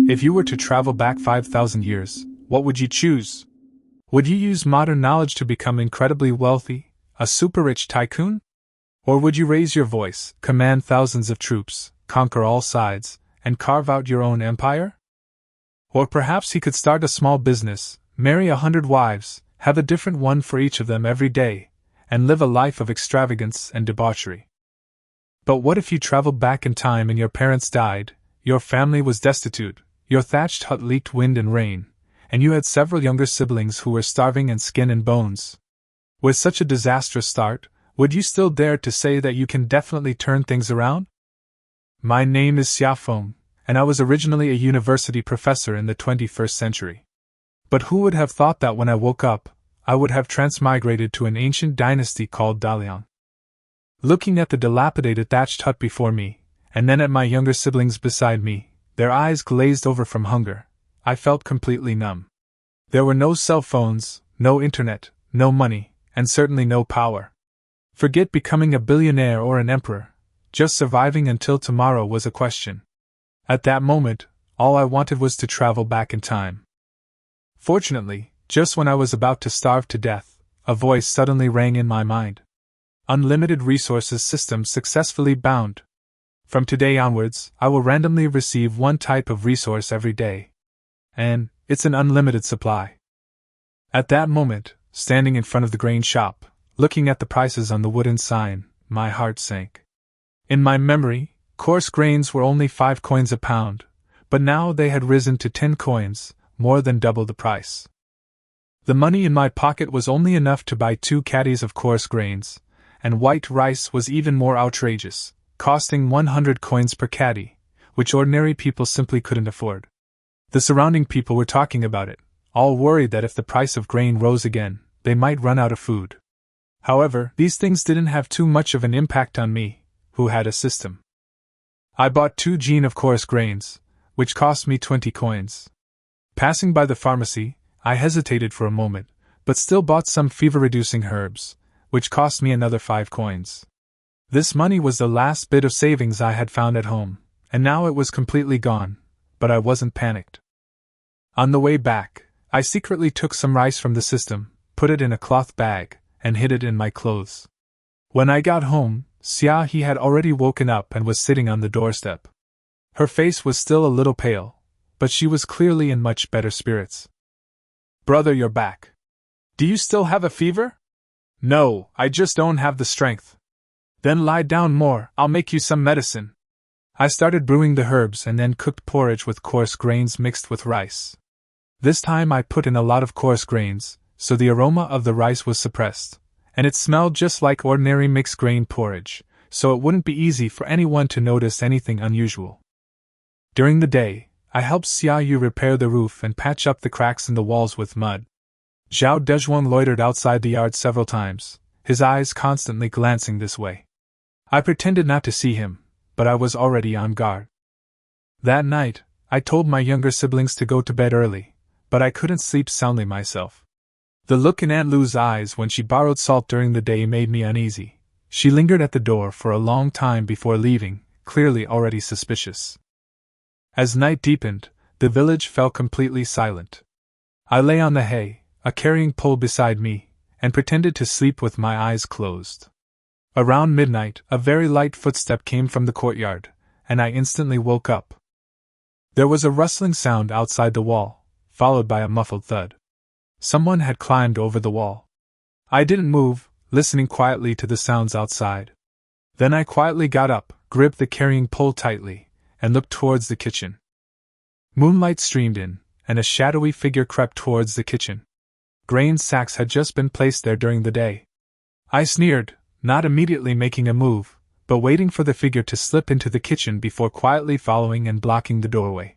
If you were to travel back 5,000 years, what would you choose? Would you use modern knowledge to become incredibly wealthy, a super-rich tycoon? Or would you raise your voice, command thousands of troops, conquer all sides, and carve out your own empire? Or perhaps he could start a small business, marry 100 wives, have a different one for each of them every day, and live a life of extravagance and debauchery. But what if you traveled back in time and your parents died, your family was destitute, your thatched hut leaked wind and rain, and you had several younger siblings who were starving in skin and bones? With such a disastrous start, would you still dare to say that you can definitely turn things around? My name is Xiafeng, and I was originally a university professor in the 21st century. But who would have thought that when I woke up, I would have transmigrated to an ancient dynasty called Daliang? Looking at the dilapidated thatched hut before me, and then at my younger siblings beside me, their eyes glazed over from hunger, I felt completely numb. There were no cell phones, no internet, no money, and certainly no power. Forget becoming a billionaire or an emperor, just surviving until tomorrow was a question. At that moment, all I wanted was to travel back in time. Fortunately, just when I was about to starve to death, a voice suddenly rang in my mind. Unlimited resources system successfully bound. From today onwards, I will randomly receive one type of resource every day. And it's an unlimited supply. At that moment, standing in front of the grain shop, looking at the prices on the wooden sign, my heart sank. In my memory, coarse grains were only 5 coins a pound, but now they had risen to 10 coins, more than double the price. The money in my pocket was only enough to buy 2 caddies of coarse grains, and white rice was even more outrageous, costing 100 coins per caddy, which ordinary people simply couldn't afford. The surrounding people were talking about it, all worried that if the price of grain rose again, they might run out of food. However, these things didn't have too much of an impact on me, who had a system. I bought 2 jean of coarse grains, which cost me 20 coins. Passing by the pharmacy, I hesitated for a moment, but still bought some fever-reducing herbs, which cost me another 5 coins. This money was the last bit of savings I had found at home, and now it was completely gone, but I wasn't panicked. On the way back, I secretly took some rice from the system, put it in a cloth bag, and hid it in my clothes. When I got home, Xia He had already woken up and was sitting on the doorstep. Her face was still a little pale, but she was clearly in much better spirits. "Brother, you're back. Do you still have a fever?" "No, I just don't have the strength." "Then lie down more, I'll make you some medicine." I started brewing the herbs and then cooked porridge with coarse grains mixed with rice. This time I put in a lot of coarse grains, so the aroma of the rice was suppressed, and it smelled just like ordinary mixed grain porridge, so it wouldn't be easy for anyone to notice anything unusual. During the day, I helped Xia Yu repair the roof and patch up the cracks in the walls with mud. Zhao Dezhuang loitered outside the yard several times, his eyes constantly glancing this way. I pretended not to see him, but I was already on guard. That night, I told my younger siblings to go to bed early, but I couldn't sleep soundly myself. The look in Aunt Lu's eyes when she borrowed salt during the day made me uneasy. She lingered at the door for a long time before leaving, clearly already suspicious. As night deepened, the village fell completely silent. I lay on the hay, a carrying pole beside me, and pretended to sleep with my eyes closed. Around midnight, a very light footstep came from the courtyard, and I instantly woke up. There was a rustling sound outside the wall, followed by a muffled thud. Someone had climbed over the wall. I didn't move, listening quietly to the sounds outside. Then I quietly got up, gripped the carrying pole tightly, and looked towards the kitchen. Moonlight streamed in, and a shadowy figure crept towards the kitchen. Grain sacks had just been placed there during the day. I sneered, not immediately making a move, but waiting for the figure to slip into the kitchen before quietly following and blocking the doorway.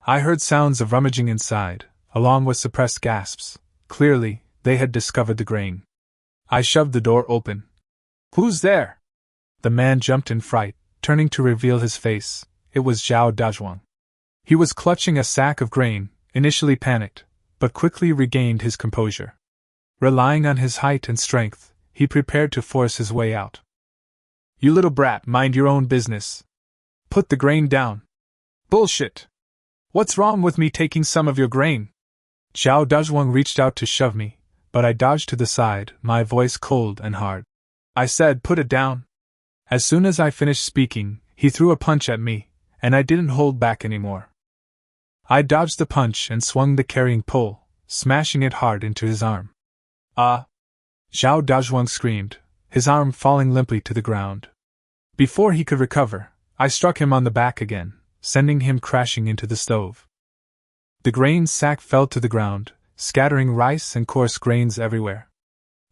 I heard sounds of rummaging inside, along with suppressed gasps. Clearly, they had discovered the grain. I shoved the door open. "Who's there?" The man jumped in fright, turning to reveal his face. It was Zhao Dezhuang. He was clutching a sack of grain, initially panicked, but quickly regained his composure. Relying on his height and strength, he prepared to force his way out. "You little brat, mind your own business. Put the grain down." "Bullshit! What's wrong with me taking some of your grain? Zhao Dazhuang reached out to shove me, but I dodged to the side, my voice cold and hard. I said, put it down. As soon as I finished speaking, he threw a punch at me, and I didn't hold back anymore. I dodged the punch and swung the carrying pole, smashing it hard into his arm. Ah! Zhao Dazhuang screamed, his arm falling limply to the ground. Before he could recover, I struck him on the back again, sending him crashing into the stove. The grain sack fell to the ground, scattering rice and coarse grains everywhere.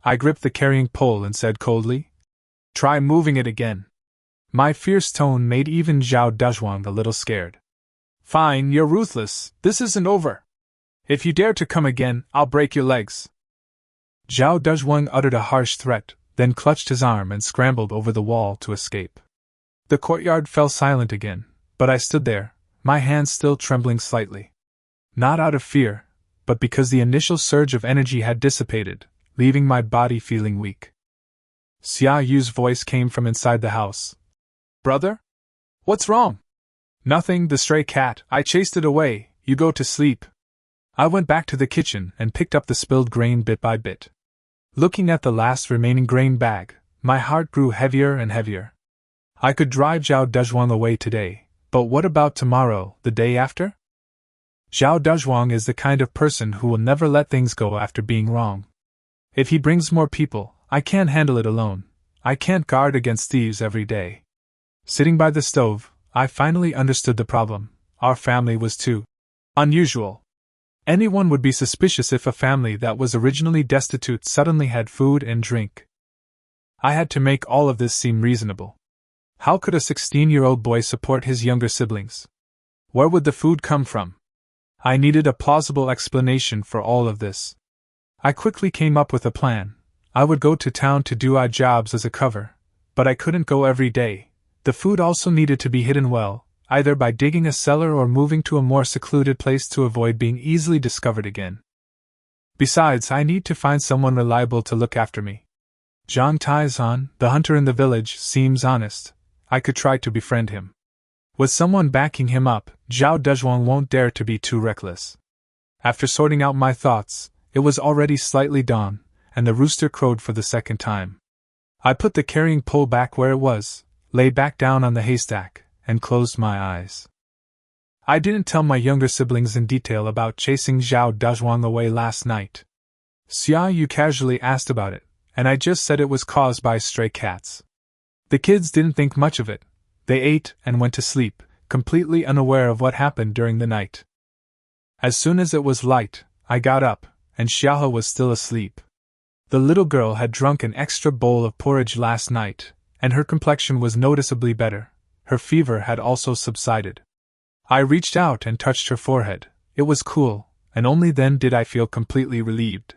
I gripped the carrying pole and said coldly, "Try moving it again." My fierce tone made even Zhao Dazhuang a little scared. "Fine, you're ruthless, this isn't over. If you dare to come again, I'll break your legs." Zhao Dazhuang uttered a harsh threat, then clutched his arm and scrambled over the wall to escape. The courtyard fell silent again, but I stood there, my hands still trembling slightly. Not out of fear, but because the initial surge of energy had dissipated, leaving my body feeling weak. Xia Yu's voice came from inside the house. "Brother? What's wrong?" "Nothing, the stray cat, I chased it away, you go to sleep." I went back to the kitchen and picked up the spilled grain bit by bit. Looking at the last remaining grain bag, my heart grew heavier and heavier. I could drive Zhao Dazhuang away today, but what about tomorrow, the day after? Zhao Dazhuang is the kind of person who will never let things go after being wrong. If he brings more people, I can't handle it alone. I can't guard against thieves every day. Sitting by the stove, I finally understood the problem. Our family was too unusual. Anyone would be suspicious if a family that was originally destitute suddenly had food and drink. I had to make all of this seem reasonable. How could a 16-year-old boy support his younger siblings? Where would the food come from? I needed a plausible explanation for all of this. I quickly came up with a plan. I would go to town to do odd jobs as a cover, but I couldn't go every day. The food also needed to be hidden well, either by digging a cellar or moving to a more secluded place to avoid being easily discovered again. Besides, I need to find someone reliable to look after me. Zhang Taizan, the hunter in the village, seems honest. I could try to befriend him. With someone backing him up, Zhao Dazhuang won't dare to be too reckless. After sorting out my thoughts, it was already slightly dawn, and the rooster crowed for the second time. I put the carrying pole back where it was, lay back down on the haystack, and closed my eyes. I didn't tell my younger siblings in detail about chasing Zhao Dazhuang away last night. Xia Yu casually asked about it, and I just said it was caused by stray cats. The kids didn't think much of it. They ate and went to sleep, completely unaware of what happened during the night. As soon as it was light, I got up, and Xiaohe was still asleep. The little girl had drunk an extra bowl of porridge last night, and her complexion was noticeably better. Her fever had also subsided. I reached out and touched her forehead. It was cool, and only then did I feel completely relieved.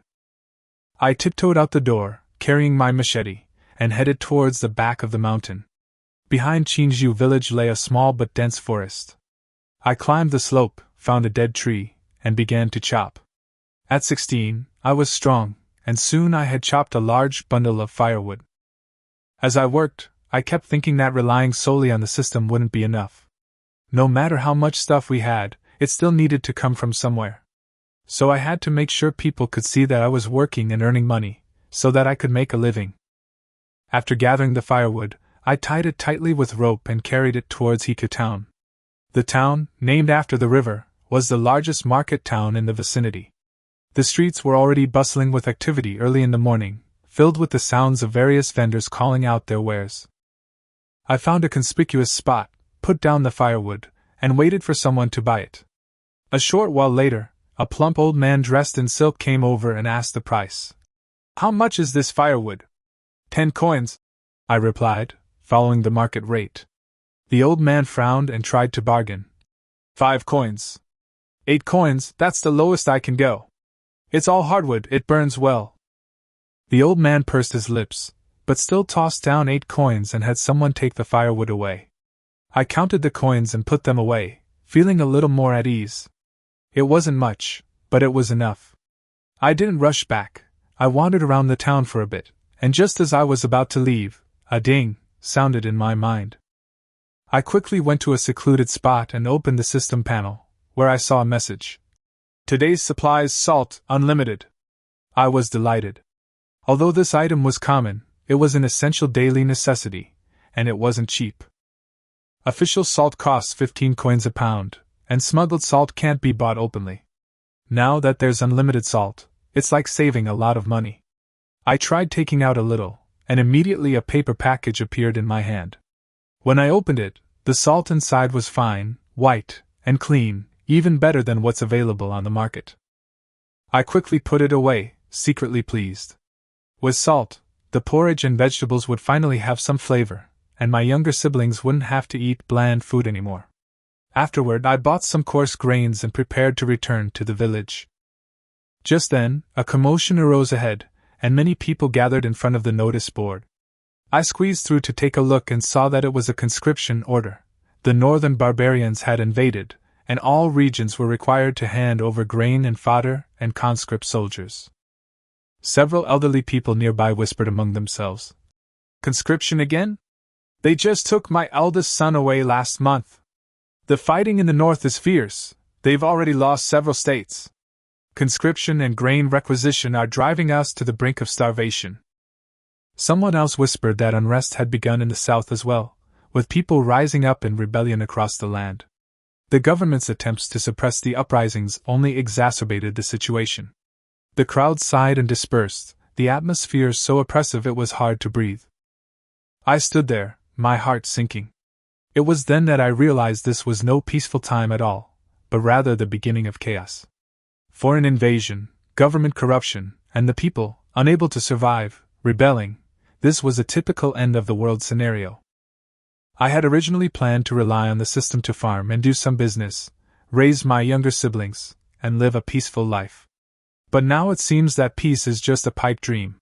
I tiptoed out the door, carrying my machete, and headed towards the back of the mountain. Behind Qingzhou village lay a small but dense forest. I climbed the slope, found a dead tree, and began to chop. At 16, I was strong, and soon I had chopped a large bundle of firewood. As I worked, I kept thinking that relying solely on the system wouldn't be enough. No matter how much stuff we had, it still needed to come from somewhere. So I had to make sure people could see that I was working and earning money, so that I could make a living. After gathering the firewood, I tied it tightly with rope and carried it towards Hiku town. The town, named after the river, was the largest market town in the vicinity. The streets were already bustling with activity early in the morning, filled with the sounds of various vendors calling out their wares. I found a conspicuous spot, put down the firewood, and waited for someone to buy it. A short while later, a plump old man dressed in silk came over and asked the price. "How much is this firewood?" 10 coins, I replied, following the market rate. The old man frowned and tried to bargain. 5 coins. 8 coins, that's the lowest I can go. It's all hardwood, it burns well. The old man pursed his lips, but still tossed down 8 coins and had someone take the firewood away. I counted the coins and put them away, feeling a little more at ease. It wasn't much, but it was enough. I didn't rush back. I wandered around the town for a bit, and just as I was about to leave, a ding sounded in my mind. I quickly went to a secluded spot and opened the system panel, where I saw a message. Today's supplies salt, unlimited. I was delighted. Although this item was common, it was an essential daily necessity, and it wasn't cheap. Official salt costs 15 coins a pound, and smuggled salt can't be bought openly. Now that there's unlimited salt, it's like saving a lot of money. I tried taking out a little, and immediately a paper package appeared in my hand. When I opened it, the salt inside was fine, white, and clean, even better than what's available on the market. I quickly put it away, secretly pleased. With salt, the porridge and vegetables would finally have some flavor, and my younger siblings wouldn't have to eat bland food anymore. Afterward, I bought some coarse grains and prepared to return to the village. Just then, a commotion arose ahead, and many people gathered in front of the notice board. I squeezed through to take a look and saw that it was a conscription order. The northern barbarians had invaded, and all regions were required to hand over grain and fodder and conscript soldiers. Several elderly people nearby whispered among themselves. Conscription again? They just took my eldest son away last month. The fighting in the north is fierce, they've already lost several states. Conscription and grain requisition are driving us to the brink of starvation. Someone else whispered that unrest had begun in the south as well, with people rising up in rebellion across the land. The government's attempts to suppress the uprisings only exacerbated the situation. The crowd sighed and dispersed, the atmosphere so oppressive it was hard to breathe. I stood there, my heart sinking. It was then that I realized this was no peaceful time at all, but rather the beginning of chaos. Foreign invasion, government corruption, and the people, unable to survive, rebelling, this was a typical end of the world scenario. I had originally planned to rely on the system to farm and do some business, raise my younger siblings, and live a peaceful life. But now it seems that peace is just a pipe dream.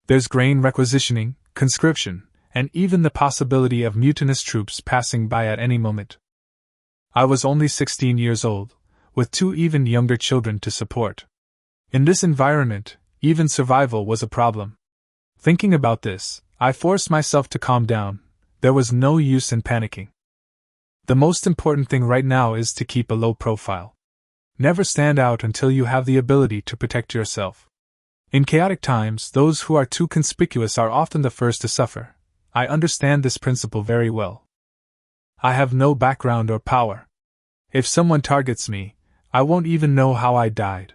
There's grain requisitioning, conscription, and even the possibility of mutinous troops passing by at any moment. I was only 16 years old, with 2 even younger children to support. In this environment, even survival was a problem. Thinking about this, I forced myself to calm down. There was no use in panicking. The most important thing right now is to keep a low profile. Never stand out until you have the ability to protect yourself. In chaotic times, those who are too conspicuous are often the first to suffer. I understand this principle very well. I have no background or power. If someone targets me, I won't even know how I died.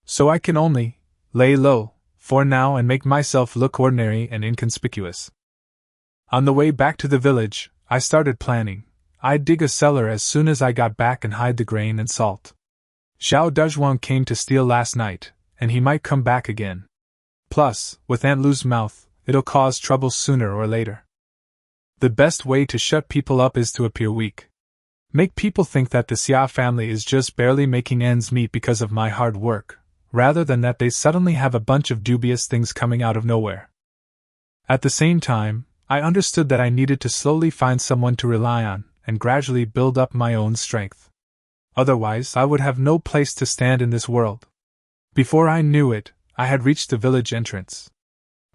So I can only lay low, for now, and make myself look ordinary and inconspicuous. On the way back to the village, I started planning. I'd dig a cellar as soon as I got back and hide the grain and salt. Xiao Dezhuang came to steal last night, and he might come back again. Plus, with Aunt Lu's mouth, it'll cause trouble sooner or later. The best way to shut people up is to appear weak. Make people think that the Xia family is just barely making ends meet because of my hard work, rather than that they suddenly have a bunch of dubious things coming out of nowhere. At the same time, I understood that I needed to slowly find someone to rely on, and gradually build up my own strength. Otherwise, I would have no place to stand in this world. Before I knew it, I had reached the village entrance.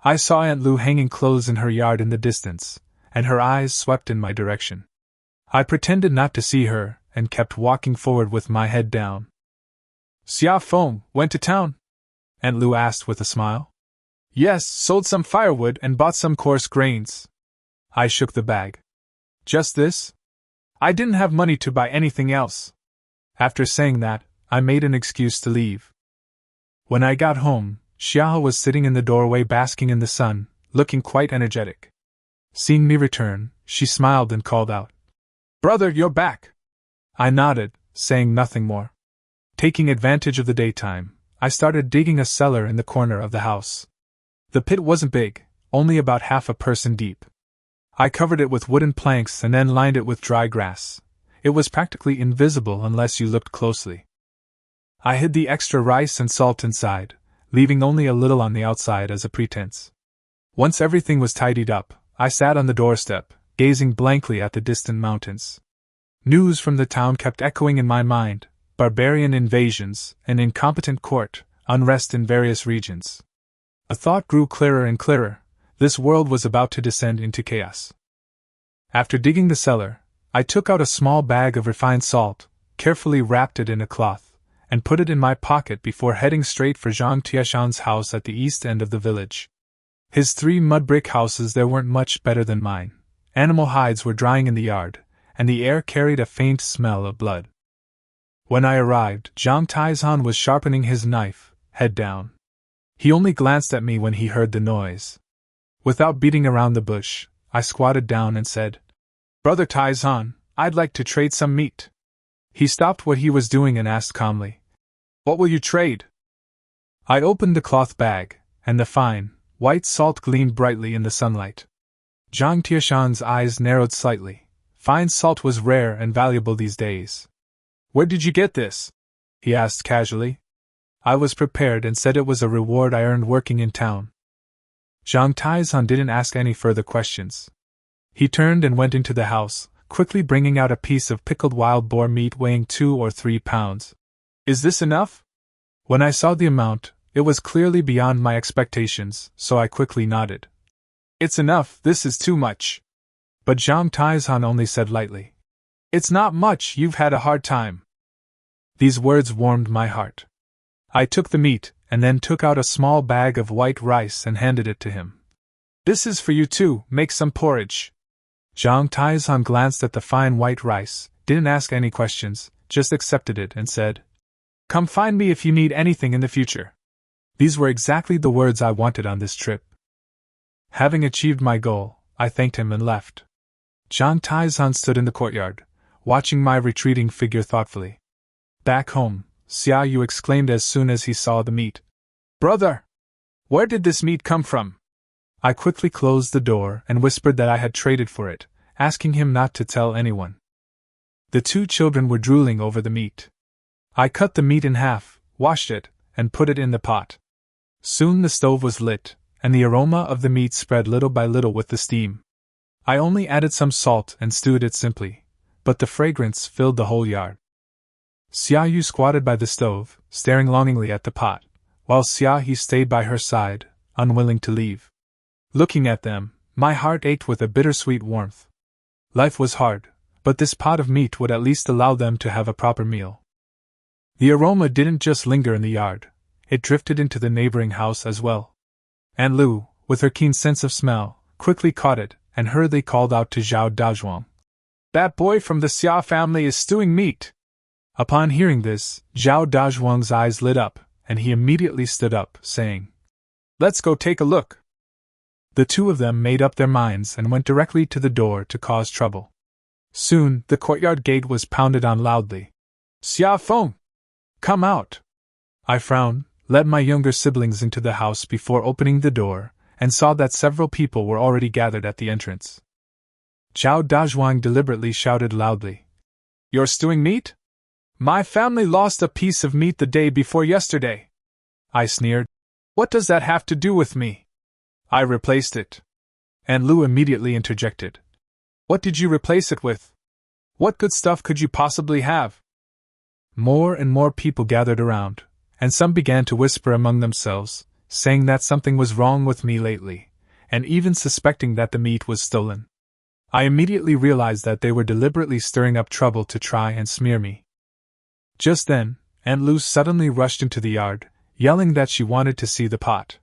I saw Aunt Lu hanging clothes in her yard in the distance, and her eyes swept in my direction. I pretended not to see her, and kept walking forward with my head down. Xia Feng went to town? Aunt Lu asked with a smile. Yes, sold some firewood and bought some coarse grains. I shook the bag. Just this? I didn't have money to buy anything else. After saying that, I made an excuse to leave. When I got home, Xiao was sitting in the doorway basking in the sun, looking quite energetic. Seeing me return, she smiled and called out, "Brother, you're back!" I nodded, saying nothing more. Taking advantage of the daytime, I started digging a cellar in the corner of the house. The pit wasn't big, only about half a person deep. I covered it with wooden planks and then lined it with dry grass. It was practically invisible unless you looked closely. I hid the extra rice and salt inside, leaving only a little on the outside as a pretense. Once everything was tidied up, I sat on the doorstep, gazing blankly at the distant mountains. News from the town kept echoing in my mind: barbarian invasions, an incompetent court, unrest in various regions. A thought grew clearer and clearer: this world was about to descend into chaos. After digging the cellar, I took out a small bag of refined salt, carefully wrapped it in a cloth, and put it in my pocket before heading straight for Zhang Tiashan's house at the east end of the village. His 3 mud brick houses there weren't much better than mine. Animal hides were drying in the yard, and the air carried a faint smell of blood. When I arrived, Zhang Taizhan was sharpening his knife, head down. He only glanced at me when he heard the noise. Without beating around the bush, I squatted down and said, "Brother Taizhan, I'd like to trade some meat." He stopped what he was doing and asked calmly, "What will you trade?" I opened the cloth bag, and the fine, white salt gleamed brightly in the sunlight. Zhang Tiashan's eyes narrowed slightly. Fine salt was rare and valuable these days. "Where did you get this?" he asked casually. I was prepared and said it was a reward I earned working in town. Zhang Taizhan didn't ask any further questions. He turned and went into the house, quickly bringing out a piece of pickled wild boar meat weighing 2 or 3 pounds. "Is this enough?" When I saw the amount, it was clearly beyond my expectations, so I quickly nodded. "It's enough, this is too much." But Zhang Taizhan only said lightly, "It's not much, you've had a hard time." These words warmed my heart. I took the meat, and then took out a small bag of white rice and handed it to him. "This is for you too, make some porridge." Zhang Taizhan glanced at the fine white rice, didn't ask any questions, just accepted it and said, "Come find me if you need anything in the future." These were exactly the words I wanted on this trip. Having achieved my goal, I thanked him and left. Zhang Taizhan stood in the courtyard, watching my retreating figure thoughtfully. Back home, Xia Yu exclaimed as soon as he saw the meat, "Brother! Where did this meat come from?" I quickly closed the door and whispered that I had traded for it, asking him not to tell anyone. The 2 children were drooling over the meat. I cut the meat in half, washed it, and put it in the pot. Soon the stove was lit, and the aroma of the meat spread little by little with the steam. I only added some salt and stewed it simply, but the fragrance filled the whole yard. Xia Yu squatted by the stove, staring longingly at the pot, while Xia He stayed by her side, unwilling to leave. Looking at them, my heart ached with a bittersweet warmth. Life was hard, but this pot of meat would at least allow them to have a proper meal. The aroma didn't just linger in the yard, it drifted into the neighboring house as well. Aunt Lu, with her keen sense of smell, quickly caught it, and hurriedly called out to Zhao Dazhuang, "That boy from the Xia family is stewing meat." Upon hearing this, Zhao Dazhuang's eyes lit up, and he immediately stood up, saying, "Let's go take a look." The 2 of them made up their minds and went directly to the door to cause trouble. Soon, the courtyard gate was pounded on loudly. "Xia Feng! Come out!" I frowned, led my younger siblings into the house before opening the door, and saw that several people were already gathered at the entrance. Zhao Dazhuang deliberately shouted loudly, "You're stewing meat? My family lost a piece of meat the day before yesterday." I sneered. "What does that have to do with me? I replaced it." And Lu immediately interjected. "What did you replace it with? What good stuff could you possibly have?" More and more people gathered around, and some began to whisper among themselves, saying that something was wrong with me lately, and even suspecting that the meat was stolen. I immediately realized that they were deliberately stirring up trouble to try and smear me. Just then, Aunt Lu suddenly rushed into the yard, yelling that she wanted to see the pot.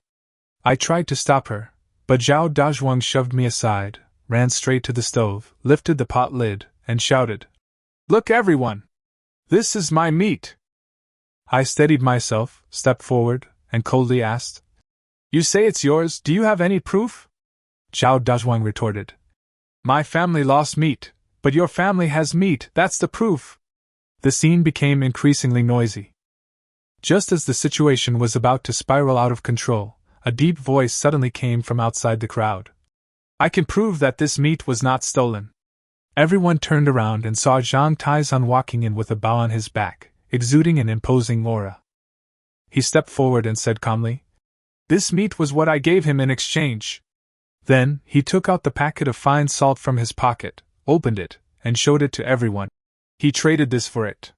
I tried to stop her, but Zhao Dazhuang shoved me aside, ran straight to the stove, lifted the pot lid, and shouted, "Look everyone! This is my meat!" I steadied myself, stepped forward, and coldly asked, "You say it's yours, do you have any proof?" Zhao Dazhuang retorted, "My family lost meat, but your family has meat, that's the proof." The scene became increasingly noisy. Just as the situation was about to spiral out of control, a deep voice suddenly came from outside the crowd. "I can prove that this meat was not stolen." Everyone turned around and saw Zhang Taizhan walking in with a bow on his back, exuding an imposing aura. He stepped forward and said calmly, "This meat was what I gave him in exchange." Then, he took out the packet of fine salt from his pocket, opened it, and showed it to everyone. "He traded this for it.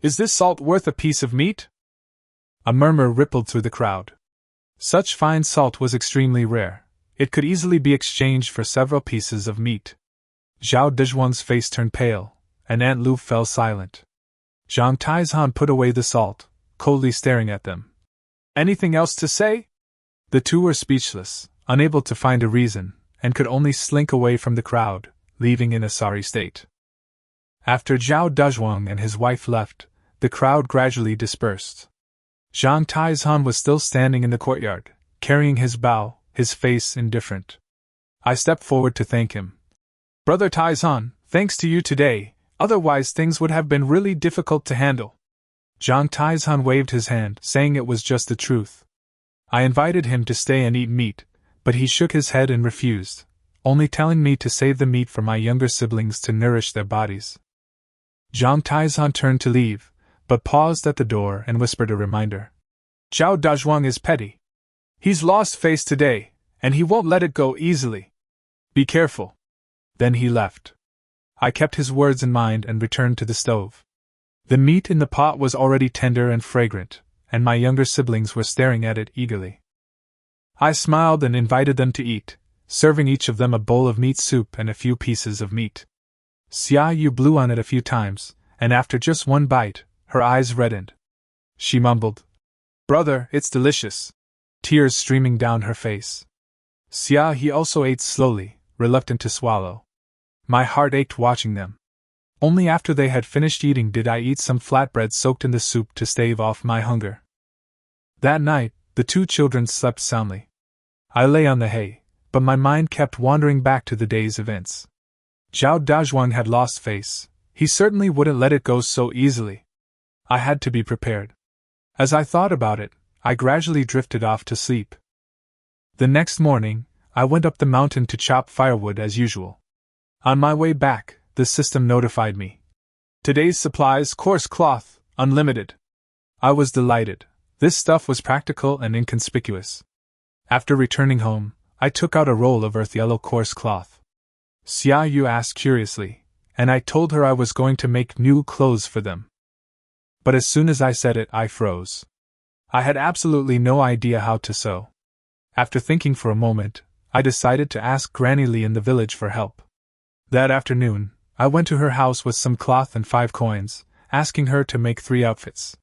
Is this salt worth a piece of meat?" A murmur rippled through the crowd. Such fine salt was extremely rare. It could easily be exchanged for several pieces of meat. Zhao Dazhuang's face turned pale, and Aunt Lu fell silent. Zhang Taizhan put away the salt, coldly staring at them. Anything else to say? The two were speechless, unable to find a reason, and could only slink away from the crowd, leaving in a sorry state. After Zhao Dazhuang and his wife left, the crowd gradually dispersed. Zhang Taizhan was still standing in the courtyard, carrying his bao, his face indifferent. I stepped forward to thank him. Brother Taizhan, thanks to you today, otherwise things would have been really difficult to handle. Zhang Taizhan waved his hand, saying it was just the truth. I invited him to stay and eat meat, but he shook his head and refused, only telling me to save the meat for my younger siblings to nourish their bodies. Zhang Taizhan turned to leave, but paused at the door and whispered a reminder. Zhao Dazhuang is petty. He's lost face today, and he won't let it go easily. Be careful. Then he left. I kept his words in mind and returned to the stove. The meat in the pot was already tender and fragrant, and my younger siblings were staring at it eagerly. I smiled and invited them to eat, serving each of them a bowl of meat soup and a few pieces of meat. Xia Yu blew on it a few times, and after just one bite, her eyes reddened. She mumbled, Brother, it's delicious. Tears streaming down her face. Xia He also ate slowly, reluctant to swallow. My heart ached watching them. Only after they had finished eating did I eat some flatbread soaked in the soup to stave off my hunger. That night, the two children slept soundly. I lay on the hay, but my mind kept wandering back to the day's events. Zhao Dazhuang had lost face. He certainly wouldn't let it go so easily. I had to be prepared. As I thought about it, I gradually drifted off to sleep. The next morning, I went up the mountain to chop firewood as usual. On my way back, the system notified me. Today's supplies: coarse cloth, unlimited. I was delighted. This stuff was practical and inconspicuous. After returning home, I took out a roll of earth yellow coarse cloth. Xia Yu asked curiously, and I told her I was going to make new clothes for them. But as soon as I said it, I froze. I had absolutely no idea how to sew. After thinking for a moment, I decided to ask Granny Li in the village for help. That afternoon, I went to her house with some cloth and 5 coins, asking her to make 3 outfits.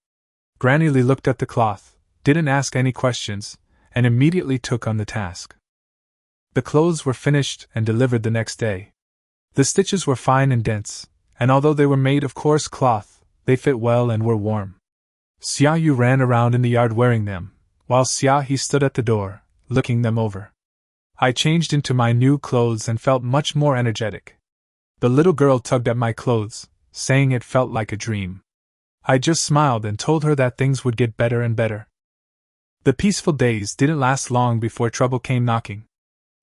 Granny Li looked at the cloth, didn't ask any questions, and immediately took on the task. The clothes were finished and delivered the next day. The stitches were fine and dense, and although they were made of coarse cloth, they fit well and were warm. Xia Yu ran around in the yard wearing them, while Xia He stood at the door, looking them over. I changed into my new clothes and felt much more energetic. The little girl tugged at my clothes, saying it felt like a dream. I just smiled and told her that things would get better and better. The peaceful days didn't last long before trouble came knocking.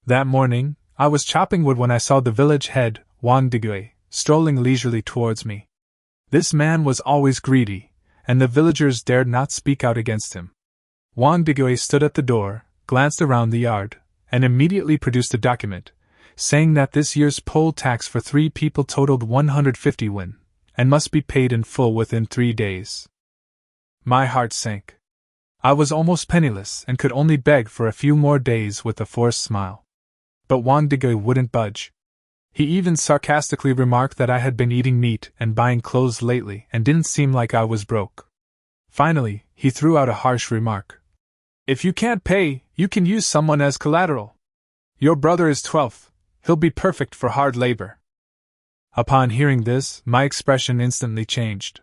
That morning, I was chopping wood when I saw the village head, Wang Digui, strolling leisurely towards me. This man was always greedy, and the villagers dared not speak out against him. Wang Digui stood at the door, glanced around the yard, and immediately produced a document, saying that this year's poll tax for 3 people totaled 150 won, and must be paid in full within 3 days. My heart sank. I was almost penniless and could only beg for a few more days with a forced smile. But Wang Digui wouldn't budge. He even sarcastically remarked that I had been eating meat and buying clothes lately and didn't seem like I was broke. Finally, he threw out a harsh remark. If you can't pay, you can use someone as collateral. Your brother is 12th, he'll be perfect for hard labor. Upon hearing this, my expression instantly changed.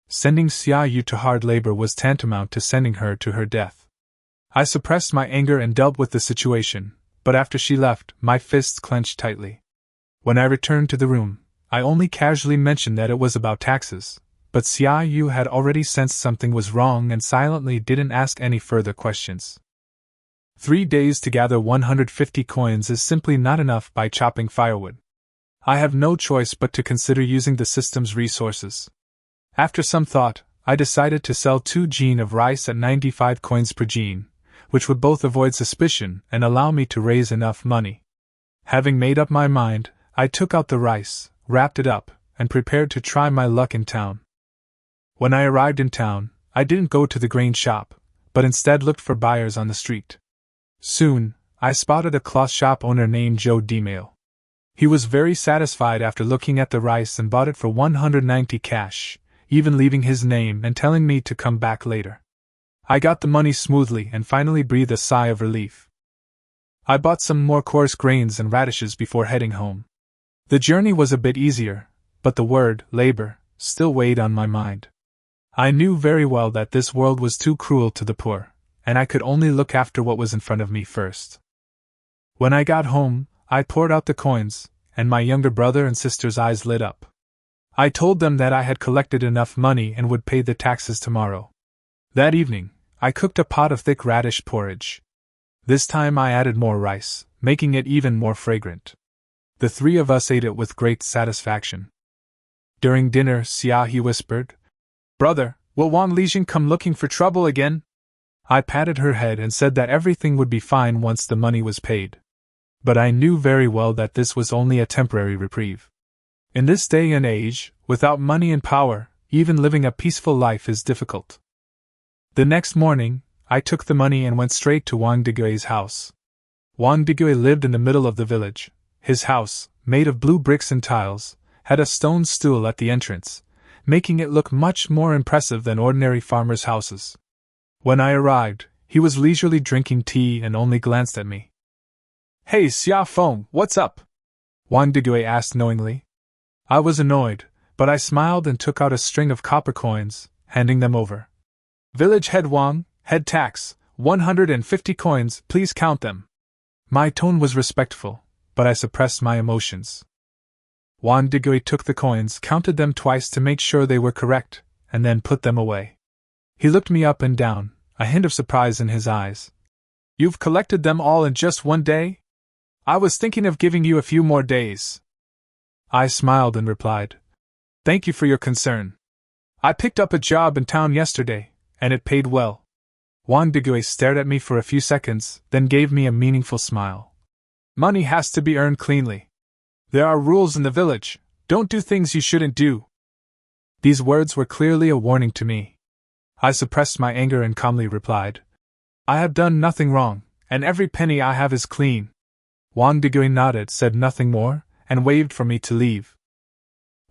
Sending Xia Yu to hard labor was tantamount to sending her to her death. I suppressed my anger and dealt with the situation, but after she left, my fists clenched tightly. When I returned to the room, I only casually mentioned that it was about taxes, but Xia Yu had already sensed something was wrong and silently didn't ask any further questions. 3 days to gather 150 coins is simply not enough by chopping firewood. I have no choice but to consider using the system's resources. After some thought, I decided to sell 2 jin of rice at 95 coins per jin, which would both avoid suspicion and allow me to raise enough money. Having made up my mind, I took out the rice, wrapped it up, and prepared to try my luck in town. When I arrived in town, I didn't go to the grain shop, but instead looked for buyers on the street. Soon, I spotted a cloth shop owner named Zhou Dimail. He was very satisfied after looking at the rice and bought it for 190 cash, even leaving his name and telling me to come back later. I got the money smoothly and finally breathed a sigh of relief. I bought some more coarse grains and radishes before heading home. The journey was a bit easier, but the word, labor, still weighed on my mind. I knew very well that this world was too cruel to the poor, and I could only look after what was in front of me first. When I got home, I poured out the coins, and my younger brother and sister's eyes lit up. I told them that I had collected enough money and would pay the taxes tomorrow. That evening, I cooked a pot of thick radish porridge. This time I added more rice, making it even more fragrant. The three of us ate it with great satisfaction. During dinner, Xiaohe whispered, "Brother, will Wang Lijing come looking for trouble again?" I patted her head and said that everything would be fine once the money was paid. But I knew very well that this was only a temporary reprieve. In this day and age, without money and power, even living a peaceful life is difficult. The next morning, I took the money and went straight to Wang Digui's house. Wang Digui lived in the middle of the village. His house, made of blue bricks and tiles, had a stone stool at the entrance, making it look much more impressive than ordinary farmers' houses. When I arrived, he was leisurely drinking tea and only glanced at me. "Hey, Xia Feng, what's up?" Wang Digui asked knowingly. I was annoyed, but I smiled and took out a string of copper coins, handing them over. "Village head Wang, head tax, 150 coins, please count them." My tone was respectful, but I suppressed my emotions. Wang Digui took the coins, counted them twice to make sure they were correct, and then put them away. He looked me up and down, a hint of surprise in his eyes. "You've collected them all in just one day? I was thinking of giving you a few more days." I smiled and replied, "Thank you for your concern. I picked up a job in town yesterday, and it paid well." Wang Digui stared at me for a few seconds, then gave me a meaningful smile. "Money has to be earned cleanly. There are rules in the village, don't do things you shouldn't do." These words were clearly a warning to me. I suppressed my anger and calmly replied, "I have done nothing wrong, and every penny I have is clean." Wang Digui nodded, said nothing more, and waved for me to leave.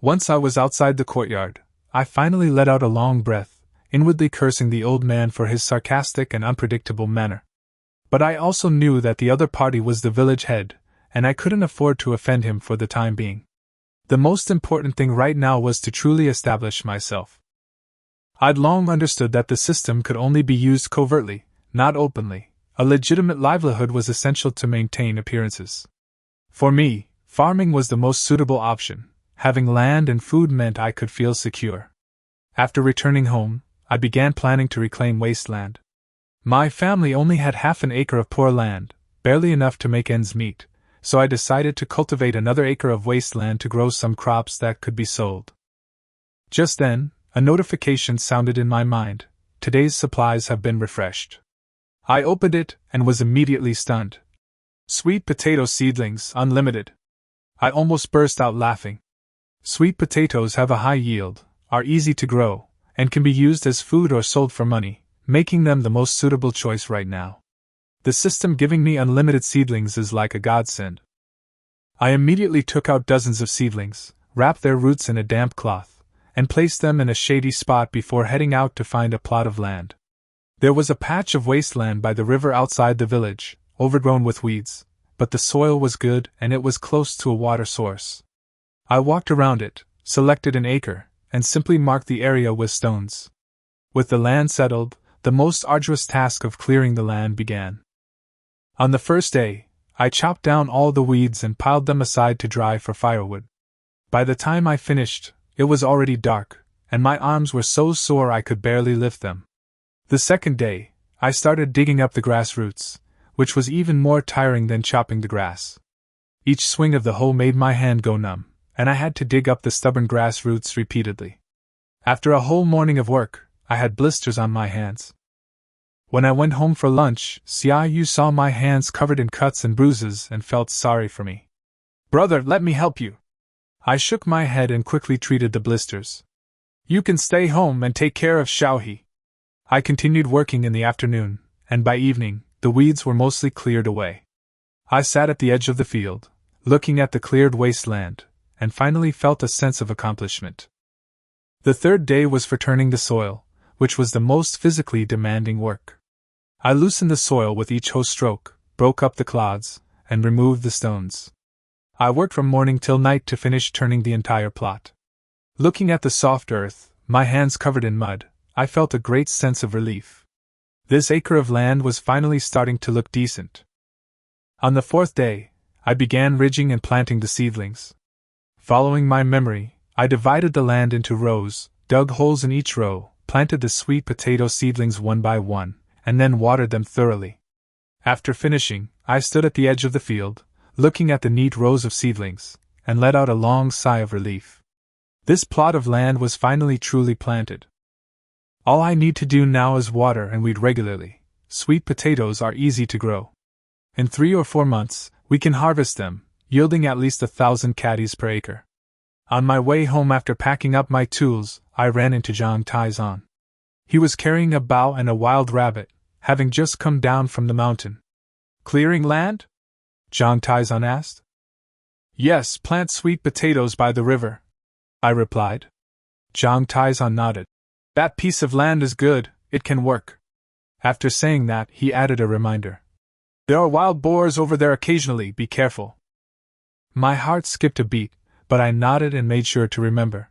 Once I was outside the courtyard, I finally let out a long breath, inwardly cursing the old man for his sarcastic and unpredictable manner. But I also knew that the other party was the village head, and I couldn't afford to offend him for the time being. The most important thing right now was to truly establish myself. I'd long understood that the system could only be used covertly, not openly. A legitimate livelihood was essential to maintain appearances. For me, farming was the most suitable option. Having land and food meant I could feel secure. After returning home, I began planning to reclaim wasteland. My family only had half an acre of poor land, barely enough to make ends meet, so I decided to cultivate another acre of wasteland to grow some crops that could be sold. Just then, a notification sounded in my mind. Today's supplies have been refreshed. I opened it and was immediately stunned. Sweet potato seedlings, unlimited. I almost burst out laughing. Sweet potatoes have a high yield, are easy to grow, and can be used as food or sold for money, making them the most suitable choice right now. The system giving me unlimited seedlings is like a godsend. I immediately took out dozens of seedlings, wrapped their roots in a damp cloth, and placed them in a shady spot before heading out to find a plot of land. There was a patch of wasteland by the river outside the village, overgrown with weeds, but the soil was good and it was close to a water source. I walked around it, selected an acre, and simply marked the area with stones. With the land settled, the most arduous task of clearing the land began. On the first day, I chopped down all the weeds and piled them aside to dry for firewood. By the time I finished, it was already dark, and my arms were so sore I could barely lift them. The second day, I started digging up the grass roots, which was even more tiring than chopping the grass. Each swing of the hoe made my hand go numb, and I had to dig up the stubborn grass roots repeatedly. After a whole morning of work, I had blisters on my hands. When I went home for lunch, Xiaoyu saw my hands covered in cuts and bruises and felt sorry for me. "Brother, let me help you." I shook my head and quickly treated the blisters. "You can stay home and take care of Xiaohe." I continued working in the afternoon, and by evening, the weeds were mostly cleared away. I sat at the edge of the field, looking at the cleared wasteland, and finally felt a sense of accomplishment. The third day was for turning the soil, which was the most physically demanding work. I loosened the soil with each hoe stroke, broke up the clods, and removed the stones. I worked from morning till night to finish turning the entire plot. Looking at the soft earth, my hands covered in mud, I felt a great sense of relief. This acre of land was finally starting to look decent. On the fourth day, I began ridging and planting the seedlings. Following my memory, I divided the land into rows, dug holes in each row, planted the sweet potato seedlings one by one, and then watered them thoroughly. After finishing, I stood at the edge of the field, looking at the neat rows of seedlings, and let out a long sigh of relief. This plot of land was finally truly planted. All I need to do now is water and weed regularly. Sweet potatoes are easy to grow. In 3 or 4 months, we can harvest them, yielding at least 1,000 caddies per acre. On my way home after packing up my tools, I ran into Zhang Taizan. He was carrying a bow and a wild rabbit, having just come down from the mountain. Clearing land? Zhang Taizan asked. Yes, plant sweet potatoes by the river, I replied. Zhang Taizan nodded. That piece of land is good, it can work. After saying that, he added a reminder. There are wild boars over there occasionally, be careful. My heart skipped a beat, but I nodded and made sure to remember.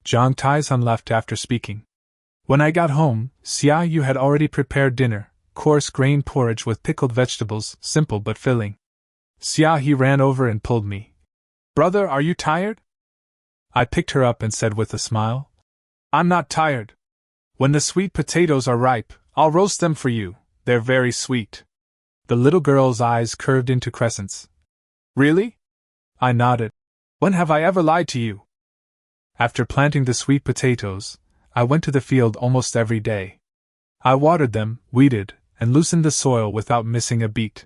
Zhang Taizan left after speaking. When I got home, Xia Yu had already prepared dinner, coarse grain porridge with pickled vegetables, simple but filling. Xia He ran over and pulled me. Brother, are you tired? I picked her up and said with a smile, I'm not tired. When the sweet potatoes are ripe, I'll roast them for you, they're very sweet. The little girl's eyes curved into crescents. Really? I nodded. When have I ever lied to you? After planting the sweet potatoes, I went to the field almost every day. I watered them, weeded, and loosened the soil without missing a beat.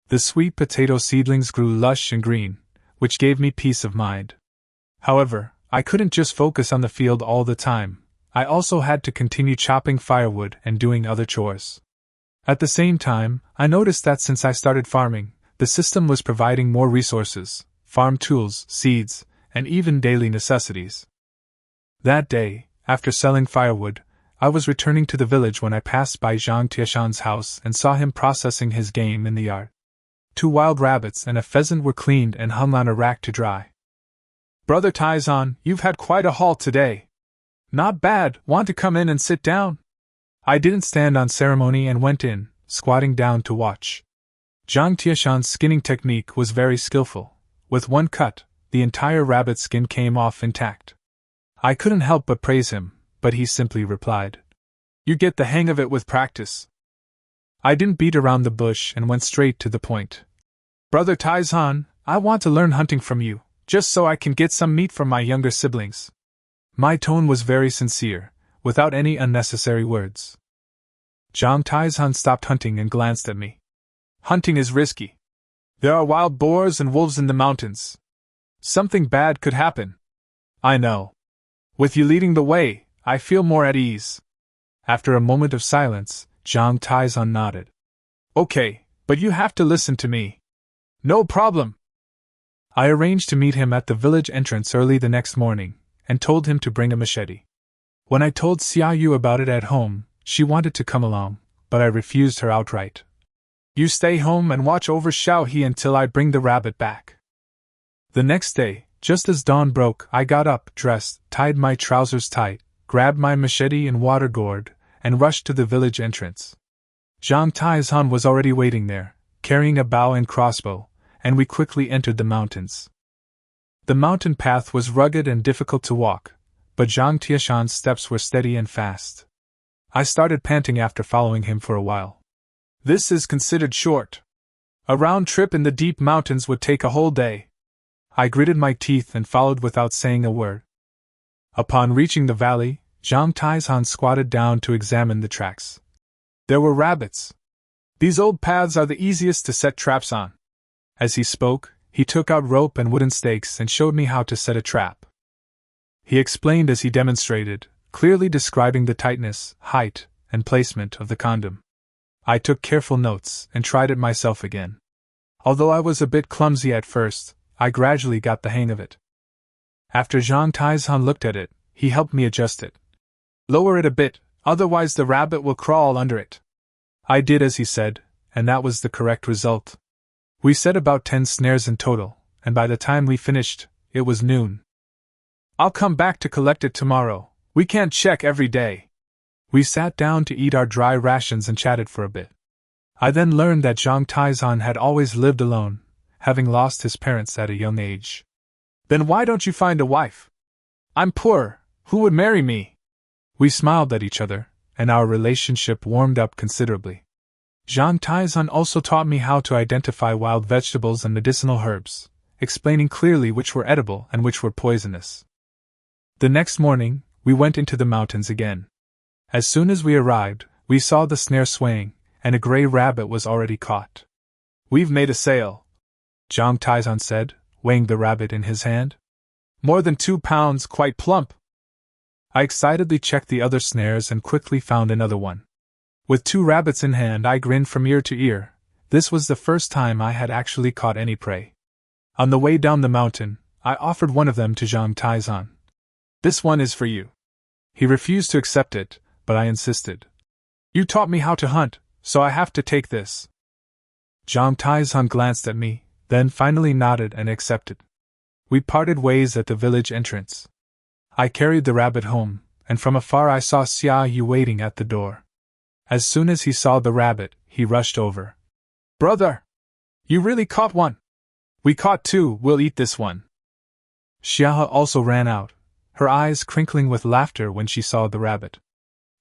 The sweet potato seedlings grew lush and green, which gave me peace of mind. However, I couldn't just focus on the field all the time. I also had to continue chopping firewood and doing other chores. At the same time, I noticed that since I started farming, the system was providing more resources, farm tools, seeds, and even daily necessities. That day, after selling firewood, I was returning to the village when I passed by Zhang Tieshan's house and saw him processing his game in the yard. 2 wild rabbits and a pheasant were cleaned and hung on a rack to dry. Brother Taizan, you've had quite a haul today. Not bad, want to come in and sit down? I didn't stand on ceremony and went in, squatting down to watch. Zhang Tieshan's skinning technique was very skillful. With one cut, the entire rabbit skin came off intact. I couldn't help but praise him, but he simply replied, You get the hang of it with practice. I didn't beat around the bush and went straight to the point. Brother Taizan, I want to learn hunting from you, just so I can get some meat from my younger siblings. My tone was very sincere, without any unnecessary words. Zhang Taizan stopped hunting and glanced at me. Hunting is risky. There are wild boars and wolves in the mountains. Something bad could happen. I know. With you leading the way, I feel more at ease. After a moment of silence, Zhang Taizan nodded. Okay, but you have to listen to me. No problem. I arranged to meet him at the village entrance early the next morning, and told him to bring a machete. When I told Xia Yu about it at home, she wanted to come along, but I refused her outright. You stay home and watch over Xiao He until I bring the rabbit back. The next day, just as dawn broke, I got up, dressed, tied my trousers tight, grabbed my machete and water gourd, and rushed to the village entrance. Zhang Taizan was already waiting there, carrying a bow and crossbow, and we quickly entered the mountains. The mountain path was rugged and difficult to walk, but Zhang Tieshan's steps were steady and fast. I started panting after following him for a while. This is considered short. A round trip in the deep mountains would take a whole day. I gritted my teeth and followed without saying a word. Upon reaching the valley, Zhang Taizan squatted down to examine the tracks. There were rabbits. These old paths are the easiest to set traps on. As he spoke, he took out rope and wooden stakes and showed me how to set a trap. He explained as he demonstrated, clearly describing the tightness, height, and placement of the condom. I took careful notes and tried it myself again. Although I was a bit clumsy at first, I gradually got the hang of it. After Zhang Taizan looked at it, he helped me adjust it. Lower it a bit, otherwise the rabbit will crawl under it. I did as he said, and that was the correct result. We set about 10 snares in total, and by the time we finished, it was noon. I'll come back to collect it tomorrow. We can't check every day. We sat down to eat our dry rations and chatted for a bit. I then learned that Zhang Taizan had always lived alone, having lost his parents at a young age. Then why don't you find a wife? I'm poor. Who would marry me? We smiled at each other, and our relationship warmed up considerably. Zhang Taizan also taught me how to identify wild vegetables and medicinal herbs, explaining clearly which were edible and which were poisonous. The next morning, we went into the mountains again. As soon as we arrived, we saw the snare swaying, and a gray rabbit was already caught. We've made a sale, Zhang Taizan said, weighing the rabbit in his hand. More than 2 pounds, quite plump. I excitedly checked the other snares and quickly found another one. With 2 rabbits in hand, I grinned from ear to ear. This was the first time I had actually caught any prey. On the way down the mountain, I offered one of them to Zhang Taizan. This one is for you. He refused to accept it, but I insisted. You taught me how to hunt, so I have to take this. Zhang Taizan glanced at me, then finally nodded and accepted. We parted ways at the village entrance. I carried the rabbit home, and from afar I saw Xia Yu waiting at the door. As soon as he saw the rabbit, he rushed over. Brother! You really caught one! We caught 2, we'll eat this one. Xia also ran out, her eyes crinkling with laughter when she saw the rabbit.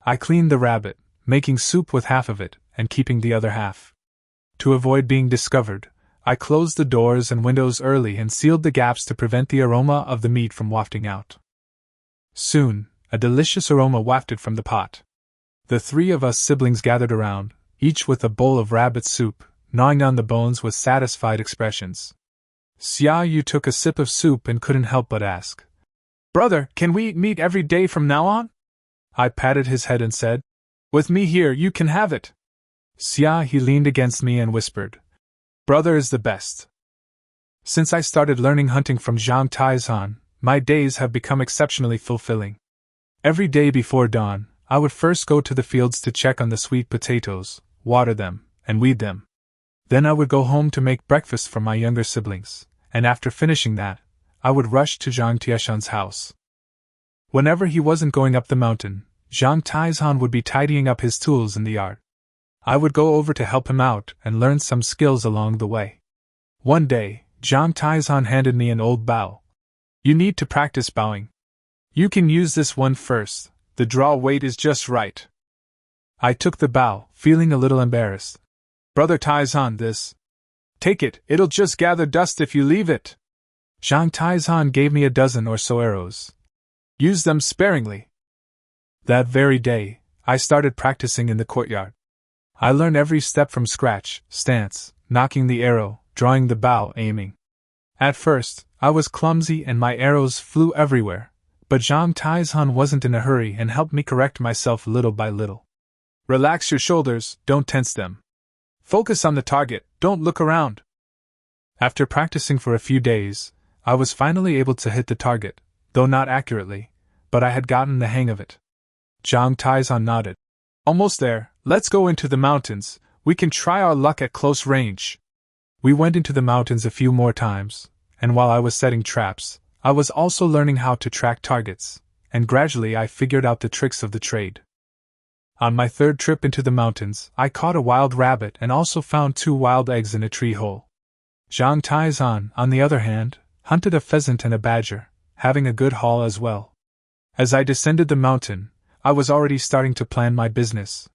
I cleaned the rabbit, making soup with half of it, and keeping the other half. To avoid being discovered, I closed the doors and windows early and sealed the gaps to prevent the aroma of the meat from wafting out. Soon, a delicious aroma wafted from the pot. The 3 of us siblings gathered around, each with a bowl of rabbit soup, gnawing on the bones with satisfied expressions. Xia Yu took a sip of soup and couldn't help but ask, Brother, can we eat meat every day from now on? I patted his head and said, With me here, you can have it. Xia He leaned against me and whispered, Brother is the best. Since I started learning hunting from Zhang Taizan, my days have become exceptionally fulfilling. Every day before dawn, I would first go to the fields to check on the sweet potatoes, water them, and weed them. Then I would go home to make breakfast for my younger siblings, and after finishing that, I would rush to Zhang Tieshan's house. Whenever he wasn't going up the mountain, Zhang Taizan would be tidying up his tools in the yard. I would go over to help him out and learn some skills along the way. One day, Zhang Taizan handed me an old bow. You need to practice bowing. You can use this one first, the draw weight is just right. I took the bow, feeling a little embarrassed. Brother Taizan, this. Take it, it'll just gather dust if you leave it. Zhang Taizan gave me a dozen or so arrows. Use them sparingly. That very day, I started practicing in the courtyard. I learned every step from scratch, stance, knocking the arrow, drawing the bow, aiming. At first, I was clumsy and my arrows flew everywhere, but Zhang Taizan wasn't in a hurry and helped me correct myself little by little. Relax your shoulders, don't tense them. Focus on the target, don't look around. After practicing for a few days, I was finally able to hit the target, though not accurately, but I had gotten the hang of it. Zhang Taizan nodded. Almost there, let's go into the mountains, we can try our luck at close range. We went into the mountains a few more times, and while I was setting traps, I was also learning how to track targets, and gradually I figured out the tricks of the trade. On my 3rd trip into the mountains, I caught a wild rabbit and also found 2 wild eggs in a tree hole. Zhang Taizan, on the other hand, hunted a pheasant and a badger, having a good haul as well. As I descended the mountain, I was already starting to plan my business.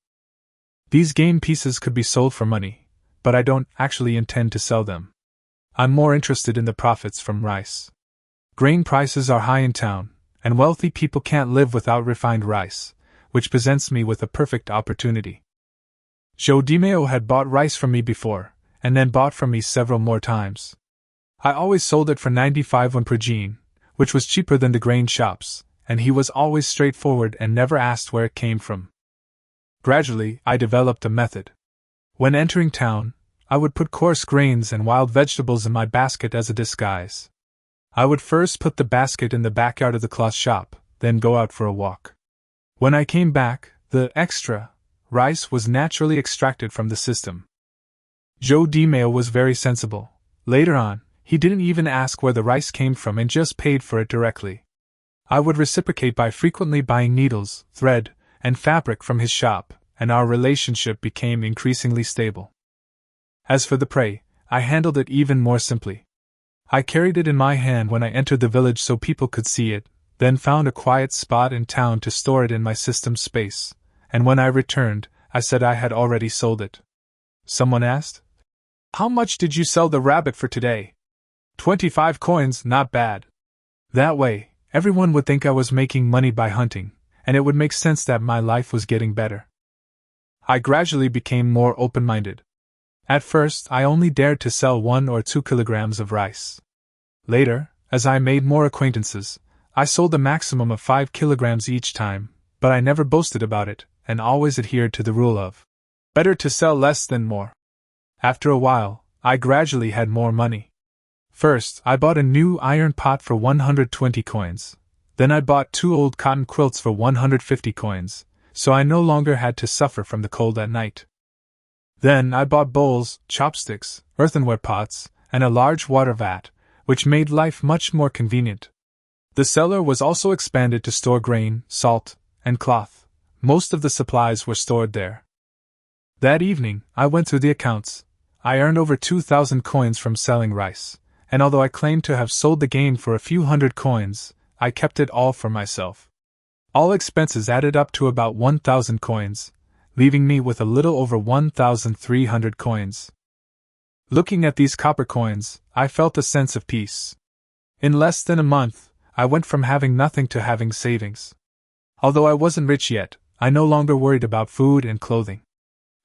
These game pieces could be sold for money, but I don't actually intend to sell them. I'm more interested in the profits from rice. Grain prices are high in town, and wealthy people can't live without refined rice, which presents me with a perfect opportunity. Zhou Dimeo had bought rice from me before, and then bought from me several more times. I always sold it for 95 won per jin, which was cheaper than the grain shops, and he was always straightforward and never asked where it came from. Gradually, I developed a method. When entering town, I would put coarse grains and wild vegetables in my basket as a disguise. I would first put the basket in the backyard of the cloth shop, then go out for a walk. When I came back, the extra rice was naturally extracted from the system. Joe DiMaio was very sensible. Later on, he didn't even ask where the rice came from and just paid for it directly. I would reciprocate by frequently buying needles, thread, and fabric from his shop, and our relationship became increasingly stable. As for the prey, I handled it even more simply. I carried it in my hand when I entered the village so people could see it, then found a quiet spot in town to store it in my system space, and when I returned, I said I had already sold it. Someone asked, "How much did you sell the rabbit for today?" 25 coins, not bad. That way, everyone would think I was making money by hunting, and it would make sense that my life was getting better. I gradually became more open-minded. At first, I only dared to sell 1 or 2 kilograms of rice. Later, as I made more acquaintances, I sold a maximum of 5 kilograms each time, but I never boasted about it, and always adhered to the rule of better to sell less than more. After a while, I gradually had more money. First, I bought a new iron pot for 120 coins. Then I bought 2 old cotton quilts for 150 coins, so I no longer had to suffer from the cold at night. Then I bought bowls, chopsticks, earthenware pots, and a large water vat, which made life much more convenient. The cellar was also expanded to store grain, salt, and cloth. Most of the supplies were stored there. That evening, I went through the accounts. I earned over 2,000 coins from selling rice, and although I claimed to have sold the game for a few hundred coins, I kept it all for myself. All expenses added up to about 1,000 coins, leaving me with a little over 1,300 coins. Looking at these copper coins, I felt a sense of peace. In less than a month, I went from having nothing to having savings. Although I wasn't rich yet, I no longer worried about food and clothing.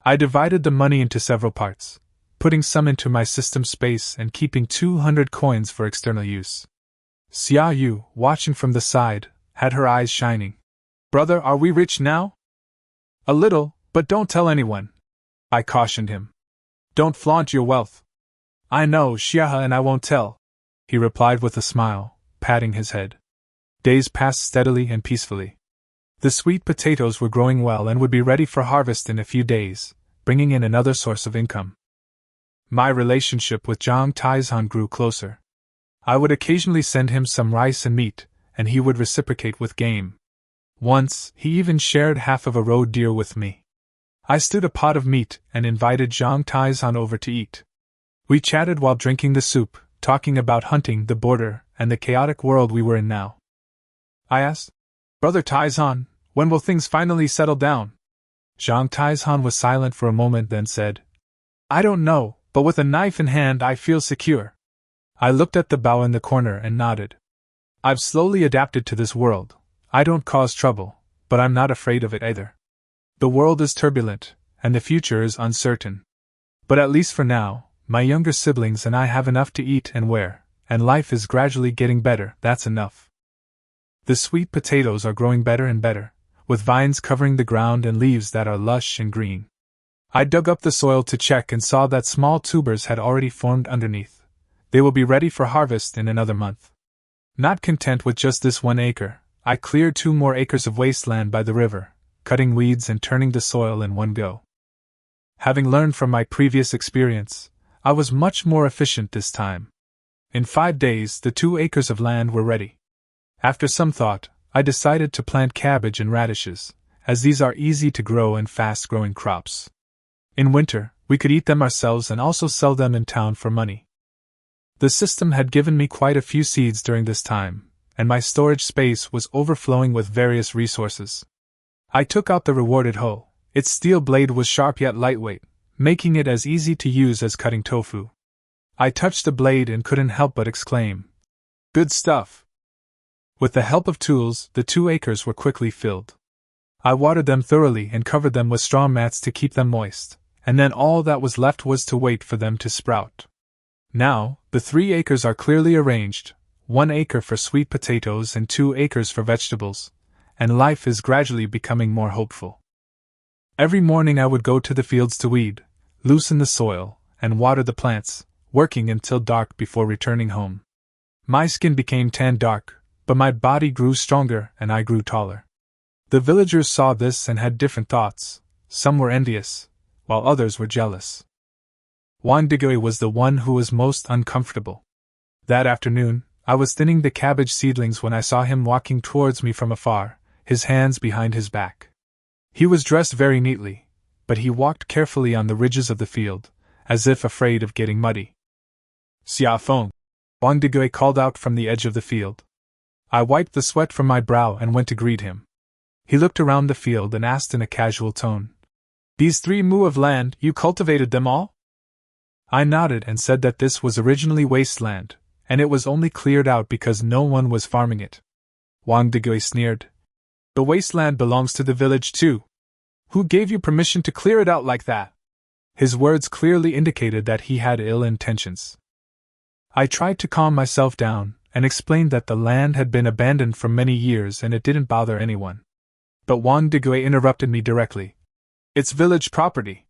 I divided the money into several parts, putting some into my system space and keeping 200 coins for external use. Xia Yu, watching from the side, had her eyes shining. "Brother, are we rich now?" "A little, but don't tell anyone," I cautioned him. "Don't flaunt your wealth." "I know, Xia, and I won't tell," he replied with a smile, patting his head. Days passed steadily and peacefully. The sweet potatoes were growing well and would be ready for harvest in a few days, bringing in another source of income. My relationship with Zhang Taizhan grew closer. I would occasionally send him some rice and meat, and he would reciprocate with game. Once, he even shared half of a roe deer with me. I stewed a pot of meat and invited Zhang Taizhan over to eat. We chatted while drinking the soup, talking about hunting, the border, and the chaotic world we were in now. I asked, "Brother Taizhan, when will things finally settle down?" Zhang Taizhan was silent for a moment, then said, "I don't know, but with a knife in hand I feel secure." I looked at the bow in the corner and nodded. "I've slowly adapted to this world. I don't cause trouble, but I'm not afraid of it either. The world is turbulent, and the future is uncertain. But at least for now, my younger siblings and I have enough to eat and wear, and life is gradually getting better. That's enough." The sweet potatoes are growing better and better, with vines covering the ground and leaves that are lush and green. I dug up the soil to check and saw that small tubers had already formed underneath. They will be ready for harvest in another month. Not content with just this 1 acre, I cleared 2 more acres of wasteland by the river, cutting weeds and turning the soil in one go. Having learned from my previous experience, I was much more efficient this time. In 5 days, the 2 acres of land were ready. After some thought, I decided to plant cabbage and radishes, as these are easy to grow and fast-growing crops. In winter, we could eat them ourselves and also sell them in town for money. The system had given me quite a few seeds during this time, and my storage space was overflowing with various resources. I took out the rewarded hoe. Its steel blade was sharp yet lightweight, making it as easy to use as cutting tofu. I touched the blade and couldn't help but exclaim, "Good stuff!" With the help of tools, the 2 acres were quickly filled. I watered them thoroughly and covered them with straw mats to keep them moist, and then all that was left was to wait for them to sprout. Now, the 3 acres are clearly arranged, 1 acre for sweet potatoes and 2 acres for vegetables, and life is gradually becoming more hopeful. Every morning I would go to the fields to weed, loosen the soil, and water the plants, working until dark before returning home. My skin became tan dark, but my body grew stronger and I grew taller. The villagers saw this and had different thoughts. Some were envious, while others were jealous. Wang Digui was the one who was most uncomfortable. That afternoon, I was thinning the cabbage seedlings when I saw him walking towards me from afar, his hands behind his back. He was dressed very neatly, but he walked carefully on the ridges of the field, as if afraid of getting muddy. "Xia Feng," Wang Digui called out from the edge of the field. I wiped the sweat from my brow and went to greet him. He looked around the field and asked in a casual tone, "These 3 mu of land, you cultivated them all?" I nodded and said that this was originally wasteland, and it was only cleared out because no one was farming it. Wang Digui sneered. "The wasteland belongs to the village too. Who gave you permission to clear it out like that?" His words clearly indicated that he had ill intentions. I tried to calm myself down and explained that the land had been abandoned for many years and it didn't bother anyone. But Wang Digui interrupted me directly. "It's village property.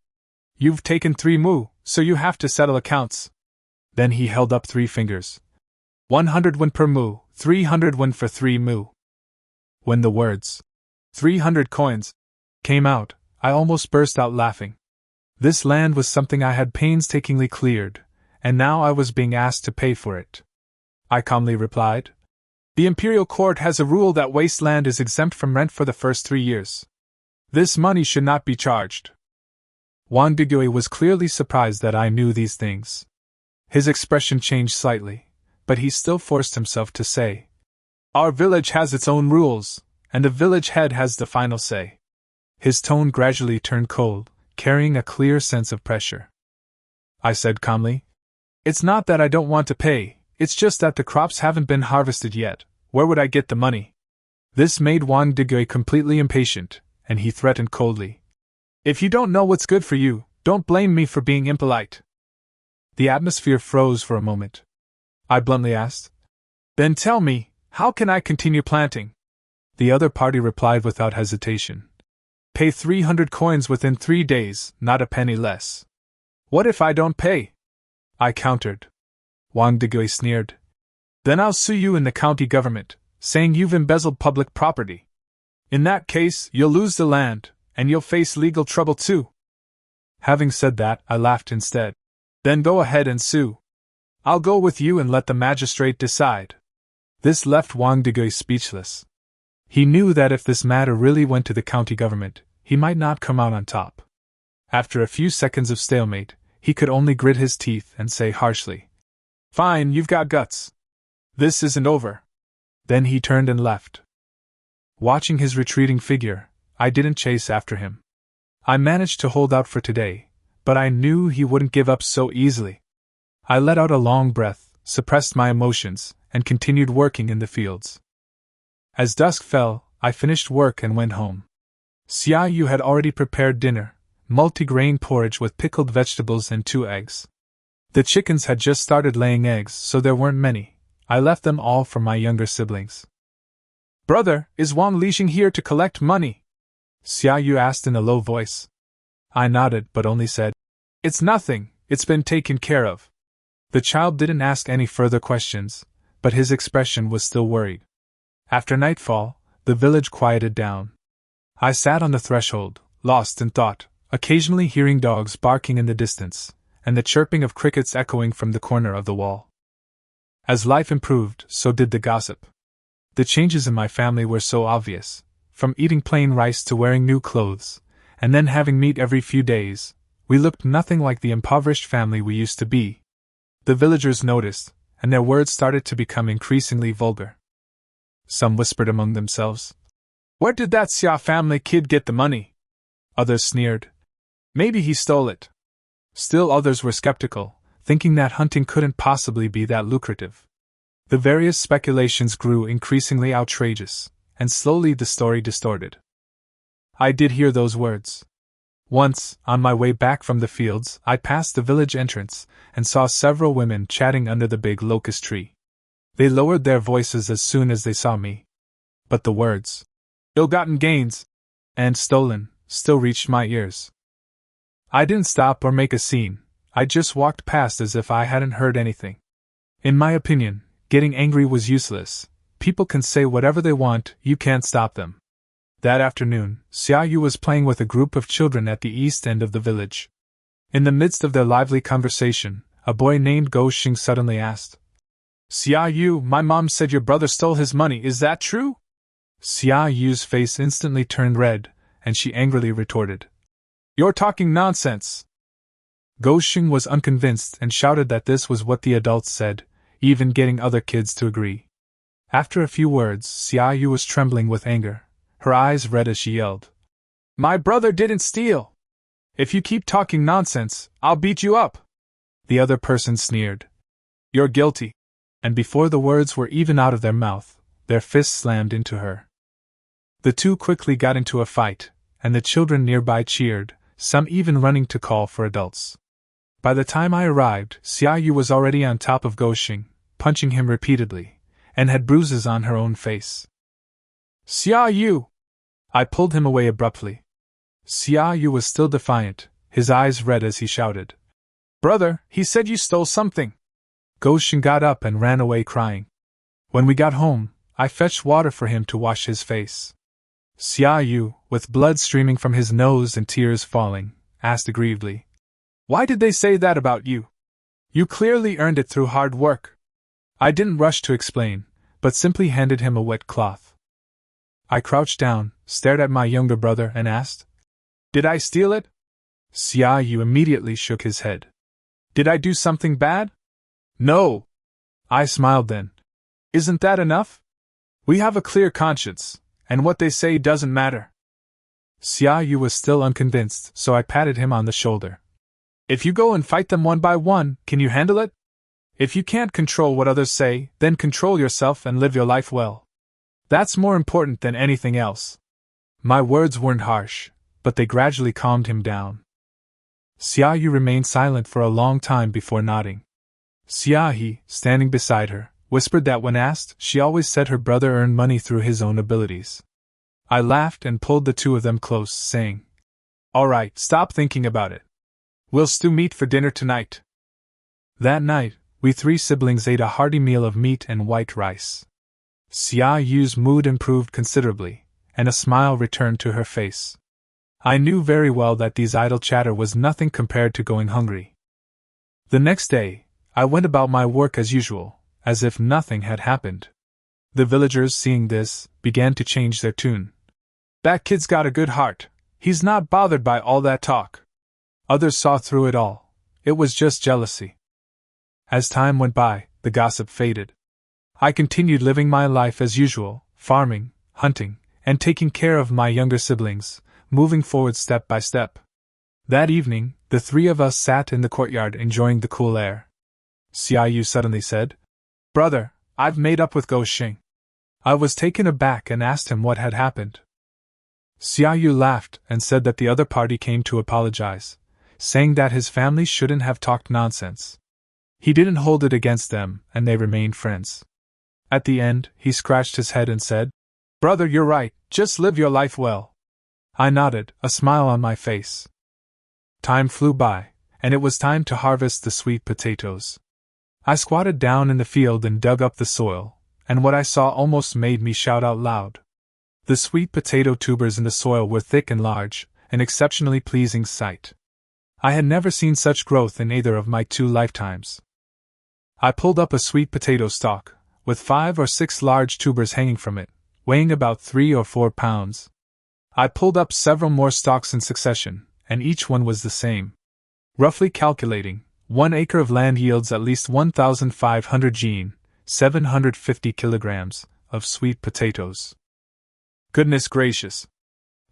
You've taken 3 mu, so you have to settle accounts." Then he held up 3 fingers. 100 won per mu, 300 won for 3 mu. When the words, 300 coins, came out, I almost burst out laughing. This land was something I had painstakingly cleared, and now I was being asked to pay for it. I calmly replied, "The imperial court has a rule that wasteland is exempt from rent for the first 3 years. This money should not be charged." Wang Digui was clearly surprised that I knew these things. His expression changed slightly, but he still forced himself to say, "Our village has its own rules, and the village head has the final say." His tone gradually turned cold, carrying a clear sense of pressure. I said calmly, "It's not that I don't want to pay, it's just that the crops haven't been harvested yet. Where would I get the money?" This made Wang Digui completely impatient, and he threatened coldly, "If you don't know what's good for you, don't blame me for being impolite." The atmosphere froze for a moment. I bluntly asked, "Then tell me, how can I continue planting?" The other party replied without hesitation, "Pay 300 coins within 3 days, not a penny less." "What if I don't pay?" I countered. Wang Digui sneered, "Then I'll sue you in the county government, saying you've embezzled public property. In that case, you'll lose the land, and you'll face legal trouble too." Having said that, I laughed instead. "Then go ahead and sue. I'll go with you and let the magistrate decide." This left Wang Digui speechless. He knew that if this matter really went to the county government, he might not come out on top. After a few seconds of stalemate, he could only grit his teeth and say harshly, "Fine, you've got guts. This isn't over." Then he turned and left. Watching his retreating figure, I didn't chase after him. I managed to hold out for today, but I knew he wouldn't give up so easily. I let out a long breath, suppressed my emotions, and continued working in the fields. As dusk fell, I finished work and went home. Xia Yu had already prepared dinner, multigrain porridge with pickled vegetables and 2 eggs. The chickens had just started laying eggs, so there weren't many. I left them all for my younger siblings. "Brother, is Wang Lixing here to collect money?" Xia Yu asked in a low voice. I nodded but only said, "It's nothing, it's been taken care of." The child didn't ask any further questions, but his expression was still worried. After nightfall, the village quieted down. I sat on the threshold, lost in thought, occasionally hearing dogs barking in the distance, and the chirping of crickets echoing from the corner of the wall. As life improved, so did the gossip. The changes in my family were so obvious, from eating plain rice to wearing new clothes, and then having meat every few days. We looked nothing like the impoverished family we used to be. The villagers noticed, and their words started to become increasingly vulgar. Some whispered among themselves, "Where did that Xia family kid get the money?" Others sneered, "Maybe he stole it." Still others were skeptical, thinking that hunting couldn't possibly be that lucrative. The various speculations grew increasingly outrageous, and slowly the story distorted. I did hear those words. Once, on my way back from the fields, I passed the village entrance and saw several women chatting under the big locust tree. They lowered their voices as soon as they saw me. But the words, "ill-gotten gains," and "stolen," still reached my ears. I didn't stop or make a scene, I just walked past as if I hadn't heard anything. In my opinion, getting angry was useless. people can say whatever they want, you can't stop them. That afternoon, Xiaoyu was playing with a group of children at the east end of the village. In the midst of their lively conversation, a boy named Go Xing suddenly asked, Xiaoyu, my mom said your brother stole his money, is that true? Xiaoyu's face instantly turned red, and she angrily retorted, You're talking nonsense! Go Xing was unconvinced and shouted that this was what the adults said, even getting other kids to agree. After a few words, Xiaoyu was trembling with anger, her eyes red as she yelled, My brother didn't steal! If you keep talking nonsense, I'll beat you up! The other person sneered, You're guilty! And before the words were even out of their mouth, their fists slammed into her. The two quickly got into a fight, and the children nearby cheered, some even running to call for adults. By the time I arrived, Xiaoyu was already on top of Go Xing, punching him repeatedly, and had bruises on her own face. Xiaoyu! I pulled him away abruptly. Xiaoyu was still defiant, his eyes red as he shouted, Brother, he said you stole something! Go Xing got up and ran away crying. When we got home, I fetched water for him to wash his face. Xiaoyu, with blood streaming from his nose and tears falling, asked aggrievedly, Why did they say that about you? You clearly earned it through hard work. I didn't rush to explain, but simply handed him a wet cloth. I crouched down, stared at my younger brother, and asked, Did I steal it? Xiaoyu immediately shook his head. Did I do something bad? No! I smiled then. Isn't that enough? We have a clear conscience, and what they say doesn't matter. Xiaoyu was still unconvinced, so I patted him on the shoulder. If you go and fight them one by one, can you handle it? If you can't control what others say, then control yourself and live your life well. That's more important than anything else. My words weren't harsh, but they gradually calmed him down. Xiaoyu remained silent for a long time before nodding. Xiaohe, standing beside her, whispered that when asked, she always said her brother earned money through his own abilities. I laughed and pulled the two of them close, saying, All right, stop thinking about it. We'll stew meat for dinner tonight. That night, we three siblings ate a hearty meal of meat and white rice. Xiaoyu's mood improved considerably, and a smile returned to her face. I knew very well that these idle chatter was nothing compared to going hungry. The next day, I went about my work as usual, as if nothing had happened. The villagers, seeing this, began to change their tune. That kid's got a good heart, he's not bothered by all that talk. Others saw through it all, it was just jealousy. As time went by, the gossip faded. I continued living my life as usual, farming, hunting, and taking care of my younger siblings, moving forward step by step. That evening, the three of us sat in the courtyard enjoying the cool air. Xiaoyu suddenly said, Brother, I've made up with Go Xing. I was taken aback and asked him what had happened. Xiaoyu laughed and said that the other party came to apologize, saying that his family shouldn't have talked nonsense. He didn't hold it against them, and they remained friends. At the end, he scratched his head and said, Brother, you're right, just live your life well. I nodded, a smile on my face. Time flew by, and it was time to harvest the sweet potatoes. I squatted down in the field and dug up the soil, and what I saw almost made me shout out loud. The sweet potato tubers in the soil were thick and large, an exceptionally pleasing sight. I had never seen such growth in either of my 2 lifetimes. I pulled up a sweet potato stalk, with 5 or 6 large tubers hanging from it, weighing about 3 or 4 pounds. I pulled up several more stalks in succession, and each one was the same. Roughly calculating, 1 acre of land yields at least 1,500 jin, 750 kilograms, of sweet potatoes. Goodness gracious!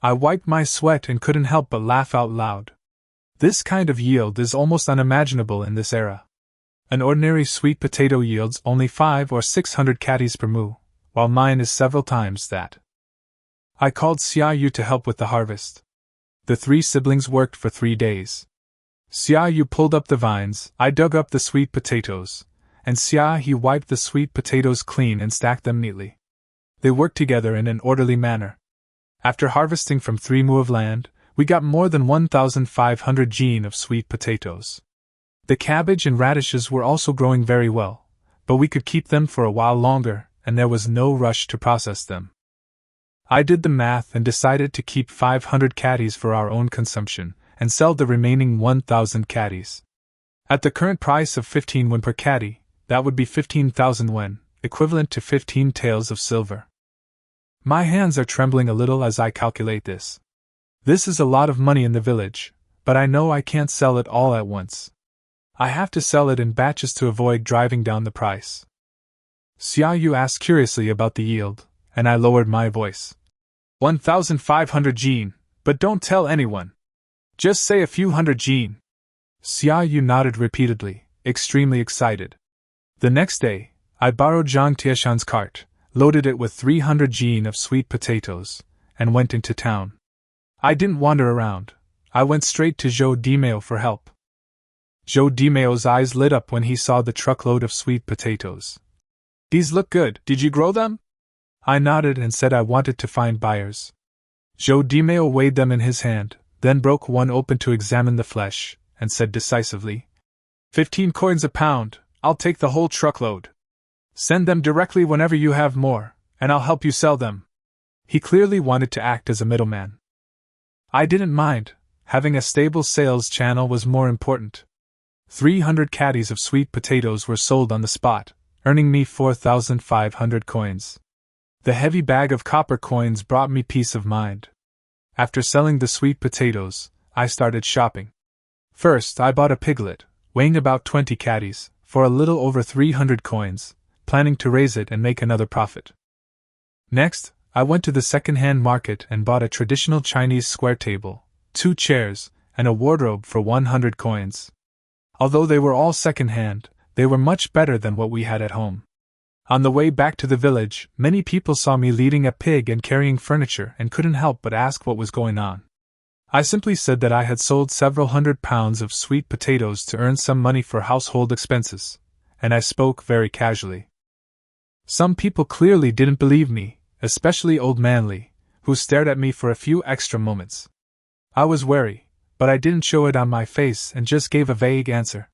I wiped my sweat and couldn't help but laugh out loud. This kind of yield is almost unimaginable in this era. An ordinary sweet potato yields only 500 or 600 catties per mu, while mine is several times that. I called Xiaoyu to help with the harvest. The 3 siblings worked for 3 days. Xiaoyu pulled up the vines, I dug up the sweet potatoes, and Xiaohe wiped the sweet potatoes clean and stacked them neatly. They worked together in an orderly manner. After harvesting from 3 mu of land, we got more than 1,500 jin of sweet potatoes. The cabbage and radishes were also growing very well, but we could keep them for a while longer, and there was no rush to process them. I did the math and decided to keep 500 caddies for our own consumption, and sell the remaining 1,000 caddies. At the current price of 15 won per caddy, that would be 15,000 won, equivalent to 15 taels of silver. My hands are trembling a little as I calculate this. This is a lot of money in the village, but I know I can't sell it all at once. I have to sell it in batches to avoid driving down the price. Xiaoyu asked curiously about the yield, and I lowered my voice. 1,500 jin, but don't tell anyone. Just say a few hundred jin. Xiaoyu nodded repeatedly, extremely excited. The next day, I borrowed Zhang Tieshan's cart, loaded it with 300 jin of sweet potatoes, and went into town. I didn't wander around. I went straight to Zhou Dimeo for help. Zhou Dimeo's eyes lit up when he saw the truckload of sweet potatoes. These look good. Did you grow them? I nodded and said I wanted to find buyers. Zhou Dimeo weighed them in his hand, then broke one open to examine the flesh, and said decisively, 15 coins a pound, I'll take the whole truckload. Send them directly whenever you have more, and I'll help you sell them. He clearly wanted to act as a middleman. I didn't mind. Having a stable sales channel was more important. 300 caddies of sweet potatoes were sold on the spot, earning me 4,500 coins. The heavy bag of copper coins brought me peace of mind. After selling the sweet potatoes, I started shopping. First, I bought a piglet, weighing about 20 caddies, for a little over 300 coins, planning to raise it and make another profit. Next, I went to the second-hand market and bought a traditional Chinese square table, 2 chairs, and a wardrobe for 100 coins. Although they were all second-hand, they were much better than what we had at home. On the way back to the village, many people saw me leading a pig and carrying furniture and couldn't help but ask what was going on. I simply said that I had sold several hundred pounds of sweet potatoes to earn some money for household expenses, and I spoke very casually. Some people clearly didn't believe me, especially old Manly, who stared at me for a few extra moments. I was wary, but I didn't show it on my face and just gave a vague answer.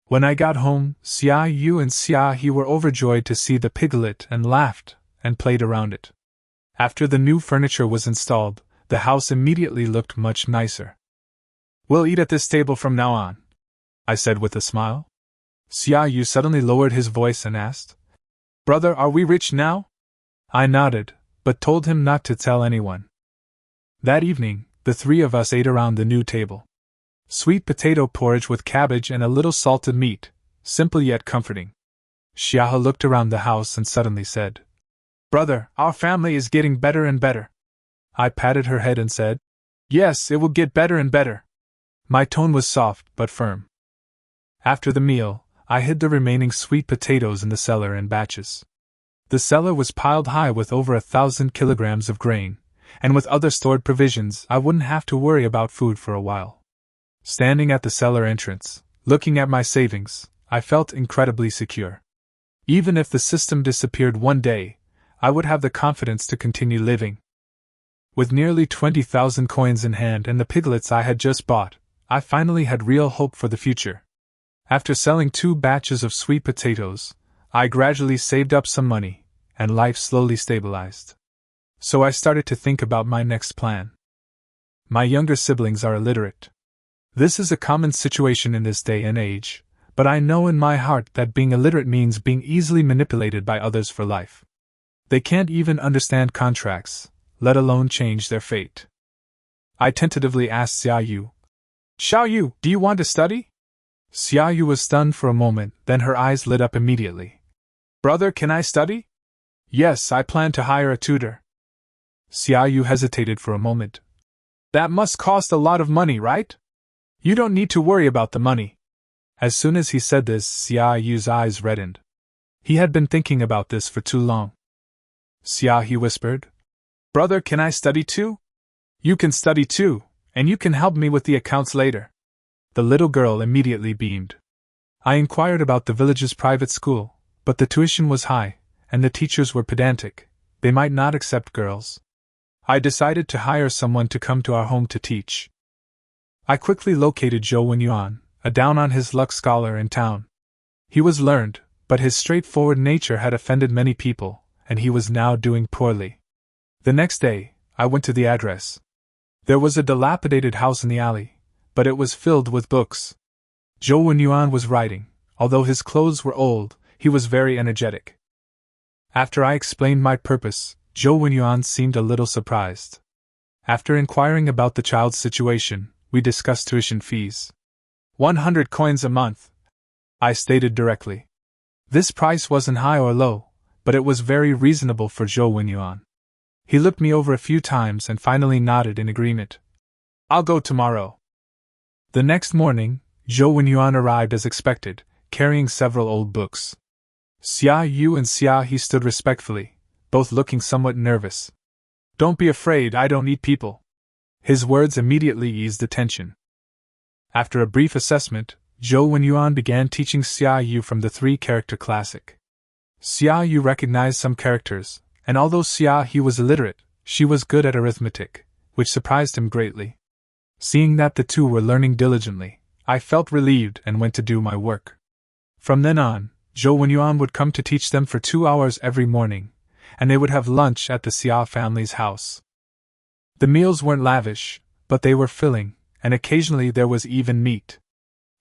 When I got home, Xia Yu and Xia He were overjoyed to see the piglet and laughed and played around it. After the new furniture was installed, the house immediately looked much nicer. We'll eat at this table from now on, I said with a smile. Xia Yu suddenly lowered his voice and asked, Brother, are we rich now? I nodded, but told him not to tell anyone. That evening, the three of us ate around the new table. Sweet potato porridge with cabbage and a little salted meat, simple yet comforting. Xiahe looked around the house and suddenly said, Brother, our family is getting better and better. I patted her head and said, Yes, it will get better and better. My tone was soft but firm. After the meal, I hid the remaining sweet potatoes in the cellar in batches. The cellar was piled high with over 1,000 kilograms of grain, and with other stored provisions, I wouldn't have to worry about food for a while. Standing at the cellar entrance, looking at my savings, I felt incredibly secure. Even if the system disappeared one day, I would have the confidence to continue living. With nearly 20,000 coins in hand and the piglets I had just bought, I finally had real hope for the future. After selling 2 batches of sweet potatoes, I gradually saved up some money, and life slowly stabilized. So I started to think about my next plan. My younger siblings are illiterate. This is a common situation in this day and age, but I know in my heart that being illiterate means being easily manipulated by others for life. They can't even understand contracts, let alone change their fate. I tentatively asked Xiaoyu, Xiaoyu, do you want to study? Xiaoyu was stunned for a moment, then her eyes lit up immediately. Brother, can I study? Yes, I plan to hire a tutor. Xiaoyu hesitated for a moment. That must cost a lot of money, right? You don't need to worry about the money. As soon as he said this, Xiaoyu's eyes reddened. He had been thinking about this for too long. Xia, he whispered. Brother, can I study too? You can study too, and you can help me with the accounts later. The little girl immediately beamed. I inquired about the village's private school, but the tuition was high, and the teachers were pedantic. They might not accept girls. I decided to hire someone to come to our home to teach. I quickly located Zhou Wenyuan, a down-on-his-luck scholar in town. He was learned, but his straightforward nature had offended many people, and he was now doing poorly. The next day, I went to the address. There was a dilapidated house in the alley, but it was filled with books. Zhou Wenyuan was writing. Although his clothes were old, he was very energetic. After I explained my purpose, Zhou Wenyuan seemed a little surprised. After inquiring about the child's situation, we discussed tuition fees. 100 coins a month, I stated directly. This price wasn't high or low, but it was very reasonable for Zhou Wenyuan. He looked me over a few times and finally nodded in agreement. I'll go tomorrow. The next morning, Zhou Wenyuan arrived as expected, carrying several old books. Xia Yu and Xia He stood respectfully, both looking somewhat nervous. Don't be afraid, I don't eat people. His words immediately eased the tension. After a brief assessment, Zhou Wenyuan began teaching Xia Yu from the 3-character classic. Xia Yu recognized some characters, and although Xia He was illiterate, she was good at arithmetic, which surprised him greatly. Seeing that the two were learning diligently, I felt relieved and went to do my work. From then on, Zhou Wenyuan would come to teach them for 2 hours every morning, and they would have lunch at the Xia family's house. The meals weren't lavish, but they were filling, and occasionally there was even meat.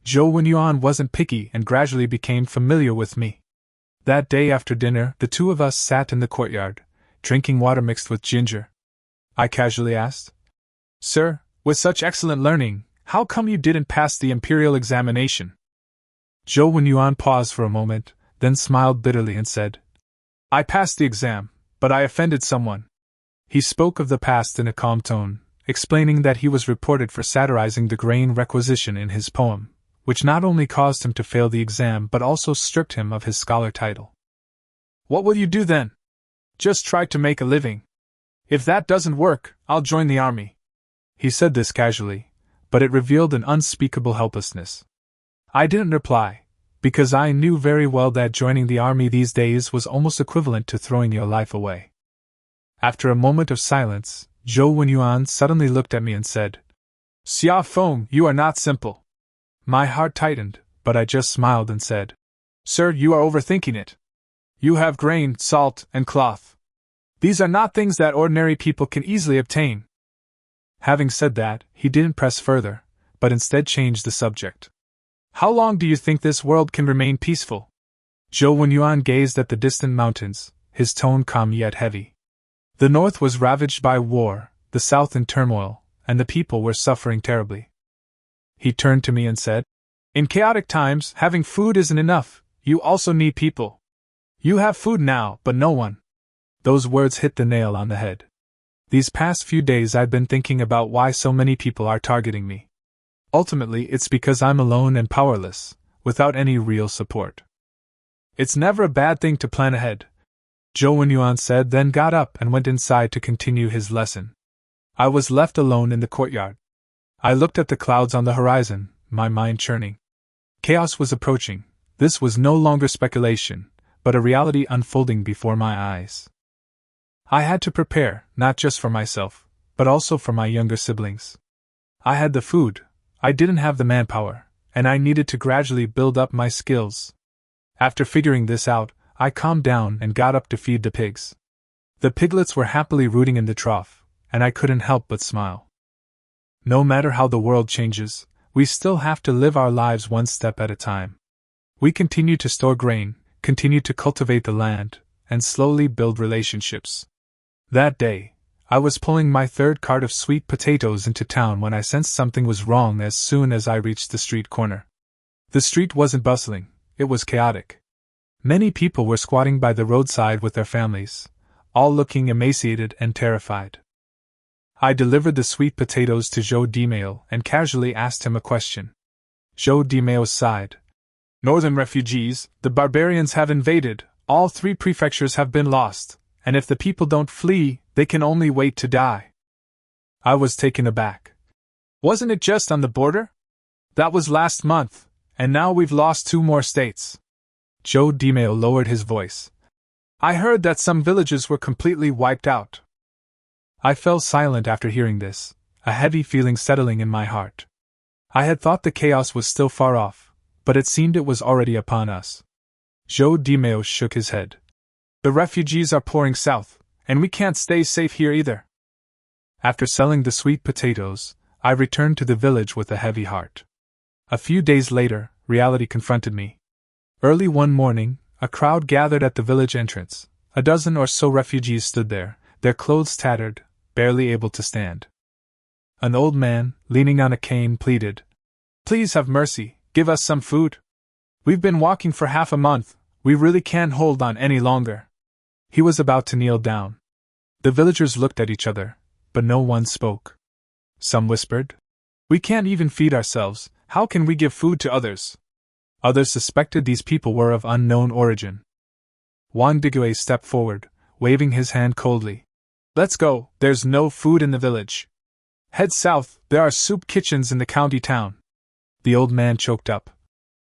Zhou Wenyuan wasn't picky and gradually became familiar with me. That day after dinner, the two of us sat in the courtyard, drinking water mixed with ginger. I casually asked, "Sir, with such excellent learning, how come you didn't pass the imperial examination?" Zhou Wenyuan paused for a moment, then smiled bitterly and said, "I passed the exam, but I offended someone." He spoke of the past in a calm tone, explaining that he was reported for satirizing the grain requisition in his poem, which not only caused him to fail the exam but also stripped him of his scholar title. "What will you do then?" "Just try to make a living. If that doesn't work, I'll join the army." He said this casually, but it revealed an unspeakable helplessness. I didn't reply, because I knew very well that joining the army these days was almost equivalent to throwing your life away. After a moment of silence, Zhou Wenyuan suddenly looked at me and said, "Xia Feng, you are not simple." My heart tightened, but I just smiled and said, "Sir, you are overthinking it. You have grain, salt, and cloth. These are not things that ordinary people can easily obtain." Having said that, he didn't press further, but instead changed the subject. "How long do you think this world can remain peaceful?" Zhou Wenyuan gazed at the distant mountains, his tone calm yet heavy. The north was ravaged by war, the south in turmoil, and the people were suffering terribly. He turned to me and said, "In chaotic times, having food isn't enough, you also need people. You have food now, but no one." Those words hit the nail on the head. These past few days I've been thinking about why so many people are targeting me. Ultimately, it's because I'm alone and powerless, without any real support. "It's never a bad thing to plan ahead," Zhou Wenyuan said, then got up and went inside to continue his lesson. I was left alone in the courtyard. I looked at the clouds on the horizon, my mind churning. Chaos was approaching. This was no longer speculation, but a reality unfolding before my eyes. I had to prepare, not just for myself, but also for my younger siblings. I had the food, I didn't have the manpower, and I needed to gradually build up my skills. After figuring this out, I calmed down and got up to feed the pigs. The piglets were happily rooting in the trough, and I couldn't help but smile. No matter how the world changes, we still have to live our lives one step at a time. We continue to store grain, continue to cultivate the land, and slowly build relationships. That day, I was pulling my 3rd cart of sweet potatoes into town when I sensed something was wrong as soon as I reached the street corner. The street wasn't bustling, it was chaotic. Many people were squatting by the roadside with their families, all looking emaciated and terrified. I delivered the sweet potatoes to Zhou Dimeo and casually asked him a question. Zhou Dimeo sighed. "Northern refugees, the barbarians have invaded, all 3 prefectures have been lost, and if the people don't flee, they can only wait to die." I was taken aback. "Wasn't it just on the border? That was last month, and now we've lost 2 more states." Zhou Dimeo lowered his voice. "I heard that some villages were completely wiped out." I fell silent after hearing this, a heavy feeling settling in my heart. I had thought the chaos was still far off, but it seemed it was already upon us. Zhou Dimeo shook his head. The refugees are pouring south, and we can't stay safe here either. After selling the sweet potatoes, I returned to the village with a heavy heart. A few days later, reality confronted me. Early one morning, a crowd gathered at the village entrance. A dozen or so refugees stood there, their clothes tattered, barely able to stand. An old man, leaning on a cane, pleaded, "Please have mercy, give us some food. We've been walking for half a month, we really can't hold on any longer." He was about to kneel down. The villagers looked at each other, but no one spoke. Some whispered, "We can't even feed ourselves, how can we give food to others?" Others suspected these people were of unknown origin. Wang Digui stepped forward, waving his hand coldly. "Let's go, there's no food in the village. Head south, there are soup kitchens in the county town." The old man choked up.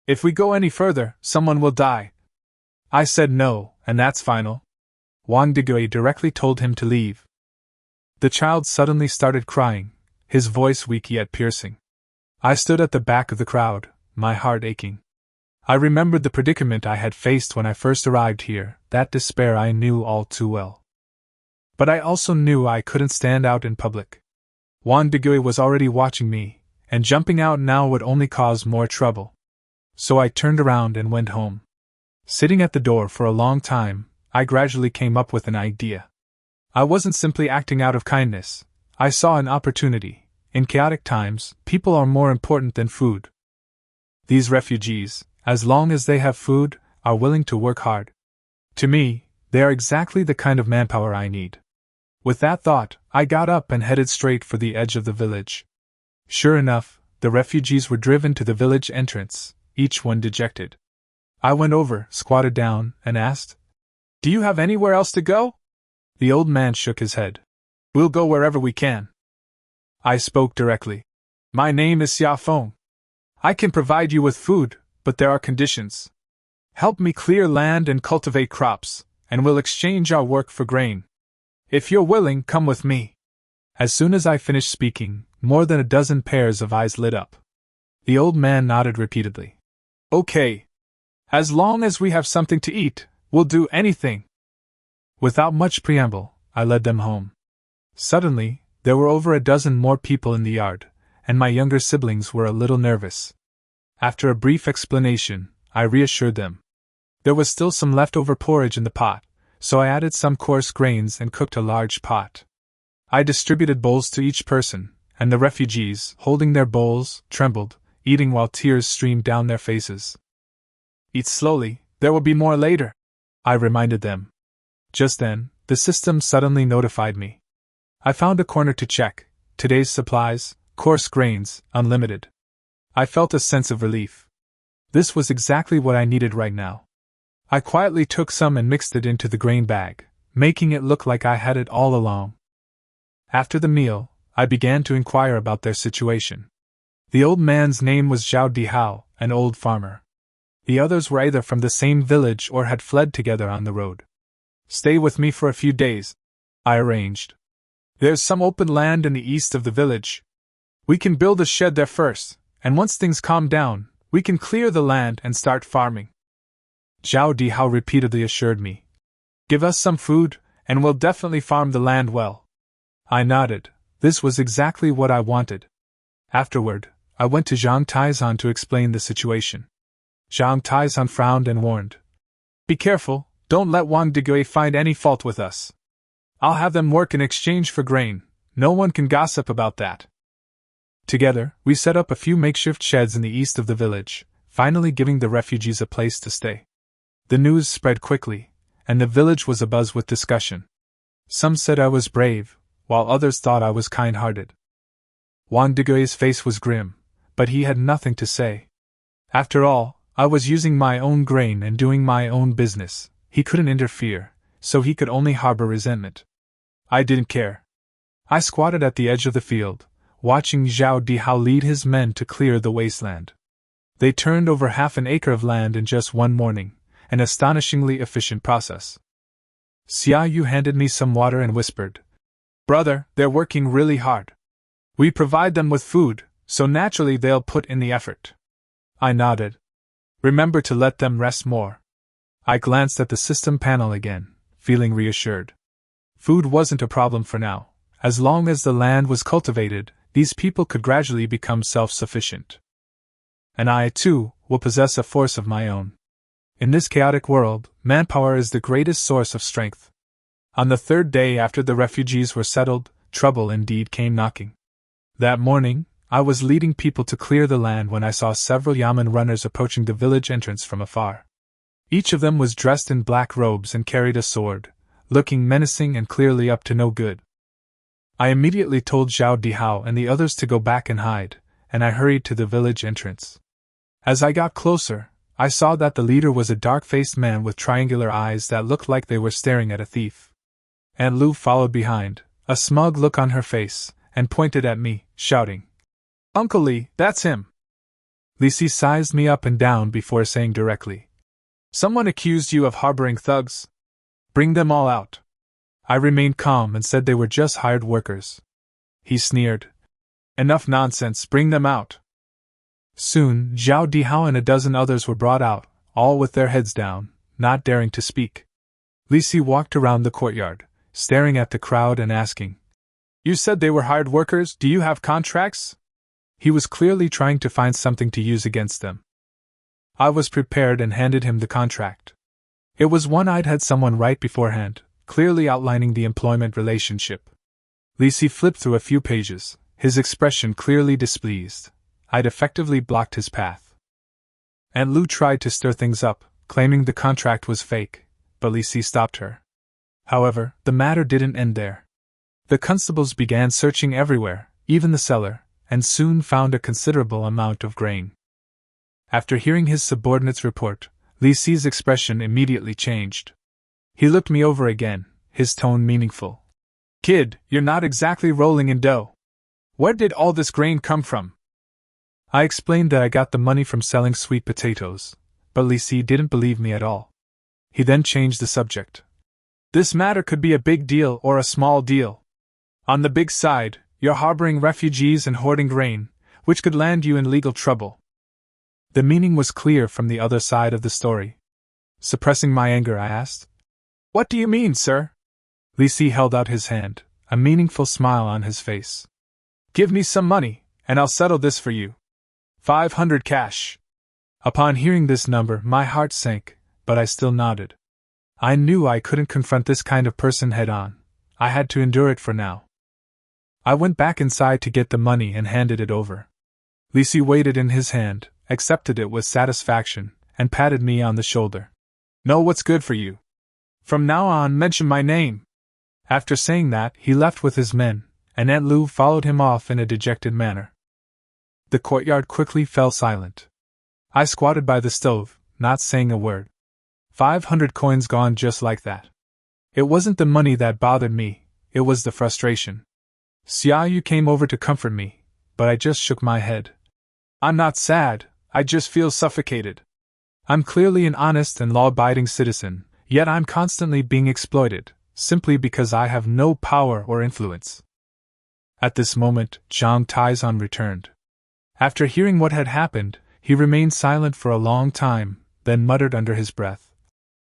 "If we go any further, someone will die." I said no, and that's final. Wang Digui directly told him to leave. The child suddenly started crying, his voice weak yet piercing. I stood at the back of the crowd, my heart aching. I remembered the predicament I had faced when I first arrived here, that despair I knew all too well. But I also knew I couldn't stand out in public. Wang Digui was already watching me, and jumping out now would only cause more trouble. So I turned around and went home. Sitting at the door for a long time, I gradually came up with an idea. I wasn't simply acting out of kindness, I saw an opportunity. In chaotic times, people are more important than food. These refugees, as long as they have food, are willing to work hard. To me, they are exactly the kind of manpower I need. With that thought, I got up and headed straight for the edge of the village. Sure enough, the refugees were driven to the village entrance, each one dejected. I went over, squatted down, and asked, "Do you have anywhere else to go?" The old man shook his head. "We'll go wherever we can." I spoke directly. "My name is Xia Feng. I can provide you with food, but there are conditions. Help me clear land and cultivate crops, and we'll exchange our work for grain. If you're willing, come with me." As soon as I finished speaking, more than a dozen pairs of eyes lit up. The old man nodded repeatedly. "Okay. As long as we have something to eat, we'll do anything." Without much preamble, I led them home. Suddenly, there were over a dozen more people in the yard, and my younger siblings were a little nervous. After a brief explanation, I reassured them. There was still some leftover porridge in the pot, so I added some coarse grains and cooked a large pot. I distributed bowls to each person, and the refugees, holding their bowls, trembled, eating while tears streamed down their faces. "Eat slowly, there will be more later," I reminded them. Just then, the system suddenly notified me. I found a corner to check, today's supplies, coarse grains, unlimited. I felt a sense of relief. This was exactly what I needed right now. I quietly took some and mixed it into the grain bag, making it look like I had it all along. After the meal, I began to inquire about their situation. The old man's name was Zhao Dihao, an old farmer. The others were either from the same village or had fled together on the road. "Stay with me for a few days," I arranged. "There's some open land in the east of the village. We can build a shed there first, and once things calm down, we can clear the land and start farming." Zhao Dihao repeatedly assured me, "Give us some food, and we'll definitely farm the land well." I nodded. This was exactly what I wanted. Afterward, I went to Zhang Taizan to explain the situation. Zhang Taizan frowned and warned, "Be careful, don't let Wang Digui find any fault with us. I'll have them work in exchange for grain, no one can gossip about that." Together, we set up a few makeshift sheds in the east of the village, finally giving the refugees a place to stay. The news spread quickly, and the village was abuzz with discussion. Some said I was brave, while others thought I was kind-hearted. Wang Digui's face was grim, but he had nothing to say. After all, I was using my own grain and doing my own business. He couldn't interfere, so he could only harbor resentment. I didn't care. I squatted at the edge of the field, watching Zhao Dihao lead his men to clear the wasteland. They turned over half an acre of land in just one morning, an astonishingly efficient process. Xia Yu handed me some water and whispered, "Brother, they're working really hard. We provide them with food, so naturally they'll put in the effort." I nodded. "Remember to let them rest more." I glanced at the system panel again, feeling reassured. Food wasn't a problem for now. As long as the land was cultivated, these people could gradually become self-sufficient. And I, too, will possess a force of my own. In this chaotic world, manpower is the greatest source of strength. On the third day after the refugees were settled, trouble indeed came knocking. That morning, I was leading people to clear the land when I saw several yamen runners approaching the village entrance from afar. Each of them was dressed in black robes and carried a sword, looking menacing and clearly up to no good. I immediately told Zhao Dihao and the others to go back and hide, and I hurried to the village entrance. As I got closer, I saw that the leader was a dark-faced man with triangular eyes that looked like they were staring at a thief. Aunt Lu followed behind, a smug look on her face, and pointed at me, shouting, "Uncle Li, that's him!" Li Si sized me up and down before saying directly, "Someone accused you of harboring thugs. Bring them all out." I remained calm and said they were just hired workers. He sneered, "Enough nonsense, bring them out." Soon, Zhao Dihao and a dozen others were brought out, all with their heads down, not daring to speak. Li Si walked around the courtyard, staring at the crowd and asking, "You said they were hired workers, do you have contracts?" He was clearly trying to find something to use against them. I was prepared and handed him the contract. It was one I'd had someone write beforehand, clearly outlining the employment relationship. Li Si flipped through a few pages, his expression clearly displeased. I'd effectively blocked his path. Aunt Lu tried to stir things up, claiming the contract was fake, but Li Si stopped her. However, the matter didn't end there. The constables began searching everywhere, even the cellar, and soon found a considerable amount of grain. After hearing his subordinate's report, Li Si's expression immediately changed. He looked me over again, his tone meaningful. "Kid, you're not exactly rolling in dough. Where did all this grain come from?" I explained that I got the money from selling sweet potatoes, but Li Si didn't believe me at all. He then changed the subject. "This matter could be a big deal or a small deal. On the big side, you're harboring refugees and hoarding grain, which could land you in legal trouble." The meaning was clear from the other side of the story. Suppressing my anger, I asked, "What do you mean, sir?" Li Si held out his hand, a meaningful smile on his face. "Give me some money, and I'll settle this for you. 500 cash." Upon hearing this number, my heart sank, but I still nodded. I knew I couldn't confront this kind of person head-on. I had to endure it for now. I went back inside to get the money and handed it over. Li Si weighed it in his hand, accepted it with satisfaction, and patted me on the shoulder. "Know what's good for you. From now on, mention my name." After saying that, he left with his men, and Aunt Lu followed him off in a dejected manner. The courtyard quickly fell silent. I squatted by the stove, not saying a word. 500 coins gone just like that. It wasn't the money that bothered me, it was the frustration. Xia Yu came over to comfort me, but I just shook my head. "I'm not sad, I just feel suffocated. I'm clearly an honest and law-abiding citizen, yet I'm constantly being exploited, simply because I have no power or influence." At this moment, Zhang Taizan returned. After hearing what had happened, he remained silent for a long time, then muttered under his breath,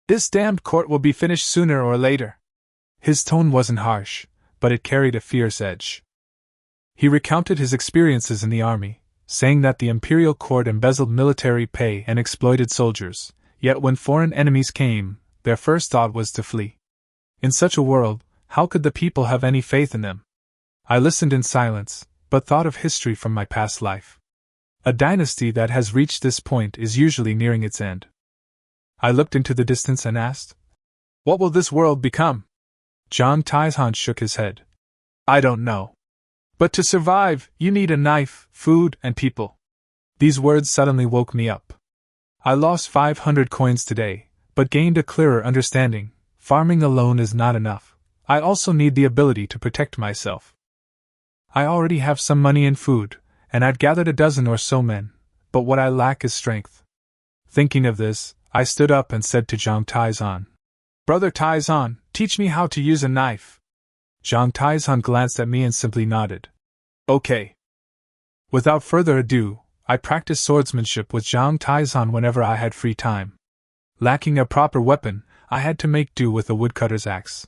"This damned court will be finished sooner or later." His tone wasn't harsh, but it carried a fierce edge. He recounted his experiences in the army, saying that the imperial court embezzled military pay and exploited soldiers, yet when foreign enemies came, their first thought was to flee. In such a world, how could the people have any faith in them? I listened in silence, but thought of history from my past life. A dynasty that has reached this point is usually nearing its end. I looked into the distance and asked, "What will this world become?" Zhang Taizhan shook his head. "I don't know. But to survive, you need a knife, food, and people." These words suddenly woke me up. I lost 500 coins today, but gained a clearer understanding. Farming alone is not enough. I also need the ability to protect myself. I already have some money and food, and I'd gathered a dozen or so men, but what I lack is strength. Thinking of this, I stood up and said to Zhang Taizan, "Brother Taizan, teach me how to use a knife." Zhang Taizan glanced at me and simply nodded. "Okay." Without further ado, I practiced swordsmanship with Zhang Taizan whenever I had free time. Lacking a proper weapon, I had to make do with a woodcutter's axe.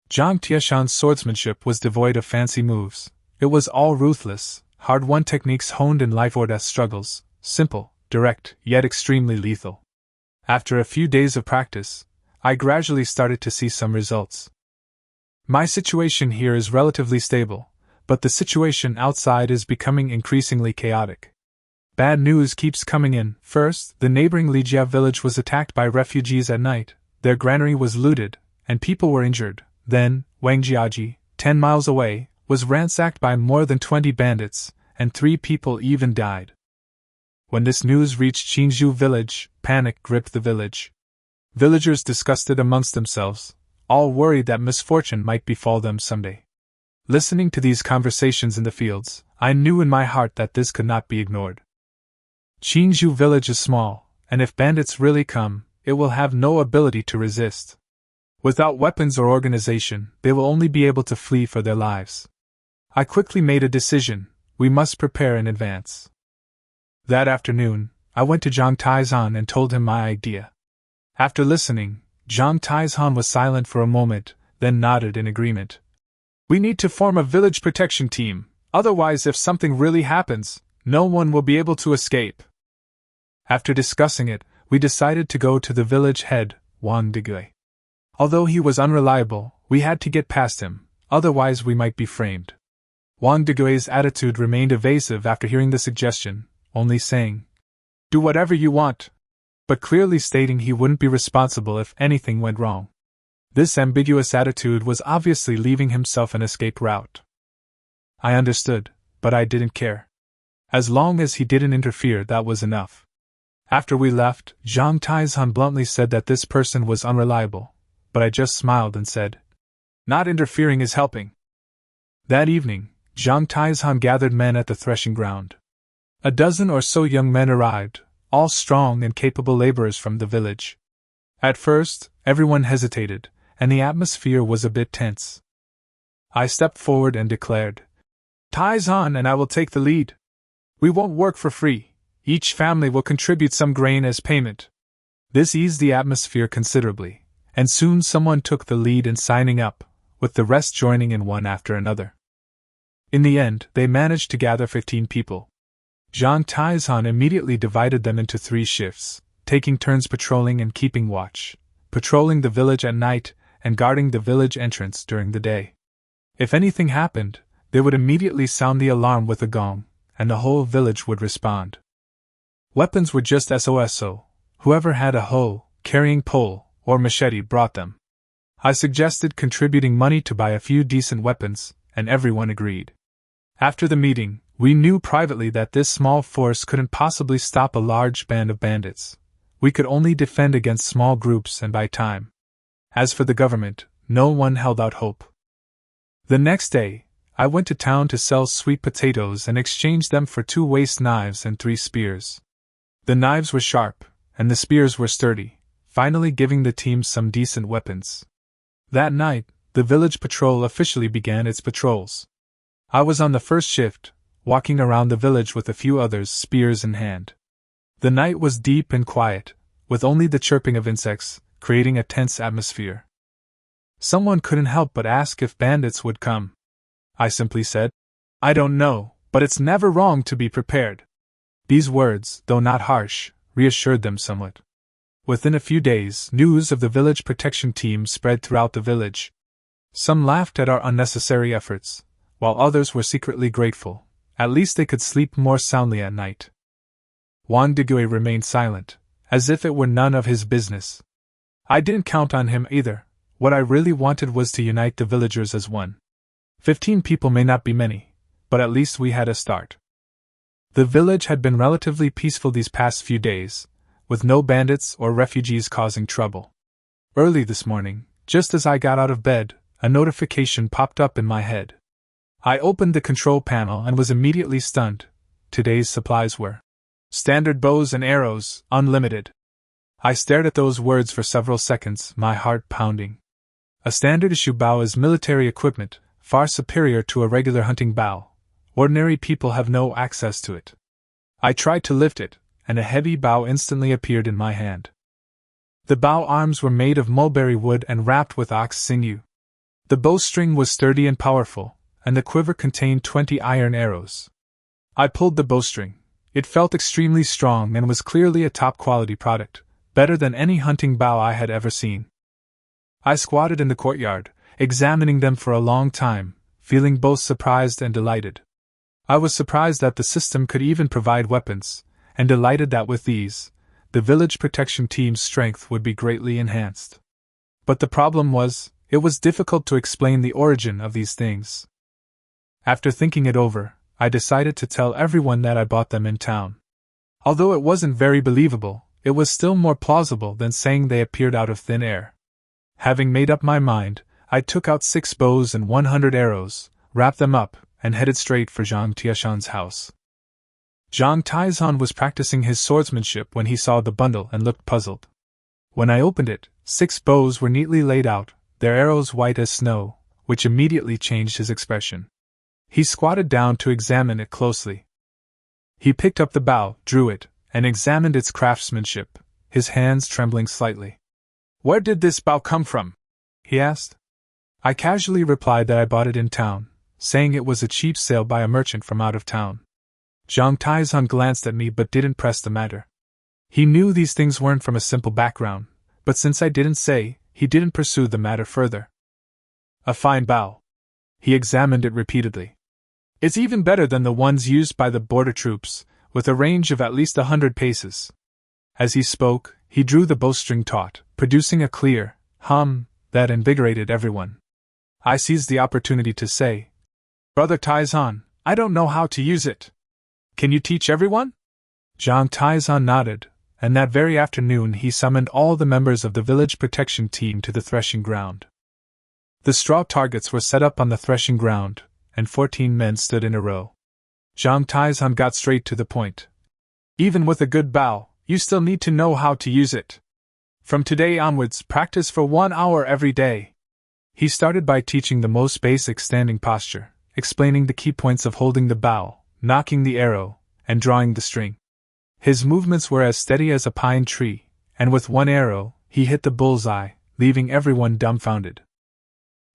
Jiang Tieshan's swordsmanship was devoid of fancy moves. It was all ruthless, hard-won techniques honed in life-or-death struggles, simple, direct, yet extremely lethal. After a few days of practice, I gradually started to see some results. My situation here is relatively stable, but the situation outside is becoming increasingly chaotic. Bad news keeps coming in. First, the neighboring Lijia village was attacked by refugees at night, their granary was looted, and people were injured. Then, Wangjiaji, 10 miles away, was ransacked by more than 20 bandits, and 3 people even died. When this news reached Qingzhou village, panic gripped the village. Villagers discussed it amongst themselves, all worried that misfortune might befall them someday. Listening to these conversations in the fields, I knew in my heart that this could not be ignored. Qingzhou village is small, and if bandits really come, it will have no ability to resist. Without weapons or organization, they will only be able to flee for their lives. I quickly made a decision: we must prepare in advance. That afternoon, I went to Zhang Taizhan and told him my idea. After listening, Zhang Taizhan was silent for a moment, then nodded in agreement. We need to form a village protection team, otherwise if something really happens, no one will be able to escape. After discussing it, we decided to go to the village head, Wang Digui. Although he was unreliable, we had to get past him, otherwise we might be framed. Wang Digui's attitude remained evasive after hearing the suggestion, only saying, "Do whatever you want," but clearly stating he wouldn't be responsible if anything went wrong. This ambiguous attitude was obviously leaving himself an escape route. I understood, but I didn't care. As long as he didn't interfere, that was enough. After we left, Zhang Taizhan bluntly said that this person was unreliable, but I just smiled and said, "Not interfering is helping." That evening, Zhang Taizhan gathered men at the threshing ground. A dozen or so young men arrived, all strong and capable laborers from the village. At first, everyone hesitated, and the atmosphere was a bit tense. I stepped forward and declared, "Taizhan and I will take the lead. We won't work for free. Each family will contribute some grain as payment." This eased the atmosphere considerably, and soon someone took the lead in signing up, with the rest joining in one after another. In the end, they managed to gather 15 people. Zhang Taizhan immediately divided them into 3 shifts, taking turns patrolling and keeping watch, patrolling the village at night and guarding the village entrance during the day. If anything happened, they would immediately sound the alarm with a gong, and the whole village would respond. Weapons were just SOSO. Whoever had a hoe, carrying pole, or machete brought them. I suggested contributing money to buy a few decent weapons, and everyone agreed. After the meeting, we knew privately that this small force couldn't possibly stop a large band of bandits. We could only defend against small groups and buy time. As for the government, no one held out hope. The next day, I went to town to sell sweet potatoes and exchanged them for 2 waste knives and 3 spears. The knives were sharp, and the spears were sturdy, finally giving the team some decent weapons. That night, the village patrol officially began its patrols. I was on the first shift, walking around the village with a few others, spears in hand. The night was deep and quiet, with only the chirping of insects, creating a tense atmosphere. Someone couldn't help but ask if bandits would come. I simply said, "I don't know, but it's never wrong to be prepared." These words, though not harsh, reassured them somewhat. Within a few days, news of the village protection team spread throughout the village. Some laughed at our unnecessary efforts, while others were secretly grateful. At least they could sleep more soundly at night. Wang Digui remained silent, as if it were none of his business. I didn't count on him either. What I really wanted was to unite the villagers as one. 15 people may not be many, but at least we had a start. The village had been relatively peaceful these past few days, with no bandits or refugees causing trouble. Early this morning, just as I got out of bed, a notification popped up in my head. I opened the control panel and was immediately stunned. Today's supplies were standard bows and arrows, unlimited. I stared at those words for several seconds, my heart pounding. A standard issue bow is military equipment, far superior to a regular hunting bow. Ordinary people have no access to it. I tried to lift it, and a heavy bow instantly appeared in my hand. The bow arms were made of mulberry wood and wrapped with ox sinew. The bowstring was sturdy and powerful, and the quiver contained 20 iron arrows. I pulled the bowstring. It felt extremely strong and was clearly a top-quality product, better than any hunting bow I had ever seen. I squatted in the courtyard, examining them for a long time, feeling both surprised and delighted. I was surprised that the system could even provide weapons, and delighted that with these, the village protection team's strength would be greatly enhanced. But the problem was, it was difficult to explain the origin of these things. After thinking it over, I decided to tell everyone that I bought them in town. Although it wasn't very believable, it was still more plausible than saying they appeared out of thin air. Having made up my mind, I took out 6 bows and 100 arrows, wrapped them up, and headed straight for Zhang Tiashan's house. Zhang Taizan was practicing his swordsmanship when he saw the bundle and looked puzzled. When I opened it, 6 bows were neatly laid out, their arrows white as snow, which immediately changed his expression. He squatted down to examine it closely. He picked up the bow, drew it, and examined its craftsmanship, his hands trembling slightly. "Where did this bow come from?" he asked. I casually replied that I bought it in town, saying it was a cheap sale by a merchant from out of town. Zhang Taizan glanced at me but didn't press the matter. He knew these things weren't from a simple background, but since I didn't say, he didn't pursue the matter further. "A fine bow." He examined it repeatedly. "It's even better than the ones used by the border troops, with a range of at least 100 paces. As he spoke, he drew the bowstring taut, producing a clear hum that invigorated everyone. I seized the opportunity to say, "Brother Taizan, I don't know how to use it. Can you teach everyone?" Zhang Taizan nodded, and that very afternoon he summoned all the members of the village protection team to the threshing ground. The straw targets were set up on the threshing ground, and 14 men stood in a row. Zhang Taizan got straight to the point. "Even with a good bow, you still need to know how to use it. From today onwards, practice for 1 hour every day." He started by teaching the most basic standing posture, explaining the key points of holding the bow, knocking the arrow, and drawing the string. His movements were as steady as a pine tree, and with one arrow, he hit the bullseye, leaving everyone dumbfounded.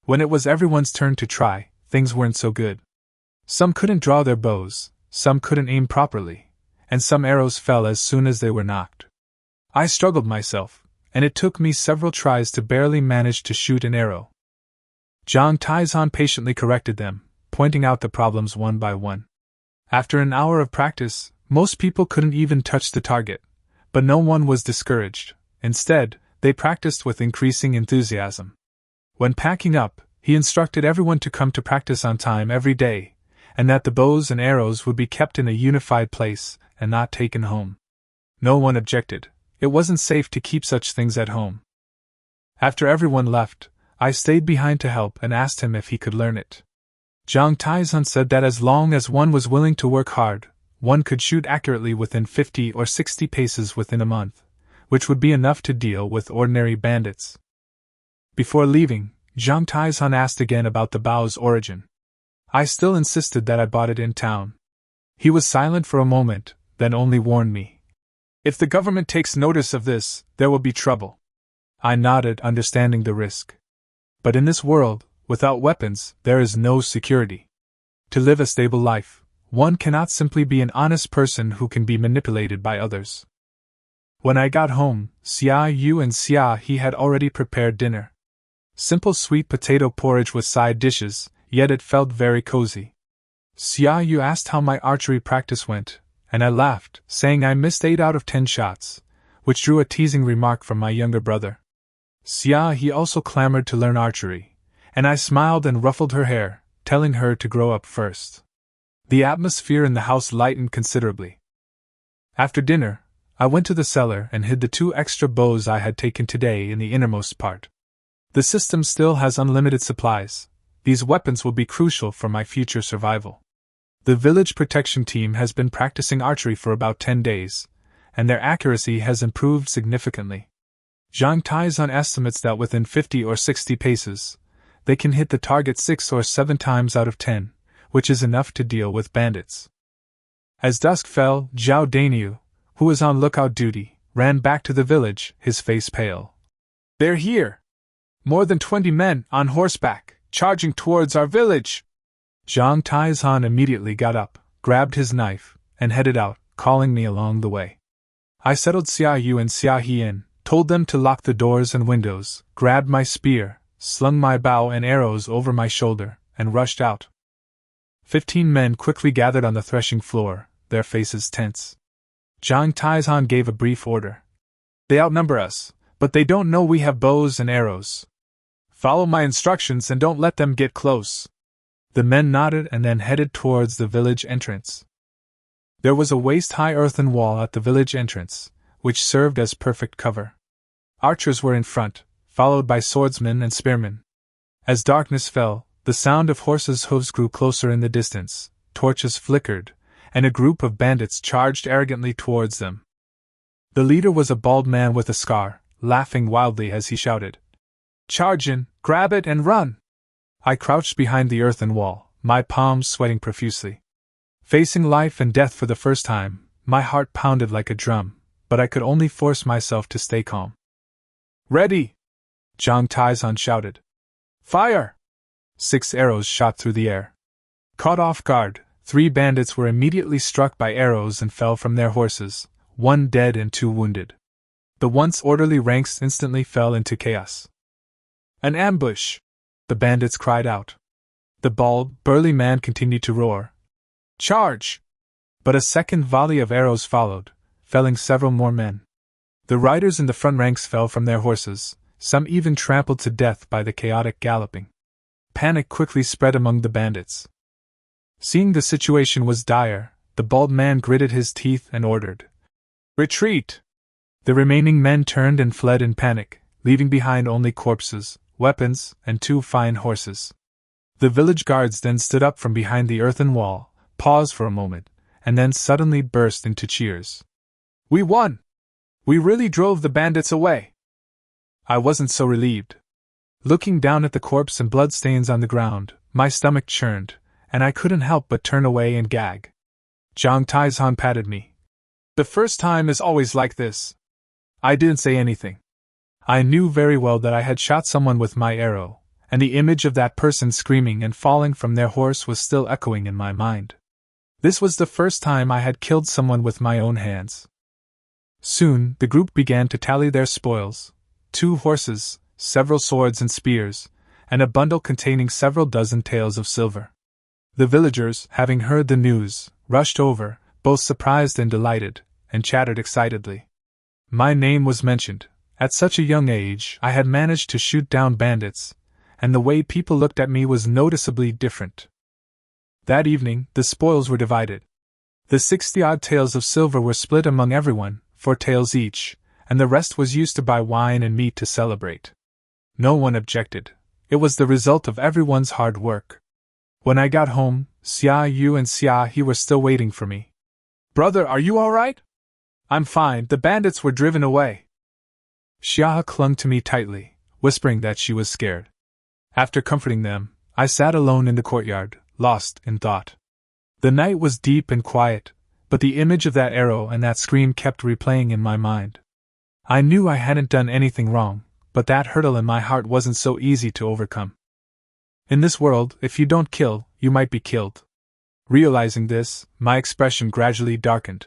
When it was everyone's turn to try, things weren't so good. Some couldn't draw their bows, some couldn't aim properly, and some arrows fell as soon as they were knocked. I struggled myself, and it took me several tries to barely manage to shoot an arrow. Zhang Taizan patiently corrected them, pointing out the problems one by one. After an hour of practice, most people couldn't even touch the target, but no one was discouraged. Instead, they practiced with increasing enthusiasm. When packing up, he instructed everyone to come to practice on time every day, and that the bows and arrows would be kept in a unified place and not taken home. No one objected. It wasn't safe to keep such things at home. After everyone left, I stayed behind to help and asked him if he could learn it. Zhang Taizan said that as long as one was willing to work hard, one could shoot accurately within 50 or 60 paces within a month, which would be enough to deal with ordinary bandits. Before leaving, Zhang Taizan asked again about the bow's origin. I still insisted that I bought it in town. He was silent for a moment, then only warned me. "If the government takes notice of this, there will be trouble." I nodded, understanding the risk. But in this world, without weapons, there is no security. To live a stable life, one cannot simply be an honest person who can be manipulated by others. When I got home, Xia Yu and Xia He had already prepared dinner. Simple sweet potato porridge with side dishes, yet it felt very cozy. Xia Yu asked how my archery practice went, and I laughed, saying I missed 8 out of 10 shots, which drew a teasing remark from my younger brother. Xia He also clamored to learn archery, and I smiled and ruffled her hair, telling her to grow up first. The atmosphere in the house lightened considerably. After dinner, I went to the cellar and hid the 2 extra bows I had taken today in the innermost part. The system still has unlimited supplies. These weapons will be crucial for my future survival. The village protection team has been practicing archery for about 10 days, and their accuracy has improved significantly. Zhang Taizan estimates that within 50 or 60 paces, they can hit the target 6 or 7 times out of 10, which is enough to deal with bandits. As dusk fell, Zhao Dainyu, who was on lookout duty, ran back to the village, his face pale. "They're here! More than 20 men, on horseback, charging towards our village!" Zhang Taizhan immediately got up, grabbed his knife, and headed out, calling me along the way. I settled Xia Yu and Xia He in, told them to lock the doors and windows, grabbed my spear, slung my bow and arrows over my shoulder, and rushed out. 15 men quickly gathered on the threshing floor, their faces tense. Zhang Taizhan gave a brief order. "They outnumber us, but they don't know we have bows and arrows. Follow my instructions and don't let them get close." The men nodded and then headed towards the village entrance. There was a waist-high earthen wall at the village entrance, which served as perfect cover. Archers were in front, followed by swordsmen and spearmen. As darkness fell, the sound of horses' hooves grew closer in the distance, torches flickered, and a group of bandits charged arrogantly towards them. The leader was a bald man with a scar, laughing wildly as he shouted, "Charge in, grab it and run!" I crouched behind the earthen wall, my palms sweating profusely. Facing life and death for the first time, my heart pounded like a drum, but I could only force myself to stay calm. "Ready!" Zhang Taizhan shouted. "Fire!" 6 arrows shot through the air. Caught off guard, 3 bandits were immediately struck by arrows and fell from their horses, 1 dead and 2 wounded. The once orderly ranks instantly fell into chaos. "An ambush!" the bandits cried out. The bald, burly man continued to roar, "Charge!" But a second volley of arrows followed, felling several more men. The riders in the front ranks fell from their horses, some even trampled to death by the chaotic galloping. Panic quickly spread among the bandits. Seeing the situation was dire, the bald man gritted his teeth and ordered, "Retreat!" The remaining men turned and fled in panic, leaving behind only corpses, weapons, and 2 fine horses. The village guards then stood up from behind the earthen wall, paused for a moment, and then suddenly burst into cheers. "We won! We really drove the bandits away!" I wasn't so relieved. Looking down at the corpse and bloodstains on the ground, my stomach churned, and I couldn't help but turn away and gag. Zhang Taizhan patted me. "The first time is always like this." I didn't say anything. I knew very well that I had shot someone with my arrow, and the image of that person screaming and falling from their horse was still echoing in my mind. This was the first time I had killed someone with my own hands. Soon, the group began to tally their spoils: 2 horses, several swords and spears, and a bundle containing several dozen taels of silver. The villagers, having heard the news, rushed over, both surprised and delighted, and chattered excitedly. My name was mentioned. At such a young age, I had managed to shoot down bandits, and the way people looked at me was noticeably different. That evening, the spoils were divided. The 60-odd taels of silver were split among everyone, 4 taels each, and the rest was used to buy wine and meat to celebrate. No one objected. It was the result of everyone's hard work. When I got home, Xia Yu and Xia He were still waiting for me. "Brother, are you all right?" "I'm fine, the bandits were driven away." Xia clung to me tightly, whispering that she was scared. After comforting them, I sat alone in the courtyard, lost in thought. The night was deep and quiet, but the image of that arrow and that scream kept replaying in my mind. I knew I hadn't done anything wrong, but that hurdle in my heart wasn't so easy to overcome. In this world, if you don't kill, you might be killed. Realizing this, my expression gradually darkened.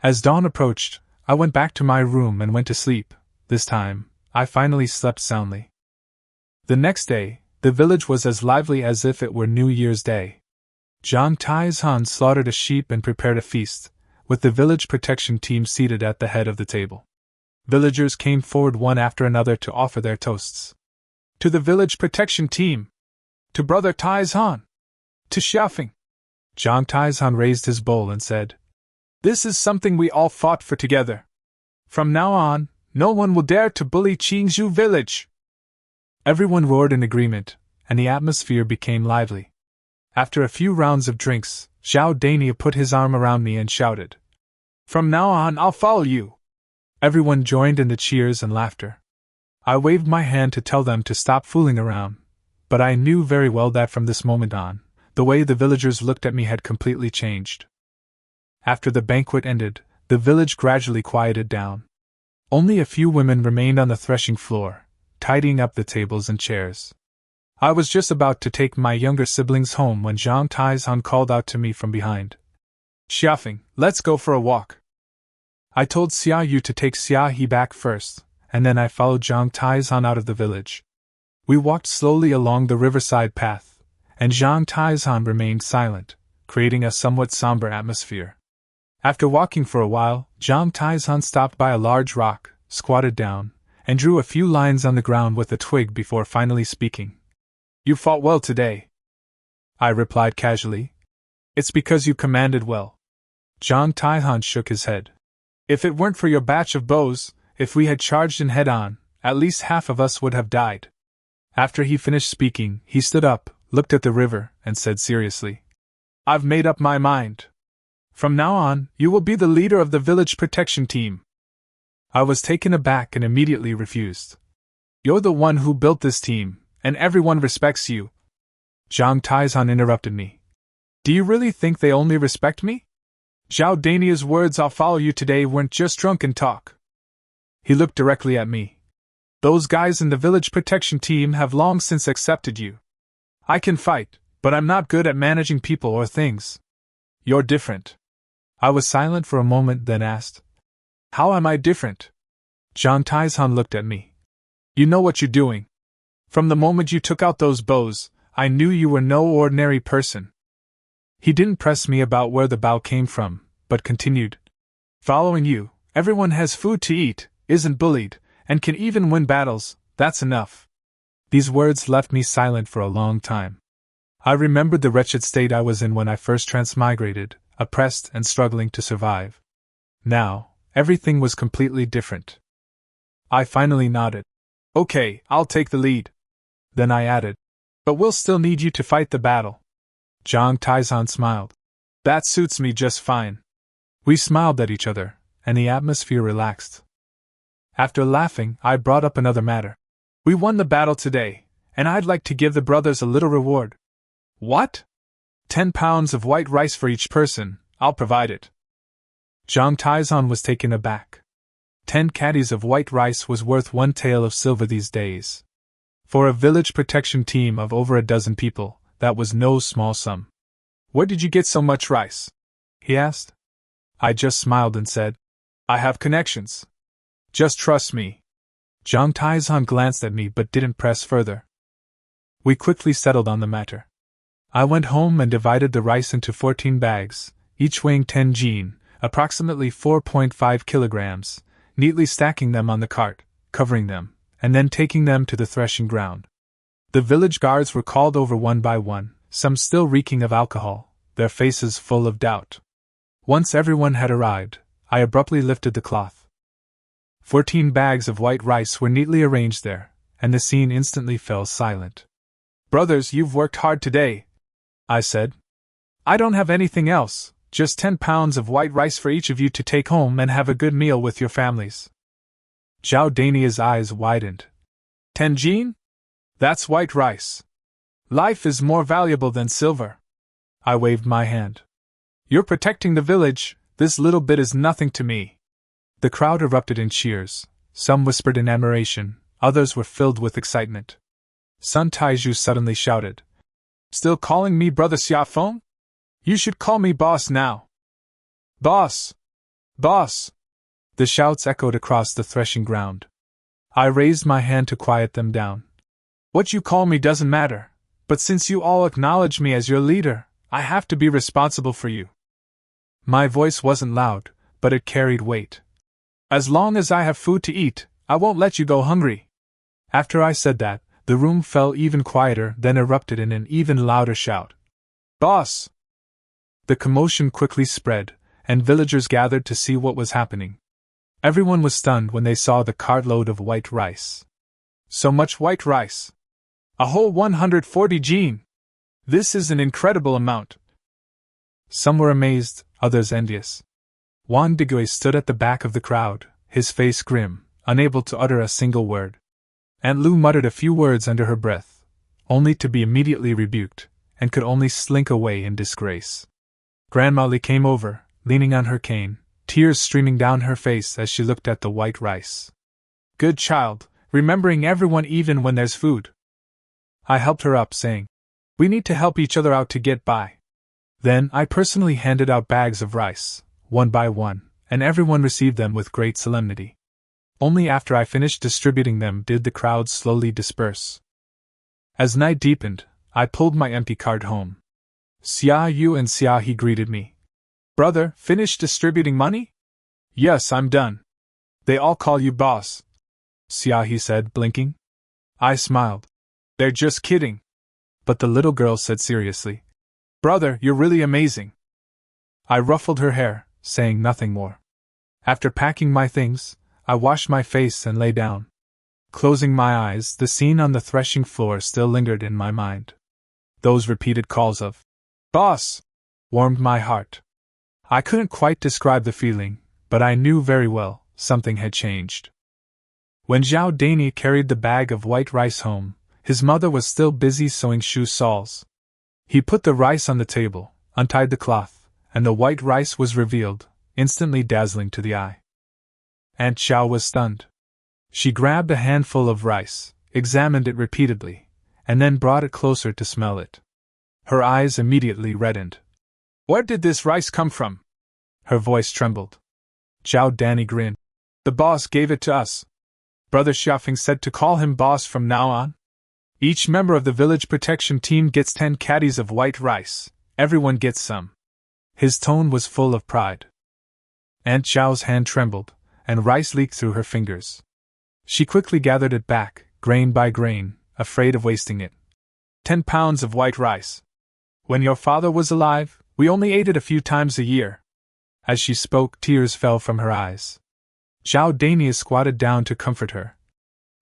As dawn approached, I went back to my room and went to sleep. This time, I finally slept soundly. The next day, the village was as lively as if it were New Year's Day. Zhang Taizhan slaughtered a sheep and prepared a feast, with the village protection team seated at the head of the table. Villagers came forward one after another to offer their toasts. "To the village protection team! To Brother Taizhan! To Xiaofeng!" Zhang Taizhan raised his bowl and said, "This is something we all fought for together. From now on, no one will dare to bully Qingzhou village." Everyone roared in agreement, and the atmosphere became lively. After a few rounds of drinks, Xiao Dania put his arm around me and shouted, "From now on I'll follow you." Everyone joined in the cheers and laughter. I waved my hand to tell them to stop fooling around, but I knew very well that from this moment on, the way the villagers looked at me had completely changed. After the banquet ended, the village gradually quieted down. Only a few women remained on the threshing floor, tidying up the tables and chairs. I was just about to take my younger siblings home when Zhang Taizhan called out to me from behind. Xiafeng, let's go for a walk. I told Xia Yu to take Xia He back first, and then I followed Zhang Taizhan out of the village. We walked slowly along the riverside path, and Zhang Taizhan remained silent, creating a somewhat somber atmosphere. After walking for a while, Zhang Taizhan stopped by a large rock, squatted down, and drew a few lines on the ground with a twig before finally speaking. You fought well today, I replied casually. It's because you commanded well. Zhang Taizhan shook his head. If it weren't for your batch of bows, if we had charged in head-on, at least half of us would have died. After he finished speaking, he stood up, looked at the river, and said seriously, I've made up my mind. From now on, you will be the leader of the village protection team. I was taken aback and immediately refused. You're the one who built this team, and everyone respects you. Zhang Taizhan interrupted me. Do you really think they only respect me? Zhao Dania's words I'll follow you today weren't just drunken talk. He looked directly at me. Those guys in the village protection team have long since accepted you. I can fight, but I'm not good at managing people or things. You're different. I was silent for a moment, then asked, How am I different? Zhang Taizhan looked at me. You know what you're doing. From the moment you took out those bows, I knew you were no ordinary person. He didn't press me about where the bow came from, but continued. Following you, everyone has food to eat, isn't bullied, and can even win battles, that's enough. These words left me silent for a long time. I remembered the wretched state I was in when I first transmigrated, oppressed and struggling to survive. Now, everything was completely different. I finally nodded. Okay, I'll take the lead. Then I added, But we'll still need you to fight the battle. Zhang Taizhan smiled. That suits me just fine. We smiled at each other, and the atmosphere relaxed. After laughing, I brought up another matter. We won the battle today, and I'd like to give the brothers a little reward. What? 10 pounds of white rice for each person, I'll provide it. Zhang Taizhan was taken aback. 10 caddies of white rice was worth 1 tael of silver these days. For a village protection team of over a dozen people, that was no small sum. Where did you get so much rice? He asked. I just smiled and said, I have connections. Just trust me. Zhang Taizhan glanced at me but didn't press further. We quickly settled on the matter. I went home and divided the rice into 14 bags, each weighing 10 jin, approximately 4.5 kilograms, neatly stacking them on the cart, covering them, and then taking them to the threshing ground. The village guards were called over one by one, some still reeking of alcohol, their faces full of doubt. Once everyone had arrived, I abruptly lifted the cloth. 14 bags of white rice were neatly arranged there, and the scene instantly fell silent. Brothers, you've worked hard today, I said. I don't have anything else, just 10 pounds of white rice for each of you to take home and have a good meal with your families. Zhao Dania's eyes widened. 10 jin? That's white rice. Life is more valuable than silver. I waved my hand. You're protecting the village, this little bit is nothing to me. The crowd erupted in cheers, some whispered in admiration, others were filled with excitement. Sun Taizhu suddenly shouted, Still calling me Brother Xiafeng? You should call me boss now. Boss! Boss! The shouts echoed across the threshing ground. I raised my hand to quiet them down. What you call me doesn't matter, but since you all acknowledge me as your leader, I have to be responsible for you. My voice wasn't loud, but it carried weight. As long as I have food to eat, I won't let you go hungry. After I said that, the room fell even quieter, then erupted in an even louder shout. Boss! The commotion quickly spread, and villagers gathered to see what was happening. Everyone was stunned when they saw the cartload of white rice. So much white rice! A whole 140 jin! This is an incredible amount! Some were amazed, others envious. Wan Digui stood at the back of the crowd, his face grim, unable to utter a single word. Aunt Lu muttered a few words under her breath, only to be immediately rebuked, and could only slink away in disgrace. Grandma Li came over, leaning on her cane, tears streaming down her face as she looked at the white rice. Good child, remembering everyone even when there's food. I helped her up, saying, we need to help each other out to get by. Then I personally handed out bags of rice, one by one, and everyone received them with great solemnity. Only after I finished distributing them did the crowd slowly disperse. As night deepened, I pulled my empty cart home. Xia Yu and Xia He greeted me. Brother, finished distributing money? Yes, I'm done. They all call you boss. Xia He said, blinking. I smiled. They're just kidding. But the little girl said seriously, Brother, you're really amazing. I ruffled her hair, saying nothing more. After packing my things, I washed my face and lay down. Closing my eyes, the scene on the threshing floor still lingered in my mind. Those repeated calls of, Boss! Warmed my heart. I couldn't quite describe the feeling, but I knew very well something had changed. When Zhao Daini carried the bag of white rice home, his mother was still busy sewing shoe soles. He put the rice on the table, untied the cloth, and the white rice was revealed, instantly dazzling to the eye. Aunt Xiao was stunned. She grabbed a handful of rice, examined it repeatedly, and then brought it closer to smell it. Her eyes immediately reddened. Where did this rice come from? Her voice trembled. Zhao Daini grinned. The boss gave it to us. Brother Xiaofeng said to call him boss from now on. Each member of the village protection team gets 10 caddies of white rice. Everyone gets some. His tone was full of pride. Aunt Xiao's hand trembled, and rice leaked through her fingers. She quickly gathered it back, grain by grain, afraid of wasting it. 10 pounds of white rice. When your father was alive, we only ate it a few times a year. As she spoke, tears fell from her eyes. Zhao Daini squatted down to comfort her.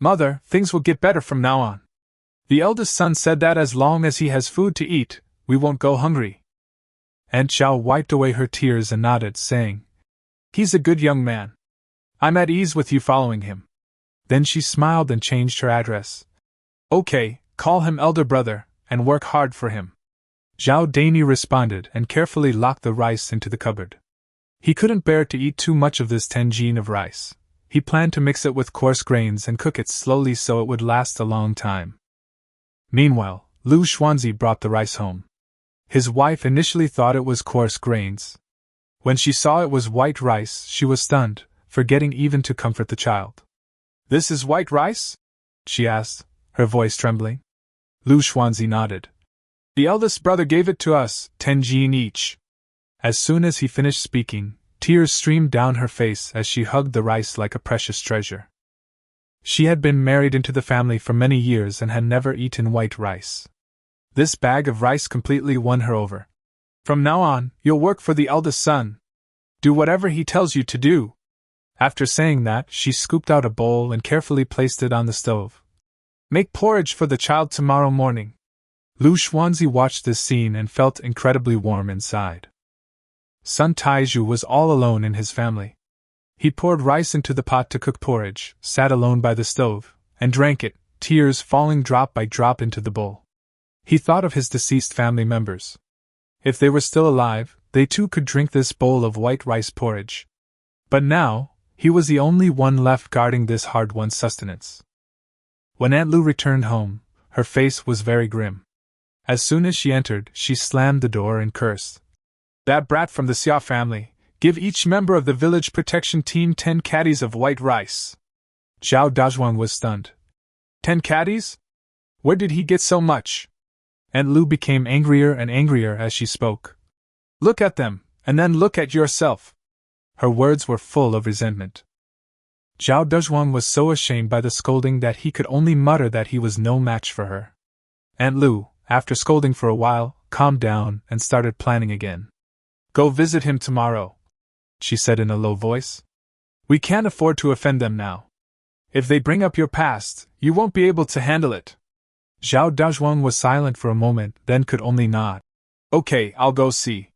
Mother, things will get better from now on. The eldest son said that as long as he has food to eat, we won't go hungry. Aunt Xiao wiped away her tears and nodded, saying, He's a good young man. I'm at ease with you following him. Then she smiled and changed her address. Okay, call him elder brother, and work hard for him. Zhao Daini responded and carefully locked the rice into the cupboard. He couldn't bear to eat too much of this 10 jin of rice. He planned to mix it with coarse grains and cook it slowly so it would last a long time. Meanwhile, Lu Xuanzi brought the rice home. His wife initially thought it was coarse grains. When she saw it was white rice, she was stunned, forgetting even to comfort the child. This is white rice? She asked, her voice trembling. Lu Xuanzi nodded. The eldest brother gave it to us, 10 jin each. As soon as he finished speaking, tears streamed down her face as she hugged the rice like a precious treasure. She had been married into the family for many years and had never eaten white rice. This bag of rice completely won her over. From now on, you'll work for the eldest son. Do whatever he tells you to do. After saying that, she scooped out a bowl and carefully placed it on the stove. Make porridge for the child tomorrow morning. Lu Xuanzi watched this scene and felt incredibly warm inside. Sun Taizhu was all alone in his family. He poured rice into the pot to cook porridge, sat alone by the stove, and drank it, tears falling drop by drop into the bowl. He thought of his deceased family members. If they were still alive, they too could drink this bowl of white rice porridge. But now, he was the only one left guarding this hard-won sustenance. When Aunt Lu returned home, her face was very grim. As soon as she entered, she slammed the door and cursed. That brat from the Xia family! Give each member of the village protection team 10 caddies of white rice. Zhao Dazhuang was stunned. 10 caddies? Where did he get so much? Aunt Lu became angrier and angrier as she spoke. Look at them, and then look at yourself. Her words were full of resentment. Zhao Dazhuang was so ashamed by the scolding that he could only mutter that he was no match for her. Aunt Lu, after scolding for a while, calmed down and started planning again. Go visit him tomorrow, she said in a low voice. We can't afford to offend them now. If they bring up your past, you won't be able to handle it. Zhao Dazhuang was silent for a moment, then could only nod. Okay, I'll go see.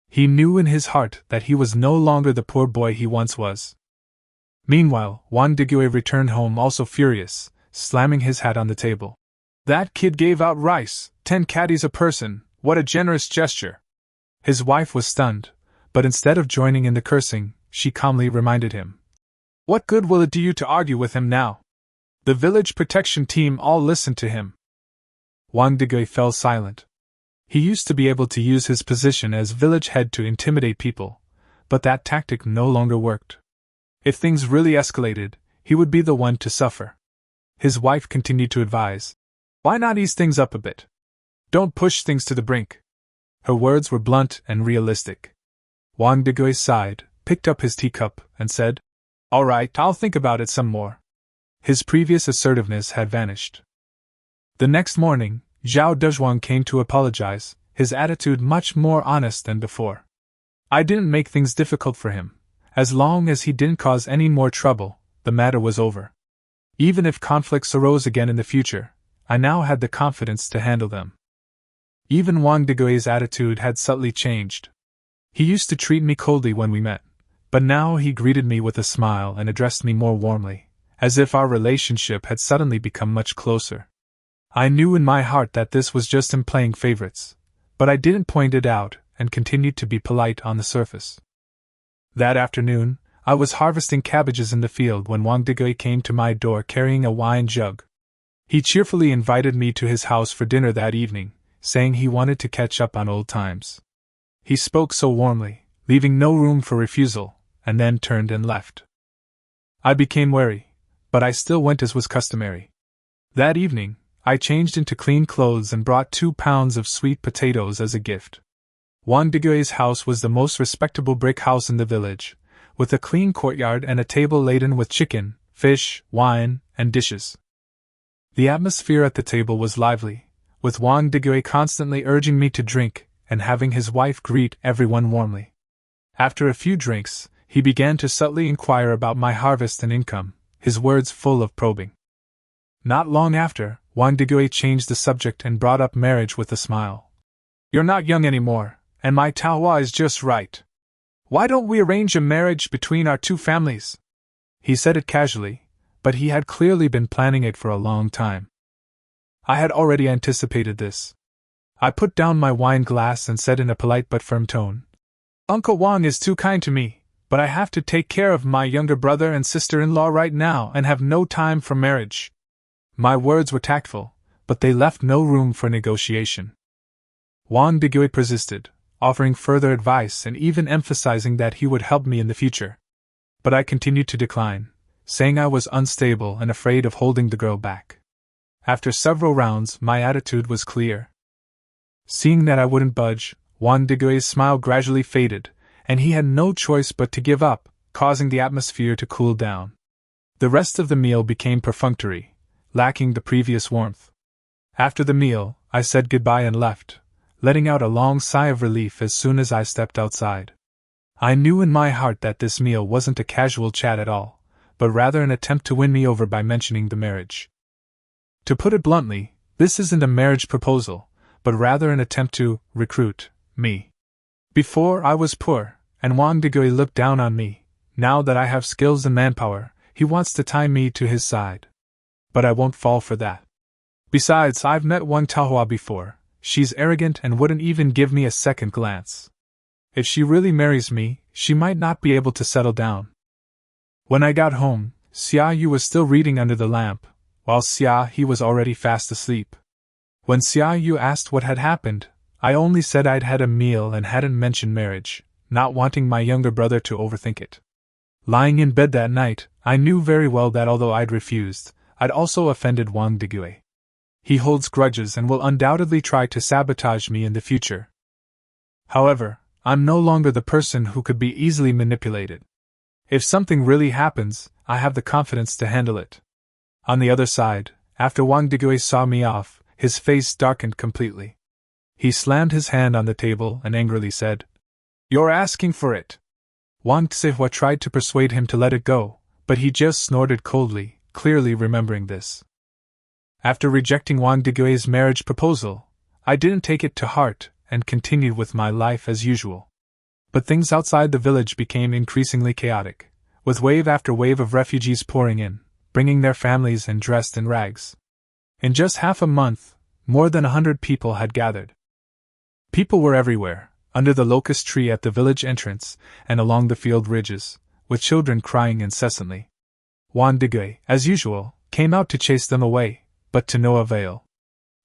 He knew in his heart that he was no longer the poor boy he once was. Meanwhile, Wang Digue returned home also furious, slamming his hat on the table. That kid gave out rice, 10 caddies a person, what a generous gesture. His wife was stunned, but instead of joining in the cursing, she calmly reminded him. What good will it do you to argue with him now? The village protection team all listened to him. Wang Degui fell silent. He used to be able to use his position as village head to intimidate people, but that tactic no longer worked. If things really escalated, he would be the one to suffer. His wife continued to advise, why not ease things up a bit? Don't push things to the brink. Her words were blunt and realistic. Wang Degui sighed, picked up his teacup, and said, all right, I'll think about it some more. His previous assertiveness had vanished. The next morning, Zhao Dezhuang came to apologize, his attitude much more honest than before. I didn't make things difficult for him. As long as he didn't cause any more trouble, the matter was over. Even if conflicts arose again in the future, I now had the confidence to handle them. Even Wang Degui's attitude had subtly changed. He used to treat me coldly when we met, but now he greeted me with a smile and addressed me more warmly, as if our relationship had suddenly become much closer. I knew in my heart that this was just him playing favorites, but I didn't point it out and continued to be polite on the surface. That afternoon, I was harvesting cabbages in the field when Wang Degui came to my door carrying a wine jug. He cheerfully invited me to his house for dinner that evening, saying he wanted to catch up on old times. He spoke so warmly, leaving no room for refusal, and then turned and left. I became wary, but I still went as was customary. That evening, I changed into clean clothes and brought 2 pounds of sweet potatoes as a gift. Wang Degui's house was the most respectable brick house in the village, with a clean courtyard and a table laden with chicken, fish, wine, and dishes. The atmosphere at the table was lively, with Wang Degui constantly urging me to drink and having his wife greet everyone warmly. After a few drinks, he began to subtly inquire about my harvest and income, his words full of probing. Not long after, Wang Degui changed the subject and brought up marriage with a smile. You're not young anymore, and my Taohua is just right. Why don't we arrange a marriage between our two families? He said it casually, but he had clearly been planning it for a long time. I had already anticipated this. I put down my wine glass and said in a polite but firm tone, Uncle Wang is too kind to me, but I have to take care of my younger brother and sister-in-law right now and have no time for marriage. My words were tactful, but they left no room for negotiation. Wang Degui persisted, offering further advice and even emphasizing that he would help me in the future. But I continued to decline, saying I was unstable and afraid of holding the girl back. After several rounds, my attitude was clear. Seeing that I wouldn't budge, Wang Degui's smile gradually faded, and he had no choice but to give up, causing the atmosphere to cool down. The rest of the meal became perfunctory, lacking the previous warmth. After the meal, I said goodbye and left, letting out a long sigh of relief as soon as I stepped outside. I knew in my heart that this meal wasn't a casual chat at all, but rather an attempt to win me over by mentioning the marriage. To put it bluntly, this isn't a marriage proposal, but rather an attempt to recruit me. Before I was poor, and Wang Degui looked down on me. Now that I have skills and manpower, he wants to tie me to his side. But I won't fall for that. Besides, I've met Wang Taohua before. She's arrogant and wouldn't even give me a second glance. If she really marries me, she might not be able to settle down. When I got home, Xia Yu was still reading under the lamp, while Xia He was already fast asleep. When Xia Yu asked what had happened, I only said I'd had a meal and hadn't mentioned marriage, not wanting my younger brother to overthink it. Lying in bed that night, I knew very well that although I'd refused, I'd also offended Wang Degui. He holds grudges and will undoubtedly try to sabotage me in the future. However, I'm no longer the person who could be easily manipulated. If something really happens, I have the confidence to handle it. On the other side, after Wang Degui saw me off, his face darkened completely. He slammed his hand on the table and angrily said, "You're asking for it." Wang Xihua tried to persuade him to let it go, but he just snorted coldly, clearly remembering this. After rejecting Wang Degui's marriage proposal, I didn't take it to heart and continued with my life as usual. But things outside the village became increasingly chaotic, with wave after wave of refugees pouring in, bringing their families and dressed in rags. In just half a month, more than 100 people had gathered. People were everywhere, under the locust tree at the village entrance, and along the field ridges, with children crying incessantly. Juan Digwe, as usual, came out to chase them away, but to no avail.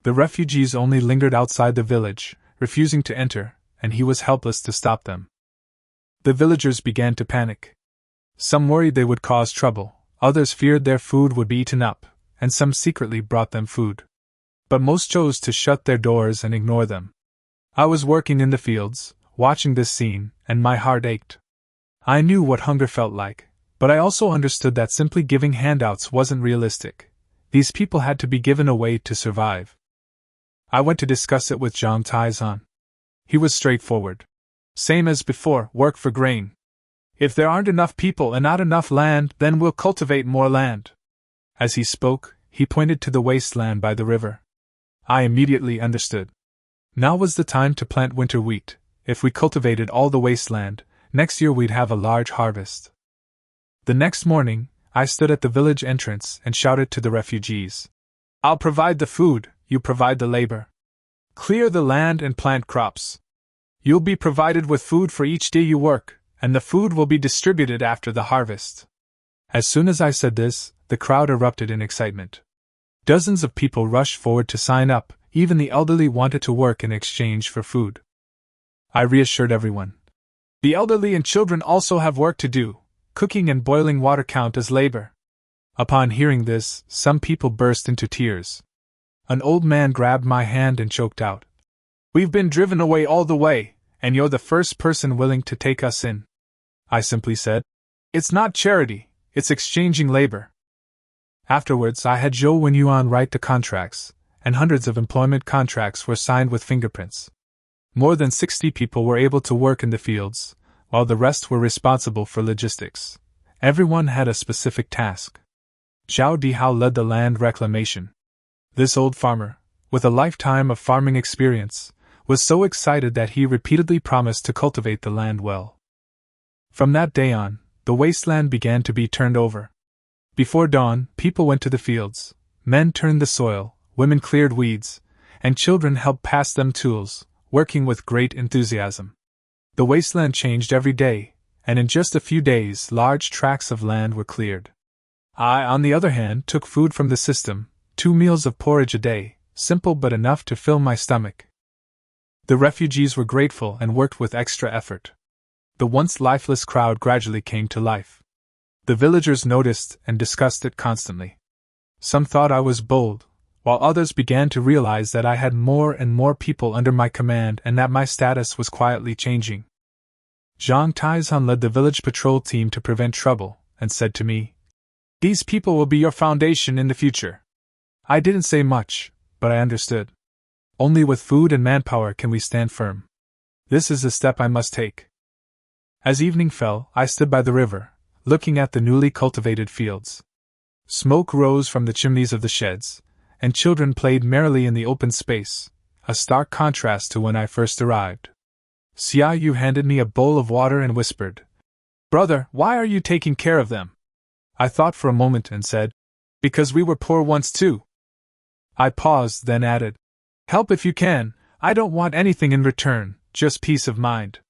The refugees only lingered outside the village, refusing to enter, and he was helpless to stop them. The villagers began to panic. Some worried they would cause trouble, others feared their food would be eaten up, and some secretly brought them food. But most chose to shut their doors and ignore them. I was working in the fields, watching this scene, and my heart ached. I knew what hunger felt like, but I also understood that simply giving handouts wasn't realistic. These people had to be given away to survive. I went to discuss it with Zhang Taizan. He was straightforward. Same as before, work for grain. If there aren't enough people and not enough land, then we'll cultivate more land. As he spoke, he pointed to the wasteland by the river. I immediately understood. Now was the time to plant winter wheat. If we cultivated all the wasteland, next year we'd have a large harvest. The next morning, I stood at the village entrance and shouted to the refugees. I'll provide the food, you provide the labor. Clear the land and plant crops. You'll be provided with food for each day you work, and the food will be distributed after the harvest. As soon as I said this, the crowd erupted in excitement. Dozens of people rushed forward to sign up, even the elderly wanted to work in exchange for food. I reassured everyone. The elderly and children also have work to do. Cooking and boiling water count as labor. Upon hearing this, some people burst into tears. An old man grabbed my hand and choked out. We've been driven away all the way, and you're the first person willing to take us in. I simply said, it's not charity, it's exchanging labor. Afterwards, I had Zhou Wenyuan write the contracts, and hundreds of employment contracts were signed with fingerprints. More than 60 people were able to work in the fields, while the rest were responsible for logistics. Everyone had a specific task. Zhao Dihao led the land reclamation. This old farmer, with a lifetime of farming experience, was so excited that he repeatedly promised to cultivate the land well. From that day on, the wasteland began to be turned over. Before dawn, people went to the fields, men turned the soil, women cleared weeds, and children helped pass them tools, working with great enthusiasm. The wasteland changed every day, and in just a few days large tracts of land were cleared. I, on the other hand, took food from the system, 2 meals of porridge a day, simple but enough to fill my stomach. The refugees were grateful and worked with extra effort. The once lifeless crowd gradually came to life. The villagers noticed and discussed it constantly. Some thought I was bold, while others began to realize that I had more and more people under my command and that my status was quietly changing. Zhang Taizan led the village patrol team to prevent trouble, and said to me, "These people will be your foundation in the future." I didn't say much, but I understood. Only with food and manpower can we stand firm. This is the step I must take. As evening fell, I stood by the river, looking at the newly cultivated fields. Smoke rose from the chimneys of the sheds, and children played merrily in the open space, a stark contrast to when I first arrived. Xia Yu handed me a bowl of water and whispered, "Brother, why are you taking care of them?" I thought for a moment and said, "Because we were poor once too." I paused, then added, "Help if you can, I don't want anything in return, just peace of mind."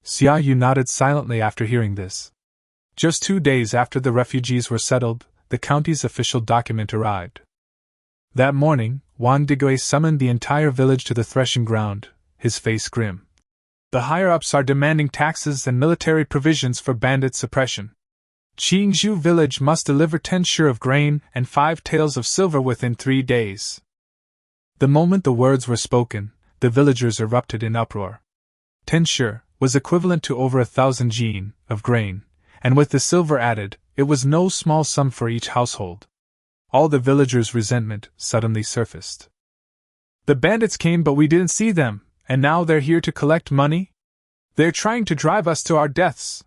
Xia Yu nodded silently after hearing this. Just 2 days after the refugees were settled, the county's official document arrived. That morning, Juan Digwe summoned the entire village to the threshing ground, his face grim. "The higher-ups are demanding taxes and military provisions for bandit suppression. Qingzhou village must deliver 10 sure of grain and 5 taels of silver within 3 days." The moment the words were spoken, the villagers erupted in uproar. 10 sure was equivalent to over 1,000 jin of grain, and with the silver added, it was no small sum for each household. All the villagers' resentment suddenly surfaced. "The bandits came but we didn't see them, and now they're here to collect money? They're trying to drive us to our deaths."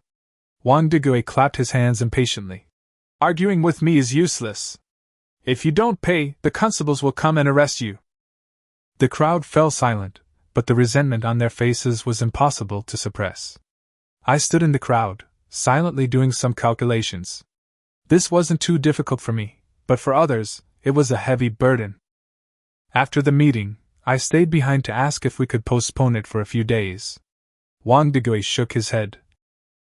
Juan Digwe clapped his hands impatiently. "Arguing with me is useless. If you don't pay, the constables will come and arrest you." The crowd fell silent, but the resentment on their faces was impossible to suppress. I stood in the crowd, silently doing some calculations. This wasn't too difficult for me, but for others, it was a heavy burden. After the meeting, I stayed behind to ask if we could postpone it for a few days. Wang Degui shook his head.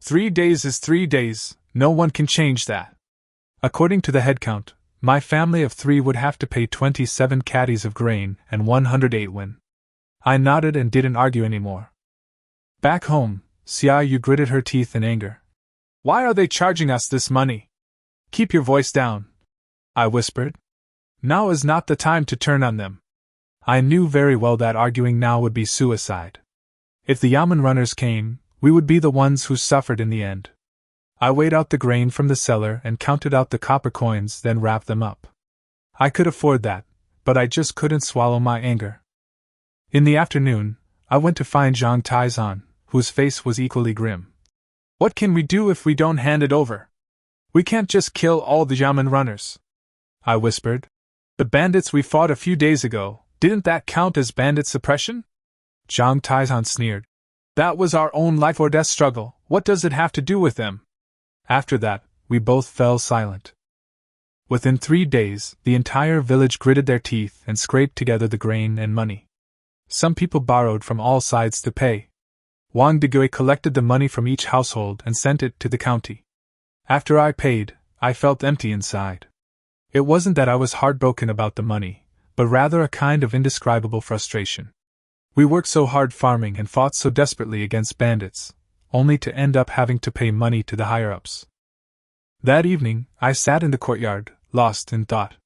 3 days is 3 days, no one can change that. According to the head count, my family of 3 would have to pay 27 caddies of grain and 108 win. I nodded and didn't argue anymore. Back home, Xia Yu gritted her teeth in anger. Why are they charging us this money? Keep your voice down, I whispered. Now is not the time to turn on them. I knew very well that arguing now would be suicide. If the yamen runners came, we would be the ones who suffered in the end. I weighed out the grain from the cellar and counted out the copper coins, then wrapped them up. I could afford that, but I just couldn't swallow my anger. In the afternoon, I went to find Zhang Taizan, whose face was equally grim. What can we do if we don't hand it over? We can't just kill all the yamen runners, I whispered. The bandits we fought a few days ago, didn't that count as bandit suppression? Zhang Taizan sneered. That was our own life or death struggle, what does it have to do with them? After that, we both fell silent. Within 3 days, the entire village gritted their teeth and scraped together the grain and money. Some people borrowed from all sides to pay. Wang Degui collected the money from each household and sent it to the county. After I paid, I felt empty inside. It wasn't that I was heartbroken about the money, but rather a kind of indescribable frustration. We worked so hard farming and fought so desperately against bandits, only to end up having to pay money to the higher-ups. That evening, I sat in the courtyard, lost in thought.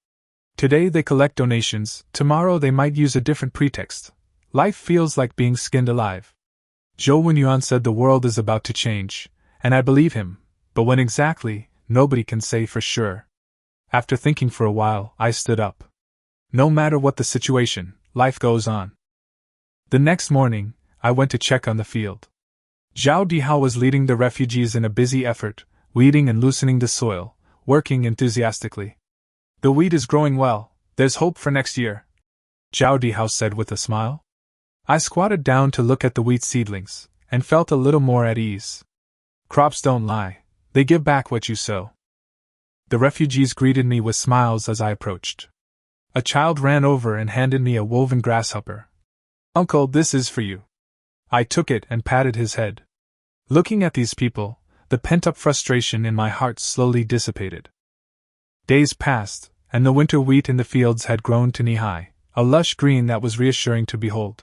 Today they collect donations, tomorrow they might use a different pretext. Life feels like being skinned alive. Zhou Wenyuan said the world is about to change, and I believe him, but when exactly, nobody can say for sure. After thinking for a while, I stood up. No matter what the situation, life goes on. The next morning, I went to check on the field. Zhao Dihao was leading the refugees in a busy effort, weeding and loosening the soil, working enthusiastically. The wheat is growing well, there's hope for next year, Zhao Dihao said with a smile. I squatted down to look at the wheat seedlings, and felt a little more at ease. Crops don't lie, they give back what you sow. The refugees greeted me with smiles as I approached. A child ran over and handed me a woven grasshopper. Uncle, this is for you. I took it and patted his head. Looking at these people, the pent-up frustration in my heart slowly dissipated. Days passed, and the winter wheat in the fields had grown to knee-high, a lush green that was reassuring to behold.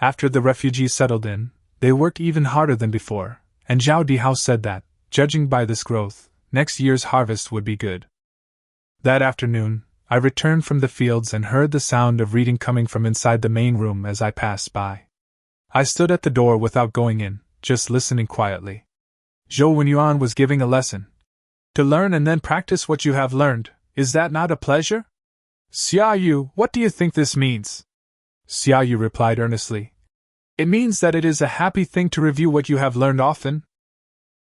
After the refugees settled in, they worked even harder than before, and Zhao Dihao said that, judging by this growth, next year's harvest would be good. That afternoon, I returned from the fields and heard the sound of reading coming from inside the main room as I passed by. I stood at the door without going in, just listening quietly. Zhou Wenyuan was giving a lesson. To learn and then practice what you have learned, is that not a pleasure? Xia Yu, what do you think this means? Xia Yu replied earnestly. It means that it is a happy thing to review what you have learned often.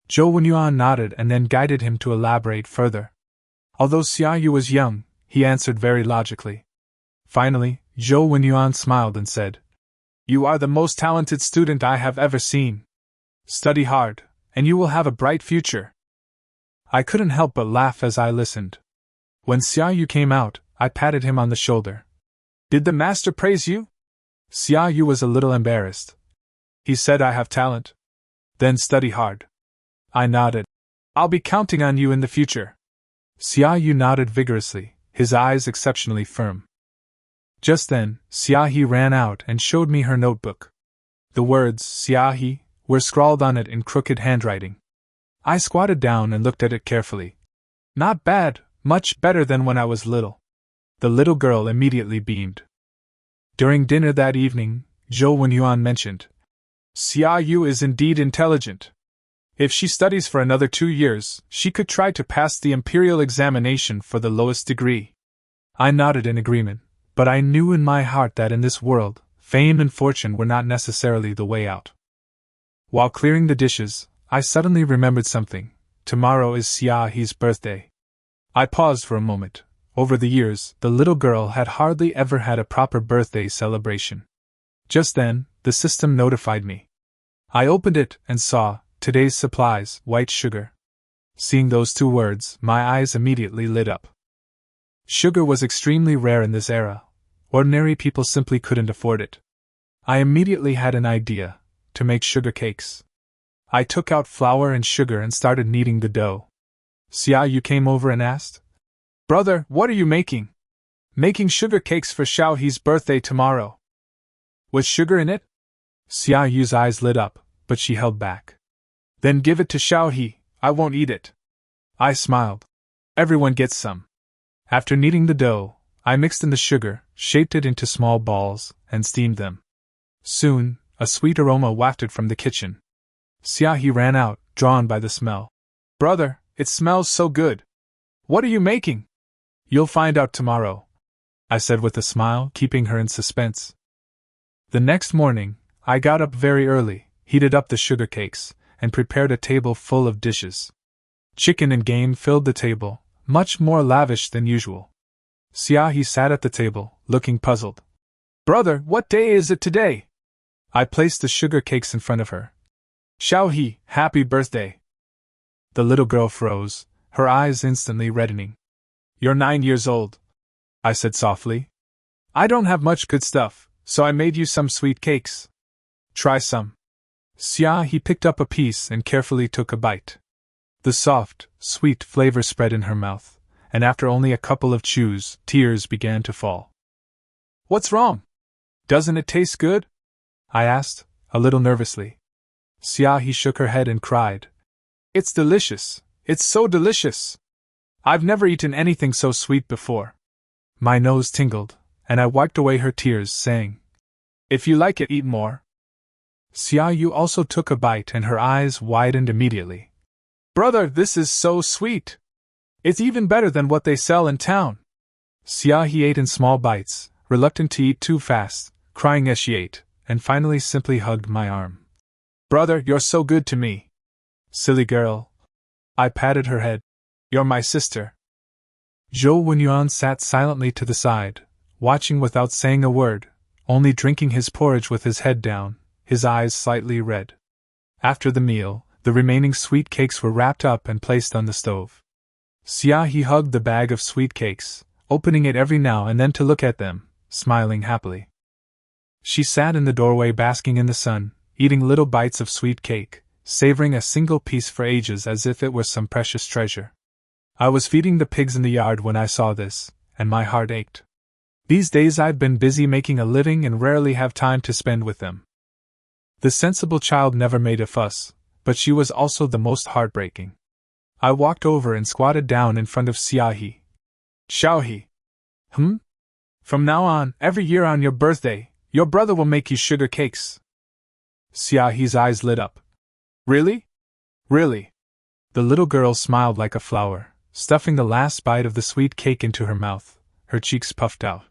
Zhou Wenyuan nodded and then guided him to elaborate further. Although Xia Yu was young, he answered very logically. Finally, Zhou Wenyuan smiled and said, You are the most talented student I have ever seen. Study hard, and you will have a bright future. I couldn't help but laugh as I listened. When Xia Yu came out, I patted him on the shoulder. Did the master praise you? Xia Yu was a little embarrassed. He said I have talent. Then study hard. I nodded. I'll be counting on you in the future. Xia Yu nodded vigorously, his eyes exceptionally firm. Just then, Xia He ran out and showed me her notebook. The words Xia He were scrawled on it in crooked handwriting. I squatted down and looked at it carefully. Not bad, much better than when I was little. The little girl immediately beamed. During dinner that evening, Zhou Wenyuan mentioned, Xia Yu is indeed intelligent. If she studies for another 2 years, she could try to pass the imperial examination for the lowest degree. I nodded in agreement, but I knew in my heart that in this world, fame and fortune were not necessarily the way out. While clearing the dishes, I suddenly remembered something. Tomorrow is Xia He's birthday. I paused for a moment. Over the years, the little girl had hardly ever had a proper birthday celebration. Just then, the system notified me. I opened it and saw, today's supplies, white sugar. Seeing those 2 words, my eyes immediately lit up. Sugar was extremely rare in this era. Ordinary people simply couldn't afford it. I immediately had an idea. to make sugar cakes. I took out flour and sugar and started kneading the dough. Xiao Yu came over and asked, "Brother, what are you making?" "Making sugar cakes for Xiao He's birthday tomorrow." "With sugar in it?" Xiao Yu's eyes lit up, but she held back. "Then give it to Xiao He, I won't eat it." I smiled. "Everyone gets some." After kneading the dough, I mixed in the sugar, shaped it into small balls, and steamed them. Soon, a sweet aroma wafted from the kitchen. Xiao He ran out, drawn by the smell. "Brother, it smells so good. What are you making?" "You'll find out tomorrow," I said with a smile, keeping her in suspense. The next morning, I got up very early, heated up the sugar cakes, and prepared a table full of dishes. Chicken and game filled the table, much more lavish than usual. Xiao He sat at the table, looking puzzled. "Brother, what day is it today?" I placed the sugar cakes in front of her. "Xiao He, happy birthday." The little girl froze, her eyes instantly reddening. "You're 9 years old," I said softly. "I don't have much good stuff, so I made you some sweet cakes. Try some." Xiao He picked up a piece and carefully took a bite. The soft, sweet flavor spread in her mouth, and after only a couple of chews, tears began to fall. "What's wrong? Doesn't it taste good?" I asked, a little nervously. Xiao He shook her head and cried, "It's delicious, it's so delicious! I've never eaten anything so sweet before." My nose tingled, and I wiped away her tears, saying, "If you like it, eat more." Xiao Yu also took a bite and her eyes widened immediately. "Brother, this is so sweet! It's even better than what they sell in town." Xiao He ate in small bites, reluctant to eat too fast, crying as she ate, and finally simply hugged my arm. "Brother, you're so good to me." "Silly girl." I patted her head. "You're my sister." Zhou Wenyuan sat silently to the side, watching without saying a word, only drinking his porridge with his head down, his eyes slightly red. After the meal, the remaining sweet cakes were wrapped up and placed on the stove. Xiao He hugged the bag of sweet cakes, opening it every now and then to look at them, smiling happily. She sat in the doorway basking in the sun, eating little bites of sweet cake, savoring a single piece for ages as if it were some precious treasure. I was feeding the pigs in the yard when I saw this, and my heart ached. These days I've been busy making a living and rarely have time to spend with them. The sensible child never made a fuss, but she was also the most heartbreaking. I walked over and squatted down in front of Xiao He. "Xiao He. From now on, every year on your birthday, your brother will make you sugar cakes." Xiao He's eyes lit up. "Really? Really?" The little girl smiled like a flower, stuffing the last bite of the sweet cake into her mouth, her cheeks puffed out.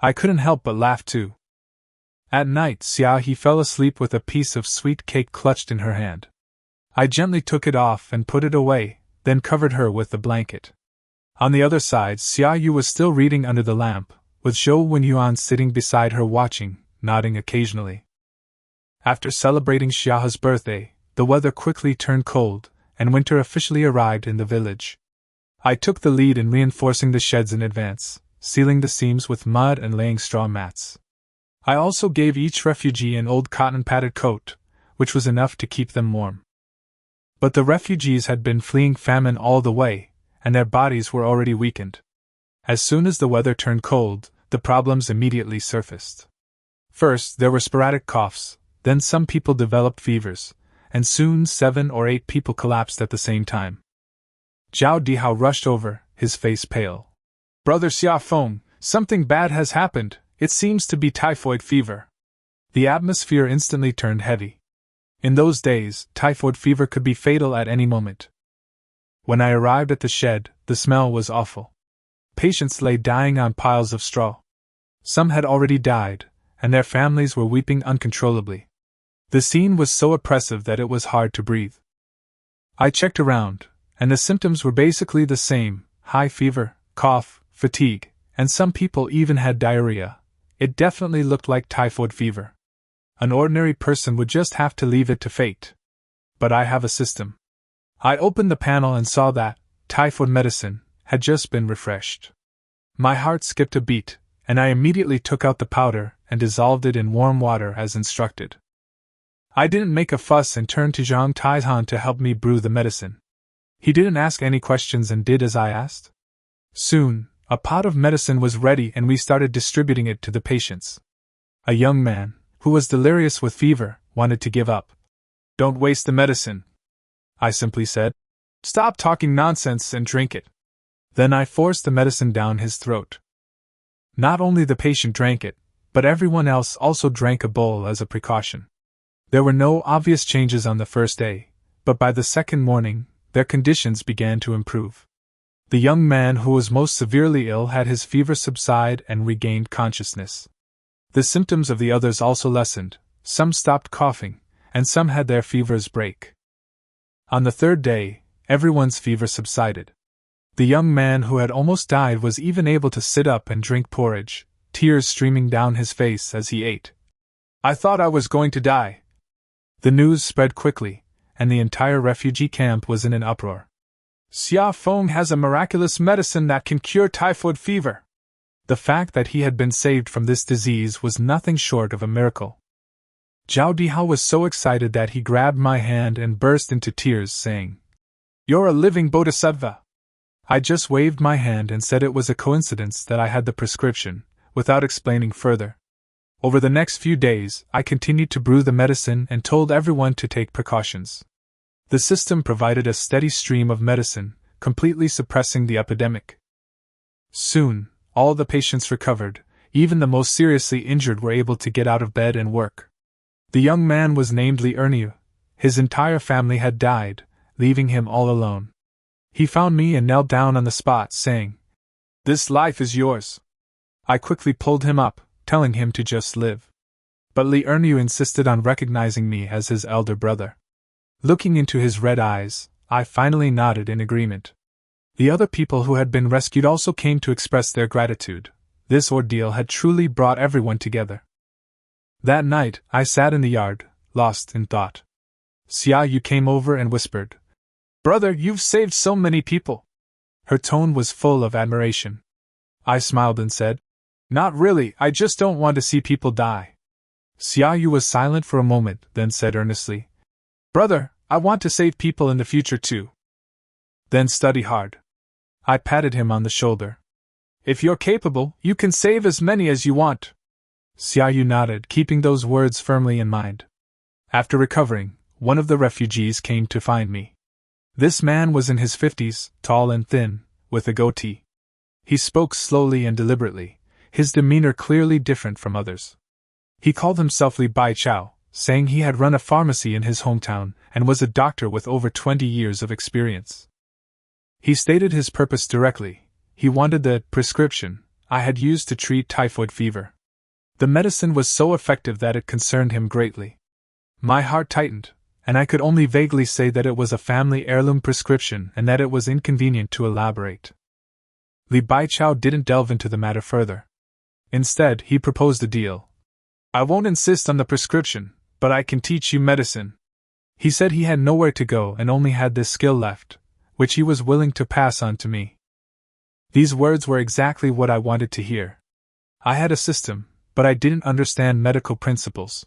I couldn't help but laugh too. At night, Xiao He fell asleep with a piece of sweet cake clutched in her hand. I gently took it off and put it away, then covered her with the blanket. On the other side, Xiao Yu was still reading under the lamp, with Zhou Wenyuan sitting beside her watching, nodding occasionally. After celebrating Xiao's birthday, the weather quickly turned cold, and winter officially arrived in the village. I took the lead in reinforcing the sheds in advance, sealing the seams with mud and laying straw mats. I also gave each refugee an old cotton-padded coat, which was enough to keep them warm. But the refugees had been fleeing famine all the way, and their bodies were already weakened. As soon as the weather turned cold, the problems immediately surfaced. First, there were sporadic coughs, then some people developed fevers, and soon 7 or 8 people collapsed at the same time. Zhao Dihao rushed over, his face pale. "Brother Xiafeng, something bad has happened, it seems to be typhoid fever." The atmosphere instantly turned heavy. In those days, typhoid fever could be fatal at any moment. When I arrived at the shed, the smell was awful. Patients lay dying on piles of straw. Some had already died, and their families were weeping uncontrollably. The scene was so oppressive that it was hard to breathe. I checked around, and the symptoms were basically the same: high fever, cough, fatigue, and some people even had diarrhea. It definitely looked like typhoid fever. An ordinary person would just have to leave it to fate. But I have a system. I opened the panel and saw that typhoid medicine had just been refreshed. My heart skipped a beat, and I immediately took out the powder and dissolved it in warm water as instructed. I didn't make a fuss and turned to Zhang Taihan to help me brew the medicine. He didn't ask any questions and did as I asked. Soon, a pot of medicine was ready and we started distributing it to the patients. A young man, who was delirious with fever, wanted to give up. "Don't waste the medicine," I simply said. "Stop talking nonsense and drink it." Then I forced the medicine down his throat. Not only the patient drank it, but everyone else also drank a bowl as a precaution. There were no obvious changes on the first day, but by the second morning, their conditions began to improve. The young man who was most severely ill had his fever subside and regained consciousness. The symptoms of the others also lessened, some stopped coughing, and some had their fevers break. On the third day, everyone's fever subsided. The young man who had almost died was even able to sit up and drink porridge, tears streaming down his face as he ate. I thought I was going to die. The news spread quickly, and the entire refugee camp was in an uproar. Xia Feng has a miraculous medicine that can cure typhoid fever. The fact that he had been saved from this disease was nothing short of a miracle. Zhao Dihao was so excited that he grabbed my hand and burst into tears, saying, "You're a living bodhisattva." I just waved my hand and said it was a coincidence that I had the prescription, without explaining further. Over the next few days, I continued to brew the medicine and told everyone to take precautions. The system provided a steady stream of medicine, completely suppressing the epidemic. Soon, all the patients recovered, even the most seriously injured were able to get out of bed and work. The young man was named Li Erniu. His entire family had died, leaving him all alone. He found me and knelt down on the spot, saying, "This life is yours." I quickly pulled him up, telling him to just live. But Li Erniu insisted on recognizing me as his elder brother. Looking into his red eyes, I finally nodded in agreement. The other people who had been rescued also came to express their gratitude. This ordeal had truly brought everyone together. That night, I sat in the yard, lost in thought. Xia Yu came over and whispered, "Brother, you've saved so many people." Her tone was full of admiration. I smiled and said, "Not really, I just don't want to see people die." Xia Yu was silent for a moment, then said earnestly, "Brother, I want to save people in the future too." "Then study hard." I patted him on the shoulder. "If you're capable, you can save as many as you want." Xia Yu nodded, keeping those words firmly in mind. After recovering, one of the refugees came to find me. This man was in his 50s, tall and thin, with a goatee. He spoke slowly and deliberately, his demeanor clearly different from others. He called himself Li Baichao, saying he had run a pharmacy in his hometown and was a doctor with over 20 years of experience. He stated his purpose directly. He wanted the prescription I had used to treat typhoid fever. The medicine was so effective that it concerned him greatly. My heart tightened, and I could only vaguely say that it was a family heirloom prescription and that it was inconvenient to elaborate. Li Baichao didn't delve into the matter further. Instead, he proposed a deal. "I won't insist on the prescription, but I can teach you medicine." He said he had nowhere to go and only had this skill left, which he was willing to pass on to me. These words were exactly what I wanted to hear. I had a system, but I didn't understand medical principles.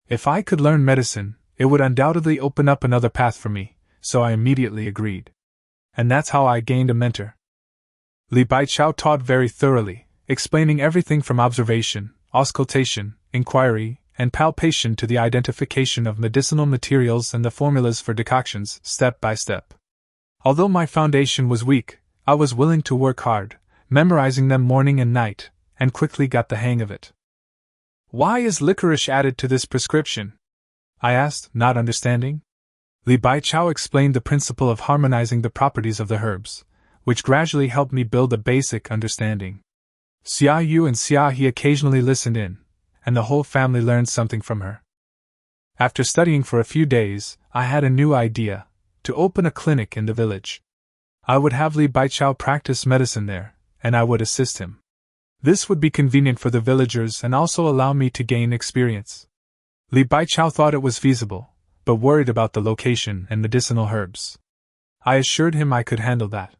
If I could learn medicine, it would undoubtedly open up another path for me, so I immediately agreed. And that's how I gained a mentor. Li Baichao taught very thoroughly, explaining everything from observation, auscultation, inquiry, and palpation to the identification of medicinal materials and the formulas for decoctions, step by step. Although my foundation was weak, I was willing to work hard, memorizing them morning and night, and quickly got the hang of it. "Why is licorice added to this prescription?" I asked, not understanding. Li Baichao explained the principle of harmonizing the properties of the herbs, which gradually helped me build a basic understanding. Xia Yu and Xia He occasionally listened in, and the whole family learned something from her. After studying for a few days, I had a new idea: to open a clinic in the village. I would have Li Baichao practice medicine there, and I would assist him. This would be convenient for the villagers and also allow me to gain experience. Li Baichao thought it was feasible, but worried about the location and medicinal herbs. I assured him I could handle that.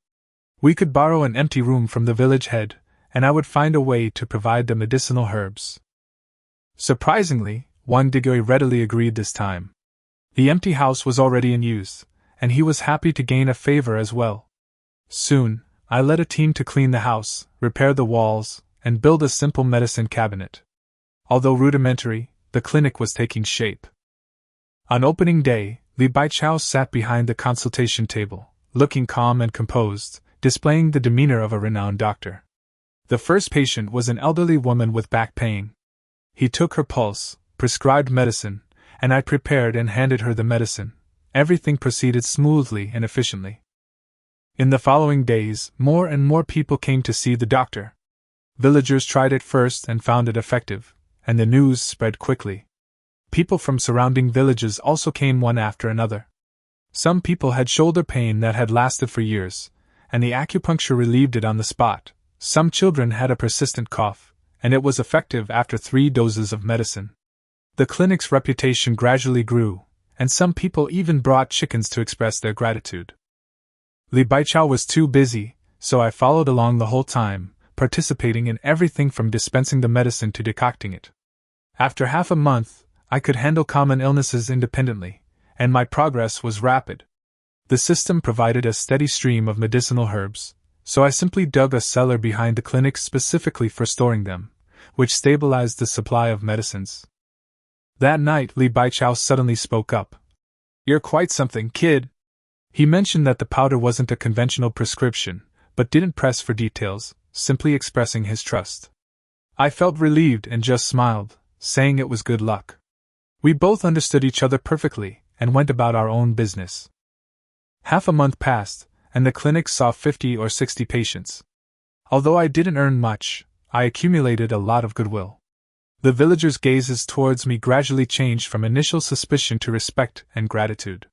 We could borrow an empty room from the village head, and I would find a way to provide the medicinal herbs. Surprisingly, one Diggory readily agreed this time. The empty house was already in use, and he was happy to gain a favor as well. Soon, I led a team to clean the house, repair the walls, and build a simple medicine cabinet. Although rudimentary, the clinic was taking shape. On opening day, Li Baichao sat behind the consultation table, looking calm and composed, displaying the demeanor of a renowned doctor. The first patient was an elderly woman with back pain. He took her pulse, prescribed medicine, and I prepared and handed her the medicine. Everything proceeded smoothly and efficiently. In the following days, more and more people came to see the doctor. Villagers tried it first and found it effective, and the news spread quickly. People from surrounding villages also came one after another. Some people had shoulder pain that had lasted for years, and the acupuncture relieved it on the spot. Some children had a persistent cough, and it was effective after 3 doses of medicine. The clinic's reputation gradually grew, and some people even brought chickens to express their gratitude. Li Baichao was too busy, so I followed along the whole time, participating in everything from dispensing the medicine to decocting it. After half a month, I could handle common illnesses independently, and my progress was rapid. The system provided a steady stream of medicinal herbs, so I simply dug a cellar behind the clinic specifically for storing them, which stabilized the supply of medicines. That night, Li Baichao suddenly spoke up. "You're quite something, kid." He mentioned that the powder wasn't a conventional prescription, but didn't press for details, simply expressing his trust. I felt relieved and just smiled, saying it was good luck. We both understood each other perfectly, and went about our own business. Half a month passed, and the clinic saw 50 or 60 patients. Although I didn't earn much, I accumulated a lot of goodwill. The villagers' gazes towards me gradually changed from initial suspicion to respect and gratitude.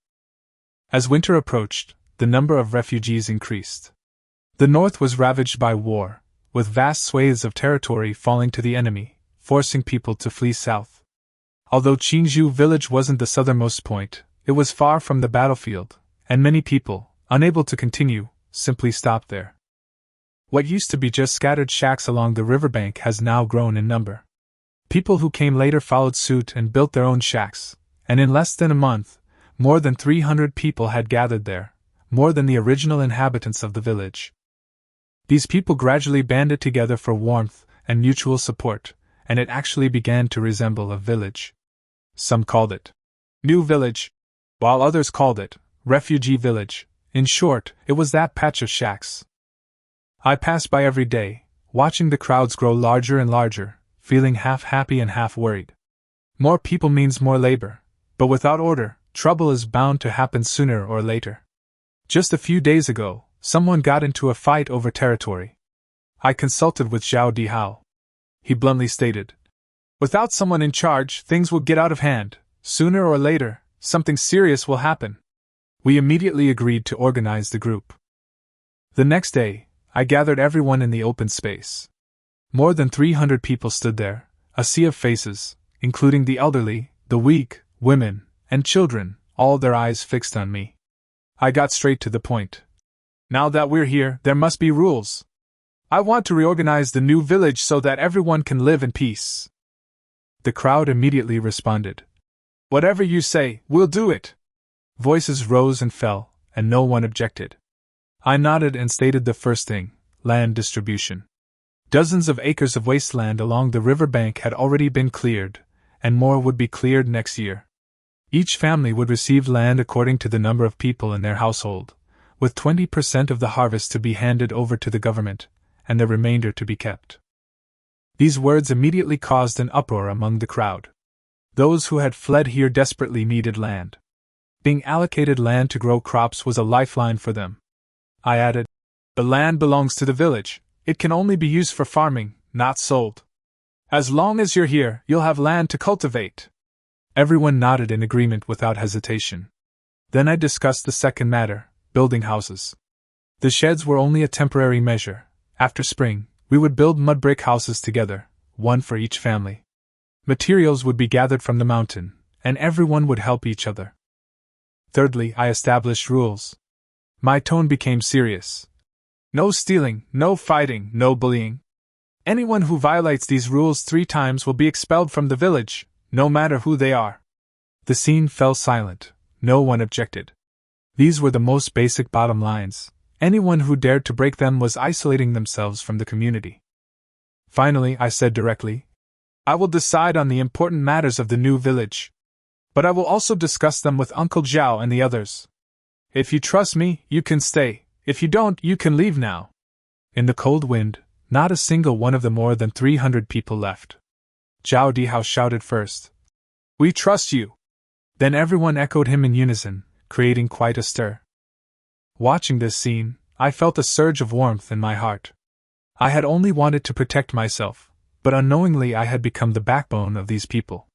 As winter approached, the number of refugees increased. The north was ravaged by war, with vast swathes of territory falling to the enemy, forcing people to flee south. Although Qingzhou village wasn't the southernmost point, it was far from the battlefield, and many people, unable to continue, simply stopped there. What used to be just scattered shacks along the riverbank has now grown in number. People who came later followed suit and built their own shacks, and in less than a month, more than 300 people had gathered there, more than the original inhabitants of the village. These people gradually banded together for warmth and mutual support, and it actually began to resemble a village. Some called it New Village, while others called it Refugee Village. In short, it was that patch of shacks. I passed by every day, watching the crowds grow larger and larger, feeling half happy and half worried. More people means more labor, but without order, trouble is bound to happen sooner or later. Just a few days ago, someone got into a fight over territory. I consulted with Zhao Dihao. He bluntly stated, "Without someone in charge, things will get out of hand. Sooner or later, something serious will happen." We immediately agreed to organize the group. The next day, I gathered everyone in the open space. More than 300 people stood there, a sea of faces, including the elderly, the weak, women, and children, all their eyes fixed on me. I got straight to the point. "Now that we're here, there must be rules. I want to reorganize the new village so that everyone can live in peace." The crowd immediately responded. "Whatever you say, we'll do it." Voices rose and fell, and no one objected. I nodded and stated the first thing: land distribution. Dozens of acres of wasteland along the riverbank had already been cleared, and more would be cleared next year. Each family would receive land according to the number of people in their household, with 20% of the harvest to be handed over to the government, and the remainder to be kept. These words immediately caused an uproar among the crowd. Those who had fled here desperately needed land. Being allocated land to grow crops was a lifeline for them. I added, "The land belongs to the village. It can only be used for farming, not sold. As long as you're here, you'll have land to cultivate." Everyone nodded in agreement without hesitation. Then I discussed the second matter: building houses. The sheds were only a temporary measure. After spring, we would build mud brick houses together, one for each family. Materials would be gathered from the mountain, and everyone would help each other. Thirdly, I established rules. My tone became serious. No stealing, no fighting, no bullying. Anyone who violates these rules 3 times will be expelled from the village, no matter who they are. The scene fell silent. No one objected. These were the most basic bottom lines. Anyone who dared to break them was isolating themselves from the community. Finally, I said directly, I will decide on the important matters of the new village. But I will also discuss them with Uncle Zhao and the others. If you trust me, you can stay. If you don't, you can leave now. In the cold wind, not a single one of the more than 300 people left. Zhao Dihao shouted first. We trust you. Then everyone echoed him in unison, creating quite a stir. Watching this scene, I felt a surge of warmth in my heart. I had only wanted to protect myself, but unknowingly I had become the backbone of these people.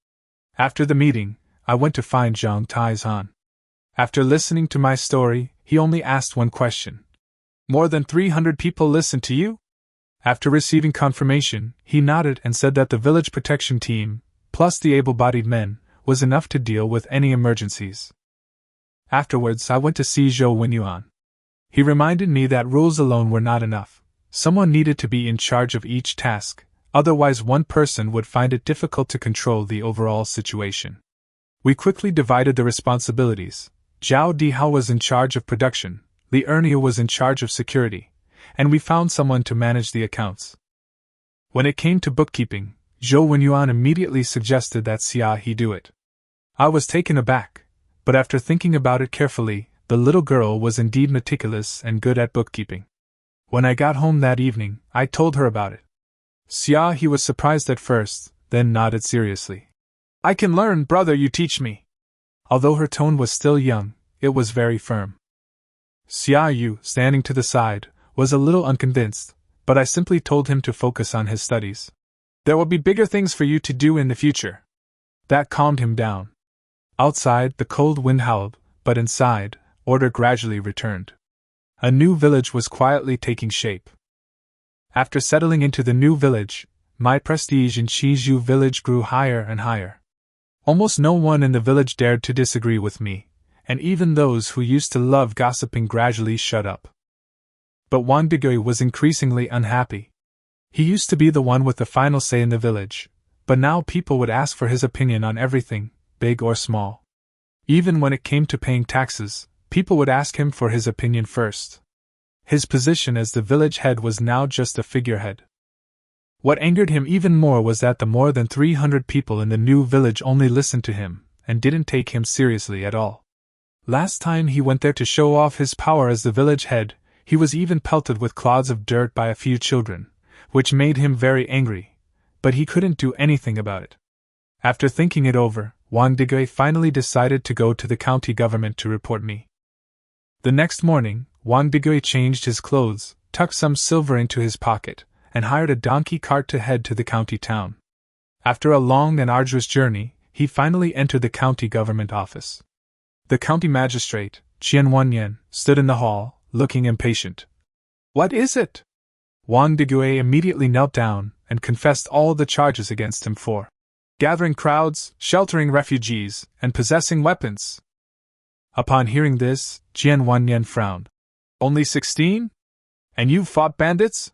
After the meeting, I went to find Zhang Taizhan. After listening to my story, he only asked one question. More than 300 people listened to you? After receiving confirmation, he nodded and said that the village protection team, plus the able-bodied men, was enough to deal with any emergencies. Afterwards, I went to see Zhou Wenyuan. He reminded me that rules alone were not enough. Someone needed to be in charge of each task, otherwise one person would find it difficult to control the overall situation. We quickly divided the responsibilities. Zhao Dihao was in charge of production, Li Ernia was in charge of security, and we found someone to manage the accounts. When it came to bookkeeping, Zhou Wenyuan immediately suggested that Xia He do it. I was taken aback, but after thinking about it carefully, the little girl was indeed meticulous and good at bookkeeping. When I got home that evening, I told her about it. Xia He was surprised at first, then nodded seriously. I can learn, brother, you teach me. Although her tone was still young, it was very firm. Xia Yu, standing to the side, was a little unconvinced, but I simply told him to focus on his studies. There will be bigger things for you to do in the future. That calmed him down. Outside, the cold wind howled, but inside, order gradually returned. A new village was quietly taking shape. After settling into the new village, my prestige in Shizhu village grew higher and higher. Almost no one in the village dared to disagree with me, and even those who used to love gossiping gradually shut up. But Wang Digui was increasingly unhappy. He used to be the one with the final say in the village, but now people would ask for his opinion on everything, big or small. Even when it came to paying taxes, people would ask him for his opinion first. His position as the village head was now just a figurehead. What angered him even more was that the more than 300 people in the new village only listened to him, and didn't take him seriously at all. Last time he went there to show off his power as the village head, he was even pelted with clods of dirt by a few children, which made him very angry, but he couldn't do anything about it. After thinking it over, Wang Digui finally decided to go to the county government to report me. The next morning, Wang Digui changed his clothes, tucked some silver into his pocket, and hired a donkey cart to head to the county town. After a long and arduous journey, he finally entered the county government office. The county magistrate, Qian Wanyan, stood in the hall, looking impatient. What is it? Wang Digui immediately knelt down and confessed all the charges against him for gathering crowds, sheltering refugees, and possessing weapons. Upon hearing this, Qian Wanyan frowned. Only 16? And you fought bandits?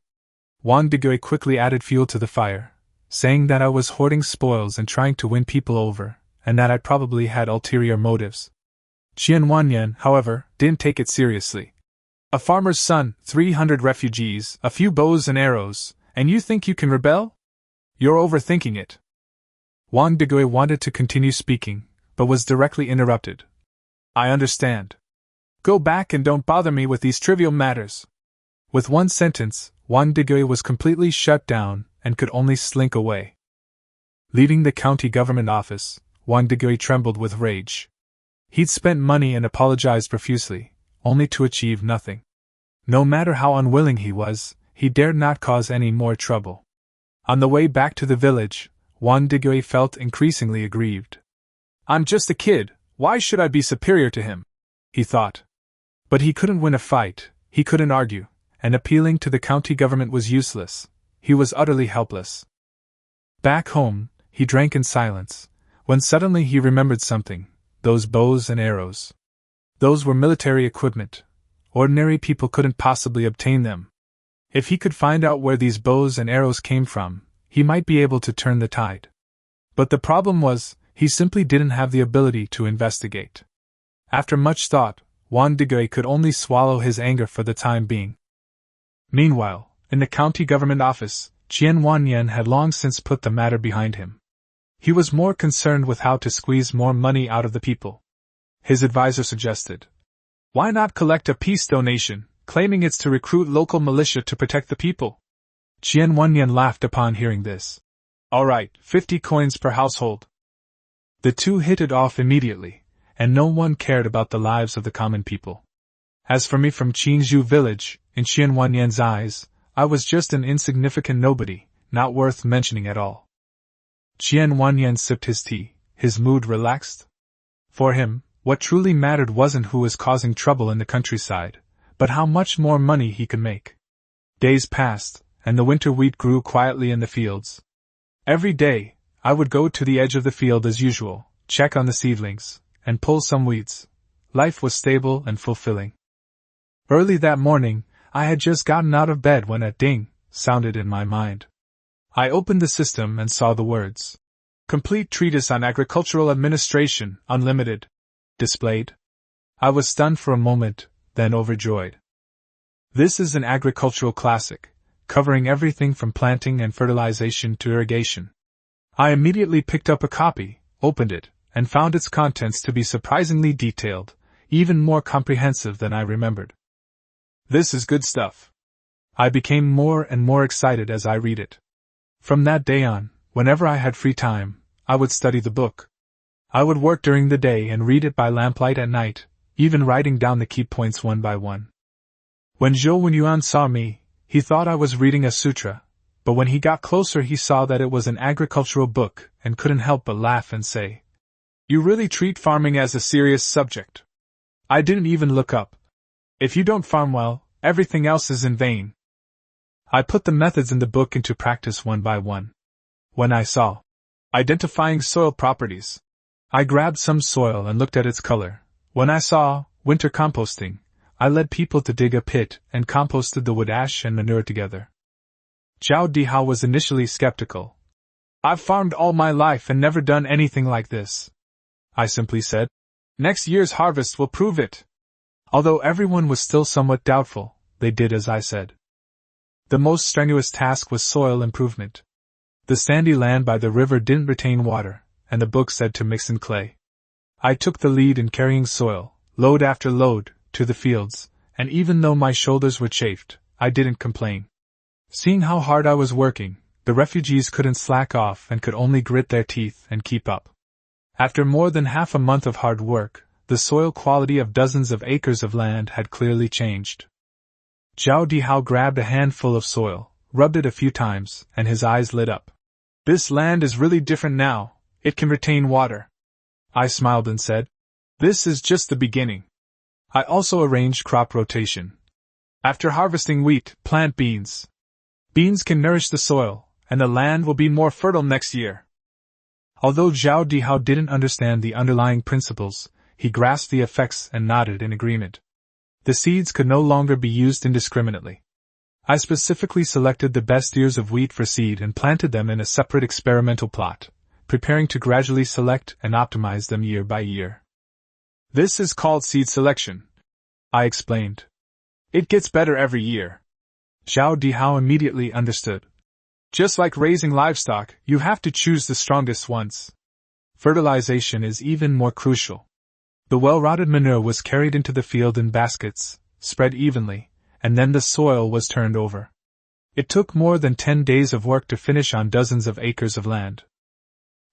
Wang Digui quickly added fuel to the fire, saying that I was hoarding spoils and trying to win people over, and that I probably had ulterior motives. Qian Wanyan, however, didn't take it seriously. A farmer's son, 300 refugees, a few bows and arrows, and you think you can rebel? You're overthinking it. Wang Digui wanted to continue speaking, but was directly interrupted. I understand. Go back and don't bother me with these trivial matters. With one sentence, Wang Digui was completely shut down and could only slink away. Leaving the county government office, Wang Digui trembled with rage. He'd spent money and apologized profusely, only to achieve nothing. No matter how unwilling he was, he dared not cause any more trouble. On the way back to the village, Wang Digui felt increasingly aggrieved. I'm just a kid, why should I be superior to him? He thought. But he couldn't win a fight, he couldn't argue, and appealing to the county government was useless. He was utterly helpless. Back home, he drank in silence, when suddenly he remembered something. Those bows and arrows. Those were military equipment. Ordinary people couldn't possibly obtain them. If he could find out where these bows and arrows came from, he might be able to turn the tide. But the problem was, he simply didn't have the ability to investigate. After much thought, Juan Digay could only swallow his anger for the time being. Meanwhile, in the county government office, Qian Wanyan had long since put the matter behind him. He was more concerned with how to squeeze more money out of the people. His advisor suggested, "Why not collect a peace donation, claiming it's to recruit local militia to protect the people?" Qian Wanyan laughed upon hearing this. "All right, 50 coins per household." The two hit it off immediately, and no one cared about the lives of the common people. As for me from Qinzhou village, in Qian Wanyan's eyes, I was just an insignificant nobody, not worth mentioning at all. Qian Wanyan sipped his tea, his mood relaxed. For him, what truly mattered wasn't who was causing trouble in the countryside, but how much more money he could make. Days passed, and the winter wheat grew quietly in the fields. Every day, I would go to the edge of the field as usual, check on the seedlings, and pull some weeds. Life was stable and fulfilling. Early that morning, I had just gotten out of bed when a ding sounded in my mind. I opened the system and saw the words, "Complete Treatise on Agricultural Administration, Unlimited," displayed. I was stunned for a moment, then overjoyed. This is an agricultural classic, covering everything from planting and fertilization to irrigation. I immediately picked up a copy, opened it, and found its contents to be surprisingly detailed, even more comprehensive than I remembered. This is good stuff. I became more and more excited as I read it. From that day on, whenever I had free time, I would study the book. I would work during the day and read it by lamplight at night, even writing down the key points one by one. When Zhou Wenyuan saw me, he thought I was reading a sutra, but when he got closer he saw that it was an agricultural book and couldn't help but laugh and say, "You really treat farming as a serious subject." I didn't even look up. If you don't farm well, everything else is in vain. I put the methods in the book into practice one by one. When I saw identifying soil properties, I grabbed some soil and looked at its color. When I saw winter composting, I led people to dig a pit and composted the wood ash and manure together. Zhao Dihao was initially skeptical. "I've farmed all my life and never done anything like this," I simply said. "Next year's harvest will prove it." Although everyone was still somewhat doubtful, they did as I said. The most strenuous task was soil improvement. The sandy land by the river didn't retain water, and the book said to mix in clay. I took the lead in carrying soil, load after load, to the fields, and even though my shoulders were chafed, I didn't complain. Seeing how hard I was working, the refugees couldn't slack off and could only grit their teeth and keep up. After more than half a month of hard work, the soil quality of dozens of acres of land had clearly changed. Zhao Dihao grabbed a handful of soil, rubbed it a few times, and his eyes lit up. "This land is really different now, it can retain water." I smiled and said, "This is just the beginning." I also arranged crop rotation. After harvesting wheat, plant beans. Beans can nourish the soil, and the land will be more fertile next year. Although Zhao Dihao didn't understand the underlying principles, he grasped the effects and nodded in agreement. The seeds could no longer be used indiscriminately. I specifically selected the best ears of wheat for seed and planted them in a separate experimental plot, preparing to gradually select and optimize them year by year. "This is called seed selection," I explained. "It gets better every year." Zhao Dihao immediately understood. "Just like raising livestock, you have to choose the strongest ones. Fertilization is even more crucial." The well-rotted manure was carried into the field in baskets, spread evenly, and then the soil was turned over. It took more than 10 days of work to finish on dozens of acres of land.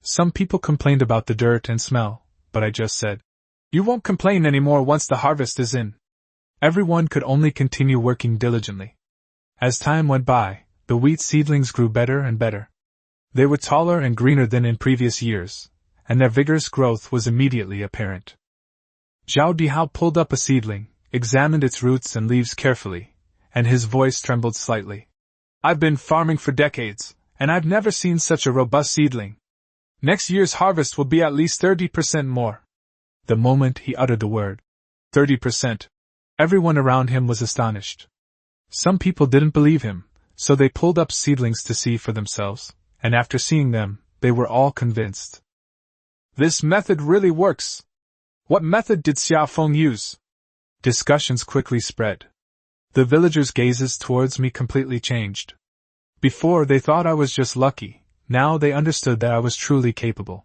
Some people complained about the dirt and smell, but I just said, "You won't complain anymore once the harvest is in." Everyone could only continue working diligently. As time went by, the wheat seedlings grew better and better. They were taller and greener than in previous years, and their vigorous growth was immediately apparent. Zhao Dihao pulled up a seedling, examined its roots and leaves carefully, and his voice trembled slightly. "I've been farming for decades, and I've never seen such a robust seedling. Next year's harvest will be at least 30% more." The moment he uttered the word, 30%, everyone around him was astonished. Some people didn't believe him, so they pulled up seedlings to see for themselves, and after seeing them, they were all convinced. This method really works. What method did Xiaofeng use? Discussions quickly spread. The villagers' gazes towards me completely changed. Before they thought I was just lucky, now they understood that I was truly capable.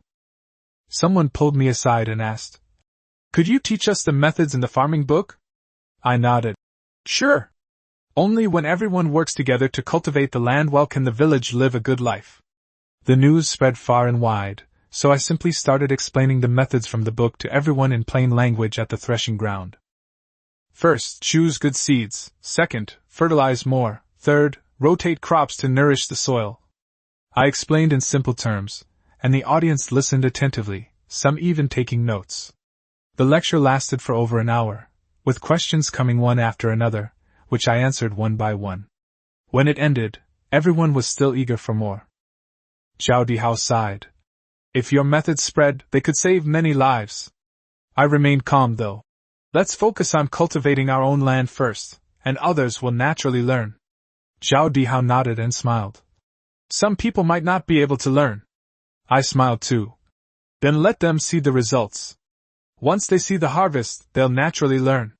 Someone pulled me aside and asked, "Could you teach us the methods in the farming book?" I nodded. "Sure. Only when everyone works together to cultivate the land well can the village live a good life." The news spread far and wide, so I simply started explaining the methods from the book to everyone in plain language at the threshing ground. First, choose good seeds. Second, fertilize more. Third, rotate crops to nourish the soil. I explained in simple terms, and the audience listened attentively, some even taking notes. The lecture lasted for over an hour, with questions coming one after another, which I answered one by one. When it ended, everyone was still eager for more. Zhao Dihao sighed. If your methods spread, they could save many lives. I remained calm though. Let's focus on cultivating our own land first, and others will naturally learn. Zhao Dihao nodded and smiled. Some people might not be able to learn. I smiled too. Then let them see the results. Once they see the harvest, they'll naturally learn.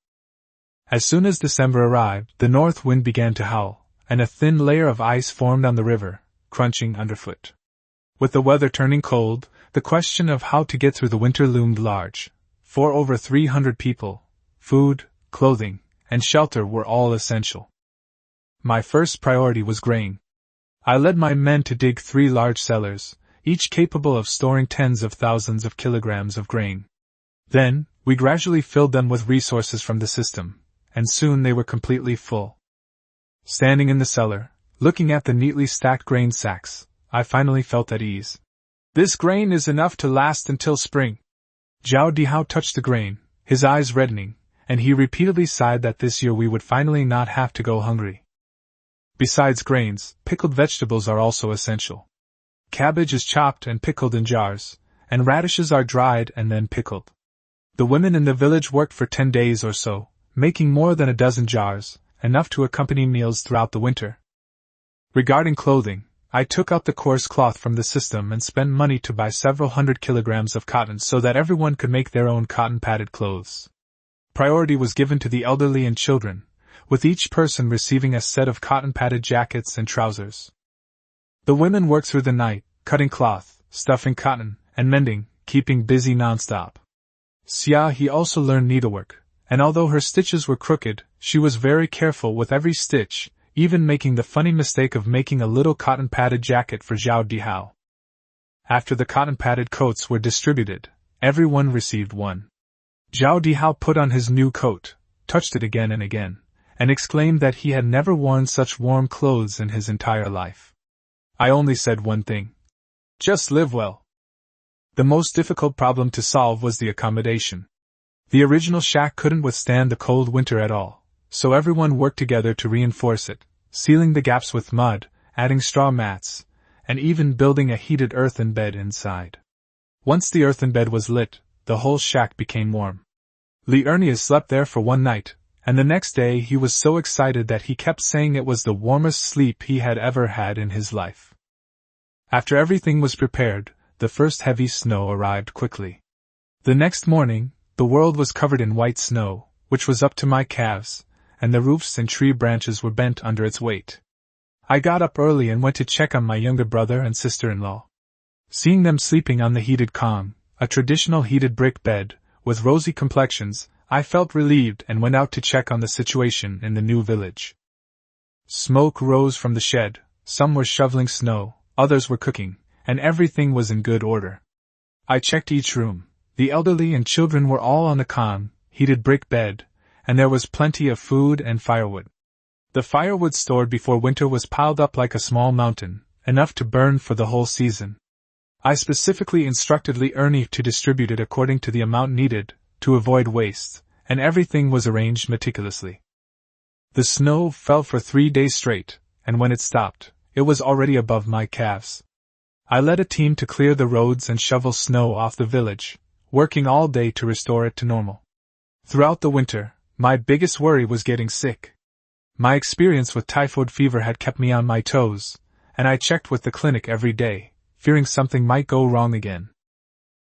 As soon as December arrived, the north wind began to howl, and a thin layer of ice formed on the river, crunching underfoot. With the weather turning cold, the question of how to get through the winter loomed large. For over 300 people, food, clothing, and shelter were all essential. My first priority was grain. I led my men to dig 3 large cellars, each capable of storing tens of thousands of kilograms of grain. Then, we gradually filled them with resources from the system, and soon they were completely full. Standing in the cellar, looking at the neatly stacked grain sacks, I finally felt at ease. This grain is enough to last until spring. Zhao Dihao touched the grain, his eyes reddening, and he repeatedly sighed that this year we would finally not have to go hungry. Besides grains, pickled vegetables are also essential. Cabbage is chopped and pickled in jars, and radishes are dried and then pickled. The women in the village worked for 10 days or so, making more than a dozen jars, enough to accompany meals throughout the winter. Regarding clothing, I took out the coarse cloth from the system and spent money to buy several hundred kilograms of cotton so that everyone could make their own cotton-padded clothes. Priority was given to the elderly and children, with each person receiving a set of cotton-padded jackets and trousers. The women worked through the night, cutting cloth, stuffing cotton, and mending, keeping busy non-stop. Xia He also learned needlework, and although her stitches were crooked, she was very careful with every stitch, even making the funny mistake of making a little cotton-padded jacket for Zhao Dihao. After the cotton-padded coats were distributed, everyone received one. Zhao Dihao put on his new coat, touched it again and again, and exclaimed that he had never worn such warm clothes in his entire life. I only said one thing. Just live well. The most difficult problem to solve was the accommodation. The original shack couldn't withstand the cold winter at all, so everyone worked together to reinforce it, sealing the gaps with mud, adding straw mats, and even building a heated earthen bed inside. Once the earthen bed was lit, the whole shack became warm. Li Ernias slept there for one night, and the next day he was so excited that he kept saying it was the warmest sleep he had ever had in his life. After everything was prepared, the first heavy snow arrived quickly. The next morning, the world was covered in white snow, which was up to my calves, and the roofs and tree branches were bent under its weight. I got up early and went to check on my younger brother and sister-in-law. Seeing them sleeping on the heated kong, a traditional heated brick bed, with rosy complexions, I felt relieved and went out to check on the situation in the new village. Smoke rose from the shed, some were shoveling snow, others were cooking, and everything was in good order. I checked each room. The elderly and children were all on the kong, heated brick bed, and there was plenty of food and firewood. The firewood stored before winter was piled up like a small mountain, enough to burn for the whole season. I specifically instructed Li Ernie to distribute it according to the amount needed, to avoid waste, and everything was arranged meticulously. The snow fell for 3 days straight, and when it stopped, it was already above my calves. I led a team to clear the roads and shovel snow off the village, working all day to restore it to normal. Throughout the winter, my biggest worry was getting sick. My experience with typhoid fever had kept me on my toes, and I checked with the clinic every day, fearing something might go wrong again.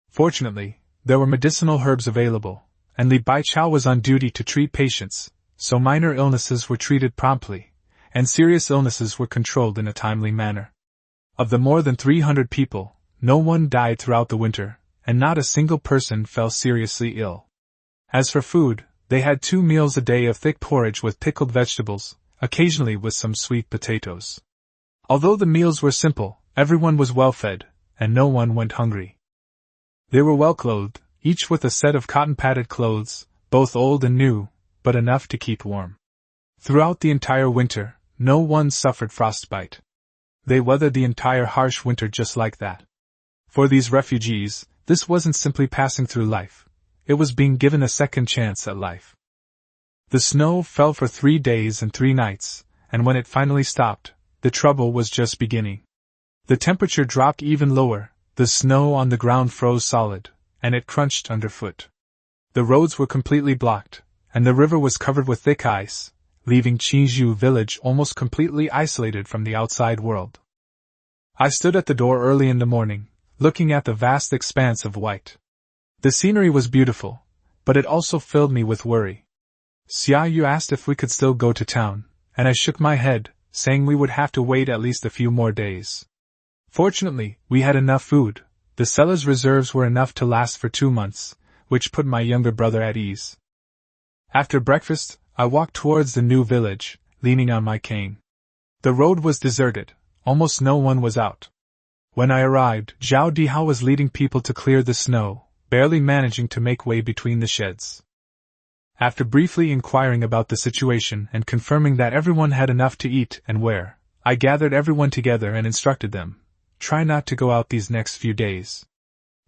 Fortunately, there were medicinal herbs available, and Li Baichao was on duty to treat patients, so minor illnesses were treated promptly, and serious illnesses were controlled in a timely manner. Of the more than 300 people, no one died throughout the winter, and not a single person fell seriously ill. As for food, they had 2 meals a day of thick porridge with pickled vegetables, occasionally with some sweet potatoes. Although the meals were simple, everyone was well fed, and no one went hungry. They were well clothed, each with a set of cotton-padded clothes, both old and new, but enough to keep warm. Throughout the entire winter, no one suffered frostbite. They weathered the entire harsh winter just like that. For these refugees, this wasn't simply passing through life. It was being given a second chance at life. The snow fell for 3 days and 3 nights, and when it finally stopped, the trouble was just beginning. The temperature dropped even lower, the snow on the ground froze solid, and it crunched underfoot. The roads were completely blocked, and the river was covered with thick ice, leaving Qingzhou village almost completely isolated from the outside world. I stood at the door early in the morning, looking at the vast expanse of white. The scenery was beautiful, but it also filled me with worry. Xia Yu asked if we could still go to town, and I shook my head, saying we would have to wait at least a few more days. Fortunately, we had enough food. The cellar's reserves were enough to last for 2 months, which put my younger brother at ease. After breakfast, I walked towards the new village, leaning on my cane. The road was deserted, almost no one was out. When I arrived, Zhao Dihao was leading people to clear the snow, barely managing to make way between the sheds. After briefly inquiring about the situation and confirming that everyone had enough to eat and wear, I gathered everyone together and instructed them, try not to go out these next few days.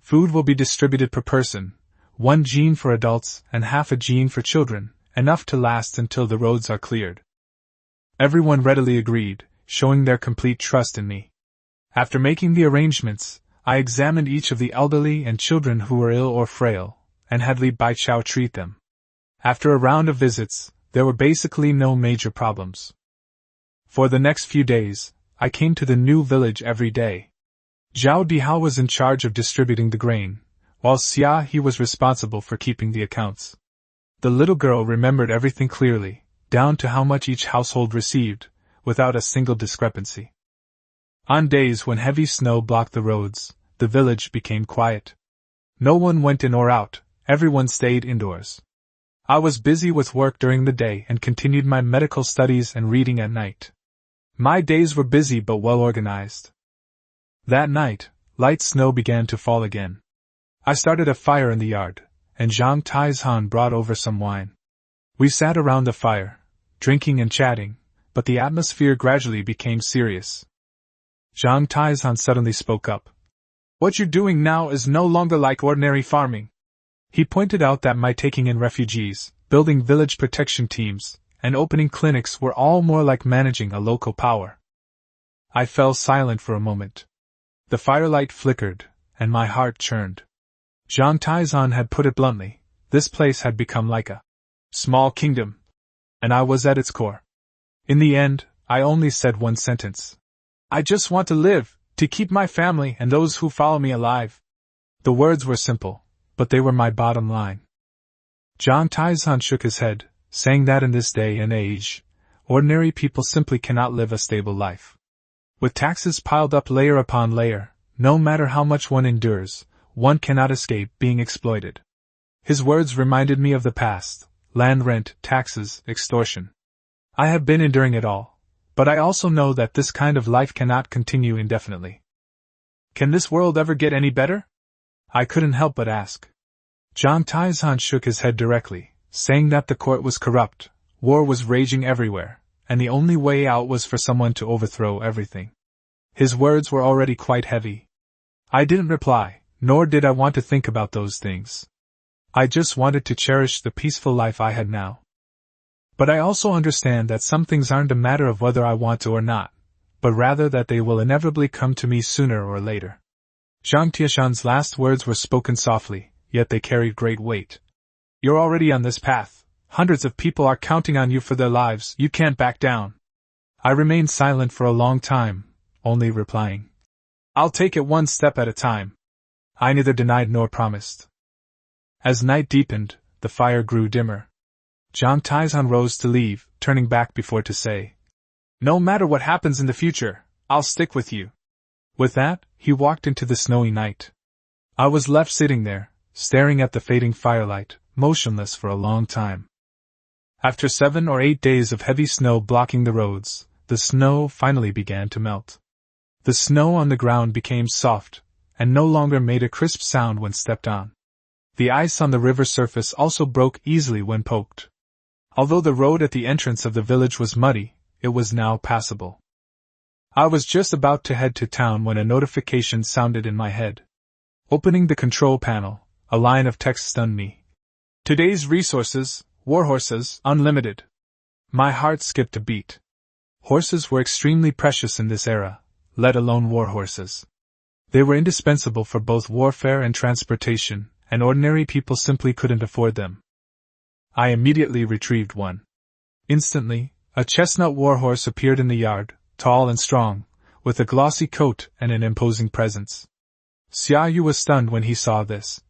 Food will be distributed per person, 1 gene for adults and half a gene for children, enough to last until the roads are cleared. Everyone readily agreed, showing their complete trust in me. After making the arrangements, I examined each of the elderly and children who were ill or frail, and had Li Baichao treat them. After a round of visits, there were basically no major problems. For the next few days, I came to the new village every day. Zhao Dihao was in charge of distributing the grain, while Xia He was responsible for keeping the accounts. The little girl remembered everything clearly, down to how much each household received, without a single discrepancy. On days when heavy snow blocked the roads, the village became quiet. No one went in or out, everyone stayed indoors. I was busy with work during the day and continued my medical studies and reading at night. My days were busy but well organized. That night, light snow began to fall again. I started a fire in the yard, and Zhang Taizhan brought over some wine. We sat around the fire, drinking and chatting, but the atmosphere gradually became serious. Zhang Taizhan suddenly spoke up. What you're doing now is no longer like ordinary farming. He pointed out that my taking in refugees, building village protection teams, and opening clinics were all more like managing a local power. I fell silent for a moment. The firelight flickered, and my heart churned. Zhang Taizhan had put it bluntly, this place had become like a small kingdom, and I was at its core. In the end, I only said one sentence. I just want to live, to keep my family and those who follow me alive. The words were simple, but they were my bottom line. Zhang Taizhan shook his head, saying that in this day and age, ordinary people simply cannot live a stable life. With taxes piled up layer upon layer, no matter how much one endures, one cannot escape being exploited. His words reminded me of the past, land rent, taxes, extortion. I have been enduring it all, but I also know that this kind of life cannot continue indefinitely. Can this world ever get any better? I couldn't help but ask. Zhang Taizhan shook his head directly, saying that the court was corrupt, war was raging everywhere, and the only way out was for someone to overthrow everything. His words were already quite heavy. I didn't reply, nor did I want to think about those things. I just wanted to cherish the peaceful life I had now. But I also understand that some things aren't a matter of whether I want to or not, but rather that they will inevitably come to me sooner or later. Zhang Tiashan's last words were spoken softly, yet they carried great weight. You're already on this path. Hundreds of people are counting on you for their lives. You can't back down. I remained silent for a long time, only replying, I'll take it one step at a time. I neither denied nor promised. As night deepened, the fire grew dimmer. Jiang Taizhan rose to leave, turning back before to say, "No matter what happens in the future, I'll stick with you." With that, he walked into the snowy night. I was left sitting there, staring at the fading firelight, motionless for a long time. After 7 or 8 days of heavy snow blocking the roads, the snow finally began to melt. The snow on the ground became soft, and no longer made a crisp sound when stepped on. The ice on the river surface also broke easily when poked. Although the road at the entrance of the village was muddy, it was now passable. I was just about to head to town when a notification sounded in my head. Opening the control panel, a line of text stunned me. "Today's resources, warhorses, unlimited." My heart skipped a beat. Horses were extremely precious in this era, let alone warhorses. They were indispensable for both warfare and transportation, and ordinary people simply couldn't afford them. I immediately retrieved one. Instantly, a chestnut warhorse appeared in the yard, tall and strong, with a glossy coat and an imposing presence. Xia Yu was stunned when he saw this.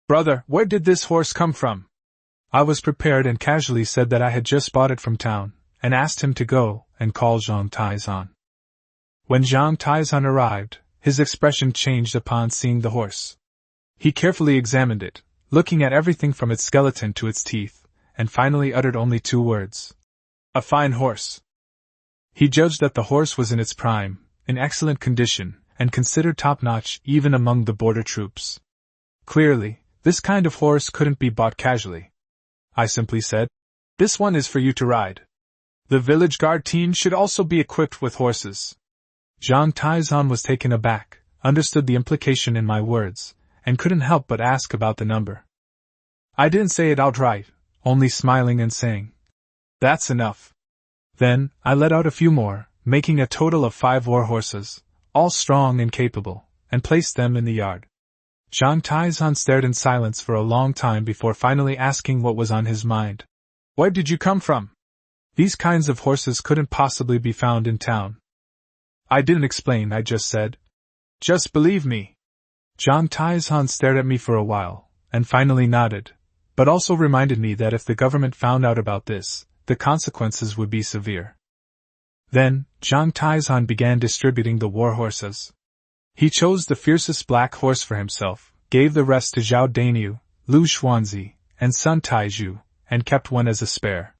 "Brother, where did this horse come from?" I was prepared and casually said that I had just bought it from town, and asked him to go and call Jiang Taizhan. When Jiang Taizhan arrived, his expression changed upon seeing the horse. He carefully examined it, looking at everything from its skeleton to its teeth, and finally uttered only 2 words. "A fine horse." He judged that the horse was in its prime, in excellent condition, and considered top-notch even among the border troops. Clearly, this kind of horse couldn't be bought casually. I simply said, "This one is for you to ride. The village guard team should also be equipped with horses." Jiang Taizhan was taken aback, understood the implication in my words, and couldn't help but ask about the number. I didn't say it outright, only smiling and saying, "That's enough." Then, I let out a few more, making a total of 5 warhorses, all strong and capable, and placed them in the yard. Jiang Taizhan stared in silence for a long time before finally asking what was on his mind. "Where did you come from? These kinds of horses couldn't possibly be found in town." I didn't explain, I just said, "Just believe me." Jiang Taizhan stared at me for a while, and finally nodded, but also reminded me that if the government found out about this, the consequences would be severe. Then, Jiang Taizhan began distributing the war horses. He chose the fiercest black horse for himself, gave the rest to Zhao Dainyu, Lu Xuanzi, and Sun Taizhu, and kept one as a spare.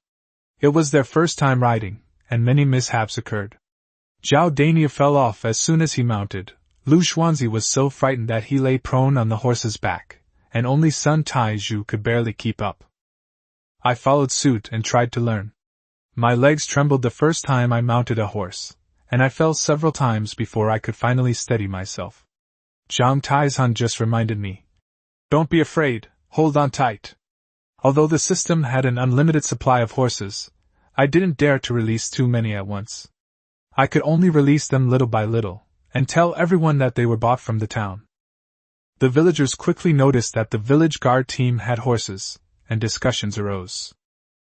It was their first time riding, and many mishaps occurred. Zhao Dainyu fell off as soon as he mounted. Lu Xuanzi was so frightened that he lay prone on the horse's back, and only Sun Taizhu could barely keep up. I followed suit and tried to learn. My legs trembled the first time I mounted a horse, and I fell several times before I could finally steady myself. Jiang Taizhan just reminded me, "Don't be afraid, hold on tight." Although the system had an unlimited supply of horses, I didn't dare to release too many at once. I could only release them little by little, and tell everyone that they were bought from the town. The villagers quickly noticed that the village guard team had horses, and discussions arose.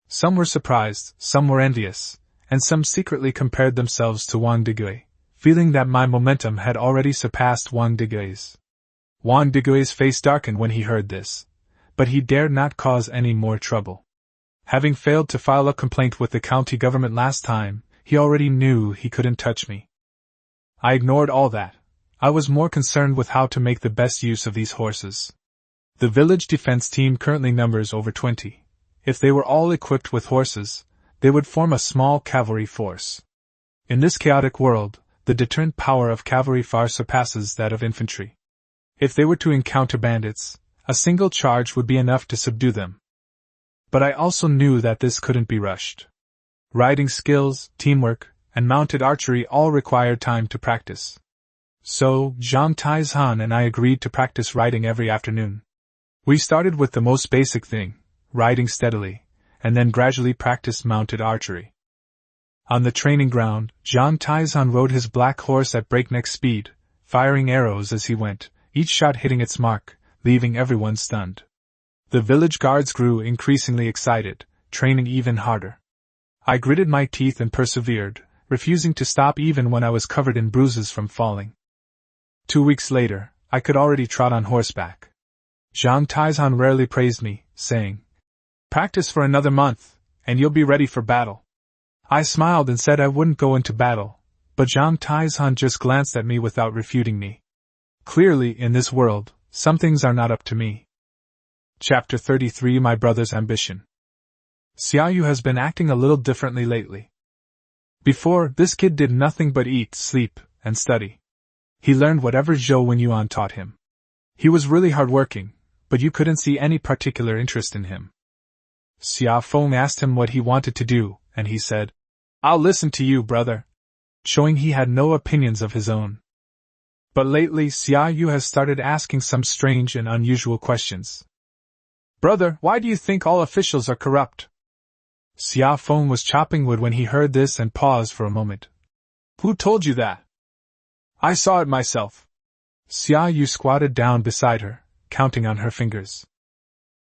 Some were surprised, some were envious, and some secretly compared themselves to Wang Digui, feeling that my momentum had already surpassed Wang Digui's. Wang Digui's face darkened when he heard this, but he dared not cause any more trouble. Having failed to file a complaint with the county government last time, he already knew he couldn't touch me. I ignored all that. I was more concerned with how to make the best use of these horses. The village defense team currently numbers over 20. If they were all equipped with horses, they would form a small cavalry force. In this chaotic world, the deterrent power of cavalry far surpasses that of infantry. If they were to encounter bandits, a single charge would be enough to subdue them. But I also knew that this couldn't be rushed. Riding skills, teamwork, and mounted archery all required time to practice. So, Jiang Taizhan and I agreed to practice riding every afternoon. We started with the most basic thing, riding steadily, and then gradually practiced mounted archery. On the training ground, Jiang Taizhan rode his black horse at breakneck speed, firing arrows as he went, each shot hitting its mark, leaving everyone stunned. The village guards grew increasingly excited, training even harder. I gritted my teeth and persevered, refusing to stop even when I was covered in bruises from falling. 2 weeks later, I could already trot on horseback. Zhang Taizhan rarely praised me, saying, "Practice for another month, and you'll be ready for battle." I smiled and said I wouldn't go into battle, but Zhang Taizhan just glanced at me without refuting me. Clearly, in this world, some things are not up to me. Chapter 33: My Brother's Ambition. Xiaoyu has been acting a little differently lately. Before, this kid did nothing but eat, sleep, and study. He learned whatever Zhou Wenyuan taught him. He was really hardworking, but you couldn't see any particular interest in him. Xia Feng asked him what he wanted to do, and he said, "I'll listen to you, brother," showing he had no opinions of his own. But lately Xiaoyu has started asking some strange and unusual questions. "Brother, why do you think all officials are corrupt?" Xia Feng was chopping wood when he heard this and paused for a moment. "Who told you that?" "I saw it myself." Xiaoyu squatted down beside her, counting on her fingers.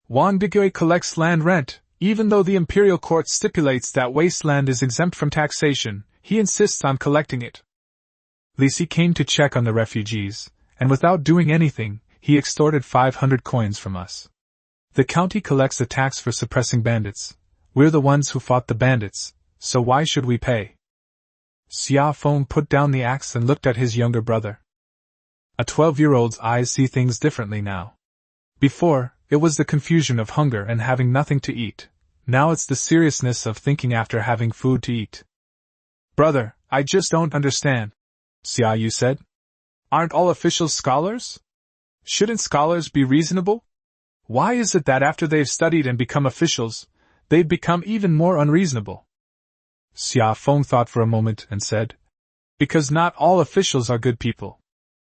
"Wang Digui collects land rent, even though the imperial court stipulates that wasteland is exempt from taxation, he insists on collecting it. Li Si came to check on the refugees, and without doing anything, he extorted 500 coins from us. The county collects a tax for suppressing bandits. We're the ones who fought the bandits, so why should we pay?" Xia Feng put down the axe and looked at his younger brother. A 12-year-old's eyes see things differently now. Before, it was the confusion of hunger and having nothing to eat. Now it's the seriousness of thinking after having food to eat. "Brother, I just don't understand," Xiaoyu said. "Aren't all officials scholars? Shouldn't scholars be reasonable? Why is it that after they've studied and become officials, they've become even more unreasonable?" Xia Feng thought for a moment and said, "Because not all officials are good people.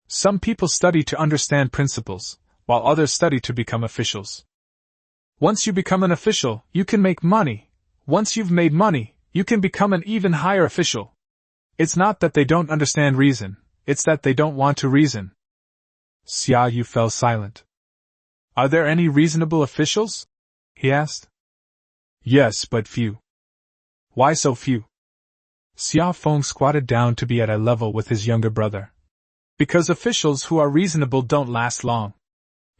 Some people study to understand principles, while others study to become officials. Once you become an official, you can make money. Once you've made money, you can become an even higher official. It's not that they don't understand reason, it's that they don't want to reason." Xiaoyu fell silent. "Are there any reasonable officials?" he asked. "Yes, but few." "Why so few?" Xia Feng squatted down to be at a level with his younger brother. "Because officials who are reasonable don't last long.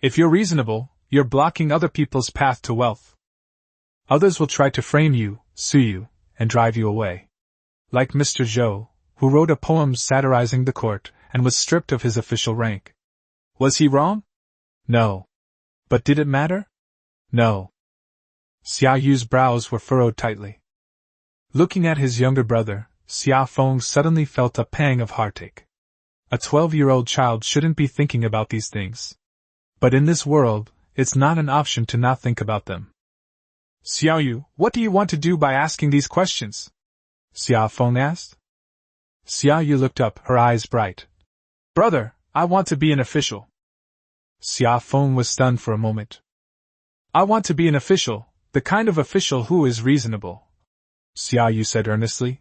If you're reasonable, you're blocking other people's path to wealth. Others will try to frame you, sue you, and drive you away. Like Mr. Zhou, who wrote a poem satirizing the court, and was stripped of his official rank. Was he wrong? No. But did it matter? No." Xiaoyu's brows were furrowed tightly. Looking at his younger brother, Xia Feng suddenly felt a pang of heartache. A 12-year-old child shouldn't be thinking about these things. But in this world, it's not an option to not think about them. "Xiaoyu, what do you want to do by asking these questions?" Xia Feng asked. Xiaoyu looked up, her eyes bright. "Brother, I want to be an official." Xia Feng was stunned for a moment. "I want to be an official, the kind of official who is reasonable," Xiaoyu said earnestly.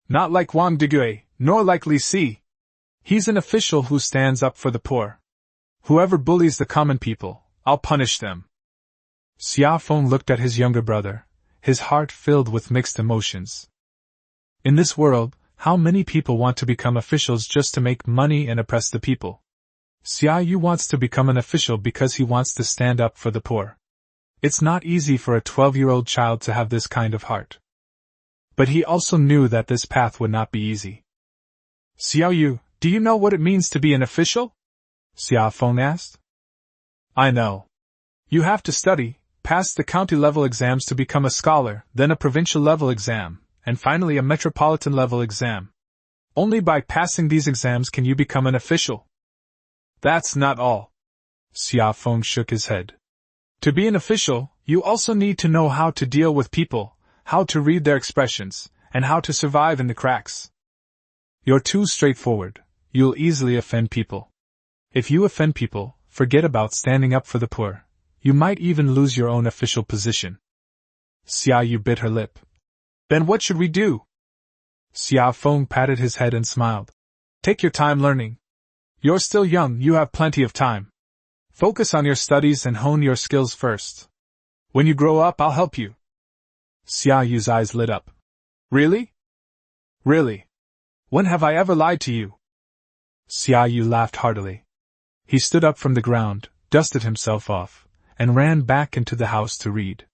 "Not like Wang Digui, nor like Li Si. He's an official who stands up for the poor. Whoever bullies the common people, I'll punish them." Xia Feng looked at his younger brother, his heart filled with mixed emotions. In this world, how many people want to become officials just to make money and oppress the people? Xiaoyu wants to become an official because he wants to stand up for the poor. It's not easy for a 12-year-old child to have this kind of heart. But he also knew that this path would not be easy. "Xiaoyu, do you know what it means to be an official?" Xia Feng asked. "I know. You have to study, pass the county-level exams to become a scholar, then a provincial-level exam, and finally a metropolitan-level exam. Only by passing these exams can you become an official." "That's not all." Xia Feng shook his head. "To be an official, you also need to know how to deal with people, how to read their expressions, and how to survive in the cracks. You're too straightforward. You'll easily offend people. If you offend people, forget about standing up for the poor. You might even lose your own official position." Xiaoyu bit her lip. "Then what should we do?" Xia Feng patted his head and smiled. "Take your time learning. You're still young, you have plenty of time. Focus on your studies and hone your skills first. When you grow up, I'll help you." Xiaoyu's eyes lit up. "Really? Really? When have I ever lied to you?" Xia Yu laughed heartily. He stood up from the ground, dusted himself off, and ran back into the house to read.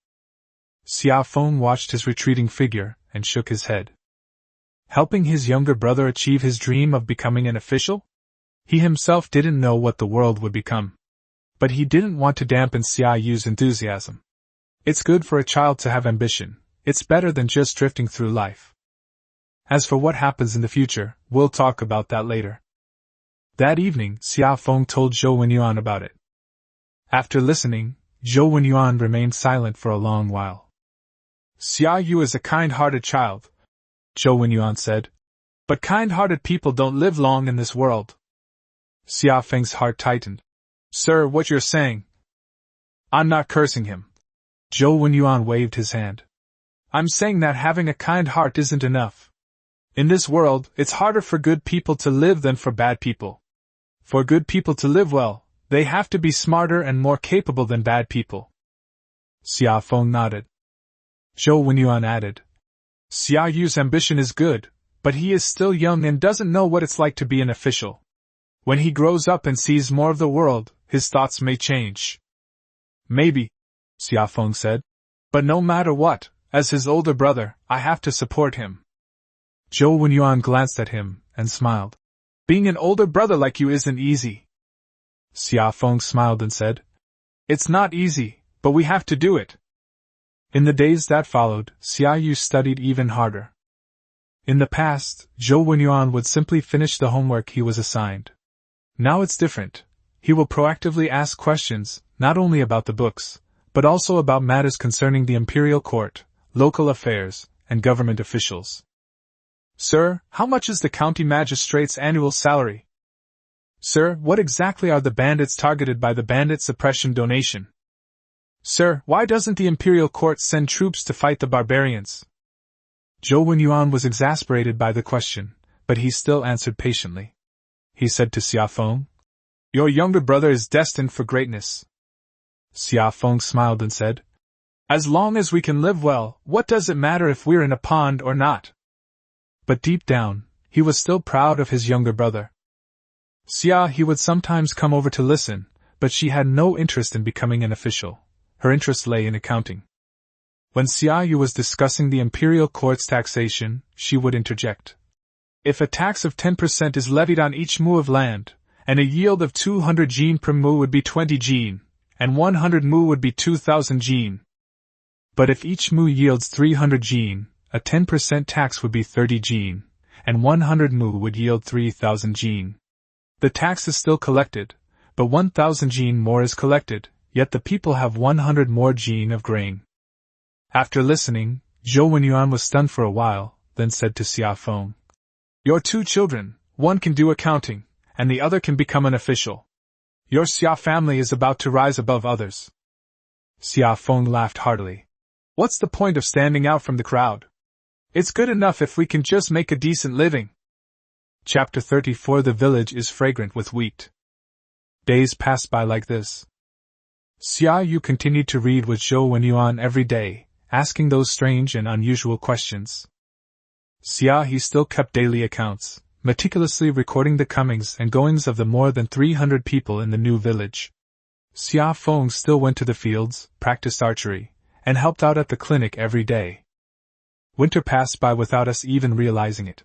Xia Feng watched his retreating figure and shook his head. Helping his younger brother achieve his dream of becoming an official? He himself didn't know what the world would become. But he didn't want to dampen Xia Yu's enthusiasm. It's good for a child to have ambition. It's better than just drifting through life. As for what happens in the future, we'll talk about that later. That evening, Xia Feng told Zhou Wenyuan about it. After listening, Zhou Wenyuan remained silent for a long while. Xia Yu is a kind-hearted child, Zhou Wenyuan said. But kind-hearted people don't live long in this world. Xia Feng's heart tightened. Sir, what you're saying? I'm not cursing him. Zhou Wenyuan waved his hand. I'm saying that having a kind heart isn't enough. In this world, it's harder for good people to live than for bad people. For good people to live well, they have to be smarter and more capable than bad people. Xia Feng nodded. Zhou Wenyuan added. Xia Yu's ambition is good, but he is still young and doesn't know what it's like to be an official. When he grows up and sees more of the world, his thoughts may change. Maybe, Xia Feng said. But no matter what, as his older brother, I have to support him. Zhou Wenyuan glanced at him and smiled. Being an older brother like you isn't easy. Xia Feng smiled and said, It's not easy, but we have to do it. In the days that followed, Xia Yu studied even harder. In the past, Zhou Wenyuan would simply finish the homework he was assigned. Now it's different. He will proactively ask questions, not only about the books, but also about matters concerning the imperial court, local affairs, and government officials. Sir, how much is the county magistrate's annual salary? Sir, what exactly are the bandits targeted by the bandit suppression donation? Sir, why doesn't the imperial court send troops to fight the barbarians? Zhou Wenyuan was exasperated by the question, but he still answered patiently. He said to Xia Feng, Your younger brother is destined for greatness. Xia Feng smiled and said, As long as we can live well, what does it matter if we're in a pond or not? But deep down, he was still proud of his younger brother. Xia He would sometimes come over to listen, but she had no interest in becoming an official. Her interest lay in accounting. When Xia Yu was discussing the imperial court's taxation, she would interject. If a tax of 10% is levied on each mu of land, and a yield of 200 jin per mu would be 20 jin, and 100 mu would be 2,000 jin. But if each mu yields 300 jin, a 10% tax would be 30 jin, and 100 mu would yield 3,000 jin. The tax is still collected, but 1,000 jin more is collected, yet the people have 100 more jin of grain. After listening, Zhou Wenyuan was stunned for a while, then said to Xia Feng, Your two children, one can do accounting, and the other can become an official. Your Xia family is about to rise above others. Xia Feng laughed heartily. What's the point of standing out from the crowd? It's good enough if we can just make a decent living. Chapter 34 The village is fragrant with wheat. Days passed by like this. Xia Yu continued to read with Zhou Wenyuan every day, asking those strange and unusual questions. Xia He still kept daily accounts, meticulously recording the comings and goings of the more than 300 people in the new village. Xia Feng still went to the fields, practiced archery, and helped out at the clinic every day. Winter passed by without us even realizing it.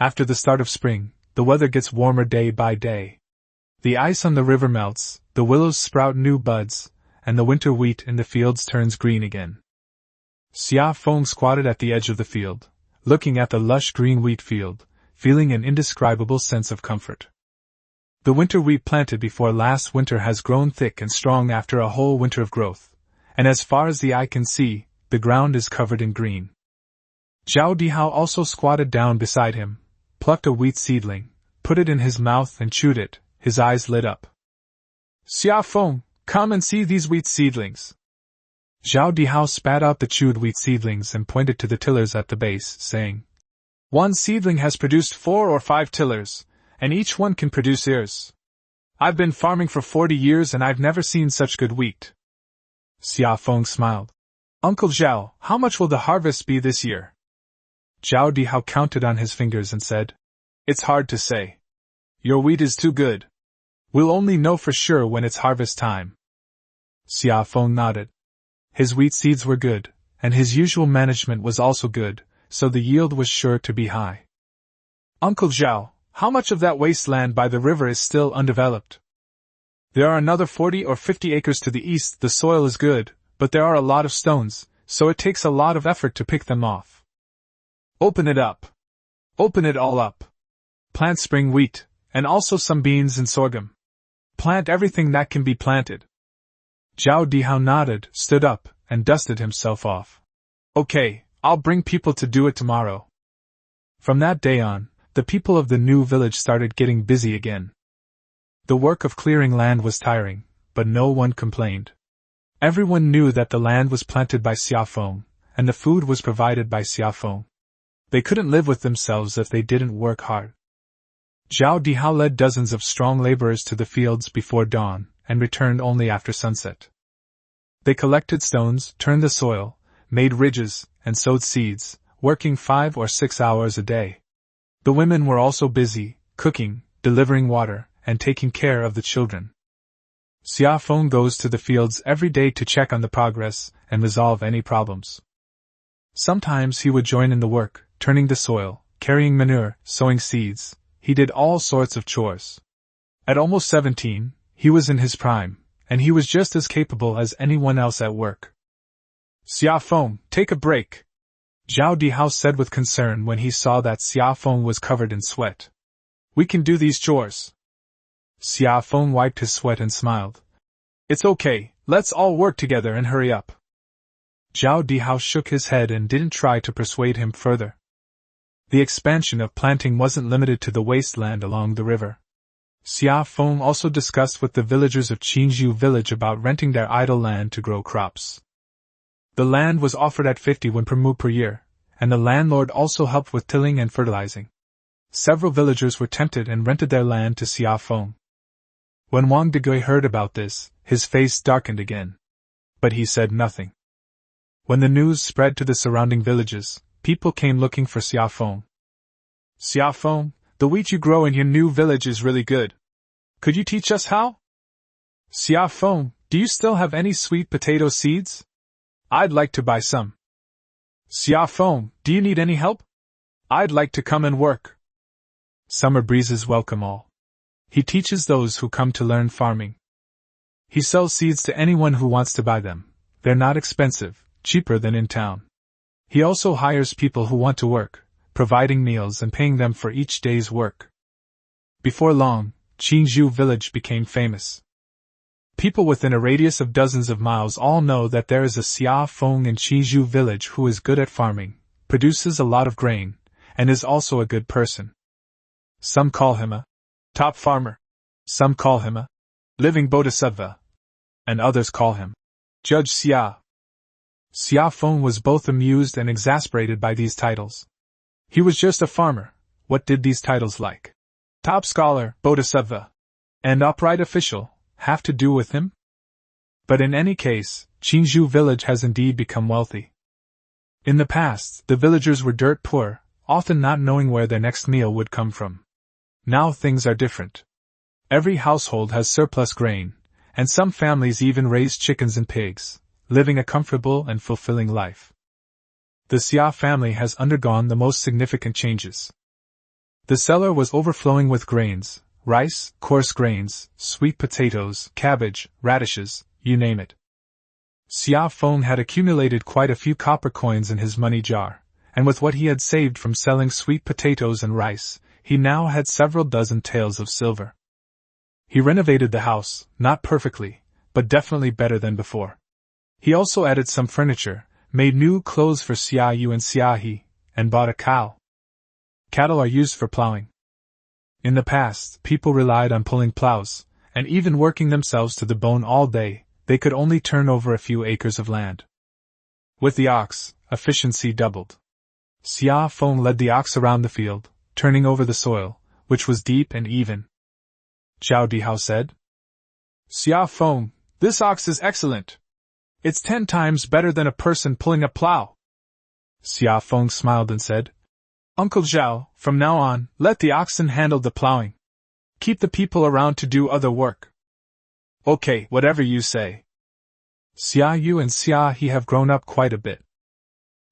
After the start of spring, the weather gets warmer day by day. The ice on the river melts, the willows sprout new buds, and the winter wheat in the fields turns green again. Xia Feng squatted at the edge of the field, looking at the lush green wheat field, feeling an indescribable sense of comfort. The winter wheat planted before last winter has grown thick and strong after a whole winter of growth, and as far as the eye can see, the ground is covered in green. Zhao Dihao also squatted down beside him, plucked a wheat seedling, put it in his mouth and chewed it, his eyes lit up. Xia Feng, come and see these wheat seedlings. Zhao Dihao spat out the chewed wheat seedlings and pointed to the tillers at the base, saying, One seedling has produced 4 or 5 tillers, and each one can produce ears. I've been farming for 40 years and I've never seen such good wheat. Xia Feng smiled. Uncle Zhao, how much will the harvest be this year? Zhao Dihao counted on his fingers and said, It's hard to say. Your wheat is too good. We'll only know for sure when it's harvest time. Xia Feng nodded. His wheat seeds were good, and his usual management was also good, so the yield was sure to be high. Uncle Zhao, how much of that wasteland by the river is still undeveloped? There are another 40 or 50 acres to the east. The soil is good, but there are a lot of stones, so it takes a lot of effort to pick them off. Open it up. Open it all up. Plant spring wheat, and also some beans and sorghum. Plant everything that can be planted. Zhao Dihao nodded, stood up, and dusted himself off. Okay, I'll bring people to do it tomorrow. From that day on, the people of the new village started getting busy again. The work of clearing land was tiring, but no one complained. Everyone knew that the land was planted by Xia Feng, and the food was provided by Xia Feng. They couldn't live with themselves if they didn't work hard. Zhao Dihao led dozens of strong laborers to the fields before dawn, and returned only after sunset. They collected stones, turned the soil, made ridges, and sowed seeds, working 5 or 6 hours a day. The women were also busy, cooking, delivering water, and taking care of the children. Xia Feng goes to the fields every day to check on the progress and resolve any problems. Sometimes he would join in the work, turning the soil, carrying manure, sowing seeds. He did all sorts of chores. At almost 17, he was in his prime, and he was just as capable as anyone else at work. Xia Feng, take a break, Zhao Dihao said with concern when he saw that Xia Feng was covered in sweat. We can do these chores. Xia Feng wiped his sweat and smiled. It's okay, let's all work together and hurry up. Zhao Dihao shook his head and didn't try to persuade him further. The expansion of planting wasn't limited to the wasteland along the river. Xia Feng also discussed with the villagers of Qingzhou village about renting their idle land to grow crops. The land was offered at 50 won per mu per year, and the landlord also helped with tilling and fertilizing. Several villagers were tempted and rented their land to Xia Feng. When Wang Degui heard about this, his face darkened again. But he said nothing. When the news spread to the surrounding villages, people came looking for Xia Feng. Xia Feng, the wheat you grow in your new village is really good. Could you teach us how? Xia Feng, do you still have any sweet potato seeds? I'd like to buy some. Xia Feng, do you need any help? I'd like to come and work. Summer breezes welcome all. He teaches those who come to learn farming. He sells seeds to anyone who wants to buy them. They're not expensive, cheaper than in town. He also hires people who want to work, providing meals and paying them for each day's work. Before long, Qingzhou village became famous. People within a radius of dozens of miles all know that there is a Xia Feng in Qingzhou village who is good at farming, produces a lot of grain, and is also a good person. Some call him a top farmer. Some call him a living bodhisattva. And others call him Judge Xia. Xia Feng was both amused and exasperated by these titles. He was just a farmer. What did these titles like top scholar, bodhisattva, and upright official have to do with him? But in any case, Qingzhou village has indeed become wealthy. In the past, the villagers were dirt poor, often not knowing where their next meal would come from. Now things are different. Every household has surplus grain, and some families even raise chickens and pigs, living a comfortable and fulfilling life. The Xia family has undergone the most significant changes. The cellar was overflowing with grains, rice, coarse grains, sweet potatoes, cabbage, radishes, you name it. Xia Feng had accumulated quite a few copper coins in his money jar, and with what he had saved from selling sweet potatoes and rice, he now had several dozen taels of silver. He renovated the house, not perfectly, but definitely better than before. He also added some furniture, made new clothes for Xia Yu and Xia He, and bought a cow. Cattle are used for plowing. In the past, people relied on pulling plows, and even working themselves to the bone all day, they could only turn over a few acres of land. With the ox, efficiency doubled. Xia Feng led the ox around the field, turning over the soil, which was deep and even. Zhao Dihao said, Xia Feng, this ox is excellent. It's 10 times better than a person pulling a plow. Xia Feng smiled and said, Uncle Zhao, from now on, let the oxen handle the plowing. Keep the people around to do other work. Okay, whatever you say. Xia Yu and Xia He have grown up quite a bit.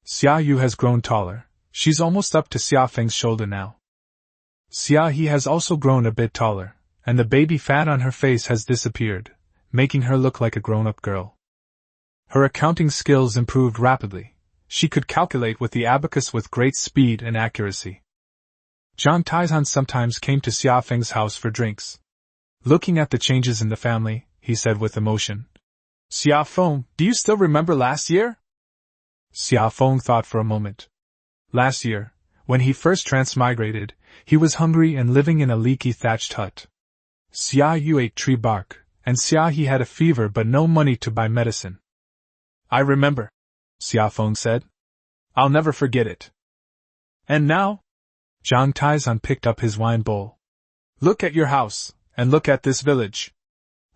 Xia Yu has grown taller. She's almost up to Xia Feng's shoulder now. Xia He has also grown a bit taller, and the baby fat on her face has disappeared, making her look like a grown-up girl. Her accounting skills improved rapidly. She could calculate with the abacus with great speed and accuracy. Zhang Taizhan sometimes came to Xia Feng's house for drinks. Looking at the changes in the family, he said with emotion, Xia Feng, do you still remember last year? Xia Feng thought for a moment. Last year, when he first transmigrated, he was hungry and living in a leaky thatched hut. Xia Yu ate tree bark, and Xia He had a fever but no money to buy medicine. I remember, Xia Feng said. I'll never forget it. And now? Zhang Taizhan picked up his wine bowl. Look at your house, and look at this village.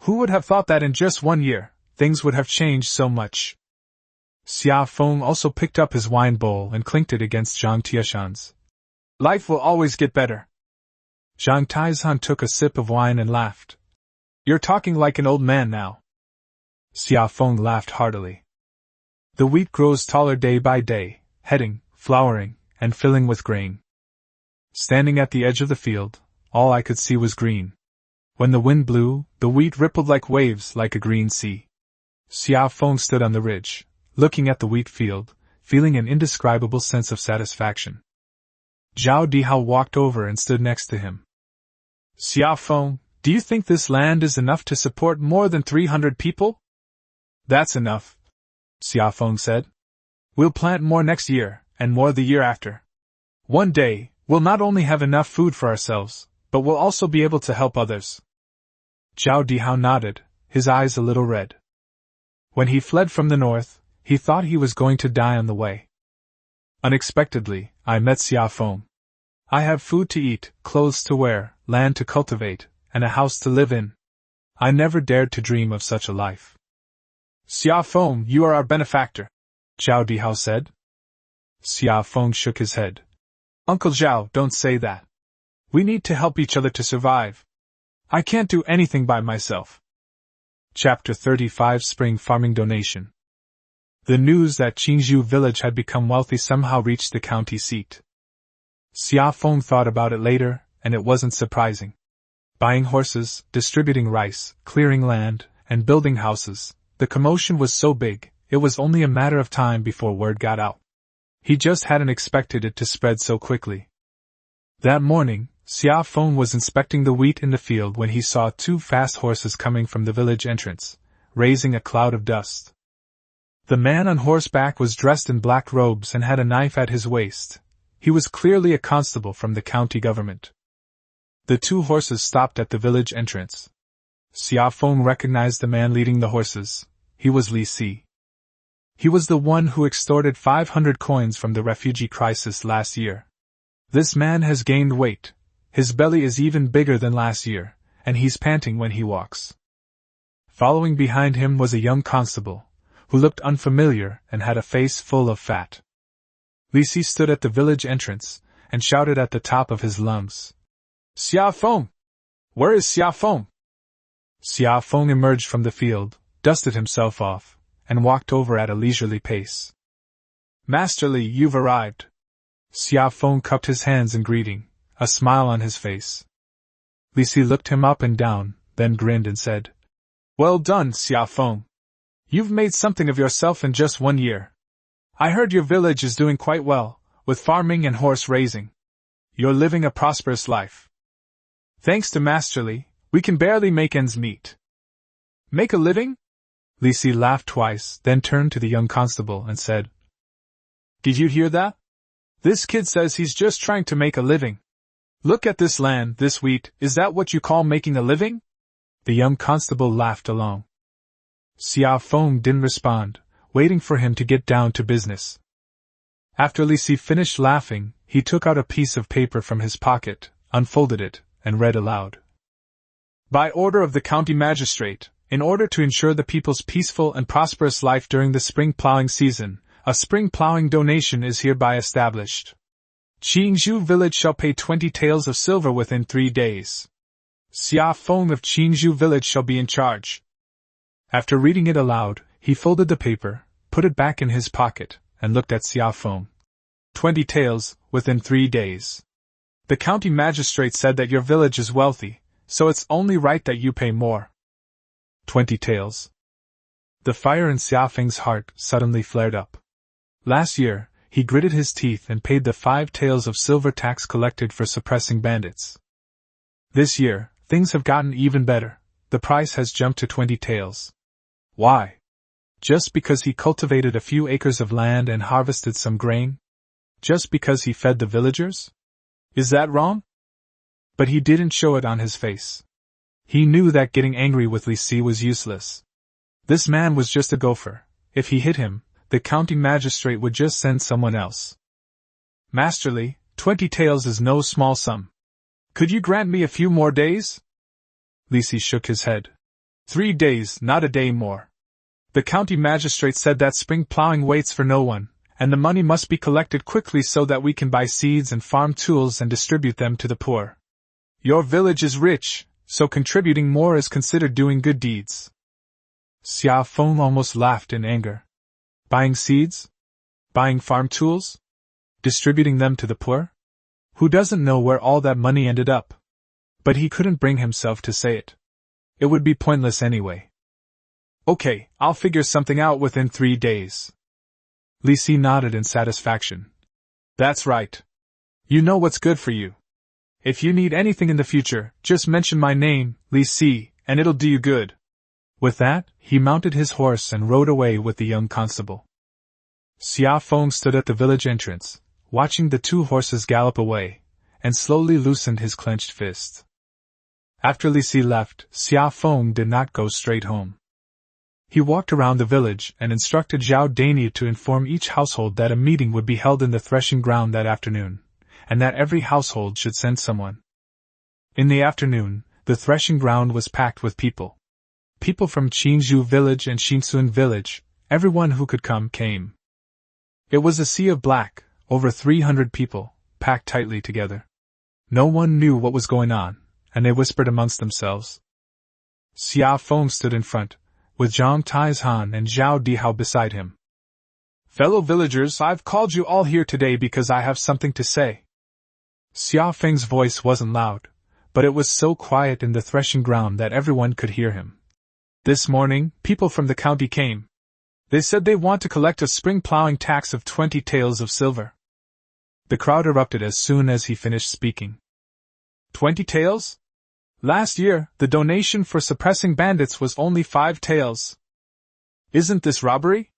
Who would have thought that in just 1 year, things would have changed so much? Xia Feng also picked up his wine bowl and clinked it against Zhang Tiashan's. Life will always get better. Zhang Taizhan took a sip of wine and laughed. You're talking like an old man now. Xia Feng laughed heartily. The wheat grows taller day by day, heading, flowering, and filling with grain. Standing at the edge of the field, all I could see was green. When the wind blew, the wheat rippled like waves like a green sea. Xia Feng stood on the ridge, looking at the wheat field, feeling an indescribable sense of satisfaction. Zhao Dihao walked over and stood next to him. Xia Feng, do you think this land is enough to support more than 300 people? That's enough, Xia Feng said. We'll plant more next year, and more the year after. One day, we'll not only have enough food for ourselves, but we'll also be able to help others. Zhao Dihao nodded, his eyes a little red. When he fled from the north, he thought he was going to die on the way. Unexpectedly, I met Xia Feng. I have food to eat, clothes to wear, land to cultivate, and a house to live in. I never dared to dream of such a life. Xia Feng, you are our benefactor, Zhao Dihao said. Xia Feng shook his head. Uncle Zhao, don't say that. We need to help each other to survive. I can't do anything by myself. Chapter 35 Spring Farming Donation. The news that Qingzhou village had become wealthy somehow reached the county seat. Xia Feng thought about it later, and it wasn't surprising. Buying horses, distributing rice, clearing land, and building houses, the commotion was so big, it was only a matter of time before word got out. He just hadn't expected it to spread so quickly. That morning, Xia Feng was inspecting the wheat in the field when he saw 2 fast horses coming from the village entrance, raising a cloud of dust. The man on horseback was dressed in black robes and had a knife at his waist. He was clearly a constable from the county government. The 2 horses stopped at the village entrance. Xia Feng recognized the man leading the horses. He was Li Si. He was the one who extorted 500 coins from the refugee crisis last year. This man has gained weight. His belly is even bigger than last year, and he's panting when he walks. Following behind him was a young constable, who looked unfamiliar and had a face full of fat. Li Si stood at the village entrance and shouted at the top of his lungs. Xia Feng! Where is Xia Feng? Xia Feng emerged from the field, dusted himself off, and walked over at a leisurely pace. Master Li, you've arrived. Xia Feng cupped his hands in greeting, a smile on his face. Li Si looked him up and down, then grinned and said, Well done, Xia Feng. You've made something of yourself in just 1 year. I heard your village is doing quite well, with farming and horse raising. You're living a prosperous life. Thanks to Master Li, we can barely make ends meet. Make a living? Li Si laughed twice, then turned to the young constable and said, Did you hear that? This kid says he's just trying to make a living. Look at this land, this wheat, is that what you call making a living? The young constable laughed along. Xia Feng didn't respond, waiting for him to get down to business. After Li Si finished laughing, he took out a piece of paper from his pocket, unfolded it, and read aloud. By order of the county magistrate, in order to ensure the people's peaceful and prosperous life during the spring plowing season, a spring plowing donation is hereby established. Qingzhou village shall pay 20 taels of silver within 3 days. Xia Feng of Qinzhou village shall be in charge. After reading it aloud, he folded the paper, put it back in his pocket, and looked at Xia Feng. 20 taels, within 3 days. The county magistrate said that your village is wealthy, so it's only right that you pay more. 20 taels. The fire in Xia Feng's heart suddenly flared up. Last year, he gritted his teeth and paid the 5 taels of silver tax collected for suppressing bandits. This year, things have gotten even better. The price has jumped to 20 taels. Why? Just because he cultivated a few acres of land and harvested some grain? Just because he fed the villagers? Is that wrong? But he didn't show it on his face. He knew that getting angry with Li Si was useless. This man was just a gopher. If he hit him, the county magistrate would just send someone else. Master Li, 20 taels is no small sum. Could you grant me a few more days? Li Si shook his head. 3 days, not a day more. The county magistrate said that spring plowing waits for no one, and the money must be collected quickly so that we can buy seeds and farm tools and distribute them to the poor. Your village is rich, so contributing more is considered doing good deeds. Xia Feng almost laughed in anger. Buying seeds? Buying farm tools? Distributing them to the poor? Who doesn't know where all that money ended up? But he couldn't bring himself to say it. It would be pointless anyway. Okay, I'll figure something out within 3 days. Li Si nodded in satisfaction. That's right. You know what's good for you. If you need anything in the future, just mention my name, Li Si, and it'll do you good. With that, he mounted his horse and rode away with the young constable. Xia Feng stood at the village entrance, watching the 2 horses gallop away, and slowly loosened his clenched fist. After Li Si left, Xia Feng did not go straight home. He walked around the village and instructed Zhao Dainey to inform each household that a meeting would be held in the threshing ground that afternoon, and that every household should send someone. In the afternoon, the threshing ground was packed with people. People from Qinzhou village and Xinsun village, everyone who could come came. It was a sea of black, over 300 people, packed tightly together. No one knew what was going on, and they whispered amongst themselves. Xia Feng stood in front, with Zhang Taizhan and Zhao Dihao beside him. Fellow villagers, I've called you all here today because I have something to say. Xia Feng's voice wasn't loud, but it was so quiet in the threshing ground that everyone could hear him. This morning, people from the county came. They said they want to collect a spring plowing tax of 20 taels of silver. The crowd erupted as soon as he finished speaking. 20 taels? Last year, the donation for suppressing bandits was only 5 taels. Isn't this robbery?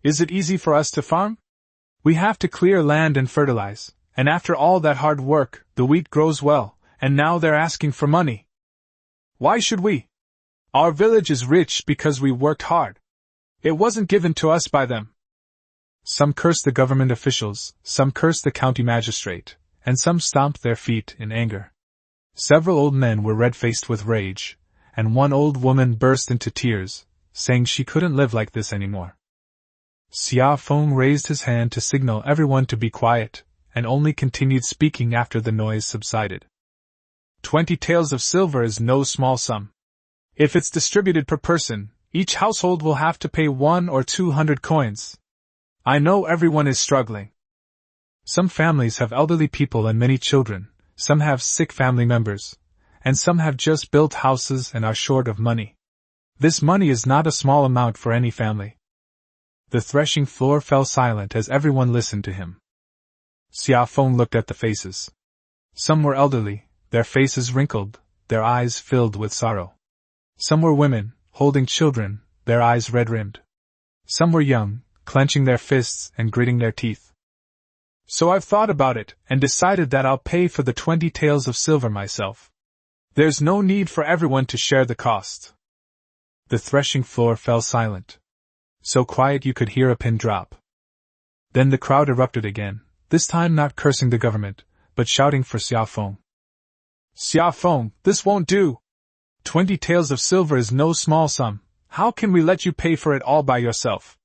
Is it easy for us to farm? We have to clear land and fertilize, and after all that hard work, the wheat grows well, and now they're asking for money. Why should we? Our village is rich because we worked hard. It wasn't given to us by them. Some cursed the government officials, some cursed the county magistrate, and some stomped their feet in anger. Several old men were red-faced with rage, and one old woman burst into tears, saying she couldn't live like this anymore. Xia Feng raised his hand to signal everyone to be quiet, and only continued speaking after the noise subsided. 20 taels of silver is no small sum. If it's distributed per person, each household will have to pay 100 or 200 coins. I know everyone is struggling. Some families have elderly people and many children, some have sick family members, and some have just built houses and are short of money. This money is not a small amount for any family. The threshing floor fell silent as everyone listened to him. Xia Feng looked at the faces. Some were elderly, their faces wrinkled, their eyes filled with sorrow. Some were women, holding children, their eyes red-rimmed. Some were young, clenching their fists and gritting their teeth. So I've thought about it, and decided that I'll pay for the 20 taels of silver myself. There's no need for everyone to share the cost. The threshing floor fell silent. So quiet you could hear a pin drop. Then the crowd erupted again, this time not cursing the government, but shouting for Xia Feng. Xia Feng, this won't do! 20 taels of silver is no small sum. How can we let you pay for it all by yourself?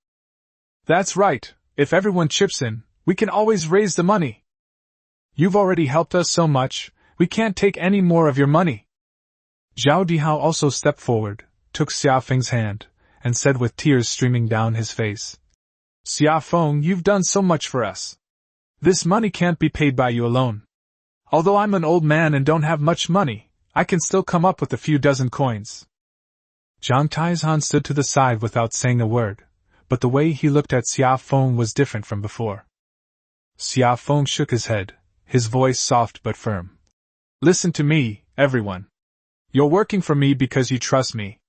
That's right, if everyone chips in, we can always raise the money. You've already helped us so much, we can't take any more of your money. Zhao Dihao also stepped forward, took Xia Feng's hand, and said with tears streaming down his face, Xia Feng, you've done so much for us. This money can't be paid by you alone. Although I'm an old man and don't have much money, I can still come up with a few dozen coins. Zhang Taizhan stood to the side without saying a word, but the way he looked at Xia Feng was different from before. Xia Feng shook his head, his voice soft but firm. Listen to me, everyone. You're working for me because you trust me.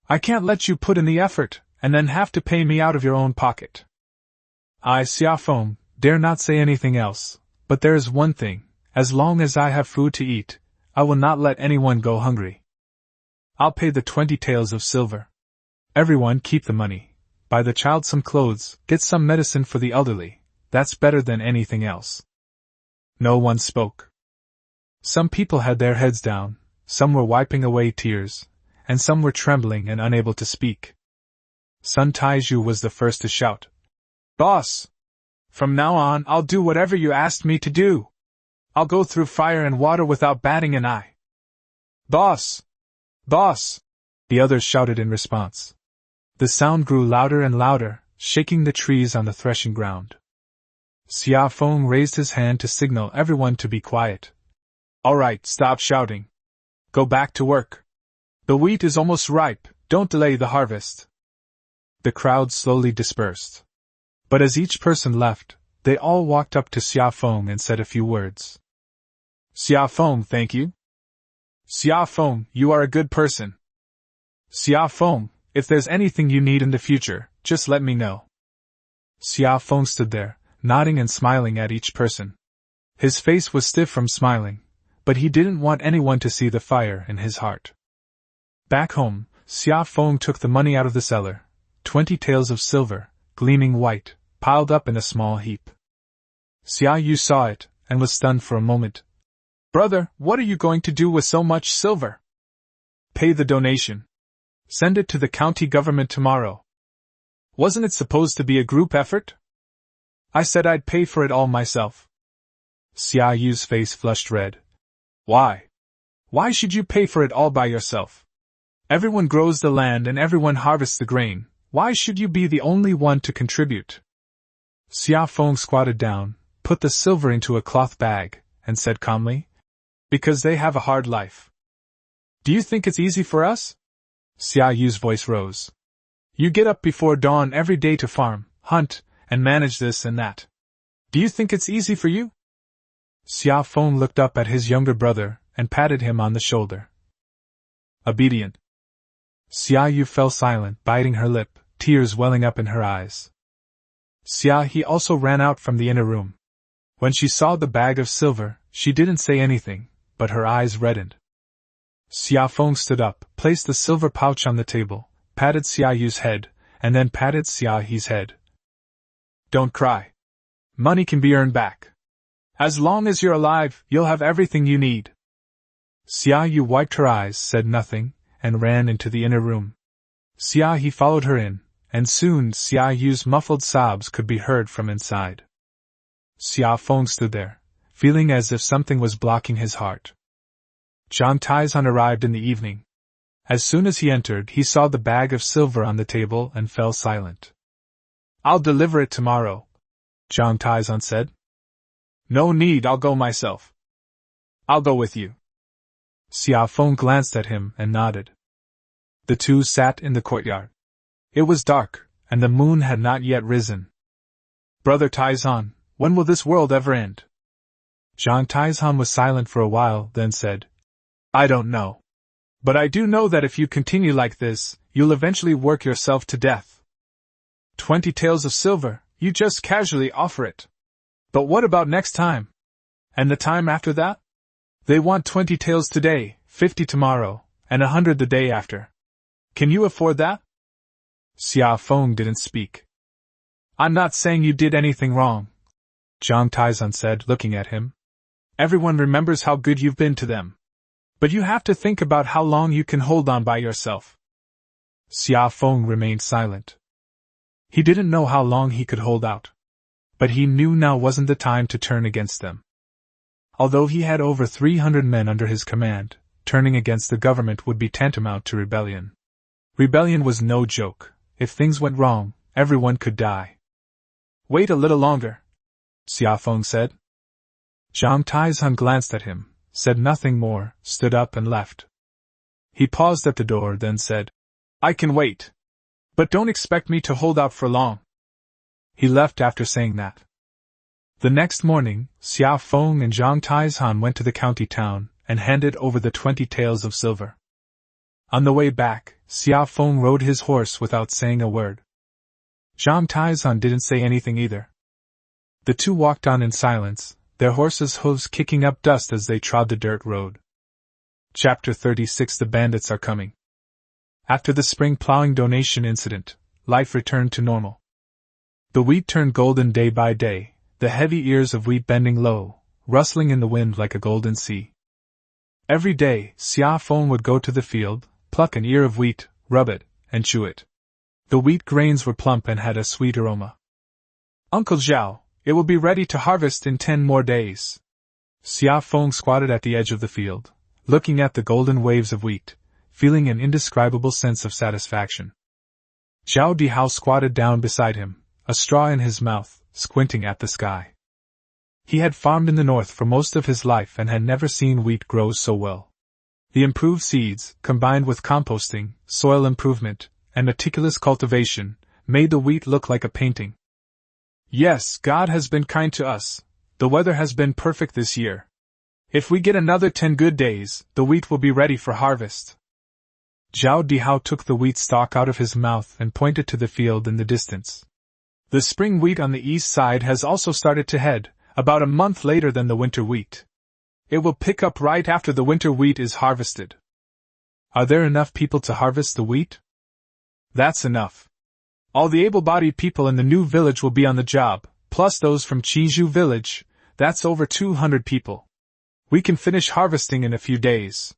I can't let you put in the effort, and then have to pay me out of your own pocket. I, Xia Feng, dare not say anything else, but there is one thing, as long as I have food to eat, I will not let anyone go hungry. I'll pay the 20 taels of silver. Everyone keep the money. Buy the child some clothes, get some medicine for the elderly, that's better than anything else. No one spoke. Some people had their heads down, some were wiping away tears, and some were trembling and unable to speak. Sun Taizhu was the first to shout. Boss! From now on, I'll do whatever you asked me to do. I'll go through fire and water without batting an eye. Boss! Boss! The others shouted in response. The sound grew louder and louder, shaking the trees on the threshing ground. Xia Feng raised his hand to signal everyone to be quiet. All right, stop shouting. Go back to work. The wheat is almost ripe, don't delay the harvest. The crowd slowly dispersed. But as each person left, they all walked up to Xia Feng and said a few words. Xia Feng, thank you. Xia Feng, you are a good person. Xia Feng, if there's anything you need in the future, just let me know. Xia Feng stood there, nodding and smiling at each person. His face was stiff from smiling, but he didn't want anyone to see the fire in his heart. Back home, Xia Feng took the money out of the cellar, 20 taels of silver, gleaming white, piled up in a small heap. Xia Yu saw it, and was stunned for a moment. Brother, what are you going to do with so much silver? Pay the donation. Send it to the county government tomorrow. Wasn't it supposed to be a group effort? I said I'd pay for it all myself. Xia Yu's face flushed red. Why? Why should you pay for it all by yourself? Everyone grows the land and everyone harvests the grain. Why should you be the only one to contribute? Xia Feng squatted down, put the silver into a cloth bag, and said calmly, Because they have a hard life. Do you think it's easy for us? Xia Yu's voice rose. You get up before dawn every day to farm, hunt, and manage this and that. Do you think it's easy for you? Xia Feng looked up at his younger brother and patted him on the shoulder. Obedient. Xia Yu fell silent, biting her lip, tears welling up in her eyes. Xia He also ran out from the inner room. When she saw the bag of silver, she didn't say anything, but her eyes reddened. Xia Feng stood up, placed the silver pouch on the table, patted Xia Yu's head, and then patted Xia He's head. Don't cry. Money can be earned back. As long as you're alive, you'll have everything you need. Xia Yu wiped her eyes, said nothing, and ran into the inner room. Xia He followed her in, and soon Xia Yu's muffled sobs could be heard from inside. Xia Feng stood there, feeling as if something was blocking his heart. Zhang Taizhan arrived in the evening. As soon as he entered, he saw the bag of silver on the table and fell silent. I'll deliver it tomorrow, Zhang Taizhan said. No need, I'll go myself. I'll go with you. Xia Feng glanced at him and nodded. The two sat in the courtyard. It was dark, and the moon had not yet risen. Brother Taizhan, when will this world ever end? Zhang Taizhan was silent for a while, then said, I don't know. But I do know that if you continue like this, you'll eventually work yourself to death. 20 taels of silver, you just casually offer it. But what about next time? And the time after that? They want 20 taels today, 50 tomorrow, and 100 the day after. Can you afford that? Xia Feng didn't speak. I'm not saying you did anything wrong, Zhang Taizhan said, looking at him. Everyone remembers how good you've been to them. But you have to think about how long you can hold on by yourself. Xia Feng remained silent. He didn't know how long he could hold out. But he knew now wasn't the time to turn against them. Although he had over 300 men under his command, turning against the government would be tantamount to rebellion. Rebellion was no joke. If things went wrong, everyone could die. Wait a little longer, Xia Feng said. Zhang Taizhan glanced at him, said nothing more, stood up and left. He paused at the door, then said, I can wait. But don't expect me to hold out for long. He left after saying that. The next morning, Xia Feng and Zhang Taizhan went to the county town and handed over the 20 taels of silver. On the way back, Xia Feng rode his horse without saying a word. Zhang Taizhan didn't say anything either. The two walked on in silence, their horses' hooves kicking up dust as they trod the dirt road. Chapter 36 The Bandits Are Coming. After the spring plowing donation incident, life returned to normal. The wheat turned golden day by day, the heavy ears of wheat bending low, rustling in the wind like a golden sea. Every day, Xia Feng would go to the field, pluck an ear of wheat, rub it, and chew it. The wheat grains were plump and had a sweet aroma. Uncle Zhao, it will be ready to harvest in 10 more days. Xia Feng squatted at the edge of the field, looking at the golden waves of wheat, feeling an indescribable sense of satisfaction. Zhao Dihao squatted down beside him, a straw in his mouth, squinting at the sky. He had farmed in the north for most of his life and had never seen wheat grow so well. The improved seeds, combined with composting, soil improvement, and meticulous cultivation, made the wheat look like a painting. Yes, God has been kind to us. The weather has been perfect this year. If we get another 10 good days, the wheat will be ready for harvest. Zhao Dihao took the wheat stalk out of his mouth and pointed to the field in the distance. The spring wheat on the east side has also started to head, about a month later than the winter wheat. It will pick up right after the winter wheat is harvested. Are there enough people to harvest the wheat? That's enough. All the able-bodied people in the new village will be on the job, plus those from Chizhu village. That's over 200 people. We can finish harvesting in a few days.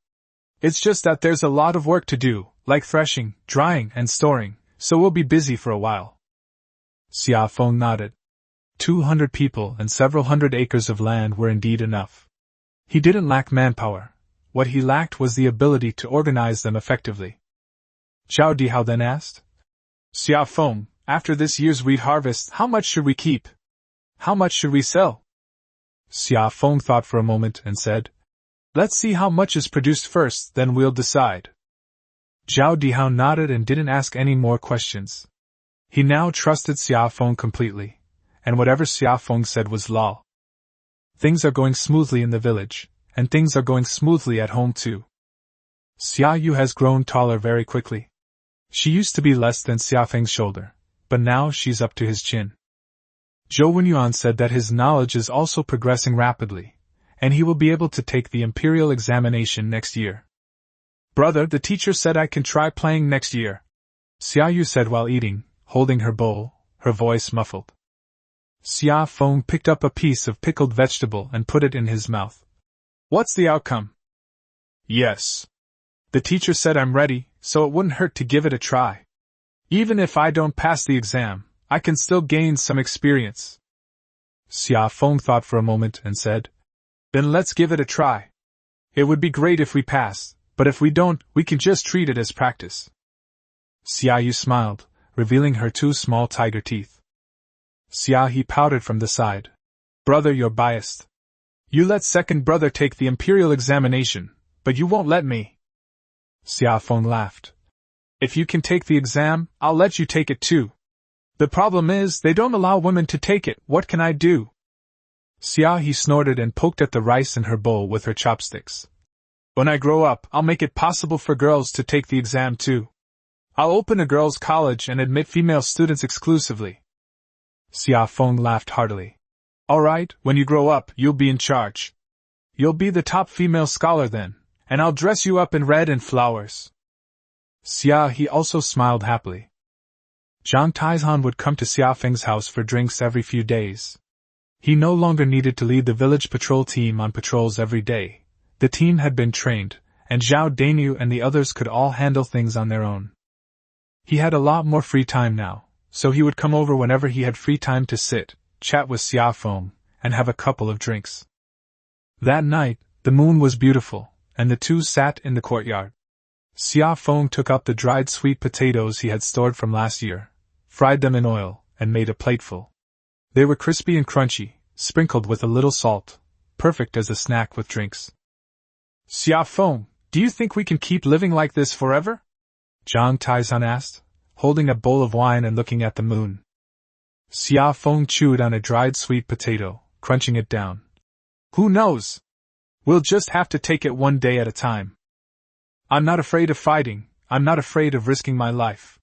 It's just that there's a lot of work to do, like threshing, drying, and storing, so we'll be busy for a while. Xia Feng nodded. 200 people and several hundred acres of land were indeed enough. He didn't lack manpower. What he lacked was the ability to organize them effectively. Zhao Dihao then asked, Xia Feng, after this year's wheat harvest, how much should we keep? How much should we sell? Xia Feng thought for a moment and said, Let's see how much is produced first, then we'll decide. Zhao Dihao nodded and didn't ask any more questions. He now trusted Xia Feng completely, and whatever Xia Feng said was law. Things are going smoothly in the village, and things are going smoothly at home too. Xia Yu has grown taller very quickly. She used to be less than Xia Feng's shoulder, but now she's up to his chin. Zhou Wenyuan said that his knowledge is also progressing rapidly, and he will be able to take the imperial examination next year. Brother, the teacher said I can try playing next year, Xia Yu said while eating, holding her bowl, her voice muffled. Xia Feng picked up a piece of pickled vegetable and put it in his mouth. What's the outcome? Yes. The teacher said I'm ready, so it wouldn't hurt to give it a try. Even if I don't pass the exam, I can still gain some experience. Xia Feng thought for a moment and said, Then let's give it a try. It would be great if we pass, but if we don't, we can just treat it as practice. Xia Yu smiled, revealing her 2 small tiger teeth. Xia He pouted from the side. Brother, you're biased. You let second brother take the imperial examination, but you won't let me. Xia Feng laughed. If you can take the exam, I'll let you take it too. The problem is, they don't allow women to take it. What can I do? Xia He snorted and poked at the rice in her bowl with her chopsticks. When I grow up, I'll make it possible for girls to take the exam too. I'll open a girls' college and admit female students exclusively. Xia Feng laughed heartily. All right, when you grow up, you'll be in charge. You'll be the top female scholar then, and I'll dress you up in red and flowers. Xia He also smiled happily. Zhang Taizhan would come to Xia Feng's house for drinks every few days. He no longer needed to lead the village patrol team on patrols every day. The team had been trained, and Zhao Dainyu and the others could all handle things on their own. He had a lot more free time now, so he would come over whenever he had free time to sit, chat with Xia Feng, and have a couple of drinks. That night, the moon was beautiful, and the two sat in the courtyard. Xia Feng took up the dried sweet potatoes he had stored from last year, fried them in oil, and made a plateful. They were crispy and crunchy, sprinkled with a little salt, perfect as a snack with drinks. Xia Feng, do you think we can keep living like this forever? Zhang Taizan asked, holding a bowl of wine and looking at the moon. Xia Feng chewed on a dried sweet potato, crunching it down. Who knows? We'll just have to take it one day at a time. I'm not afraid of fighting, I'm not afraid of risking my life.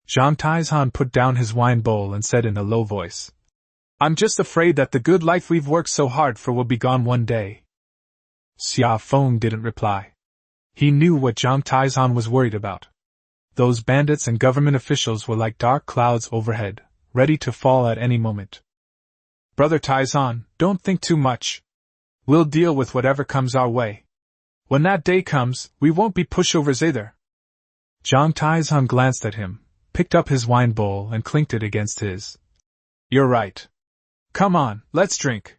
Zhang Taizan put down his wine bowl and said in a low voice. I'm just afraid that the good life we've worked so hard for will be gone one day. Xia Feng didn't reply. He knew what Zhang Taizan was worried about. Those bandits and government officials were like dark clouds overhead, ready to fall at any moment. Brother Taizan, don't think too much. We'll deal with whatever comes our way. When that day comes, we won't be pushovers either. Zhang Taizan glanced at him, picked up his wine bowl and clinked it against his. You're right. Come on, let's drink.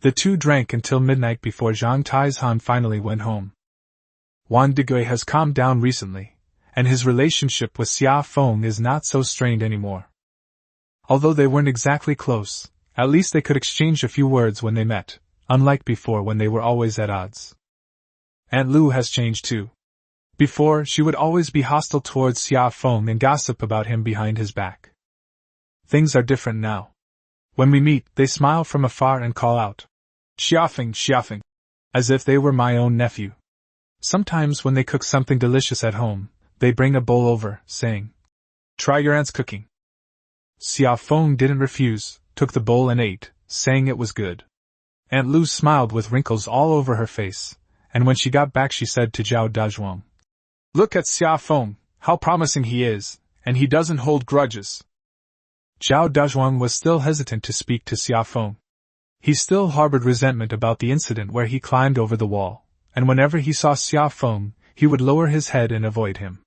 The two drank until midnight before Zhang Taizan finally went home. Wan Digui has calmed down recently, and his relationship with Xia Feng is not so strained anymore. Although they weren't exactly close, at least they could exchange a few words when they met, unlike before when they were always at odds. Aunt Lu has changed too. Before, she would always be hostile towards Xia Feng and gossip about him behind his back. Things are different now. When we meet, they smile from afar and call out, Xiafeng, Xiafeng, as if they were my own nephew. Sometimes when they cook something delicious at home, they bring a bowl over, saying, Try your aunt's cooking. Xia Feng didn't refuse, took the bowl and ate, saying it was good. Aunt Lu smiled with wrinkles all over her face, and when she got back she said to Zhao Dazhuang, Look at Xia Feng, how promising he is, and he doesn't hold grudges. Zhao Dazhuang was still hesitant to speak to Xia Feng. He still harbored resentment about the incident where he climbed over the wall, and whenever he saw Xia Feng, he would lower his head and avoid him.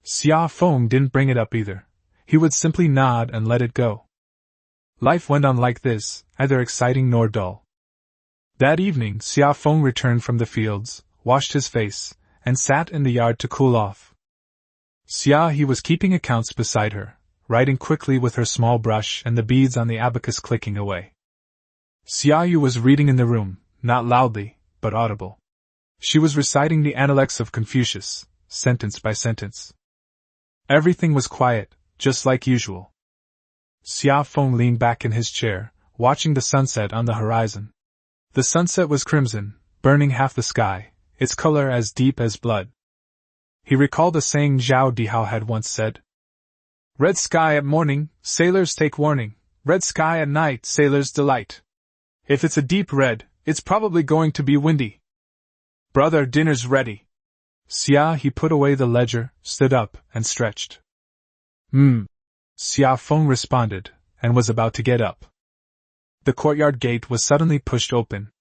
Xia Feng didn't bring it up either. He would simply nod and let it go. Life went on like this, neither exciting nor dull. That evening Xia Feng returned from the fields, washed his face, and sat in the yard to cool off. Xia He was keeping accounts beside her, writing quickly with her small brush and the beads on the abacus clicking away. Xia Yu was reading in the room, not loudly, but audible. She was reciting the Analects of Confucius, sentence by sentence. Everything was quiet, just like usual. Xia Feng leaned back in his chair, watching the sunset on the horizon. The sunset was crimson, burning half the sky, its color as deep as blood. He recalled a saying Zhao Dihao had once said. Red sky at morning, sailors take warning. Red sky at night, sailors delight. If it's a deep red, it's probably going to be windy. Brother, dinner's ready. Xia He put away the ledger, stood up, and stretched. Xia Feng responded, and was about to get up. The courtyard gate was suddenly pushed open.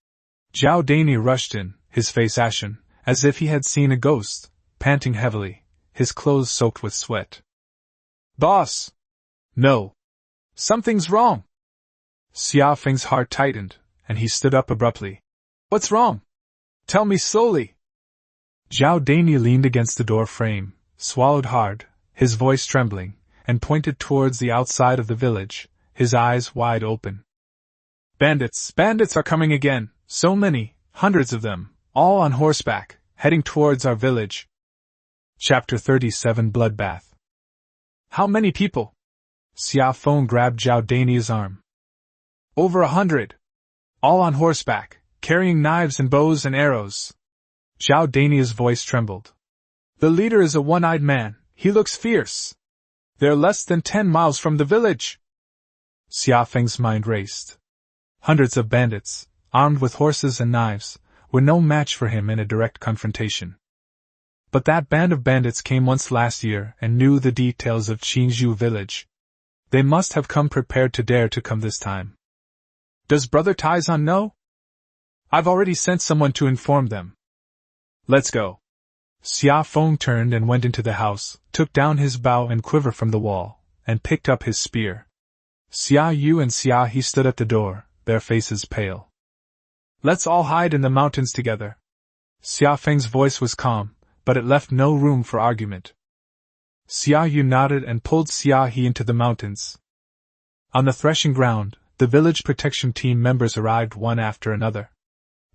Zhao Daini rushed in, his face ashen, as if he had seen a ghost, panting heavily, his clothes soaked with sweat. Boss! No! Something's wrong! Xia Feng's heart tightened, and he stood up abruptly. What's wrong? Tell me slowly! Zhao Daini leaned against the door frame, swallowed hard, his voice trembling, and pointed towards the outside of the village, his eyes wide open. Bandits are coming again, so many, hundreds of them, all on horseback, heading towards our village. Chapter 37 Bloodbath. How many people? Xia Feng grabbed Zhao Daini's arm. Over 100. All on horseback, carrying knives and bows and arrows. Zhao Daini's voice trembled. The leader is a one-eyed man, he looks fierce. They're less than 10 miles from the village. Xia Feng's mind raced. Hundreds of bandits, armed with horses and knives, were no match for him in a direct confrontation. But that band of bandits came once last year and knew the details of Qingzhou village. They must have come prepared to dare to come this time. Does Brother Taizan know? I've already sent someone to inform them. Let's go. Xia Feng turned and went into the house, took down his bow and quiver from the wall, and picked up his spear. Xia Yu and Xia He stood at the door, their faces pale. Let's all hide in the mountains together. Xia Feng's voice was calm, but it left no room for argument. Xia Yu nodded and pulled Xia He into the mountains. On the threshing ground, the village protection team members arrived one after another.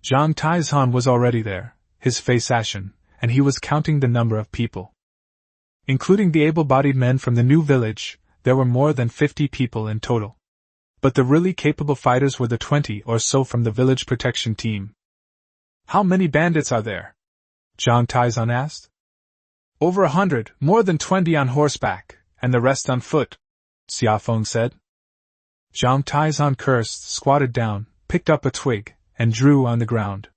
Zhang Taizhan was already there, his face ashen, and he was counting the number of people. Including the able-bodied men from the new village, there were more than 50 people in total. But the really capable fighters were the 20 or so from the village protection team. How many bandits are there? Zhang Taizhan asked. Over 100, more than 20 on horseback, and the rest on foot, Xia Feng said. Zhang Taizhan cursed, squatted down, picked up a twig, and drew on the ground.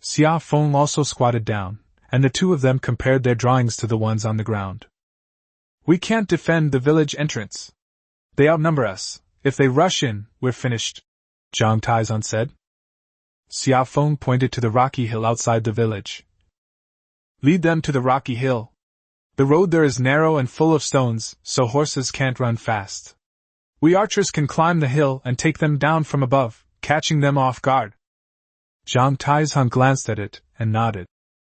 Xia Feng also squatted down, and the two of them compared their drawings to the ones on the ground. We can't defend the village entrance. They outnumber us. If they rush in, we're finished, Zhang Taizhan said. Xia Feng pointed to the rocky hill outside the village. Lead them to the rocky hill. The road there is narrow and full of stones, so horses can't run fast. We archers can climb the hill and take them down from above, catching them off guard. Zhang Taizhan glanced at it and nodded.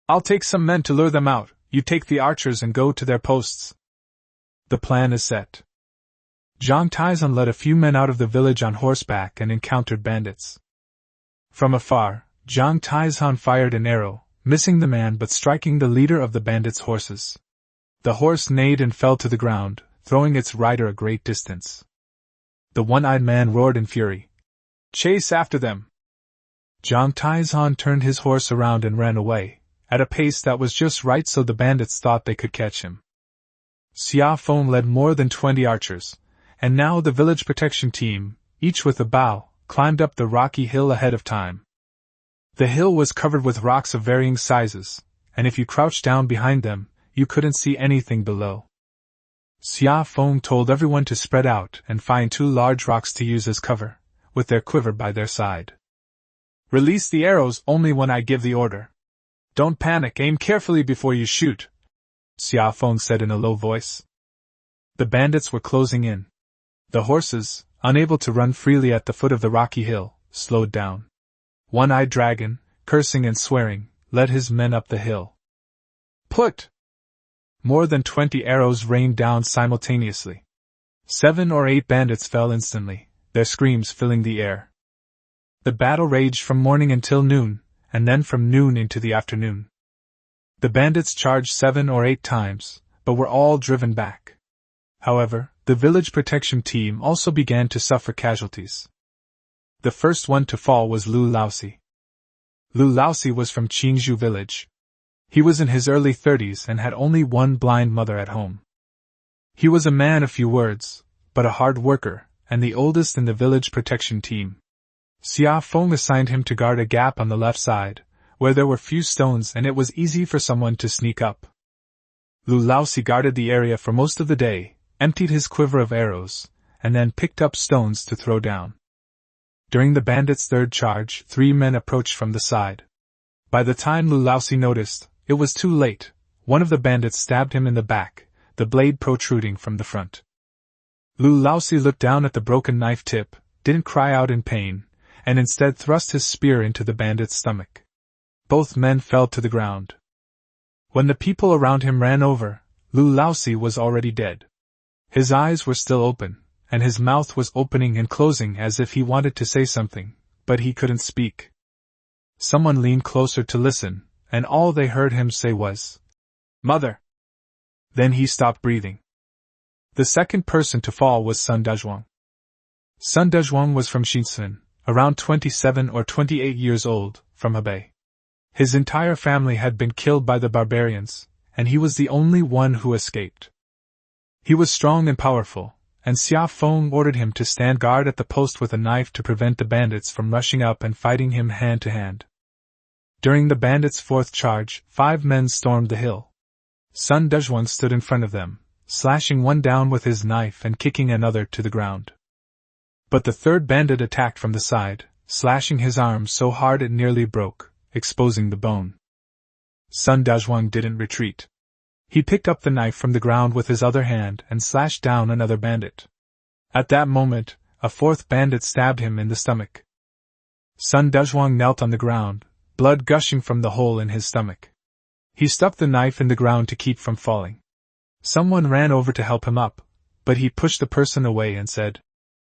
I'll take some men to lure them out, you take the archers and go to their posts. The plan is set. Zhang Taizhan led a few men out of the village on horseback and encountered bandits. From afar, Zhang Taizhan fired an arrow, missing the man but striking the leader of the bandits' horses. The horse neighed and fell to the ground, throwing its rider a great distance. The one-eyed man roared in fury. Chase after them! Zhang Taizhan turned his horse around and ran away, at a pace that was just right so the bandits thought they could catch him. Xia Feng led more than 20 archers, and now the village protection team, each with a bow, climbed up the rocky hill ahead of time. The hill was covered with rocks of varying sizes, and if you crouched down behind them, you couldn't see anything below. Xia Feng told everyone to spread out and find 2 large rocks to use as cover, with their quiver by their side. Release the arrows only when I give the order. Don't panic, aim carefully before you shoot, Xia Feng said in a low voice. The bandits were closing in. The horses, unable to run freely at the foot of the rocky hill, slowed down. One-eyed dragon, cursing and swearing, led his men up the hill. Put! More than 20 arrows rained down simultaneously. 7 or 8 bandits fell instantly, their screams filling the air. The battle raged from morning until noon, and then from noon into the afternoon. The bandits charged 7 or 8 times, but were all driven back. However, the village protection team also began to suffer casualties. The first one to fall was Lu Laosi. Lu Laosi was from Qingzhou village. He was in his early 30s and had only one blind mother at home. He was a man of few words, but a hard worker, and the oldest in the village protection team. Xia Feng assigned him to guard a gap on the left side, where there were few stones and it was easy for someone to sneak up. Lu Laosi guarded the area for most of the day, emptied his quiver of arrows, and then picked up stones to throw down. During the bandits' third charge, 3 men approached from the side. By the time Lu Laosi noticed, it was too late. One of the bandits stabbed him in the back, the blade protruding from the front. Lu Laosi looked down at the broken knife tip, didn't cry out in pain, and instead thrust his spear into the bandit's stomach. Both men fell to the ground. When the people around him ran over, Lu Laosi was already dead. His eyes were still open, and his mouth was opening and closing as if he wanted to say something, but he couldn't speak. Someone leaned closer to listen, and all they heard him say was, "Mother!" Then he stopped breathing. The second person to fall was Sun Dezhuang. Sun Dezhuang was from Xinsun, around 27 or 28 years old, from Hebei. His entire family had been killed by the barbarians, and he was the only one who escaped. He was strong and powerful, and Xia Feng ordered him to stand guard at the post with a knife to prevent the bandits from rushing up and fighting him hand to hand. During the bandits' fourth charge, 5 men stormed the hill. Sun Dezhuang stood in front of them, slashing one down with his knife and kicking another to the ground. But the third bandit attacked from the side, slashing his arm so hard it nearly broke, exposing the bone. Sun Dezhuang didn't retreat. He picked up the knife from the ground with his other hand and slashed down another bandit. At that moment, a 4th bandit stabbed him in the stomach. Sun Dezhuang knelt on the ground, blood gushing from the hole in his stomach. He stuck the knife in the ground to keep from falling. Someone ran over to help him up, but he pushed the person away and said,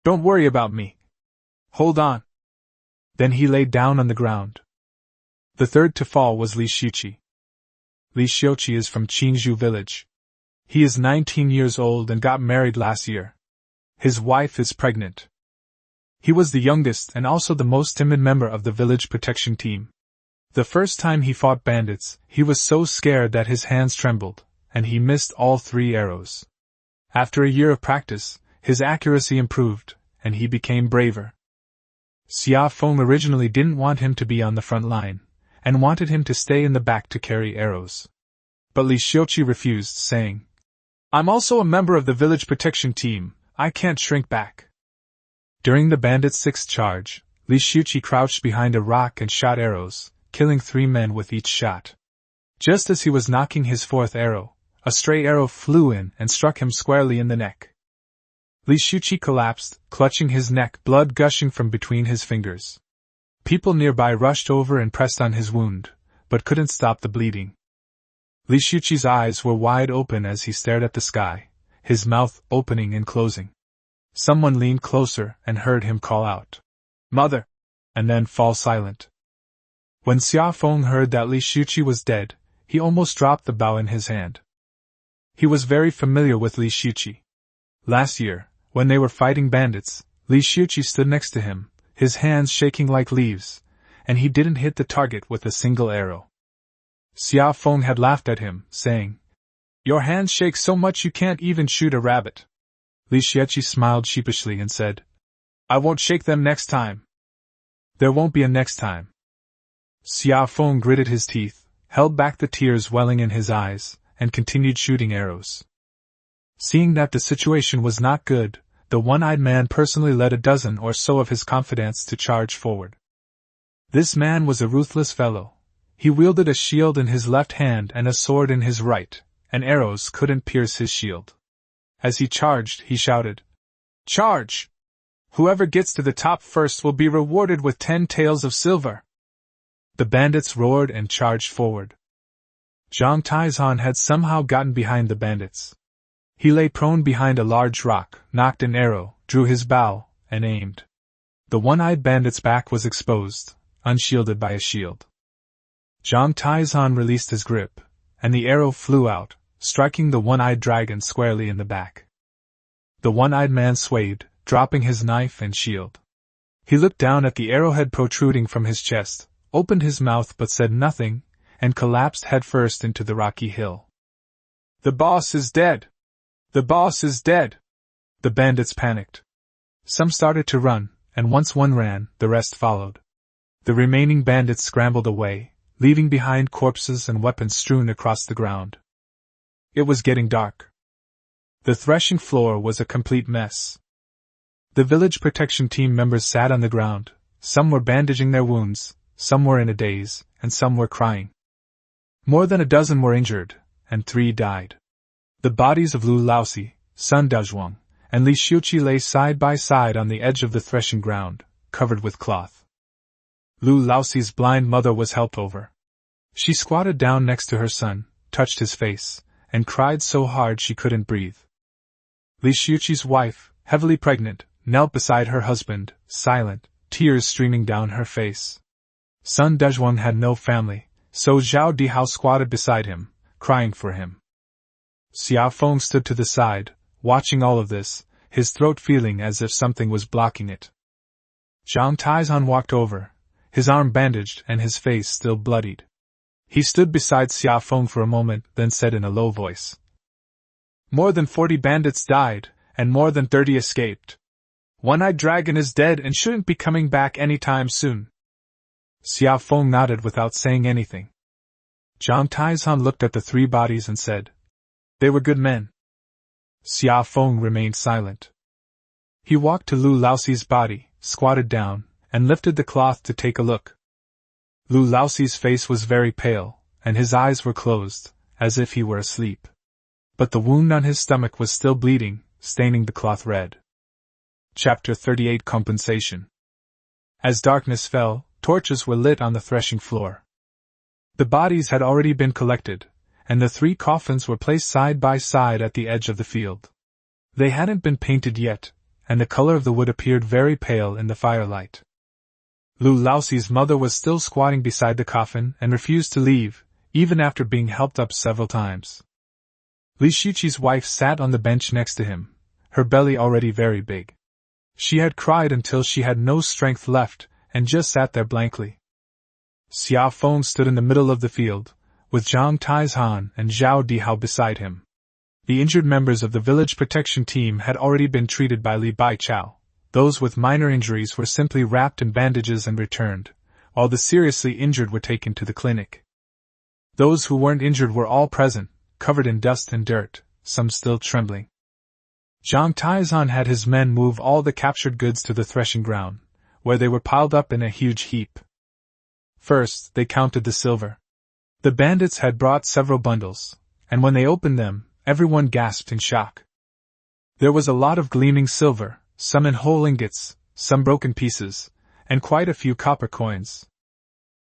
"Don't worry about me. Hold on." Then he laid down on the ground. The third to fall was Li Xiuqi. Li Xiuqi is from Qingzhou village. He is 19 years old and got married last year. His wife is pregnant. He was the youngest and also the most timid member of the village protection team. The first time he fought bandits, he was so scared that his hands trembled, and he missed all 3 arrows. After a year of practice, his accuracy improved, and he became braver. Xia Feng originally didn't want him to be on the front line, and wanted him to stay in the back to carry arrows. But Li Xiuqi refused, saying, "I'm also a member of the village protection team, I can't shrink back." During the bandits' 6th charge, Li Xiuqi crouched behind a rock and shot arrows, killing 3 men with each shot. Just as he was knocking his 4th arrow, a stray arrow flew in and struck him squarely in the neck. Li Xiuqi collapsed, clutching his neck, blood gushing from between his fingers. People nearby rushed over and pressed on his wound, but couldn't stop the bleeding. Li Xiuqi's eyes were wide open as he stared at the sky, his mouth opening and closing. Someone leaned closer and heard him call out, "Mother!" and then fall silent. When Xia Feng heard that Li Xiuqi was dead, he almost dropped the bow in his hand. He was very familiar with Li Xiuqi. Last year, when they were fighting bandits, Li Xiuqi stood next to him, his hands shaking like leaves, and he didn't hit the target with a single arrow. Xia Feng had laughed at him, saying, "Your hands shake so much you can't even shoot a rabbit." Li Xiuqi smiled sheepishly and said, "I won't shake them next time." "There won't be a next time." Xia Feng gritted his teeth, held back the tears welling in his eyes, and continued shooting arrows. Seeing that the situation was not good, the one-eyed man personally led a dozen or so of his confidants to charge forward. This man was a ruthless fellow. He wielded a shield in his left hand and a sword in his right, and arrows couldn't pierce his shield. As he charged, he shouted, "Charge! Whoever gets to the top first will be rewarded with 10 taels of silver." The bandits roared and charged forward. Zhang Taizhan had somehow gotten behind the bandits. He lay prone behind a large rock, knocked an arrow, drew his bow, and aimed. The one-eyed bandit's back was exposed, unshielded by a shield. Zhang Taizhan released his grip, and the arrow flew out, striking the one-eyed dragon squarely in the back. The one-eyed man swayed, dropping his knife and shield. He looked down at the arrowhead protruding from his chest, opened his mouth but said nothing, and collapsed headfirst into the rocky hill. "The boss is dead! The boss is dead!" The bandits panicked. Some started to run, and once one ran, the rest followed. The remaining bandits scrambled away, leaving behind corpses and weapons strewn across the ground. It was getting dark. The threshing floor was a complete mess. The village protection team members sat on the ground, some were bandaging their wounds, some were in a daze, and some were crying. More than a dozen were injured, and 3 died. The bodies of Lu Laosi, Sun Dezhuang, and Li Xiuqi lay side by side on the edge of the threshing ground, covered with cloth. Lu Laosi's blind mother was helped over. She squatted down next to her son, touched his face, and cried so hard she couldn't breathe. Li Xiuqi's wife, heavily pregnant, knelt beside her husband, silent, tears streaming down her face. Sun Dezhuang had no family, so Zhao Dihao squatted beside him, crying for him. Xia Feng stood to the side, watching all of this, his throat feeling as if something was blocking it. Zhang Taizhan walked over, his arm bandaged and his face still bloodied. He stood beside Xia Feng for a moment, then said in a low voice, "More than 40 bandits died, and more than 30 escaped. One-eyed dragon is dead and shouldn't be coming back anytime soon." Xia Feng nodded without saying anything. Zhang Taizhan looked at the 3 bodies and said, "They were good men." Xia Feng remained silent. He walked to Lu Laosi's body, squatted down, and lifted the cloth to take a look. Lu Laosi's face was very pale, and his eyes were closed, as if he were asleep. But the wound on his stomach was still bleeding, staining the cloth red. Chapter 38 Compensation. As darkness fell, torches were lit on the threshing floor. The bodies had already been collected, and the 3 coffins were placed side by side at the edge of the field. They hadn't been painted yet, and the color of the wood appeared very pale in the firelight. Lu Laoxi's mother was still squatting beside the coffin and refused to leave, even after being helped up several times. Li Shiqi's wife sat on the bench next to him, her belly already very big. She had cried until she had no strength left, and just sat there blankly. Xia Feng stood in the middle of the field, with Zhang Taizhan and Zhao Dihao beside him. The injured members of the village protection team had already been treated by Li Baichao. Those with minor injuries were simply wrapped in bandages and returned, while the seriously injured were taken to the clinic. Those who weren't injured were all present, covered in dust and dirt, some still trembling. Zhang Taizhan had his men move all the captured goods to the threshing ground, where they were piled up in a huge heap. First, they counted the silver. The bandits had brought several bundles, and when they opened them, everyone gasped in shock. There was a lot of gleaming silver, some in whole ingots, some broken pieces, and quite a few copper coins.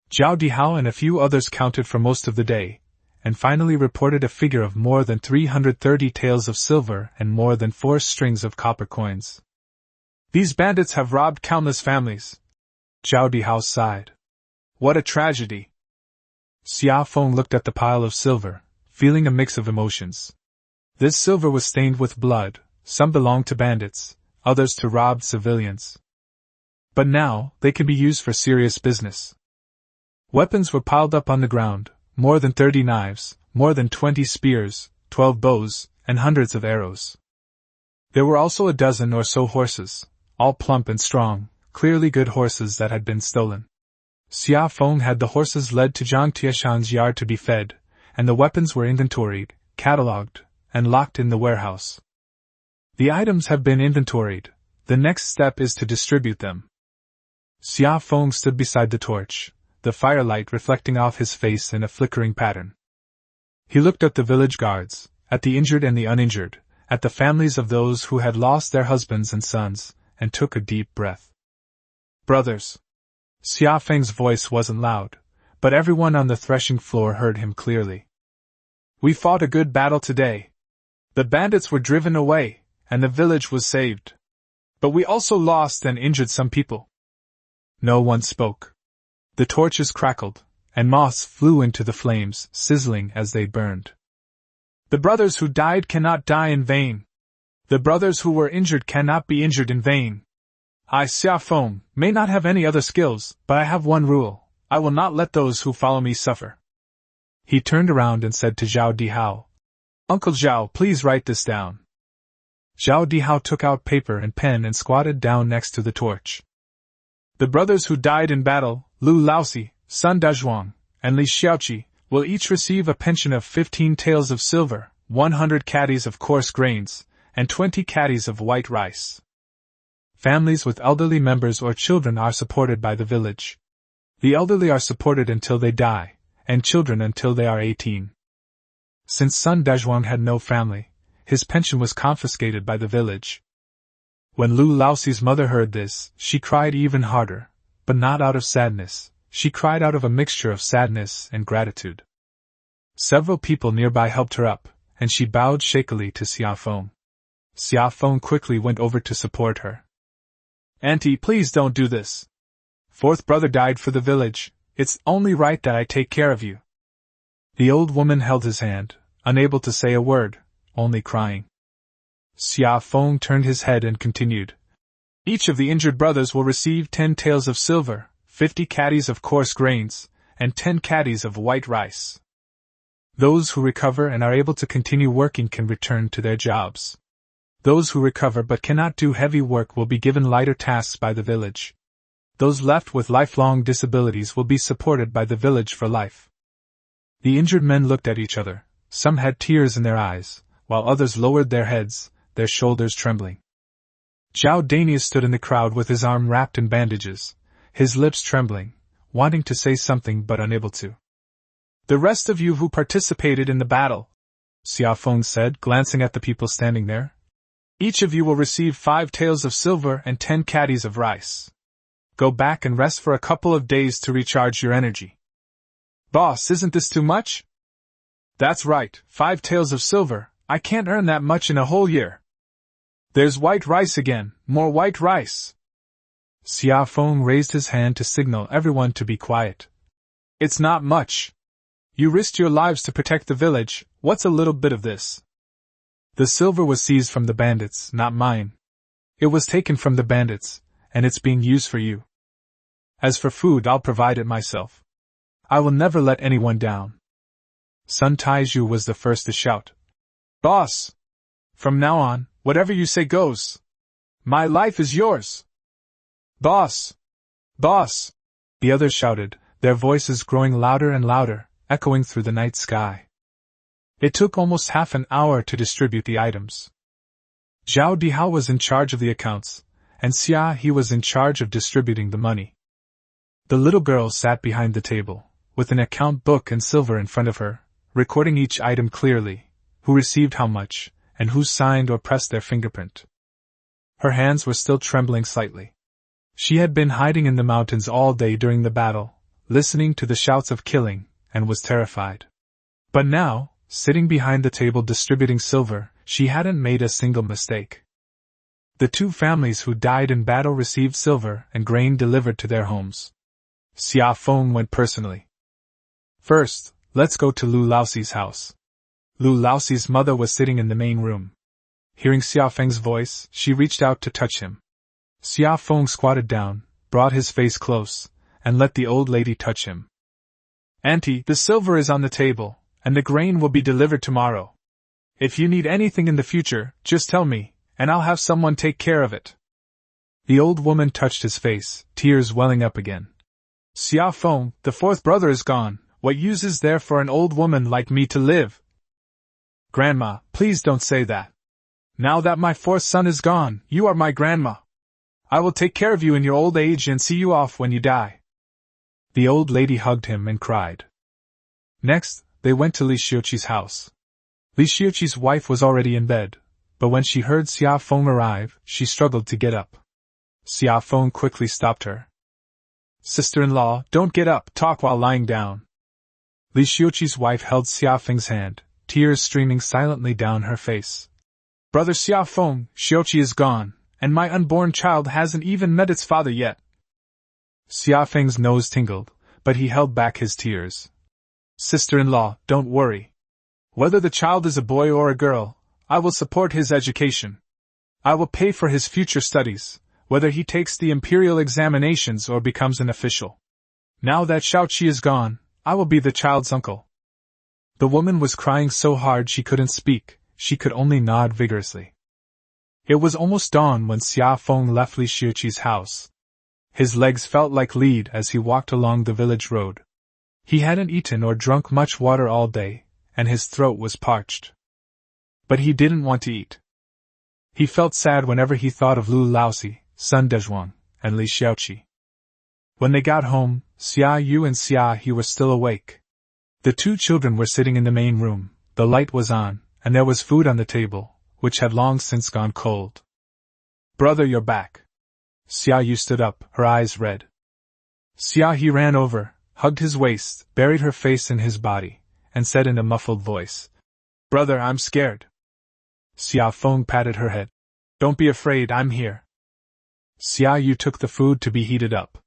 Zhao Dihao and a few others counted for most of the day, and finally reported a figure of more than 330 taels of silver and more than 4 strings of copper coins. These bandits have robbed countless families. Zhao Dihao sighed. What a tragedy! Xia Feng looked at the pile of silver, feeling a mix of emotions. This silver was stained with blood, some belonged to bandits, others to robbed civilians. But now, they can be used for serious business. Weapons were piled up on the ground, more than 30 knives, more than 20 spears, 12 bows, and hundreds of arrows. There were also a dozen or so horses, all plump and strong, clearly good horses that had been stolen. Xia Feng had the horses led to Zhang Tieshan's yard to be fed, and the weapons were inventoried, catalogued, and locked in the warehouse. The items have been inventoried. The next step is to distribute them. Xia Feng stood beside the torch, the firelight reflecting off his face in a flickering pattern. He looked at the village guards, at the injured and the uninjured, at the families of those who had lost their husbands and sons, and took a deep breath. Brothers! Xia Feng's voice wasn't loud, but everyone on the threshing floor heard him clearly. We fought a good battle today. The bandits were driven away, and the village was saved. But we also lost and injured some people. No one spoke. The torches crackled, and moths flew into the flames, sizzling as they burned. The brothers who died cannot die in vain. The brothers who were injured cannot be injured in vain. I, Xia Feng, may not have any other skills, but I have one rule: I will not let those who follow me suffer. He turned around and said to Zhao Dihao, Uncle Zhao, please write this down. Zhao Dihao took out paper and pen and squatted down next to the torch. The brothers who died in battle, Lu Laoxi, Sun Dazhuang, and Li Xiaoqi, will each receive a pension of 15 taels of silver, 100 caddies of coarse grains, and 20 caddies of white rice. Families with elderly members or children are supported by the village. The elderly are supported until they die, and children until they are 18. Since Sun Dazhuang had no family, his pension was confiscated by the village. When Lu Laoxi's mother heard this, she cried even harder, but not out of sadness. She cried out of a mixture of sadness and gratitude. Several people nearby helped her up, and she bowed shakily to Xia Feng. Xia Feng quickly went over to support her. Auntie, please don't do this. 4th brother died for the village. It's only right that I take care of you. The old woman held his hand, unable to say a word, only crying. Xia Feng turned his head and continued. Each of the injured brothers will receive 10 taels of silver, 50 caddies of coarse grains, and 10 caddies of white rice. Those who recover and are able to continue working can return to their jobs. Those who recover but cannot do heavy work will be given lighter tasks by the village. Those left with lifelong disabilities will be supported by the village for life. The injured men looked at each other. Some had tears in their eyes, while others lowered their heads, their shoulders trembling. Zhao Danius stood in the crowd with his arm wrapped in bandages, his lips trembling, wanting to say something but unable to. The rest of you who participated in the battle, Xia Feng said, glancing at the people standing there. Each of you will receive 5 taels of silver and 10 caddies of rice. Go back and rest for a couple of days to recharge your energy. Boss, isn't this too much? That's right, 5 taels of silver, I can't earn that much in a whole year. There's white rice again, more white rice. Xia Feng raised his hand to signal everyone to be quiet. It's not much. You risked your lives to protect the village, what's a little bit of this? The silver was seized from the bandits, not mine. It was taken from the bandits, and it's being used for you. As for food, I'll provide it myself. I will never let anyone down. Sun Taizhu was the first to shout. Boss! From now on, whatever you say goes. My life is yours. Boss! Boss! The others shouted, their voices growing louder and louder, echoing through the night sky. It took almost half an hour to distribute the items. Zhao Dihao was in charge of the accounts, and Xia He was in charge of distributing the money. The little girl sat behind the table, with an account book and silver in front of her, recording each item clearly, who received how much, and who signed or pressed their fingerprint. Her hands were still trembling slightly. She had been hiding in the mountains all day during the battle, listening to the shouts of killing, and was terrified. But now, sitting behind the table distributing silver, she hadn't made a single mistake. The 2 families who died in battle received silver and grain delivered to their homes. Xia Feng went personally. First, let's go to Lu Laoxi's house. Lu Laoxi's mother was sitting in the main room. Hearing Xia Feng's voice, she reached out to touch him. Xia Feng squatted down, brought his face close, and let the old lady touch him. Auntie, the silver is on the table, and the grain will be delivered tomorrow. If you need anything in the future, just tell me, and I'll have someone take care of it. The old woman touched his face, tears welling up again. Xia Feng, the 4th brother is gone, what use is there for an old woman like me to live? Grandma, please don't say that. Now that my 4th son is gone, you are my grandma. I will take care of you in your old age and see you off when you die. The old lady hugged him and cried. Next, they went to Li Xiuqi's house. Li Xiuqi's wife was already in bed, but when she heard Xia Feng arrive, she struggled to get up. Xia Feng quickly stopped her. Sister-in-law, don't get up, talk while lying down. Li Xiuqi's wife held Xia Feng's hand, tears streaming silently down her face. Brother Xia Feng, Xiuqi is gone, and my unborn child hasn't even met its father yet. Xia Feng's nose tingled, but he held back his tears. Sister-in-law, don't worry. Whether the child is a boy or a girl, I will support his education. I will pay for his future studies, whether he takes the imperial examinations or becomes an official. Now that Xiaoqi is gone, I will be the child's uncle. The woman was crying so hard she couldn't speak, she could only nod vigorously. It was almost dawn when Xia Feng left Li Xiuqi's house. His legs felt like lead as he walked along the village road. He hadn't eaten or drunk much water all day, and his throat was parched. But he didn't want to eat. He felt sad whenever he thought of Lu Laoxi, Sun Dezhuang, and Li Xiuqi. When they got home, Xia Yu and Xia He were still awake. The 2 children were sitting in the main room, the light was on, and there was food on the table, which had long since gone cold. Brother, you're back. Xia Yu stood up, her eyes red. Xia He ran over, hugged his waist, buried her face in his body, and said in a muffled voice, Brother, I'm scared. Xia Feng patted her head. Don't be afraid, I'm here. Xia Yu took the food to be heated up.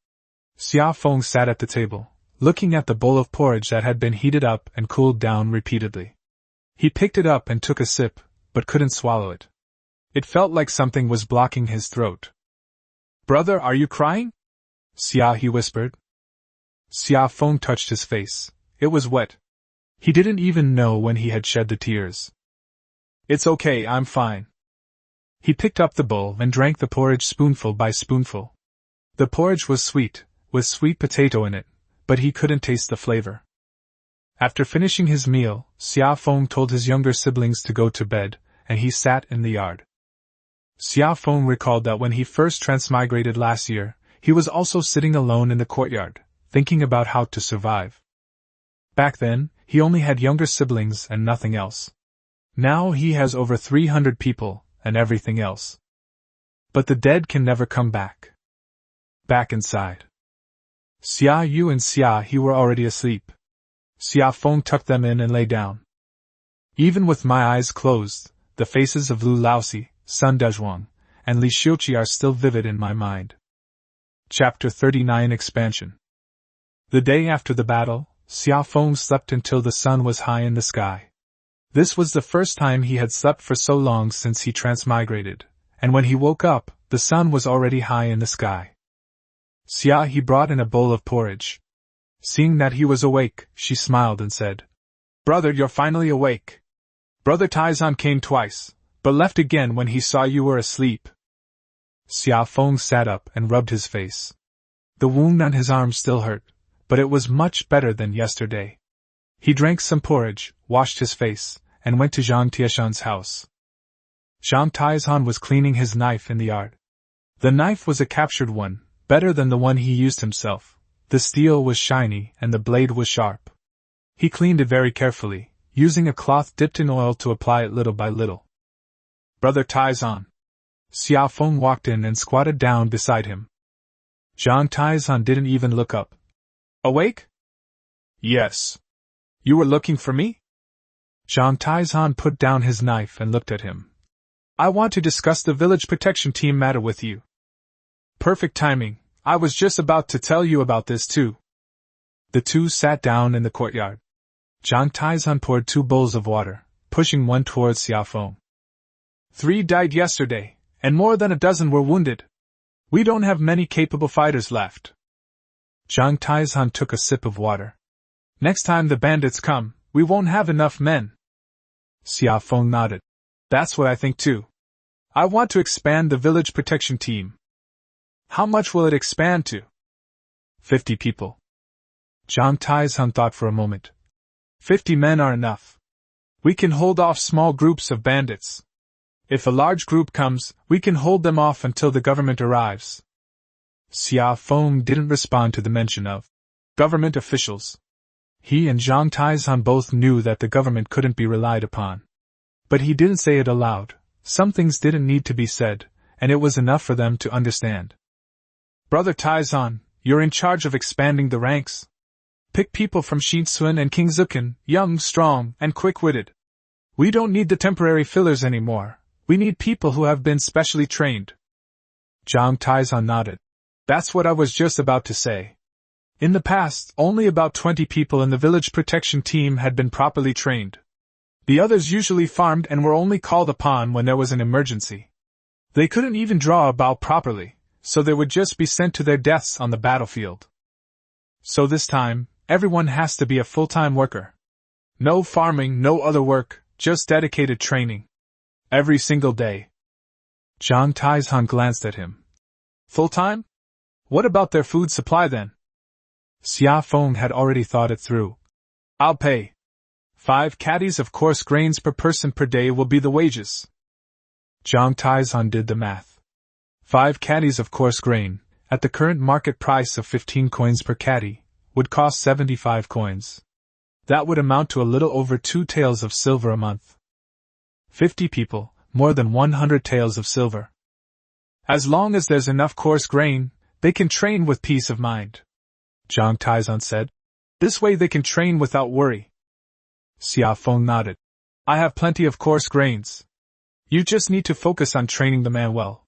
Xia Feng sat at the table, looking at the bowl of porridge that had been heated up and cooled down repeatedly. He picked it up and took a sip, but couldn't swallow it. It felt like something was blocking his throat. Brother, are you crying? Xia He whispered. Xia Feng touched his face. It was wet. He didn't even know when he had shed the tears. It's okay, I'm fine. He picked up the bowl and drank the porridge spoonful by spoonful. The porridge was sweet, with sweet potato in it, but he couldn't taste the flavor. After finishing his meal, Xia Feng told his younger siblings to go to bed, and he sat in the yard. Xia Feng recalled that when he first transmigrated last year, he was also sitting alone in the courtyard, thinking about how to survive. Back then, he only had younger siblings and nothing else. Now he has over 300 people, and everything else. But the dead can never come back. Back inside. Xia Yu and Xia He were already asleep. Xia Feng tucked them in and lay down. Even with my eyes closed, the faces of Lu Laoxi, Sun Dezhuang, and Li Xiuqi are still vivid in my mind. Chapter 39 Expansion. The day after the battle, Xia Feng slept until the sun was high in the sky. This was the first time he had slept for so long since he transmigrated, and when he woke up, the sun was already high in the sky. Xia he brought in a bowl of porridge. Seeing that he was awake, she smiled and said, "Brother, you're finally awake. Brother Taizan came twice, but left again when he saw you were asleep." Xia Feng sat up and rubbed his face. The wound on his arm still hurt, but it was much better than yesterday. He drank some porridge, washed his face, and went to Zhang Tieshan's house. Zhang Taizan was cleaning his knife in the yard. The knife was a captured one, better than the one he used himself. The steel was shiny and the blade was sharp. He cleaned it very carefully, using a cloth dipped in oil to apply it little by little. "Brother Taizan." Xia Feng walked in and squatted down beside him. Zhang Taizan didn't even look up. "Awake?" "Yes." "You were looking for me?" Zhang Taizan put down his knife and looked at him. "I want to discuss the village protection team matter with you." "Perfect timing. I was just about to tell you about this too." The two sat down in the courtyard. Zhang Taizan poured 2 bowls of water, pushing one towards Xia Feng. 3 died yesterday, and more than a dozen were wounded. We don't have many capable fighters left. Zhang Taizan took a sip of water. "Next time the bandits come, we won't have enough men." Xia Feng nodded. "That's what I think too. I want to expand the village protection team." "How much will it expand to?" 50 people. Zhang Taizan thought for a moment. 50 men are enough. We can hold off small groups of bandits. If a large group comes, we can hold them off until the government arrives. Xia Feng didn't respond to the mention of government officials. He and Zhang Taizan both knew that the government couldn't be relied upon. But he didn't say it aloud. Some things didn't need to be said, and it was enough for them to understand. "Brother Taizan, you're in charge of expanding the ranks. Pick people from Xinsun and King Zukin, young, strong, and quick-witted. We don't need the temporary fillers anymore. We need people who have been specially trained." Zhang Taizan nodded. "That's what I was just about to say. In the past, only about 20 people in the village protection team had been properly trained. The others usually farmed and were only called upon when there was an emergency. They couldn't even draw a bow properly, so they would just be sent to their deaths on the battlefield. So this time, everyone has to be a full-time worker. No farming, no other work, just dedicated training. Every single day." Zhang Taizan glanced at him. "Full-time? What about their food supply then?" Xia Feng had already thought it through. "I'll pay. 5 caddies of coarse grains per person per day will be the wages." Zhang Taizan did the math. 5 caddies of coarse grain, at the current market price of 15 coins per caddy, would cost 75 coins. That would amount to a little over 2 taels of silver a month. 50 people, more than 100 taels of silver. As long as there's enough coarse grain, they can train with peace of mind. Zhang Taizan said. This way they can train without worry. Xia Feng nodded. I have plenty of coarse grains. You just need to focus on training the man well.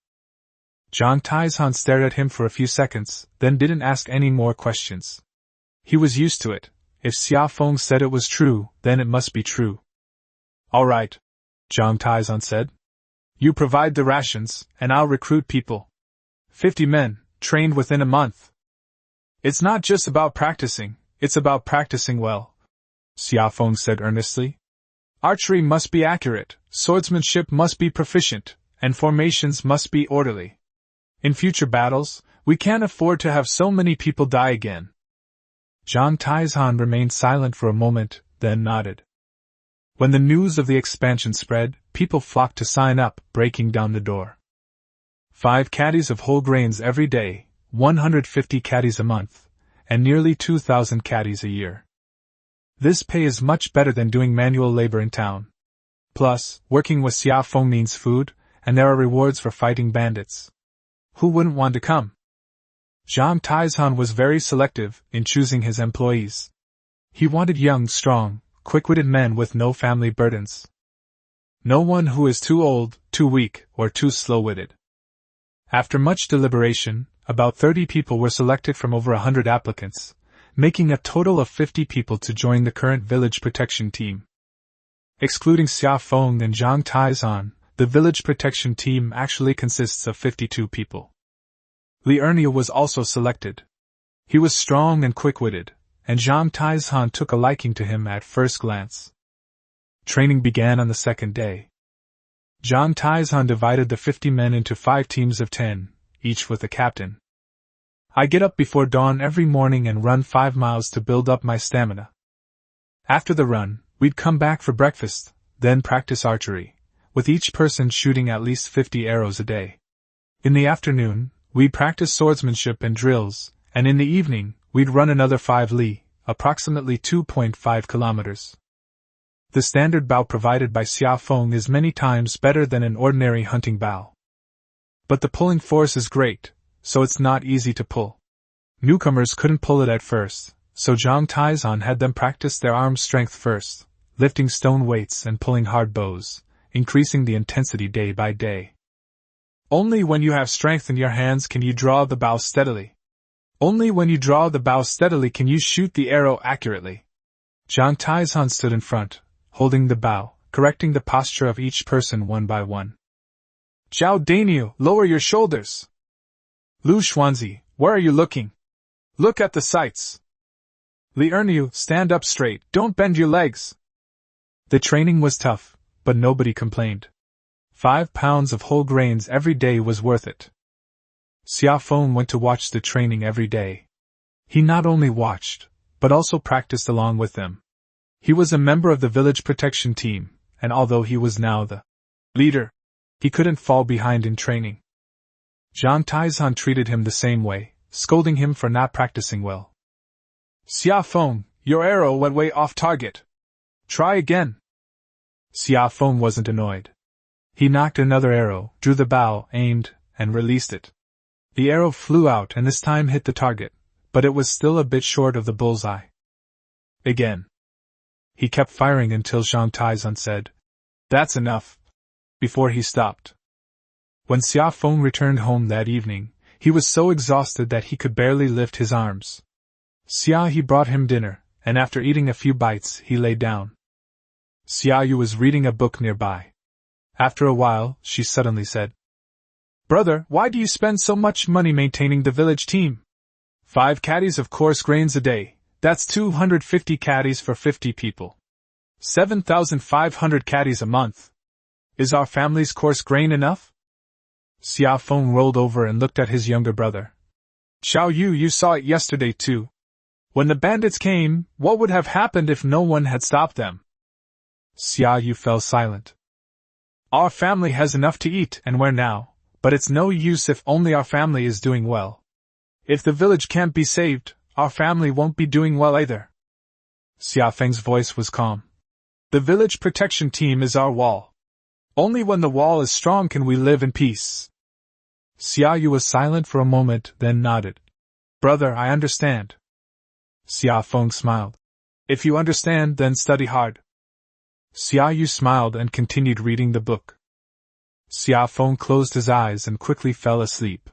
Zhang Taizan stared at him for a few seconds, then didn't ask any more questions. He was used to it. If Xia Feng said it was true, then it must be true. All right, Zhang Taizan said. You provide the rations, and I'll recruit people. 50 men, trained within a month. It's not just about practicing, it's about practicing well, Xia Feng said earnestly. Archery must be accurate, swordsmanship must be proficient, and formations must be orderly. In future battles, we can't afford to have so many people die again. Zhang Taizan remained silent for a moment, then nodded. When the news of the expansion spread, people flocked to sign up, breaking down the door. 5 caddies of whole grains every day, 150 caddies a month, and nearly 2,000 caddies a year. This pay is much better than doing manual labor in town. Plus, working with Xia Feng means food, and there are rewards for fighting bandits. Who wouldn't want to come? Zhang Taizan was very selective in choosing his employees. He wanted young, strong, quick-witted men with no family burdens. No one who is too old, too weak, or too slow-witted. After much deliberation, about 30 people were selected from over 100 applicants, making a total of 50 people to join the current village protection team. Excluding Xia Feng and Zhang Taizhan, the village protection team actually consists of 52 people. Li Erniu was also selected. He was strong and quick-witted, and Zhang Taizhan took a liking to him at first glance. Training began on the second day. Zhang Taizhan divided the 50 men into 5 teams of 10, each with a captain. I get up before dawn every morning and run 5 miles to build up my stamina. After the run, we'd come back for breakfast, then practice archery, with each person shooting at least 50 arrows a day. In the afternoon, we'd practice swordsmanship and drills, and in the evening, we'd run another 5 li, approximately 2.5 kilometers. The standard bow provided by Xia Feng is many times better than an ordinary hunting bow. But the pulling force is great, so it's not easy to pull. Newcomers couldn't pull it at first, so Zhang Taizhan had them practice their arm strength first, lifting stone weights and pulling hard bows, increasing the intensity day by day. Only when you have strength in your hands can you draw the bow steadily. Only when you draw the bow steadily can you shoot the arrow accurately. Zhang Taizhan stood in front, holding the bow, correcting the posture of each person one by one. Zhao Dainiu, lower your shoulders. Lu Xuanzi, where are you looking? Look at the sights. Li Erniu, stand up straight, don't bend your legs. The training was tough, but nobody complained. 5 pounds of whole grains every day was worth it. Xia Feng went to watch the training every day. He not only watched, but also practiced along with them. He was a member of the village protection team, and although he was now the leader, he couldn't fall behind in training. Zhang Taizhan treated him the same way, scolding him for not practicing well. Xia Feng, your arrow went way off target. Try again. Xia Feng wasn't annoyed. He knocked another arrow, drew the bow, aimed, and released it. The arrow flew out and this time hit the target, but it was still a bit short of the bullseye. Again. He kept firing until Zhang Taizhan said, "That's enough," before he stopped. When Xia Feng returned home that evening, he was so exhausted that he could barely lift his arms. Xia He brought him dinner, and after eating a few bites, he lay down. Xia Yu was reading a book nearby. After a while, she suddenly said, "Brother, why do you spend so much money maintaining the village team? 5 caddies of coarse grains a day, that's 250 caddies for 50 people. 7,500 caddies a month. Is our family's coarse grain enough?" Xia Feng rolled over and looked at his younger brother. "Xiao Yu, you saw it yesterday too. When the bandits came, what would have happened if no one had stopped them?" Xia Yu fell silent. "Our family has enough to eat and wear now, but it's no use if only our family is doing well. If the village can't be saved, our family won't be doing well either." Xia Feng's voice was calm. "The village protection team is our wall. Only when the wall is strong can we live in peace." Xia Yu was silent for a moment, then nodded. "Brother, I understand." Xia Feng smiled. "If you understand, then study hard." Xia Yu smiled and continued reading the book. Xia Feng closed his eyes and quickly fell asleep.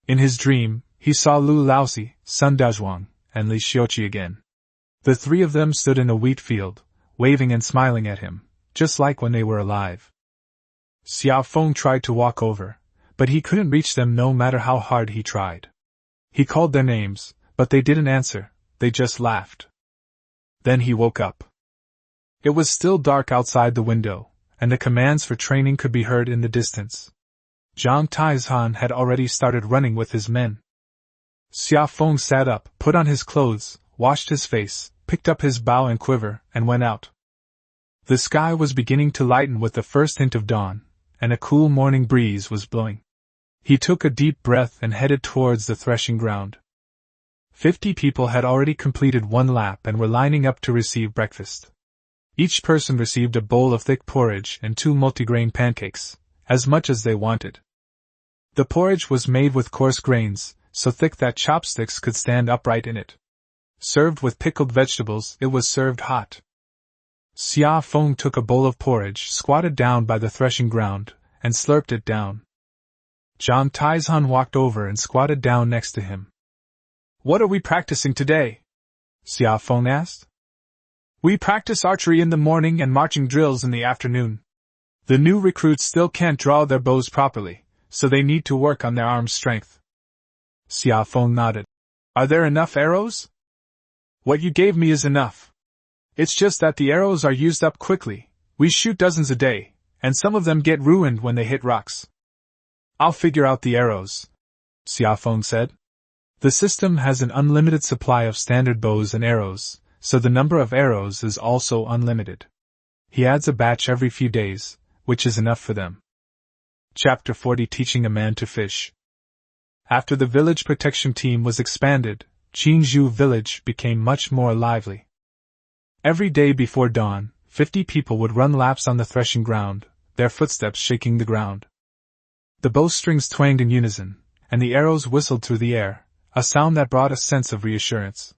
In his dream, he saw Lu Laozi, Sun Daozhuang, and Li Xiuqi again. The 3 of them stood in a wheat field, waving and smiling at him, just like when they were alive. Xia Feng tried to walk over, but he couldn't reach them no matter how hard he tried. He called their names, but they didn't answer, they just laughed. Then he woke up. It was still dark outside the window, and the commands for training could be heard in the distance. Zhang Taizhan had already started running with his men. Xia Feng sat up, put on his clothes, washed his face, picked up his bow and quiver, and went out. The sky was beginning to lighten with the first hint of dawn, and a cool morning breeze was blowing. He took a deep breath and headed towards the threshing ground. 50 people had already completed 1 lap and were lining up to receive breakfast. Each person received a bowl of thick porridge and 2 multigrain pancakes, as much as they wanted. The porridge was made with coarse grains, so thick that chopsticks could stand upright in it. Served with pickled vegetables, it was served hot. Xia Feng took a bowl of porridge, squatted down by the threshing ground, and slurped it down. John Taizhan walked over and squatted down next to him. "What are we practicing today?" Xia Feng asked. "We practice archery in the morning and marching drills in the afternoon. The new recruits still can't draw their bows properly, so they need to work on their arm strength." Xia Feng nodded. "Are there enough arrows?" "What you gave me is enough. It's just that the arrows are used up quickly. We shoot dozens a day, and some of them get ruined when they hit rocks." "I'll figure out the arrows," Xia Feng said. "The system has an unlimited supply of standard bows and arrows, so the number of arrows is also unlimited. He adds a batch every few days, which is enough for them." Chapter 40: Teaching a Man to Fish. After the village protection team was expanded, Qingzhou village became much more lively. Every day before dawn, 50 people would run laps on the threshing ground, their footsteps shaking the ground. The bowstrings twanged in unison, and the arrows whistled through the air, a sound that brought a sense of reassurance.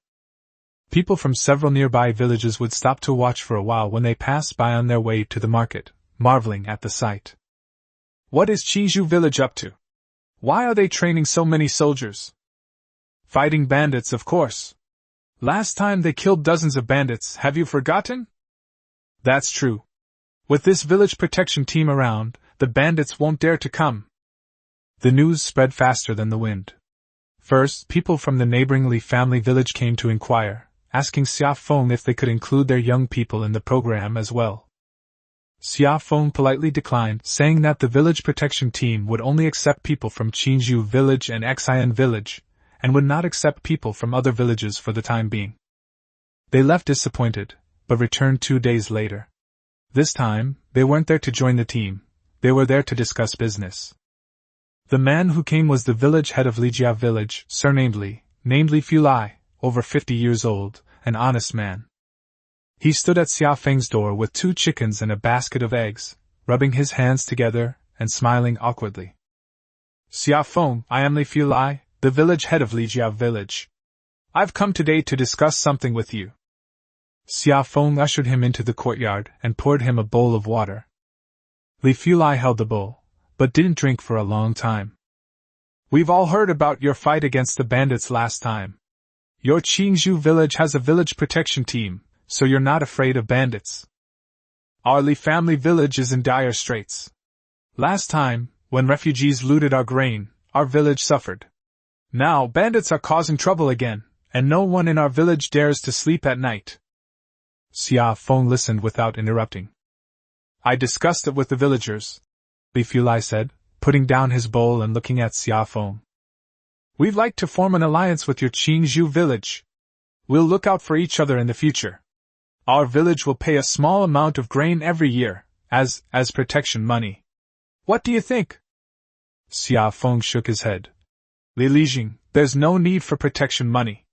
People from several nearby villages would stop to watch for a while when they passed by on their way to the market, marveling at the sight. "What is Qingzhou village up to? Why are they training so many soldiers?" "Fighting bandits, of course. Last time they killed dozens of bandits, have you forgotten?" "That's true. With this village protection team around, the bandits won't dare to come." The news spread faster than the wind. First, people from the neighboring Li family village came to inquire, asking Xia Feng if they could include their young people in the program as well. Xia Feng politely declined, saying that the village protection team would only accept people from Qingzhou village and Xian village, and would not accept people from other villages for the time being. They left disappointed, but returned 2 days later. This time, they weren't there to join the team, they were there to discuss business. The man who came was the village head of Lijia village, surnamed Li, named Li Fulai, over 50 years old, an honest man. He stood at Xia Feng's door with 2 chickens and a basket of eggs, rubbing his hands together and smiling awkwardly. "Xia Feng, I am Li Fulai, the village head of Lijia village. I've come today to discuss something with you." Xia Feng ushered him into the courtyard and poured him a bowl of water. Li Fulai held the bowl, but didn't drink for a long time. "We've all heard about your fight against the bandits last time. Your Qingzhou village has a village protection team, so you're not afraid of bandits. Our Li family village is in dire straits. Last time, when refugees looted our grain, our village suffered. Now bandits are causing trouble again, and no one in our village dares to sleep at night." Xia Feng listened without interrupting. "I discussed it with the villagers," Li Fulai said, putting down his bowl and looking at Xia Feng. "We'd like to form an alliance with your Qingzhou village. We'll look out for each other in the future. Our village will pay a small amount of grain every year, as protection money. What do you think?" Xia Feng shook his head. "Li Lijing, there's no need for protection money.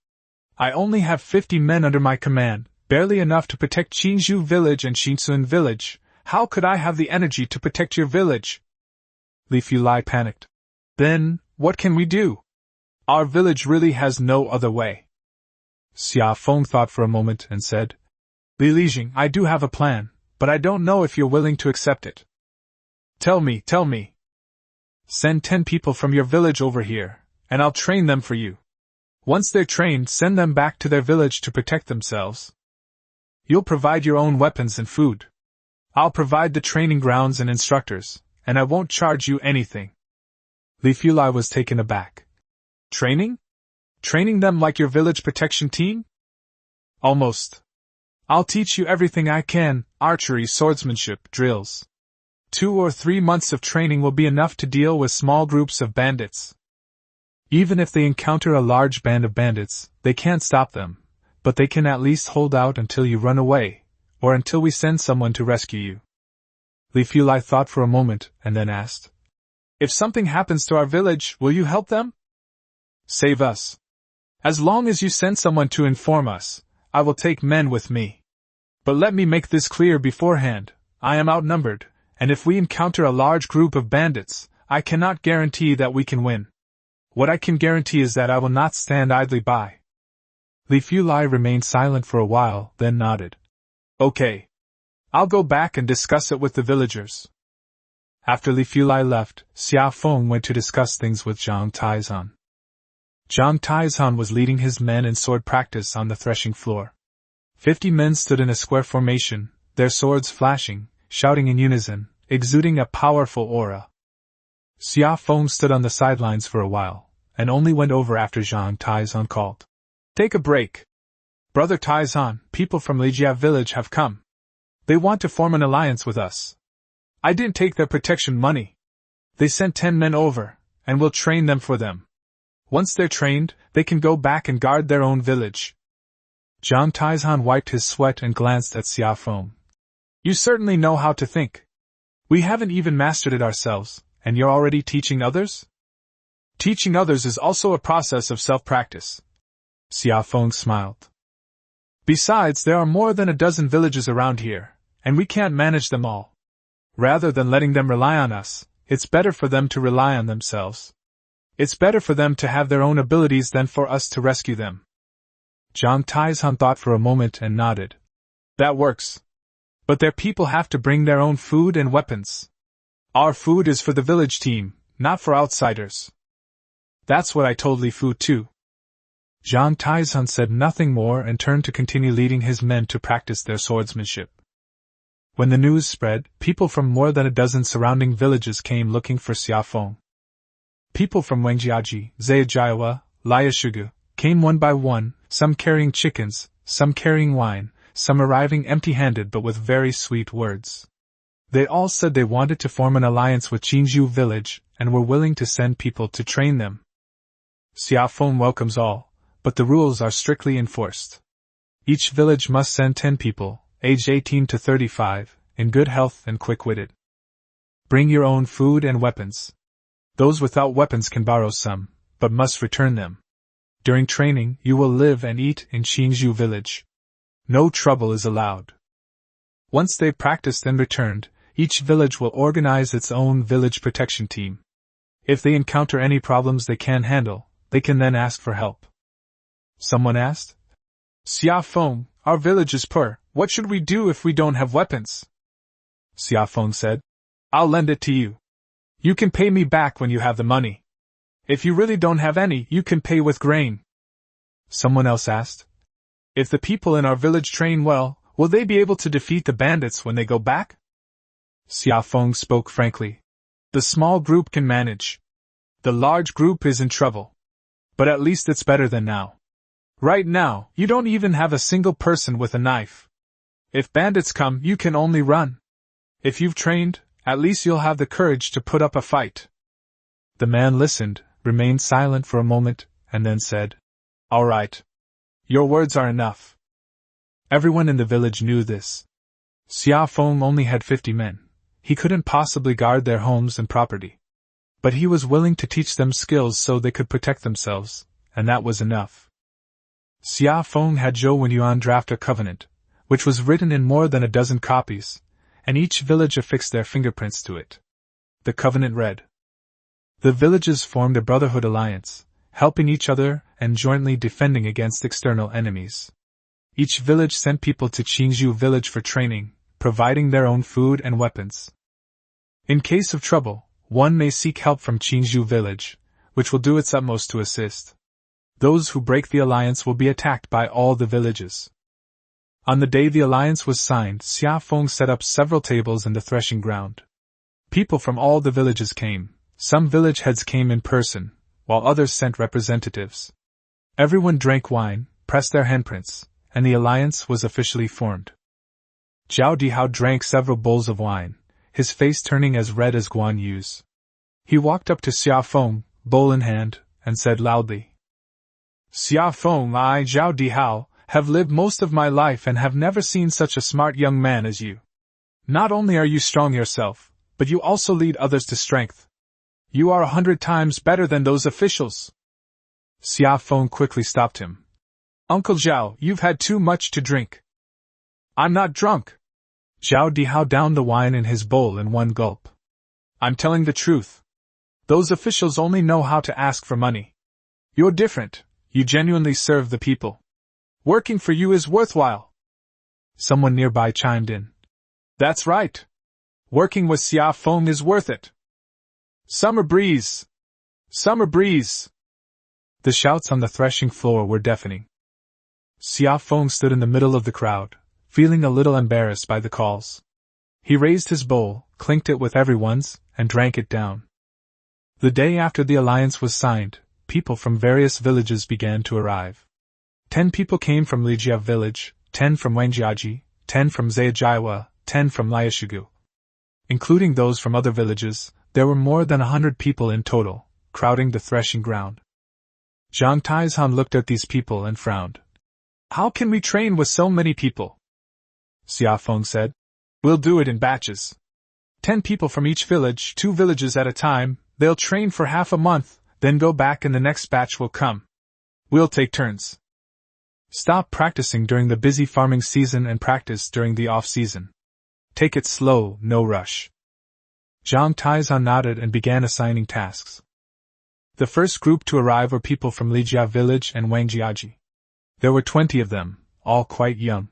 I only have 50 men under my command, barely enough to protect Qingzhou village and Xinsun village. How could I have the energy to protect your village?" Li Fulai panicked. "Then, what can we do? Our village really has no other way." Xia Feng thought for a moment and said, "Li Lijing, I do have a plan, but I don't know if you're willing to accept it." Tell me. "Send 10 people from your village over here, and I'll train them for you. Once they're trained, send them back to their village to protect themselves. You'll provide your own weapons and food. I'll provide the training grounds and instructors, and I won't charge you anything." Li Fulai was taken aback. "Training? Training them like your village protection team?" "Almost. I'll teach you everything I can, archery, swordsmanship, drills. 2 or 3 months of training will be enough to deal with small groups of bandits. Even if they encounter a large band of bandits, they can't stop them, but they can at least hold out until you run away, or until we send someone to rescue you." Li Fulai thought for a moment and then asked, "If something happens to our village, will you help them?" "Save us. As long as you send someone to inform us, I will take men with me. But let me make this clear beforehand, I am outnumbered, and if we encounter a large group of bandits, I cannot guarantee that we can win. What I can guarantee is that I will not stand idly by." Li Fulai remained silent for a while, then nodded. Okay. I'll go back and discuss it with the villagers. After Li Fulai left, Xia Feng went to discuss things with Zhang Taizhan. Zhang Taizhan was leading his men in sword practice on the threshing floor. 50 men stood in a square formation, their swords flashing, shouting in unison, exuding a powerful aura. Xia Feng stood on the sidelines for a while, and only went over after Zhang Taizhan called. Take a break. Brother Taizhan, people from Lijia village have come. They want to form an alliance with us. I didn't take their protection money. They sent 10 men over, and we'll train them for them. Once they're trained, they can go back and guard their own village. Zhang Taizhan wiped his sweat and glanced at Xia Feng. You certainly know how to think. We haven't even mastered it ourselves, and you're already teaching others? Teaching others is also a process of self-practice. Xia Feng smiled. Besides, there are more than a dozen villages around here, and we can't manage them all. Rather than letting them rely on us, it's better for them to rely on themselves. It's better for them to have their own abilities than for us to rescue them. Zhang Taizhan thought for a moment and nodded. That works. But their people have to bring their own food and weapons. Our food is for the village team, not for outsiders. That's what I told Li Fu too. Zhang Taizhan said nothing more and turned to continue leading his men to practice their swordsmanship. When the news spread, people from more than a dozen surrounding villages came looking for Xia Feng. People from Wangjiaji, Zhejiawa, Liashugu, came one by one, some carrying chickens, some carrying wine, some arriving empty-handed but with very sweet words. They all said they wanted to form an alliance with Qingzhou village, and were willing to send people to train them. Xia Feng welcomes all, but the rules are strictly enforced. Each village must send 10 people, aged 18 to 35, in good health and quick-witted. Bring your own food and weapons. Those without weapons can borrow some, but must return them. During training, you will live and eat in Qingzhou village. No trouble is allowed. Once they've practiced and returned, each village will organize its own village protection team. If they encounter any problems they can't handle, they can then ask for help. Someone asked. Xia Feng, our village is poor. What should we do if we don't have weapons? Xia Feng said. I'll lend it to you. You can pay me back when you have the money. If you really don't have any, you can pay with grain. Someone else asked. If the people in our village train well, will they be able to defeat the bandits when they go back? Xia Feng spoke frankly. The small group can manage. The large group is in trouble. But at least it's better than now. Right now, you don't even have a single person with a knife. If bandits come, you can only run. If you've trained, at least you'll have the courage to put up a fight. The man listened, remained silent for a moment, and then said, All right. Your words are enough. Everyone in the village knew this. Xia Feng only had 50 men. He couldn't possibly guard their homes and property. But he was willing to teach them skills so they could protect themselves, and that was enough. Xia Feng had Zhou Wenyuan draft a covenant, which was written in more than a dozen copies, and each village affixed their fingerprints to it. The covenant read, The villages formed a brotherhood alliance, helping each other and jointly defending against external enemies. Each village sent people to Qingzhou village for training, providing their own food and weapons. In case of trouble, one may seek help from Qingzhou village, which will do its utmost to assist. Those who break the alliance will be attacked by all the villages. On the day the alliance was signed, Xia Feng set up several tables in the threshing ground. People from all the villages came. Some village heads came in person, while others sent representatives. Everyone drank wine, pressed their handprints, and the alliance was officially formed. Zhao Dihao drank several bowls of wine, his face turning as red as Guan Yu's. He walked up to Xia Feng, bowl in hand, and said loudly, Xia Feng, I, Zhao Dihao, have lived most of my life and have never seen such a smart young man as you. Not only are you strong yourself, but you also lead others to strength. You are 100 times better than those officials. Xia Feng quickly stopped him. Uncle Zhao, you've had too much to drink. I'm not drunk. Zhao Dihao downed the wine in his bowl in one gulp. I'm telling the truth. Those officials only know how to ask for money. You're different. You genuinely serve the people. Working for you is worthwhile. Someone nearby chimed in. That's right. Working with Xia Feng is worth it. Summer breeze! Summer breeze! The shouts on the threshing floor were deafening. Xia Feng stood in the middle of the crowd, feeling a little embarrassed by the calls. He raised his bowl, clinked it with everyone's, and drank it down. The day after the alliance was signed, people from various villages began to arrive. 10 people came from Lijia village, 10 from Wangjiaji, 10 from Zhejiawa, 10 from Liashigu. Including those from other villages, there were more than 100 people in total, crowding the threshing ground. Zhang Taizhan looked at these people and frowned. How can we train with so many people? Xia Feng said. We'll do it in batches. 10 people from each village, 2 villages at a time, they'll train for half a month, then go back and the next batch will come. We'll take turns. Stop practicing during the busy farming season and practice during the off-season. Take it slow, no rush. Zhang Taizhan nodded and began assigning tasks. The first group to arrive were people from Lijia village and Wangjiaji. There were 20 of them, all quite young.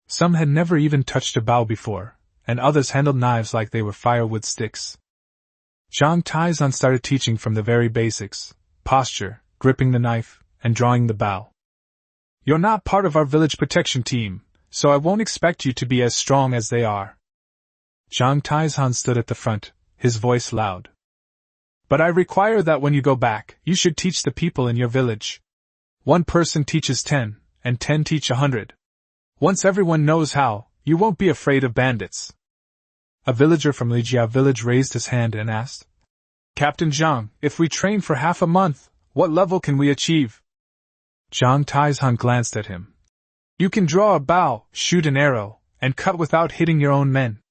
Some had never even touched a bow before, and others handled knives like they were firewood sticks. Zhang Taizhan started teaching from the very basics: posture, gripping the knife, and drawing the bow. You're not part of our village protection team, so I won't expect you to be as strong as they are. Zhang Taizhan stood at the front, his voice loud. But I require that when you go back, you should teach the people in your village. 1 person teaches 10, and 10 teach 100. Once everyone knows how, you won't be afraid of bandits. A villager from Lijia village raised his hand and asked, Captain Zhang, if we train for half a month, what level can we achieve? Zhang Taizhan glanced at him. You can draw a bow, shoot an arrow, and cut without hitting your own men.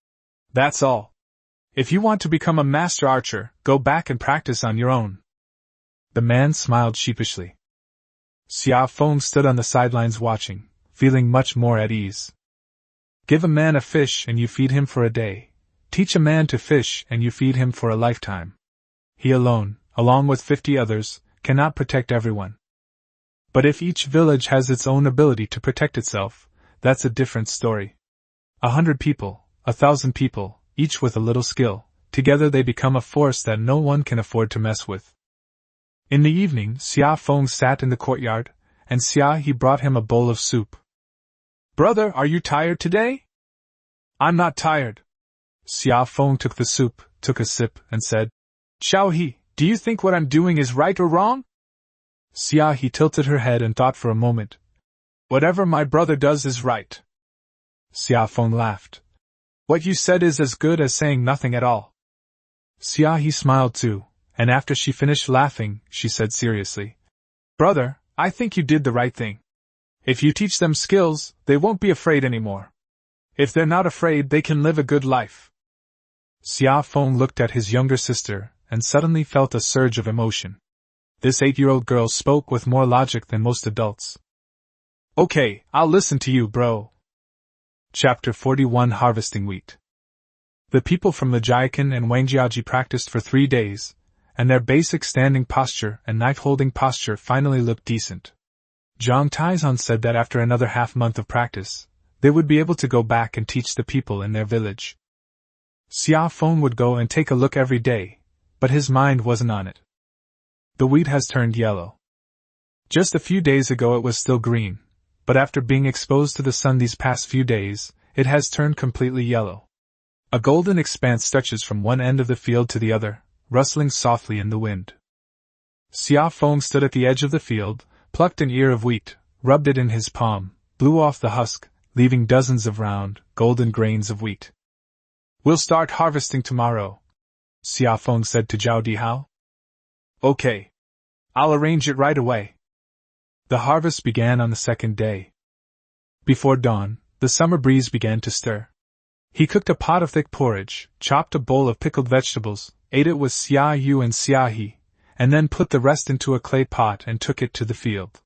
That's all. If you want to become a master archer, go back and practice on your own. The man smiled sheepishly. Xia Feng stood on the sidelines watching, feeling much more at ease. Give a man a fish and you feed him for a day. Teach a man to fish and you feed him for a lifetime. He alone, along with 50 others, cannot protect everyone. But if each village has its own ability to protect itself, that's a different story. 100 people, 1,000 people, each with a little skill, together they become a force that no one can afford to mess with. In the evening, Xia Feng sat in the courtyard, and Xia He brought him a bowl of soup. Brother, are you tired today? I'm not tired. Xia Feng took the soup, took a sip, and said, Xiao He, do you think what I'm doing is right or wrong? Xia He tilted her head and thought for a moment. Whatever my brother does is right. Xia Feng laughed. What you said is as good as saying nothing at all. Xia He smiled too, and after she finished laughing, she said seriously, Brother, I think you did the right thing. If you teach them skills, they won't be afraid anymore. If they're not afraid, they can live a good life. Xia Feng looked at his younger sister, and suddenly felt a surge of emotion. This 8-year-old girl spoke with more logic than most adults. Okay, I'll listen to you, bro. Chapter 41 Harvesting Wheat. The people from Lijiakan and Wangjiaji practiced for 3 days, and their basic standing posture and knife-holding posture finally looked decent. Zhang Taizhan said that after another half-month of practice, they would be able to go back and teach the people in their village. Xia Feng would go and take a look every day, but his mind wasn't on it. The wheat has turned yellow. Just a few days ago it was still green, but after being exposed to the sun these past few days, it has turned completely yellow. A golden expanse stretches from one end of the field to the other, rustling softly in the wind. Xia Feng stood at the edge of the field, plucked an ear of wheat, rubbed it in his palm, blew off the husk, leaving dozens of round, golden grains of wheat. We'll start harvesting tomorrow, Xia Feng said to Zhao Dihao. Okay. I'll arrange it right away. The harvest began on the second day. Before dawn, the summer breeze began to stir. He cooked a pot of thick porridge, chopped a bowl of pickled vegetables, ate it with Xia Yu and Xia He, and then put the rest into a clay pot and took it to the field.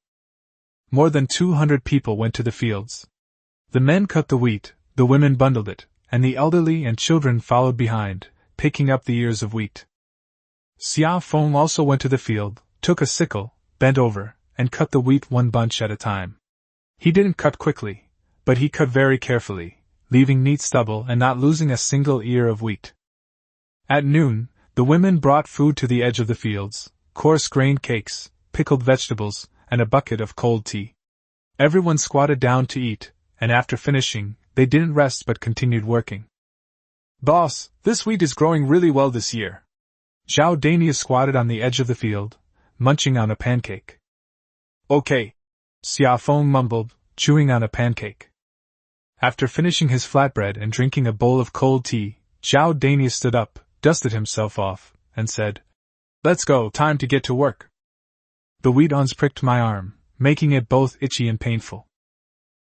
More than 200 people went to the fields. The men cut the wheat, the women bundled it, and the elderly and children followed behind, picking up the ears of wheat. Xia Feng also went to the field, took a sickle, bent over, and cut the wheat one bunch at a time. He didn't cut quickly, but he cut very carefully, leaving neat stubble and not losing a single ear of wheat. At noon, the women brought food to the edge of the fields, coarse-grained cakes, pickled vegetables, and a bucket of cold tea. Everyone squatted down to eat, and after finishing, they didn't rest but continued working. "Boss, this wheat is growing really well this year." Zhao Dania squatted on the edge of the field, munching on a pancake. "Okay," Xiaofeng mumbled, chewing on a pancake. After finishing his flatbread and drinking a bowl of cold tea, Zhao Dania stood up, dusted himself off, and said, "Let's go, time to get to work." The wheat ons pricked my arm, making it both itchy and painful.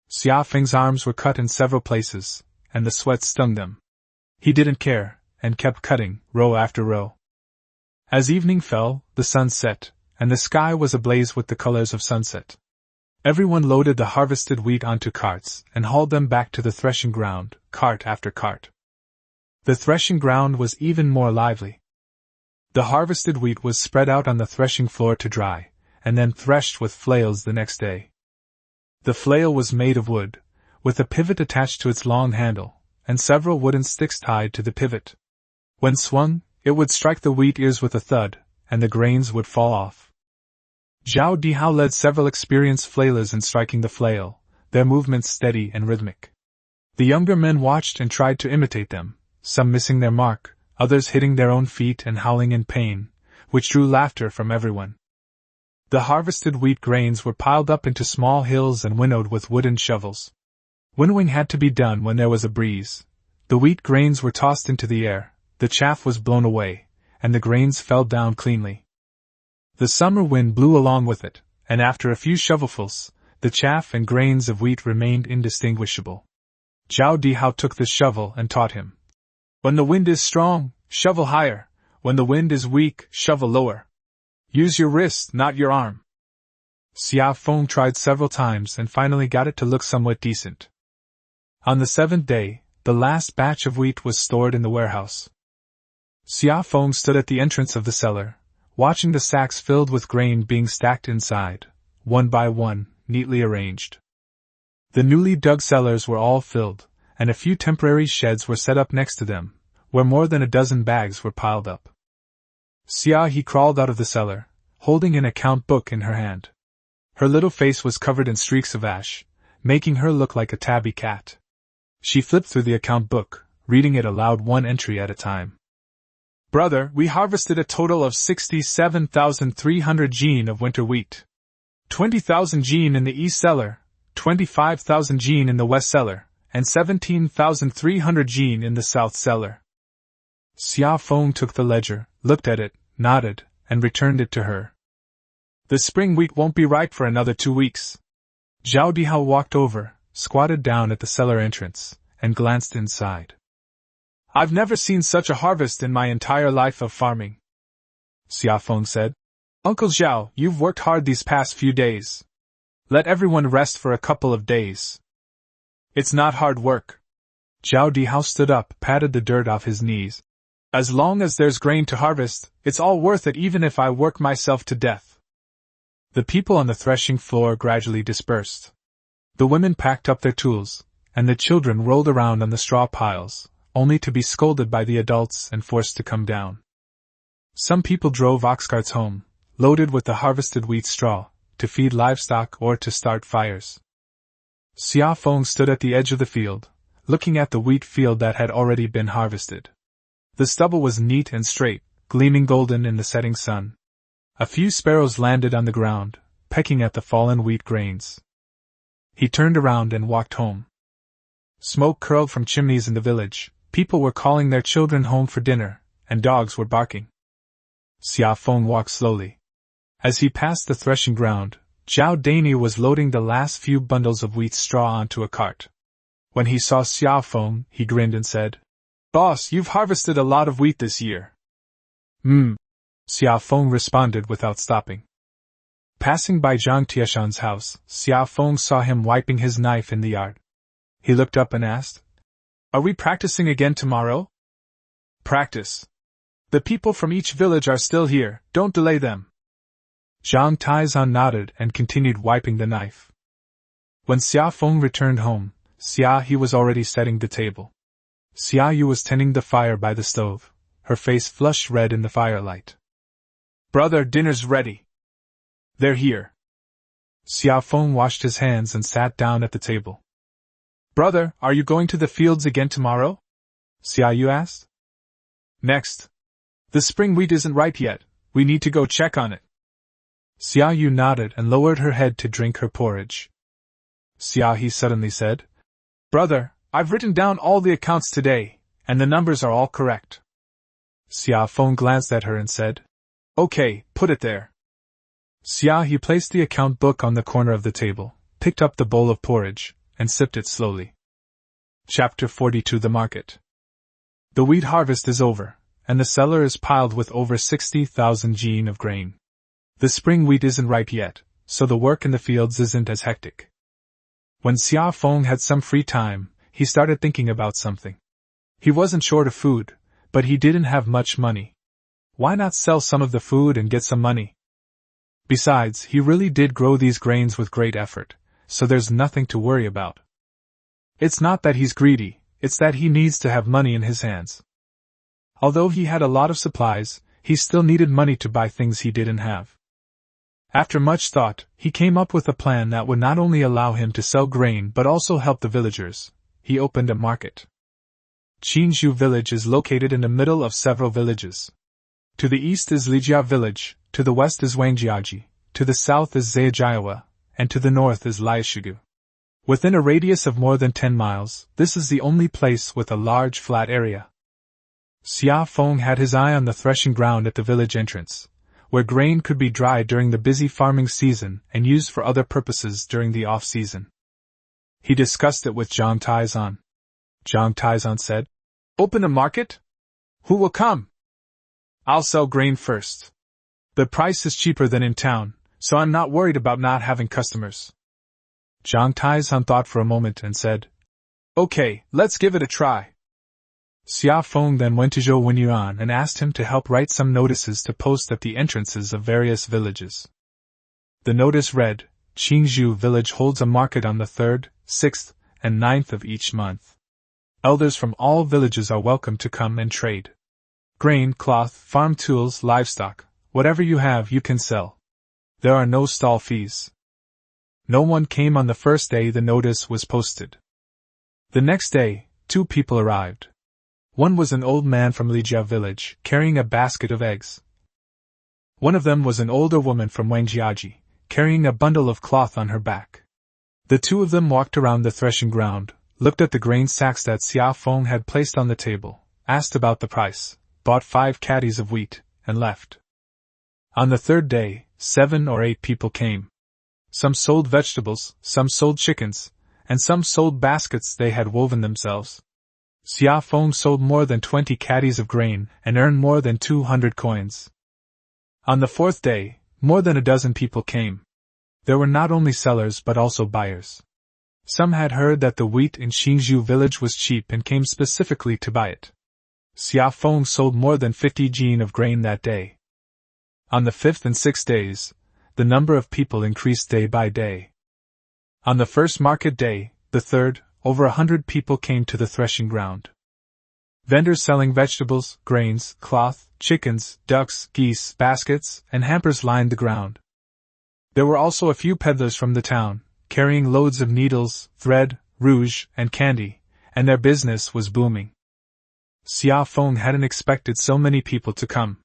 Xiaofeng's arms were cut in several places, and the sweat stung them. He didn't care, and kept cutting, row after row. As evening fell, the sun set, and the sky was ablaze with the colors of sunset. Everyone loaded the harvested wheat onto carts and hauled them back to the threshing ground, cart after cart. The threshing ground was even more lively. The harvested wheat was spread out on the threshing floor to dry, and then threshed with flails the next day. The flail was made of wood, with a pivot attached to its long handle, and several wooden sticks tied to the pivot. When swung, it would strike the wheat ears with a thud, and the grains would fall off. Zhao Dihao led several experienced flailers in striking the flail, their movements steady and rhythmic. The younger men watched and tried to imitate them, some missing their mark, others hitting their own feet and howling in pain, which drew laughter from everyone. The harvested wheat grains were piled up into small hills and winnowed with wooden shovels. Winnowing had to be done when there was a breeze. The wheat grains were tossed into the air, the chaff was blown away, and the grains fell down cleanly. The summer wind blew along with it, and after a few shovelfuls, the chaff and grains of wheat remained indistinguishable. Zhao Dihao took the shovel and taught him. "When the wind is strong, shovel higher. When the wind is weak, shovel lower. Use your wrist, not your arm." Xiaofeng tried several times and finally got it to look somewhat decent. On the seventh day, the last batch of wheat was stored in the warehouse. Xiaofeng stood at the entrance of the cellar, watching the sacks filled with grain being stacked inside, one by one, neatly arranged. The newly dug cellars were all filled, and a few temporary sheds were set up next to them, where more than a dozen bags were piled up. Xia He crawled out of the cellar, holding an account book in her hand. Her little face was covered in streaks of ash, making her look like a tabby cat. She flipped through the account book, reading it aloud one entry at a time. "Brother, we harvested a total of 67,300 jin of winter wheat. 20,000 jin in the east cellar, 25,000 jin in the west cellar, and 17,300 jin in the south cellar." Xiaofeng took the ledger, looked at it, nodded, and returned it to her. "The spring wheat won't be ripe for another 2 weeks. Zhao Dihao walked over, squatted down at the cellar entrance, and glanced inside. "I've never seen such a harvest in my entire life of farming," Xiaofeng said. "Uncle Zhao, you've worked hard these past few days. Let everyone rest for a couple of days." "It's not hard work." Zhao Dihao stood up, patted the dirt off his knees. "As long as there's grain to harvest, it's all worth it even if I work myself to death." The people on the threshing floor gradually dispersed. The women packed up their tools, and the children rolled around on the straw piles, only to be scolded by the adults and forced to come down. Some people drove ox carts home, loaded with the harvested wheat straw, to feed livestock or to start fires. Xiaofeng stood at the edge of the field, looking at the wheat field that had already been harvested. The stubble was neat and straight, gleaming golden in the setting sun. A few sparrows landed on the ground, pecking at the fallen wheat grains. He turned around and walked home. Smoke curled from chimneys in the village, people were calling their children home for dinner, and dogs were barking. Xiaofeng walked slowly. As he passed the threshing ground, Zhao Dani was loading the last few bundles of wheat straw onto a cart. When he saw Xiaofeng, he grinned and said, "Boss, you've harvested a lot of wheat this year." Xiaofeng responded without stopping. Passing by Zhang Tieshan's house, Xiaofeng saw him wiping his knife in the yard. He looked up and asked, "Are we practicing again tomorrow?" "Practice. The people from each village are still here, don't delay them." Zhang Taizan nodded and continued wiping the knife. When Xia Feng returned home, Xia He was already setting the table. Xia Yu was tending the fire by the stove, her face flushed red in the firelight. Brother, dinner's ready. They're here. Xia Feng washed his hands and sat down at the table. Brother, are you going to the fields again tomorrow? Xia Yu asked. Next. The spring wheat isn't ripe yet, we need to go check on it. Xia Yu nodded and lowered her head to drink her porridge. Xia He suddenly said, Brother, I've written down all the accounts today, and the numbers are all correct. Xia Feng glanced at her and said, Okay, put it there. Xia He placed the account book on the corner of the table, picked up the bowl of porridge, and sipped it slowly. Chapter 42 The Market. The wheat harvest is over, and the cellar is piled with over 60,000 jin of grain. The spring wheat isn't ripe yet, so the work in the fields isn't as hectic. When Xia Feng had some free time, he started thinking about something. He wasn't short of food, but he didn't have much money. Why not sell some of the food and get some money? Besides, he really did grow these grains with great effort, so there's nothing to worry about. It's not that he's greedy, it's that he needs to have money in his hands. Although he had a lot of supplies, he still needed money to buy things he didn't have. After much thought, he came up with a plan that would not only allow him to sell grain but also help the villagers. He opened a market. Qinzhou village is located in the middle of several villages. To the east is Lijia village, to the west is Wangjiaji, to the south is Zhejiawa, and to the north is Liashigu. Within a radius of more than 10 miles, this is the only place with a large flat area. Xia Feng had his eye on the threshing ground at the village entrance, where grain could be dried during the busy farming season and used for other purposes during the off-season. He discussed it with Zhang Taizan. Zhang Taizan said, Open a market? Who will come? I'll sell grain first. The price is cheaper than in town, so I'm not worried about not having customers. Zhang Taizan thought for a moment and said, Okay, let's give it a try. Xia Feng then went to Zhou Wenyuan and asked him to help write some notices to post at the entrances of various villages. The notice read, Qinzhou village holds a market on the 3rd, 6th, and 9th of each month. Elders from all villages are welcome to come and trade. Grain, cloth, farm tools, livestock, whatever you have you can sell. There are no stall fees. No one came on the first day the notice was posted. The next day, 2 people arrived. One was an old man from Lijia village, carrying a basket of eggs. One of them was an older woman from Wangjiaji, carrying a bundle of cloth on her back. The 2 of them walked around the threshing ground, looked at the grain sacks that Xia Feng had placed on the table, asked about the price, bought 5 caddies of wheat, and left. On the 3rd day, 7 or 8 people came. Some sold vegetables, some sold chickens, and some sold baskets they had woven themselves. Xia Feng sold more than 20 caddies of grain and earned more than 200 coins. On the 4th day, more than a dozen people came. There were not only sellers but also buyers. Some had heard that the wheat in Qinzhou village was cheap and came specifically to buy it. Xia Feng sold more than 50 jin of grain that day. On the 5th and 6th days, the number of people increased day by day. On the first market day, the 3rd, over 100 people came to the threshing ground. Vendors selling vegetables, grains, cloth, chickens, ducks, geese, baskets, and hampers lined the ground. There were also a few peddlers from the town, carrying loads of needles, thread, rouge, and candy, and their business was booming. Xia Feng hadn't expected so many people to come.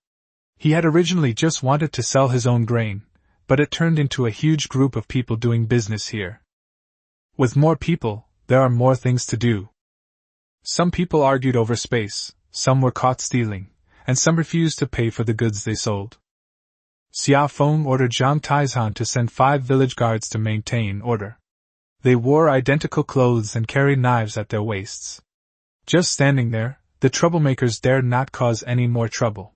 He had originally just wanted to sell his own grain, but it turned into a huge group of people doing business here. With more people, there are more things to do. Some people argued over space, some were caught stealing, and some refused to pay for the goods they sold. Xia Feng ordered Zhang Taizan to send 5 village guards to maintain order. They wore identical clothes and carried knives at their waists. Just standing there, the troublemakers dared not cause any more trouble.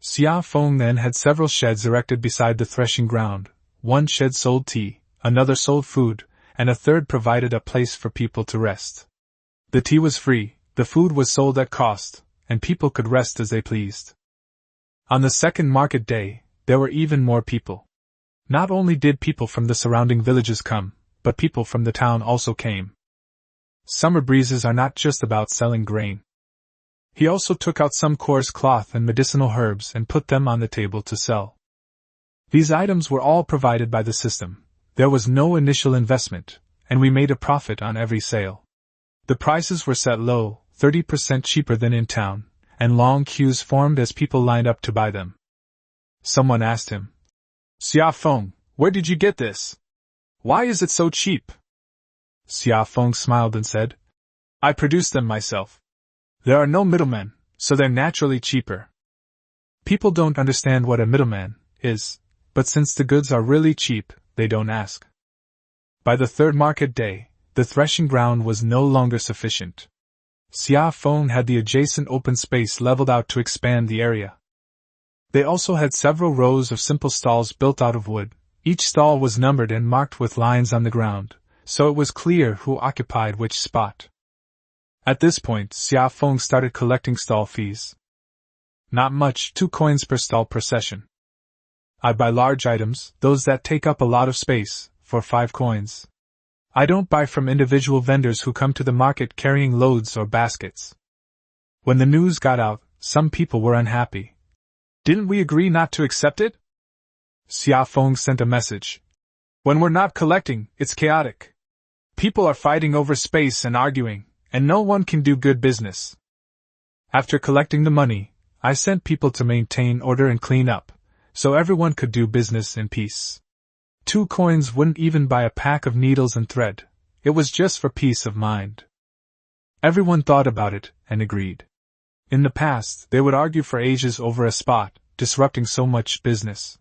Xia Feng then had several sheds erected beside the threshing ground. One shed sold tea, another sold food, and a third provided a place for people to rest. The tea was free, the food was sold at cost, and people could rest as they pleased. On the second market day, there were even more people. Not only did people from the surrounding villages come, but people from the town also came. Summer breezes are not just about selling grain. He also took out some coarse cloth and medicinal herbs and put them on the table to sell. These items were all provided by the system. There was no initial investment, and we made a profit on every sale. The prices were set low, 30% cheaper than in town, and long queues formed as people lined up to buy them. Someone asked him, "Xia Feng, where did you get this? Why is it so cheap?" Xia Feng smiled and said, "I produced them myself. There are no middlemen, so they're naturally cheaper." People don't understand what a middleman is, but since the goods are really cheap, they don't ask. By the third market day, the threshing ground was no longer sufficient. Xia Feng had the adjacent open space leveled out to expand the area. They also had several rows of simple stalls built out of wood. Each stall was numbered and marked with lines on the ground, so it was clear who occupied which spot. At this point, Xia Feng started collecting stall fees. Not much, 2 coins per stall per session. I buy large items, those that take up a lot of space, for 5 coins. I don't buy from individual vendors who come to the market carrying loads or baskets. When the news got out, some people were unhappy. "Didn't we agree not to accept it?" Xia Feng sent a message. "When we're not collecting, it's chaotic. People are fighting over space and arguing, and no one can do good business." After collecting the money, I sent people to maintain order and clean up, so everyone could do business in peace. 2 coins wouldn't even buy a pack of needles and thread. It was just for peace of mind. Everyone thought about it and agreed. In the past, they would argue for ages over a spot, disrupting so much business.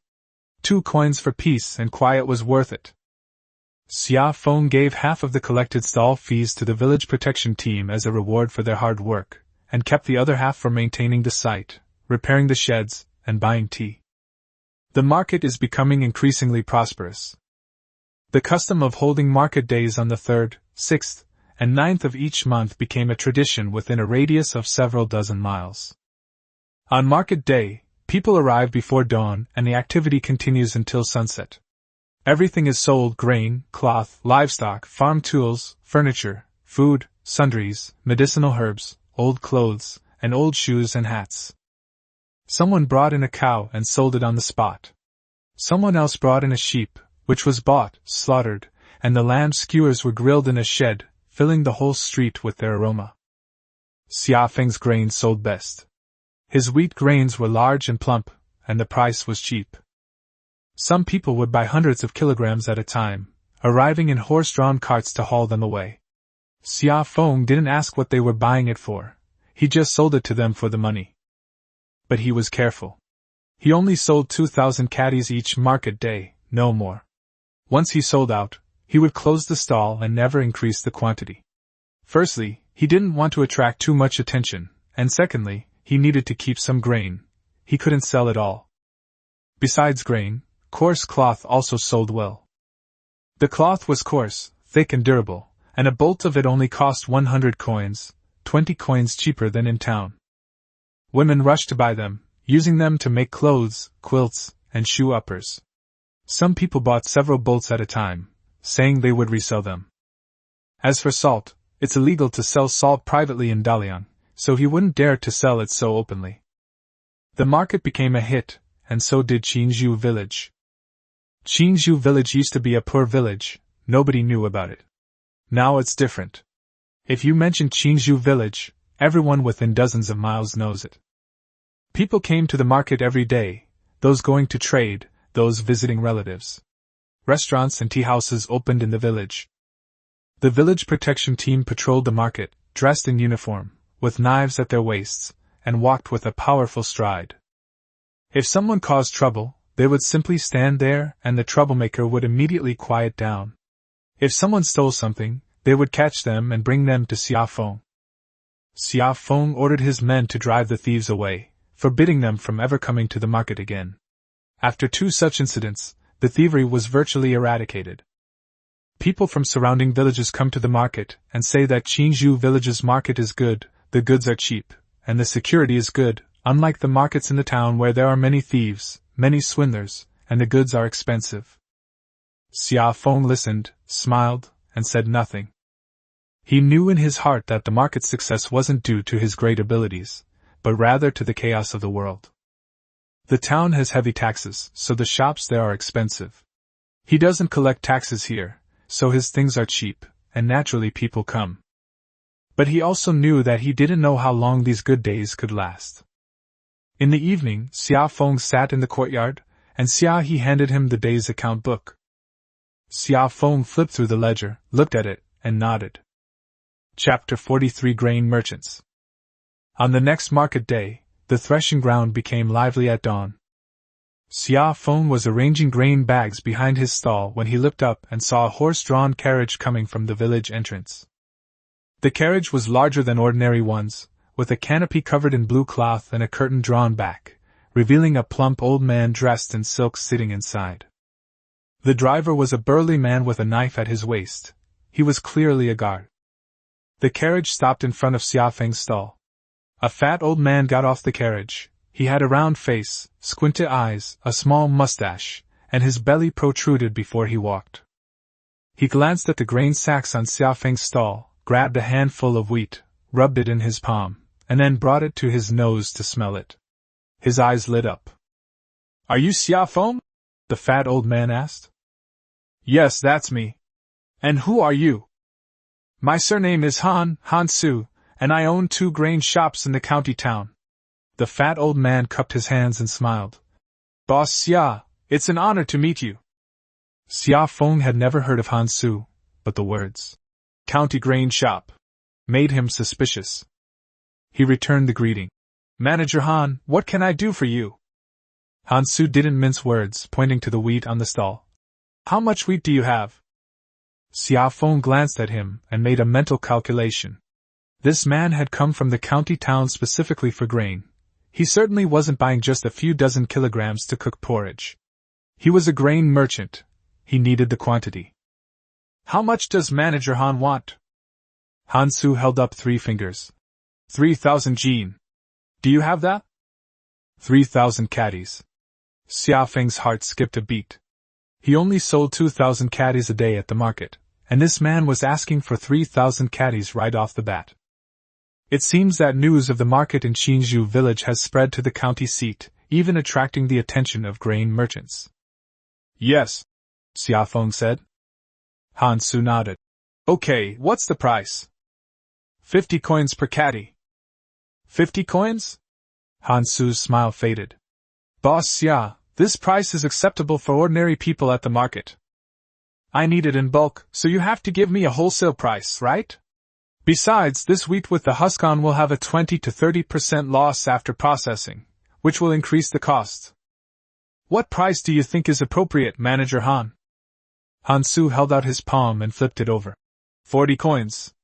2 coins for peace and quiet was worth it. Xia Feng gave half of the collected stall fees to the village protection team as a reward for their hard work, and kept the other half for maintaining the site, repairing the sheds, and buying tea. The market is becoming increasingly prosperous. The custom of holding market days on the 3rd, 6th, and 9th of each month became a tradition within a radius of several dozen miles. On market day, people arrive before dawn and the activity continues until sunset. Everything is sold: grain, cloth, livestock, farm tools, furniture, food, sundries, medicinal herbs, old clothes, and old shoes and hats. Someone brought in a cow and sold it on the spot. Someone else brought in a sheep, which was bought, slaughtered, and the lamb skewers were grilled in a shed, filling the whole street with their aroma. Xia Feng's grain sold best. His wheat grains were large and plump, and the price was cheap. Some people would buy hundreds of kilograms at a time, arriving in horse-drawn carts to haul them away. Xia Feng didn't ask what they were buying it for. He just sold it to them for the money. But he was careful. He only sold 2,000 caddies each market day, no more. Once he sold out, he would close the stall and never increase the quantity. Firstly, he didn't want to attract too much attention, and secondly, he needed to keep some grain. He couldn't sell it all. Besides grain, coarse cloth also sold well. The cloth was coarse, thick and durable, and a bolt of it only cost 100 coins, 20 coins cheaper than in town. Women rushed to buy them, using them to make clothes, quilts, and shoe uppers. Some people bought several bolts at a time, saying they would resell them. As for salt, it's illegal to sell salt privately in Dalian, so he wouldn't dare to sell it so openly. The market became a hit, and so did Qingzhou village. Qingzhou village used to be a poor village, nobody knew about it. Now it's different. If you mention Qingzhou village, everyone within dozens of miles knows it. People came to the market every day, those going to trade, those visiting relatives. Restaurants and tea houses opened in the village. The village protection team patrolled the market, dressed in uniform, with knives at their waists, and walked with a powerful stride. If someone caused trouble, they would simply stand there and the troublemaker would immediately quiet down. If someone stole something, they would catch them and bring them to Xia Feng. Xia Feng ordered his men to drive the thieves away, forbidding them from ever coming to the market again. After 2 such incidents, the thievery was virtually eradicated. People from surrounding villages come to the market and say that Qingzhou village's market is good, the goods are cheap, and the security is good, unlike the markets in the town where there are many thieves, many swindlers, and the goods are expensive. Xia Feng listened, smiled, and said nothing. He knew in his heart that the market's success wasn't due to his great abilities, but rather to the chaos of the world. The town has heavy taxes, so the shops there are expensive. He doesn't collect taxes here, so his things are cheap, and naturally people come. But he also knew that he didn't know how long these good days could last. In the evening, Xia Feng sat in the courtyard, and Xia He handed him the day's account book. Xia Feng flipped through the ledger, looked at it, and nodded. Chapter 43 Grain Merchants. On the next market day, the threshing ground became lively at dawn. Xia Feng was arranging grain bags behind his stall when he looked up and saw a horse-drawn carriage coming from the village entrance. The carriage was larger than ordinary ones, with a canopy covered in blue cloth and a curtain drawn back, revealing a plump old man dressed in silk sitting inside. The driver was a burly man with a knife at his waist. He was clearly a guard. The carriage stopped in front of Xia Feng's stall. A fat old man got off the carriage. He had a round face, squinted eyes, a small mustache, and his belly protruded before he walked. He glanced at the grain sacks on Xia Feng's stall, grabbed a handful of wheat, rubbed it in his palm, and then brought it to his nose to smell it. His eyes lit up. "Are you Xia Feng?" the fat old man asked. "Yes, that's me. And who are you?" "My surname is Han Su, and I own 2 grain shops in the county town." The fat old man cupped his hands and smiled. "Boss Xia, it's an honor to meet you." Xia Feng had never heard of Han Su, but the words, "county grain shop," made him suspicious. He returned the greeting. "Manager Han, what can I do for you?" Han Su didn't mince words, pointing to the wheat on the stall. "How much wheat do you have?" Xia Feng glanced at him and made a mental calculation. This man had come from the county town specifically for grain. He certainly wasn't buying just a few dozen kilograms to cook porridge. He was a grain merchant. He needed the quantity. "How much does Manager Han want?" Han Su held up 3 fingers. 3,000 jin. Do you have that? 3,000 caddies. Xia Feng's heart skipped a beat. He only sold 2,000 caddies a day at the market, and this man was asking for 3,000 caddies right off the bat. It seems that news of the market in Qinzhou village has spread to the county seat, even attracting the attention of grain merchants. "Yes," Xia Feng said. Han Su nodded. "Okay, what's the price?" 50 coins per caddy." 50 coins? Han Su's smile faded. "Boss Xia, this price is acceptable for ordinary people at the market. I need it in bulk, so you have to give me a wholesale price, right? Besides, this wheat with the husk on will have a 20 to 30% loss after processing, which will increase the cost. What price do you think is appropriate, Manager Han?" Han Su held out his palm and flipped it over. 40 coins.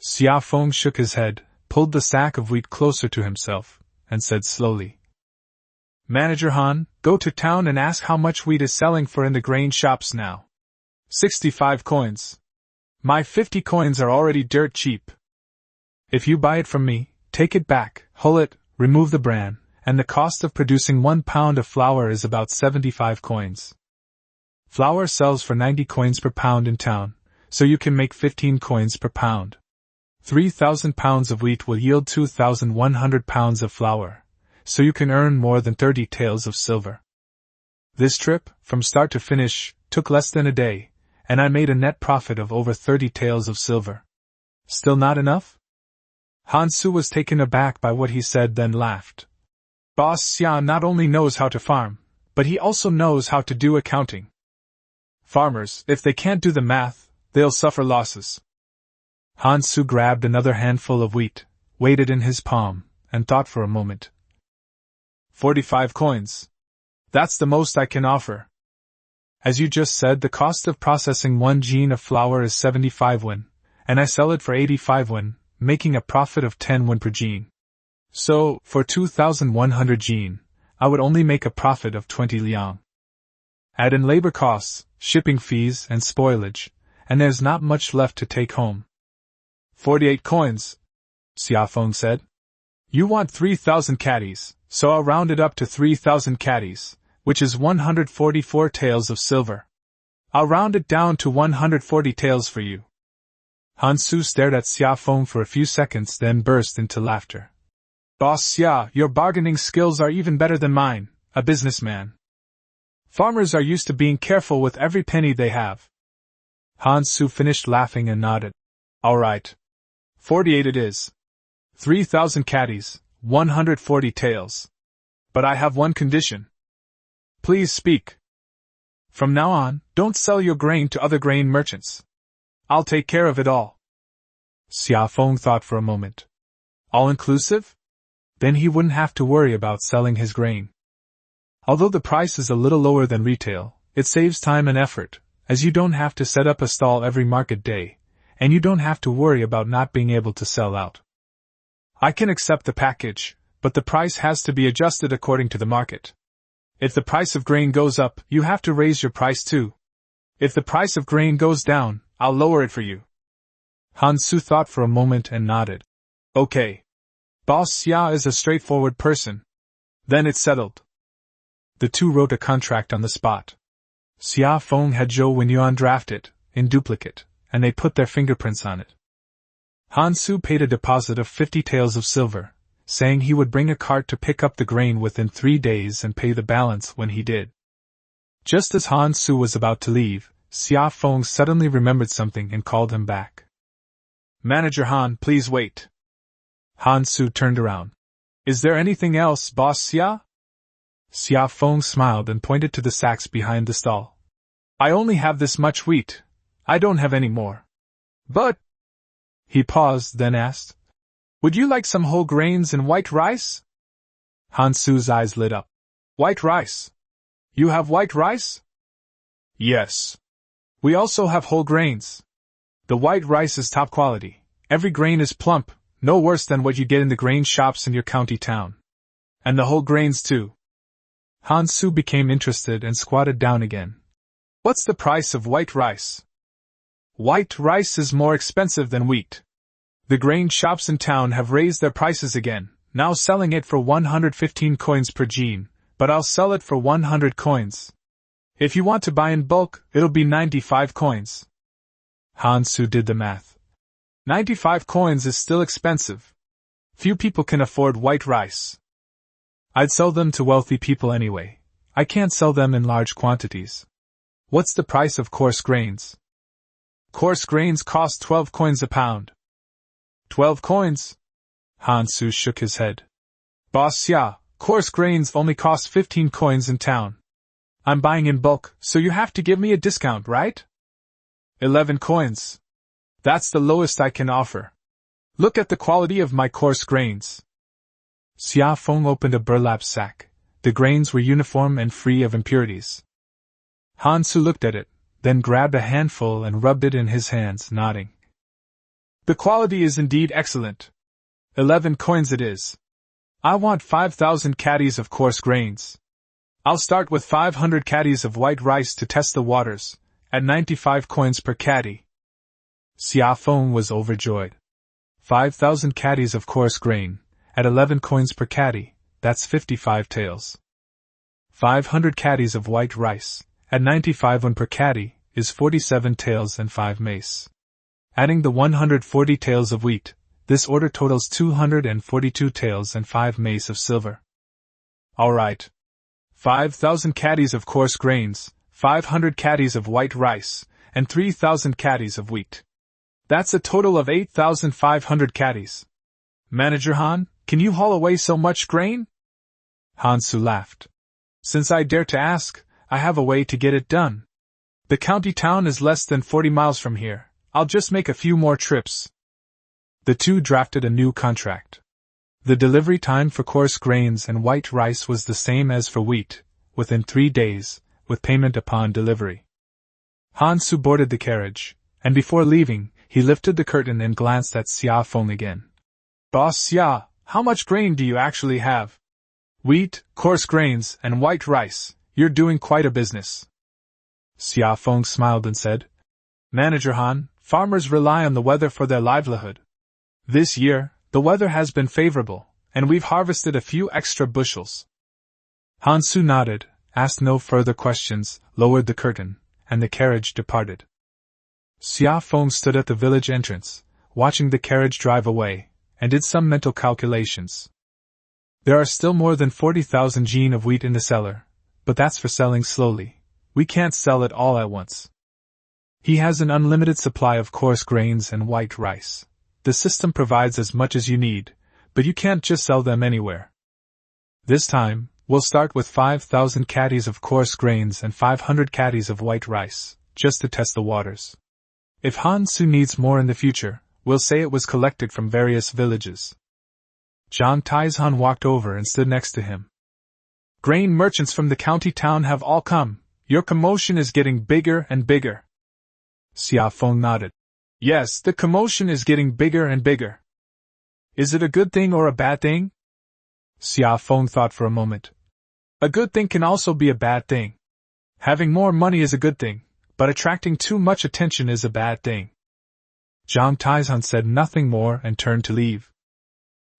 Xia Feng shook his head, pulled the sack of wheat closer to himself, and said slowly, "Manager Han, go to town and ask how much wheat is selling for in the grain shops now." 65 coins. My 50 coins are already dirt cheap. If you buy it from me, take it back, hull it, remove the bran, and the cost of producing 1 pound of flour is about 75 coins. Flour sells for 90 coins per pound in town, so you can make 15 coins per pound. 3,000 pounds of wheat will yield 2,100 pounds of flour, so you can earn more than 30 taels of silver. This trip, from start to finish, took less than a day, and I made a net profit of over 30 taels of silver. Still not enough? Han Su was taken aback by what he said, then laughed. Boss Xia not only knows how to farm, but he also knows how to do accounting. Farmers, if they can't do the math, they'll suffer losses. Han Su grabbed another handful of wheat, weighed it in his palm, and thought for a moment. 45 coins. That's the most I can offer. As you just said, the cost of processing 1 jin of flour is 75 won, and I sell it for 85 won, making a profit of 10 won per jin. So, for 2,100 jin, I would only make a profit of 20 liang. Add in labor costs, shipping fees, and spoilage, and there's not much left to take home. 48 coins, Xia Feng said. You want 3,000 caddies, so I'll round it up to 3,000 caddies, which is 144 taels of silver. I'll round it down to 140 taels for you. Han Su stared at Xia Feng for a few seconds, then burst into laughter. Boss Xia, your bargaining skills are even better than mine, a businessman. Farmers are used to being careful with every penny they have. Han Su finished laughing and nodded. All right. 48 it is. 3,000 caddies, 140 taels. But I have one condition. Please speak. From now on, don't sell your grain to other grain merchants. I'll take care of it all. Xia Feng thought for a moment. All-inclusive? Then he wouldn't have to worry about selling his grain. Although the price is a little lower than retail, it saves time and effort, as you don't have to set up a stall every market day, and you don't have to worry about not being able to sell out. I can accept the package, but the price has to be adjusted according to the market. If the price of grain goes up, you have to raise your price too. If the price of grain goes down, I'll lower it for you. Han Su thought for a moment and nodded. Okay. Boss Xia is a straightforward person. Then it's settled. The two wrote a contract on the spot. Xia Feng had Zhou Wenyuan draft it, in duplicate, and they put their fingerprints on it. Han Su paid a deposit of 50 taels of silver, saying he would bring a cart to pick up the grain within 3 days and pay the balance when he did. Just as Han Su was about to leave, Xia Feng suddenly remembered something and called him back. Manager Han, please wait. Han Su turned around. Is there anything else, Boss Xia? Xia Feng smiled and pointed to the sacks behind the stall. I only have this much wheat. I don't have any more. But... He paused, then asked, would you like some whole grains and white rice? Han Su's eyes lit up. White rice? You have white rice? Yes. We also have whole grains. The white rice is top quality. Every grain is plump, no worse than what you get in the grain shops in your county town. And the whole grains too. Han Su became interested and squatted down again. What's the price of white rice? White rice is more expensive than wheat. The grain shops in town have raised their prices again, now selling it for 115 coins per jean, but I'll sell it for 100 coins. If you want to buy in bulk, it'll be 95 coins. Han Su did the math. 95 coins is still expensive. Few people can afford white rice. I'd sell them to wealthy people anyway. I can't sell them in large quantities. What's the price of coarse grains? Coarse grains cost 12 coins a pound. 12 coins? Han Su shook his head. Boss Xia, coarse grains only cost 15 coins in town. I'm buying in bulk, so you have to give me a discount, right? 11 coins. That's the lowest I can offer. Look at the quality of my coarse grains. Xia Feng opened a burlap sack. The grains were uniform and free of impurities. Han Su looked at it, then grabbed a handful and rubbed it in his hands, nodding. The quality is indeed excellent. 11 coins it is. I want 5,000 caddies of coarse grains. I'll start with 500 caddies of white rice to test the waters, at 95 coins per caddy. Xia Feng was overjoyed. 5,000 caddies of coarse grain, at 11 coins per caddy, that's 55 taels. 500 caddies of white rice, at 95 won per caddy, is 47 taels and 5 mace. Adding the 140 taels of wheat, this order totals 242 taels and 5 mace of silver. All right. 5,000 caddies of coarse grains, 500 caddies of white rice, and 3,000 caddies of wheat. That's a total of 8,500 caddies. Manager Han, can you haul away so much grain? Han Su laughed. Since I dare to ask, I have a way to get it done. The county town is less than 40 miles from here. I'll just make a few more trips. The two drafted a new contract. The delivery time for coarse grains and white rice was the same as for wheat, within 3 days, with payment upon delivery. Han Su boarded the carriage, and before leaving, he lifted the curtain and glanced at Xia Feng again. Boss Xia, how much grain do you actually have? Wheat, coarse grains, and white rice, you're doing quite a business. Xia Feng smiled and said, Manager Han, farmers rely on the weather for their livelihood. This year, the weather has been favorable, and we've harvested a few extra bushels. Han Su nodded, asked no further questions, lowered the curtain, and the carriage departed. Xia Feng stood at the village entrance, watching the carriage drive away, and did some mental calculations. There are still more than 40,000 jin of wheat in the cellar, but that's for selling slowly. We can't sell it all at once. He has an unlimited supply of coarse grains and white rice. The system provides as much as you need, but you can't just sell them anywhere. This time, we'll start with 5,000 caddies of coarse grains and 500 caddies of white rice, just to test the waters. If Han Su needs more in the future, we'll say it was collected from various villages. Zhang Taizhan walked over and stood next to him. Grain merchants from the county town have all come. Your commotion is getting bigger and bigger. Xia Feng nodded. Yes, the commotion is getting bigger and bigger. Is it a good thing or a bad thing? Xia Feng thought for a moment. A good thing can also be a bad thing. Having more money is a good thing, but attracting too much attention is a bad thing. Zhang Taizhan said nothing more and turned to leave.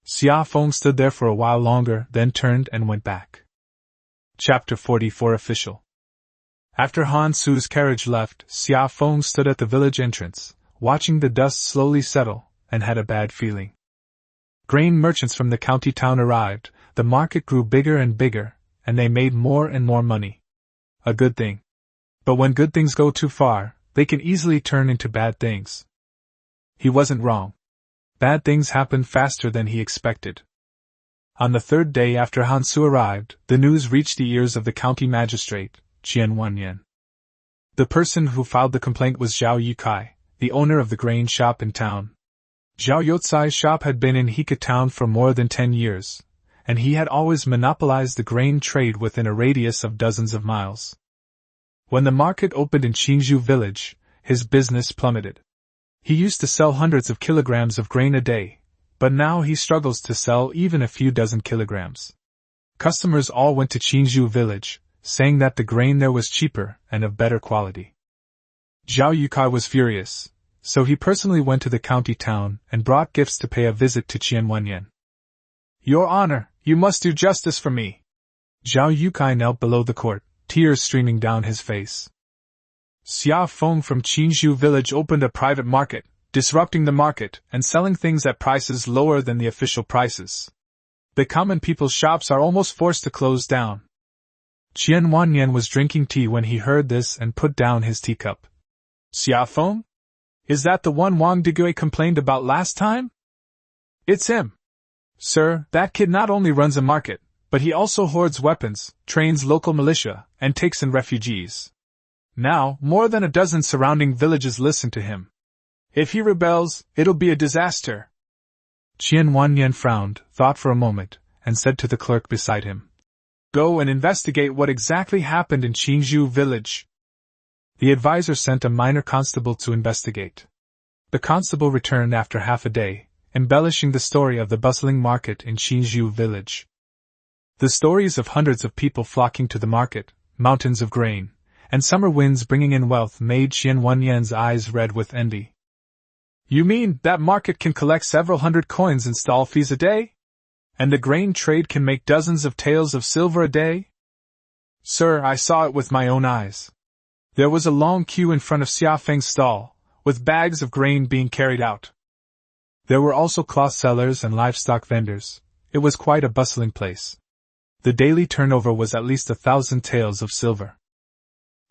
Xia Feng stood there for a while longer, then turned and went back. Chapter 44 Official. After Han Su's carriage left, Xia Feng stood at the village entrance, watching the dust slowly settle, and had a bad feeling. Grain merchants from the county town arrived, the market grew bigger and bigger, and they made more and more money. A good thing. But when good things go too far, they can easily turn into bad things. He wasn't wrong. Bad things happened faster than he expected. On the third day after Han Su arrived, the news reached the ears of the county magistrate, Qian Wanyan. The person who filed the complaint was Zhao Yukai, the owner of the grain shop in town. Zhao Youcai's shop had been in Hika town for more than 10 years, and he had always monopolized the grain trade within a radius of dozens of miles. When the market opened in Qingzhou village, his business plummeted. He used to sell hundreds of kilograms of grain a day, but now he struggles to sell even a few dozen kilograms. Customers all went to Qingzhou village, saying that the grain there was cheaper and of better quality. Zhao Yukai was furious, so he personally went to the county town and brought gifts to pay a visit to Qian Wanyan. Your Honor, you must do justice for me. Zhao Yukai knelt below the court, tears streaming down his face. Xia Feng from Qingzhou village opened a private market, disrupting the market and selling things at prices lower than the official prices. The common people's shops are almost forced to close down. Qian Wanyan was drinking tea when he heard this and put down his teacup. Xia Feng? Is that the one Wang Digui complained about last time? It's him. Sir, that kid not only runs a market, but he also hoards weapons, trains local militia, and takes in refugees. Now, more than a dozen surrounding villages listen to him. If he rebels, it'll be a disaster. Qian Wanyan frowned, thought for a moment, and said to the clerk beside him, Go and investigate what exactly happened in Qingzhou village. The advisor sent a minor constable to investigate. The constable returned after half a day, embellishing the story of the bustling market in Qingzhou village. The stories of hundreds of people flocking to the market, mountains of grain, and summer winds bringing in wealth made Qian Wanyan's eyes red with envy. You mean that market can collect several hundred coins in stall fees a day? And the grain trade can make dozens of taels of silver a day? Sir, I saw it with my own eyes. There was a long queue in front of Xia Feng's stall, with bags of grain being carried out. There were also cloth sellers and livestock vendors. It was quite a bustling place. The daily turnover was at least 1,000 taels of silver.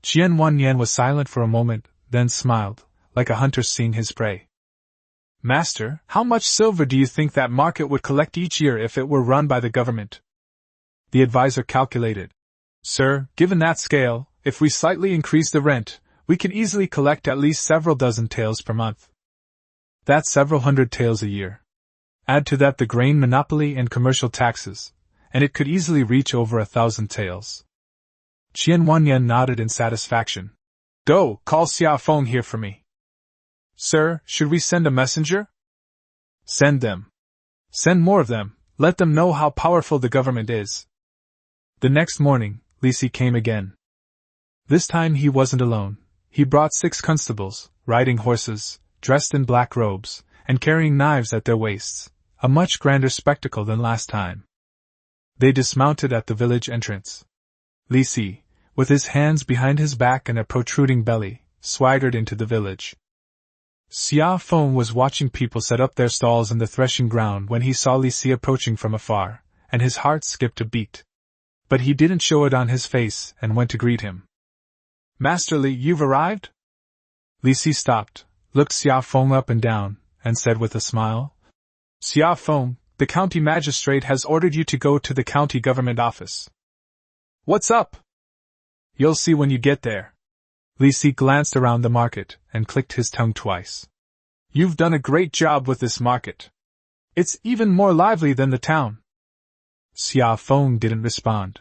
Qian Wanyan was silent for a moment, then smiled, like a hunter seeing his prey. Master, how much silver do you think that market would collect each year if it were run by the government? The advisor calculated. Sir, given that scale, if we slightly increase the rent, we can easily collect at least several dozen taels per month. That's several hundred taels a year. Add to that the grain monopoly and commercial taxes, and it could easily reach over 1,000 taels. Qian Wanyan nodded in satisfaction. Go, call Xia Feng here for me. Sir, should we send a messenger? Send them. Send more of them, let them know how powerful the government is. The next morning, Li Si came again. This time he wasn't alone. He brought 6 constables, riding horses, dressed in black robes, and carrying knives at their waists, a much grander spectacle than last time. They dismounted at the village entrance. Li Si, with his hands behind his back and a protruding belly, swaggered into the village. Xia Feng was watching people set up their stalls in the threshing ground when he saw Li Si approaching from afar, and his heart skipped a beat. But he didn't show it on his face and went to greet him. "Master Li, you've arrived?" Li Si stopped, looked Xia Feng up and down, and said with a smile, "Xia Feng, the county magistrate has ordered you to go to the county government office." "What's up?" "You'll see when you get there." Li Si glanced around the market and clicked his tongue twice. "You've done a great job with this market. It's even more lively than the town." Xia Feng didn't respond.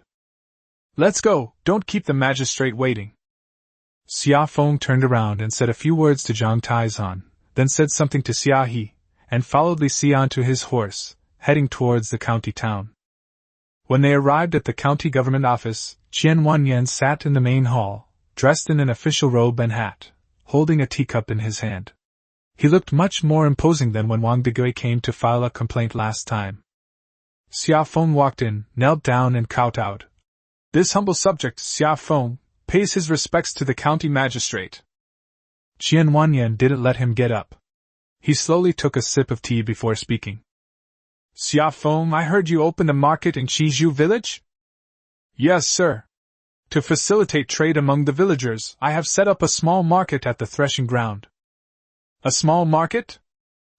"Let's go, don't keep the magistrate waiting." Xia Feng turned around and said a few words to Zhang Taizan, then said something to Xia He, and followed Li Si onto his horse, heading towards the county town. When they arrived at the county government office, Qian Wanyan sat in the main hall, dressed in an official robe and hat, holding a teacup in his hand. He looked much more imposing than when Wang Degui came to file a complaint last time. Xia Feng walked in, knelt down and kowtowed. "This humble subject, Xia Feng, pays his respects to the county magistrate." Qian Wanyan didn't let him get up. He slowly took a sip of tea before speaking. "Xia Feng, I heard you opened a market in Qizhu village?" "Yes, sir. To facilitate trade among the villagers, I have set up a small market at the threshing ground." "A small market?"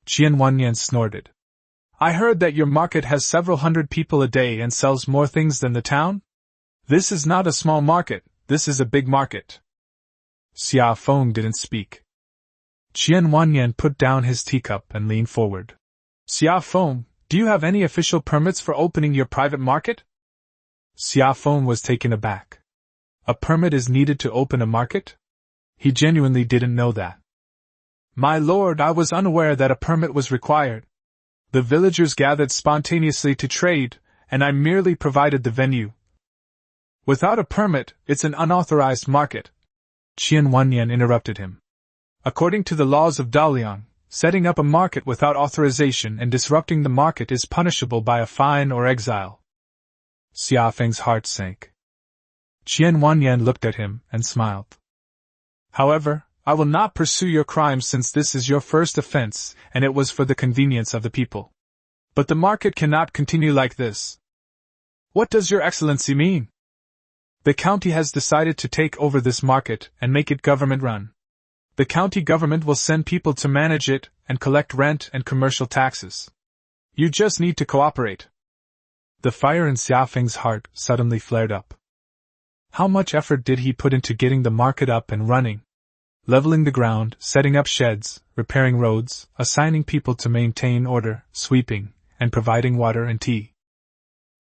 Qian Wanyan snorted. "I heard that your market has several hundred people a day and sells more things than the town? This is not a small market, this is a big market." Xia Feng didn't speak. Qian Wanyan put down his teacup and leaned forward. "Xia Feng, do you have any official permits for opening your private market?" Xia Feng was taken aback. A permit is needed to open a market? He genuinely didn't know that. "My lord, I was unaware that a permit was required. The villagers gathered spontaneously to trade, and I merely provided the venue." "Without a permit, it's an unauthorized market," Qian Wanyan interrupted him. "According to the laws of Daliang, setting up a market without authorization and disrupting the market is punishable by a fine or exile." Xia Feng's heart sank. Qian Wanyan looked at him and smiled. "However, I will not pursue your crimes since this is your first offense, and it was for the convenience of the people. But the market cannot continue like this." "What does your excellency mean?" "The county has decided to take over this market and make it government-run. The county government will send people to manage it and collect rent and commercial taxes. You just need to cooperate." The fire in Xia Feng's heart suddenly flared up. How much effort did he put into getting the market up and running? Leveling the ground, setting up sheds, repairing roads, assigning people to maintain order, sweeping, and providing water and tea.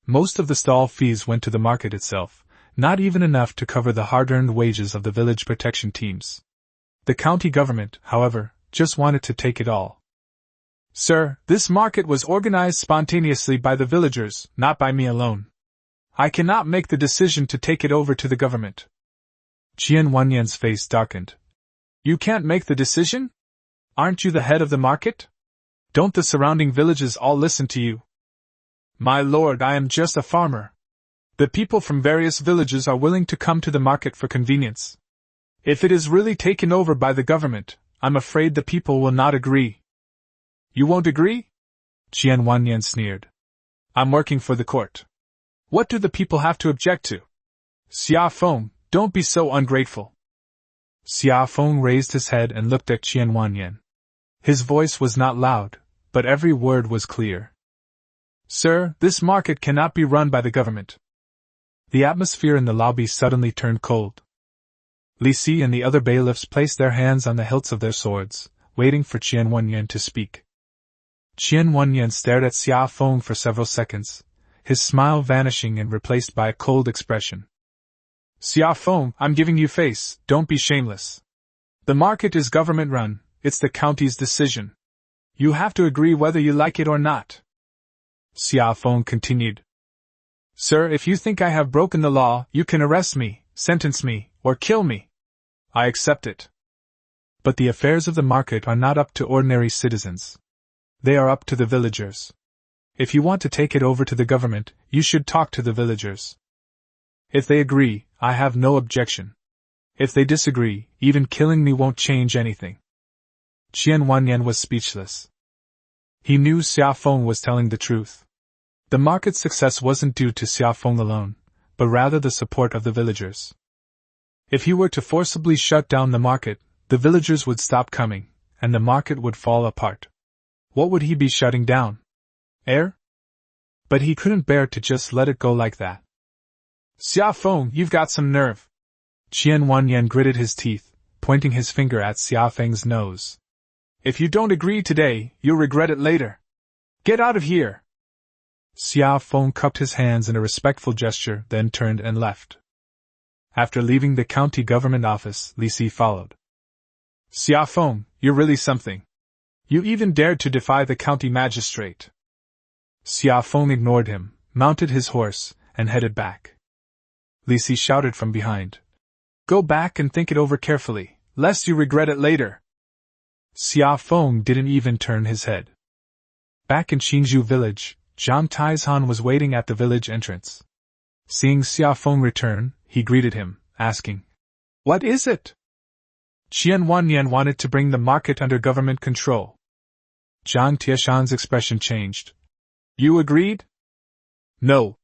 Most of the stall fees went to the market itself, not even enough to cover the hard-earned wages of the village protection teams. The county government, however, just wanted to take it all. "Sir, this market was organized spontaneously by the villagers, not by me alone. I cannot make the decision to take it over to the government." Qian Wanyan's face darkened. "You can't make the decision? Aren't you the head of the market? Don't the surrounding villages all listen to you?" "My lord, I am just a farmer. The people from various villages are willing to come to the market for convenience. If it is really taken over by the government, I'm afraid the people will not agree." "You won't agree?" Qian Wanyan sneered. "I'm working for the court. What do the people have to object to? Xia Feng, don't be so ungrateful." Xia Feng raised his head and looked at Qian Wanyan. His voice was not loud, but every word was clear. "Sir, this market cannot be run by the government." The atmosphere in the lobby suddenly turned cold. Li Si and the other bailiffs placed their hands on the hilts of their swords, waiting for Qian Wanyan to speak. Qian Wanyan stared at Xia Feng for several seconds, his smile vanishing and replaced by a cold expression. "Xia Feng, I'm giving you face, don't be shameless. The market is government-run, it's the county's decision. You have to agree whether you like it or not." Xia Feng continued. "Sir, if you think I have broken the law, you can arrest me, sentence me, or kill me. I accept it. But the affairs of the market are not up to ordinary citizens. They are up to the villagers. If you want to take it over to the government, you should talk to the villagers." If they agree, I have no objection. If they disagree, even killing me won't change anything. Qian Wanyan was speechless. He knew Xia Feng was telling the truth. The market's success wasn't due to Xia Feng alone, but rather the support of the villagers. If he were to forcibly shut down the market, the villagers would stop coming, and the market would fall apart. What would he be shutting down? Air? But he couldn't bear to just let it go like that. Xia Feng, you've got some nerve. Qian Wanyan gritted his teeth, pointing his finger at Xia Feng's nose. If you don't agree today, you'll regret it later. Get out of here! Xia Feng cupped his hands in a respectful gesture, then turned and left. After leaving the county government office, Li Si followed. Xia Feng, you're really something. You even dared to defy the county magistrate. Xia Feng ignored him, mounted his horse, and headed back. Li Si shouted from behind. Go back and think it over carefully, lest you regret it later. Xia Feng didn't even turn his head. Back in Qingzhou village, Zhang Taizhan was waiting at the village entrance. Seeing Xia Feng return, he greeted him, asking, What is it? Qian Wanyan wanted to bring the market under government control. Zhang Tieshan's expression changed. You agreed? No.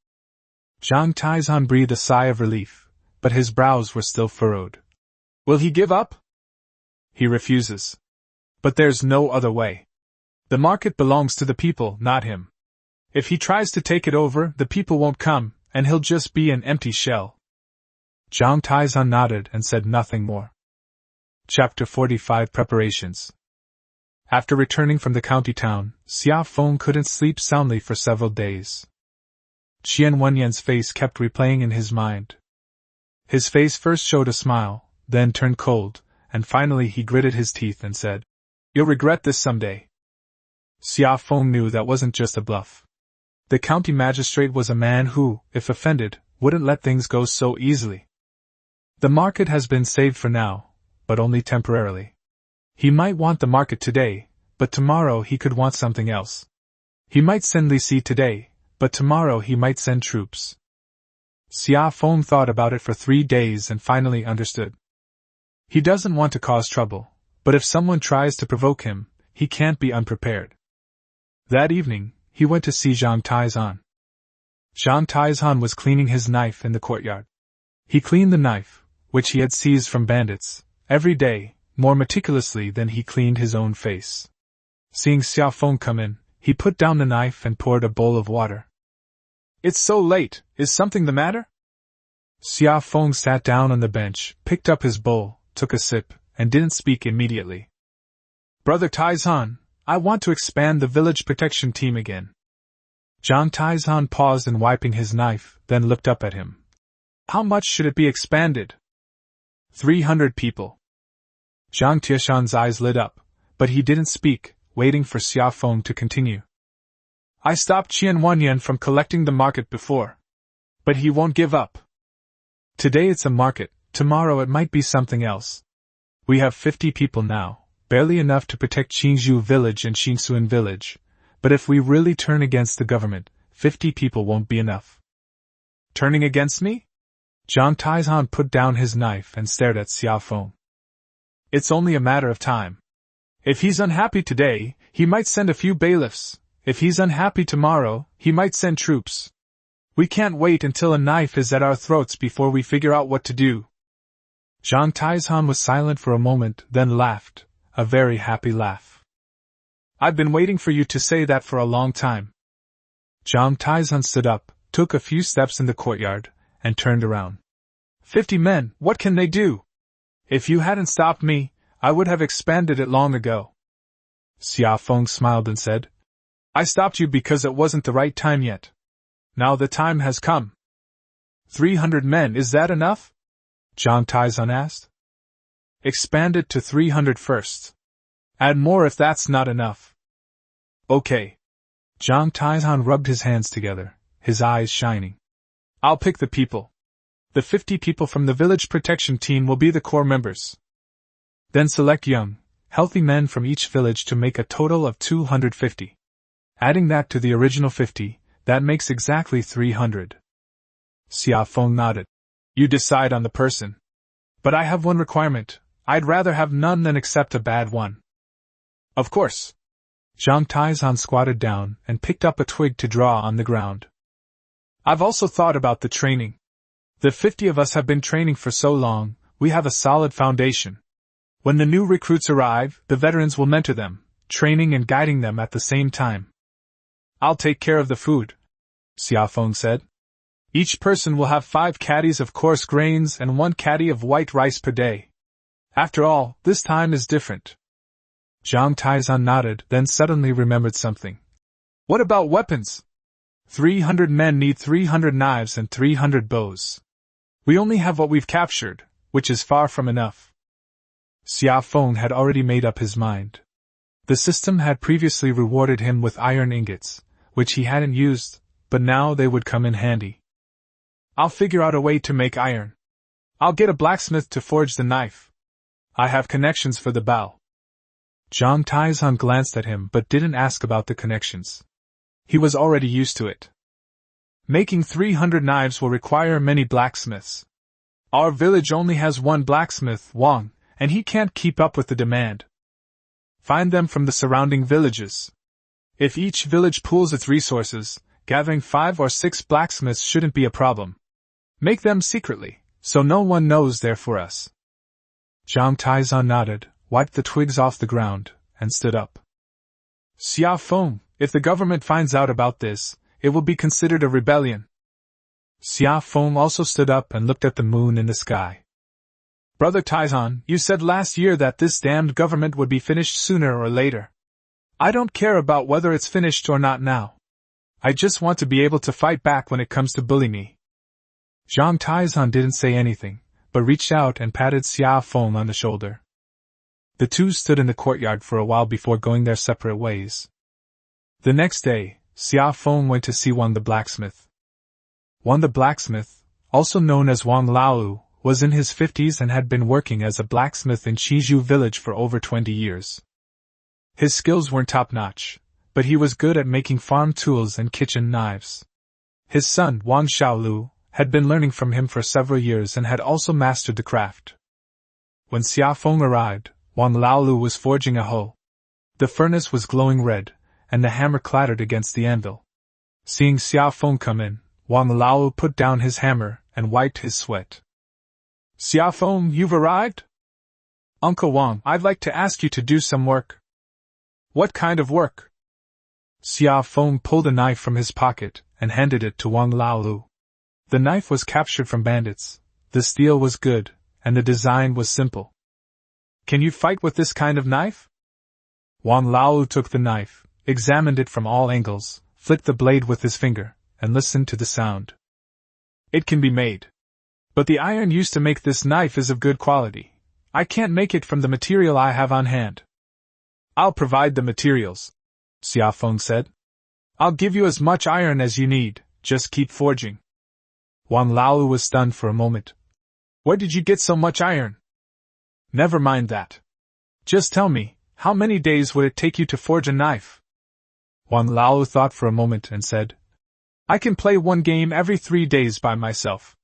Zhang Taizhan breathed a sigh of relief, but his brows were still furrowed. Will he give up? He refuses. But there's no other way. The market belongs to the people, not him. If he tries to take it over, the people won't come, and he'll just be an empty shell. Zhang Taizhan nodded and said nothing more. Chapter 45 Preparations. After returning from the county town, Xia Feng couldn't sleep soundly for several days. Qian Wanyan's face kept replaying in his mind. His face first showed a smile, then turned cold, and finally he gritted his teeth and said, You'll regret this someday. Xia Feng knew that wasn't just a bluff. The county magistrate was a man who, if offended, wouldn't let things go so easily. The market has been saved for now, but only temporarily. He might want the market today, but tomorrow he could want something else. He might send Li Si today, but tomorrow he might send troops. Xia Feng thought about it for 3 days and finally understood. He doesn't want to cause trouble, but if someone tries to provoke him, he can't be unprepared. That evening, he went to see Zhang Taizhan. Zhang Taizhan was cleaning his knife in the courtyard. He cleaned the knife, which he had seized from bandits, every day, more meticulously than he cleaned his own face. Seeing Xia Feng come in, he put down the knife and poured a bowl of water. It's so late, is something the matter? Xia Feng sat down on the bench, picked up his bowl, took a sip, and didn't speak immediately. Brother Taizhan, I want to expand the village protection team again. Zhang Taizhan paused in wiping his knife, then looked up at him. How much should it be expanded? 300 people. Zhang Tieshan's eyes lit up, but he didn't speak, waiting for Xia Feng to continue. I stopped Qian Wanyan from collecting the market before. But he won't give up. Today it's a market, tomorrow it might be something else. We have 50 people now, barely enough to protect Qingzhou village and Xinsuan village, but if we really turn against the government, 50 people won't be enough. Turning against me? Zhang Taizhan put down his knife and stared at Xia Feng. It's only a matter of time. If he's unhappy today, he might send a few bailiffs. If he's unhappy tomorrow, he might send troops. We can't wait until a knife is at our throats before we figure out what to do. Zhang Taizhan was silent for a moment, then laughed, a very happy laugh. I've been waiting for you to say that for a long time. Zhang Taizhan stood up, took a few steps in the courtyard, and turned around. 50 men, what can they do? If you hadn't stopped me, I would have expanded it long ago. Xia Feng smiled and said, I stopped you because it wasn't the right time yet. Now the time has come. 300 men, is that enough? Zhang Taizhan asked. Expand it to 300 first. Add more if that's not enough. Okay. Zhang Taizhan rubbed his hands together, his eyes shining. I'll pick the people. The 50 people from the village protection team will be the core members. Then select young, healthy men from each village to make a total of 250. Adding that to the original 50, that makes exactly 300. Xia Feng nodded. You decide on the person. But I have one requirement. I'd rather have none than accept a bad one. Of course. Zhang Taizan squatted down and picked up a twig to draw on the ground. I've also thought about the training. The 50 of us have been training for so long, we have a solid foundation. When the new recruits arrive, the veterans will mentor them, training and guiding them at the same time. I'll take care of the food, Xiaofeng said. Each person will have 5 caddies of coarse grains and 1 caddy of white rice per day. After all, this time is different. Zhang Taizan nodded, then suddenly remembered something. What about weapons? 300 men need 300 knives and 300 bows. We only have what we've captured, which is far from enough. Xiaofeng had already made up his mind. The system had previously rewarded him with iron ingots, which he hadn't used, but now they would come in handy. I'll figure out a way to make iron. I'll get a blacksmith to forge the knife. I have connections for the bow. Zhang Taizan glanced at him but didn't ask about the connections. He was already used to it. Making 300 knives will require many blacksmiths. Our village only has 1 blacksmith, Wang, and he can't keep up with the demand. Find them from the surrounding villages. If each village pools its resources, gathering 5 or 6 blacksmiths shouldn't be a problem. Make them secretly, so no one knows they're for us. Zhang Taizan nodded, wiped the twigs off the ground, and stood up. Xiaofeng, if the government finds out about this, it will be considered a rebellion. Xiaofeng also stood up and looked at the moon in the sky. Brother Taizan, you said last year that this damned government would be finished sooner or later. I don't care about whether it's finished or not now. I just want to be able to fight back when it comes to bully me. Zhang Taizan didn't say anything, but reached out and patted Xiaofeng on the shoulder. The two stood in the courtyard for a while before going their separate ways. The next day, Xiaofeng went to see Wang the blacksmith. Wang the blacksmith, also known as Wang Laolu, was in his 50s and had been working as a blacksmith in Qizhu village for over 20 years. His skills weren't top-notch, but he was good at making farm tools and kitchen knives. His son, Wang Xiaolu, had been learning from him for several years and had also mastered the craft. When Xiaofeng arrived, Wang Laolu was forging a hoe. The furnace was glowing red, and the hammer clattered against the anvil. Seeing Xiaofeng come in, Wang Laolu put down his hammer and wiped his sweat. Xiaofeng, you've arrived? Uncle Wang, I'd like to ask you to do some work. What kind of work? Xiaofeng pulled a knife from his pocket and handed it to Wang Laolu. The knife was captured from bandits, the steel was good, and the design was simple. Can you fight with this kind of knife? Wang Laolu took the knife, examined it from all angles, flicked the blade with his finger, and listened to the sound. It can be made. But the iron used to make this knife is of good quality. I can't make it from the material I have on hand. I'll provide the materials, Xiaofeng said. I'll give you as much iron as you need, just keep forging. Wang Laolu was stunned for a moment. Where did you get so much iron? Never mind that. Just tell me, how many days would it take you to forge a knife? Wang Laolu thought for a moment and said, I can play 1 game every 3 days by myself.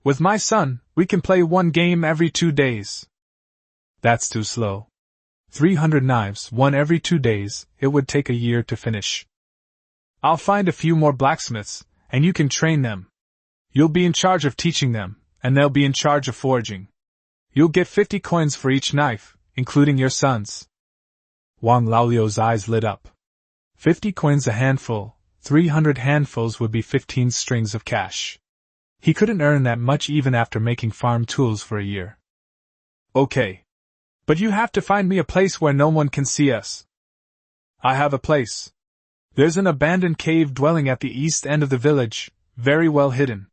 With my son, we can play 1 game every 2 days. That's too slow. 300 knives, 1 every 2 days, it would take a year to finish. I'll find a few more blacksmiths, and you can train them. You'll be in charge of teaching them, and they'll be in charge of forging. You'll get 50 coins for each knife, including your son's. Wang Laolu's eyes lit up. 50 coins a handful, 300 handfuls would be 15 strings of cash. He couldn't earn that much even after making farm tools for a year. Okay. But you have to find me a place where no one can see us. I have a place. There's an abandoned cave dwelling at the east end of the village, very well hidden.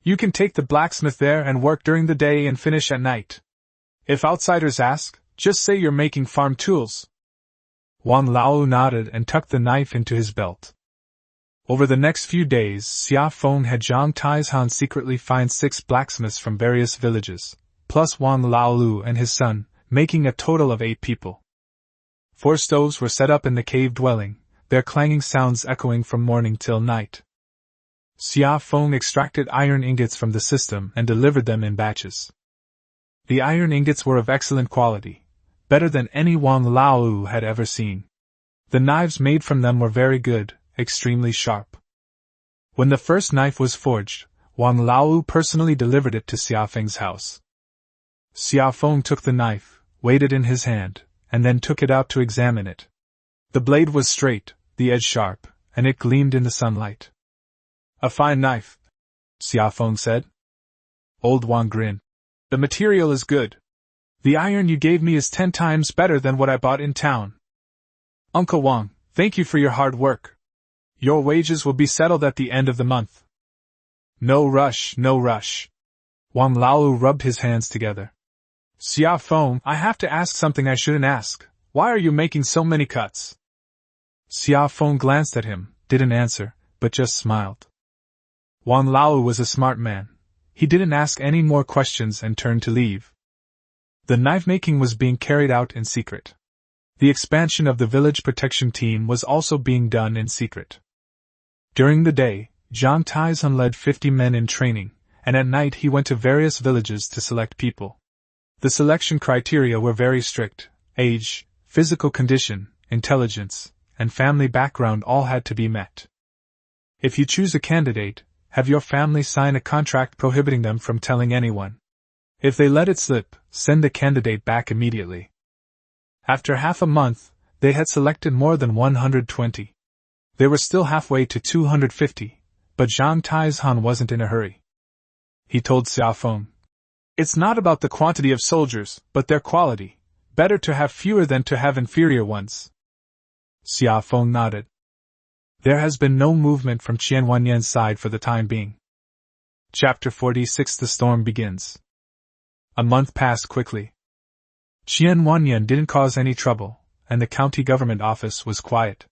You can take the blacksmith there and work during the day and finish at night. If outsiders ask, just say you're making farm tools. Wang Laolu nodded and tucked the knife into his belt. Over the next few days, Xiaofeng had Zhang Taizan secretly find 6 blacksmiths from various villages, plus Wang Laolu and his son, making a total of 8 people. 4 stoves were set up in the cave dwelling, their clanging sounds echoing from morning till night. Xia Feng extracted iron ingots from the system and delivered them in batches. The iron ingots were of excellent quality, better than any Wang Lao had ever seen. The knives made from them were very good, extremely sharp. When the first knife was forged, Wang Lao personally delivered it to Xia Feng's house. Xia Feng took the knife, weighed it in his hand, and then took it out to examine it. The blade was straight, the edge sharp, and it gleamed in the sunlight. "A fine knife," Xia Feng said. Old Wang grinned. "The material is good. The iron you gave me is 10 times better than what I bought in town. Uncle Wang, thank you for your hard work. Your wages will be settled at the end of the month." "No rush, no rush." Wang Lao rubbed his hands together. "Xia Feng, I have to ask something I shouldn't ask. Why are you making so many cuts?" Xia Feng glanced at him, didn't answer, but just smiled. Wang Lao was a smart man. He didn't ask any more questions and turned to leave. The knife-making was being carried out in secret. The expansion of the village protection team was also being done in secret. During the day, Zhang Taizun led 50 men in training, and at night he went to various villages to select people. The selection criteria were very strict. Age, physical condition, intelligence, and family background all had to be met. If you choose a candidate, have your family sign a contract prohibiting them from telling anyone. If they let it slip, send the candidate back immediately. After half a month, they had selected more than 120. They were still halfway to 250, but Zhang Taizun wasn't in a hurry. He told Xia Feng, "It's not about the quantity of soldiers, but their quality. Better to have fewer than to have inferior ones." Xia Feng nodded. There has been no movement from Qian Wanyan's side for the time being. Chapter 46. The storm begins. A month passed quickly. Qian Wanyan didn't cause any trouble, and the county government office was quiet.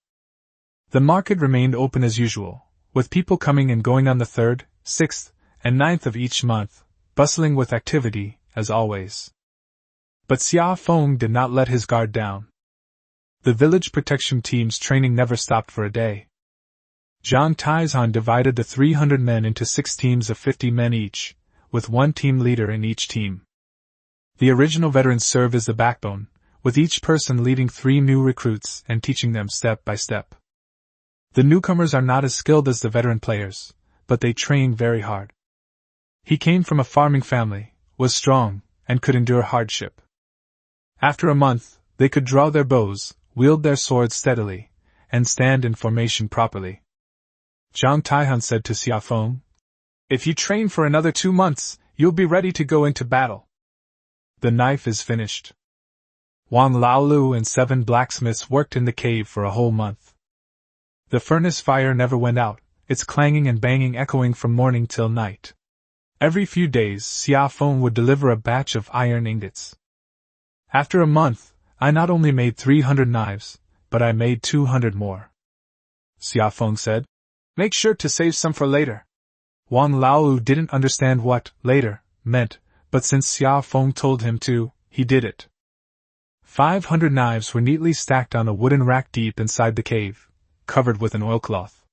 The market remained open as usual, with people coming and going on the 3rd, 6th, and 9th of each month, bustling with activity, as always. But Xia Feng did not let his guard down. The village protection team's training never stopped for a day. Zhang Taizun divided the 300 men into 6 teams of 50 men each, with 1 team leader in each team. The original veterans serve as the backbone, with each person leading 3 new recruits and teaching them step by step. The newcomers are not as skilled as the veteran players, but they train very hard. He came from a farming family, was strong, and could endure hardship. After a month, they could draw their bows, wield their swords steadily, and stand in formation properly. Zhang Taizun said to Xia Feng, "If you train for another 2 months, you'll be ready to go into battle. The knife is finished." Wang Laolu and 7 blacksmiths worked in the cave for a whole month. The furnace fire never went out, its clanging and banging echoing from morning till night. Every few days Xia Feng would deliver a batch of iron ingots. After a month, I not only made 300 knives, but I made 200 more. Xia Feng said, "Make sure to save some for later." Wang Lao didn't understand what later meant, but since Xia Feng told him to, he did it. 500 knives were neatly stacked on a wooden rack deep inside the cave, covered with an oilcloth.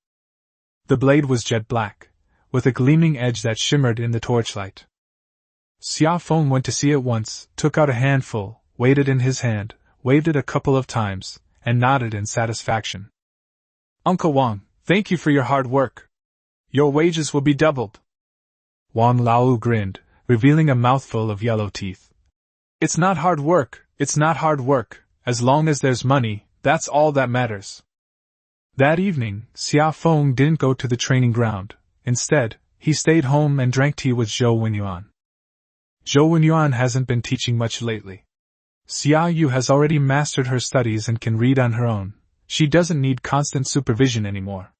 The blade was jet black, with a gleaming edge that shimmered in the torchlight. Xia Feng went to see it once, took out a handful, weighed it in his hand, waved it a couple of times, and nodded in satisfaction. "Uncle Wang, thank you for your hard work. Your wages will be doubled." Wang Lao grinned, revealing a mouthful of yellow teeth. "It's not hard work, it's not hard work. As long as there's money, that's all that matters." That evening, Xia Feng didn't go to the training ground. Instead, he stayed home and drank tea with Zhou Wenyuan. Zhou Wenyuan hasn't been teaching much lately. Xia Yu has already mastered her studies and can read on her own. She doesn't need constant supervision anymore.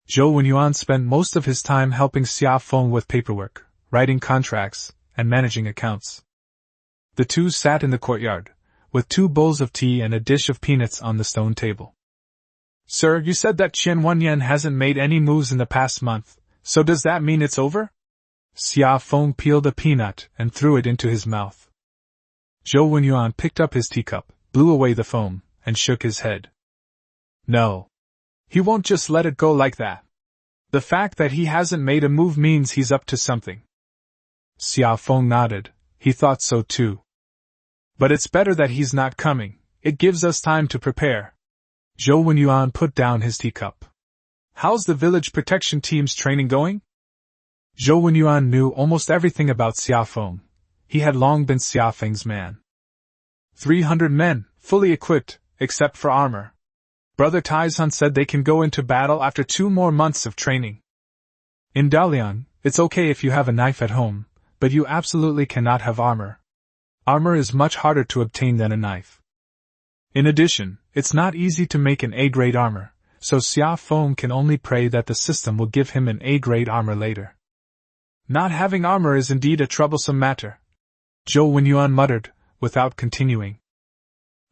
Zhou Wenyuan spent most of his time helping Xia Feng with paperwork, writing contracts, and managing accounts. The two sat in the courtyard, with 2 bowls of tea and a dish of peanuts on the stone table. "Sir, you said that Qian Wanyan hasn't made any moves in the past month, so does that mean it's over?" Xia Feng peeled a peanut and threw it into his mouth. Zhou Wenyuan picked up his teacup, blew away the foam, and shook his head. "No. He won't just let it go like that. The fact that he hasn't made a move means he's up to something. Xiao Feng nodded. He thought so too. But it's better that he's not coming. It gives us time to prepare. Zhou Wenyuan put down his teacup. How's the village protection team's training going? Zhou Wenyuan knew almost everything about Xiao Feng. He had long been Xiao Feng's man. 300 men, fully equipped, except for armor. Brother Taizan said they can go into battle after 2 more months of training. In Dalian, it's okay if you have a knife at home, but you absolutely cannot have armor. Armor is much harder to obtain than a knife. In addition, it's not easy to make an A-grade armor, so Xiao Feng can only pray that the system will give him an A-grade armor later. Not having armor is indeed a troublesome matter, Zhou Wenyuan muttered, without continuing.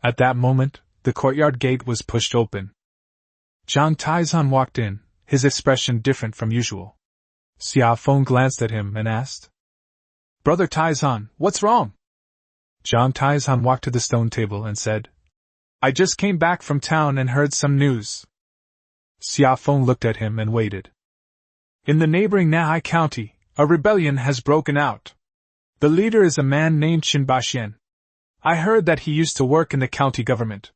At that moment, the courtyard gate was pushed open. Zhang Taizan walked in, his expression different from usual. Xiao Feng glanced at him and asked, Brother Taizan, what's wrong? Zhang Taizan walked to the stone table and said, I just came back from town and heard some news. Xiao Feng looked at him and waited. In the neighboring Nahai County, a rebellion has broken out. The leader is a man named Qin. I heard that he used to work in the county government.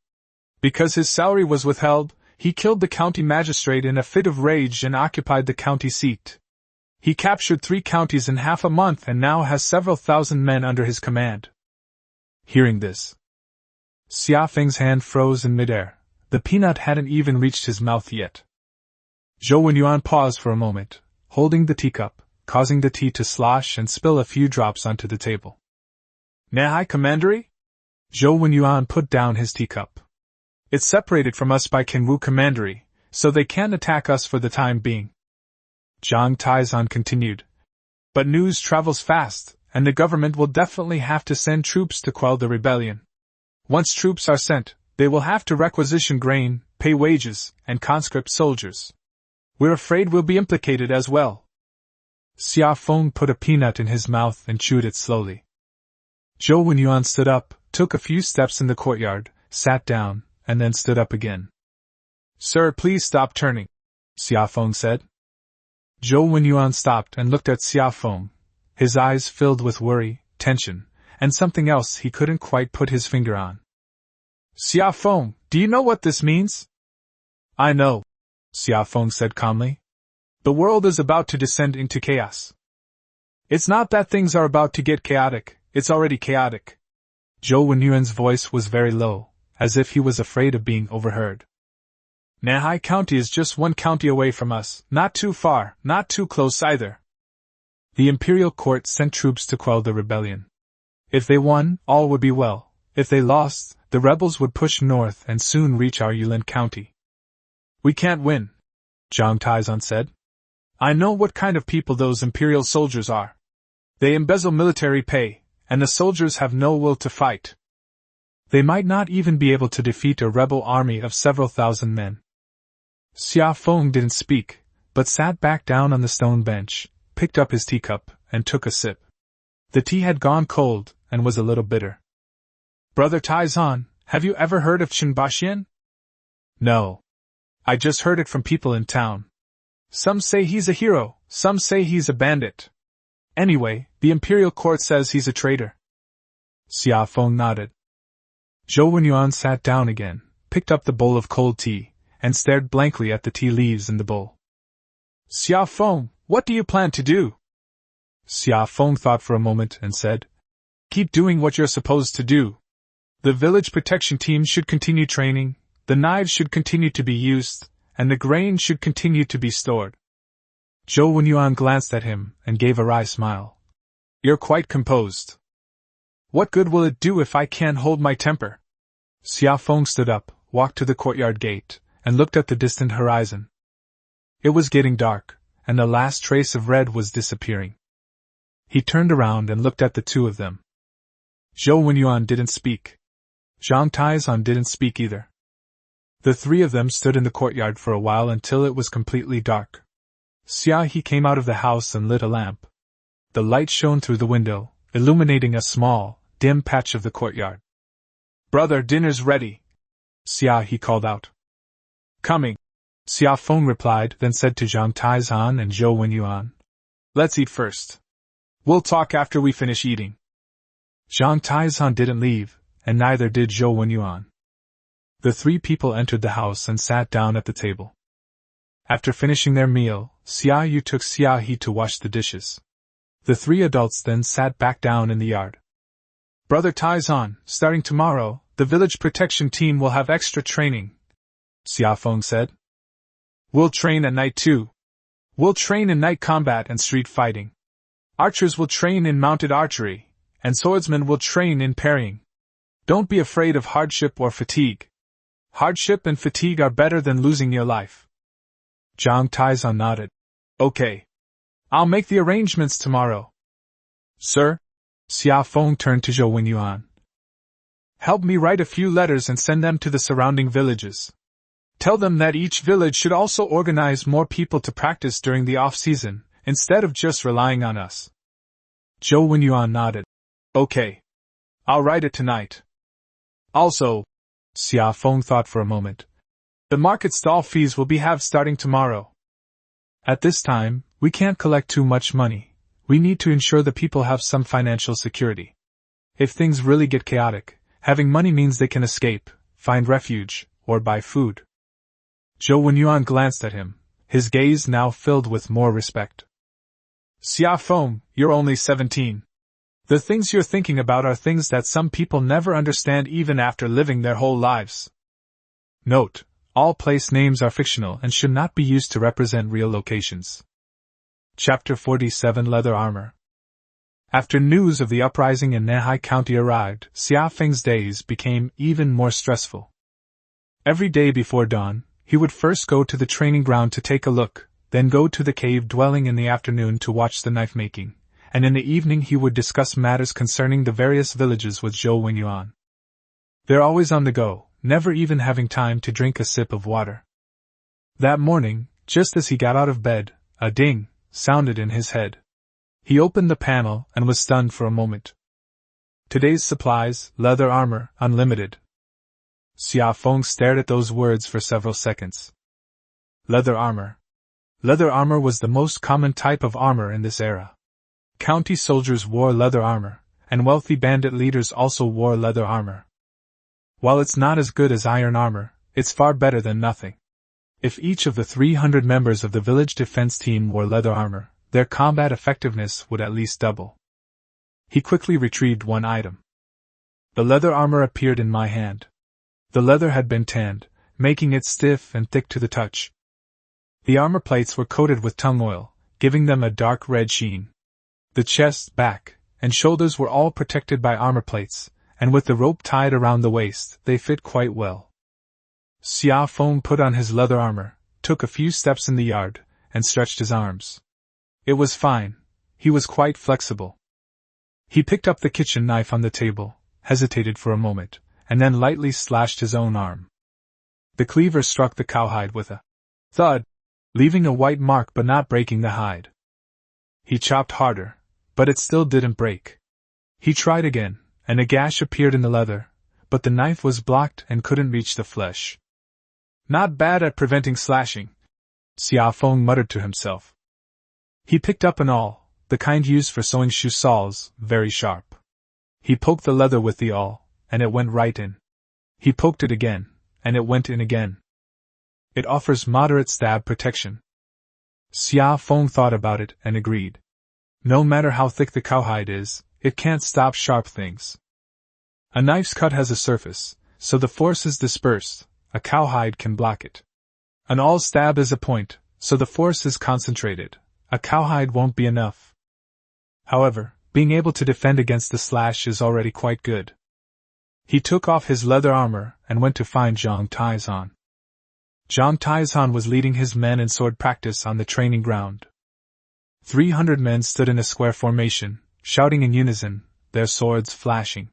Because his salary was withheld, he killed the county magistrate in a fit of rage and occupied the county seat. He captured 3 counties in half a month and now has several thousand men under his command. Hearing this, Xiao Feng's hand froze in midair. The peanut hadn't even reached his mouth yet. Zhou Wenyuan paused for a moment, holding the teacup, causing the tea to slosh and spill a few drops onto the table. Nahai Commandery? Zhou Wenyuan put down his teacup. It's separated from us by Kenwu Commandery, so they can't attack us for the time being. Zhang Taizan continued. But news travels fast, and the government will definitely have to send troops to quell the rebellion. Once troops are sent, they will have to requisition grain, pay wages, and conscript soldiers. We're afraid we'll be implicated as well. Xiao Feng put a peanut in his mouth and chewed it slowly. Zhou Wenyuan stood up, took a few steps in the courtyard, sat down, and then stood up again. Sir, please stop turning, Xiao Feng said. Zhou Wenyuan stopped and looked at Xiao Feng. His eyes filled with worry, tension, and something else he couldn't quite put his finger on. Xiao Feng, do you know what this means? I know, Xiao Feng said calmly. The world is about to descend into chaos. It's not that things are about to get chaotic, it's already chaotic. Zhou Wenyuan's voice was very low, as if he was afraid of being overheard. Nahai County is just 1 county away from us, not too far, not too close either. The imperial court sent troops to quell the rebellion. If they won, all would be well. If they lost, the rebels would push north and soon reach our Yulin County. We can't win, Zhang Taizan said. I know what kind of people those imperial soldiers are. They embezzle military pay, and the soldiers have no will to fight. They might not even be able to defeat a rebel army of several thousand men. Xiao Feng didn't speak, but sat back down on the stone bench, picked up his teacup, and took a sip. The tea had gone cold, and was a little bitter. Brother Taizan, have you ever heard of Qin? No. I just heard it from people in town. Some say he's a hero, some say he's a bandit. Anyway, the imperial court says he's a traitor. Xiao Feng nodded. Zhou Wenyuan sat down again, picked up the bowl of cold tea, and stared blankly at the tea leaves in the bowl. Xiao Feng, what do you plan to do? Xiao Feng thought for a moment and said, Keep doing what you're supposed to do. The village protection team should continue training, the knives should continue to be used, and the grain should continue to be stored. Zhou Wenyuan glanced at him and gave a wry smile. You're quite composed. What good will it do if I can't hold my temper? Xiao Feng stood up, walked to the courtyard gate, and looked at the distant horizon. It was getting dark, and the last trace of red was disappearing. He turned around and looked at the 2 of them. Zhou Wenyuan didn't speak. Zhang Taizan didn't speak either. The 3 of them stood in the courtyard for a while until it was completely dark. Xia He came out of the house and lit a lamp. The light shone through the window, illuminating a small, dim patch of the courtyard. Brother, dinner's ready, Xia He called out. Coming, Xia Feng replied, then said to Zhang Taizan and Zhou Wenyuan, "Let's eat first. We'll talk after we finish eating." Zhang Taizan didn't leave, and neither did Zhou Wenyuan. The three people entered the house and sat down at the table. After finishing their meal, Xia Yu took Xia He to wash the dishes. The three adults then sat back down in the yard. "Brother Taizan, starting tomorrow, the village protection team will have extra training," Xia Feng said. "We'll train at night too. We'll train in night combat and street fighting. Archers will train in mounted archery, and swordsmen will train in parrying. Don't be afraid of hardship or fatigue. Hardship and fatigue are better than losing your life." Zhang Taizan nodded. "Okay. I'll make the arrangements tomorrow." "Sir?" Xia Feng turned to Zhou Wenyuan. "Help me write a few letters and send them to the surrounding villages. Tell them that each village should also organize more people to practice during the off-season, instead of just relying on us." Zhou Wenyuan nodded. "Okay. I'll write it tonight. Also," Xia Feng thought for a moment, "the market stall fees will be halved starting tomorrow. At this time, we can't collect too much money. We need to ensure the people have some financial security. If things really get chaotic, having money means they can escape, find refuge, or buy food." Zhou Wenyuan glanced at him, his gaze now filled with more respect. "Xia Feng, you're only 17. The things you're thinking about are things that some people never understand even after living their whole lives." Note: all place names are fictional and should not be used to represent real locations. Chapter 47 Leather Armor. After news of the uprising in Nanhai County arrived, Xia Feng's days became even more stressful. Every day before dawn, he would first go to the training ground to take a look, then go to the cave dwelling in the afternoon to watch the knife making, and in the evening he would discuss matters concerning the various villages with Zhou Wenyuan. They're always on the go, never even having time to drink a sip of water. That morning, just as he got out of bed, a ding sounded in his head. He opened the panel and was stunned for a moment. "Today's supplies, leather armor, unlimited." Xia Feng stared at those words for several seconds. Leather armor. Leather armor was the most common type of armor in this era. County soldiers wore leather armor, and wealthy bandit leaders also wore leather armor. While it's not as good as iron armor, it's far better than nothing. If each of the 300 members of the village defense team wore leather armor, their combat effectiveness would at least double. He quickly retrieved one item. The leather armor appeared in my hand. The leather had been tanned, making it stiff and thick to the touch. The armor plates were coated with tung oil, giving them a dark red sheen. The chest, back, and shoulders were all protected by armor plates, and with the rope tied around the waist, they fit quite well. Xia Feng put on his leather armor, took a few steps in the yard, and stretched his arms. It was fine. He was quite flexible. He picked up the kitchen knife on the table, hesitated for a moment, and then lightly slashed his own arm. The cleaver struck the cowhide with a thud, leaving a white mark but not breaking the hide. He chopped harder, but it still didn't break. He tried again, and a gash appeared in the leather, but the knife was blocked and couldn't reach the flesh. "Not bad at preventing slashing," Xia Feng muttered to himself. He picked up an awl, the kind used for sewing shoe soles, very sharp. He poked the leather with the awl, and it went right in. He poked it again, and it went in again. It offers moderate stab protection. Xia Feng thought about it and agreed. No matter how thick the cowhide is, it can't stop sharp things. A knife's cut has a surface, so the force is dispersed. A cowhide can block it. An awl stab is a point, so the force is concentrated. A cowhide won't be enough. However, being able to defend against the slash is already quite good. He took off his leather armor and went to find Zhang Taizan. Zhang Taizan was leading his men in sword practice on the training ground. 300 men stood in a square formation, shouting in unison, their swords flashing.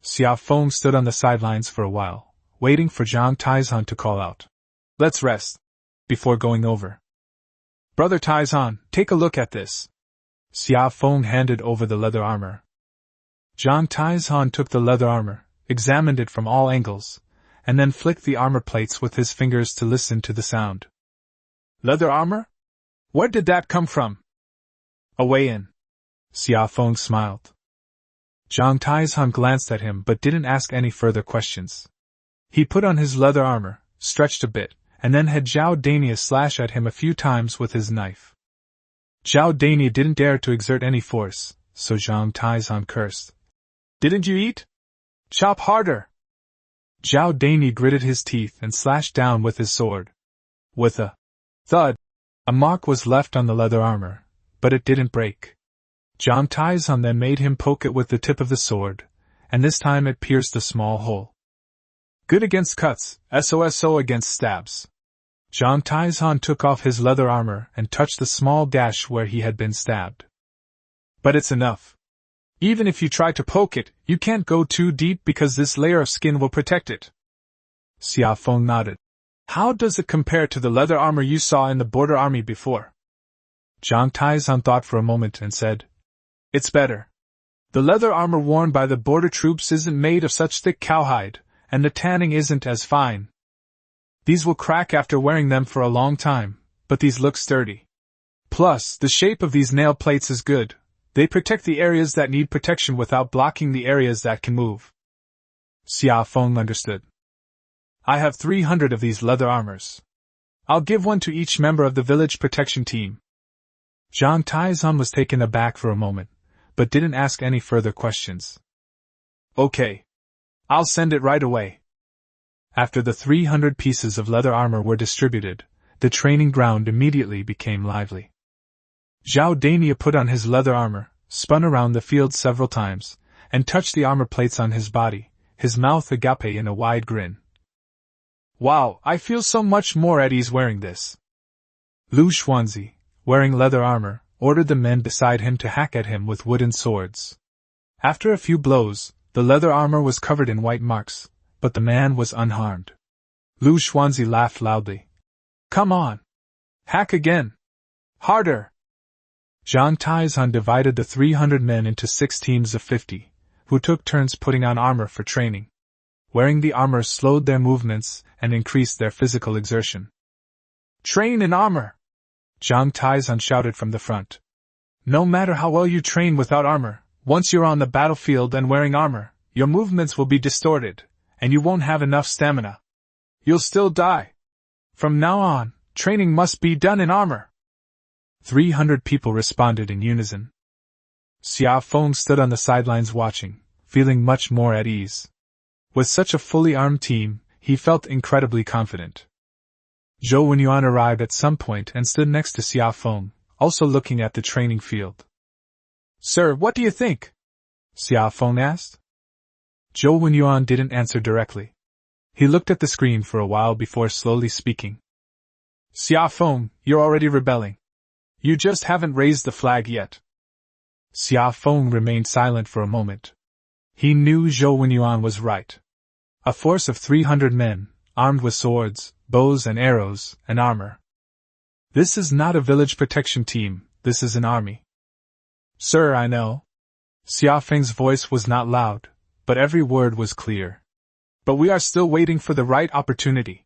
Xia Feng stood on the sidelines for a while, waiting for Zhang Taizan to call out, "Let's rest," before going over. "Brother Taizan, take a look at this." Xia Feng handed over the leather armor. Zhang Taizan took the leather armor, examined it from all angles, and then flicked the armor plates with his fingers to listen to the sound. Leather armor? Where did that come from? A way in. Xia Feng smiled. Zhang Taizhan glanced at him but didn't ask any further questions. He put on his leather armor, stretched a bit, and then had Zhao Dania slash at him a few times with his knife. Zhao Dania didn't dare to exert any force, so Zhang Taizhan cursed. Didn't you eat? Chop harder! Zhao Dania gritted his teeth and slashed down with his sword. With a thud, a mark was left on the leather armor, but it didn't break. Zhang Taizhan then made him poke it with the tip of the sword, and this time it pierced a small hole. Good against cuts, SOSO against stabs. Zhang Taizhan took off his leather armor and touched the small gash where he had been stabbed. But it's enough. Even if you try to poke it, you can't go too deep because this layer of skin will protect it. Xia Feng nodded. How does it compare to the leather armor you saw in the border army before? Zhang Taizhan thought for a moment and said, It's better. The leather armor worn by the border troops isn't made of such thick cowhide, and the tanning isn't as fine. These will crack after wearing them for a long time, but these look sturdy. Plus, the shape of these nail plates is good. They protect the areas that need protection without blocking the areas that can move. Xia Feng understood. I have 300 of these leather armors. I'll give one to each member of the village protection team. Zhang Taizhan was taken aback for a moment, but didn't ask any further questions. Okay. I'll send it right away. After the 300 pieces of leather armor were distributed, the training ground immediately became lively. Zhao Dania put on his leather armor, spun around the field several times, and touched the armor plates on his body, his mouth agape in a wide grin. Wow, I feel so much more at ease wearing this. Lu Xuanzi, wearing leather armor, ordered the men beside him to hack at him with wooden swords. After a few blows, the leather armor was covered in white marks, but the man was unharmed. Lu Xuanzi laughed loudly. Come on! Hack again! Harder! Zhang Taizhan divided the 300 men into 6 teams of 50, who took turns putting on armor for training. Wearing the armor slowed their movements and increased their physical exertion. Train in armor! Zhang Taizhan shouted from the front. No matter how well you train without armor, once you're on the battlefield and wearing armor, your movements will be distorted, and you won't have enough stamina. You'll still die. From now on, training must be done in armor. 300 people responded in unison. Xia Feng stood on the sidelines watching, feeling much more at ease. With such a fully armed team, he felt incredibly confident. Zhou Wenyuan arrived at some point and stood next to Xia Feng, also looking at the training field. Sir, what do you think? Xia Feng asked. Zhou Wenyuan didn't answer directly. He looked at the screen for a while before slowly speaking. Xia Feng, you're already rebelling. You just haven't raised the flag yet. Xia Feng remained silent for a moment. He knew Zhou Wenyuan was right. A force of 300 men, armed with swords, bows and arrows, and armor. This is not a village protection team, this is an army. Sir, I know. Xia Feng's voice was not loud, but every word was clear. But we are still waiting for the right opportunity.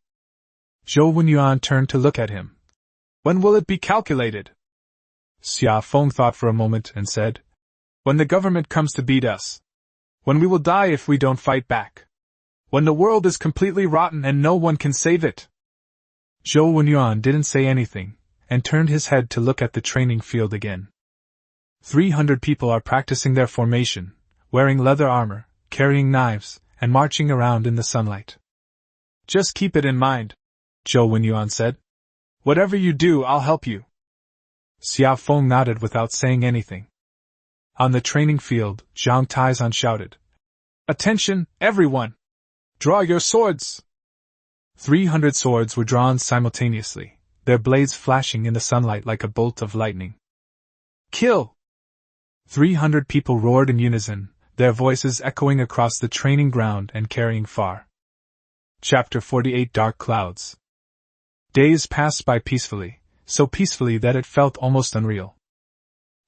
Zhou Wenyuan turned to look at him. When will it be calculated? Xia Feng thought for a moment and said, When the government comes to beat us. When we will die if we don't fight back. When the world is completely rotten and no one can save it. Zhou Wenyuan didn't say anything, and turned his head to look at the training field again. 300 people are practicing their formation, wearing leather armor, carrying knives, and marching around in the sunlight. Just keep it in mind, Zhou Wenyuan said. Whatever you do, I'll help you. Xia Feng nodded without saying anything. On the training field, Zhang Taizhan shouted, Attention, everyone! Draw your swords! 300 swords were drawn simultaneously, their blades flashing in the sunlight like a bolt of lightning. Kill! 300 people roared in unison, their voices echoing across the training ground and carrying far. Chapter 48 Dark Clouds. Days passed by peacefully, so peacefully that it felt almost unreal.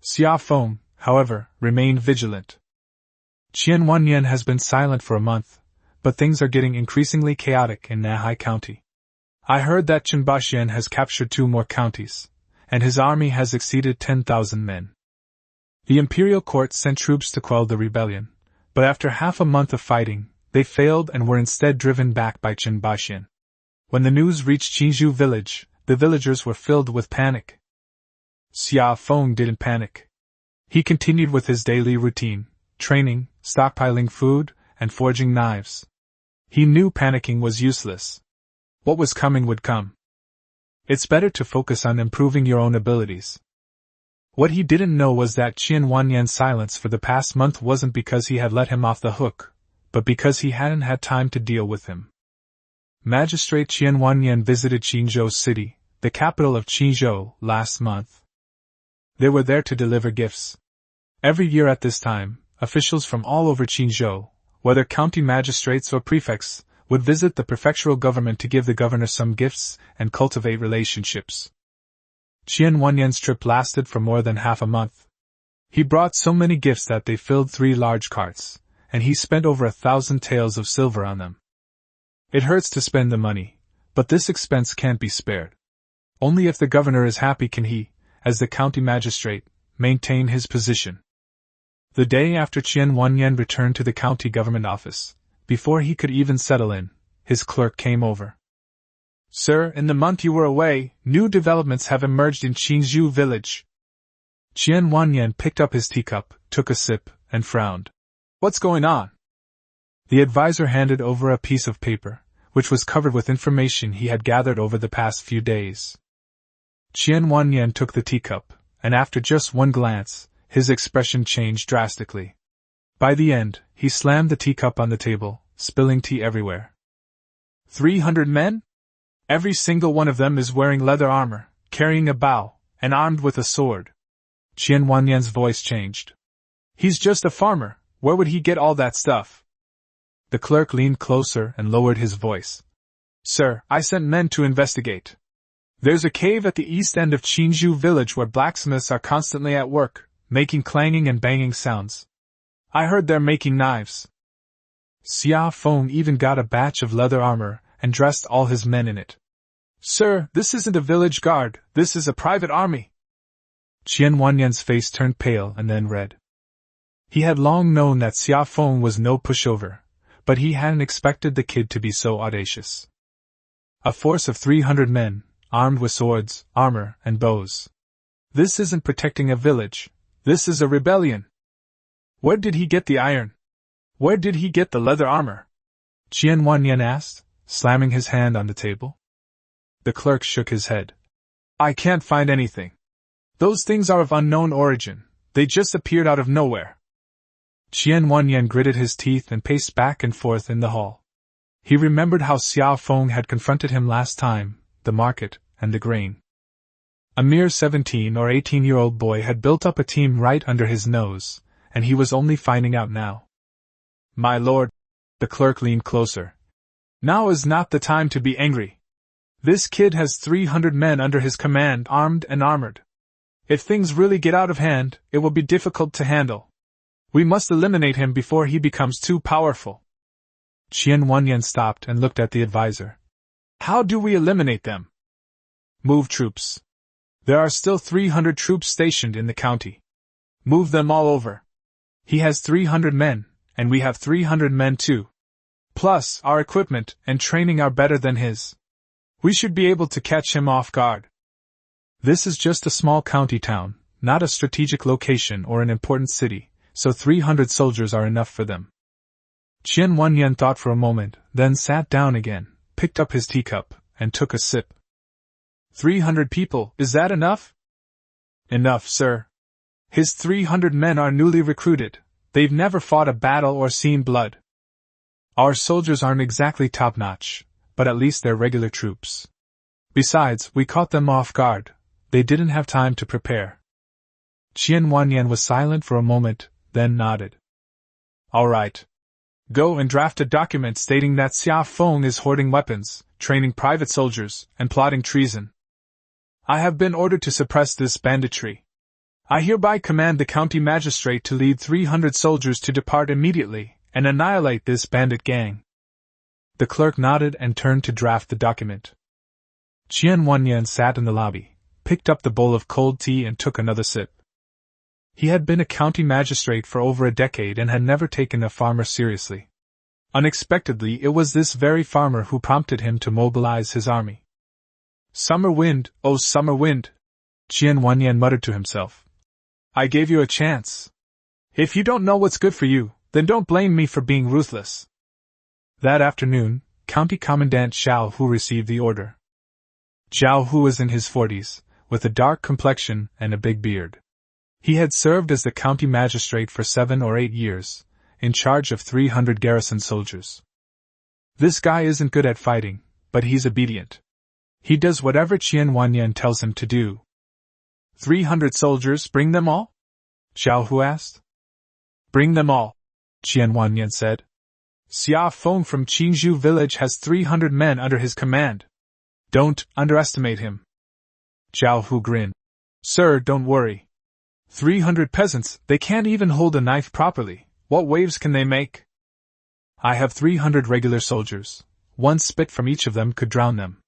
Xia Feng, however, remained vigilant. Qian Wanyan has been silent for a month, but things are getting increasingly chaotic in Nahai County. I heard that Qinbashian has captured 2 more counties, and his army has exceeded 10,000 men. The imperial court sent troops to quell the rebellion, but after half a month of fighting, they failed and were instead driven back by Qinbashian. When the news reached Qinzhou village, the villagers were filled with panic. Xia Feng didn't panic. He continued with his daily routine, training, stockpiling food, and forging knives. He knew panicking was useless. What was coming would come. It's better to focus on improving your own abilities. What he didn't know was that Qian Wanyan's silence for the past month wasn't because he had let him off the hook, but because he hadn't had time to deal with him. Magistrate Qian Wanyan visited Qinzhou City, the capital of Qinzhou, last month. They were there to deliver gifts. Every year at this time, officials from all over Qinzhou, whether county magistrates or prefects, would visit the prefectural government to give the governor some gifts and cultivate relationships. Qian Wanyan's trip lasted for more than half a month. He brought so many gifts that they filled 3 large carts, and he spent over 1,000 taels of silver on them. It hurts to spend the money, but this expense can't be spared. Only if the governor is happy can he, as the county magistrate, maintain his position. The day after Qian Wanyan returned to the county government office, before he could even settle in, his clerk came over. Sir, in the month you were away, new developments have emerged in Qinzhou village. Qian Wanyan picked up his teacup, took a sip, and frowned. What's going on? The advisor handed over a piece of paper, which was covered with information he had gathered over the past few days. Qian Wanyan took the teacup, and after just one glance, his expression changed drastically. By the end, he slammed the teacup on the table, spilling tea everywhere. 300 men? Every single one of them is wearing leather armor, carrying a bow, and armed with a sword. Qian Wanyan's voice changed. He's just a farmer, where would he get all that stuff? The clerk leaned closer and lowered his voice. Sir, I sent men to investigate. There's a cave at the east end of Qinzhou village where blacksmiths are constantly at work, making clanging and banging sounds. I heard they're making knives. Xia Feng even got a batch of leather armor and dressed all his men in it. Sir, this isn't a village guard, this is a private army. Qian Wanyan's face turned pale and then red. He had long known that Xia Feng was no pushover, but he hadn't expected the kid to be so audacious. A force of 300 men, armed with swords, armor, and bows. This isn't protecting a village, this is a rebellion. Where did he get the iron? Where did he get the leather armor? Qian Wanyan asked, slamming his hand on the table. The clerk shook his head. I can't find anything. Those things are of unknown origin, they just appeared out of nowhere. Qian Wanyan gritted his teeth and paced back and forth in the hall. He remembered how Xia Feng had confronted him last time, the market, and the grain. A mere 17 or 18-year-old boy had built up a team right under his nose, and he was only finding out now. My lord, the clerk leaned closer. Now is not the time to be angry. This kid has 300 men under his command, armed and armored. If things really get out of hand, it will be difficult to handle. We must eliminate him before he becomes too powerful. Qian Wanyan stopped and looked at the advisor. How do we eliminate them? Move troops. There are still 300 troops stationed in the county. Move them all over. He has 300 men, and we have 300 men too. Plus, our equipment and training are better than his. We should be able to catch him off guard. This is just a small county town, not a strategic location or an important city, so 300 soldiers are enough for them. Qian Wanyan thought for a moment, then sat down again, picked up his teacup, and took a sip. 300 people, is that enough? Enough, sir. His 300 men are newly recruited, they've never fought a battle or seen blood. Our soldiers aren't exactly top-notch, but at least they're regular troops. Besides, we caught them off guard, they didn't have time to prepare. Qian Wanyan was silent for a moment, then nodded. All right. Go and draft a document stating that Xia Feng is hoarding weapons, training private soldiers, and plotting treason. I have been ordered to suppress this banditry. I hereby command the county magistrate to lead 300 soldiers to depart immediately and annihilate this bandit gang. The clerk nodded and turned to draft the document. Qian Wanyan sat in the lobby, picked up the bowl of cold tea and took another sip. He had been a county magistrate for over a decade and had never taken a farmer seriously. Unexpectedly, it was this very farmer who prompted him to mobilize his army. Summer wind, oh summer wind, Qian Wanyan muttered to himself. I gave you a chance. If you don't know what's good for you, then don't blame me for being ruthless. That afternoon, County Commandant Zhao Hu received the order. Zhao Hu was in his 40s, with a dark complexion and a big beard. He had served as the county magistrate for 7 or 8 years, in charge of 300 garrison soldiers. This guy isn't good at fighting, but he's obedient. He does whatever Qian Wanyan tells him to do. 300 soldiers, bring them all? Zhao Hu asked. Bring them all, Qian Wanyan said. Xia Feng from Qingzhou village has 300 men under his command. Don't underestimate him. Zhao Hu grinned. Sir, don't worry. 300 peasants, they can't even hold a knife properly. What waves can they make? I have 300 regular soldiers. One spit from each of them could drown them.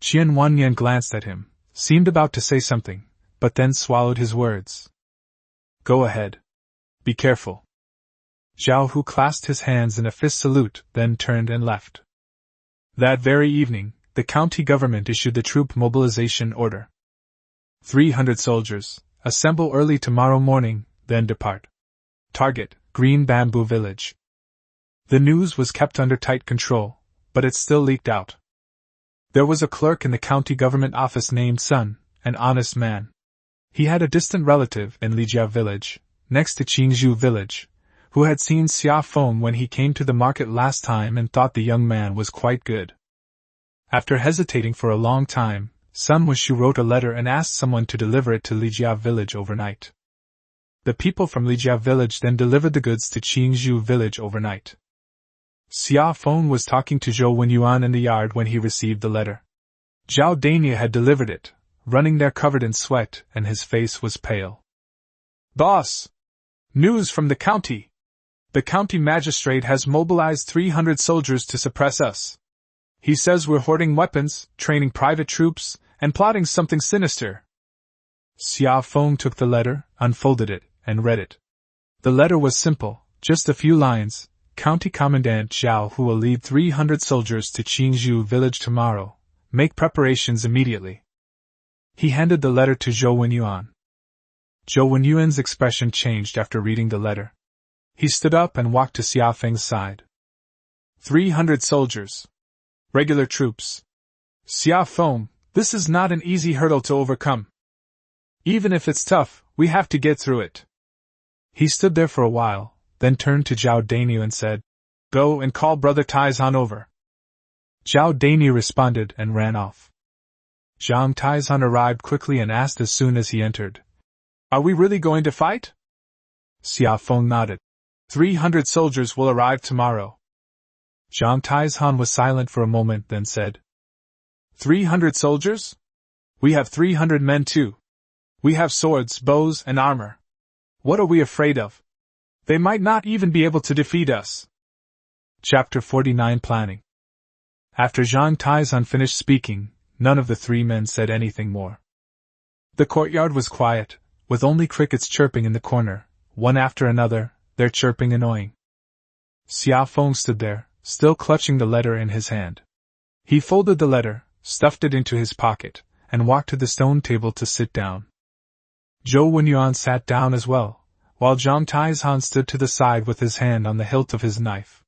Qian Wanyan glanced at him, seemed about to say something, but then swallowed his words. Go ahead. Be careful. Zhao Hu clasped his hands in a fist salute, then turned and left. That very evening, the county government issued the troop mobilization order. 300 soldiers, assemble early tomorrow morning, then depart. Target, Green Bamboo Village. The news was kept under tight control, but it still leaked out. There was a clerk in the county government office named Sun, an honest man. He had a distant relative in Lijia village, next to Qingzhou village, who had seen Xia Feng when he came to the market last time and thought the young man was quite good. After hesitating for a long time, Sun Wushu wrote a letter and asked someone to deliver it to Lijia village overnight. The people from Lijia village then delivered the goods to Qingzhou village overnight. Xia Feng was talking to Zhou Wenyuan in the yard when he received the letter. Zhao Dania had delivered it, running there covered in sweat, and his face was pale. Boss! News from the county! The county magistrate has mobilized 300 soldiers to suppress us. He says we're hoarding weapons, training private troops, and plotting something sinister. Xia Feng took the letter, unfolded it, and read it. The letter was simple, just a few lines. County Commandant Zhao Hu will lead 300 soldiers to Qingzhou village tomorrow. Make preparations immediately. He handed the letter to Zhou Wenyuan. Zhou Wenyuan's expression changed after reading the letter. He stood up and walked to Xia Feng's side. 300 soldiers. Regular troops. Xia Feng, this is not an easy hurdle to overcome. Even if it's tough, we have to get through it. He stood there for a while, then turned to Zhao Dainyu and said, Go and call Brother Taizhan over. Zhao Dainyu responded and ran off. Zhang Taizhan arrived quickly and asked as soon as he entered, Are we really going to fight? Xia Feng nodded. 300 soldiers will arrive tomorrow. Zhang Taizhan was silent for a moment, then said, 300 soldiers? We have 300 men too. We have swords, bows, and armor. What are we afraid of? They might not even be able to defeat us. Chapter 49 Planning. After Zhang Taizhan finished speaking, none of the 3 men said anything more. The courtyard was quiet, with only crickets chirping in the corner, one after another, their chirping annoying. Xia Feng stood there, still clutching the letter in his hand. He folded the letter, stuffed it into his pocket, and walked to the stone table to sit down. Zhou Wenyuan sat down as well, while Zhang Taizhan stood to the side with his hand on the hilt of his knife.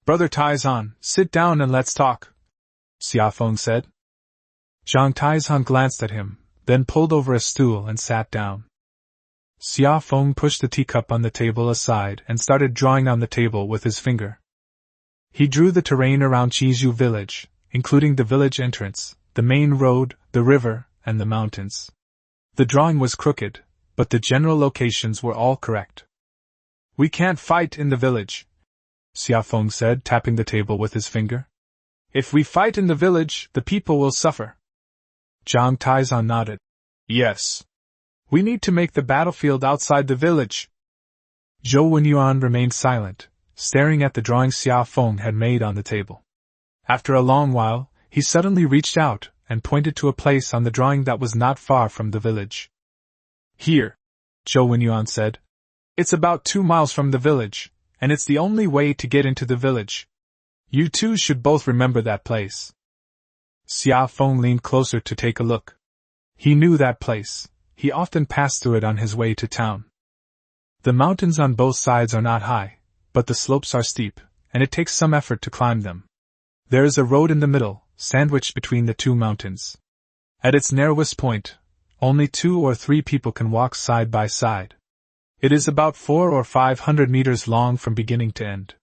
Brother Taizhan, sit down and let's talk, Xia Feng said. Zhang Taizhan glanced at him, then pulled over a stool and sat down. Xia Feng pushed the teacup on the table aside and started drawing on the table with his finger. He drew the terrain around Qizhou village, including the village entrance, the main road, the river, and the mountains. The drawing was crooked, but the general locations were all correct. We can't fight in the village, Xia Feng said, tapping the table with his finger. If we fight in the village, the people will suffer. Zhang Taizhan nodded. Yes. We need to make the battlefield outside the village. Zhou Wenyuan remained silent, staring at the drawing Xia Feng had made on the table. After a long while, he suddenly reached out and pointed to a place on the drawing that was not far from the village. Here, Zhou Wenyuan said. It's about 2 miles from the village, and it's the only way to get into the village. You two should both remember that place. Xia Feng leaned closer to take a look. He knew that place. He often passed through it on his way to town. The mountains on both sides are not high, but the slopes are steep, and it takes some effort to climb them. There is a road in the middle, sandwiched between the two mountains. At its narrowest point, only 2 or 3 people can walk side by side. It is about 400 or 500 meters long from beginning to end.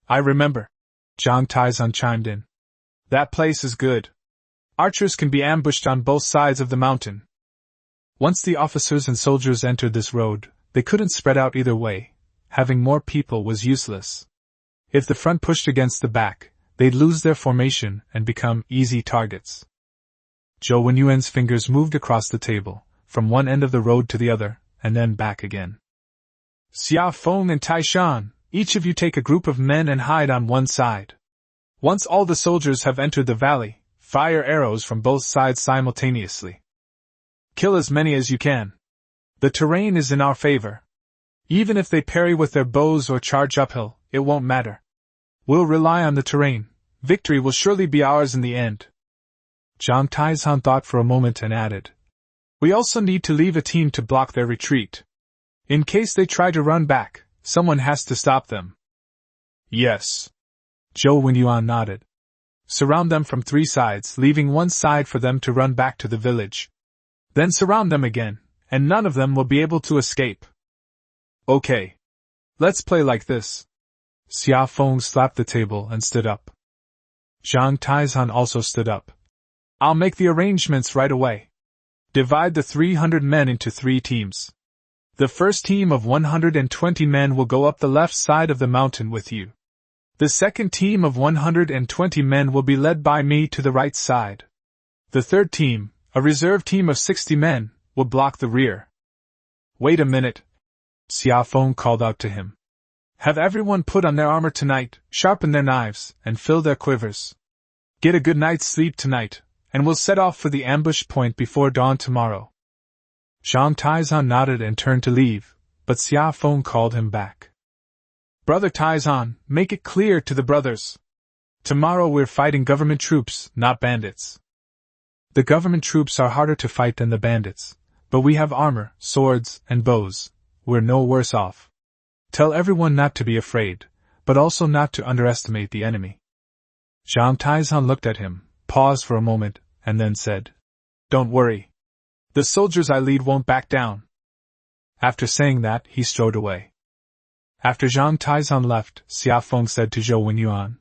I remember. Zhang Taizan chimed in. That place is good. Archers can be ambushed on both sides of the mountain. Once the officers and soldiers entered this road, they couldn't spread out either way. Having more people was useless. If the front pushed against the back, they'd lose their formation and become easy targets. Zhou Wenyuan's fingers moved across the table, from one end of the road to the other, and then back again. Xia Feng and Taishan, each of you take a group of men and hide on one side. Once all the soldiers have entered the valley, fire arrows from both sides simultaneously. Kill as many as you can. The terrain is in our favor. Even if they parry with their bows or charge uphill, it won't matter. We'll rely on the terrain. Victory will surely be ours in the end. Zhang Taizan thought for a moment and added, we also need to leave a team to block their retreat. In case they try to run back, someone has to stop them. Yes. Zhou Wenyuan nodded. Surround them from 3 sides, leaving one side for them to run back to the village. Then surround them again, and none of them will be able to escape. Okay. Let's play like this. Xia Feng slapped the table and stood up. Zhang Taizan also stood up. I'll make the arrangements right away. Divide the 300 men into 3 teams. The first team of 120 men will go up the left side of the mountain with you. The second team of 120 men will be led by me to the right side. The third team, a reserve team of 60 men, will block the rear. Wait a minute. Xia Feng called out to him. Have everyone put on their armor tonight, sharpen their knives, and fill their quivers. Get a good night's sleep tonight, and we'll set off for the ambush point before dawn tomorrow. Zhang Taizan nodded and turned to leave, but Xia Feng called him back. Brother Taizan, make it clear to the brothers. Tomorrow we're fighting government troops, not bandits. The government troops are harder to fight than the bandits, but we have armor, swords, and bows. We're no worse off. Tell everyone not to be afraid, but also not to underestimate the enemy. Zhang Taizan looked at him, paused for a moment, and then said, Don't worry. The soldiers I lead won't back down. After saying that, he strode away. After Zhang Taizan left, Xia Feng said to Zhou Wenyuan,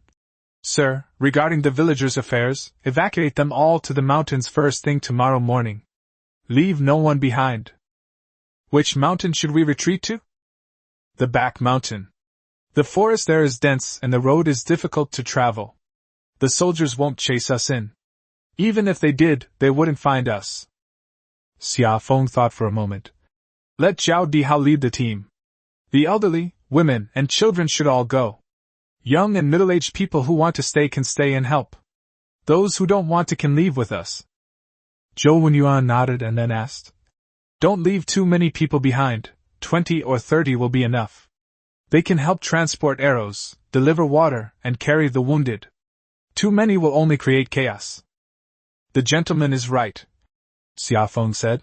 Sir, regarding the villagers' affairs, evacuate them all to the mountains first thing tomorrow morning. Leave no one behind. Which mountain should we retreat to? The back mountain. The forest there is dense and the road is difficult to travel. The soldiers won't chase us in. Even if they did, they wouldn't find us. Xia Feng thought for a moment. Let Zhao Dihao lead the team. The elderly, women, and children should all go. Young and middle-aged people who want to stay can stay and help. Those who don't want to can leave with us. Zhou Wenyuan nodded and then asked, Don't leave too many people behind, 20 or 30 will be enough. They can help transport arrows, deliver water, and carry the wounded. Too many will only create chaos. The gentleman is right, Xia Feng said.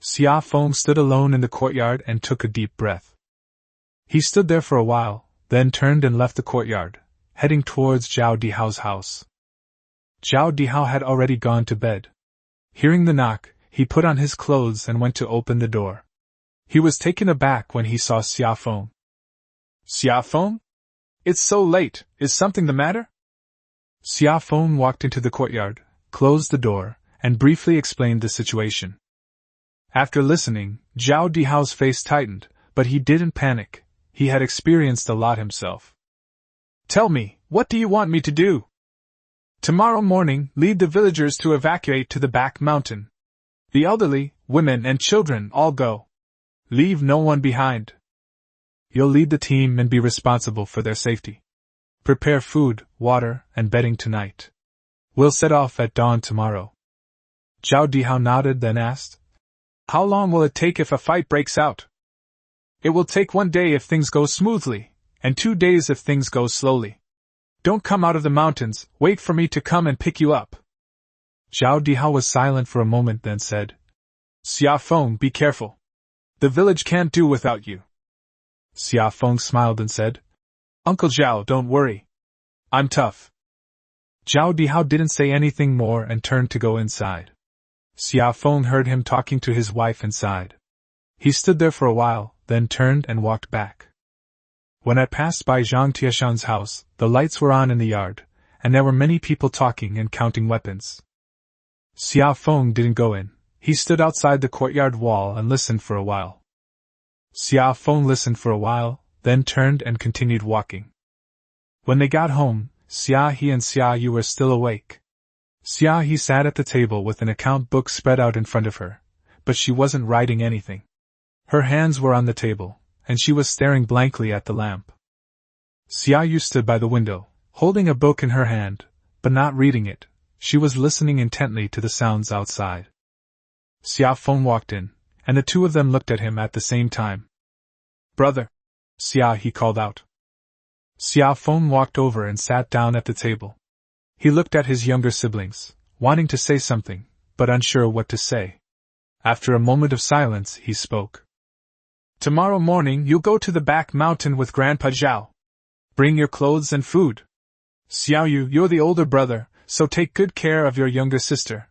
Xia Feng stood alone in the courtyard and took a deep breath. He stood there for a while, then turned and left the courtyard, heading towards Zhao Dihao's house. Zhao Dihao had already gone to bed. Hearing the knock, he put on his clothes and went to open the door. He was taken aback when he saw Xia Feng. Xia Feng? It's so late, is something the matter? Xia Feng walked into the courtyard, closed the door, and briefly explained the situation. After listening, Zhao Dihao's face tightened, but he didn't panic. He had experienced a lot himself. Tell me, what do you want me to do? Tomorrow morning, lead the villagers to evacuate to the back mountain. The elderly, women, and children all go. Leave no one behind. You'll lead the team and be responsible for their safety. Prepare food, water, and bedding tonight. We'll set off at dawn tomorrow. Zhao Dihao nodded, then asked, How long will it take if a fight breaks out? It will take 1 day if things go smoothly, and 2 days if things go slowly. Don't come out of the mountains, wait for me to come and pick you up. Zhao Dihao was silent for a moment, then said, Xia Feng, be careful. The village can't do without you. Xia Feng smiled and said, Uncle Zhao, don't worry. I'm tough. Zhao Dihao didn't say anything more and turned to go inside. Xia Feng heard him talking to his wife inside. He stood there for a while, then turned and walked back. When I passed by Zhang Tiashan's house, the lights were on in the yard, and there were many people talking and counting weapons. Xia Feng didn't go in. He stood outside the courtyard wall and listened for a while. Xia Feng listened for a while, then turned and continued walking. When they got home, Xia He and Xia Yu were still awake. Xia He sat at the table with an account book spread out in front of her, but she wasn't writing anything. Her hands were on the table, and she was staring blankly at the lamp. Xia Yu stood by the window, holding a book in her hand, but not reading it. She was listening intently to the sounds outside. Xia Feng walked in, and the two of them looked at him at the same time. Brother! Xia He called out. Xia Feng walked over and sat down at the table. He looked at his younger siblings, wanting to say something, but unsure what to say. After a moment of silence, he spoke. Tomorrow morning you'll go to the back mountain with Grandpa Zhao. Bring your clothes and food. Xiao Yu, you're the older brother, so take good care of your younger sister.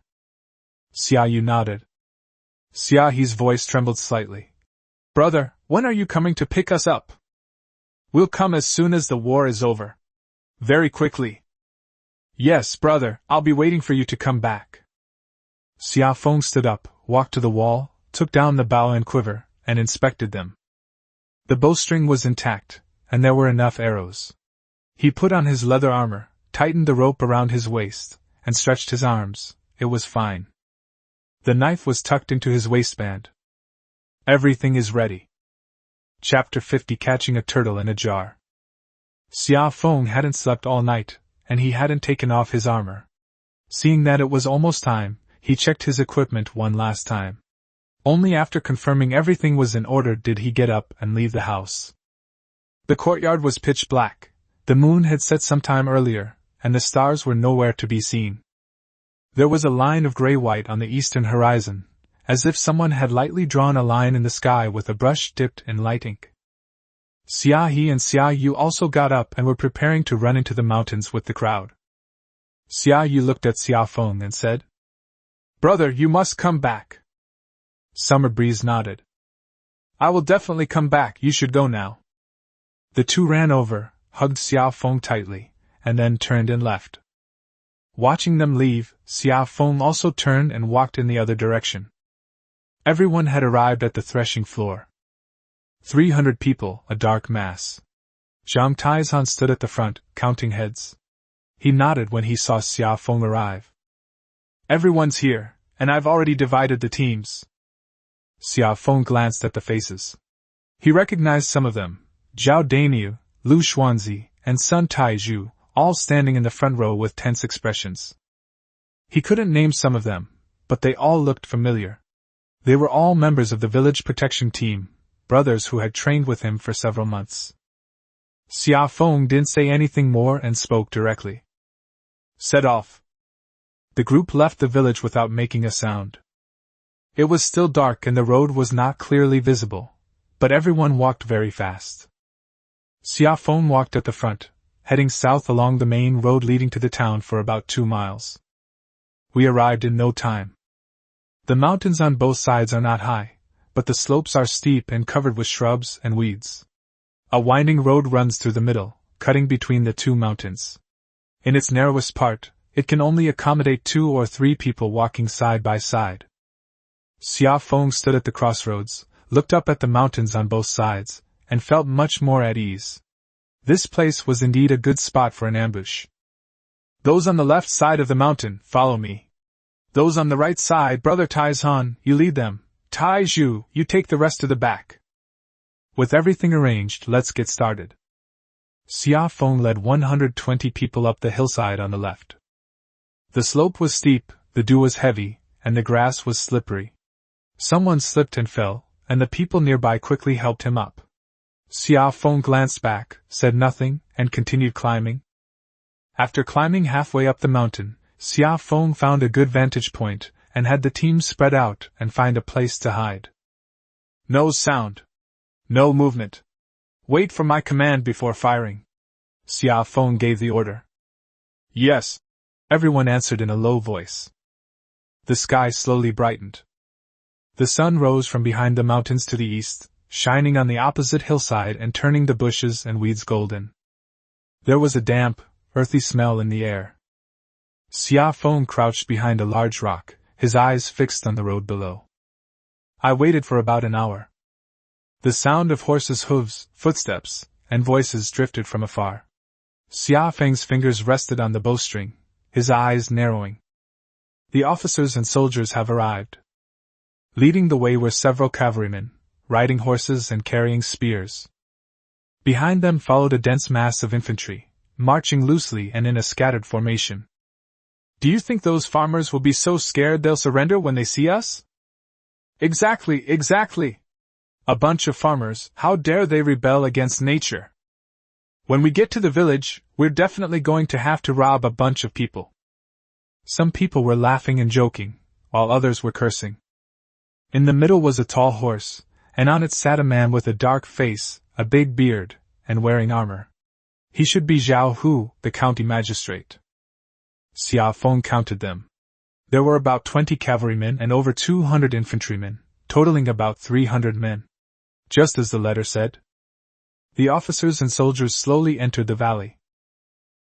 Xia Yu nodded. Xia He's voice trembled slightly. Brother, when are you coming to pick us up? We'll come as soon as the war is over. Very quickly. Yes, brother, I'll be waiting for you to come back. Xia Feng stood up, walked to the wall, took down the bow and quiver, and inspected them. The bowstring was intact, and there were enough arrows. He put on his leather armor, tightened the rope around his waist, and stretched his arms. It was fine. The knife was tucked into his waistband. Everything is ready. Chapter 50 Catching a Turtle in a Jar. Xia Feng hadn't slept all night, and he hadn't taken off his armor. Seeing that it was almost time, he checked his equipment one last time. Only after confirming everything was in order did he get up and leave the house. The courtyard was pitch black. The moon had set some time earlier, and the stars were nowhere to be seen. There was a line of gray-white on the eastern horizon, as if someone had lightly drawn a line in the sky with a brush dipped in light ink. Xia He and Xia Yu also got up and were preparing to run into the mountains with the crowd. Xia Yu looked at Xia Feng and said, Brother, you must come back. Summer Breeze nodded. I will definitely come back, you should go now. The two ran over, hugged Xia Feng tightly, and then turned and left. Watching them leave, Xia Feng also turned and walked in the other direction. Everyone had arrived at the threshing floor. 300 people, a dark mass. Zhang Taizhan stood at the front, counting heads. He nodded when he saw Xia Feng arrive. Everyone's here, and I've already divided the teams. Xia Feng glanced at the faces. He recognized some of them, Zhao Dainiu, Lu Xuanzi, and Sun Taizhu, all standing in the front row with tense expressions. He couldn't name some of them, but they all looked familiar. They were all members of the village protection team, brothers who had trained with him for several months. Xia Feng didn't say anything more and spoke directly. Set off. The group left the village without making a sound. It was still dark and the road was not clearly visible, but everyone walked very fast. Xia Feng walked at the front, heading south along the main road leading to the town for about 2 miles. We arrived in no time. The mountains on both sides are not high, but the slopes are steep and covered with shrubs and weeds. A winding road runs through the middle, cutting between the two mountains. In its narrowest part, it can only accommodate 2 or 3 people walking side by side. Xia Feng stood at the crossroads, looked up at the mountains on both sides, and felt much more at ease. This place was indeed a good spot for an ambush. Those on the left side of the mountain, follow me. Those on the right side, Brother Taizhan, you lead them. Taizhu, you take the rest to the back. With everything arranged, let's get started. Xia Feng led 120 people up the hillside on the left. The slope was steep, the dew was heavy, and the grass was slippery. Someone slipped and fell, and the people nearby quickly helped him up. Xiao Feng glanced back, said nothing, and continued climbing. After climbing halfway up the mountain, Xiao Feng found a good vantage point, and had the team spread out and find a place to hide. No sound. No movement. Wait for my command before firing. Xiao Feng gave the order. Yes. Everyone answered in a low voice. The sky slowly brightened. The sun rose from behind the mountains to the east, shining on the opposite hillside and turning the bushes and weeds golden. There was a damp, earthy smell in the air. Xiao Feng crouched behind a large rock, his eyes fixed on the road below. I waited for about an hour. The sound of horses' hooves, footsteps, and voices drifted from afar. Xiao Feng's fingers rested on the bowstring, his eyes narrowing. The officers and soldiers have arrived. Leading the way were several cavalrymen, riding horses and carrying spears. Behind them followed a dense mass of infantry, marching loosely and in a scattered formation. Do you think those farmers will be so scared they'll surrender when they see us? Exactly. A bunch of farmers, how dare they rebel against nature? When we get to the village, we're definitely going to have to rob a bunch of people. Some people were laughing and joking, while others were cursing. In the middle was a tall horse, and on it sat a man with a dark face, a big beard, and wearing armor. He should be Zhao Hu, the county magistrate. Xiao Feng counted them. There were about 20 cavalrymen and over 200 infantrymen, totaling about 300 men. Just as the letter said. The officers and soldiers slowly entered the valley.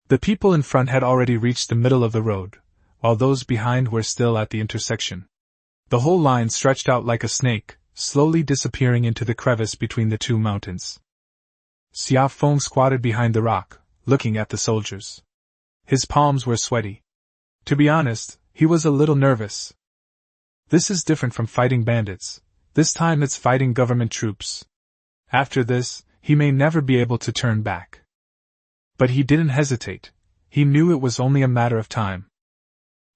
The people in front had already reached the middle of the road, while those behind were still at the intersection. The whole line stretched out like a snake, slowly disappearing into the crevice between the two mountains. Xiao Feng squatted behind the rock, looking at the soldiers. His palms were sweaty. To be honest, he was a little nervous. This is different from fighting bandits. This time it's fighting government troops. After this, he may never be able to turn back. But he didn't hesitate. He knew it was only a matter of time.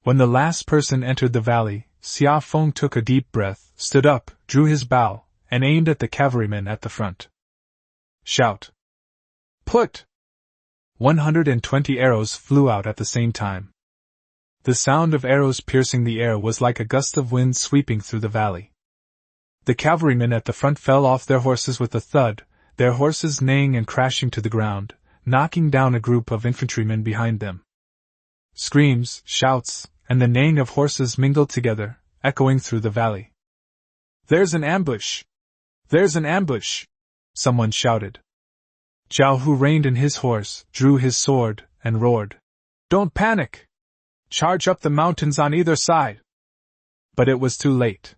When the last person entered the valley, Xiao Feng took a deep breath, stood up, drew his bow, and aimed at the cavalrymen at the front. Shout! Put! 120 arrows flew out at the same time. The sound of arrows piercing the air was like a gust of wind sweeping through the valley. The cavalrymen at the front fell off their horses with a thud, their horses neighing and crashing to the ground, knocking down a group of infantrymen behind them. Screams, shouts, and the neighing of horses mingled together, echoing through the valley. There's an ambush! There's an ambush! Someone shouted. Zhao Hu reined in his horse, drew his sword, and roared. Don't panic! Charge up the mountains on either side! But it was too late.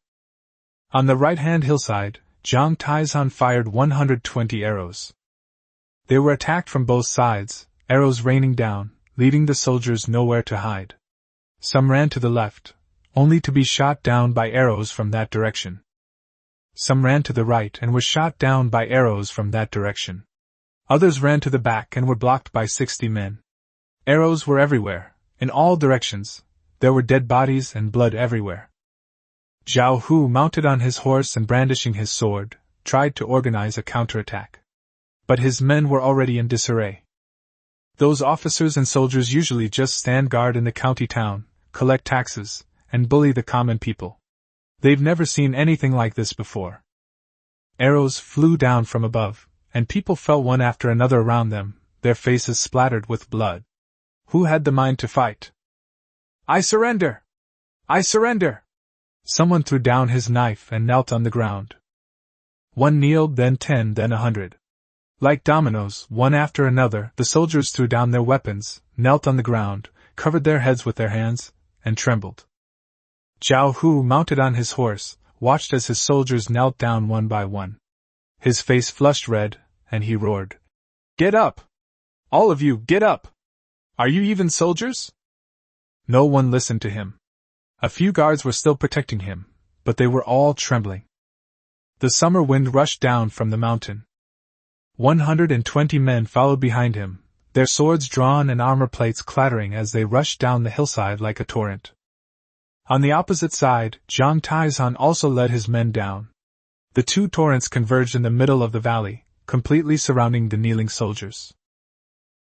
On the right-hand hillside, Zhang Taizan fired 120 arrows. They were attacked from both sides, arrows raining down, leaving the soldiers nowhere to hide. Some ran to the left, only to be shot down by arrows from that direction. Some ran to the right and were shot down by arrows from that direction. Others ran to the back and were blocked by 60 men. Arrows were everywhere, in all directions. There were dead bodies and blood everywhere. Zhao Hu, mounted on his horse and brandishing his sword, tried to organize a counterattack. But his men were already in disarray. Those officers and soldiers usually just stand guard in the county town, collect taxes, and bully the common people. They've never seen anything like this before. Arrows flew down from above, and people fell one after another around them, their faces splattered with blood. Who had the mind to fight? I surrender! I surrender! Someone threw down his knife and knelt on the ground. One kneeled, then 10, then 100. Like dominoes, one after another, the soldiers threw down their weapons, knelt on the ground, covered their heads with their hands, and trembled. Zhao Hu, mounted on his horse, watched as his soldiers knelt down one by one. His face flushed red, and he roared. Get up! All of you, get up! Are you even soldiers? No one listened to him. A few guards were still protecting him, but they were all trembling. The summer wind rushed down from the mountain. 120 men followed behind him, their swords drawn and armor plates clattering as they rushed down the hillside like a torrent. On the opposite side, Jiang Taizhan also led his men down. The two torrents converged in the middle of the valley, completely surrounding the kneeling soldiers.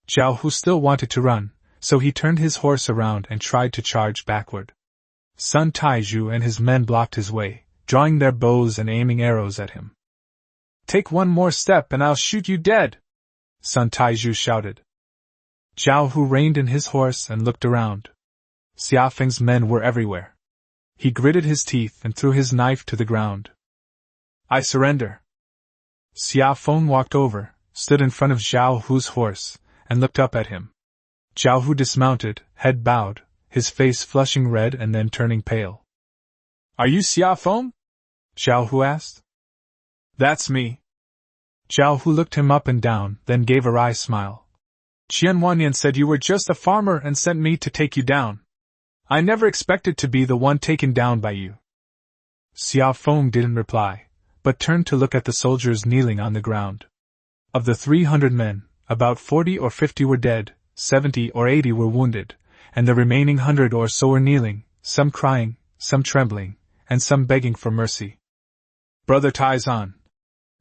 Zhao Hu still wanted to run, so he turned his horse around and tried to charge backward. Sun Taizhu and his men blocked his way, drawing their bows and aiming arrows at him. "Take one more step and I'll shoot you dead!" Sun Taizhu shouted. Zhao Hu reined in his horse and looked around. Xia Feng's men were everywhere. He gritted his teeth and threw his knife to the ground. "I surrender." Xia Feng walked over, stood in front of Zhao Hu's horse, and looked up at him. Zhao Hu dismounted, head bowed, his face flushing red and then turning pale. "Are you Xia Feng?" Zhao Hu asked. "That's me." Zhao Hu looked him up and down, then gave a wry smile. "Qian Wanyan said you were just a farmer and sent me to take you down. I never expected to be the one taken down by you." Xia Feng didn't reply, but turned to look at the soldiers kneeling on the ground. Of the 300 men, about 40 or 50 were dead, 70 or 80 were wounded, and the remaining 100 or so were kneeling, some crying, some trembling, and some begging for mercy. "Brother Taizhan,"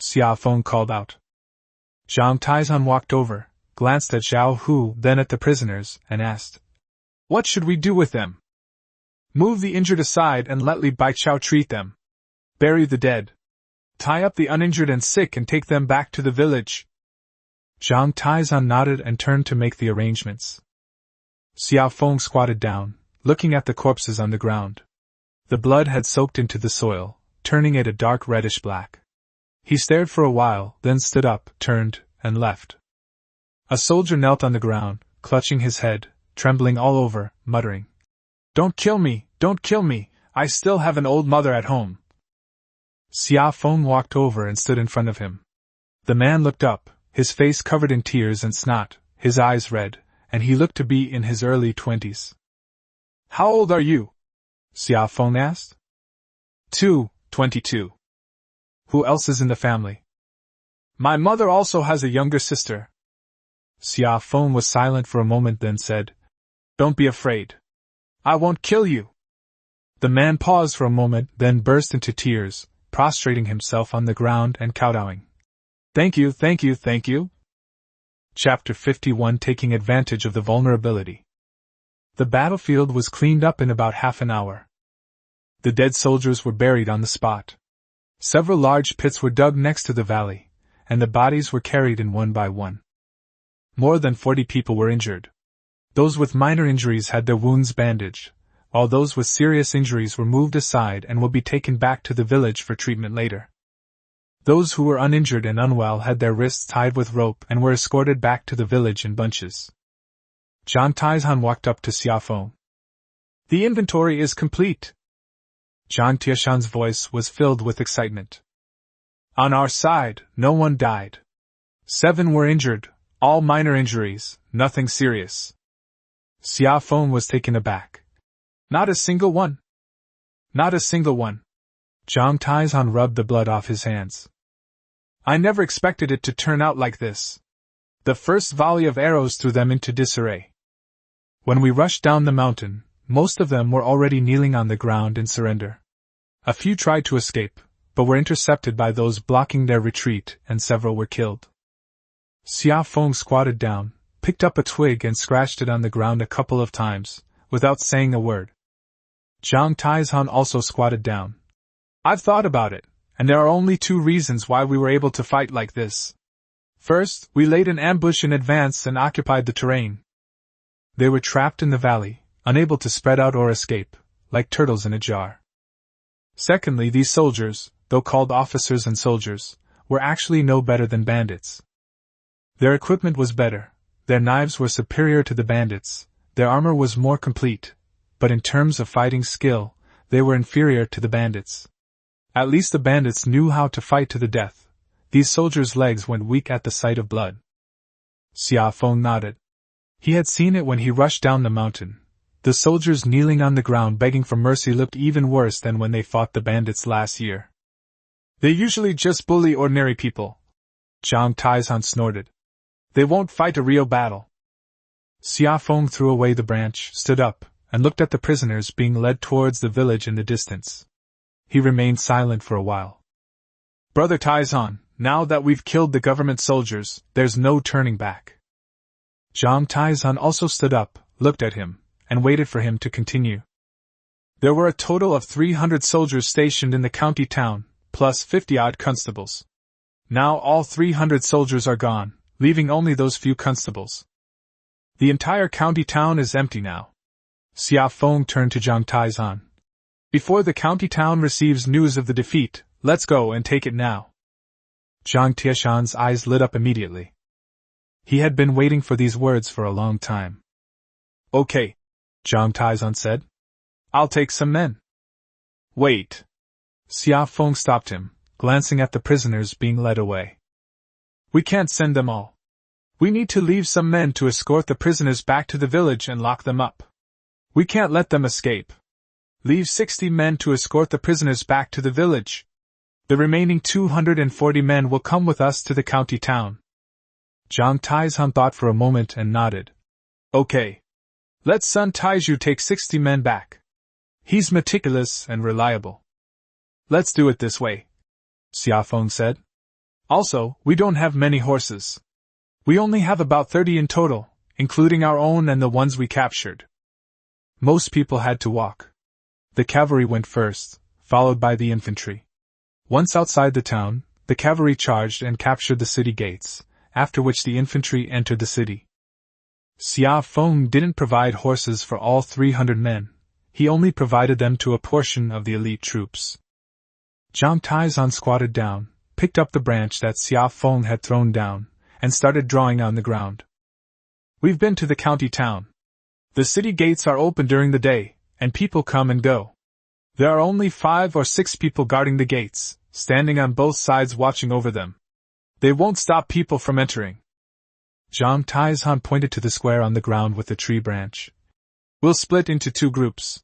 Xia Feng called out. Jiang Taizhan walked over, glanced at Zhao Hu, then at the prisoners, and asked, "What should we do with them?" "Move the injured aside and let Li Baichao treat them. Bury the dead. Tie up the uninjured and sick and take them back to the village." Jiang Taizhan nodded and turned to make the arrangements. Xia Feng squatted down, looking at the corpses on the ground. The blood had soaked into the soil, turning it a dark reddish black. He stared for a while, then stood up, turned, and left. A soldier knelt on the ground, clutching his head, trembling all over, muttering, "Don't kill me, don't kill me, I still have an old mother at home." Xia Feng walked over and stood in front of him. The man looked up, his face covered in tears and snot, his eyes red, and he looked to be in his early 20s. "How old are you?" Xia Feng asked. 22. "Who else is in the family?" "My mother also has a younger sister." Xia Feng was silent for a moment, then said, "Don't be afraid. I won't kill you." The man paused for a moment, then burst into tears, prostrating himself on the ground and kowtowing. "Thank you, thank you, thank you." Chapter 51, Taking Advantage of the Vulnerability. The battlefield was cleaned up in about half an hour. The dead soldiers were buried on the spot. Several large pits were dug next to the valley, and the bodies were carried in one by one. More than 40 people were injured. Those with minor injuries had their wounds bandaged, while those with serious injuries were moved aside and will be taken back to the village for treatment later. Those who were uninjured and unwell had their wrists tied with rope and were escorted back to the village in bunches. Jiang Taizhan walked up to Xia Feng. "The inventory is complete." Jiang Tiashan's voice was filled with excitement. "On our side, no one died. 7 were injured, all minor injuries, nothing serious." Xia Feng was taken aback. "Not a single one?" "Not a single one." Jiang Taizhan rubbed the blood off his hands. "I never expected it to turn out like this. The first volley of arrows threw them into disarray. When we rushed down the mountain, most of them were already kneeling on the ground in surrender. A few tried to escape, but were intercepted by those blocking their retreat, and several were killed." Xia Feng squatted down, picked up a twig and scratched it on the ground a couple of times, without saying a word. Jiang Taizhan also squatted down. "I've thought about it, and there are only 2 reasons why we were able to fight like this. First, we laid an ambush in advance and occupied the terrain. They were trapped in the valley, unable to spread out or escape, like turtles in a jar. Secondly, these soldiers, though called officers and soldiers, were actually no better than bandits. Their equipment was better, their knives were superior to the bandits, their armor was more complete, but in terms of fighting skill, they were inferior to the bandits. At least the bandits knew how to fight to the death. These soldiers' legs went weak at the sight of blood." Xia Feng nodded. He had seen it when he rushed down the mountain. The soldiers kneeling on the ground begging for mercy looked even worse than when they fought the bandits last year. "They usually just bully ordinary people," Jiang Taizhan snorted. "They won't fight a real battle. Xia Feng threw away the branch, stood up, and looked at the prisoners being led towards the village in the distance. He remained silent for a while. Brother Taizan, now that we've killed the government soldiers, there's no turning back. Zhang Taizan also stood up, looked at him, and waited for him to continue. There were a total of 300 soldiers stationed in the county town, plus 50-odd constables. Now all 300 soldiers are gone, leaving only those few constables. The entire county town is empty now. Xia Feng turned to Zhang Taizan. Before the county town receives news of the defeat, let's go and take it now. Zhang Tieshan's eyes lit up immediately. He had been waiting for these words for a long time. Okay, Zhang Taizan said. I'll take some men. Wait. Xia Feng stopped him, glancing at the prisoners being led away. We can't send them all. We need to leave some men to escort the prisoners back to the village and lock them up. We can't let them escape. Leave 60 men to escort the prisoners back to the village. The remaining 240 men will come with us to the county town. Zhang Taizan thought for a moment and nodded. Okay. Let Sun Taizhu take 60 men back. He's meticulous and reliable. Let's do it this way, Xia Feng said. Also, we don't have many horses. We only have about 30 in total, including our own and the ones we captured. Most people had to walk. The cavalry went first, followed by the infantry. Once outside the town, the cavalry charged and captured the city gates, after which the infantry entered the city. Xia Feng didn't provide horses for all 300 men. He only provided them to a portion of the elite troops. Zhang Taizan squatted down, picked up the branch that Xia Feng had thrown down, and started drawing on the ground. We've been to the county town. The city gates are open during the day, and people come and go. There are only 5 or 6 people guarding the gates, standing on both sides watching over them. They won't stop people from entering. Zhang Taizan pointed to the square on the ground with the tree branch. We'll split into 2 groups.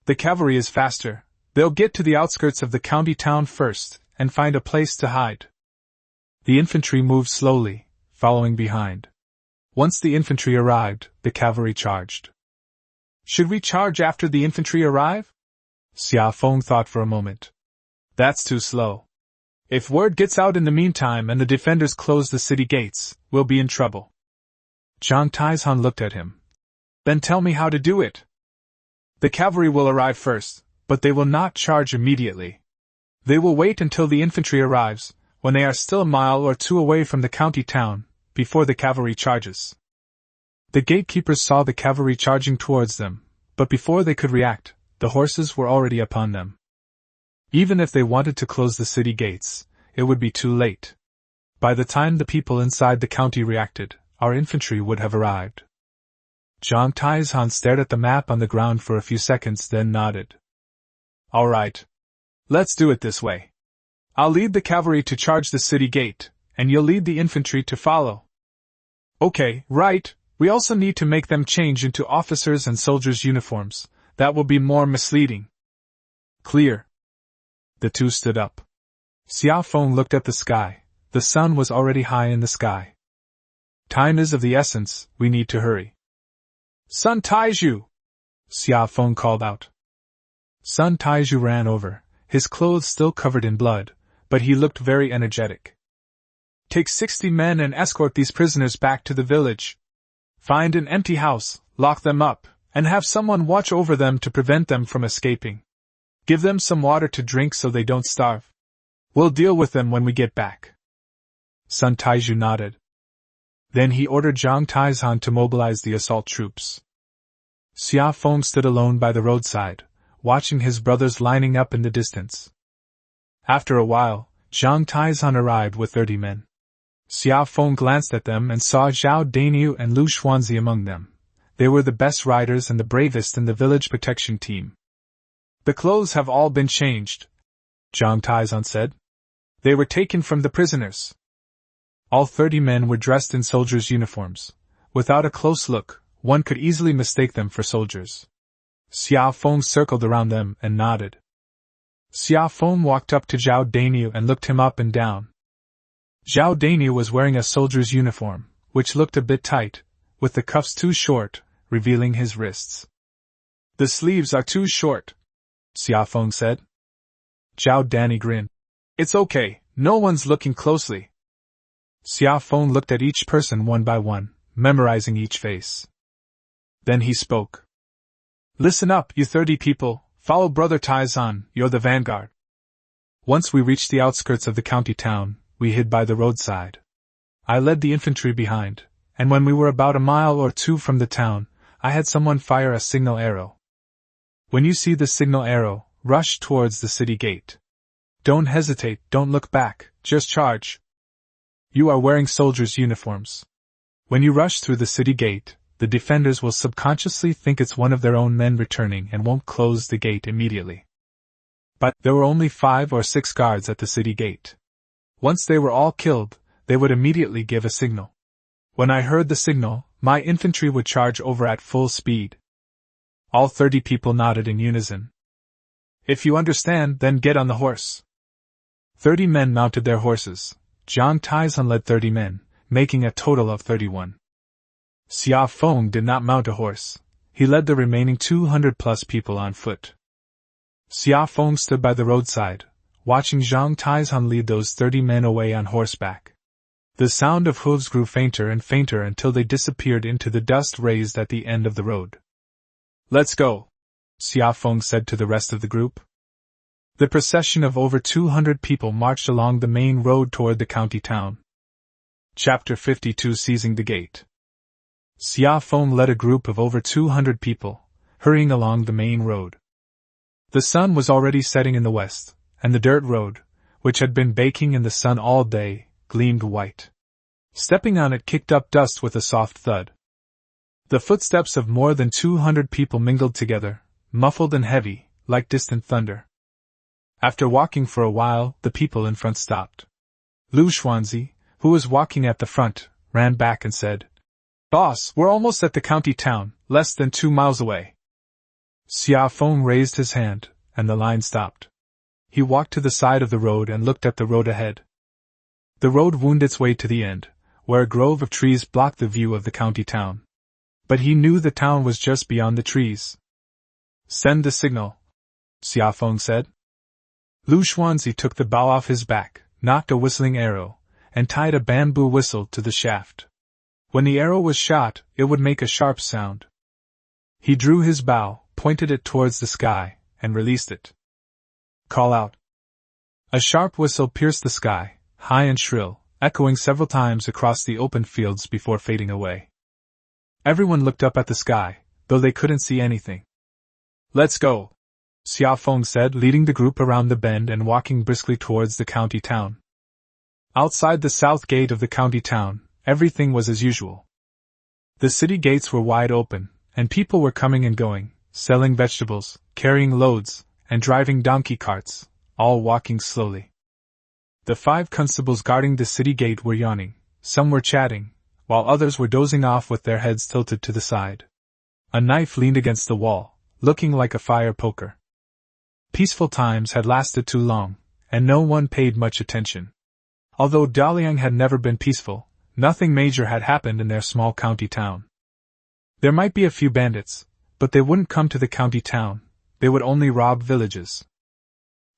The cavalry is faster. They'll get to the outskirts of the county town first, and find a place to hide. The infantry moved slowly, following behind. Once the infantry arrived, the cavalry charged. Should we charge after the infantry arrive? Xia Feng thought for a moment. That's too slow. If word gets out in the meantime and the defenders close the city gates, we'll be in trouble. Zhang Taizan looked at him. Then tell me how to do it. The cavalry will arrive first, but they will not charge immediately. They will wait until the infantry arrives, when they are still a mile or 2 away from the county town, before the cavalry charges. The gatekeepers saw the cavalry charging towards them, but before they could react, the horses were already upon them. Even if they wanted to close the city gates, it would be too late. By the time the people inside the county reacted, our infantry would have arrived. Zhang Taizan stared at the map on the ground for a few seconds, then nodded. All right. Let's do it this way. I'll lead the cavalry to charge the city gate, and you'll lead the infantry to follow. Okay, right. We also need to make them change into officers' and soldiers' uniforms. That will be more misleading. Clear. The 2 stood up. Xia Feng looked at the sky. The sun was already high in the sky. Time is of the essence, we need to hurry. Sun Taizhu! Xia Feng called out. Sun Taizhu ran over, his clothes still covered in blood, but he looked very energetic. Take 60 men and escort these prisoners back to the village. Find an empty house, lock them up, and have someone watch over them to prevent them from escaping. Give them some water to drink so they don't starve. We'll deal with them when we get back. Sun Taizhu nodded. Then he ordered Zhang Taizan to mobilize the assault troops. Xia Feng stood alone by the roadside, watching his brothers lining up in the distance. After a while, Zhang Taizan arrived with 30 men. Xia Feng glanced at them and saw Zhao Dainyu and Lu Xuanzi among them. They were the best riders and the bravest in the village protection team. The clothes have all been changed, Zhang Taizan said. They were taken from the prisoners. All 30 men were dressed in soldiers' uniforms. Without a close look, one could easily mistake them for soldiers. Xia Feng circled around them and nodded. Xia Feng walked up to Zhao Dainyu and looked him up and down. Zhao Dainyu was wearing a soldier's uniform, which looked a bit tight, with the cuffs too short, revealing his wrists. "The sleeves are too short," Xiaofeng said. Zhao Danny grinned. "It's okay, no one's looking closely." Xiaofeng looked at each person one by one, memorizing each face. Then he spoke. "Listen up, you 30 people, follow Brother Taizan, you're the vanguard." Once we reached the outskirts of the county town, we hid by the roadside. I led the infantry behind, and when we were about a mile or two from the town, I had someone fire a signal arrow. When you see the signal arrow, rush towards the city gate. Don't hesitate, don't look back, just charge. You are wearing soldiers' uniforms. When you rush through the city gate, the defenders will subconsciously think it's one of their own men returning and won't close the gate immediately. But there were only 5 or 6 guards at the city gate. Once they were all killed, they would immediately give a signal. When I heard the signal, my infantry would charge over at full speed. All 30 people nodded in unison. "If you understand, then get on the horse." 30 men mounted their horses. Zhang Taizan led 30 men, making a total of 31. Xiaofeng did not mount a horse. He led the remaining 200+ people on foot. Xiaofeng stood by the roadside, watching Zhang Taizan lead those 30 men away on horseback. The sound of hooves grew fainter and fainter until they disappeared into the dust raised at the end of the road. "Let's go," Xiaofeng said to the rest of the group. The procession of over 200 people marched along the main road toward the county town. Chapter 52 Seizing the Gate. Xiaofeng led a group of over 200 people, hurrying along the main road. The sun was already setting in the west, and the dirt road, which had been baking in the sun all day, gleamed white. Stepping on it kicked up dust with a soft thud. The footsteps of more than 200 people mingled together, muffled and heavy, like distant thunder. After walking for a while, the people in front stopped. Lu Xuanzi, who was walking at the front, ran back and said, "Boss, we're almost at the county town, less than 2 miles away." Xiaofeng raised his hand, and the line stopped. He walked to the side of the road and looked at the road ahead. The road wound its way to the end, where a grove of trees blocked the view of the county town. But he knew the town was just beyond the trees. "Send the signal," Xiaofeng said. Lu Xuanzi took the bow off his back, knocked a whistling arrow, and tied a bamboo whistle to the shaft. When the arrow was shot, it would make a sharp sound. He drew his bow, pointed it towards the sky, and released it. "Call out." A sharp whistle pierced the sky, high and shrill, echoing several times across the open fields before fading away. Everyone looked up at the sky, though they couldn't see anything. "Let's go," Xiaofeng said, leading the group around the bend and walking briskly towards the county town. Outside the south gate of the county town, everything was as usual. The city gates were wide open, and people were coming and going, selling vegetables, carrying loads, and driving donkey carts, all walking slowly. The 5 constables guarding the city gate were yawning, some were chatting, while others were dozing off with their heads tilted to the side. A knife leaned against the wall, looking like a fire poker. Peaceful times had lasted too long, and no one paid much attention. Although Daliang had never been peaceful, nothing major had happened in their small county town. There might be a few bandits, but they wouldn't come to the county town, they would only rob villages.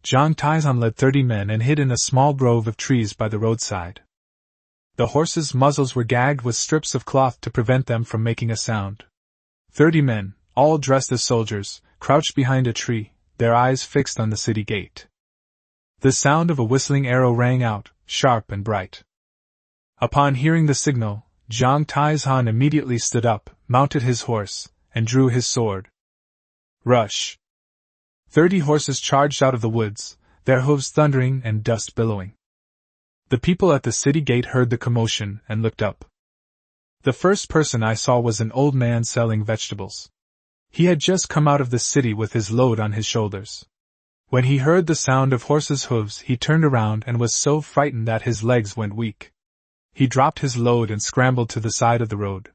Zhang Taizan led 30 men and hid in a small grove of trees by the roadside. The horses' muzzles were gagged with strips of cloth to prevent them from making a sound. 30 men, all dressed as soldiers, crouched behind a tree, their eyes fixed on the city gate. The sound of a whistling arrow rang out, sharp and bright. Upon hearing the signal, Zhang Taizan immediately stood up, mounted his horse, and drew his sword. Rush! 30 horses charged out of the woods, their hooves thundering and dust billowing. The people at the city gate heard the commotion and looked up. The first person I saw was an old man selling vegetables. He had just come out of the city with his load on his shoulders. When he heard the sound of horses' hooves, he turned around and was so frightened that his legs went weak. He dropped his load and scrambled to the side of the road.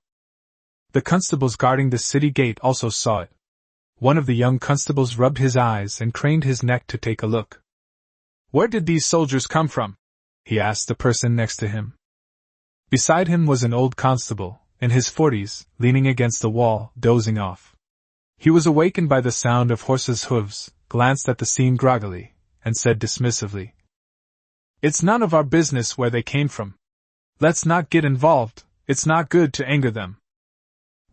The constables guarding the city gate also saw it. One of the young constables rubbed his eyes and craned his neck to take a look. "Where did these soldiers come from?" he asked the person next to him. Beside him was an old constable, in his 40s, leaning against the wall, dozing off. He was awakened by the sound of horses' hooves, glanced at the scene groggily, and said dismissively, "It's none of our business where they came from. Let's not get involved, it's not good to anger them."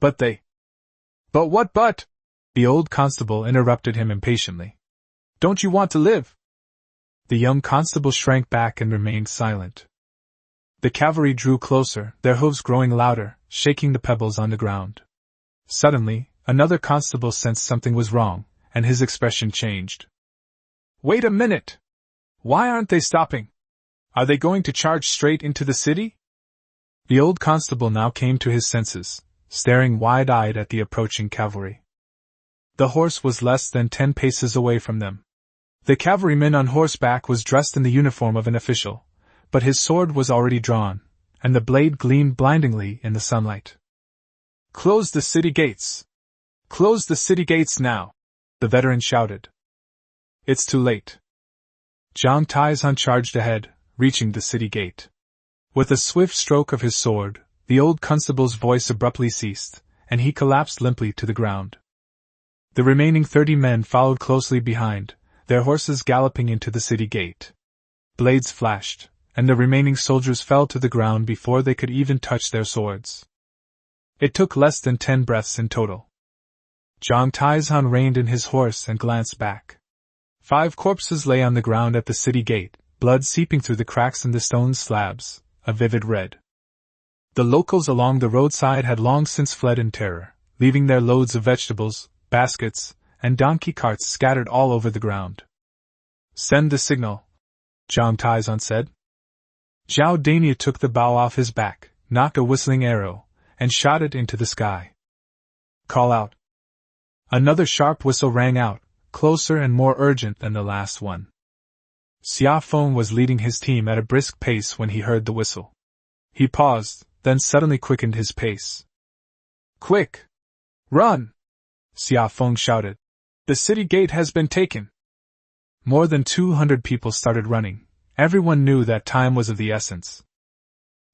"But they—" "But what but?" The old constable interrupted him impatiently. "Don't you want to live?" The young constable shrank back and remained silent. The cavalry drew closer, their hooves growing louder, shaking the pebbles on the ground. Suddenly, another constable sensed something was wrong, and his expression changed. "Wait a minute! Why aren't they stopping? Are they going to charge straight into the city?" The old constable now came to his senses, staring wide-eyed at the approaching cavalry. The horse was less than 10 paces away from them. The cavalryman on horseback was dressed in the uniform of an official, but his sword was already drawn, and the blade gleamed blindingly in the sunlight. "Close the city gates! Close the city gates now!" the veteran shouted. "It's too late." Jiang Taizhan charged ahead, reaching the city gate. With a swift stroke of his sword, the old constable's voice abruptly ceased, and he collapsed limply to the ground. The remaining 30 men followed closely behind, their horses galloping into the city gate. Blades flashed, and the remaining soldiers fell to the ground before they could even touch their swords. It took less than 10 breaths in total. Jiang Taizhan reined in his horse and glanced back. 5 corpses lay on the ground at the city gate, blood seeping through the cracks in the stone slabs, a vivid red. The locals along the roadside had long since fled in terror, leaving their loads of vegetables, baskets, and donkey carts scattered all over the ground. "Send the signal," Jiang Taizhan said. Zhao Dania took the bow off his back, knocked a whistling arrow, and shot it into the sky. "Call out." Another sharp whistle rang out, closer and more urgent than the last one. Xia Feng was leading his team at a brisk pace when he heard the whistle. He paused, then suddenly quickened his pace. "Quick! Run!" Xia Feng shouted. "The city gate has been taken." More than 200 people started running. Everyone knew that time was of the essence.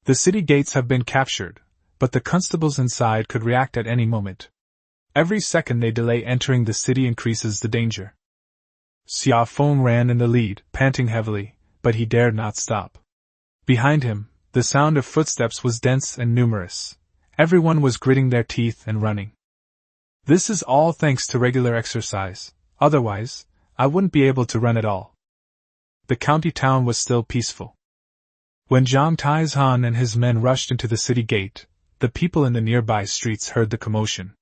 The city gates have been captured, but the constables inside could react at any moment. Every second they delay entering the city increases the danger. Xia Feng ran in the lead, panting heavily, but he dared not stop. Behind him, the sound of footsteps was dense and numerous. Everyone was gritting their teeth and running. "This is all thanks to regular exercise, otherwise, I wouldn't be able to run at all." The county town was still peaceful. When Jiang Taizhan and his men rushed into the city gate, the people in the nearby streets heard the commotion.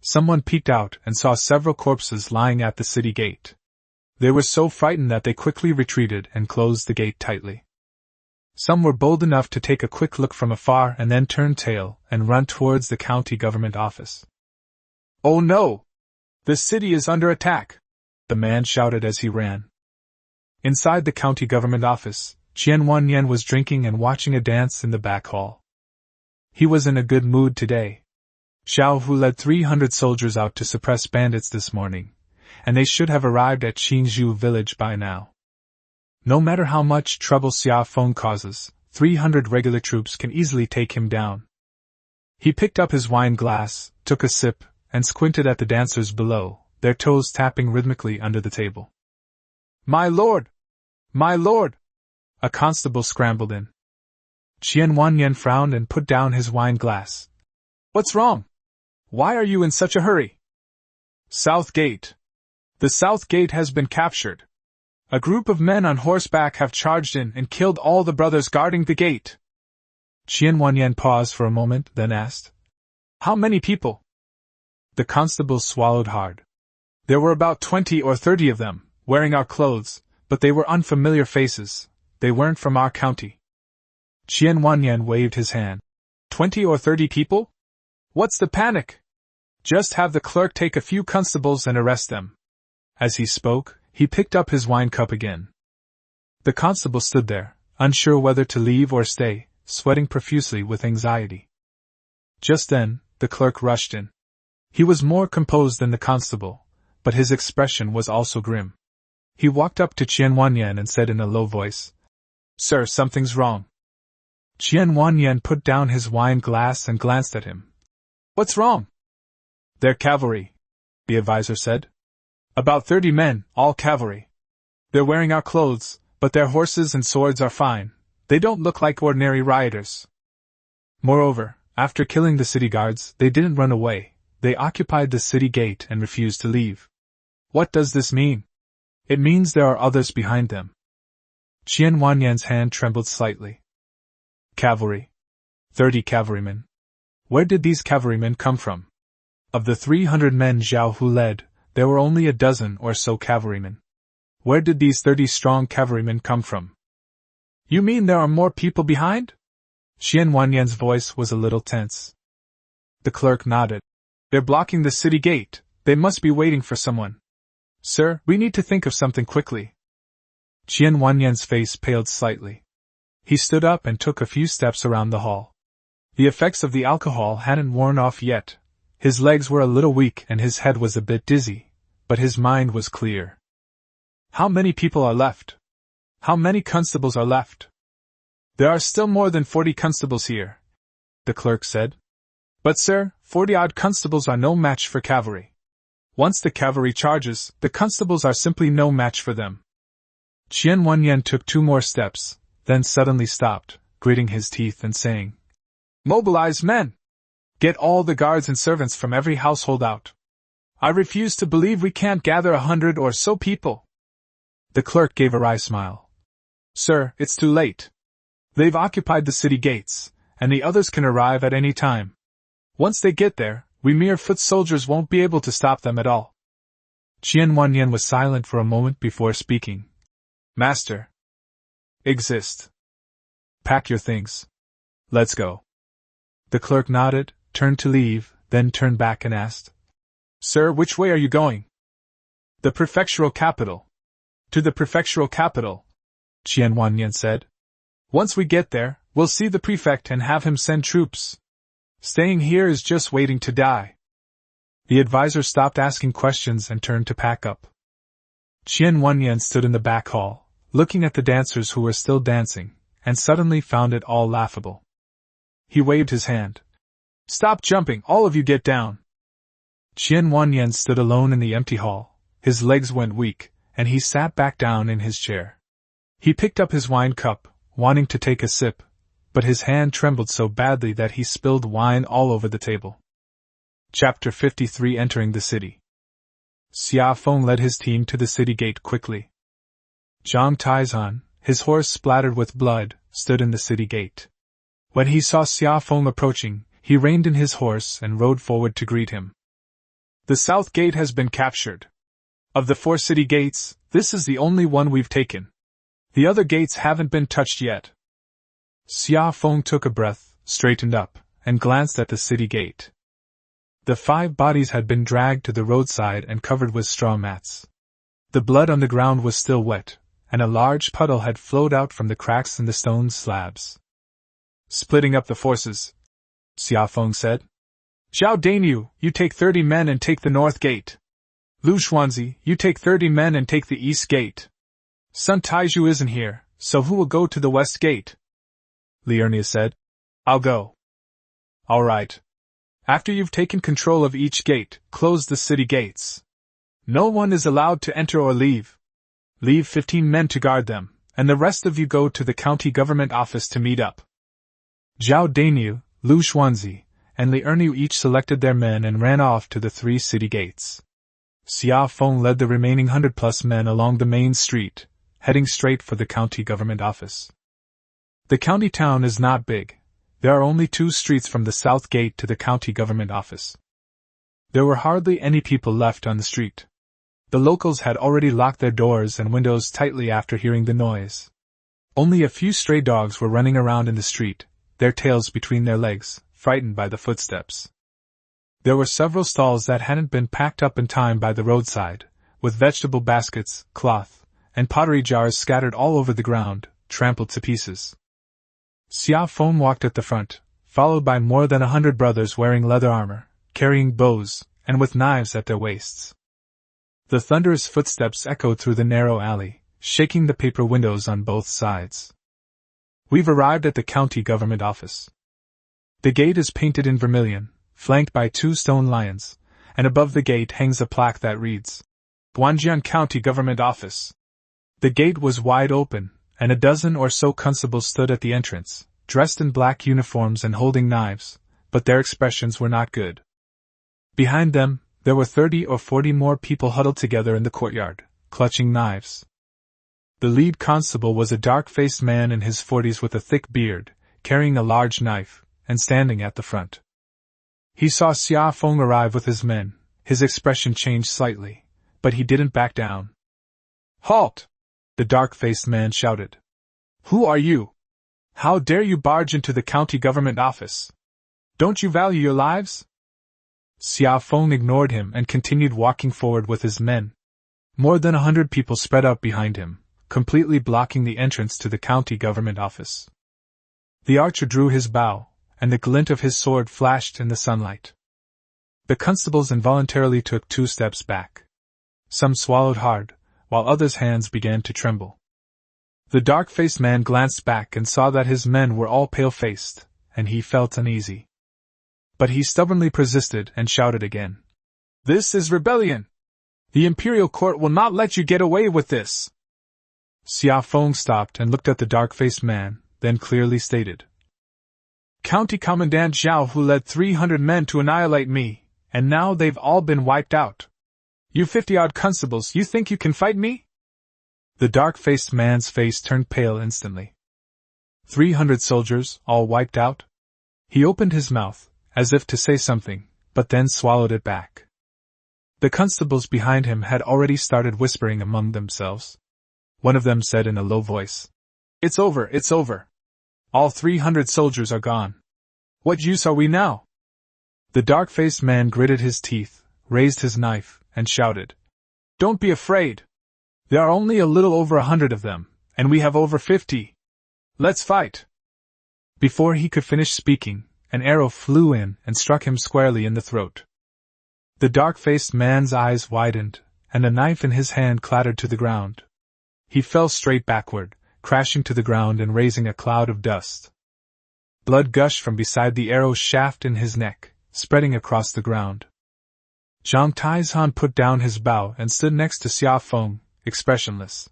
Someone peeked out and saw several corpses lying at the city gate. They were so frightened that they quickly retreated and closed the gate tightly. Some were bold enough to take a quick look from afar and then turn tail and run towards the county government office. "Oh no! The city is under attack!" the man shouted as he ran. Inside the county government office, Qian Wanyan was drinking and watching a dance in the back hall. He was in a good mood today. Xiao Hu led 300 soldiers out to suppress bandits this morning, and they should have arrived at Qingzhou village by now. No matter how much trouble Xia Feng causes, 300 regular troops can easily take him down. He picked up his wine glass, took a sip, and squinted at the dancers below, their toes tapping rhythmically under the table. "My lord! My lord!" A constable scrambled in. Qian Wanyan frowned and put down his wine glass. "What's wrong? Why are you in such a hurry?" "South Gate. The South Gate has been captured. A group of men on horseback have charged in and killed all the brothers guarding the gate." Qian Wanyan paused for a moment, then asked, "How many people?" The constable swallowed hard. "There were about 20 or 30 of them, wearing our clothes, but they were unfamiliar faces. They weren't from our county." Qian Wanyan waved his hand. 20 or 30 people? What's the panic? Just have the clerk take a few constables and arrest them." As he spoke, he picked up his wine cup again. The constable stood there, unsure whether to leave or stay, sweating profusely with anxiety. Just then, the clerk rushed in. He was more composed than the constable, but his expression was also grim. He walked up to Qian Wanyan and said in a low voice, "Sir, something's wrong." Qian Wanyan put down his wine glass and glanced at him. What's wrong? They're cavalry, the advisor said. About 30 men, all cavalry. They're wearing our clothes, but their horses and swords are fine. They don't look like ordinary rioters. Moreover, after killing the city guards, they didn't run away. They occupied the city gate and refused to leave. What does this mean? It means there are others behind them. Qian Wanyan's hand trembled slightly. Cavalry. 30 cavalrymen. Where did these cavalrymen come from? Of the 300 men Zhao Hu led, there were only a dozen or so cavalrymen. Where did these 30 strong cavalrymen come from? You mean there are more people behind? Qian Wanyan's voice was a little tense. The clerk nodded. They're blocking the city gate. They must be waiting for someone. Sir, we need to think of something quickly. Qian Wanyan's face paled slightly. He stood up and took a few steps around the hall. The effects of the alcohol hadn't worn off yet. His legs were a little weak and his head was a bit dizzy, but his mind was clear. How many people are left? How many constables are left? There are still more than 40 constables here, the clerk said. But sir, 40-odd constables are no match for cavalry. Once the cavalry charges, the constables are simply no match for them. Qian Wanyan took 2 more steps, then suddenly stopped, gritting his teeth and saying, Mobilize men! Get all the guards and servants from every household out. I refuse to believe we can't gather 100 or so people. The clerk gave a wry smile. Sir, it's too late. They've occupied the city gates, and the others can arrive at any time. Once they get there, we mere foot soldiers won't be able to stop them at all. Qian Wanyan was silent for a moment before speaking. Master. Exist. Pack your things. Let's go. The clerk nodded, turned to leave, then turned back and asked, Sir, which way are you going? The prefectural capital. To the prefectural capital, Qian Wanyan said. Once we get there, we'll see the prefect and have him send troops. Staying here is just waiting to die. The advisor stopped asking questions and turned to pack up. Qian Wanyan stood in the back hall, looking at the dancers who were still dancing, and suddenly found it all laughable. He waved his hand. Stop jumping, all of you get down. Qian Wanyan stood alone in the empty hall. His legs went weak, and he sat back down in his chair. He picked up his wine cup, wanting to take a sip, but his hand trembled so badly that he spilled wine all over the table. Chapter 53. Entering the city. Xia Feng led his team to the city gate quickly. Zhang Taizan, his horse splattered with blood, stood in the city gate. When he saw Xia Feng approaching, he reined in his horse and rode forward to greet him. The south gate has been captured. Of the 4 city gates, this is the only one we've taken. The other gates haven't been touched yet. Xia Feng took a breath, straightened up, and glanced at the city gate. The 5 bodies had been dragged to the roadside and covered with straw mats. The blood on the ground was still wet, and a large puddle had flowed out from the cracks in the stone slabs. Splitting up the forces, Xia Feng said. Zhao Dainyu, you take 30 men and take the north gate. Lu Xuanzi, you take 30 men and take the east gate. Sun Taizhu isn't here, so who will go to the west gate? Liurnia said. I'll go. All right. After you've taken control of each gate, close the city gates. No one is allowed to enter or leave. Leave 15 men to guard them, and the rest of you go to the county government office to meet up. Zhao Dainyu, Lu Xuanzi, and Liurnia each selected their men and ran off to the 3 city gates. Xia Feng led the remaining 100+ men along the main street, heading straight for the county government office. The county town is not big. There are only 2 streets from the south gate to the county government office. There were hardly any people left on the street. The locals had already locked their doors and windows tightly after hearing the noise. Only a few stray dogs were running around in the street, their tails between their legs, frightened by the footsteps. There were several stalls that hadn't been packed up in time by the roadside, with vegetable baskets, cloth, and pottery jars scattered all over the ground, trampled to pieces. Xia Feng walked at the front, followed by more than 100 brothers wearing leather armor, carrying bows, and with knives at their waists. The thunderous footsteps echoed through the narrow alley, shaking the paper windows on both sides. We've arrived at the county government office. The gate is painted in vermilion, flanked by 2 stone lions, and above the gate hangs a plaque that reads, Guangjian County Government Office. The gate was wide open, and a dozen or so constables stood at the entrance, dressed in black uniforms and holding knives, but their expressions were not good. Behind them, there were 30 or 40 more people huddled together in the courtyard, clutching knives. The lead constable was a dark-faced man in his 40s with a thick beard, carrying a large knife, and standing at the front. He saw Xia Feng arrive with his men. His expression changed slightly, but he didn't back down. Halt! The dark-faced man shouted. Who are you? How dare you barge into the county government office? Don't you value your lives? Xia Feng ignored him and continued walking forward with his men. More than 100 people spread out behind him, completely blocking the entrance to the county government office. The archer drew his bow, and the glint of his sword flashed in the sunlight. The constables involuntarily took 2 steps back. Some swallowed hard, while others' hands began to tremble. The dark-faced man glanced back and saw that his men were all pale-faced, and he felt uneasy. But he stubbornly persisted and shouted again. This is rebellion! The imperial court will not let you get away with this! Xia Feng stopped and looked at the dark-faced man, then clearly stated. County Commandant Zhao who led 300 men to annihilate me, and now they've all been wiped out. You 50-odd constables, you think you can fight me? The dark-faced man's face turned pale instantly. 300 soldiers, all wiped out? He opened his mouth, as if to say something, but then swallowed it back. The constables behind him had already started whispering among themselves. One of them said in a low voice, It's over, it's over. All 300 soldiers are gone. What use are we now? The dark-faced man gritted his teeth, raised his knife, and shouted, Don't be afraid. There are only a little over 100 of them, and we have over 50. Let's fight. Before he could finish speaking, an arrow flew in and struck him squarely in the throat. The dark-faced man's eyes widened, and the knife in his hand clattered to the ground. He fell straight backward, crashing to the ground and raising a cloud of dust. Blood gushed from beside the arrow shaft in his neck, spreading across the ground. Zhang Taizhan put down his bow and stood next to Xia Feng, expressionless.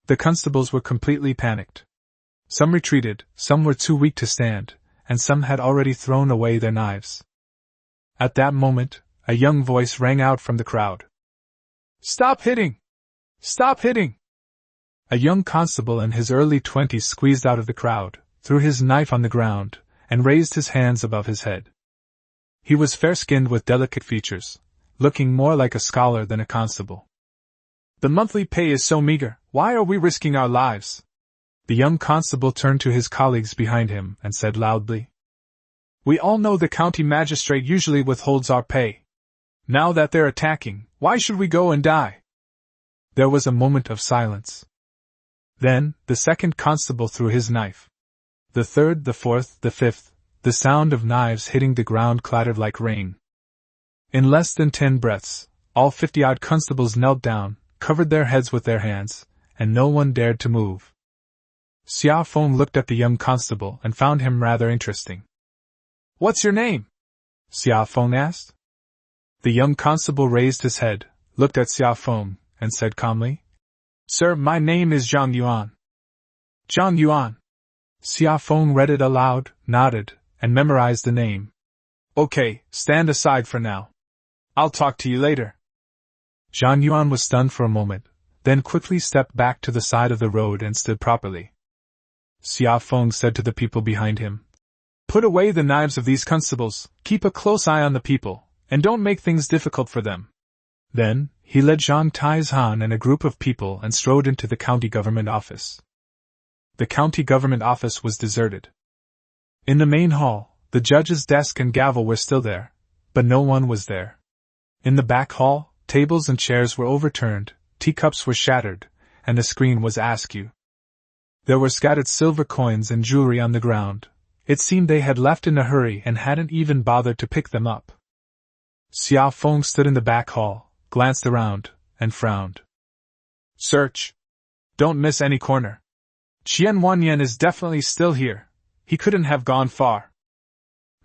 The constables were completely panicked. Some retreated, some were too weak to stand, and some had already thrown away their knives. At that moment, a young voice rang out from the crowd. Stop hitting! Stop hitting! A young constable in his early 20s squeezed out of the crowd, threw his knife on the ground, and raised his hands above his head. He was fair-skinned with delicate features, looking more like a scholar than a constable. The monthly pay is so meager, why are we risking our lives? The young constable turned to his colleagues behind him and said loudly. We all know the county magistrate usually withholds our pay. Now that they're attacking, why should we go and die? There was a moment of silence. Then, the second constable threw his knife. The third, the fourth, the fifth, the sound of knives hitting the ground clattered like rain. In less than 10 breaths, all 50-odd constables knelt down, covered their heads with their hands, and no one dared to move. Xia Feng looked at the young constable and found him rather interesting. What's your name? Xia Feng asked. The young constable raised his head, looked at Xia Feng, and said calmly, Sir, my name is Zhang Yuan. Zhang Yuan. Xia Feng read it aloud, nodded, and memorized the name. Okay, stand aside for now. I'll talk to you later. Zhang Yuan was stunned for a moment, then quickly stepped back to the side of the road and stood properly. Xia Feng said to the people behind him, Put away the knives of these constables, keep a close eye on the people, and don't make things difficult for them. Then, he led Zhang Taizhan and a group of people and strode into the county government office. The county government office was deserted. In the main hall, the judge's desk and gavel were still there, but no one was there. In the back hall, tables and chairs were overturned, teacups were shattered, and the screen was askew. There were scattered silver coins and jewelry on the ground. It seemed they had left in a hurry and hadn't even bothered to pick them up. Xia Feng stood in the back hall, glanced around, and frowned. Search. Don't miss any corner. Qian Wanyan is definitely still here. He couldn't have gone far.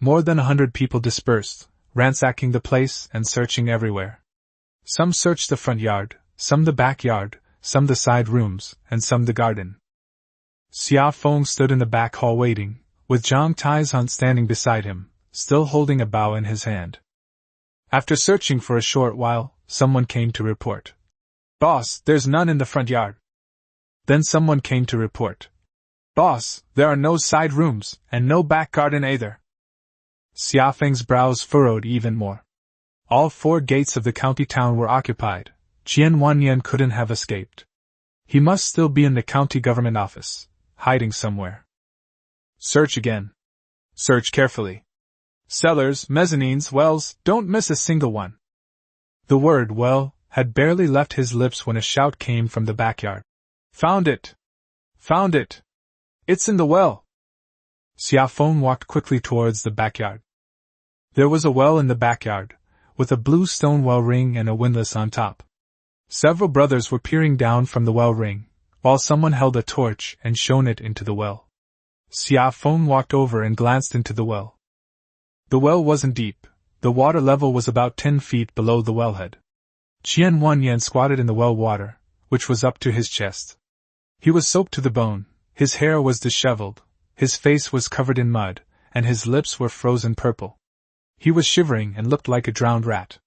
More than 100 people dispersed, ransacking the place and searching everywhere. Some searched the front yard, some the backyard, some the side rooms, and some the garden. Xia Feng stood in the back hall waiting, with Zhang Taizhan standing beside him, still holding a bow in his hand. After searching for a short while, someone came to report. "Boss, there's none in the front yard." Then someone came to report. "Boss, there are no side rooms, and no back garden either." Xia Feng's brows furrowed even more. All 4 gates of the county town were occupied. Qian Wanyan couldn't have escaped. He must still be in the county government office, hiding somewhere. Search again. Search carefully. Cellars, mezzanines, wells, don't miss a single one. The word well had barely left his lips when a shout came from the backyard. "Found it! Found it! It's in the well!" Xia Feng walked quickly towards the backyard. There was a well in the backyard, with a blue stone well ring and a windlass on top. Several brothers were peering down from the well ring, while someone held a torch and shone it into the well. Xia Feng walked over and glanced into the well. The well wasn't deep. The water level was about 10 feet below the wellhead. Qian Wanyan squatted in the well water, which was up to his chest. He was soaked to the bone, his hair was disheveled, his face was covered in mud, and his lips were frozen purple. He was shivering and looked like a drowned rat.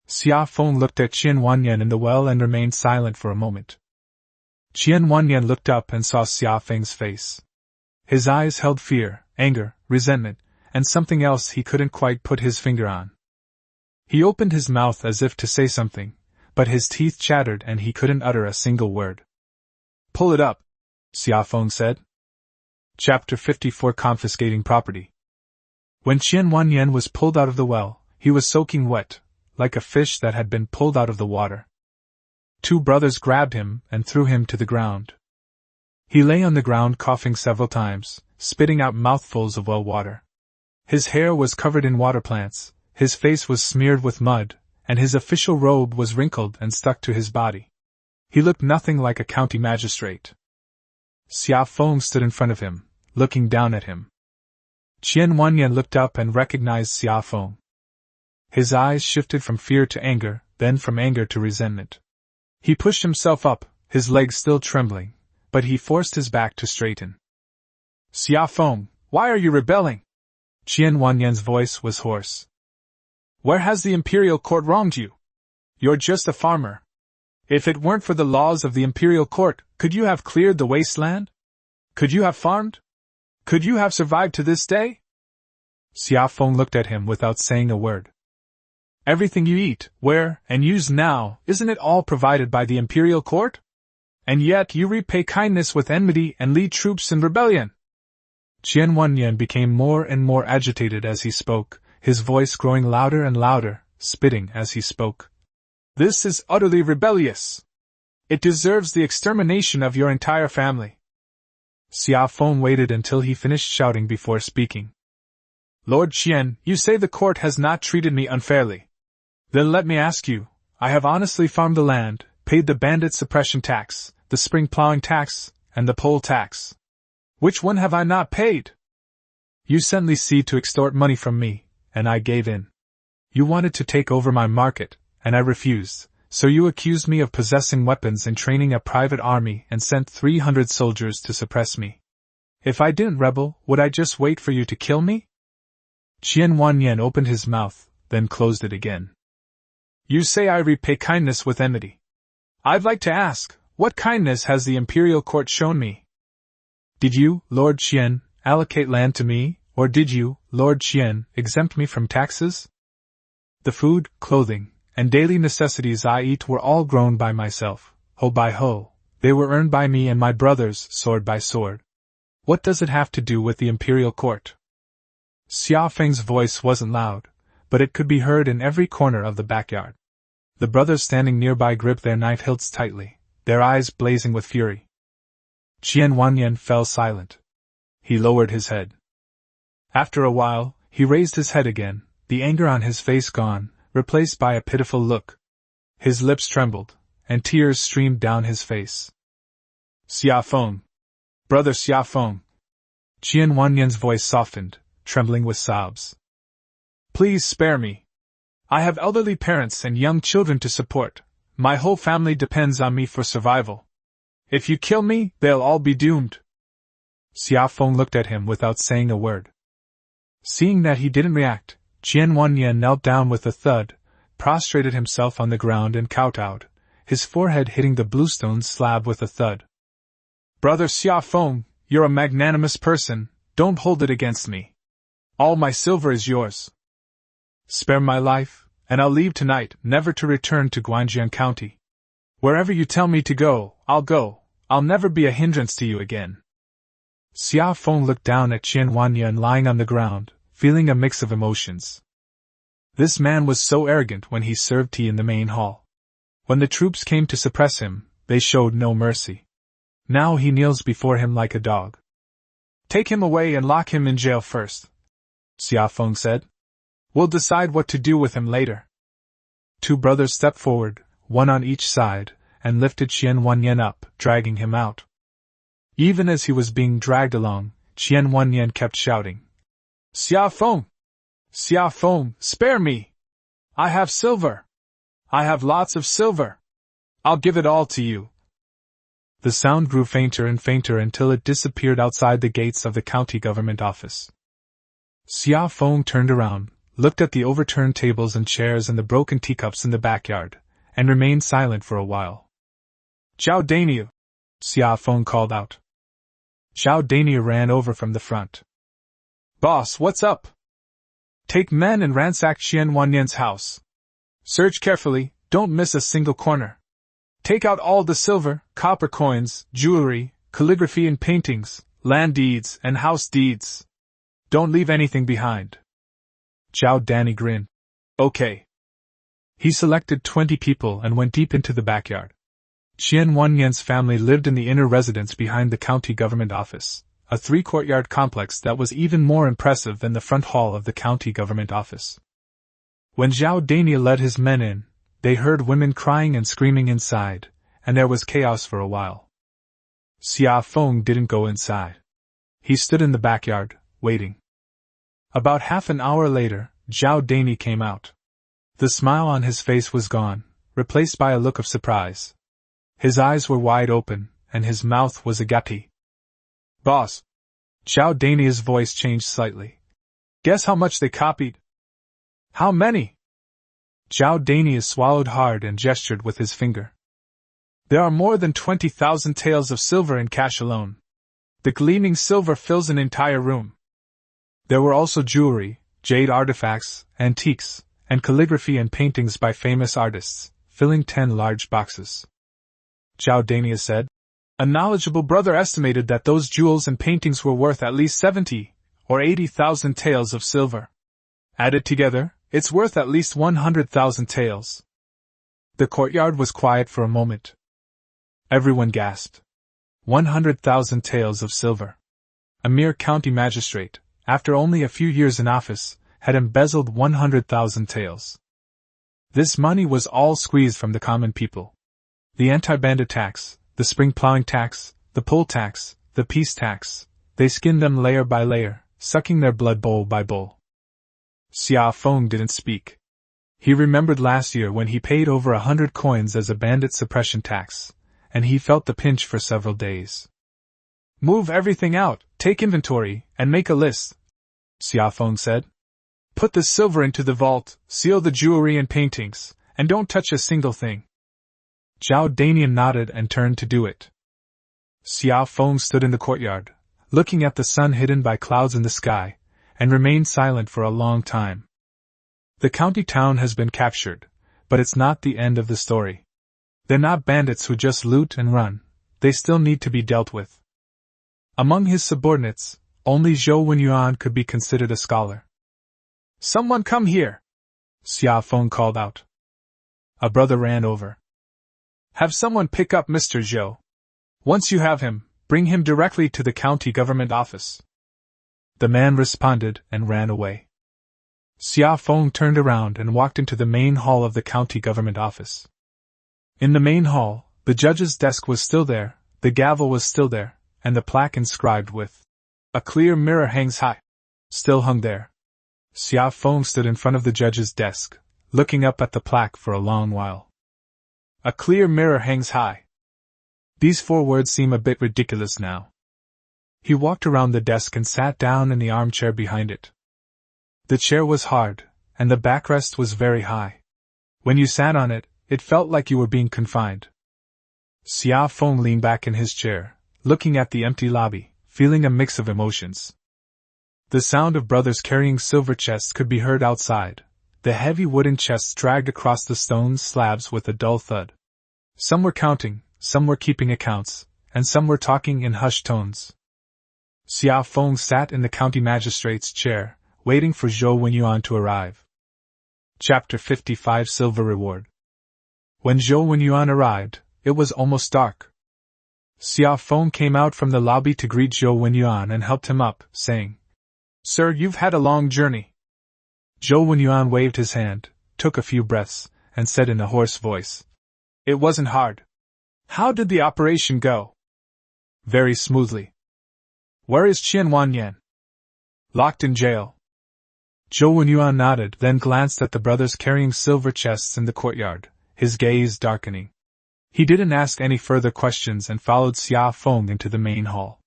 Xia Feng looked at Qian Wanyan in the well and remained silent for a moment. Qian Wanyan looked up and saw Xia Feng's face. His eyes held fear, anger, resentment, and something else he couldn't quite put his finger on. He opened his mouth as if to say something, but his teeth chattered and he couldn't utter a single word. "Pull it up," Xia Feng said. Chapter 54: Confiscating Property. When Qian Wanyan was pulled out of the well, he was soaking wet, like a fish that had been pulled out of the water. 2 brothers grabbed him and threw him to the ground. He lay on the ground coughing several times, spitting out mouthfuls of well water. His hair was covered in water plants, his face was smeared with mud, and his official robe was wrinkled and stuck to his body. He looked nothing like a county magistrate. Xia Feng stood in front of him, looking down at him. Qian Wanyan looked up and recognized Xia Feng. His eyes shifted from fear to anger, then from anger to resentment. He pushed himself up, his legs still trembling, but he forced his back to straighten. "Xia Feng, why are you rebelling?" Qian Wanyan's voice was hoarse. "Where has the imperial court wronged you? You're just a farmer. If it weren't for the laws of the imperial court, could you have cleared the wasteland? Could you have farmed? Could you have survived to this day?" Xia Feng looked at him without saying a word. "Everything you eat, wear, and use now, isn't it all provided by the imperial court? And yet you repay kindness with enmity and lead troops in rebellion." Qian Wanyan became more and more agitated as he spoke, his voice growing louder and louder, spitting as he spoke. "This is utterly rebellious. It deserves the extermination of your entire family." Xia Feng waited until he finished shouting before speaking. "Lord Qian, you say the court has not treated me unfairly. Then let me ask you, I have honestly farmed the land, paid the bandit suppression tax, the spring plowing tax, and the poll tax. Which one have I not paid? You sent Li Si to extort money from me, and I gave in. You wanted to take over my market, and I refused, so you accused me of possessing weapons and training a private army and sent 300 soldiers to suppress me. If I didn't rebel, would I just wait for you to kill me?" Qian Wanyan opened his mouth, then closed it again. "You say I repay kindness with enmity. I'd like to ask, what kindness has the imperial court shown me? Did you, Lord Qian, allocate land to me, or did you, Lord Qian, exempt me from taxes? The food, clothing, and daily necessities I eat were all grown by myself, hoe by hoe. They were earned by me and my brothers, sword by sword. What does it have to do with the imperial court?" Xia Feng's voice wasn't loud, but it could be heard in every corner of the backyard. The brothers standing nearby gripped their knife hilts tightly, their eyes blazing with fury. Qian Wanyan fell silent. He lowered his head. After a while, he raised his head again, the anger on his face gone, replaced by a pitiful look. His lips trembled, and tears streamed down his face. "Xia Feng, Brother Xiafeng. Qian Wanyan's voice softened, trembling with sobs. Please spare me. I have elderly parents and young children to support. My whole family depends on me for survival. If you kill me, they'll all be doomed. Xiafeng looked at him without saying a word. Seeing that he didn't react, Qian Wanyan knelt down with a thud, prostrated himself on the ground and kowtowed, his forehead hitting the bluestone slab with a thud. Brother Xiafeng, you're a magnanimous person, don't hold it against me. All my silver is yours. Spare my life, and I'll leave tonight, never to return to Guanjiang County. Wherever you tell me to go. I'll never be a hindrance to you again. Xiafeng looked down at Qian Wanyan lying on the ground, feeling a mix of emotions. This man was so arrogant when he served tea in the main hall. When the troops came to suppress him, they showed no mercy. Now he kneels before him like a dog. Take him away and lock him in jail first, Xiafeng said. We'll decide what to do with him later. Two brothers stepped forward, one on each side, and lifted Qian Wanyan up, dragging him out. Even as he was being dragged along, Qian Wanyan kept shouting, Xiafeng! Xiafeng, spare me! I have silver! I have lots of silver! I'll give it all to you! The sound grew fainter and fainter until it disappeared outside the gates of the county government office. Xiafeng turned around, looked at the overturned tables and chairs and the broken teacups in the backyard, and remained silent for a while. Zhao Dainiu! Xiafeng called out. Zhao Dainiu ran over from the front. Boss, what's up? Take men and ransack Qian Wanyan's house. Search carefully, don't miss a single corner. Take out all the silver, copper coins, jewelry, calligraphy and paintings, land deeds and house deeds. Don't leave anything behind. Zhao Dainiu grinned. Okay. He selected 20 people and went deep into the backyard. Qian Wanyan's family lived in the inner residence behind the county government office, a 3-courtyard complex that was even more impressive than the front hall of the county government office. When Zhao Dainiu led his men in, they heard women crying and screaming inside, and there was chaos for a while. Xiafeng didn't go inside. He stood in the backyard, waiting. About half an hour later, Zhao Dainiu came out. The smile on his face was gone, replaced by a look of surprise. His eyes were wide open, and his mouth was agape. Boss! Zhao Dainiu's voice changed slightly. Guess how much they copied? How many? Zhao Dainiu swallowed hard and gestured with his finger. There are more than 20,000 taels of silver in cash alone. The gleaming silver fills an entire room. There were also jewelry, jade artifacts, antiques, and calligraphy and paintings by famous artists, filling 10 large boxes. Zhao Dainiu said. A knowledgeable brother estimated that those jewels and paintings were worth at least 70 or 80,000 taels of silver. Added together, it's worth at least 100,000 taels. The courtyard was quiet for a moment. Everyone gasped. 100,000 taels of silver. A mere county magistrate, after only a few years in office, had embezzled 100,000 taels. This money was all squeezed from the common people. The anti-bandit tax, the spring plowing tax, the poll tax, the peace tax, they skinned them layer by layer, sucking their blood bowl by bowl. Xiafeng didn't speak. He remembered last year when he paid over 100 coins as a bandit suppression tax, and he felt the pinch for several days. Move everything out, take inventory, and make a list, Xiafeng said. Put the silver into the vault, seal the jewelry and paintings, and don't touch a single thing. Zhao Dainiu nodded and turned to do it. Xiafeng stood in the courtyard, looking at the sun hidden by clouds in the sky, and remained silent for a long time. The county town has been captured, but it's not the end of the story. They're not bandits who just loot and run, they still need to be dealt with. Among his subordinates, only Zhou Wenyuan could be considered a scholar. Someone come here! Xiafeng called out. A brother ran over. Have someone pick up Mr. Zhou. Once you have him, bring him directly to the county government office. The man responded and ran away. Xiafeng turned around and walked into the main hall of the county government office. In the main hall, the judge's desk was still there, the gavel was still there, and the plaque inscribed with "A clear mirror hangs high" still hung there. Xiao Feng stood in front of the judge's desk, looking up at the plaque for a long while. A clear mirror hangs high. These 4 words seem a bit ridiculous now. He walked around the desk and sat down in the armchair behind it. The chair was hard, and the backrest was very high. When you sat on it, it felt like you were being confined. Xiao Feng leaned back in his chair, looking at the empty lobby, feeling a mix of emotions. The sound of brothers carrying silver chests could be heard outside, the heavy wooden chests dragged across the stone slabs with a dull thud. Some were counting, some were keeping accounts, and some were talking in hushed tones. Xiao Feng sat in the county magistrate's chair, waiting for Zhou Wenyuan to arrive. Chapter 55 Silver Reward. When Zhou Wenyuan arrived, it was almost dark. Xiao Feng came out from the lobby to greet Zhou Wenyuan and helped him up, saying, "Sir, you've had a long journey." Zhou Wenyuan waved his hand, took a few breaths, and said in a hoarse voice, "It wasn't hard. How did the operation go?" "Very smoothly." "Where is Qian Wanyan?" "Locked in jail." Zhou Wenyuan nodded, then glanced at the brothers carrying silver chests in the courtyard, his gaze darkening. He didn't ask any further questions and followed Xiao Feng into the main hall.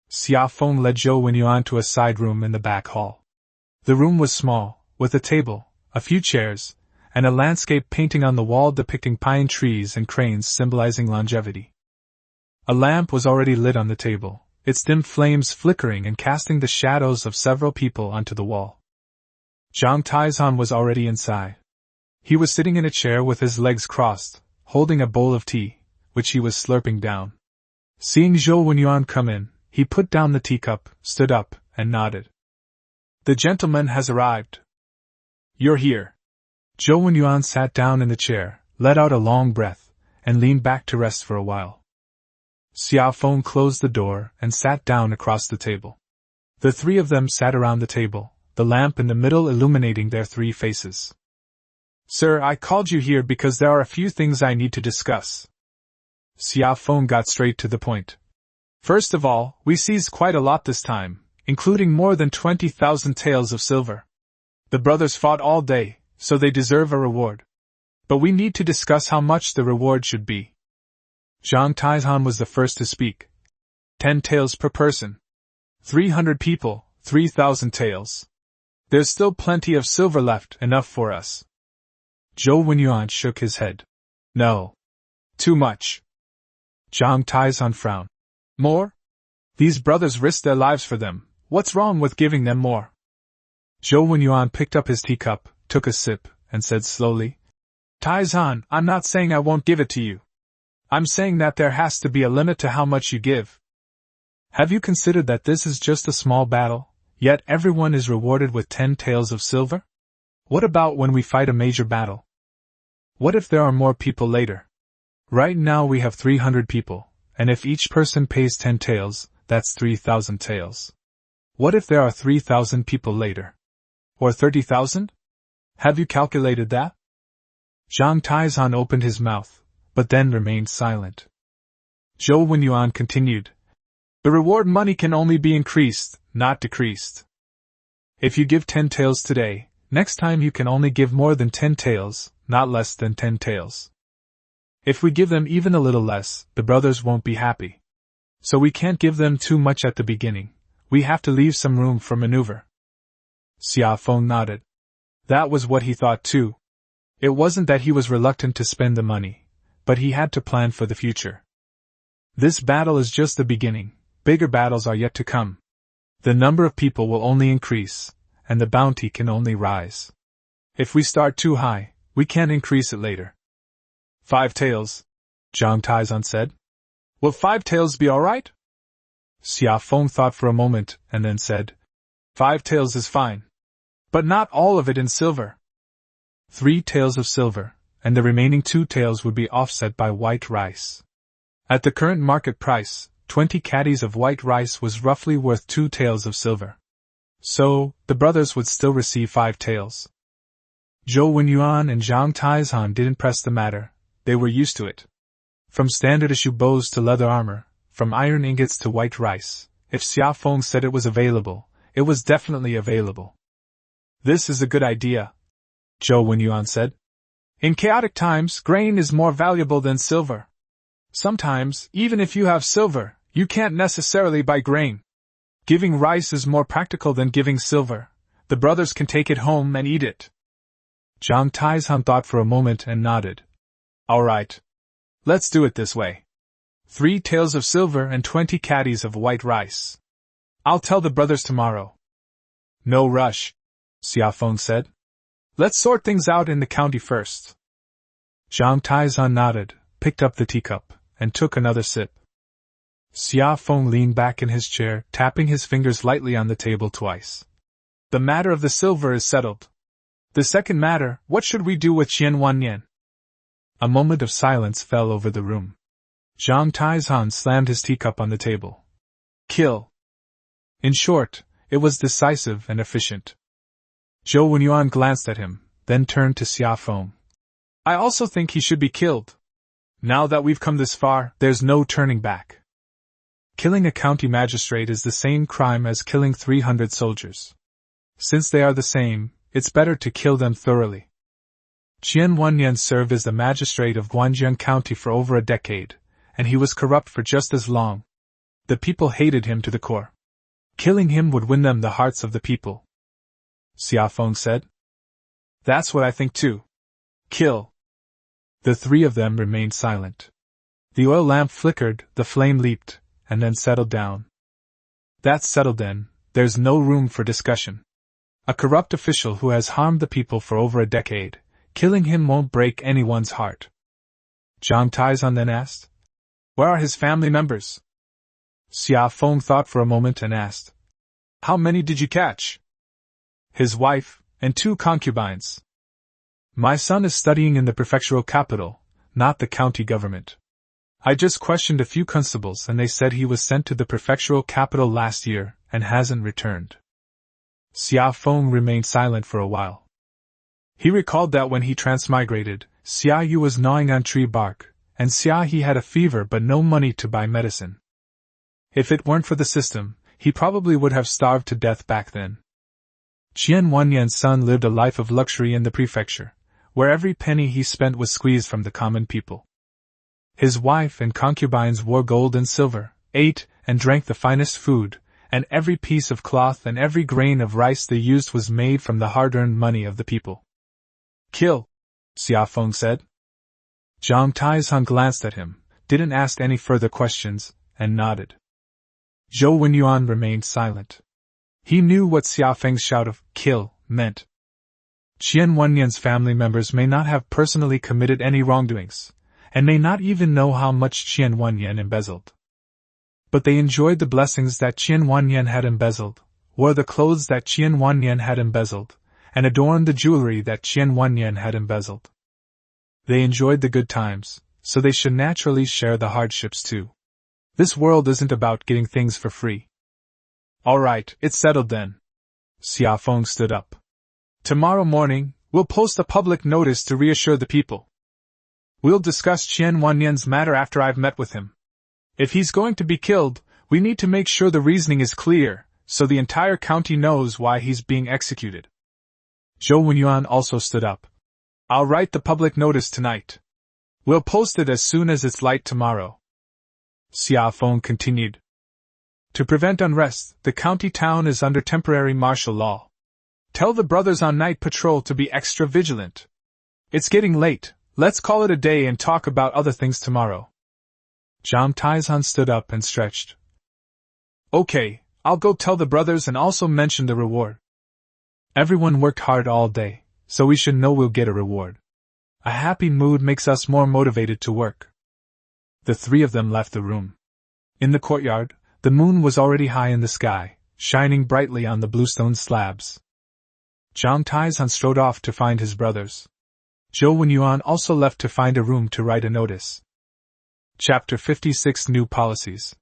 Xiao Feng led Zhou Wenyuan to a side room in the back hall. The room was small, with a table, a few chairs, and a landscape painting on the wall depicting pine trees and cranes symbolizing longevity. A lamp was already lit on the table, its dim flames flickering and casting the shadows of several people onto the wall. Zhang Taizhan was already inside. He was sitting in a chair with his legs crossed, holding a bowl of tea, which he was slurping down. Seeing Zhou Wenyuan come in, he put down the teacup, stood up, and nodded. "The gentleman has arrived." "You're here." Zhou Wenyuan sat down in the chair, let out a long breath, and leaned back to rest for a while. Xiao Feng closed the door and sat down across the table. The 3 of them sat around the table, the lamp in the middle illuminating their 3 faces. "Sir, I called you here because there are a few things I need to discuss." Xiao Feng got straight to the point. "First of all, we seized quite a lot this time, including more than 20,000 taels of silver. The brothers fought all day, so they deserve a reward. But we need to discuss how much the reward should be." Zhang Taizhan was the first to speak. 10 taels per person. 300 people, 3,000 taels. There's still plenty of silver left, enough for us. Zhou Wenyuan shook his head. "No. Too much." Zhang Taizhan frowned. "More? These brothers risked their lives for them, what's wrong with giving them more?" Zhou Wenyuan picked up his teacup, took a sip, and said slowly, "Taizhan, I'm not saying I won't give it to you. I'm saying that there has to be a limit to how much you give. Have you considered that this is just a small battle, yet everyone is rewarded with 10 taels of silver? What about when we fight a major battle? What if there are more people later? Right now we have 300 people, and if each person pays 10 taels, that's 3,000 taels. What if there are 3,000 people later? Or 30,000? Have you calculated that?" Zhang Taizhan opened his mouth, but then remained silent. Zhou Wenyuan continued, "The reward money can only be increased, not decreased. If you give 10 taels today, next time you can only give more than 10 taels, not less than 10 taels. If we give them even a little less, the brothers won't be happy. So we can't give them too much at the beginning, we have to leave some room for maneuver." Xiao Feng nodded. That was what he thought too. It wasn't that he was reluctant to spend the money, but he had to plan for the future. This battle is just the beginning, bigger battles are yet to come. The number of people will only increase, and the bounty can only rise. If we start too high, we can't increase it later. 5 taels, Zhang Taizhan said. "Will 5 taels be alright?" Xiao Feng thought for a moment, and then said, 5 taels is fine. But not all of it in silver. 3 taels of silver, and the remaining 2 taels would be offset by white rice. At the current market price, 20 caddies of white rice was roughly worth 2 taels of silver. So, the brothers would still receive 5 taels. Zhou Wenyuan and Zhang Taizhan didn't press the matter, they were used to it. From standard issue bows to leather armor, from iron ingots to white rice. If Xia Feng said it was available, it was definitely available. This is a good idea, Zhou Wenyuan said. In chaotic times, grain is more valuable than silver. Sometimes, even if you have silver, you can't necessarily buy grain. Giving rice is more practical than giving silver. The brothers can take it home and eat it. Zhang Taizhan thought for a moment and nodded. All right. Let's do it this way. 3 taels of silver and 20 caddies of white rice. I'll tell the brothers tomorrow. No rush, Xia Feng said. Let's sort things out in the county first. Zhang Taizhan nodded, picked up the teacup, and took another sip. Xia Feng leaned back in his chair, tapping his fingers lightly on the table twice. The matter of the silver is settled. The second matter, what should we do with Qian Wanyan? A moment of silence fell over the room. Zhang Taizhan slammed his teacup on the table. Kill. In short, it was decisive and efficient. Zhou Wenyuan glanced at him, then turned to Xia Feng. I also think he should be killed. Now that we've come this far, there's no turning back. Killing a county magistrate is the same crime as killing 300 soldiers. Since they are the same, it's better to kill them thoroughly. Qian Wanyan served as the magistrate of Guanjiang County for over a decade, and he was corrupt for just as long. The people hated him to the core. Killing him would win them the hearts of the people. Xia Feng said. That's what I think too. Kill. The 3 of them remained silent. The oil lamp flickered, the flame leaped, and then settled down. That's settled then, there's no room for discussion. A corrupt official who has harmed the people for over a decade, killing him won't break anyone's heart. Zhang Taizhan then asked. Where are his family members? Xia Feng thought for a moment and asked. How many did you catch? His wife, and 2 concubines. My son is studying in the prefectural capital, not the county government. I just questioned a few constables and they said he was sent to the prefectural capital last year and hasn't returned. Xia Feng remained silent for a while. He recalled that when he transmigrated, Xia Yu was gnawing on tree bark, and Xia He had a fever but no money to buy medicine. If it weren't for the system, he probably would have starved to death back then. Qian Wanyan's son lived a life of luxury in the prefecture, where every penny he spent was squeezed from the common people. His wife and concubines wore gold and silver, ate and drank the finest food, and every piece of cloth and every grain of rice they used was made from the hard-earned money of the people. Kill, Xia Feng said. Zhang Taizhan glanced at him, didn't ask any further questions, and nodded. Zhou Wenyuan remained silent. He knew what Xia Feng's shout of kill meant. Qian Wanyan's family members may not have personally committed any wrongdoings, and may not even know how much Qian Wanyan embezzled. But they enjoyed the blessings that Qian Wanyan had embezzled, wore the clothes that Qian Wanyan had embezzled, and adorned the jewelry that Qian Wanyan had embezzled. They enjoyed the good times, so they should naturally share the hardships too. This world isn't about getting things for free. All right, it's settled then. Xia Feng stood up. Tomorrow morning, we'll post a public notice to reassure the people. We'll discuss Qian Wanyan's matter after I've met with him. If he's going to be killed, we need to make sure the reasoning is clear, so the entire county knows why he's being executed. Zhou Wenyuan also stood up. I'll write the public notice tonight. We'll post it as soon as it's light tomorrow. Xia Feng continued. To prevent unrest, the county town is under temporary martial law. Tell the brothers on night patrol to be extra vigilant. It's getting late, let's call it a day and talk about other things tomorrow. Zhang Taizhan stood up and stretched. Okay, I'll go tell the brothers and also mention the reward. Everyone worked hard all day, so we should know we'll get a reward. A happy mood makes us more motivated to work. The 3 of them left the room. In the courtyard, the moon was already high in the sky, shining brightly on the bluestone slabs. Zhang Taizhan strode off to find his brothers. Zhou Wenyuan also left to find a room to write a notice. Chapter 56 New Policies.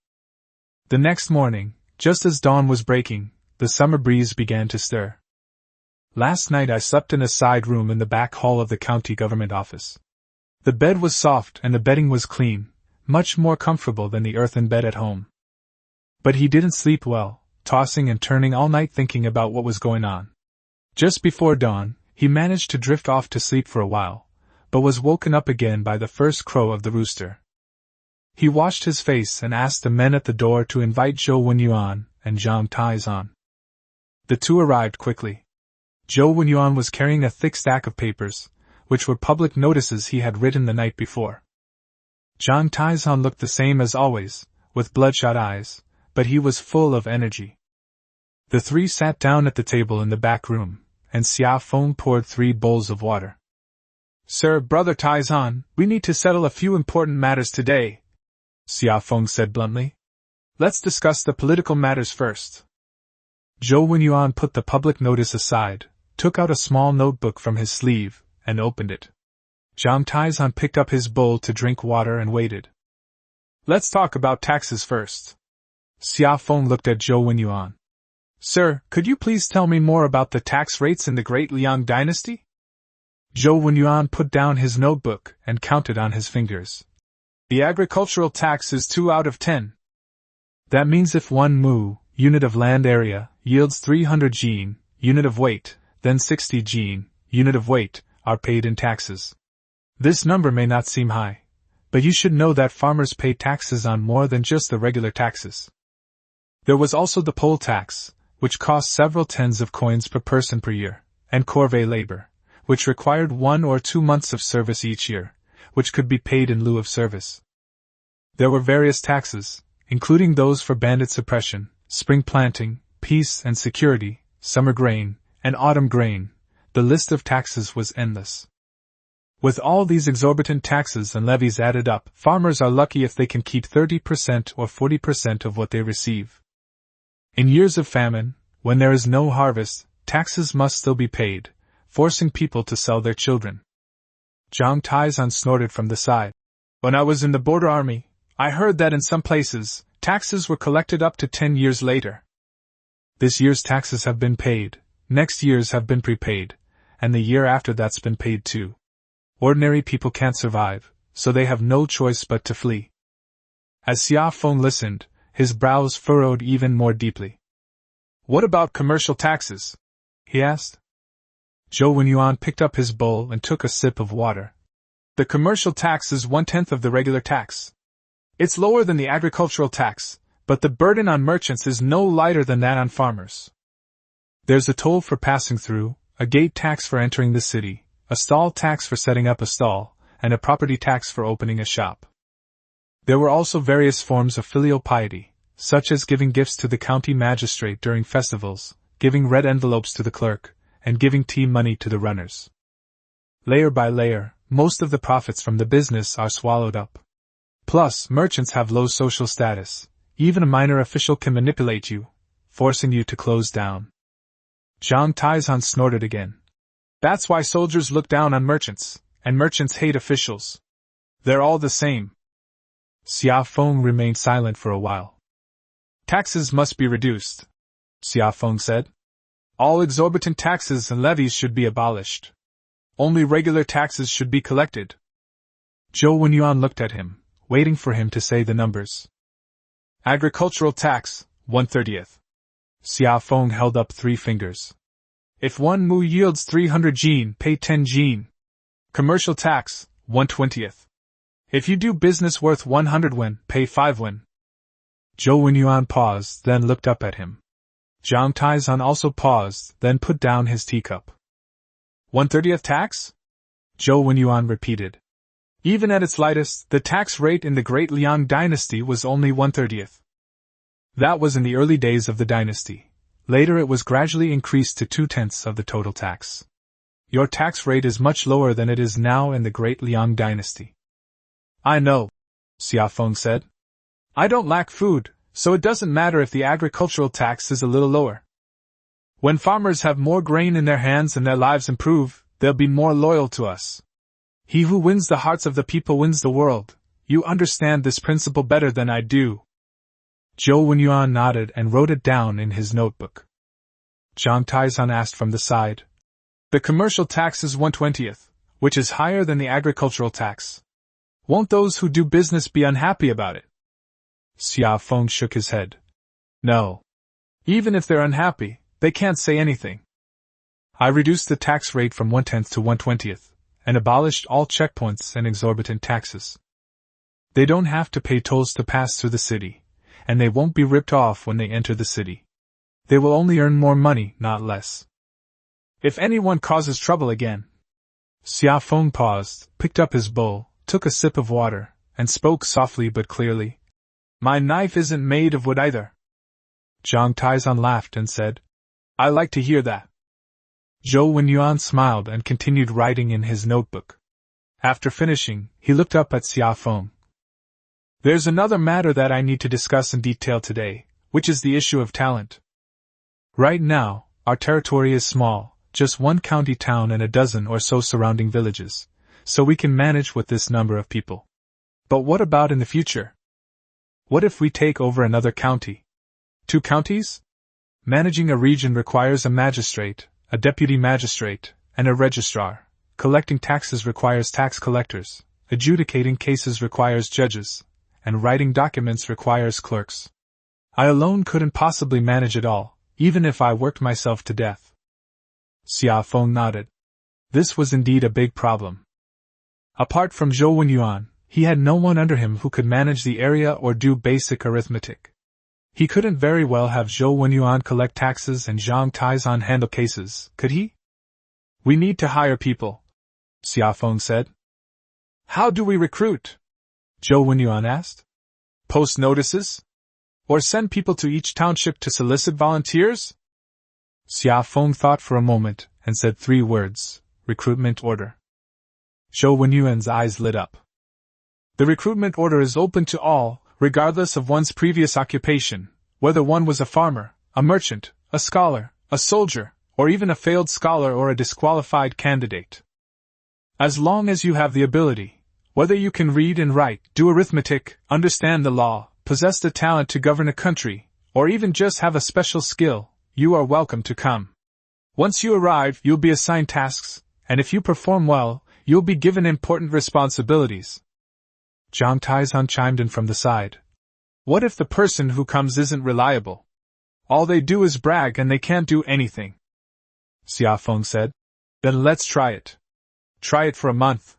The next morning, just as dawn was breaking, the summer breeze began to stir. Last night I slept in a side room in the back hall of the county government office. The bed was soft and the bedding was clean, much more comfortable than the earthen bed at home. But he didn't sleep well, tossing and turning all night thinking about what was going on. Just before dawn, he managed to drift off to sleep for a while, but was woken up again by the first crow of the rooster. He washed his face and asked the men at the door to invite Zhou Wenyuan and Zhang Taizan. The two arrived quickly. Zhou Wenyuan was carrying a thick stack of papers, which were public notices he had written the night before. Zhang Taizan looked the same as always, with bloodshot eyes, but he was full of energy. The three sat down at the table in the back room, and Xia Feng poured 3 bowls of water. "Sir, Brother Taizan, we need to settle a few important matters today," Xia Feng said bluntly. "Let's discuss the political matters first." Zhou Wenyuan put the public notice aside, took out a small notebook from his sleeve, and opened it. Zhang Taizan picked up his bowl to drink water and waited. "Let's talk about taxes first." Xia Feng looked at Zhou Wenyuan. "Sir, could you please tell me more about the tax rates in the Great Liang dynasty?" Zhou Wenyuan put down his notebook and counted on his fingers. "The agricultural tax is 2 out of 10. That means if 1 mu, unit of land area, yields 300 jin, unit of weight, then 60 jin, unit of weight, are paid in taxes. This number may not seem high, but you should know that farmers pay taxes on more than just the regular taxes. There was also the poll tax, which cost several tens of coins per person per year, and corvée labor, which required 1 or 2 months of service each year, which could be paid in lieu of service. There were various taxes, including those for bandit suppression, spring planting, peace and security, summer grain, and autumn grain. The list of taxes was endless. With all these exorbitant taxes and levies added up, farmers are lucky if they can keep 30% or 40% of what they receive. In years of famine, when there is no harvest, taxes must still be paid, forcing people to sell their children. Zhang Taizan snorted from the side. "When I was in the border army, I heard that in some places, taxes were collected up to 10 years later. This year's taxes have been paid, next year's have been prepaid, and the year after that's been paid too. Ordinary people can't survive, so they have no choice but to flee." As Xia Feng listened, his brows furrowed even more deeply. "What about commercial taxes?" he asked. Zhou Wenyuan picked up his bowl and took a sip of water. "The commercial tax is 1/10 of the regular tax. It's lower than the agricultural tax, but the burden on merchants is no lighter than that on farmers. There's a toll for passing through, a gate tax for entering the city, a stall tax for setting up a stall, and a property tax for opening a shop. There were also various forms of filial piety, such as giving gifts to the county magistrate during festivals, giving red envelopes to the clerk, and giving tea money to the runners. Layer by layer, most of the profits from the business are swallowed up. Plus, merchants have low social status. Even a minor official can manipulate you, forcing you to close down." Zhang Taizan snorted again. "That's why soldiers look down on merchants, and merchants hate officials. They're all the same." Xia Feng remained silent for a while. "Taxes must be reduced," Xia Feng said. "All exorbitant taxes and levies should be abolished. Only regular taxes should be collected." Zhou Wenyuan looked at him, waiting for him to say the numbers. "Agricultural tax, 1/30. Xia Feng held up 3 fingers. "If 1 mu yields 300 jin, pay 10 jin. Commercial tax, 1/20. If you do business worth 100 wen, pay 5 wen." Zhou Wenyuan paused, then looked up at him. Zhang Taizan also paused, then put down his teacup. 1/30 tax? Zhou Wenyuan repeated. Even at its lightest, the tax rate in the Great Liang dynasty was only 1/30. That was in the early days of the dynasty. Later it was gradually increased to 2/10 of the total tax. Your tax rate is much lower than it is now in the Great Liang dynasty. "I know," Xia Feng said. "I don't lack food, so it doesn't matter if the agricultural tax is a little lower. When farmers have more grain in their hands and their lives improve, they'll be more loyal to us. He who wins the hearts of the people wins the world. You understand this principle better than I do." Zhou Wenyuan nodded and wrote it down in his notebook. Zhang Taizan asked from the side. "The commercial tax is 1/20, which is higher than the agricultural tax. Won't those who do business be unhappy about it? Xia Feng shook his head. No. Even if they're unhappy, they can't say anything. I reduced the tax rate from 1/10 to 1/20, and abolished all checkpoints and exorbitant taxes. They don't have to pay tolls to pass through the city, and they won't be ripped off when they enter the city. They will only earn more money, not less. If anyone causes trouble again... Xia Feng paused, picked up his bowl, took a sip of water, and spoke softly but clearly. My knife isn't made of wood either. Zhang Taizan laughed and said, I like to hear that. Zhou Wenyuan smiled and continued writing in his notebook. After finishing, he looked up at Xia Feng. There's another matter that I need to discuss in detail today, which is the issue of talent. Right now, our territory is small, just one county town and a dozen or so surrounding villages, so we can manage with this number of people. But what about in the future? What if we take over another county? 2 counties? Managing a region requires a magistrate, a deputy magistrate, and a registrar. Collecting taxes requires tax collectors, adjudicating cases requires judges, and writing documents requires clerks. I alone couldn't possibly manage it all, even if I worked myself to death. Xia Feng nodded. This was indeed a big problem. Apart from Zhou Wenyuan, he had no one under him who could manage the area or do basic arithmetic. He couldn't very well have Zhou Wenyuan collect taxes and Zhang Taizan handle cases, could he? We need to hire people, Xia Feng said. How do we recruit? Zhou Wenyuan asked. Post notices? Or send people to each township to solicit volunteers? Xia Feng thought for a moment and said 3 words, recruitment order. Zhou Wenyuan's eyes lit up. The recruitment order is open to all, regardless of one's previous occupation, whether one was a farmer, a merchant, a scholar, a soldier, or even a failed scholar or a disqualified candidate. As long as you have the ability, whether you can read and write, do arithmetic, understand the law, possess the talent to govern a country, or even just have a special skill, you are welcome to come. Once you arrive, you'll be assigned tasks, and if you perform well, you'll be given important responsibilities. Zhang Taizan chimed in from the side. What if the person who comes isn't reliable? All they do is brag and they can't do anything. Xia Feng said. Then let's try it. Try it for a month.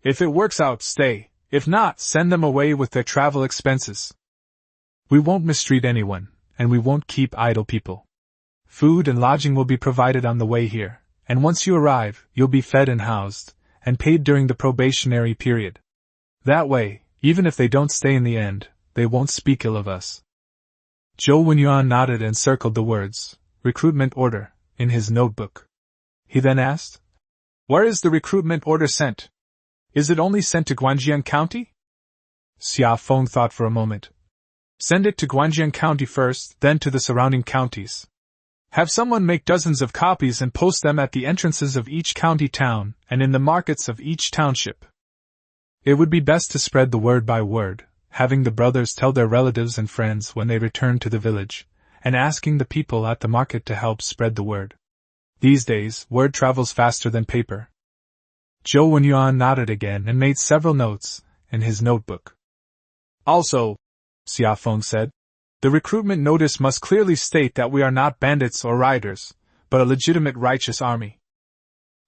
If it works out, stay. If not, send them away with their travel expenses. We won't mistreat anyone, and we won't keep idle people. Food and lodging will be provided on the way here, and once you arrive, you'll be fed and housed, and paid during the probationary period. That way, even if they don't stay in the end, they won't speak ill of us. Zhou Wenyuan nodded and circled the words, recruitment order, in his notebook. He then asked, where is the recruitment order sent? Is it only sent to Guanjian County? Xia Feng thought for a moment. Send it to Guanjian County first, then to the surrounding counties. Have someone make dozens of copies and post them at the entrances of each county town and in the markets of each township. It would be best to spread the word by word, having the brothers tell their relatives and friends when they return to the village, and asking the people at the market to help spread the word. These days, word travels faster than paper. Zhou Wenyuan nodded again and made several notes in his notebook. Also, Xia Feng said, the recruitment notice must clearly state that we are not bandits or rioters, but a legitimate righteous army.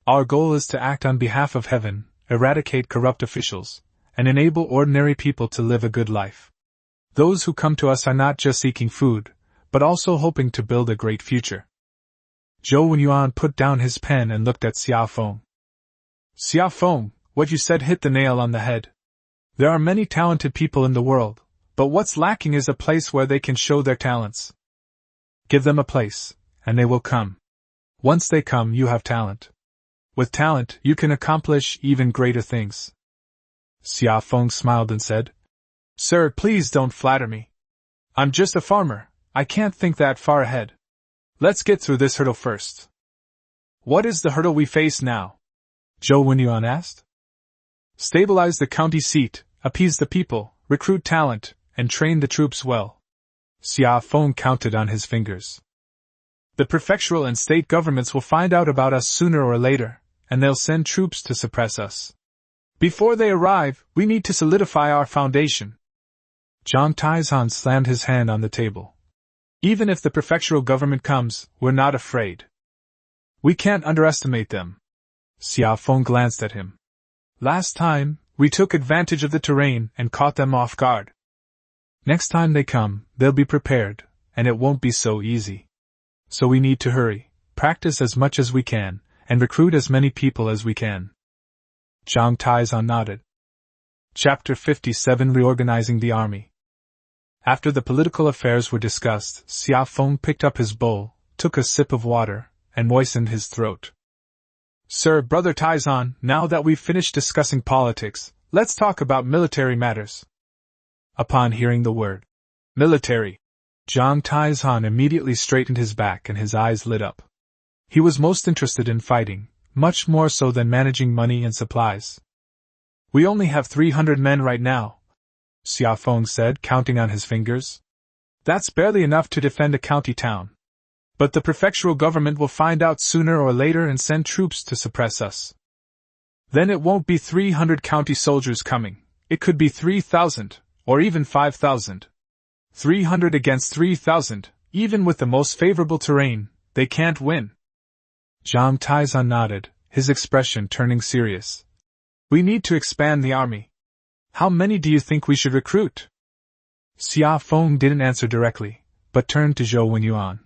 Our goal is to act on behalf of heaven, eradicate corrupt officials, and enable ordinary people to live a good life. Those who come to us are not just seeking food, but also hoping to build a great future. Zhou Wenyuan put down his pen and looked at Xia Feng. Xia Feng, what you said hit the nail on the head. There are many talented people in the world, but what's lacking is a place where they can show their talents. Give them a place, and they will come. Once they come, you have talent. With talent, you can accomplish even greater things. Xia Feng smiled and said, Sir, please don't flatter me. I'm just a farmer, I can't think that far ahead. Let's get through this hurdle first. What is the hurdle we face now? Zhou Wenyuan asked. Stabilize the county seat, appease the people, recruit talent, and train the troops well. Xia Feng counted on his fingers. The prefectural and state governments will find out about us sooner or later, and they'll send troops to suppress us. Before they arrive, we need to solidify our foundation. Zhang Taizhan slammed his hand on the table. Even if the prefectural government comes, we're not afraid. We can't underestimate them. Xia Feng glanced at him. Last time, we took advantage of the terrain and caught them off guard. Next time they come, they'll be prepared, and it won't be so easy. So we need to hurry, practice as much as we can, and recruit as many people as we can. Zhang Taizhan nodded. Chapter 57 Reorganizing the Army. After the political affairs were discussed, Xia Feng picked up his bowl, took a sip of water, and moistened his throat. Sir, Brother Taizhan, now that we've finished discussing politics, let's talk about military matters. Upon hearing the word military, Zhang Taizhan immediately straightened his back and his eyes lit up. He was most interested in fighting, much more so than managing money and supplies. We only have 300 men right now, Xia Feng said, counting on his fingers. That's barely enough to defend a county town. But the prefectural government will find out sooner or later and send troops to suppress us. Then it won't be 300 county soldiers coming, it could be 3,000, or even 5,000. 300 against 3,000, even with the most favorable terrain, they can't win. Zhang Taizhan nodded, his expression turning serious. We need to expand the army. How many do you think we should recruit? Xia Feng didn't answer directly, but turned to Zhou Wenyuan.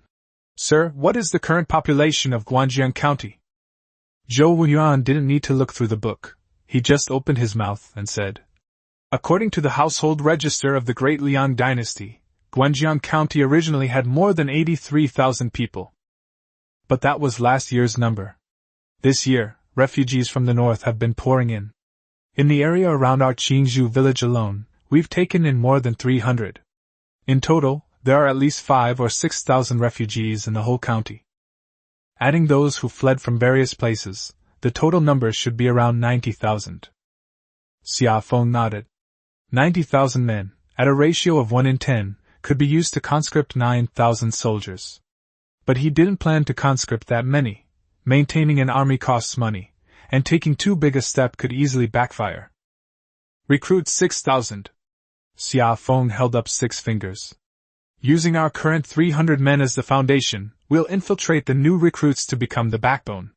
Sir, what is the current population of Guangjiang County? Zhou Wenyuan didn't need to look through the book. He just opened his mouth and said, According to the household register of the Great Liang Dynasty, Guangjiang County originally had more than 83,000 people. But that was last year's number. This year, refugees from the north have been pouring in. In the area around our Qingzhou village alone, we've taken in more than 300. In total, there are at least 5,000 or 6,000 refugees in the whole county. Adding those who fled from various places, the total number should be around 90,000. Xia Feng nodded. 90,000 men, at a ratio of 1 in 10, could be used to conscript 9,000 soldiers. But he didn't plan to conscript that many. Maintaining an army costs money, and taking too big a step could easily backfire. Recruit 6,000. Xia Feng held up 6 fingers. Using our current 300 men as the foundation, we'll infiltrate the new recruits to become the backbone.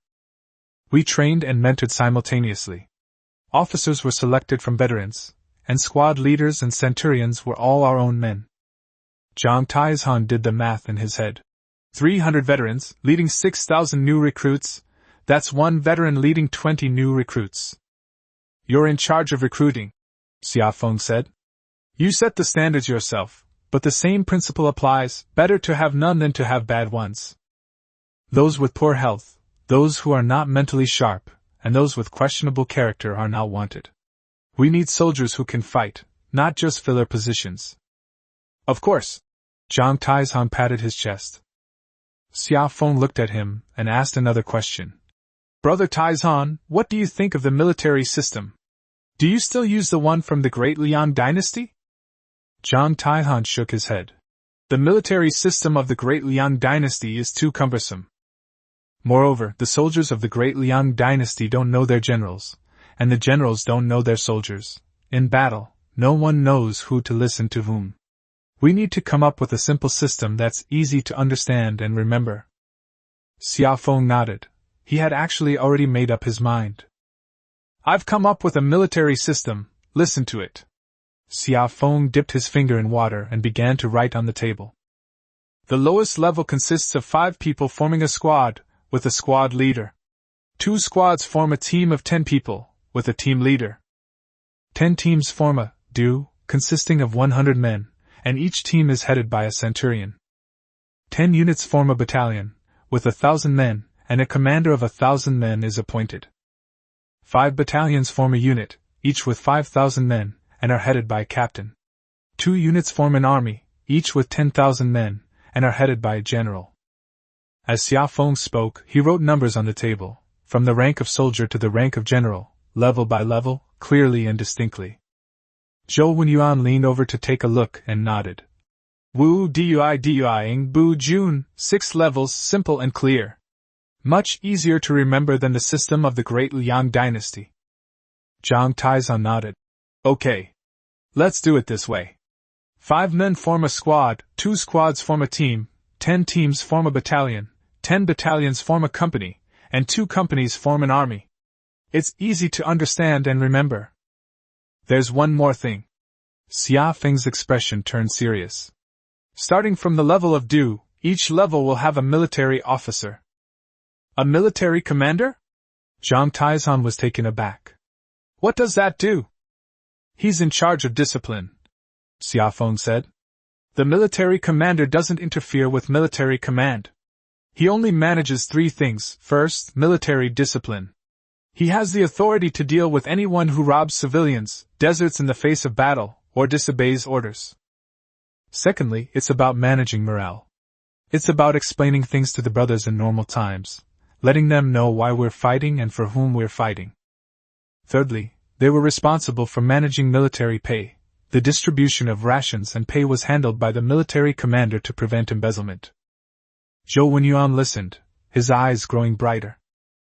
We trained and mentored simultaneously. Officers were selected from veterans, and squad leaders and centurions were all our own men. Zhang Taizhan did the math in his head. 300 veterans, leading 6,000 new recruits, that's 1 veteran leading 20 new recruits. You're in charge of recruiting, Xia Feng said. You set the standards yourself, but the same principle applies, better to have none than to have bad ones. Those with poor health, those who are not mentally sharp, and those with questionable character are not wanted. We need soldiers who can fight, not just filler positions. Of course. Zhang Taizhan patted his chest. Xia Feng looked at him and asked another question. Brother Taizhan, what do you think of the military system? Do you still use the one from the Great Liang Dynasty? Zhang Taizhan shook his head. The military system of the Great Liang Dynasty is too cumbersome. Moreover, the soldiers of the Great Liang Dynasty don't know their generals, and the generals don't know their soldiers. In battle, no one knows who to listen to whom. We need to come up with a simple system that's easy to understand and remember. Xia Feng nodded. He had actually already made up his mind. I've come up with a military system, listen to it. Xia Feng dipped his finger in water and began to write on the table. The lowest level consists of 5 people forming a squad, with a squad leader. 2 squads form a team of 10 people, with a team leader. 10 teams form a do, consisting of 100 men, and each team is headed by a centurion. 10 units form a battalion, with 1,000 men, and a commander of 1,000 men is appointed. 5 battalions form a unit, each with 5,000 men, and are headed by a captain. 2 units form an army, each with 10,000 men, and are headed by a general. As Xia Feng spoke, he wrote numbers on the table, from the rank of soldier to the rank of general, level by level, clearly and distinctly. Zhou Wenyuan leaned over to take a look and nodded. Wu Duing Bu Jun, 6 levels, simple and clear. Much easier to remember than the system of the Great Liang Dynasty. Zhang Taizan nodded. Okay. Let's do it this way. 5 men form a squad, 2 squads form a team, 10 teams form a battalion, 10 battalions form a company, and 2 companies form an army. It's easy to understand and remember. There's one more thing. Xia Feng's expression turned serious. Starting from the level of Du, each level will have a military officer. A military commander? Zhang Taizan was taken aback. What does that do? He's in charge of discipline, Xia Feng said. The military commander doesn't interfere with military command. He only manages 3 things. First, military discipline. He has the authority to deal with anyone who robs civilians, deserts in the face of battle, or disobeys orders. Secondly, it's about managing morale. It's about explaining things to the brothers in normal times, letting them know why we're fighting and for whom we're fighting. Thirdly, they were responsible for managing military pay. The distribution of rations and pay was handled by the military commander to prevent embezzlement. Zhou Wenyuan listened, his eyes growing brighter.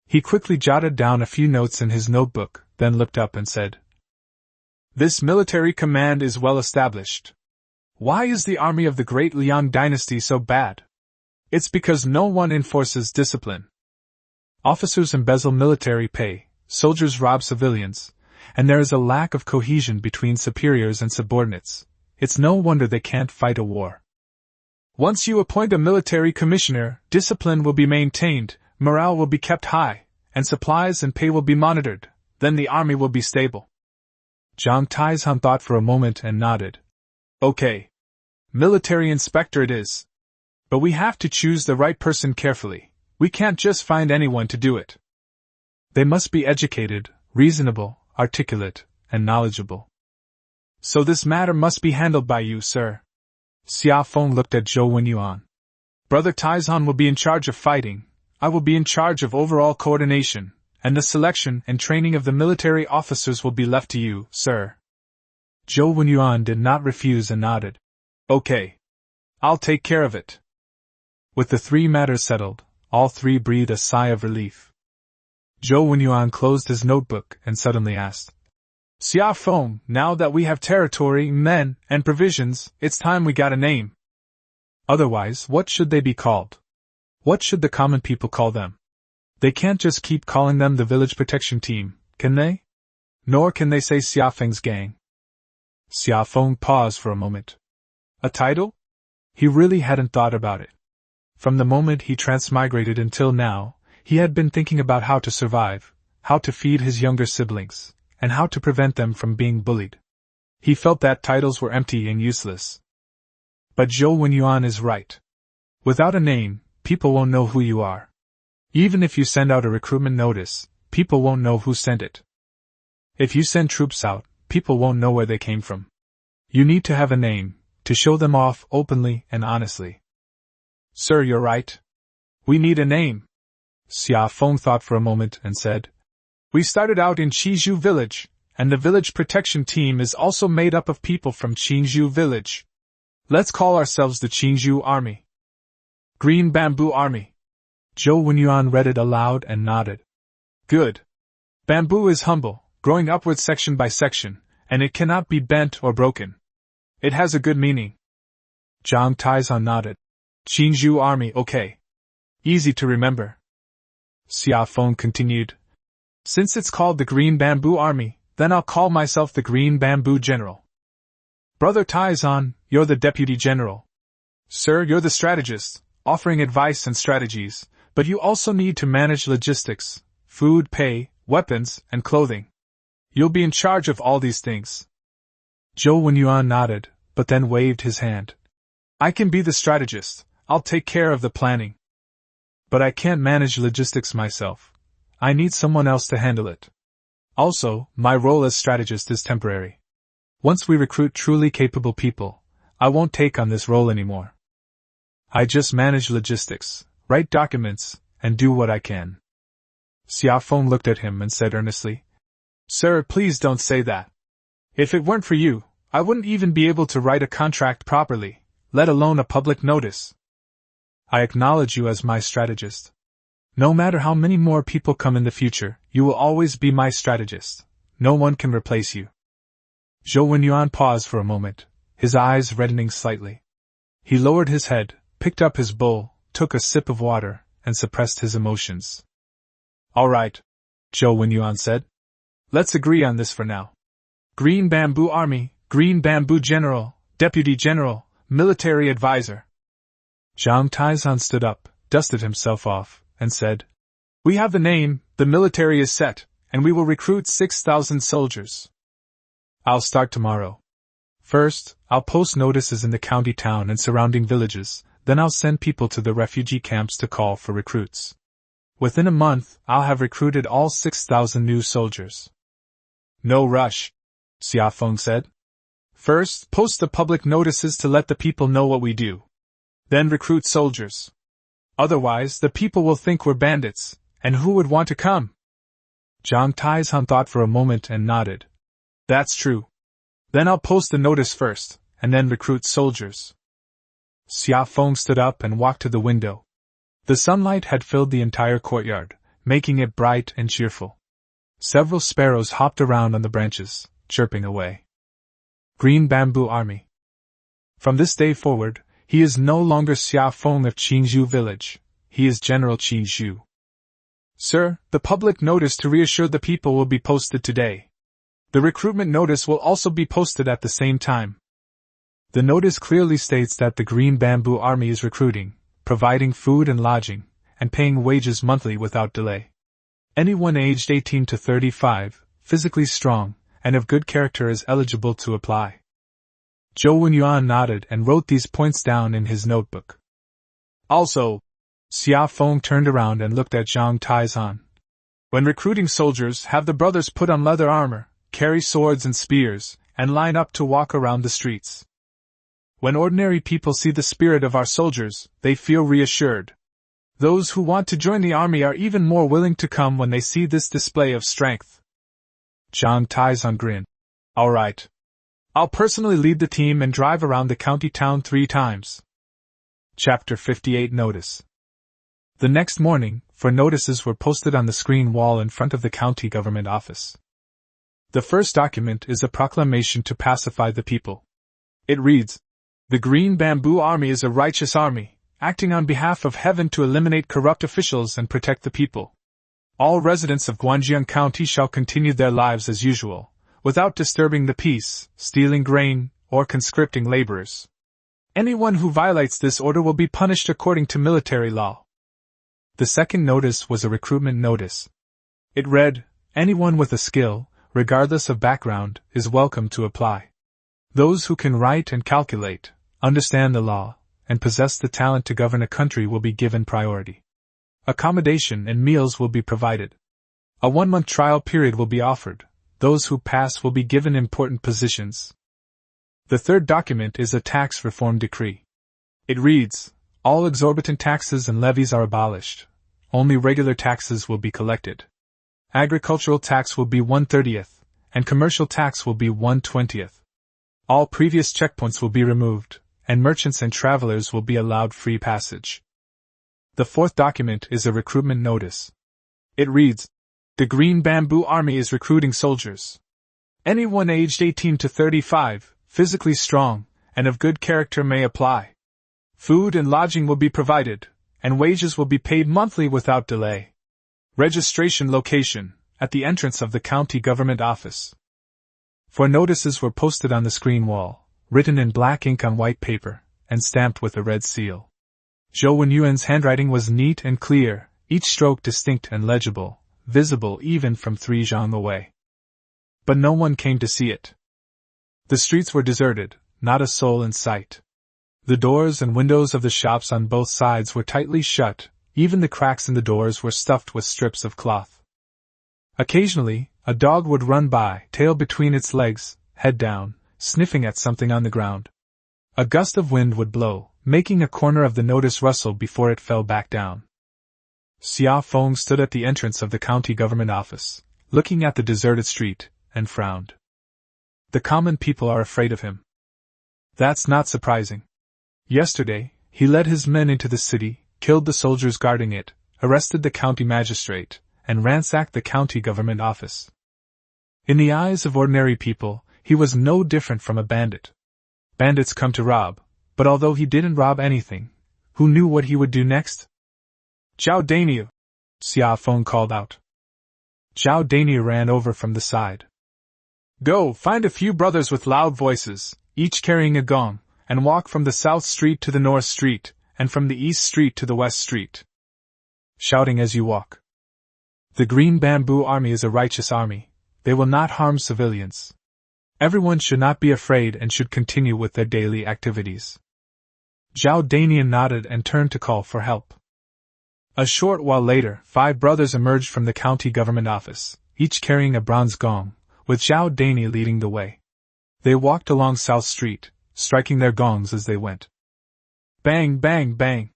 He quickly jotted down a few notes in his notebook, then looked up and said, This military command is well established. Why is the army of the Great Liang dynasty so bad? It's because no one enforces discipline. Officers embezzle military pay, soldiers rob civilians, and there is a lack of cohesion between superiors and subordinates. It's no wonder they can't fight a war. Once you appoint a military commissioner, discipline will be maintained, morale will be kept high, and supplies and pay will be monitored, then the army will be stable. Zhang Taizan thought for a moment and nodded. Okay. Military inspector it is. But we have to choose the right person carefully. We can't just find anyone to do it. They must be educated, reasonable, articulate, and knowledgeable. So this matter must be handled by you, sir. Xia Feng looked at Zhou Wenyuan. Brother Taizan will be in charge of fighting. I will be in charge of overall coordination, and the selection and training of the military officers will be left to you, sir. Zhou Wenyuan did not refuse and nodded. Okay. I'll take care of it. With the 3 matters settled, all 3 breathed a sigh of relief. Zhou Wenyuan closed his notebook and suddenly asked, Xia Feng, now that we have territory, men, and provisions, it's time we got a name. Otherwise, what should they be called? What should the common people call them? They can't just keep calling them the village protection team, can they? Nor can they say Xia Feng's gang. Xia Feng paused for a moment. A title? He really hadn't thought about it. From the moment he transmigrated until now, he had been thinking about how to survive, how to feed his younger siblings, and how to prevent them from being bullied. He felt that titles were empty and useless. But Zhou Wenyuan is right. Without a name, people won't know who you are. Even if you send out a recruitment notice, people won't know who sent it. If you send troops out, people won't know where they came from. You need to have a name, to show them off openly and honestly. Sir, you're right. We need a name. Xia Feng thought for a moment and said, We started out in Qizhu village, and the village protection team is also made up of people from Qingzhou village. Let's call ourselves the Qingzhou Army. Green Bamboo Army. Zhou Wenyuan read it aloud and nodded. Good. Bamboo is humble, growing upward section by section, and it cannot be bent or broken. It has a good meaning. Zhang Taizan nodded. Qingzhou Army, okay. Easy to remember. Xia Feng continued. Since it's called the Green Bamboo Army, then I'll call myself the Green Bamboo General. Brother Taizan, you're the Deputy General. Sir, you're the strategist, offering advice and strategies, but you also need to manage logistics, food, pay, weapons, and clothing. You'll be in charge of all these things. Zhou Wenyuan nodded, but then waved his hand. I can be the strategist, I'll take care of the planning. But I can't manage logistics myself. I need someone else to handle it. Also, my role as strategist is temporary. Once we recruit truly capable people, I won't take on this role anymore. I just manage logistics, write documents, and do what I can. Xia Feng looked at him and said earnestly, Sir, please don't say that. If it weren't for you, I wouldn't even be able to write a contract properly, let alone a public notice. I acknowledge you as my strategist. No matter how many more people come in the future, you will always be my strategist, No one can replace you. Zhou Wenyuan paused for a moment, his eyes reddening slightly. He lowered his head, picked up his bowl, took a sip of water, and suppressed his emotions. All right, Zhou Wenyuan said. Let's agree on this for now. Green Bamboo Army, Green Bamboo General, Deputy General, Military Advisor. Zhang Taizan stood up, dusted himself off, and said, We have the name, the military is set, and we will recruit 6,000 soldiers. I'll start tomorrow. First, I'll post notices in the county town and surrounding villages, then I'll send people to the refugee camps to call for recruits. Within a month, I'll have recruited all 6,000 new soldiers. No rush, Xia Feng said. First, post the public notices to let the people know what we do. Then recruit soldiers. Otherwise, the people will think we're bandits, and who would want to come? Zhang Taizan thought for a moment and nodded. That's true. Then I'll post the notice first, and then recruit soldiers. Xia Feng stood up and walked to the window. The sunlight had filled the entire courtyard, making it bright and cheerful. Several sparrows hopped around on the branches, chirping away. Green Bamboo Army. From this day forward, he is no longer Xia Feng of Qingzhou village, he is General Qingzhou. Sir, the public notice to reassure the people will be posted today. The recruitment notice will also be posted at the same time. The notice clearly states that the Green Bamboo Army is recruiting, providing food and lodging, and paying wages monthly without delay. Anyone aged 18 to 35, physically strong, and of good character is eligible to apply. Zhou Wenyuan nodded and wrote these points down in his notebook. Also, Xia Feng turned around and looked at Zhang Taizan. When recruiting soldiers, have the brothers put on leather armor, carry swords and spears, and line up to walk around the streets. When ordinary people see the spirit of our soldiers, they feel reassured. Those who want to join the army are even more willing to come when they see this display of strength. Zhang Taizan grinned. All right. I'll personally lead the team and drive around the county town 3 times. Chapter 58 Notice. The next morning, 4 notices were posted on the screen wall in front of the county government office. The first document is a proclamation to pacify the people. It reads, The Green Bamboo Army is a righteous army, acting on behalf of heaven to eliminate corrupt officials and protect the people. All residents of Guangjiang County shall continue their lives as usual, without disturbing the peace, stealing grain, or conscripting laborers. Anyone who violates this order will be punished according to military law. The second notice was a recruitment notice. It read, Anyone with a skill, regardless of background, is welcome to apply. Those who can write and calculate, understand the law, and possess the talent to govern a country will be given priority. Accommodation and meals will be provided. A 1-month trial period will be offered. Those who pass will be given important positions. The third document is a tax reform decree. It reads, All exorbitant taxes and levies are abolished. Only regular taxes will be collected. Agricultural tax will be 1/30th, and commercial tax will be 1/20th. All previous checkpoints will be removed, and merchants and travelers will be allowed free passage. The fourth document is a recruitment notice. It reads, The Green Bamboo Army is recruiting soldiers. Anyone aged 18 to 35, physically strong, and of good character may apply. Food and lodging will be provided, and wages will be paid monthly without delay. Registration location, at the entrance of the county government office. 4 notices were posted on the screen wall, written in black ink on white paper, and stamped with a red seal. Zhou Wenyuan's handwriting was neat and clear, each stroke distinct and legible, visible even from 3 zhang away. But no one came to see it. The streets were deserted, not a soul in sight. The doors and windows of the shops on both sides were tightly shut, even the cracks in the doors were stuffed with strips of cloth. Occasionally, a dog would run by, tail between its legs, head down, sniffing at something on the ground. A gust of wind would blow, making a corner of the notice rustle before it fell back down. Xia Feng stood at the entrance of the county government office, looking at the deserted street, and frowned. The common people are afraid of him. That's not surprising. Yesterday, he led his men into the city, killed the soldiers guarding it, arrested the county magistrate, and ransacked the county government office. In the eyes of ordinary people, he was no different from a bandit. Bandits come to rob, but although he didn't rob anything, who knew what he would do next? Zhao Dainiu! Xia Feng called out. Zhao Dainiu ran over from the side. Go, find a few brothers with loud voices, each carrying a gong, and walk from the south street to the north street, and from the east street to the west street. Shouting as you walk. The Green Bamboo Army is a righteous army. They will not harm civilians. Everyone should not be afraid and should continue with their daily activities. Zhao Dainiu nodded and turned to call for help. A short while later, 5 brothers emerged from the county government office, each carrying a bronze gong, with Zhao Dainiu leading the way. They walked along South Street, striking their gongs as they went. Bang, bang, bang!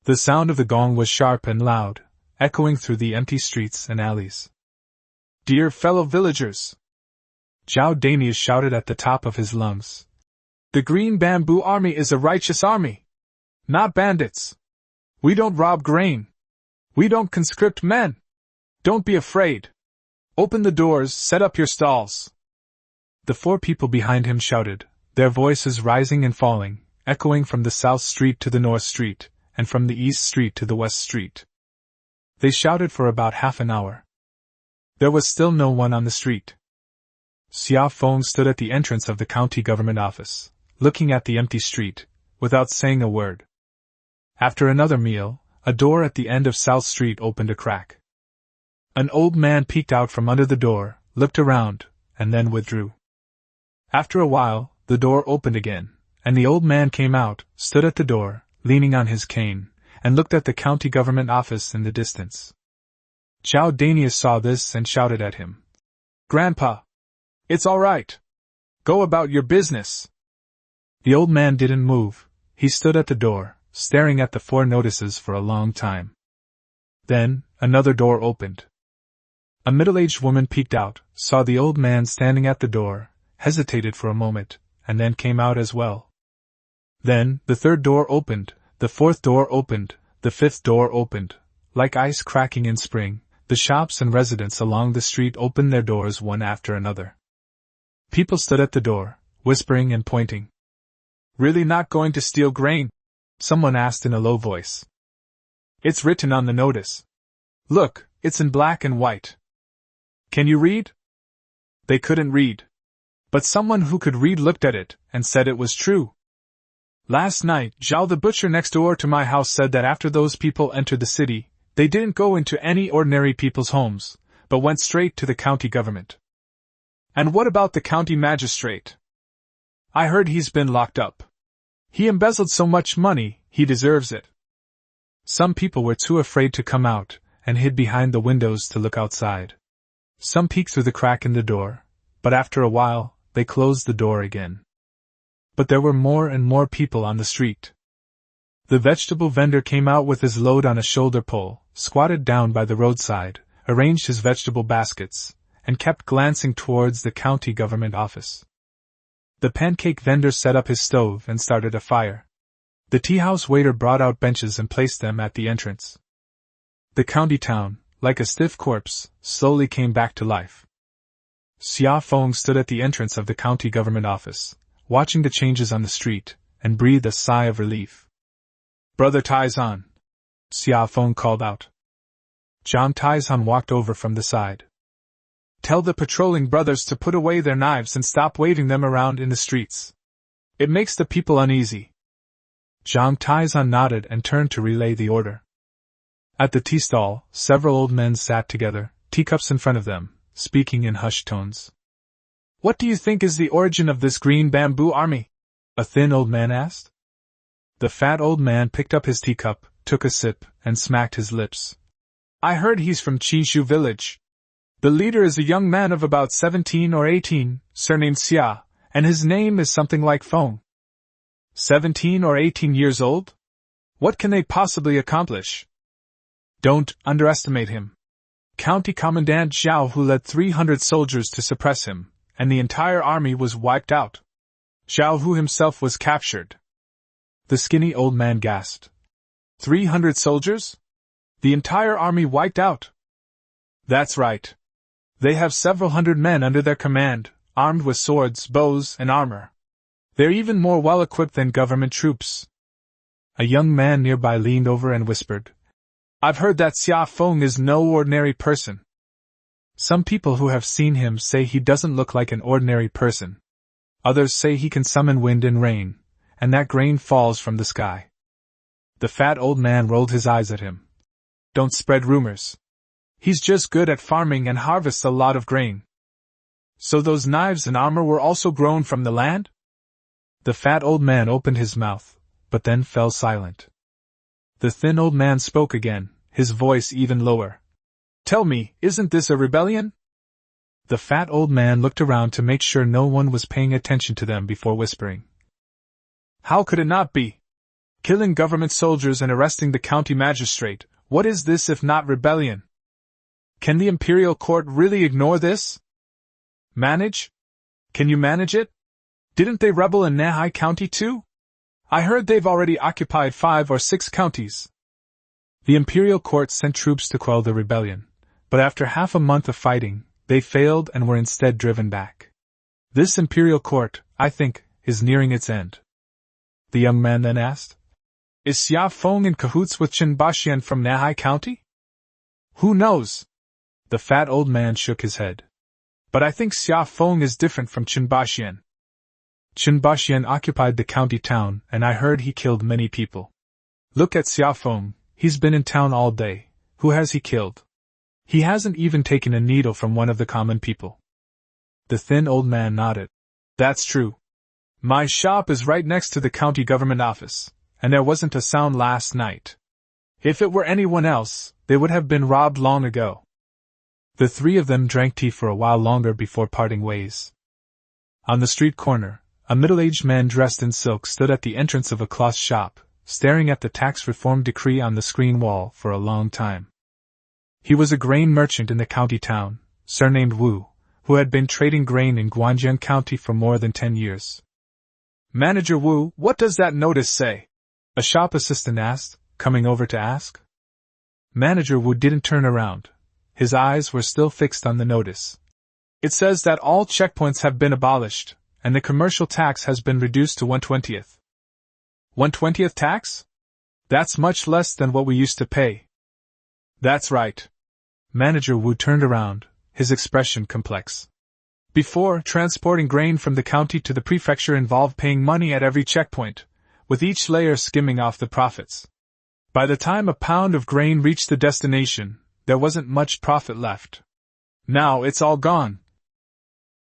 The sound of the gong was sharp and loud, echoing through the empty streets and alleys. Dear fellow villagers! Zhao Dainiu shouted at the top of his lungs. The Green Bamboo Army is a righteous army. Not bandits. We don't rob grain. We don't conscript men. Don't be afraid. Open the doors, set up your stalls. The 4 people behind him shouted, their voices rising and falling, echoing from the south street to the north street, and from the east street to the west street. They shouted for about half an hour. There was still no one on the street. Xia Feng stood at the entrance of the county government office, looking at the empty street, without saying a word. After another meal, a door at the end of South Street opened a crack. An old man peeked out from under the door, looked around, and then withdrew. After a while, the door opened again, and the old man came out, stood at the door, leaning on his cane, and looked at the county government office in the distance. Zhao Dainiu saw this and shouted at him. Grandpa! It's all right. Go about your business. The old man didn't move. He stood at the door, staring at the 4 notices for a long time. Then, another door opened. A middle-aged woman peeked out, saw the old man standing at the door, hesitated for a moment, and then came out as well. Then, the 3rd door opened, the 4th door opened, the 5th door opened. Like ice cracking in spring, the shops and residents along the street opened their doors one after another. People stood at the door, whispering and pointing. Really not going to steal grain? Someone asked in a low voice. It's written on the notice. Look, it's in black and white. Can you read? They couldn't read. But someone who could read looked at it, and said it was true. Last night, Zhao the butcher next door to my house said that after those people entered the city, they didn't go into any ordinary people's homes, but went straight to the county government. And what about the county magistrate? I heard he's been locked up. He embezzled so much money, he deserves it. Some people were too afraid to come out, and hid behind the windows to look outside. Some peeked through the crack in the door, but after a while, they closed the door again. But there were more and more people on the street. The vegetable vendor came out with his load on a shoulder pole, squatted down by the roadside, arranged his vegetable baskets, and kept glancing towards the county government office. The pancake vendor set up his stove and started a fire. The tea-house waiter brought out benches and placed them at the entrance. The county town, like a stiff corpse, slowly came back to life. Xia Feng stood at the entrance of the county government office, watching the changes on the street, and breathed a sigh of relief. Brother Taizan! Xia Feng called out. Zhang Taizan walked over from the side. Tell the patrolling brothers to put away their knives and stop waving them around in the streets. It makes the people uneasy. Zhang Taizan nodded and turned to relay the order. At the tea stall, several old men sat together, teacups in front of them, speaking in hushed tones. What do you think is the origin of this Green Bamboo Army? A thin old man asked. The fat old man picked up his teacup, took a sip, and smacked his lips. I heard he's from Qishu village. The leader is a young man of about 17 or 18, surnamed Xia, and his name is something like Feng. 17 or 18 years old? What can they possibly accomplish? Don't underestimate him. County Commandant Zhao Hu led 300 soldiers to suppress him, and the entire army was wiped out. Zhao Hu himself was captured. The skinny old man gasped. 300 soldiers? The entire army wiped out? That's right. They have several hundred men under their command, armed with swords, bows, and armor. They're even more well-equipped than government troops. A young man nearby leaned over and whispered, I've heard that Xia Feng is no ordinary person. Some people who have seen him say he doesn't look like an ordinary person. Others say he can summon wind and rain, and that grain falls from the sky. The fat old man rolled his eyes at him. Don't spread rumors. He's just good at farming and harvests a lot of grain. So those knives and armor were also grown from the land? The fat old man opened his mouth, but then fell silent. The thin old man spoke again, his voice even lower. Tell me, isn't this a rebellion? The fat old man looked around to make sure no one was paying attention to them before whispering. How could it not be? Killing government soldiers and arresting the county magistrate, what is this if not rebellion? Can the imperial court really ignore this? Manage? Can you manage it? Didn't they rebel in Nahai County too? I heard they've already occupied 5 or 6 counties. The imperial court sent troops to quell the rebellion, but after half a month of fighting, they failed and were instead driven back. This imperial court, I think, is nearing its end. The young man then asked, Is Xia Feng in cahoots with Qin Baxian from Nahai County? Who knows? The fat old man shook his head. But I think Xia Feng is different from Qin Baxian. Qin Baxian occupied the county town, and I heard he killed many people. Look at Xia Feng, he's been in town all day. Who has he killed? He hasn't even taken a needle from one of the common people. The thin old man nodded. That's true. My shop is right next to the county government office, and there wasn't a sound last night. If it were anyone else, they would have been robbed long ago. The three of them drank tea for a while longer before parting ways. On the street corner, a middle-aged man dressed in silk stood at the entrance of a cloth shop, staring at the tax reform decree on the screen wall for a long time. He was a grain merchant in the county town, surnamed Wu, who had been trading grain in Guanjian County for more than 10 years. Manager Wu, what does that notice say? A shop assistant asked, coming over to ask. Manager Wu didn't turn around. His eyes were still fixed on the notice. It says that all checkpoints have been abolished, and the commercial tax has been reduced to 1/20th. 1/20th tax? That's much less than what we used to pay. That's right. Manager Wu turned around, his expression complex. Before, transporting grain from the county to the prefecture involved paying money at every checkpoint, with each layer skimming off the profits. By the time a pound of grain reached the destination, there wasn't much profit left. Now it's all gone.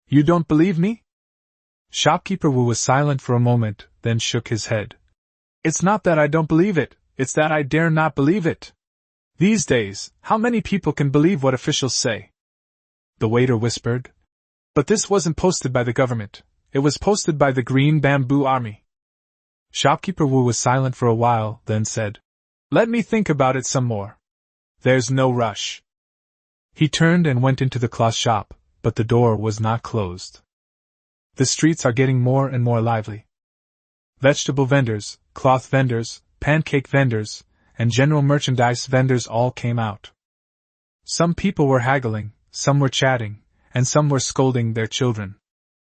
You don't believe me? Shopkeeper Wu was silent for a moment, then shook his head. It's not that I don't believe it, it's that I dare not believe it. These days, how many people can believe what officials say? The waiter whispered. But this wasn't posted by the government, it was posted by the Green Bamboo Army. Shopkeeper Wu was silent for a while, then said, Let me think about it some more. There's no rush. He turned and went into the cloth shop, but the door was not closed. The streets are getting more and more lively. Vegetable vendors, cloth vendors, pancake vendors, and general merchandise vendors all came out. Some people were haggling, some were chatting, and some were scolding their children.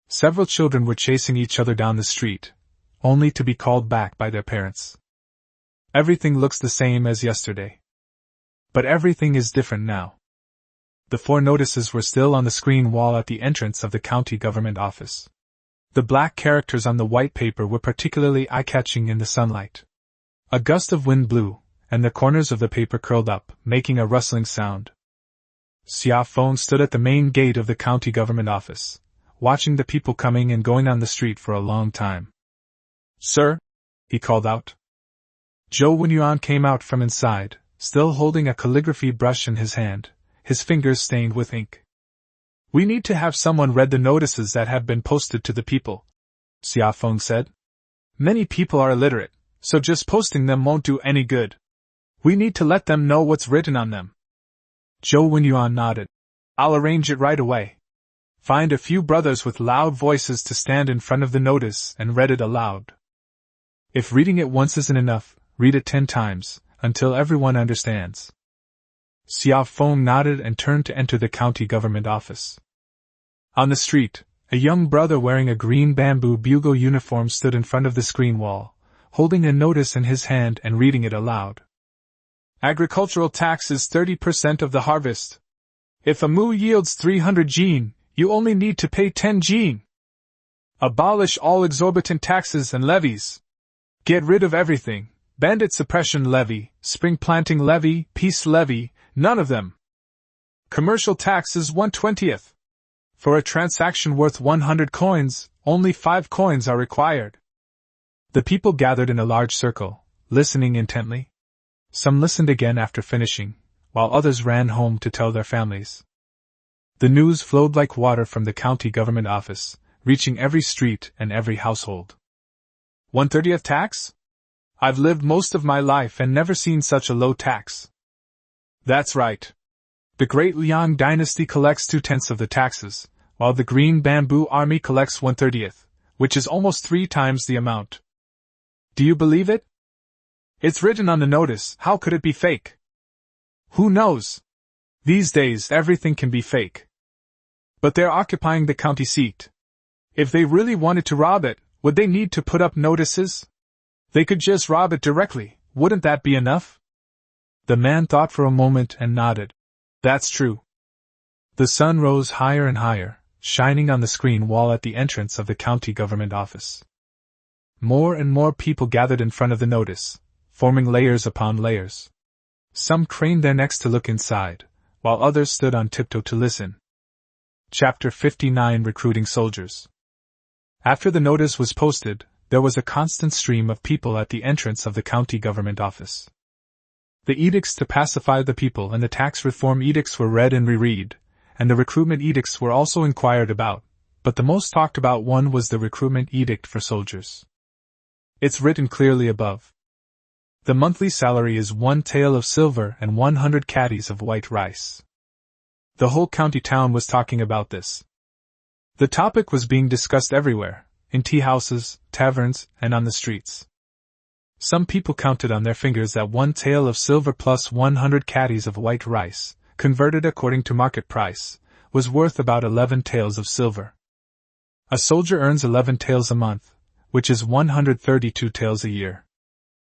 Several children were chasing each other down the street, only to be called back by their parents. Everything looks the same as yesterday. But everything is different now. The 4 notices were still on the screen wall at the entrance of the county government office. The black characters on the white paper were particularly eye-catching in the sunlight. A gust of wind blew, and the corners of the paper curled up, making a rustling sound. Xia Feng stood at the main gate of the county government office, watching the people coming and going on the street for a long time. Sir? He called out. Zhou Wenyuan came out from inside, still holding a calligraphy brush in his hand, his fingers stained with ink. We need to have someone read the notices that have been posted to the people, Xia Feng said. Many people are illiterate, so just posting them won't do any good. We need to let them know what's written on them. Zhou Wenyuan nodded. I'll arrange it right away. Find a few brothers with loud voices to stand in front of the notice and read it aloud. If reading it once isn't enough, read it 10 times, until everyone understands. Xiao Feng nodded and turned to enter the county government office. On the street, a young brother wearing a green bamboo bugle uniform stood in front of the screen wall, holding a notice in his hand and reading it aloud. Agricultural tax is 30% of the harvest. If a mu yields 300 jin, you only need to pay 10 jin. Abolish all exorbitant taxes and levies. Get rid of everything. Bandit suppression levy, spring planting levy, peace levy, none of them. Commercial tax is 1/20th. For a transaction worth 100 coins, only 5 coins are required. The people gathered in a large circle, listening intently. Some listened again after finishing, while others ran home to tell their families. The news flowed like water from the county government office, reaching every street and every household. 1/30th tax? I've lived most of my life and never seen such a low tax. That's right. The Great Liang dynasty collects 2/10 of the taxes, while the Green Bamboo Army collects 1/30th, which is almost 3 times the amount. Do you believe it? It's written on the notice, how could it be fake? Who knows? These days everything can be fake. But they're occupying the county seat. If they really wanted to rob it, would they need to put up notices? They could just rob it directly, wouldn't that be enough? The man thought for a moment and nodded. That's true. The sun rose higher and higher, shining on the screen wall at the entrance of the county government office. More and more people gathered in front of the notice, forming layers upon layers. Some craned their necks to look inside, while others stood on tiptoe to listen. Chapter 59 Recruiting Soldiers. After the notice was posted, there was a constant stream of people at the entrance of the county government office. The edicts to pacify the people and the tax reform edicts were read and reread, and the recruitment edicts were also inquired about, but the most talked about one was the recruitment edict for soldiers. It's written clearly above. The monthly salary is 1 tael of silver and 100 caddies of white rice. The whole county town was talking about this. The topic was being discussed everywhere, in tea houses, taverns, and on the streets. Some people counted on their fingers that 1 tael of silver plus 100 caddies of white rice, converted according to market price, was worth about 11 taels of silver. A soldier earns 11 taels a month, which is 132 taels a year.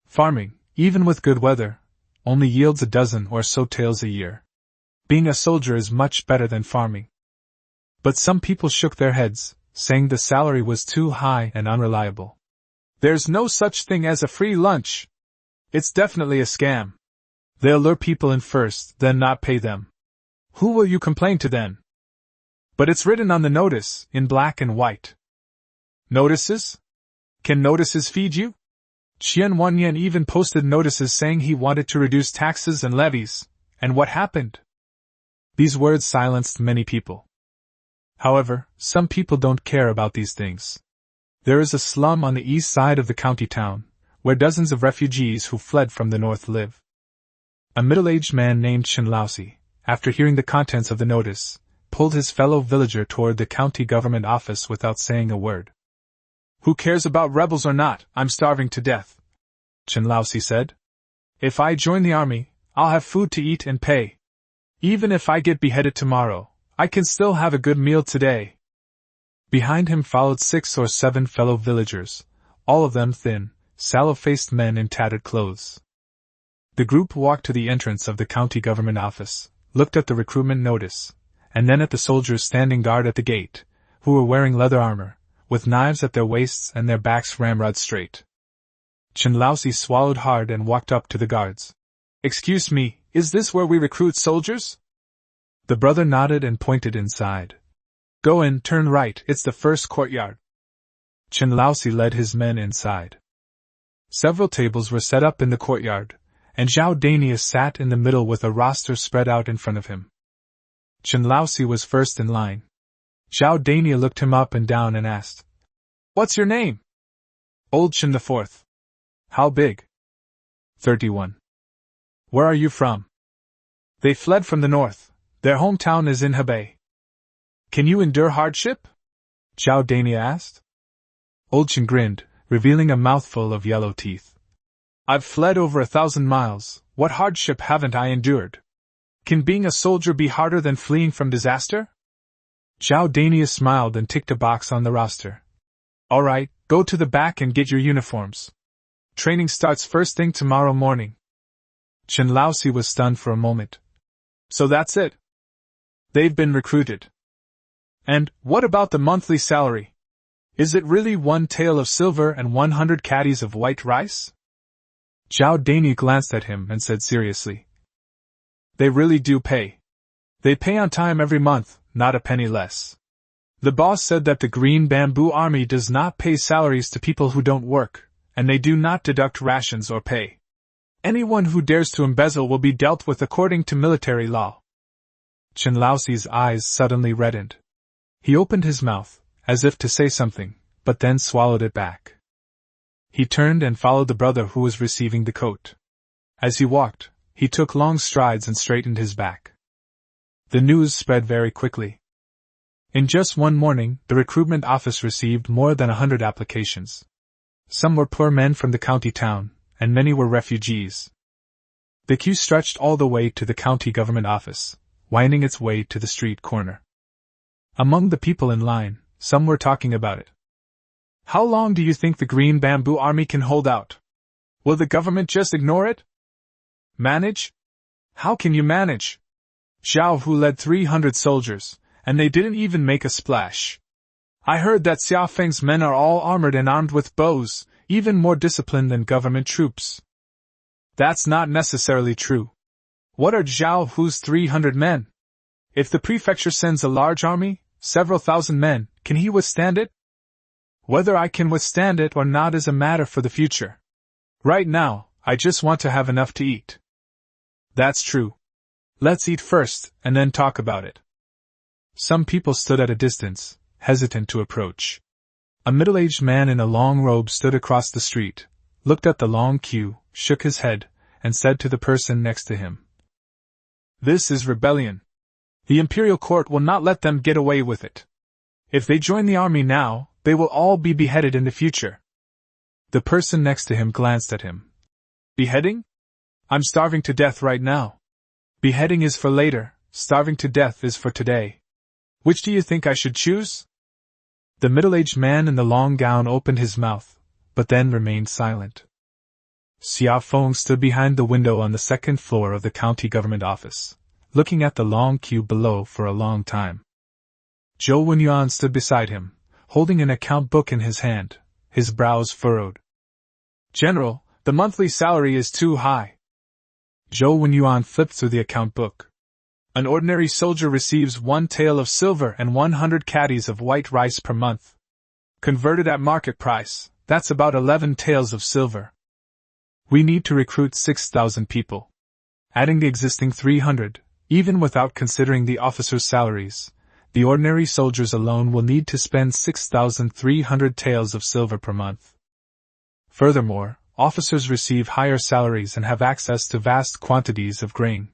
Farming, even with good weather, only yields a dozen or so taels a year. Being a soldier is much better than farming. But some people shook their heads, saying the salary was too high and unreliable. There's no such thing as a free lunch. It's definitely a scam. They'll lure people in first, then not pay them. Who will you complain to then? But it's written on the notice, in black and white. Notices? Can notices feed you? Qian Wanyan even posted notices saying he wanted to reduce taxes and levies, and what happened? These words silenced many people. However, some people don't care about these things. There is a slum on the east side of the county town, where dozens of refugees who fled from the north live. A middle-aged man named Chen Laosi, after hearing the contents of the notice, pulled his fellow villager toward the county government office without saying a word. Who cares about rebels or not, I'm starving to death, Chen Laosi said. If I join the army, I'll have food to eat and pay. Even if I get beheaded tomorrow, I can still have a good meal today. Behind him followed 6 or 7 fellow villagers, all of them thin, sallow-faced men in tattered clothes. The group walked to the entrance of the county government office, looked at the recruitment notice, and then at the soldiers standing guard at the gate, who were wearing leather armor, with knives at their waists and their backs ramrod straight. Chen Laosi swallowed hard and walked up to the guards. Excuse me, is this where we recruit soldiers? The brother nodded and pointed inside. Go in, turn right, it's the first courtyard. Chen Laosi led his men inside. Several tables were set up in the courtyard, and Zhao Dania sat in the middle with a roster spread out in front of him. Chen Laosi was first in line. Zhao Dania looked him up and down and asked, What's your name? Old Chen IV. How big? 31. Where are you from? They fled from the north. Their hometown is in Hebei. Can you endure hardship? Zhao Dania asked. Old Chen grinned, revealing a mouthful of yellow teeth. I've fled over 1,000 miles, what hardship haven't I endured? Can being a soldier be harder than fleeing from disaster? Zhao Dania smiled and ticked a box on the roster. All right, go to the back and get your uniforms. Training starts first thing tomorrow morning. Chen Laosi was stunned for a moment. So that's it? They've been recruited. And what about the monthly salary? Is it really 1 tael of silver and 100 caddies of white rice? Zhao Dania glanced at him and said seriously. They really do pay. They pay on time every month, not a penny less. The boss said that the Green Bamboo Army does not pay salaries to people who don't work, and they do not deduct rations or pay. Anyone who dares to embezzle will be dealt with according to military law. Chen Laoxi's eyes suddenly reddened. He opened his mouth, as if to say something, but then swallowed it back. He turned and followed the brother who was receiving the coat. As he walked, he took long strides and straightened his back. The news spread very quickly. In just one morning, the recruitment office received more than 100 applications. Some were poor men from the county town, and many were refugees. The queue stretched all the way to the county government office, winding its way to the street corner. Among the people in line, some were talking about it. How long do you think the Green Bamboo Army can hold out? Will the government just ignore it? Manage? How can you manage? Zhao Hu led 300 soldiers, and they didn't even make a splash. I heard that Xia Feng's men are all armored and armed with bows, even more disciplined than government troops. That's not necessarily true. What are Zhao Hu's 300 men? If the prefecture sends a large army, several thousand men, can he withstand it? Whether I can withstand it or not is a matter for the future. Right now, I just want to have enough to eat. That's true. Let's eat first, and then talk about it. Some people stood at a distance, hesitant to approach. A middle-aged man in a long robe stood across the street, looked at the long queue, shook his head, and said to the person next to him, "This is rebellion. The imperial court will not let them get away with it. If they join the army now, they will all be beheaded in the future." The person next to him glanced at him. Beheading? I'm starving to death right now. Beheading is for later, starving to death is for today. Which do you think I should choose? The middle-aged man in the long gown opened his mouth, but then remained silent. Xia Feng stood behind the window on the second floor of the county government office, looking at the long queue below for a long time. Zhou Wenyuan stood beside him, holding an account book in his hand, his brows furrowed. "General, the monthly salary is too high." Zhou Wenyuan flipped through the account book. An ordinary soldier receives 1 tael of silver and 100 caddies of white rice per month. Converted at market price, that's about 11 taels of silver. We need to recruit 6,000 people. Adding the existing 300, even without considering the officers' salaries, the ordinary soldiers alone will need to spend 6,300 taels of silver per month. Furthermore, officers receive higher salaries and have access to vast quantities of grain.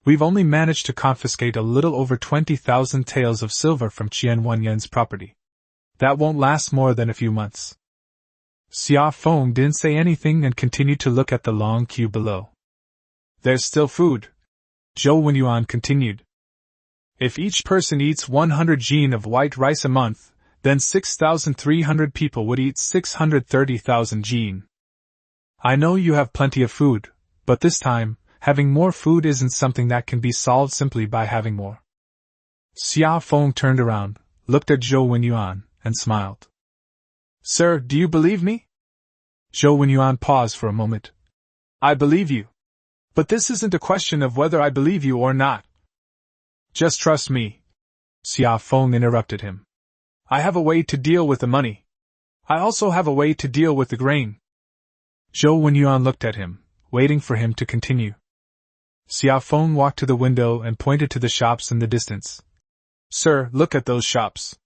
We've only managed to confiscate a little over 20,000 taels of silver from Qian Wenyan's property. That won't last more than a few months. Xia Feng didn't say anything and continued to look at the long queue below. There's still food, Zhou Wenyuan continued. If each person eats 100 jin of white rice a month, then 6,300 people would eat 630,000 jin. I know you have plenty of food, but this time, having more food isn't something that can be solved simply by having more. Xia Feng turned around, looked at Zhou Wenyuan, and smiled. Sir, do you believe me? Zhou Wenyuan paused for a moment. I believe you. But this isn't a question of whether I believe you or not. Just trust me. Xia Feng interrupted him. I have a way to deal with the money. I also have a way to deal with the grain. Zhou Wenyuan looked at him, waiting for him to continue. Xia Feng walked to the window and pointed to the shops in the distance. Sir, look at those shops.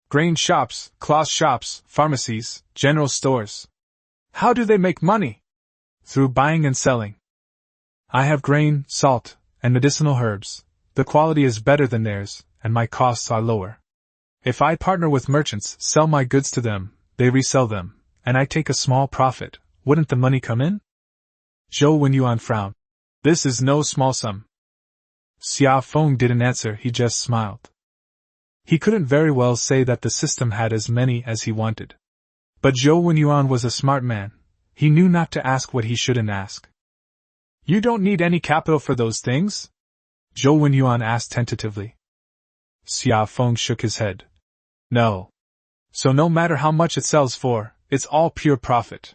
Grain shops, cloth shops, pharmacies, general stores. How do they make money? Through buying and selling. I have grain, salt, and medicinal herbs. The quality is better than theirs, and my costs are lower. If I partner with merchants, sell my goods to them, they resell them, and I take a small profit, wouldn't the money come in? Zhou Wenyuan frowned. This is no small sum. Xiao Feng didn't answer, he just smiled. He couldn't very well say that the system had as many as he wanted. But Zhou Wenyuan was a smart man. He knew not to ask what he shouldn't ask. You don't need any capital for those things? Zhou Wenyuan asked tentatively. Xiao Feng shook his head. No. So no matter how much it sells for, it's all pure profit.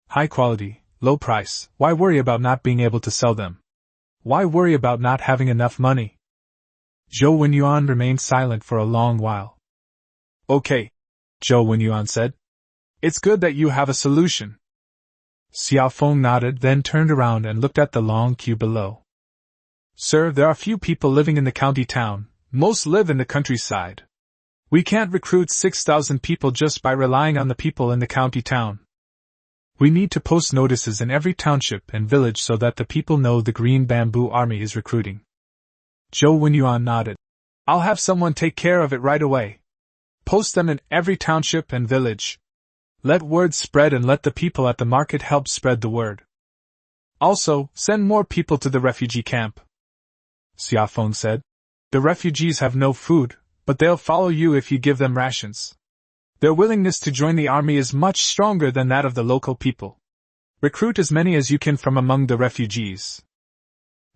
High quality, low price, why worry about not being able to sell them? Why worry about not having enough money? Zhou Wenyuan remained silent for a long while. Okay, Zhou Wenyuan said. It's good that you have a solution. Xiao Feng nodded, then turned around and looked at the long queue below. Sir, there are few people living in the county town, most live in the countryside. We can't recruit 6,000 people just by relying on the people in the county town. We need to post notices in every township and village so that the people know the Green Bamboo Army is recruiting. Zhou Wenyuan nodded. I'll have someone take care of it right away. Post them in every township and village. Let word spread and let the people at the market help spread the word. Also, send more people to the refugee camp. Xiao Feng said. The refugees have no food, but they'll follow you if you give them rations. Their willingness to join the army is much stronger than that of the local people. Recruit as many as you can from among the refugees.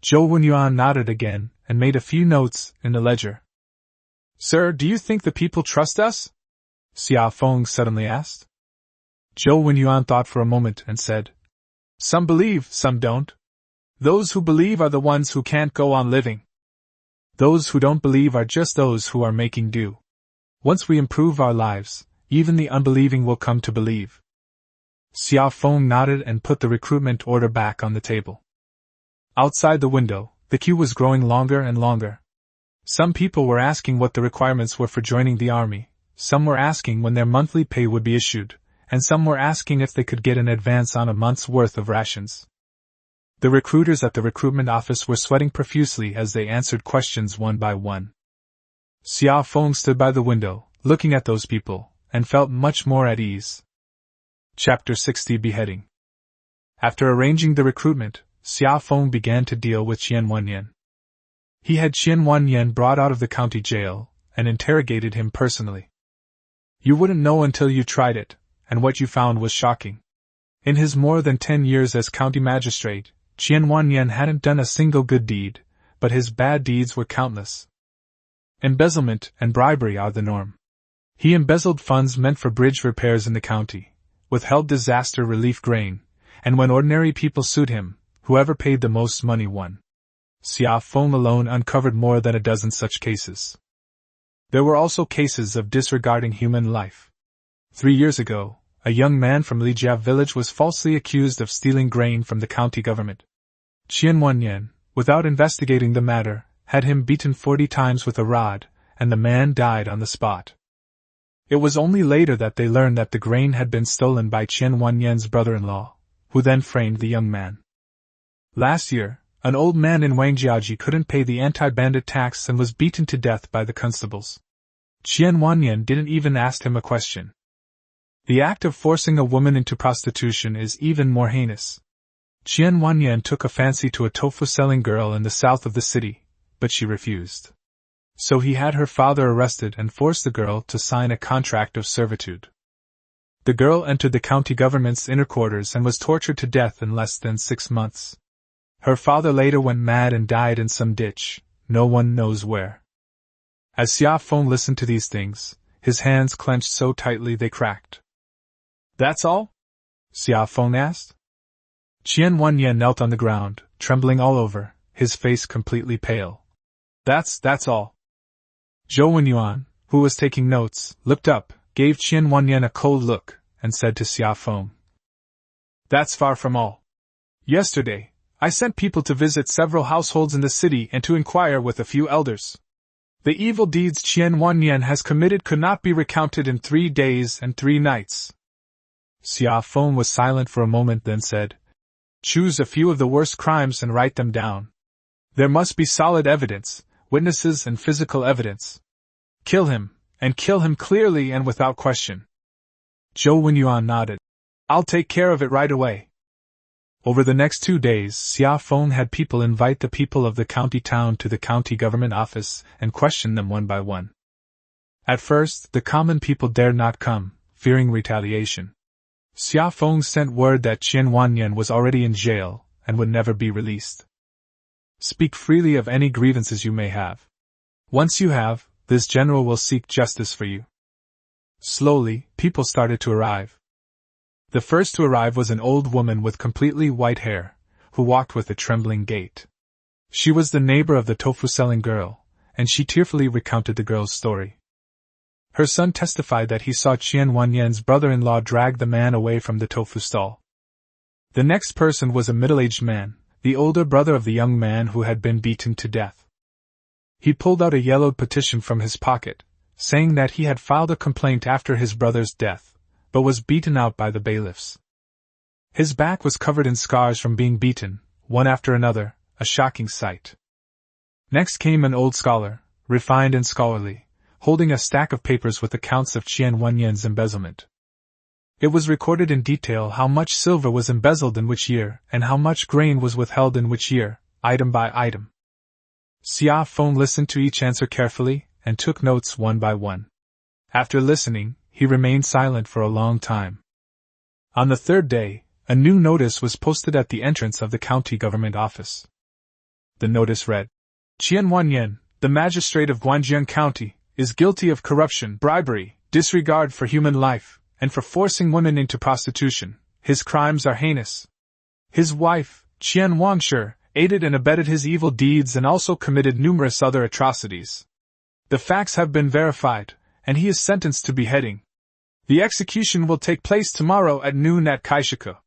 Zhou Wenyuan nodded again and made a few notes in the ledger. Sir, do you think the people trust us? Xiao Feng suddenly asked. Zhou Wenyuan thought for a moment and said, Some believe, some don't. Those who believe are the ones who can't go on living. Those who don't believe are just those who are making do. Once we improve our lives, even the unbelieving will come to believe. Xiao Feng nodded and put the recruitment order back on the table. Outside the window, the queue was growing longer and longer. Some people were asking what the requirements were for joining the army, some were asking when their monthly pay would be issued, and some were asking if they could get an advance on a month's worth of rations. The recruiters at the recruitment office were sweating profusely as they answered questions one by one. Xiao Feng stood by the window, looking at those people, and felt much more at ease. Chapter 60 Beheading. After arranging the recruitment, Xiao Feng began to deal with Qian Wanyan. He had Qian Wanyan brought out of the county jail, and interrogated him personally. You wouldn't know until you tried it, and what you found was shocking. In his more than 10 years as county magistrate, Qian Wanyan hadn't done a single good deed, but his bad deeds were countless. Embezzlement and bribery are the norm. He embezzled funds meant for bridge repairs in the county, withheld disaster relief grain, and when ordinary people sued him, whoever paid the most money won. Xiao Feng alone uncovered more than a dozen such cases. There were also cases of disregarding human life. 3 years ago, a young man from Lijia village was falsely accused of stealing grain from the county government. Qian Wanyan, without investigating the matter, had him beaten 40 times with a rod, and the man died on the spot. It was only later that they learned that the grain had been stolen by Qian Wanyan's brother-in-law, who then framed the young man. Last year, an old man in Wangjiaji couldn't pay the anti-bandit tax and was beaten to death by the constables. Qian Wanyan didn't even ask him a question. The act of forcing a woman into prostitution is even more heinous. Qian Wanyan took a fancy to a tofu-selling girl in the south of the city, but she refused. So he had her father arrested and forced the girl to sign a contract of servitude. The girl entered the county government's inner quarters and was tortured to death in less than 6 months. Her father later went mad and died in some ditch, no one knows where. As Xiao Feng listened to these things, his hands clenched so tightly they cracked. That's all? Xiao Feng asked. Qian Wanyan knelt on the ground, trembling all over, his face completely pale. That's all. Zhou Wenyuan, who was taking notes, looked up, gave Qian Wanyan a cold look, and said to Xiao Feng, That's far from all. Yesterday, I sent people to visit several households in the city and to inquire with a few elders. The evil deeds Qian Wanyan has committed could not be recounted in 3 days and 3 nights. Xiao Feng was silent for a moment, then said, Choose a few of the worst crimes and write them down. There must be solid evidence, witnesses and physical evidence. Kill him, and kill him clearly and without question. Zhou Wenyuan nodded. I'll take care of it right away. Over the next 2 days, Xia Feng had people invite the people of the county town to the county government office and question them one by one. At first, the common people dared not come, fearing retaliation. Xia Feng sent word that Qian Wanyan was already in jail and would never be released. Speak freely of any grievances you may have. Once you have, this general will seek justice for you. Slowly, people started to arrive. The first to arrive was an old woman with completely white hair, who walked with a trembling gait. She was the neighbor of the tofu-selling girl, and she tearfully recounted the girl's story. Her son testified that he saw Qian Wanyan's brother-in-law drag the man away from the tofu stall. The next person was a middle-aged man, the older brother of the young man who had been beaten to death. He pulled out a yellowed petition from his pocket, saying that he had filed a complaint after his brother's death, but was beaten out by the bailiffs. His back was covered in scars from being beaten, one after another, a shocking sight. Next came an old scholar, refined and scholarly, holding a stack of papers with accounts of Qian Wanyan's embezzlement. It was recorded in detail how much silver was embezzled in which year, and how much grain was withheld in which year, item by item. Xia Feng listened to each answer carefully, and took notes one by one. After listening, he remained silent for a long time. On the third day, a new notice was posted at the entrance of the county government office. The notice read, Qian Wanyan, the magistrate of Guanjiang County, is guilty of corruption, bribery, disregard for human life, and for forcing women into prostitution. His crimes are heinous. His wife, Qian Wangshi, aided and abetted his evil deeds and also committed numerous other atrocities. The facts have been verified, and he is sentenced to beheading. The execution will take place tomorrow at noon at Kaishiku.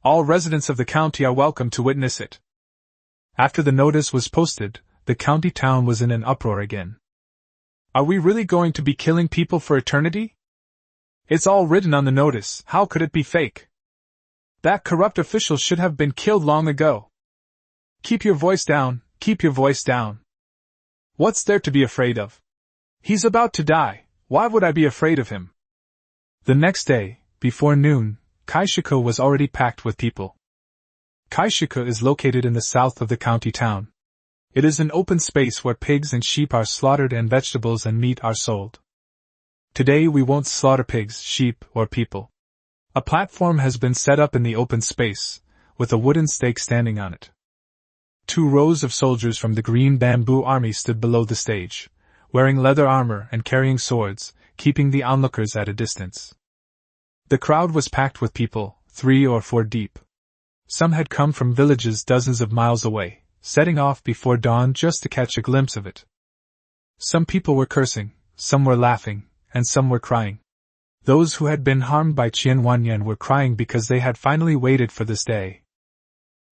All residents of the county are welcome to witness it. After the notice was posted, the county town was in an uproar again. Are we really going to be killing people for eternity? It's all written on the notice, how could it be fake? That corrupt official should have been killed long ago. Keep your voice down, keep your voice down. What's there to be afraid of? He's about to die, why would I be afraid of him? The next day, before noon, Kaishiku was already packed with people. Kaishiku is located in the south of the county town. It is an open space where pigs and sheep are slaughtered and vegetables and meat are sold. Today we won't slaughter pigs, sheep, or people. A platform has been set up in the open space, with a wooden stake standing on it. 2 rows of soldiers from the Green Bamboo Army stood below the stage, wearing leather armor and carrying swords, keeping the onlookers at a distance. The crowd was packed with people, 3 or 4 deep. Some had come from villages dozens of miles away, setting off before dawn just to catch a glimpse of it. Some people were cursing, some were laughing, and some were crying. Those who had been harmed by Qian Wanyan were crying because they had finally waited for this day.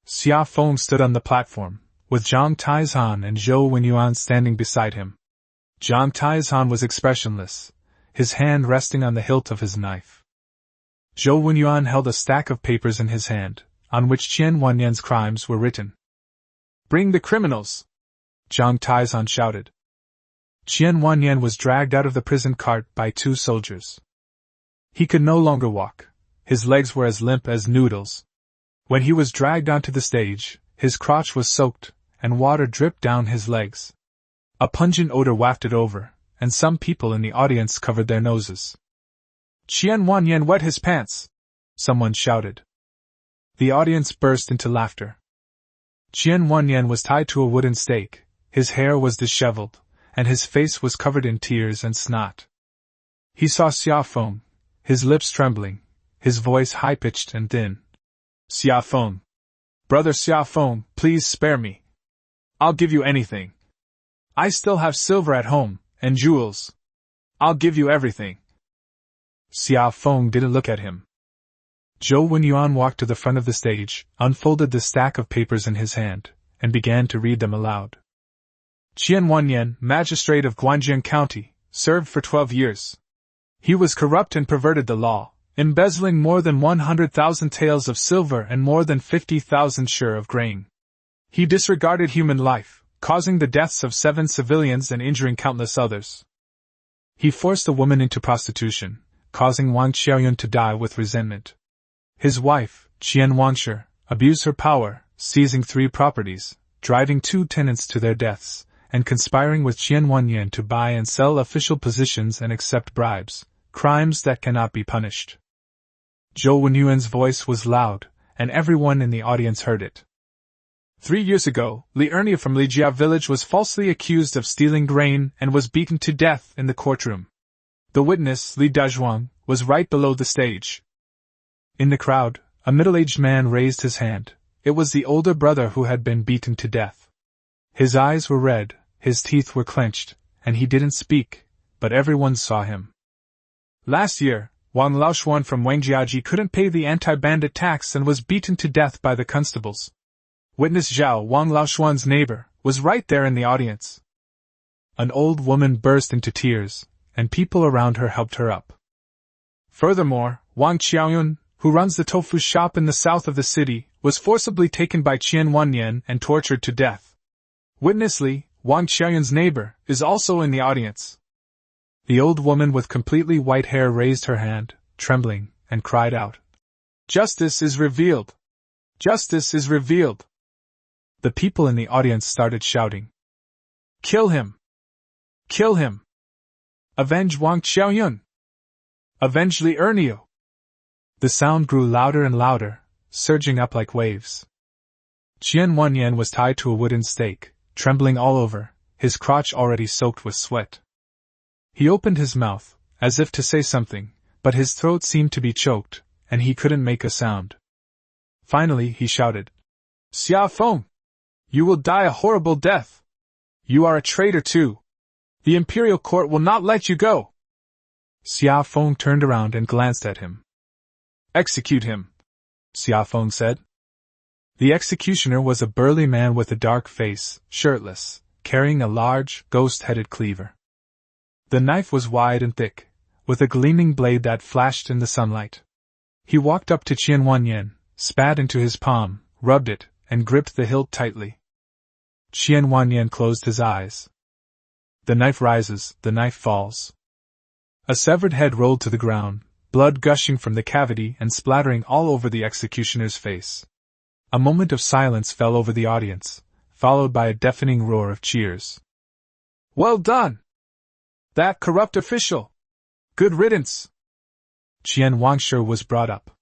Xia Feng stood on the platform, with Zhang Taizhan and Zhou Wenyuan standing beside him. Zhang Taizhan was expressionless, his hand resting on the hilt of his knife. Zhou Wenyuan held a stack of papers in his hand, on which Qian Wanyan's crimes were written. Bring the criminals! Zhang Taizhan shouted. Qian Wanyan was dragged out of the prison cart by 2 soldiers. He could no longer walk, his legs were as limp as noodles. When he was dragged onto the stage, his crotch was soaked, and water dripped down his legs. A pungent odor wafted over, and some people in the audience covered their noses. Qian Wanyan wet his pants! Someone shouted. The audience burst into laughter. Qian Wanyan was tied to a wooden stake, his hair was disheveled, and his face was covered in tears and snot. He saw Xia Feng, his lips trembling, his voice high-pitched and thin. Xia Feng. Brother Xia Feng, please spare me. I'll give you anything. I still have silver at home, and jewels. I'll give you everything. Xia Feng didn't look at him. Zhou Wenyuan walked to the front of the stage, unfolded the stack of papers in his hand, and began to read them aloud. Qian Wanyan, magistrate of Guanjiang County, served for 12 years. He was corrupt and perverted the law, embezzling more than 100,000 taels of silver and more than 50,000 shur of grain. He disregarded human life, causing the deaths of 7 civilians and injuring countless others. He forced a woman into prostitution, causing Wang Xiaoyun to die with resentment. His wife, Qian Wangshi, abuse her power, seizing 3 properties, driving 2 tenants to their deaths, and conspiring with Qian Wanyan to buy and sell official positions and accept bribes, crimes that cannot be punished. Zhou Wenyuan's voice was loud, and everyone in the audience heard it. 3 years ago, Li Ernia from Lijia village was falsely accused of stealing grain and was beaten to death in the courtroom. The witness, Li Dazhuang, was right below the stage. In the crowd, a middle-aged man raised his hand. It was the older brother who had been beaten to death. His eyes were red, his teeth were clenched, and he didn't speak, but everyone saw him. Last year, Wang Laoshuan from Wangjiaji couldn't pay the anti-bandit tax and was beaten to death by the constables. Witness Zhao, Wang Laoshuan's neighbor, was right there in the audience. An old woman burst into tears, and people around her helped her up. Furthermore, Wang Qiaoyun, who runs the tofu shop in the south of the city, was forcibly taken by Qian Wanyan and tortured to death. Witness Li, Wang Qiaoyun's neighbor, is also in the audience. The old woman with completely white hair raised her hand, trembling, and cried out, "Justice is revealed! Justice is revealed!" The people in the audience started shouting, "Kill him! Kill him! Avenge Wang Qiaoyun! Avenge Li Erniu!" The sound grew louder and louder, surging up like waves. Qian Wanyan was tied to a wooden stake, trembling all over, his crotch already soaked with sweat. He opened his mouth, as if to say something, but his throat seemed to be choked, and he couldn't make a sound. Finally he shouted, "Xia Feng! You will die a horrible death! You are a traitor too! The imperial court will not let you go!" Xia Feng turned around and glanced at him. "Execute him," Xia Feng said. The executioner was a burly man with a dark face, shirtless, carrying a large, ghost-headed cleaver. The knife was wide and thick, with a gleaming blade that flashed in the sunlight. He walked up to Qian Wanyan, spat into his palm, rubbed it, and gripped the hilt tightly. Qian Wanyan closed his eyes. The knife rises, the knife falls. A severed head rolled to the ground, blood gushing from the cavity and splattering all over the executioner's face. A moment of silence fell over the audience, followed by a deafening roar of cheers. "Well done! That corrupt official! Good riddance!" Qian Wangshe was brought up.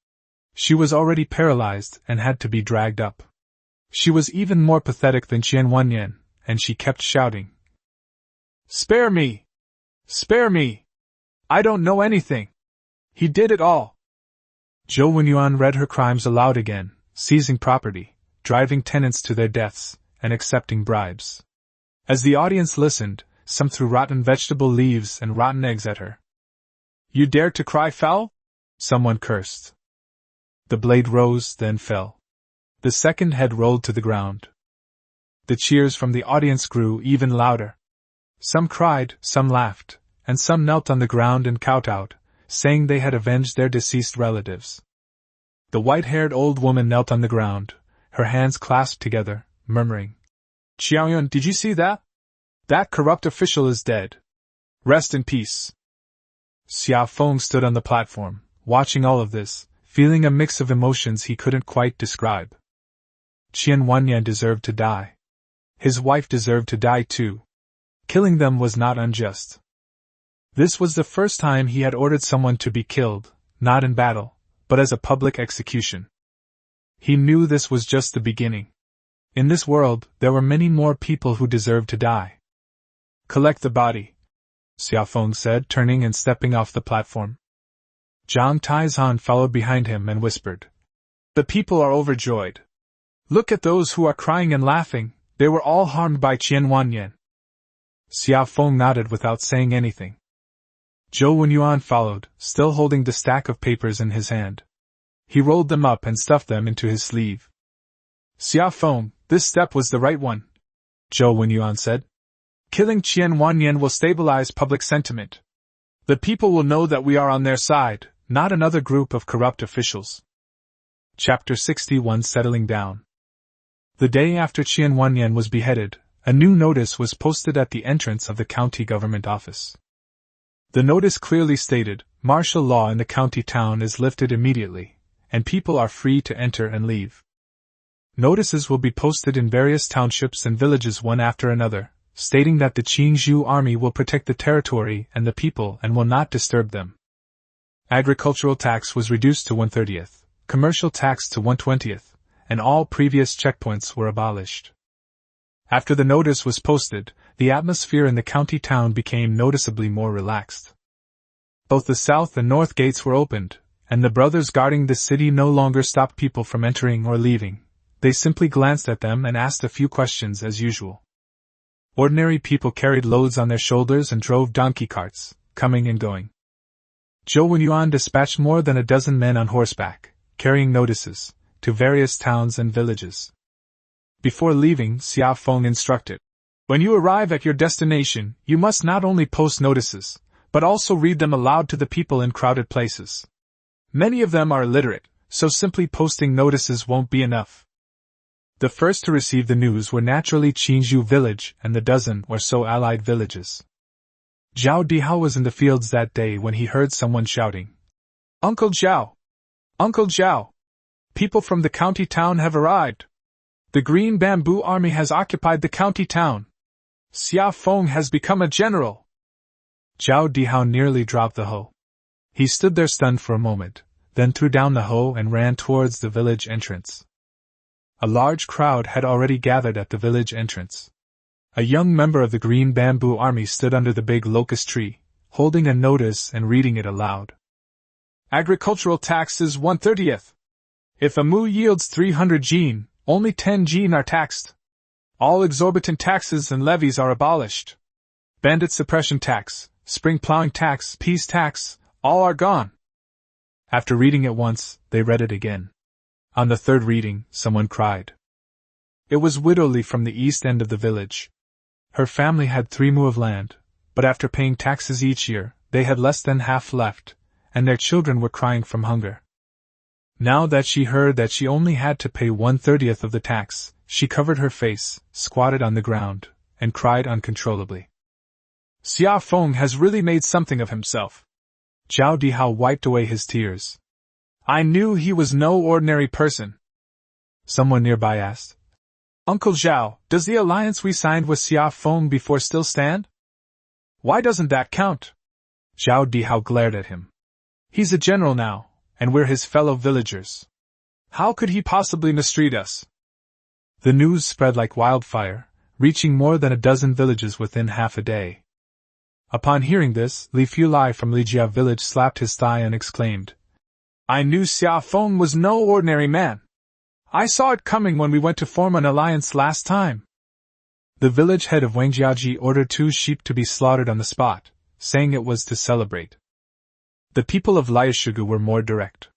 She was already paralyzed and had to be dragged up. She was even more pathetic than Qian Wanyan, and she kept shouting, "Spare me! Spare me! I don't know anything! He did it all!" Zhou Wenyuan read her crimes aloud again, seizing property, driving tenants to their deaths, and accepting bribes. As the audience listened, some threw rotten vegetable leaves and rotten eggs at her. "You dare to cry foul?" someone cursed. The blade rose, then fell. The second head rolled to the ground. The cheers from the audience grew even louder. Some cried, some laughed, and some knelt on the ground and kowtowed, saying they had avenged their deceased relatives. The white-haired old woman knelt on the ground, her hands clasped together, murmuring, "Qiaoyun, did you see that? That corrupt official is dead. Rest in peace." Xia Feng stood on the platform, watching all of this, feeling a mix of emotions he couldn't quite describe. Qian Wanyan deserved to die. His wife deserved to die too. Killing them was not unjust. This was the first time he had ordered someone to be killed, not in battle, but as a public execution. He knew this was just the beginning. In this world, there were many more people who deserved to die. "Collect the body," Xia Feng said, turning and stepping off the platform. Zhang Taizhan followed behind him and whispered, "The people are overjoyed. Look at those who are crying and laughing, they were all harmed by Qian Wanyan." Xia Feng nodded without saying anything. Zhou Wenyuan followed, still holding the stack of papers in his hand. He rolled them up and stuffed them into his sleeve. "Xia Feng, this step was the right one," Zhou Wenyuan said. "Killing Qian Wanyan will stabilize public sentiment. The people will know that we are on their side, not another group of corrupt officials." Chapter 61 Settling Down. The day after Qian Wanyan was beheaded, a new notice was posted at the entrance of the county government office. The notice clearly stated, "Martial law in the county town is lifted immediately, and people are free to enter and leave." Notices will be posted in various townships and villages one after another, stating that the Qingzhou army will protect the territory and the people and will not disturb them. Agricultural tax was reduced to 1/30th, commercial tax to 1/20th, and all previous checkpoints were abolished. After the notice was posted, the atmosphere in the county town became noticeably more relaxed. Both the south and north gates were opened, and the brothers guarding the city no longer stopped people from entering or leaving. They simply glanced at them and asked a few questions as usual. Ordinary people carried loads on their shoulders and drove donkey carts, coming and going. Zhou Wenyuan dispatched more than a dozen men on horseback, carrying notices, to various towns and villages. Before leaving, Xia Feng instructed, "When you arrive at your destination, you must not only post notices, but also read them aloud to the people in crowded places. Many of them are illiterate, so simply posting notices won't be enough." The first to receive the news were naturally Qingzhou village and the dozen or so allied villages. Zhao Dihao was in the fields that day when he heard someone shouting, "Uncle Zhao! Uncle Zhao! People from the county town have arrived! The Green Bamboo Army has occupied the county town! Xia Feng has become a general!" Zhao Dihao nearly dropped the hoe. He stood there stunned for a moment, then threw down the hoe and ran towards the village entrance. A large crowd had already gathered at the village entrance. A young member of the Green Bamboo Army stood under the big locust tree, holding a notice and reading it aloud. "Agricultural tax is 1/30th. If a mu yields 300 jin, only 10 jin are taxed. All exorbitant taxes and levies are abolished. Bandit suppression tax, spring plowing tax, peace tax, all are gone." After reading it once, they read it again. On the third reading, someone cried. It was Widow Li from the east end of the village. Her family had 3 mu of land, but after paying taxes each year, they had less than half left, and their children were crying from hunger. Now that she heard that she only had to pay 1/30th of the tax, she covered her face, squatted on the ground, and cried uncontrollably. "Xia Feng has really made something of himself." Zhao Dihao wiped away his tears. "I knew he was no ordinary person." Someone nearby asked, "Uncle Zhao, does the alliance we signed with Xia Feng before still stand? Why doesn't that count?" Zhao Dihao glared at him. "He's a general now, and we're his fellow villagers. How could he possibly mistreat us?" The news spread like wildfire, reaching more than a dozen villages within half a day. Upon hearing this, Li Fulai from Lijia village slapped his thigh and exclaimed, "I knew Xia Feng was no ordinary man. I saw it coming when we went to form an alliance last time." The village head of Wangjiaji ordered 2 sheep to be slaughtered on the spot, saying it was to celebrate. The people of Liashugu were more direct.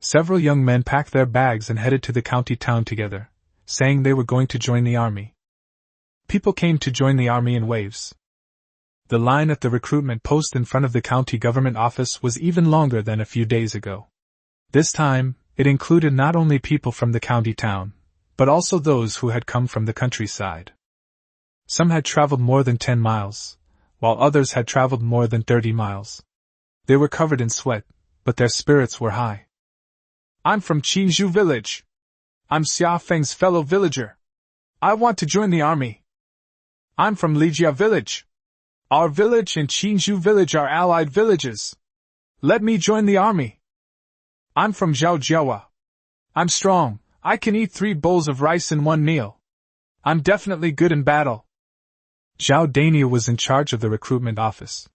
Several young men packed their bags and headed to the county town together, saying they were going to join the army. People came to join the army in waves. The line at the recruitment post in front of the county government office was even longer than a few days ago. This time, it included not only people from the county town, but also those who had come from the countryside. Some had traveled more than 10 miles, while others had traveled more than 30 miles. They were covered in sweat, but their spirits were high. "I'm from Qingzhou village. I'm Xia Feng's fellow villager. I want to join the army. I'm from Lijia village. Our village and Qingzhou village are allied villages. Let me join the army. I'm from Zhaojiawa. I'm strong, I can eat 3 bowls of rice in one meal. I'm definitely good in battle." Zhao Daniel was in charge of the recruitment office.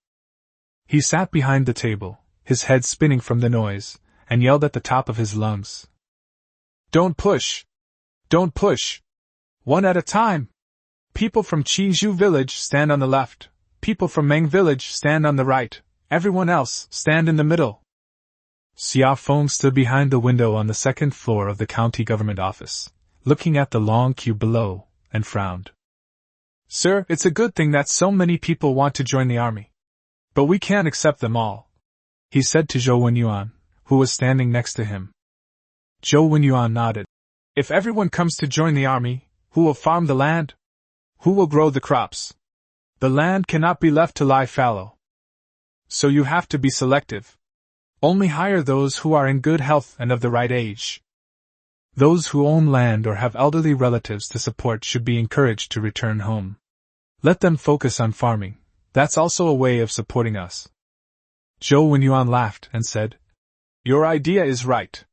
He sat behind the table, his head spinning from the noise, and yelled at the top of his lungs. "Don't push! Don't push! One at a time! People from Qingzhou village stand on the left, people from Meng village stand on the right, everyone else stand in the middle." Xia Feng stood behind the window on the 2nd floor of the county government office, looking at the long queue below, and frowned. "Sir, it's a good thing that so many people want to join the army. But we can't accept them all," he said to Zhou Wenyuan, who was standing next to him. Zhou Wenyuan nodded. "If everyone comes to join the army, who will farm the land? Who will grow the crops? The land cannot be left to lie fallow. So you have to be selective. Only hire those who are in good health and of the right age." Those who own land or have elderly relatives to support should be encouraged to return home. Let them focus on farming. That's also a way of supporting us. Zhou Wenyuan laughed and said, Your idea is right.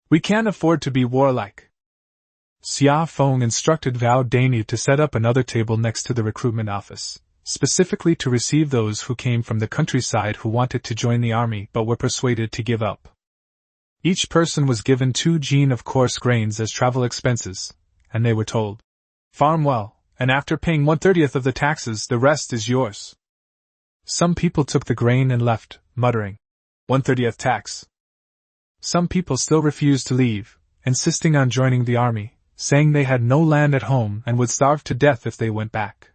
We can't afford to be warlike. Xia Feng instructed Vao Dainu to set up another table next to the recruitment office, specifically to receive those who came from the countryside who wanted to join the army but were persuaded to give up. Each person was given 2 jin of coarse grains as travel expenses, and they were told, Farm well, and after paying 1/30 of the taxes, the rest is yours. Some people took the grain and left, muttering, 1/30 tax. Some people still refused to leave, insisting on joining the army, saying they had no land at home and would starve to death if they went back.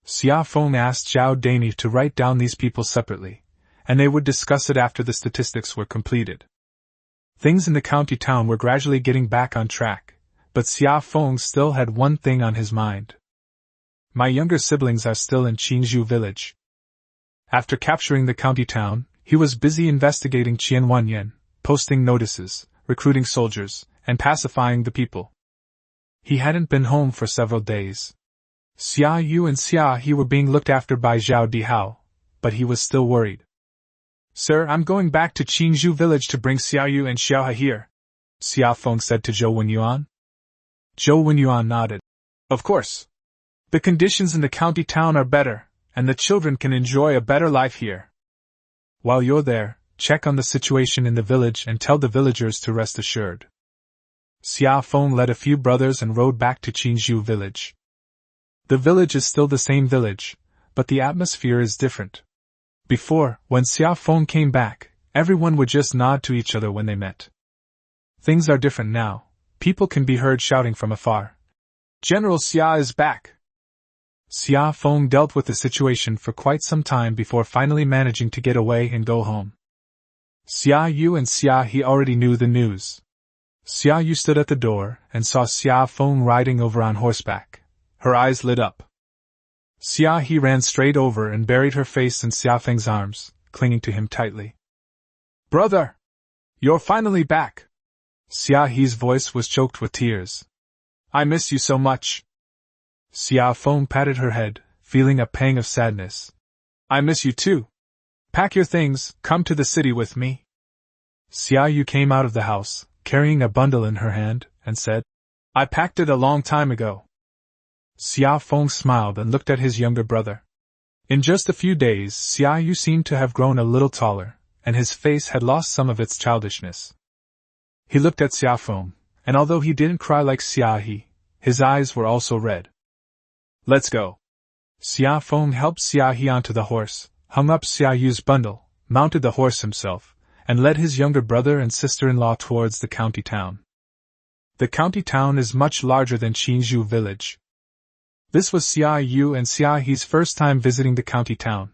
Xia Feng asked Zhao Dainu to write down these people separately, and they would discuss it after the statistics were completed. Things in the county town were gradually getting back on track, but Xia Feng still had one thing on his mind. My younger siblings are still in Qingzhou village. After capturing the county town, he was busy investigating Qianwanyan, posting notices, recruiting soldiers, and pacifying the people. He hadn't been home for several days. Xia Yu and Xia He were being looked after by Zhao Dihao, but he was still worried. Sir, I'm going back to Qingzhou village to bring Xia Yu and Xiao He here, Xia Feng said to Zhou Wenyuan. Zhou Wenyuan nodded. Of course. The conditions in the county town are better, and the children can enjoy a better life here. While you're there, check on the situation in the village and tell the villagers to rest assured. Xia Feng led a few brothers and rode back to Qingzhou village. The village is still the same village, but the atmosphere is different. Before, when Xia Feng came back, everyone would just nod to each other when they met. Things are different now. People can be heard shouting from afar. General Xia is back. Xia Feng dealt with the situation for quite some time before finally managing to get away and go home. Xia Yu and Xia He already knew the news. Xia Yu stood at the door and saw Xia Feng riding over on horseback. Her eyes lit up. Xia He ran straight over and buried her face in Xia Feng's arms, clinging to him tightly. Brother! You're finally back! Xia He's voice was choked with tears. I miss you so much. Xia Feng patted her head, feeling a pang of sadness. I miss you too. Pack your things, come to the city with me. Xia Yu came out of the house, carrying a bundle in her hand, and said, I packed it a long time ago. Xia Feng smiled and looked at his younger brother. In just a few days, Xia Yu seemed to have grown a little taller, and his face had lost some of its childishness. He looked at Xia Feng, and although he didn't cry like Xia He, his eyes were also red. Let's go. Xia Feng helped Xia He onto the horse, hung up Xia Yu's bundle, mounted the horse himself, and led his younger brother and sister-in-law towards the county town. The county town is much larger than Qingzhou village. This was Xia Yu and Xia He's first time visiting the county town.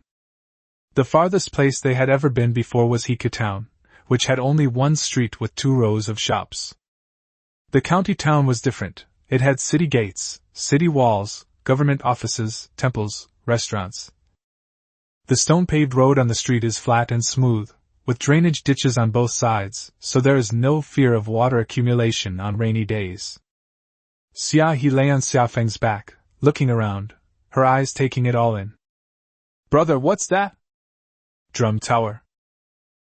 The farthest place they had ever been before was Heku town, which had only one street with 2 rows of shops. The county town was different. It had city gates, city walls, government offices, temples, restaurants. The stone-paved road on the street is flat and smooth, with drainage ditches on both sides, so there is no fear of water accumulation on rainy days. Xia He lay on Xia Feng's back, looking around, her eyes taking it all in. Brother, what's that? Drum tower.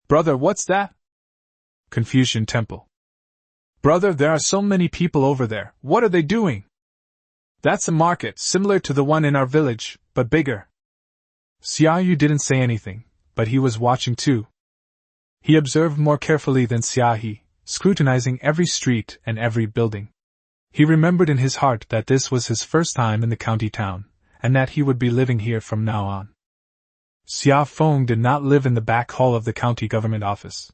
Brother, what's that? Confucian temple. Brother, there are so many people over there, what are they doing? That's a market, similar to the one in our village, but bigger. Xia Yu didn't say anything, but he was watching too. He observed more carefully than Xia He, scrutinizing every street and every building. He remembered in his heart that this was his first time in the county town, and that he would be living here from now on. Xia Feng did not live in the back hall of the county government office.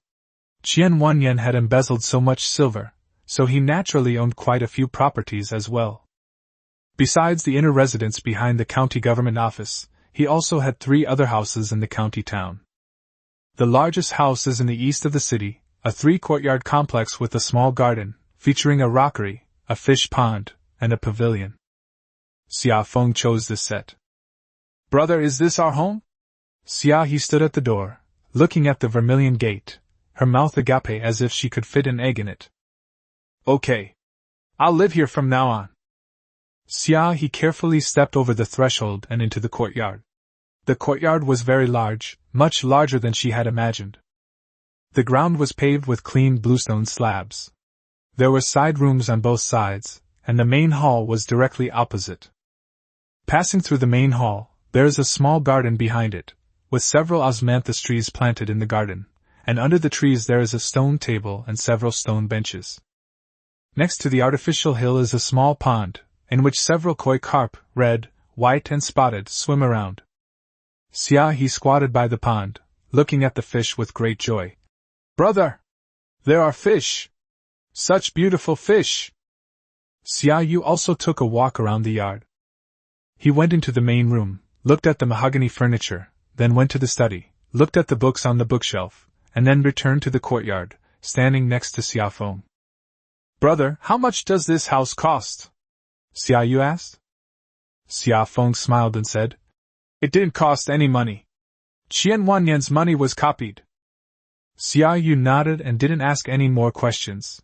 Qianwanyan had embezzled so much silver, so he naturally owned quite a few properties as well. Besides the inner residence behind the county government office, he also had 3 other houses in the county town. The largest house is in the east of the city, a 3-courtyard complex with a small garden, featuring a rockery, a fish pond, and a pavilion. Xia Feng chose this set. Brother, is this our home? Xia He stood at the door, looking at the vermilion gate, her mouth agape as if she could fit an egg in it. Okay, I'll live here from now on. He carefully stepped over the threshold and into the courtyard. The courtyard was very large, much larger than she had imagined. The ground was paved with clean bluestone slabs. There were side rooms on both sides, and the main hall was directly opposite. Passing through the main hall, there is a small garden behind it, with several osmanthus trees planted in the garden, and under the trees there is a stone table and several stone benches. Next to the artificial hill is a small pond, in which several koi carp, red, white and spotted, swim around. He squatted by the pond, looking at the fish with great joy. "Brother! There are fish! Such beautiful fish!" Yu also took a walk around the yard. He went into the main room, looked at the mahogany furniture, then went to the study, looked at the books on the bookshelf, and then returned to the courtyard, standing next to Xia Feng. "Brother, how much does this house cost?" Yu asked. Xia Feng smiled and said, "It didn't cost any money. Qian Wanyan's money was copied." Yu nodded and didn't ask any more questions.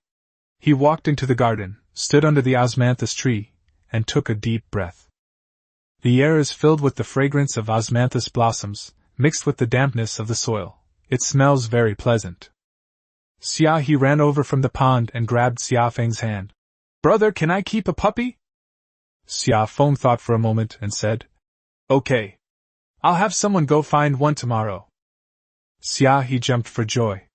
He walked into the garden, stood under the osmanthus tree, and took a deep breath. The air is filled with the fragrance of osmanthus blossoms, mixed with the dampness of the soil. It smells very pleasant. He ran over from the pond and grabbed Xia Feng's hand. "Brother, can I keep a puppy?" Xia Feng thought for a moment and said, "Okay. I'll have someone go find one tomorrow." He jumped for joy.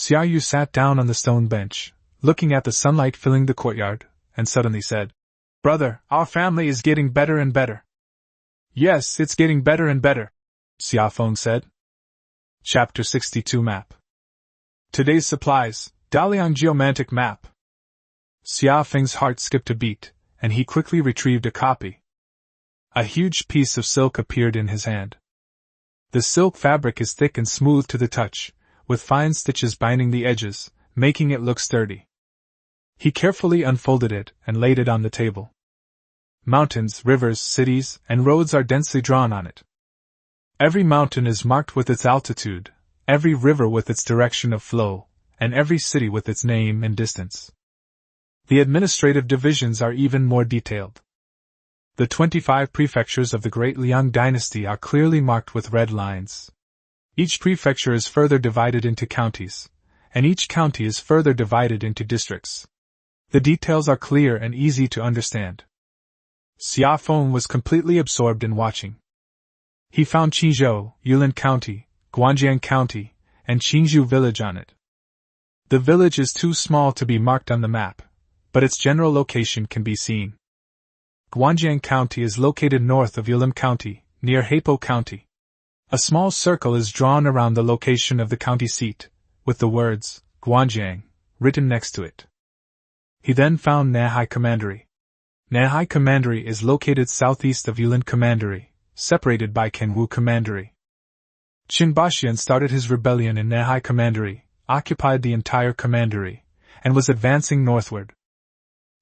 Yu sat down on the stone bench, looking at the sunlight filling the courtyard, and suddenly said, "Brother, our family is getting better and better." "Yes, it's getting better and better," Xia Feng said. Chapter 62 Map. Today's supplies, Daliang Geomantic Map. Xia Feng's heart skipped a beat, and he quickly retrieved a copy. A huge piece of silk appeared in his hand. The silk fabric is thick and smooth to the touch, with fine stitches binding the edges, making it look sturdy. He carefully unfolded it and laid it on the table. Mountains, rivers, cities, and roads are densely drawn on it. Every mountain is marked with its altitude, every river with its direction of flow, and every city with its name and distance. The administrative divisions are even more detailed. The 25 prefectures of the Great Liang dynasty are clearly marked with red lines. Each prefecture is further divided into counties, and each county is further divided into districts. The details are clear and easy to understand. Xia Feng was completely absorbed in watching. He found Qinzhou, Yulin County, Guanjiang County, and Qinzhou village on it. The village is too small to be marked on the map, but its general location can be seen. Guanjiang County is located north of Yulin County, near Heipo County. A small circle is drawn around the location of the county seat, with the words, Guanjiang, written next to it. He then found Nahai Commandery. Nahai Commandery is located southeast of Yulin Commandery, separated by Kenwu Commandery. Qin Baxian started his rebellion in Nahai Commandery, occupied the entire commandery, and was advancing northward.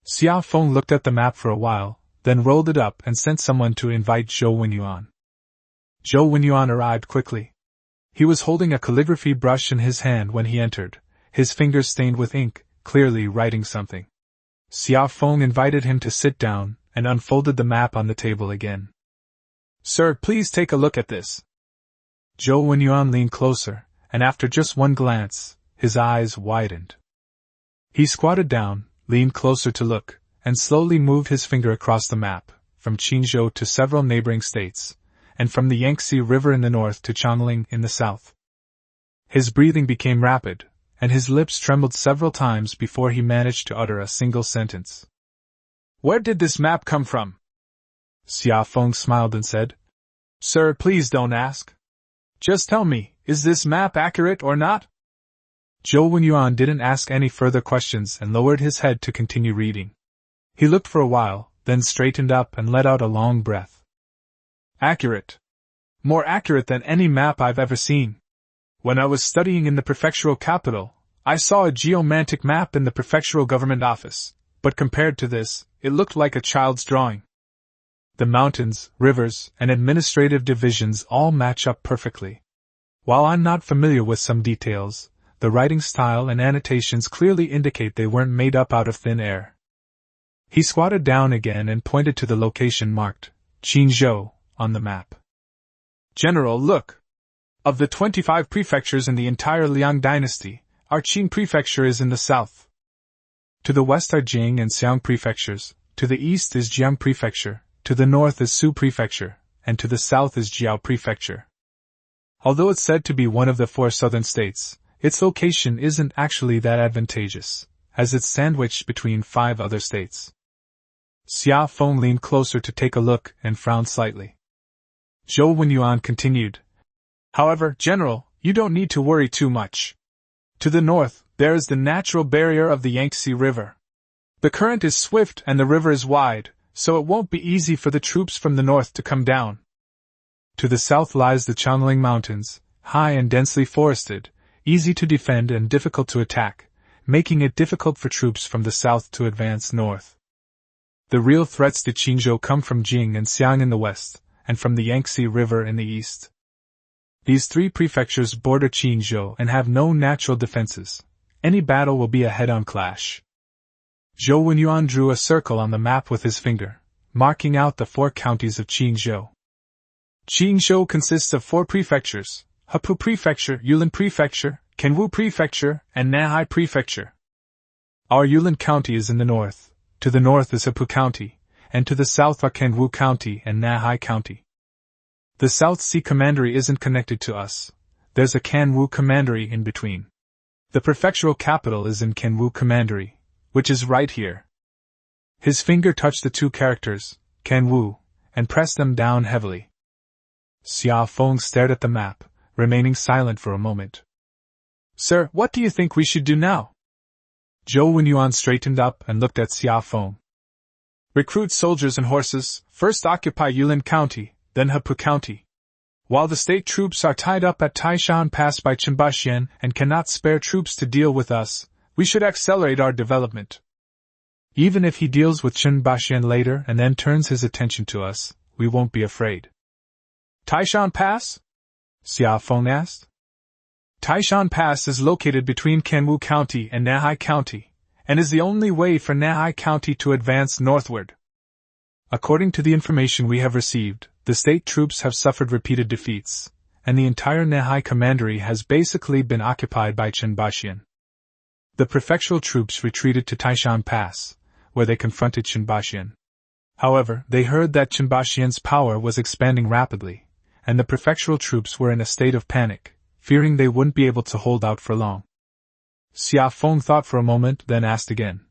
Xia Feng looked at the map for a while, then rolled it up and sent someone to invite Zhou Wenyuan. Zhou Wenyuan arrived quickly. He was holding a calligraphy brush in his hand when he entered, his fingers stained with ink, clearly writing something. Xia Feng invited him to sit down, and unfolded the map on the table again. "Sir, please take a look at this." Zhou Wenyuan leaned closer, and after just one glance, his eyes widened. He squatted down, leaned closer to look, and slowly moved his finger across the map, from Qinzhou to several neighboring states, and from the Yangtze River in the north to Chongling in the south. His breathing became rapid, and his lips trembled several times before he managed to utter a single sentence. "Where did this map come from?" Xia Feng smiled and said, "Sir, please don't ask. Just tell me, is this map accurate or not?" Zhou Wenyuan didn't ask any further questions and lowered his head to continue reading. He looked for a while, then straightened up and let out a long breath. "Accurate. More accurate than any map I've ever seen. When I was studying in the prefectural capital, I saw a geomantic map in the prefectural government office, but compared to this, it looked like a child's drawing. The mountains, rivers, and administrative divisions all match up perfectly. While I'm not familiar with some details, the writing style and annotations clearly indicate they weren't made up out of thin air. He squatted down again and pointed to the location marked Qingzhou on the map. General, look! Of the 25 prefectures in the entire Liang dynasty, our Qing prefecture is in the south. To the west are Jing and Xiang prefectures, to the east is Jiang prefecture, to the north is Su prefecture, and to the south is Jiao prefecture. Although it's said to be one of the 4 southern states, its location isn't actually that advantageous, as it's sandwiched between 5 other states. Xia Feng leaned closer to take a look and frowned slightly. Zhou Wenyuan continued. However, General, you don't need to worry too much. To the north, there is the natural barrier of the Yangtze River. The current is swift and the river is wide, so it won't be easy for the troops from the north to come down. To the south lies the Changling Mountains, high and densely forested, easy to defend and difficult to attack, making it difficult for troops from the south to advance north. The real threats to Qingzhou come from Jing and Xiang in the west, and from the Yangtze River in the east. These 3 prefectures border Qingzhou and have no natural defenses. Any battle will be a head-on clash. Zhou Wenyuan drew a circle on the map with his finger, marking out the 4 counties of Qingzhou. Qingzhou consists of 4 prefectures: Hepu Prefecture, Yulin Prefecture, Kenwu Prefecture, and Nahai Prefecture. Our Yulin County is in the north. To the north is Hepu County, and to the south are Kenwu County and Nahai County. The South Sea Commandery isn't connected to us. There's a Kanwu Commandery in between. The prefectural capital is in Kenwu Commandery, which is right here. His finger touched the 2 characters, Kenwu, and pressed them down heavily. Xia Feng stared at the map, remaining silent for a moment. Sir, what do you think we should do now? Zhou Wenyuan straightened up and looked at Xia Feng. Recruit soldiers and horses, first occupy Yulin County, then Hepu County. While the state troops are tied up at Taishan Pass by Qinbaxian and cannot spare troops to deal with us, we should accelerate our development. Even if he deals with Qinbaxian later and then turns his attention to us, we won't be afraid. Taishan Pass? Xia Feng asked. Taishan Pass is located between Kenwu County and Nahai County, and is the only way for Nahai County to advance northward. According to the information we have received, the state troops have suffered repeated defeats, and the entire Nahai commandery has basically been occupied by Qinbaxian. The prefectural troops retreated to Taishan Pass, where they confronted Qinbaxian. However, they heard that Qinbaxian's power was expanding rapidly, and the prefectural troops were in a state of panic, fearing they wouldn't be able to hold out for long. Xia Feng thought for a moment, then asked again.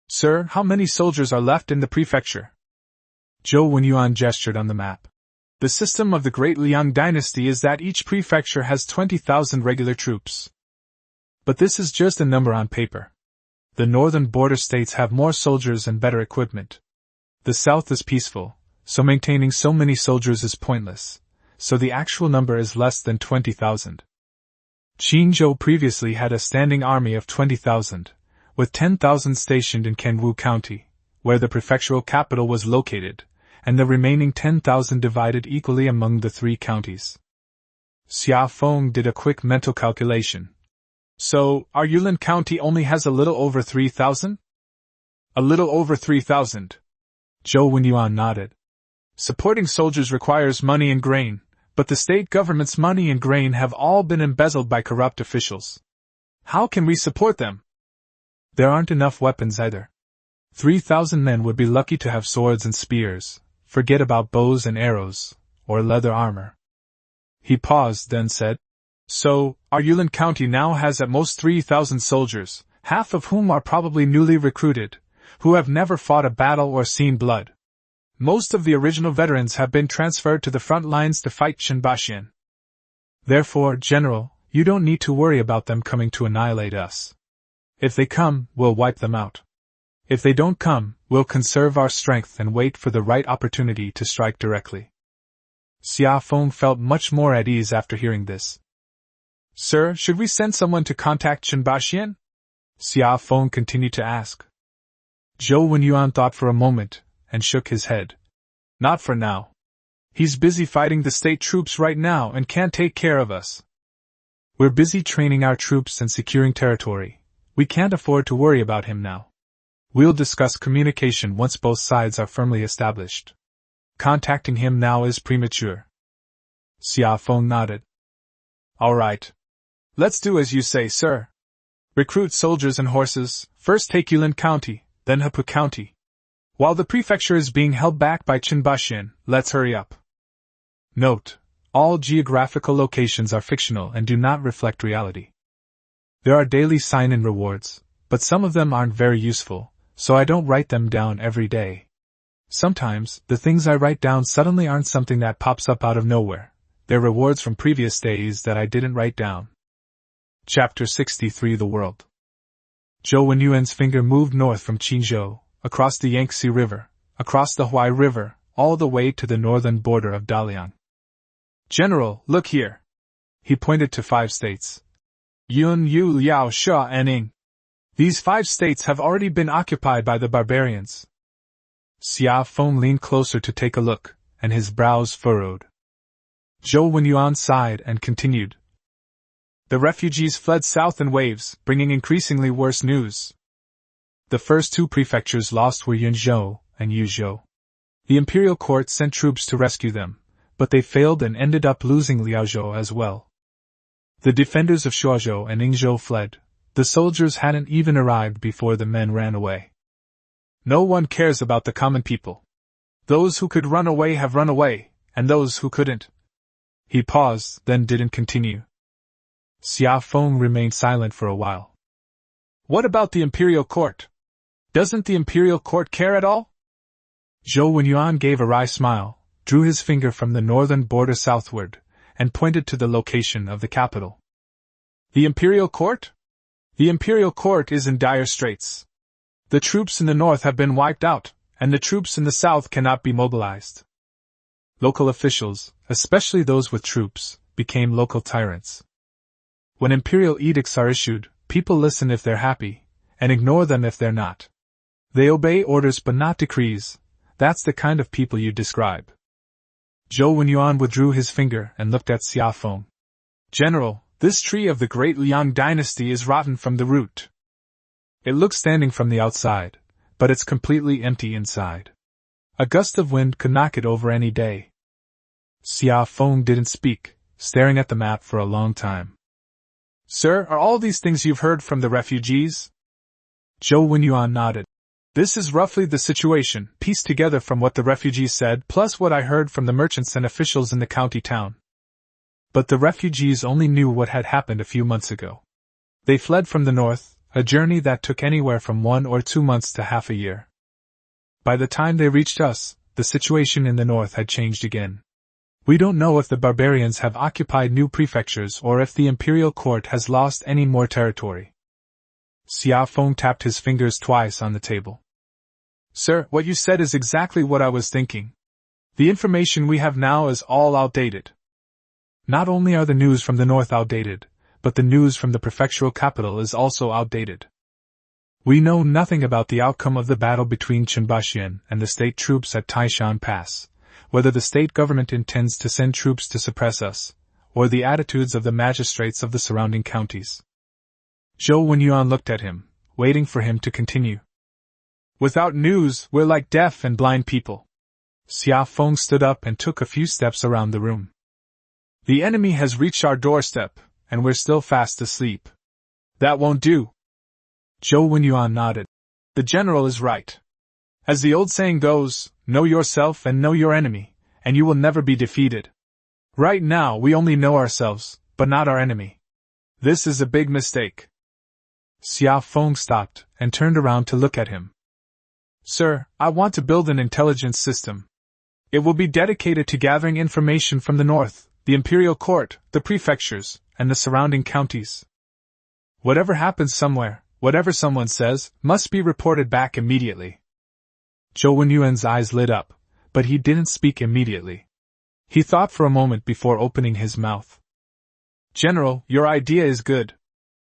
Sir, how many soldiers are left in the prefecture? Zhou Wenyuan gestured on the map. The system of the Great Liang dynasty is that each prefecture has 20,000 regular troops. But this is just a number on paper. The northern border states have more soldiers and better equipment. The south is peaceful, so maintaining so many soldiers is pointless, so the actual number is less than 20,000. Qingzhou previously had a standing army of 20,000, with 10,000 stationed in Kenwu County, where the prefectural capital was located, and the remaining 10,000 divided equally among the 3 counties. Xia Feng did a quick mental calculation. So, our Yulin County only has a little over 3,000? A little over 3,000. Zhou Wenyuan nodded. Supporting soldiers requires money and grain, but the state government's money and grain have all been embezzled by corrupt officials. How can we support them? There aren't enough weapons either. 3,000 men would be lucky to have swords and spears, forget about bows and arrows, or leather armor. He paused, then said, So, our Yulin County now has at most 3,000 soldiers, half of whom are probably newly recruited, who have never fought a battle or seen blood. Most of the original veterans have been transferred to the front lines to fight Qinbaxian. Therefore, General, you don't need to worry about them coming to annihilate us. If they come, we'll wipe them out. If they don't come, we'll conserve our strength and wait for the right opportunity to strike directly. Xia Feng felt much more at ease after hearing this. Sir, should we send someone to contact Qinbaxian? Xia Feng continued to ask. Zhou Wenyuan thought for a moment, and shook his head. Not for now. He's busy fighting the state troops right now and can't take care of us. We're busy training our troops and securing territory. We can't afford to worry about him now. We'll discuss communication once both sides are firmly established. Contacting him now is premature. Xia Feng nodded. All right. Let's do as you say, sir. Recruit soldiers and horses, first take Yulin County, then Hepu County. While the prefecture is being held back by Qinbashan, let's hurry up. Note: all geographical locations are fictional and do not reflect reality. There are daily sign-in rewards, but some of them aren't very useful, so I don't write them down every day. Sometimes, the things I write down suddenly aren't something that pops up out of nowhere. They're rewards from previous days that I didn't write down. Chapter 63: The World. Zhou Wenyuan's finger moved north from Qinzhou, across the Yangtze River, across the Huai River, all the way to the northern border of Dalian. General, look here. He pointed to 5 states. Yun, Yu, Liao, Sha, and Ing. These 5 states have already been occupied by the barbarians. Xia Feng leaned closer to take a look, and his brows furrowed. Zhou Wenyuan sighed and continued. The refugees fled south in waves, bringing increasingly worse news. The first 2 prefectures lost were Yunzhou and Yuzhou. The imperial court sent troops to rescue them, but they failed and ended up losing Liaozhou as well. The defenders of Shuozhou and Yingzhou fled. The soldiers hadn't even arrived before the men ran away. No one cares about the common people. Those who could run away have run away, and those who couldn't. He paused, then didn't continue. Xia Feng remained silent for a while. What about the imperial court? Doesn't the imperial court care at all? Zhou Wenyuan gave a wry smile, drew his finger from the northern border southward, and pointed to the location of the capital. The imperial court? The imperial court is in dire straits. The troops in the north have been wiped out, and the troops in the south cannot be mobilized. Local officials, especially those with troops, became local tyrants. When imperial edicts are issued, people listen if they're happy, and ignore them if they're not. They obey orders but not decrees. That's the kind of people you describe. Zhou Wenyuan withdrew his finger and looked at Xia Feng. General, this tree of the great Liang dynasty is rotten from the root. It looks standing from the outside, but it's completely empty inside. A gust of wind could knock it over any day. Xia Feng didn't speak, staring at the map for a long time. Sir, are all these things you've heard from the refugees? Zhou Wenyuan nodded. This is roughly the situation, pieced together from what the refugees said, plus what I heard from the merchants and officials in the county town. But the refugees only knew what had happened a few months ago. They fled from the north, a journey that took anywhere from 1 or 2 months to half a year. By the time they reached us, the situation in the north had changed again. We don't know if the barbarians have occupied new prefectures or if the imperial court has lost any more territory. Xia Feng tapped his fingers twice on the table. Sir, what you said is exactly what I was thinking. The information we have now is all outdated. Not only are the news from the north outdated, but the news from the prefectural capital is also outdated. We know nothing about the outcome of the battle between Qinbashan and the state troops at Taishan Pass, whether the state government intends to send troops to suppress us, or the attitudes of the magistrates of the surrounding counties. Zhou Wenyuan looked at him, waiting for him to continue. Without news, we're like deaf and blind people. Xia Feng stood up and took a few steps around the room. The enemy has reached our doorstep, and we're still fast asleep. That won't do. Zhou Wenyuan nodded. The general is right. As the old saying goes, know yourself and know your enemy, and you will never be defeated. Right now we only know ourselves, but not our enemy. This is a big mistake. Xia Feng stopped and turned around to look at him. Sir, I want to build an intelligence system. It will be dedicated to gathering information from the north, the imperial court, the prefectures, and the surrounding counties. Whatever happens somewhere, whatever someone says, must be reported back immediately. Zhou Wenyuan's eyes lit up, but he didn't speak immediately. He thought for a moment before opening his mouth. General, your idea is good.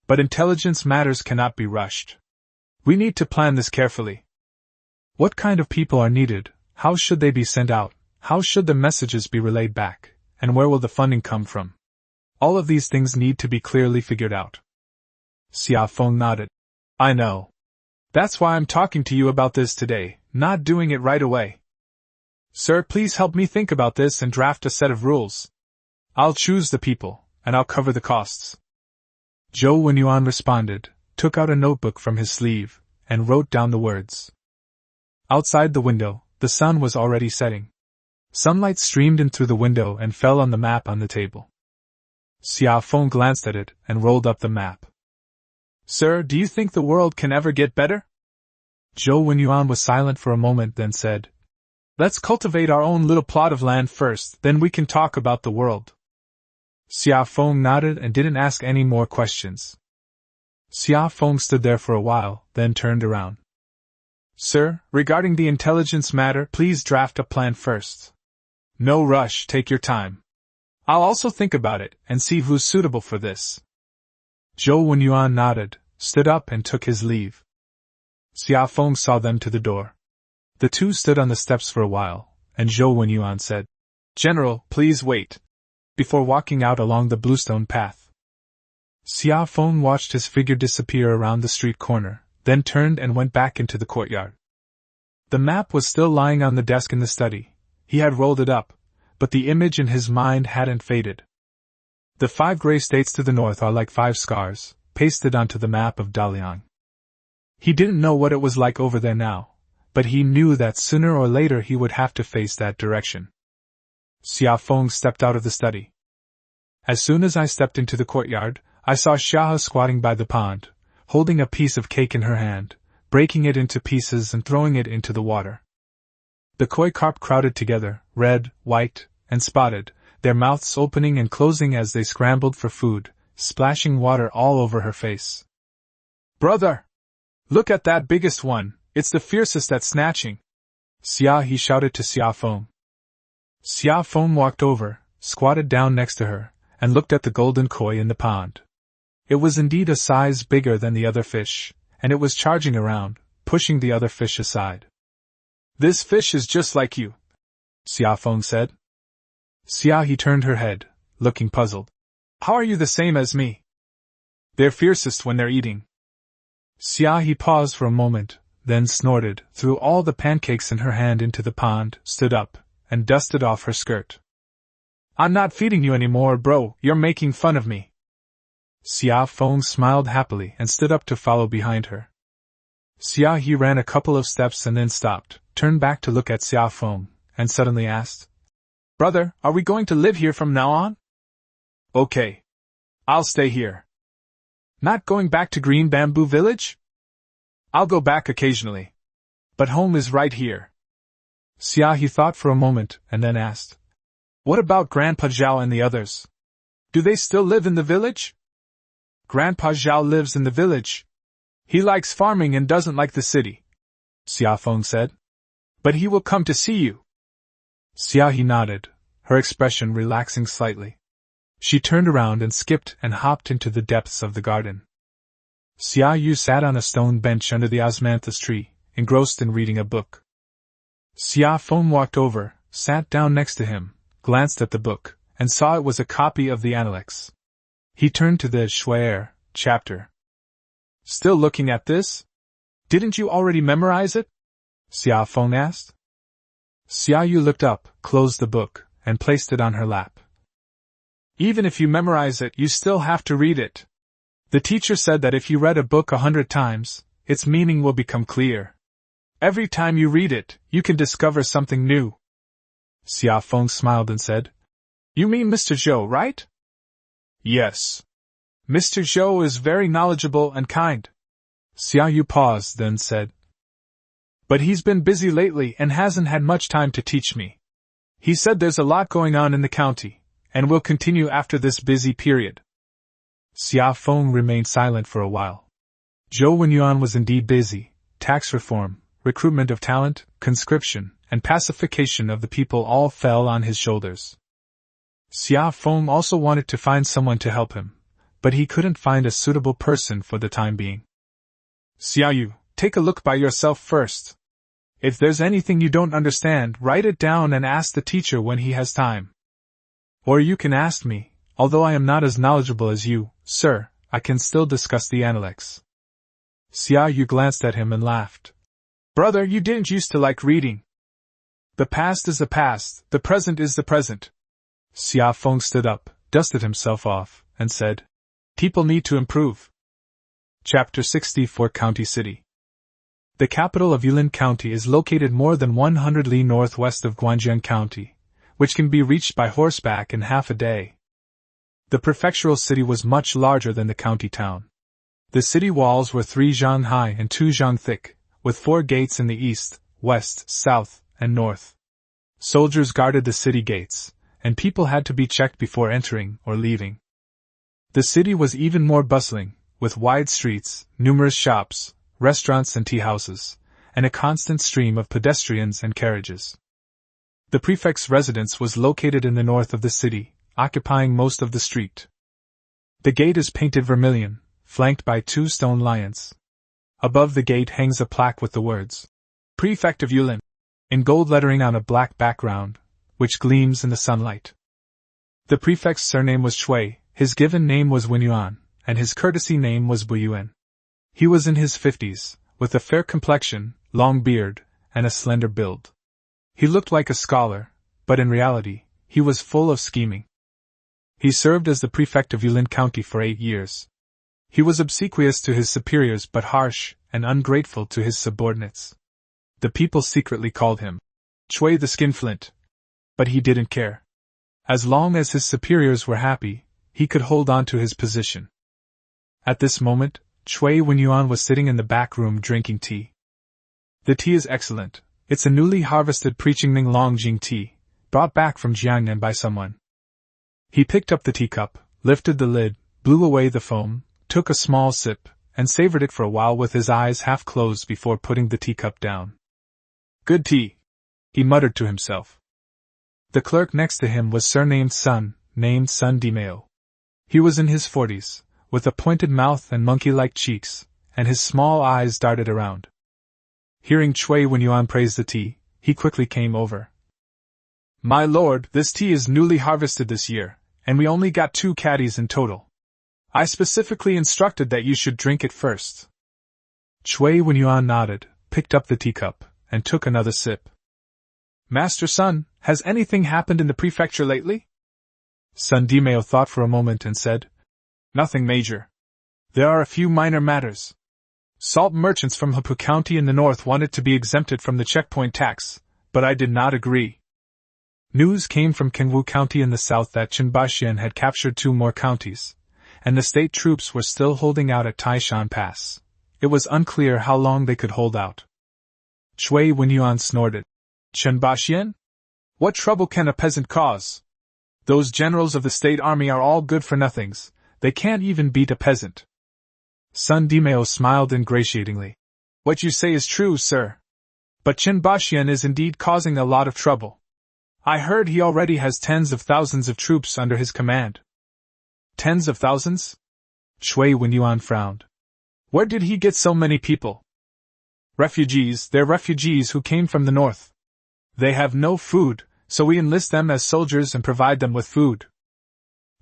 But intelligence matters cannot be rushed. We need to plan this carefully. What kind of people are needed? How should they be sent out? How should the messages be relayed back? And where will the funding come from? All of these things need to be clearly figured out. Xia Feng nodded. I know. That's why I'm talking to you about this today, not doing it right away. Sir, please help me think about this and draft a set of rules. I'll choose the people, and I'll cover the costs. Zhou Wenyuan responded, took out a notebook from his sleeve, and wrote down the words. Outside the window, the sun was already setting. Sunlight streamed in through the window and fell on the map on the table. Xia Feng glanced at it and rolled up the map. Sir, do you think the world can ever get better? Zhou Wenyuan was silent for a moment, then said, Let's cultivate our own little plot of land first, then we can talk about the world. Xia Feng nodded and didn't ask any more questions. Xia Feng stood there for a while, then turned around. Sir, regarding the intelligence matter, please draft a plan first. No rush, take your time. I'll also think about it and see who's suitable for this. Zhou Wenyuan nodded, stood up and took his leave. Xia Feng saw them to the door. The two stood on the steps for a while, and Zhou Wenyuan said, General, please wait, before walking out along the bluestone path. Xia Feng watched his figure disappear around the street corner, then turned and went back into the courtyard. The map was still lying on the desk in the study. He had rolled it up, but the image in his mind hadn't faded. The 5 gray states to the north are like 5 scars, pasted onto the map of Daliang. He didn't know what it was like over there now, but he knew that sooner or later he would have to face that direction. Xia Feng stepped out of the study. As soon as I stepped into the courtyard, I saw Xiahe squatting by the pond, holding a piece of cake in her hand, breaking it into pieces and throwing it into the water. The koi carp crowded together, red, white, and spotted, their mouths opening and closing as they scrambled for food, splashing water all over her face. Brother! Look at that biggest one, it's the fiercest at snatching! He shouted to Xia Feng. Xia Feng walked over, squatted down next to her, and looked at the golden koi in the pond. It was indeed a size bigger than the other fish, and it was charging around, pushing the other fish aside. This fish is just like you, Xia Feng said. He turned her head, looking puzzled. How are you the same as me? They're fiercest when they're eating. He paused for a moment, then snorted, threw all the pancakes in her hand into the pond, stood up, and dusted off her skirt. I'm not feeding you anymore, bro, you're making fun of me. Xia Feng smiled happily and stood up to follow behind her. He ran a couple of steps and then stopped, turned back to look at Xia Feng, and suddenly asked, Brother, are we going to live here from now on? Okay. I'll stay here. Not going back to Green Bamboo Village? I'll go back occasionally. But home is right here. He thought for a moment and then asked, What about Grandpa Zhao and the others? Do they still live in the village? Grandpa Zhao lives in the village. He likes farming and doesn't like the city, Xia Feng said. But he will come to see you. He nodded, her expression relaxing slightly. She turned around and skipped and hopped into the depths of the garden. Xiaoyu sat on a stone bench under the osmanthus tree, engrossed in reading a book. Xia Feng walked over, sat down next to him, glanced at the book, and saw it was a copy of the Analects. He turned to the Shu'er chapter. Still looking at this? Didn't you already memorize it? Xia Feng asked. Xiaoyu looked up, closed the book, and placed it on her lap. Even if you memorize it, you still have to read it. The teacher said that if you read a book 100 times, its meaning will become clear. Every time you read it, you can discover something new. Xia Feng smiled and said, You mean Mr. Zhou, right? Yes. Mr. Zhou is very knowledgeable and kind. Xiaoyu paused, then said, But he's been busy lately and hasn't had much time to teach me. He said there's a lot going on in the county, and will continue after this busy period. Xia Feng remained silent for a while. Zhou Wenyuan was indeed busy. Tax reform, recruitment of talent, conscription, and pacification of the people all fell on his shoulders. Xia Feng also wanted to find someone to help him, but he couldn't find a suitable person for the time being. Xiaoyu, take a look by yourself first. If there's anything you don't understand, write it down and ask the teacher when he has time. Or you can ask me, although I am not as knowledgeable as you, sir, I can still discuss the Analects. Xia Yu glanced at him and laughed. Brother, you didn't used to like reading. The past is the past, the present is the present. Xia Feng stood up, dusted himself off, and said, People need to improve. Chapter 64 County City. The capital of Yulin County is located more than 100 li northwest of Guanjiang County, which can be reached by horseback in half a day. The prefectural city was much larger than the county town. The city walls were 3 zhang high and 2 zhang thick, with 4 gates in the east, west, south, and north. Soldiers guarded the city gates, and people had to be checked before entering or leaving. The city was even more bustling, with wide streets, numerous shops, restaurants and tea houses, and a constant stream of pedestrians and carriages. The prefect's residence was located in the north of the city, occupying most of the street. The gate is painted vermilion, flanked by 2 stone lions. Above the gate hangs a plaque with the words, Prefect of Yulin, in gold lettering on a black background, which gleams in the sunlight. The prefect's surname was Chui, his given name was Wenyuan, and his courtesy name was Buyuan. He was in his 50s, with a fair complexion, long beard, and a slender build. He looked like a scholar, but in reality, he was full of scheming. He served as the prefect of Yulin County for 8 years. He was obsequious to his superiors but harsh and ungrateful to his subordinates. The people secretly called him Chui the Skinflint. But he didn't care. As long as his superiors were happy, he could hold on to his position. At this moment, Chui Wenyuan was sitting in the back room drinking tea. The tea is excellent. It's a newly harvested Preaching Long Jing tea, brought back from Jiangnan by someone. He picked up the teacup, lifted the lid, blew away the foam, took a small sip, and savored it for a while with his eyes half closed before putting the teacup down. Good tea, he muttered to himself. The clerk next to him was surnamed Sun, named Sun Dimeo. He was in his 40s, with a pointed mouth and monkey-like cheeks, and his small eyes darted around. Hearing Chui Wenyuan praise the tea, he quickly came over. My lord, this tea is newly harvested this year, and we only got 2 caddies in total. I specifically instructed that you should drink it first. Chui Wenyuan nodded, picked up the teacup, and took another sip. Master Sun, has anything happened in the prefecture lately? Sun Dimeo thought for a moment and said, Nothing major. There are a few minor matters. Salt merchants from Hepu County in the north wanted to be exempted from the checkpoint tax, but I did not agree. News came from Kengwu County in the south that Qinbaxian had captured 2 more counties, and the state troops were still holding out at Taishan Pass. It was unclear how long they could hold out. Chui Wenyuan snorted. Qinbaxian? What trouble can a peasant cause? Those generals of the state army are all good-for-nothings, they can't even beat a peasant. Sun Dimeo smiled ingratiatingly. What you say is true, sir. But Qinbaxian is indeed causing a lot of trouble. I heard he already has tens of thousands of troops under his command. Tens of thousands? Chui Wenyuan frowned. Where did he get so many people? Refugees, they're refugees who came from the north. They have no food, so we enlist them as soldiers and provide them with food.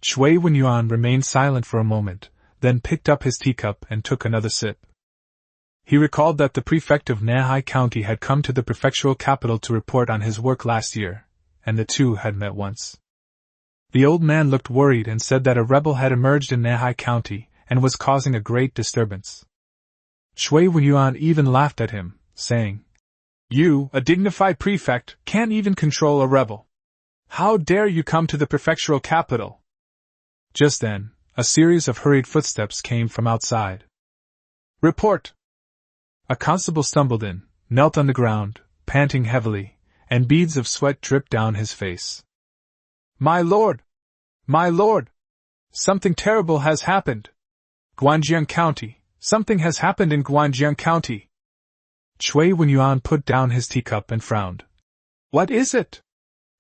Chui Wenyuan remained silent for a moment, then picked up his teacup and took another sip. He recalled that the prefect of Nanhai County had come to the prefectural capital to report on his work last year, and the two had met once. The old man looked worried and said that a rebel had emerged in Nanhai County and was causing a great disturbance. Chui Wenyuan even laughed at him, saying, You, a dignified prefect, can't even control a rebel. How dare you come to the prefectural capital? Just then, a series of hurried footsteps came from outside. Report! A constable stumbled in, knelt on the ground, panting heavily, and beads of sweat dripped down his face. My lord! My lord! Something terrible has happened! Guanjiang County! Something has happened in Guanjiang County! Chui Wenyuan put down his teacup and frowned. What is it?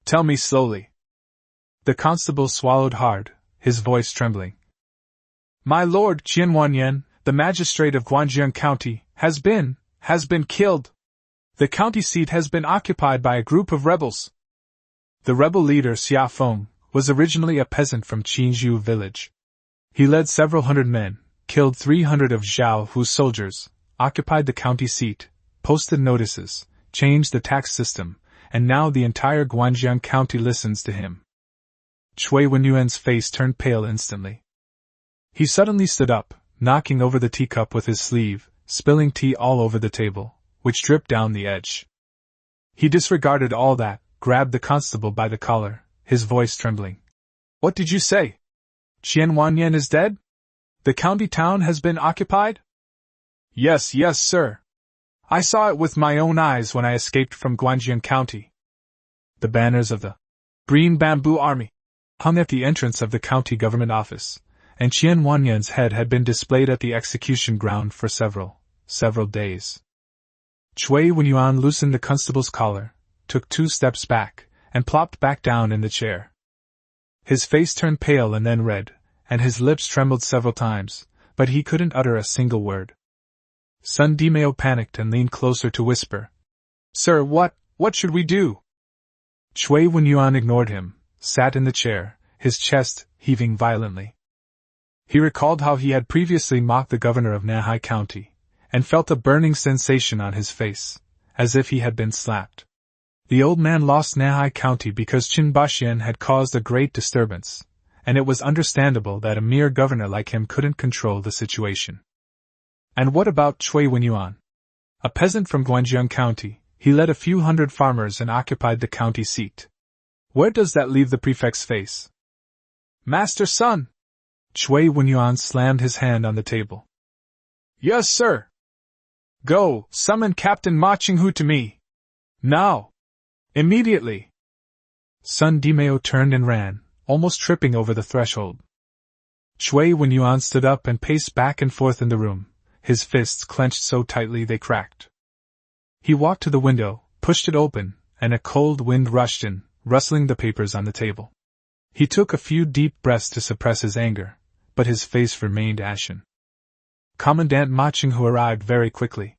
Tell me slowly. The constable swallowed hard, his voice trembling. My lord Qian Wanyan, the magistrate of Guanjiang County, has been killed. The county seat has been occupied by a group of rebels. The rebel leader Xia Feng was originally a peasant from Qinzhou village. He led several hundred men, killed 300 of Zhao Hu's soldiers, occupied the county seat, posted notices, changed the tax system, and now the entire Guangjiang county listens to him. Chui Wenyuan's face turned pale instantly. He suddenly stood up, knocking over the teacup with his sleeve, spilling tea all over the table, which dripped down the edge. He disregarded all that, grabbed the constable by the collar, his voice trembling. "What did you say? Qian Wanyan is dead? The county town has been occupied?" Yes, sir. I saw it with my own eyes when I escaped from Guangjiang County." The banners of the Green Bamboo Army hung at the entrance of the county government office, and Qian Wanyan's head had been displayed at the execution ground for several days. Chui Wenyuan loosened the constable's collar, took 2 steps back, and plopped back down in the chair. His face turned pale and then red, and his lips trembled several times, but he couldn't utter a single word. Sun Dimeo panicked and leaned closer to whisper, "Sir, what should we do?" Chui Wenyuan ignored him, sat in the chair, his chest heaving violently. He recalled how he had previously mocked the governor of Nanhai County, and felt a burning sensation on his face, as if he had been slapped. The old man lost Nanhai County because Qin Baxian had caused a great disturbance, and it was understandable that a mere governor like him couldn't control the situation. And what about Chui Wenyuan? A peasant from Guangjiang County, he led a few hundred farmers and occupied the county seat. Where does that leave the prefect's face? "Master Sun!" Chui Wenyuan slammed his hand on the table. "Yes, sir." "Go, summon Captain Ma Qinghu to me. Now! Immediately!" Sun Dimeo turned and ran, almost tripping over the threshold. Chui Wenyuan stood up and paced back and forth in the room, his fists clenched so tightly they cracked. He walked to the window, pushed it open, and a cold wind rushed in, rustling the papers on the table. He took a few deep breaths to suppress his anger, but his face remained ashen. Commandant Ma Qinghu arrived very quickly.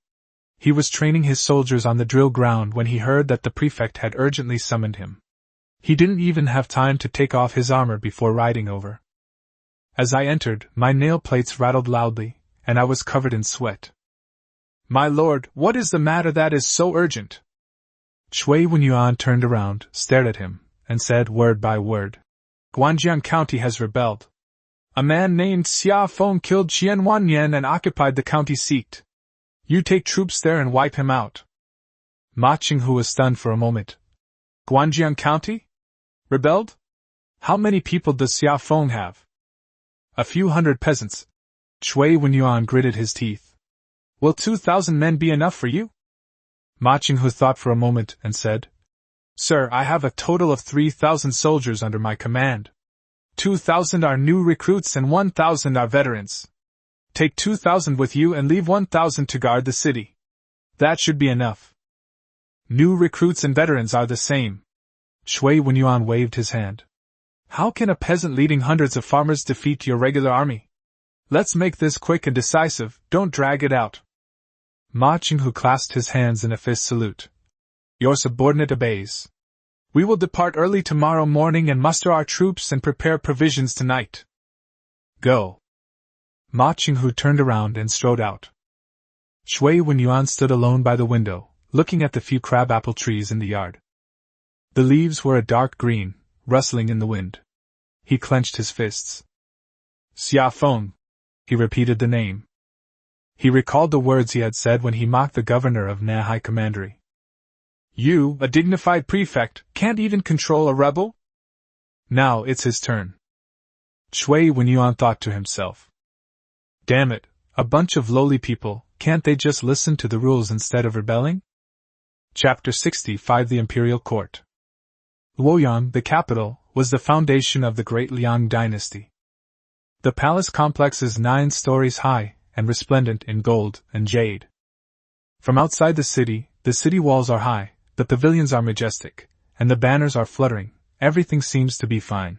He was training his soldiers on the drill ground when he heard that the prefect had urgently summoned him. He didn't even have time to take off his armor before riding over. As I entered, my nail plates rattled loudly, and I was covered in sweat. "My lord, what is the matter that is so urgent?" Chui Wenyuan turned around, stared at him, and said word by word, "Guangjiang County has rebelled. A man named Xia Feng killed Qian Wanyan and occupied the county seat. You take troops there and wipe him out." Ma Qinghu was stunned for a moment. "Guangjiang County? Rebelled? How many people does Xia Feng have?" "A few hundred peasants." Chui Wenyuan gritted his teeth. "Will 2,000 men be enough for you?" Ma Qinghu thought for a moment and said, "Sir, I have a total of 3,000 soldiers under my command. 2,000 are new recruits and 1,000 are veterans. Take 2,000 with you and leave 1,000 to guard the city. That should be enough." "New recruits and veterans are the same." Chui Wenyuan waved his hand. "How can a peasant leading hundreds of farmers defeat your regular army? Let's make this quick and decisive, don't drag it out." Ma Qinghu clasped his hands in a fist salute. "Your subordinate obeys. We will depart early tomorrow morning and muster our troops and prepare provisions tonight. Go." Ma Qinghu turned around and strode out. Chui Wenyuan stood alone by the window, looking at the few crabapple trees in the yard. The leaves were a dark green, rustling in the wind. He clenched his fists. "Xia Feng." He repeated the name. He recalled the words he had said when he mocked the governor of Nanhai Commandery. "You, a dignified prefect, can't even control a rebel?" Now it's his turn. Chui Wenyuan thought to himself. Damn it, a bunch of lowly people, can't they just listen to the rules instead of rebelling? Chapter 65 The Imperial Court. Luoyang, the capital, was the foundation of the Great Liang dynasty. The palace complex is 9 stories high, and resplendent in gold and jade. From outside the city walls are high, the pavilions are majestic, and the banners are fluttering, everything seems to be fine.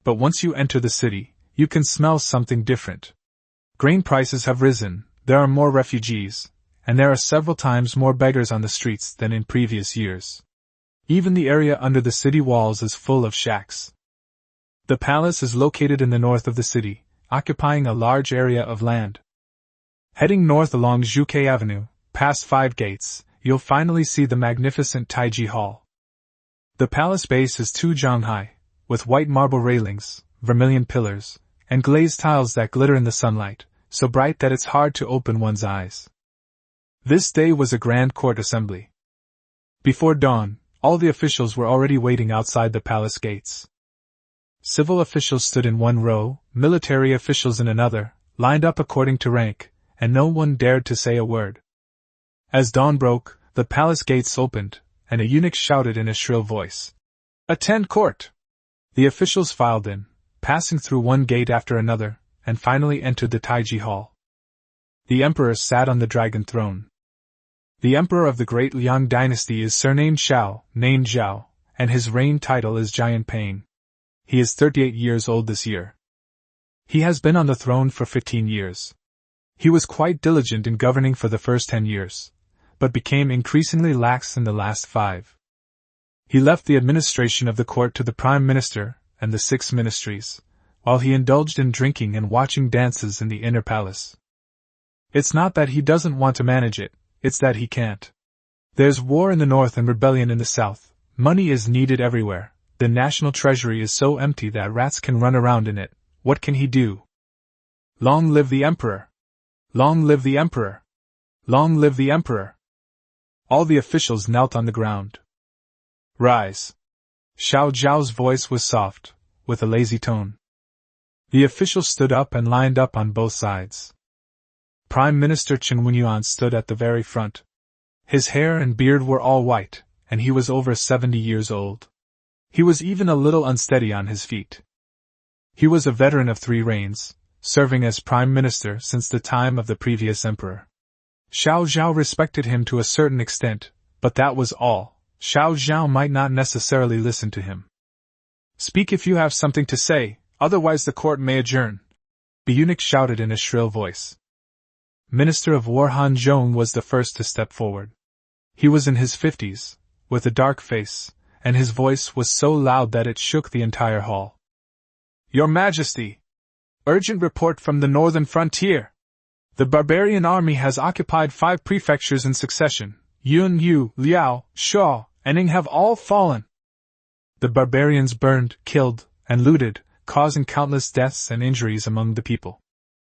But once you enter the city, you can smell something different. Grain prices have risen, there are more refugees, and there are several times more beggars on the streets than in previous years. Even the area under the city walls is full of shacks. The palace is located in the north of the city, occupying a large area of land. Heading north along Zhuke Avenue, past 5 gates, you'll finally see the magnificent Taiji Hall. The palace base is 2 jang high, with white marble railings, vermilion pillars, and glazed tiles that glitter in the sunlight, so bright that it's hard to open one's eyes. This day was a grand court assembly. Before dawn, all the officials were already waiting outside the palace gates. Civil officials stood in one row, military officials in another, lined up according to rank, and no one dared to say a word. As dawn broke, the palace gates opened, and a eunuch shouted in a shrill voice, "Attend court!" The officials filed in, passing through one gate after another, and finally entered the Taiji Hall. The emperor sat on the dragon throne. The emperor of the great Liang dynasty is surnamed Shao, named Zhao, and his reign title is Giant Pain. He is 38 years old this year. He has been on the throne for 15 years. He was quite diligent in governing for the first 10 years, but became increasingly lax in the last 5. He left the administration of the court to the prime minister and the 6 ministries, while he indulged in drinking and watching dances in the inner palace. It's not that he doesn't want to manage it, it's that he can't. There's war in the north and rebellion in the south, money is needed everywhere, the national treasury is so empty that rats can run around in it, what can he do? Long live the emperor! Long live the emperor! Long live the emperor! All the officials knelt on the ground. Rise! Xiao Zhao's voice was soft, with a lazy tone. The officials stood up and lined up on both sides. Prime Minister Chen Wenyuan stood at the very front. His hair and beard were all white, and he was over 70 years old. He was even a little unsteady on his feet. He was a veteran of 3 reigns, serving as prime minister since the time of the previous emperor. Xiao Zhao respected him to a certain extent, but that was all. Xiao Zhao might not necessarily listen to him. Speak if you have something to say, otherwise the court may adjourn, the eunuch shouted in a shrill voice. Minister of War Han Zhong was the first to step forward. He was in his 50s, with a dark face, and his voice was so loud that it shook the entire hall. Your Majesty! Urgent report from the northern frontier! The barbarian army has occupied 5 prefectures in succession. Yun, Yu, Liao, Shaw, and Ning have all fallen. The barbarians burned, killed, and looted, causing countless deaths and injuries among the people.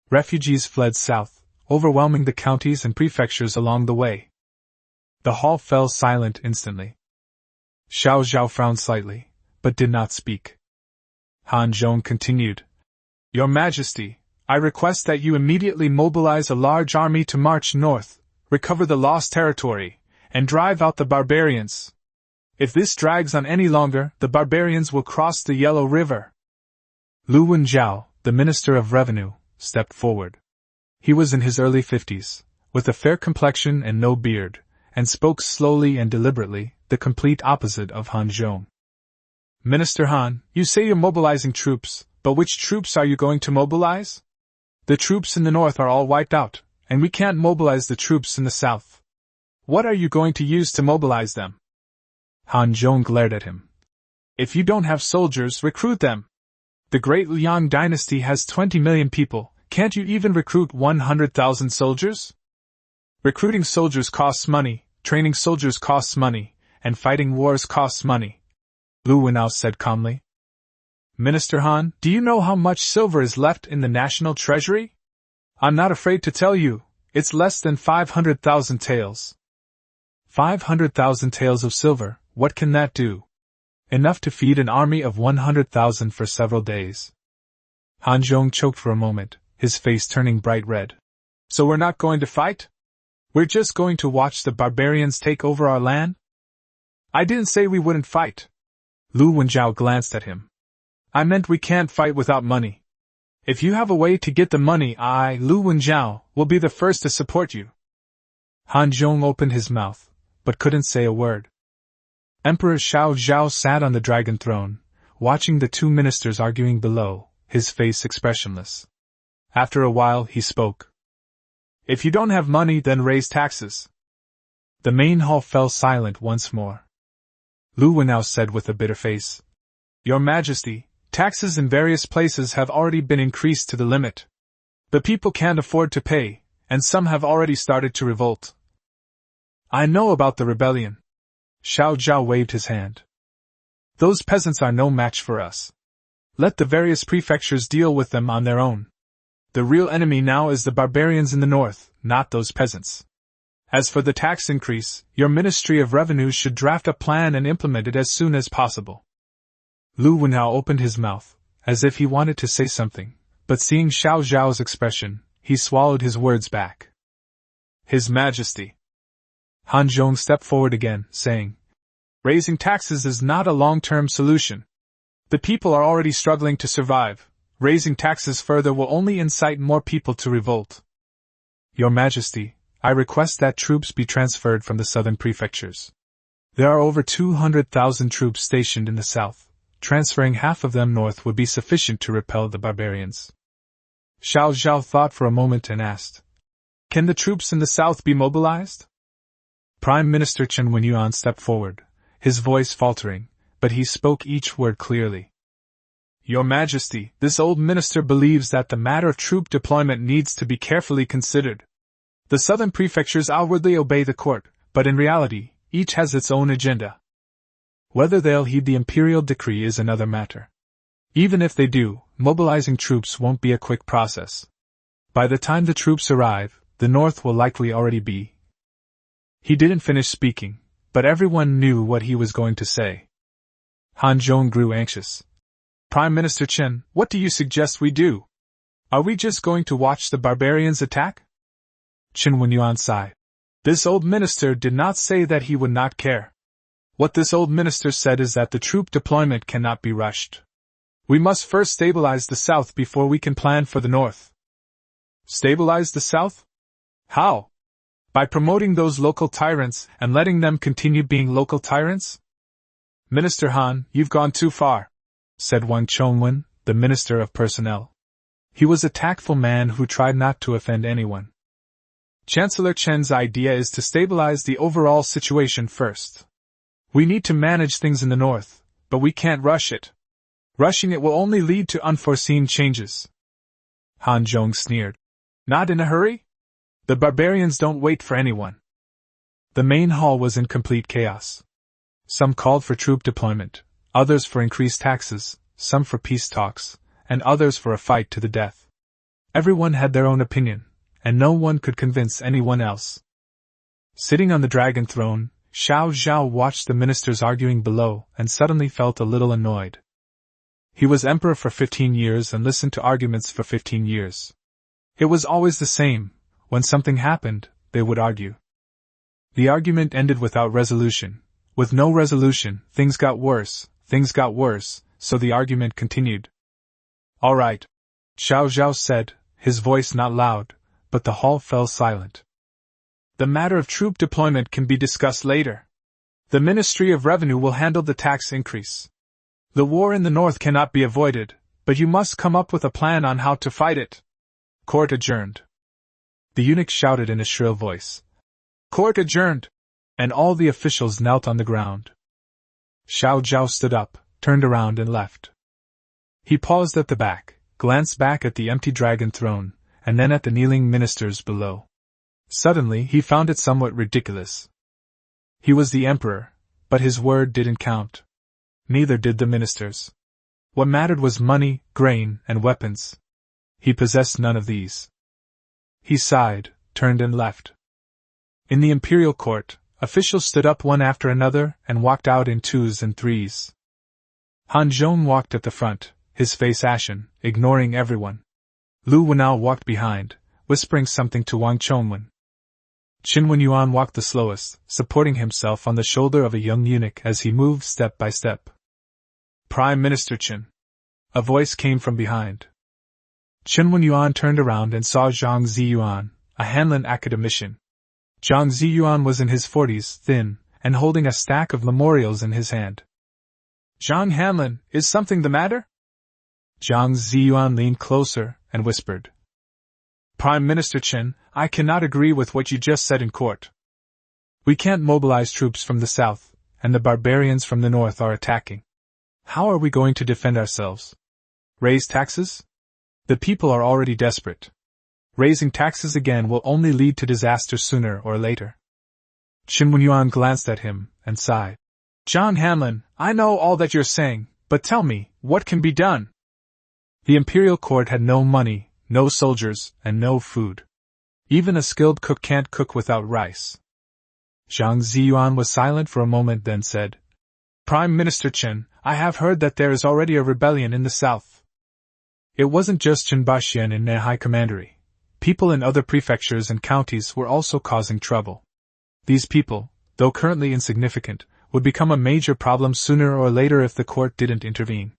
Refugees fled south, overwhelming the counties and prefectures along the way. The hall fell silent instantly. Xiao Zhao frowned slightly, but did not speak. Han Zhong continued, Your Majesty, I request that you immediately mobilize a large army to march north, recover the lost territory, and drive out the barbarians. If this drags on any longer, the barbarians will cross the Yellow River. Lu Wenjiao, the Minister of Revenue, stepped forward. He was in his early 50s, with a fair complexion and no beard, and spoke slowly and deliberately, the complete opposite of Han Zhong. Minister Han, you say you're mobilizing troops, but which troops are you going to mobilize? The troops in the north are all wiped out, and we can't mobilize the troops in the south. What are you going to use to mobilize them? Han Zhong glared at him. If you don't have soldiers, recruit them. The great Liang dynasty has 20 million people. Can't you even recruit 100,000 soldiers? Recruiting soldiers costs money, training soldiers costs money, and fighting wars costs money, Lu Wenao said calmly. Minister Han, do you know how much silver is left in the national treasury? I'm not afraid to tell you, it's less than 500,000 taels. 500,000 taels of silver, what can that do? Enough to feed an army of 100,000 for several days. Han Zhong choked for a moment, his face turning bright red. So we're not going to fight? We're just going to watch the barbarians take over our land? I didn't say we wouldn't fight. Lu Wenjiao glanced at him. I meant we can't fight without money. If you have a way to get the money, I, Lu Wenjiao, will be the first to support you. Han Zhong opened his mouth, but couldn't say a word. Emperor Xiao Zhao sat on the dragon throne, watching the 2 ministers arguing below, his face expressionless. After a while he spoke. If you don't have money, then raise taxes. The main hall fell silent once more. Lu Wenao said with a bitter face. Your Majesty, taxes in various places have already been increased to the limit. The people can't afford to pay, and some have already started to revolt. I know about the rebellion. Xiao Zhao waved his hand. Those peasants are no match for us. Let the various prefectures deal with them on their own. The real enemy now is the barbarians in the north, not those peasants. As for the tax increase, your Ministry of Revenue should draft a plan and implement it as soon as possible. Lu Wenhao opened his mouth, as if he wanted to say something, but seeing Xiao Zhao's expression, he swallowed his words back. His Majesty. Han Zhong stepped forward again, saying, raising taxes is not a long-term solution. The people are already struggling to survive. Raising taxes further will only incite more people to revolt. Your Majesty, I request that troops be transferred from the southern prefectures. There are over 200,000 troops stationed in the south. Transferring half of them north would be sufficient to repel the barbarians. Xiao Zhao thought for a moment and asked, can the troops in the south be mobilized? Prime Minister Chen Wenyuan stepped forward, his voice faltering, but he spoke each word clearly. Your Majesty, this old minister believes that the matter of troop deployment needs to be carefully considered. The southern prefectures outwardly obey the court, but in reality, each has its own agenda. Whether they'll heed the imperial decree is another matter. Even if they do, mobilizing troops won't be a quick process. By the time the troops arrive, the north will likely already be. He didn't finish speaking, but everyone knew what he was going to say. Han Zhong grew anxious. Prime Minister Chen, what do you suggest we do? Are we just going to watch the barbarians attack? Chen Wenyuan sighed. This old minister did not say that he would not care. What this old minister said is that the troop deployment cannot be rushed. We must first stabilize the south before we can plan for the north. Stabilize the south? How? By promoting those local tyrants and letting them continue being local tyrants? Minister Han, you've gone too far, said Wang Chongwen, the Minister of Personnel. He was a tactful man who tried not to offend anyone. Chancellor Chen's idea is to stabilize the overall situation first. We need to manage things in the north, but we can't rush it. Rushing it will only lead to unforeseen changes. Han Zhong sneered. Not in a hurry? The barbarians don't wait for anyone. The main hall was in complete chaos. Some called for troop deployment, others for increased taxes, some for peace talks, and others for a fight to the death. Everyone had their own opinion, and no one could convince anyone else. Sitting on the dragon throne, Xiao Zhao watched the ministers arguing below and suddenly felt a little annoyed. He was emperor for 15 years and listened to arguments for 15 years. It was always the same. When something happened, they would argue. The argument ended without resolution. With no resolution, things got worse, so the argument continued. All right, Xiao Zhao said, his voice not loud, but the hall fell silent. The matter of troop deployment can be discussed later. The Ministry of Revenue will handle the tax increase. The war in the north cannot be avoided, but you must come up with a plan on how to fight it. Court adjourned. The eunuch shouted in a shrill voice. Court adjourned! And all the officials knelt on the ground. Xiao Zhao stood up, turned around and left. He paused at the back, glanced back at the empty dragon throne, and then at the kneeling ministers below. Suddenly he found it somewhat ridiculous. He was the emperor, but his word didn't count. Neither did the ministers. What mattered was money, grain, and weapons. He possessed none of these. He sighed, turned and left. In the imperial court, officials stood up one after another and walked out in twos and threes. Han Zhong walked at the front, his face ashen, ignoring everyone. Lu Wenhao walked behind, whispering something to Wang Chongwen. Qin Wenyuan walked the slowest, supporting himself on the shoulder of a young eunuch as he moved step by step. Prime Minister Qin. A voice came from behind. Qin Wenyuan turned around and saw Zhang Ziyuan, a Hanlin academician. Zhang Ziyuan was in his 40s, thin, and holding a stack of memorials in his hand. Zhang Hanlin, is something the matter? Zhang Ziyuan leaned closer and whispered. Prime Minister Qin, I cannot agree with what you just said in court. We can't mobilize troops from the south, and the barbarians from the north are attacking. How are we going to defend ourselves? Raise taxes? The people are already desperate. Raising taxes again will only lead to disaster sooner or later. Qin Wenyuan glanced at him and sighed. John Hanlon, I know all that you're saying, but tell me, what can be done? The imperial court had no money, no soldiers, and no food. Even a skilled cook can't cook without rice. Zhang Ziyuan was silent for a moment, then said, Prime Minister Qin, I have heard that there is already a rebellion in the south. It wasn't just Qinbaxian in Nehai Commandery. People in other prefectures and counties were also causing trouble. These people, though currently insignificant, would become a major problem sooner or later if the court didn't intervene.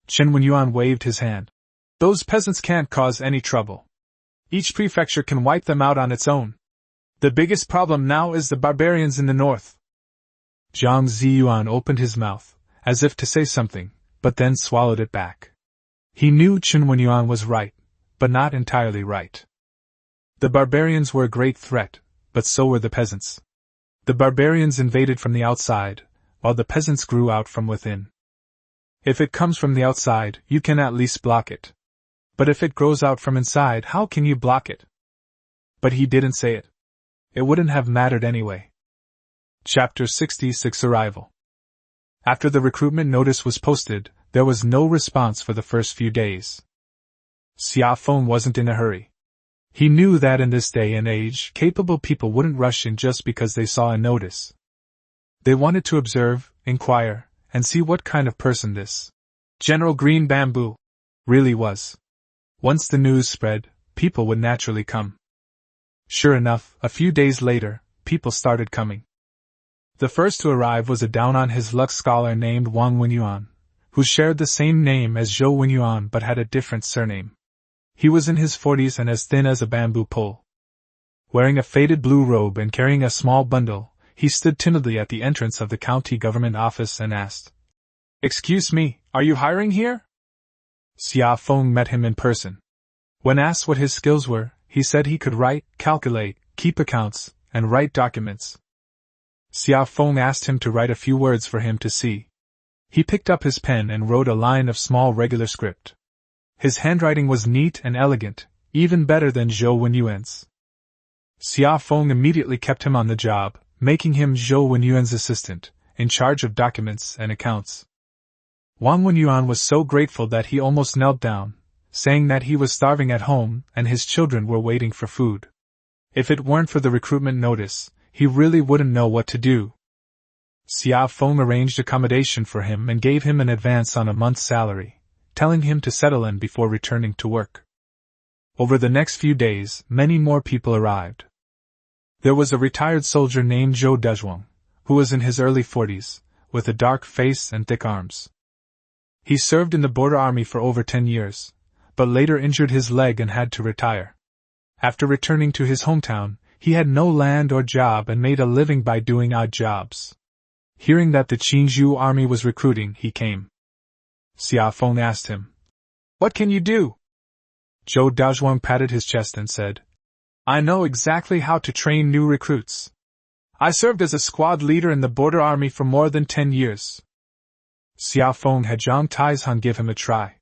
Qin Wenyuan waved his hand. Those peasants can't cause any trouble. Each prefecture can wipe them out on its own. The biggest problem now is the barbarians in the north. Zhang Ziyuan opened his mouth, as if to say something, but then swallowed it back. He knew Qin Wenyuan was right, but not entirely right. The barbarians were a great threat, but so were the peasants. The barbarians invaded from the outside, while the peasants grew out from within. If it comes from the outside, you can at least block it. But if it grows out from inside, how can you block it? But he didn't say it. It wouldn't have mattered anyway. Chapter 66 Arrival. After the recruitment notice was posted, there was no response for the first few days. Xia Feng wasn't in a hurry. He knew that in this day and age, capable people wouldn't rush in just because they saw a notice. They wanted to observe, inquire, and see what kind of person this General Green Bamboo really was. Once the news spread, people would naturally come. Sure enough, a few days later, people started coming. The first to arrive was a down-on-his-luck scholar named Wang Wenyuan, who shared the same name as Zhou Wenyuan but had a different surname. He was in his 40s and as thin as a bamboo pole. Wearing a faded blue robe and carrying a small bundle, he stood timidly at the entrance of the county government office and asked, Excuse me, are you hiring here? Xia Feng met him in person. When asked what his skills were, he said he could write, calculate, keep accounts, and write documents. Xia Feng asked him to write a few words for him to see. He picked up his pen and wrote a line of small regular script. His handwriting was neat and elegant, even better than Zhou Wenyuan's. Xia Feng immediately kept him on the job, making him Zhou Wenyuan's assistant, in charge of documents and accounts. Wang Wenyuan was so grateful that he almost knelt down, saying that he was starving at home and his children were waiting for food. If it weren't for the recruitment notice, he really wouldn't know what to do. Xia Feng arranged accommodation for him and gave him an advance on a month's salary, telling him to settle in before returning to work. Over the next few days, many more people arrived. There was a retired soldier named Zhou Dezhuang, who was in his early 40s, with a dark face and thick arms. He served in the border army for over 10 years, but later injured his leg and had to retire. After returning to his hometown, he had no land or job and made a living by doing odd jobs. Hearing that the Qinzhou army was recruiting, he came. Xia Feng asked him, What can you do? Zhou Dezhuang patted his chest and said, I know exactly how to train new recruits. I served as a squad leader in the border army for more than 10 years. Xia Feng had Zhang Taizhan give him a try.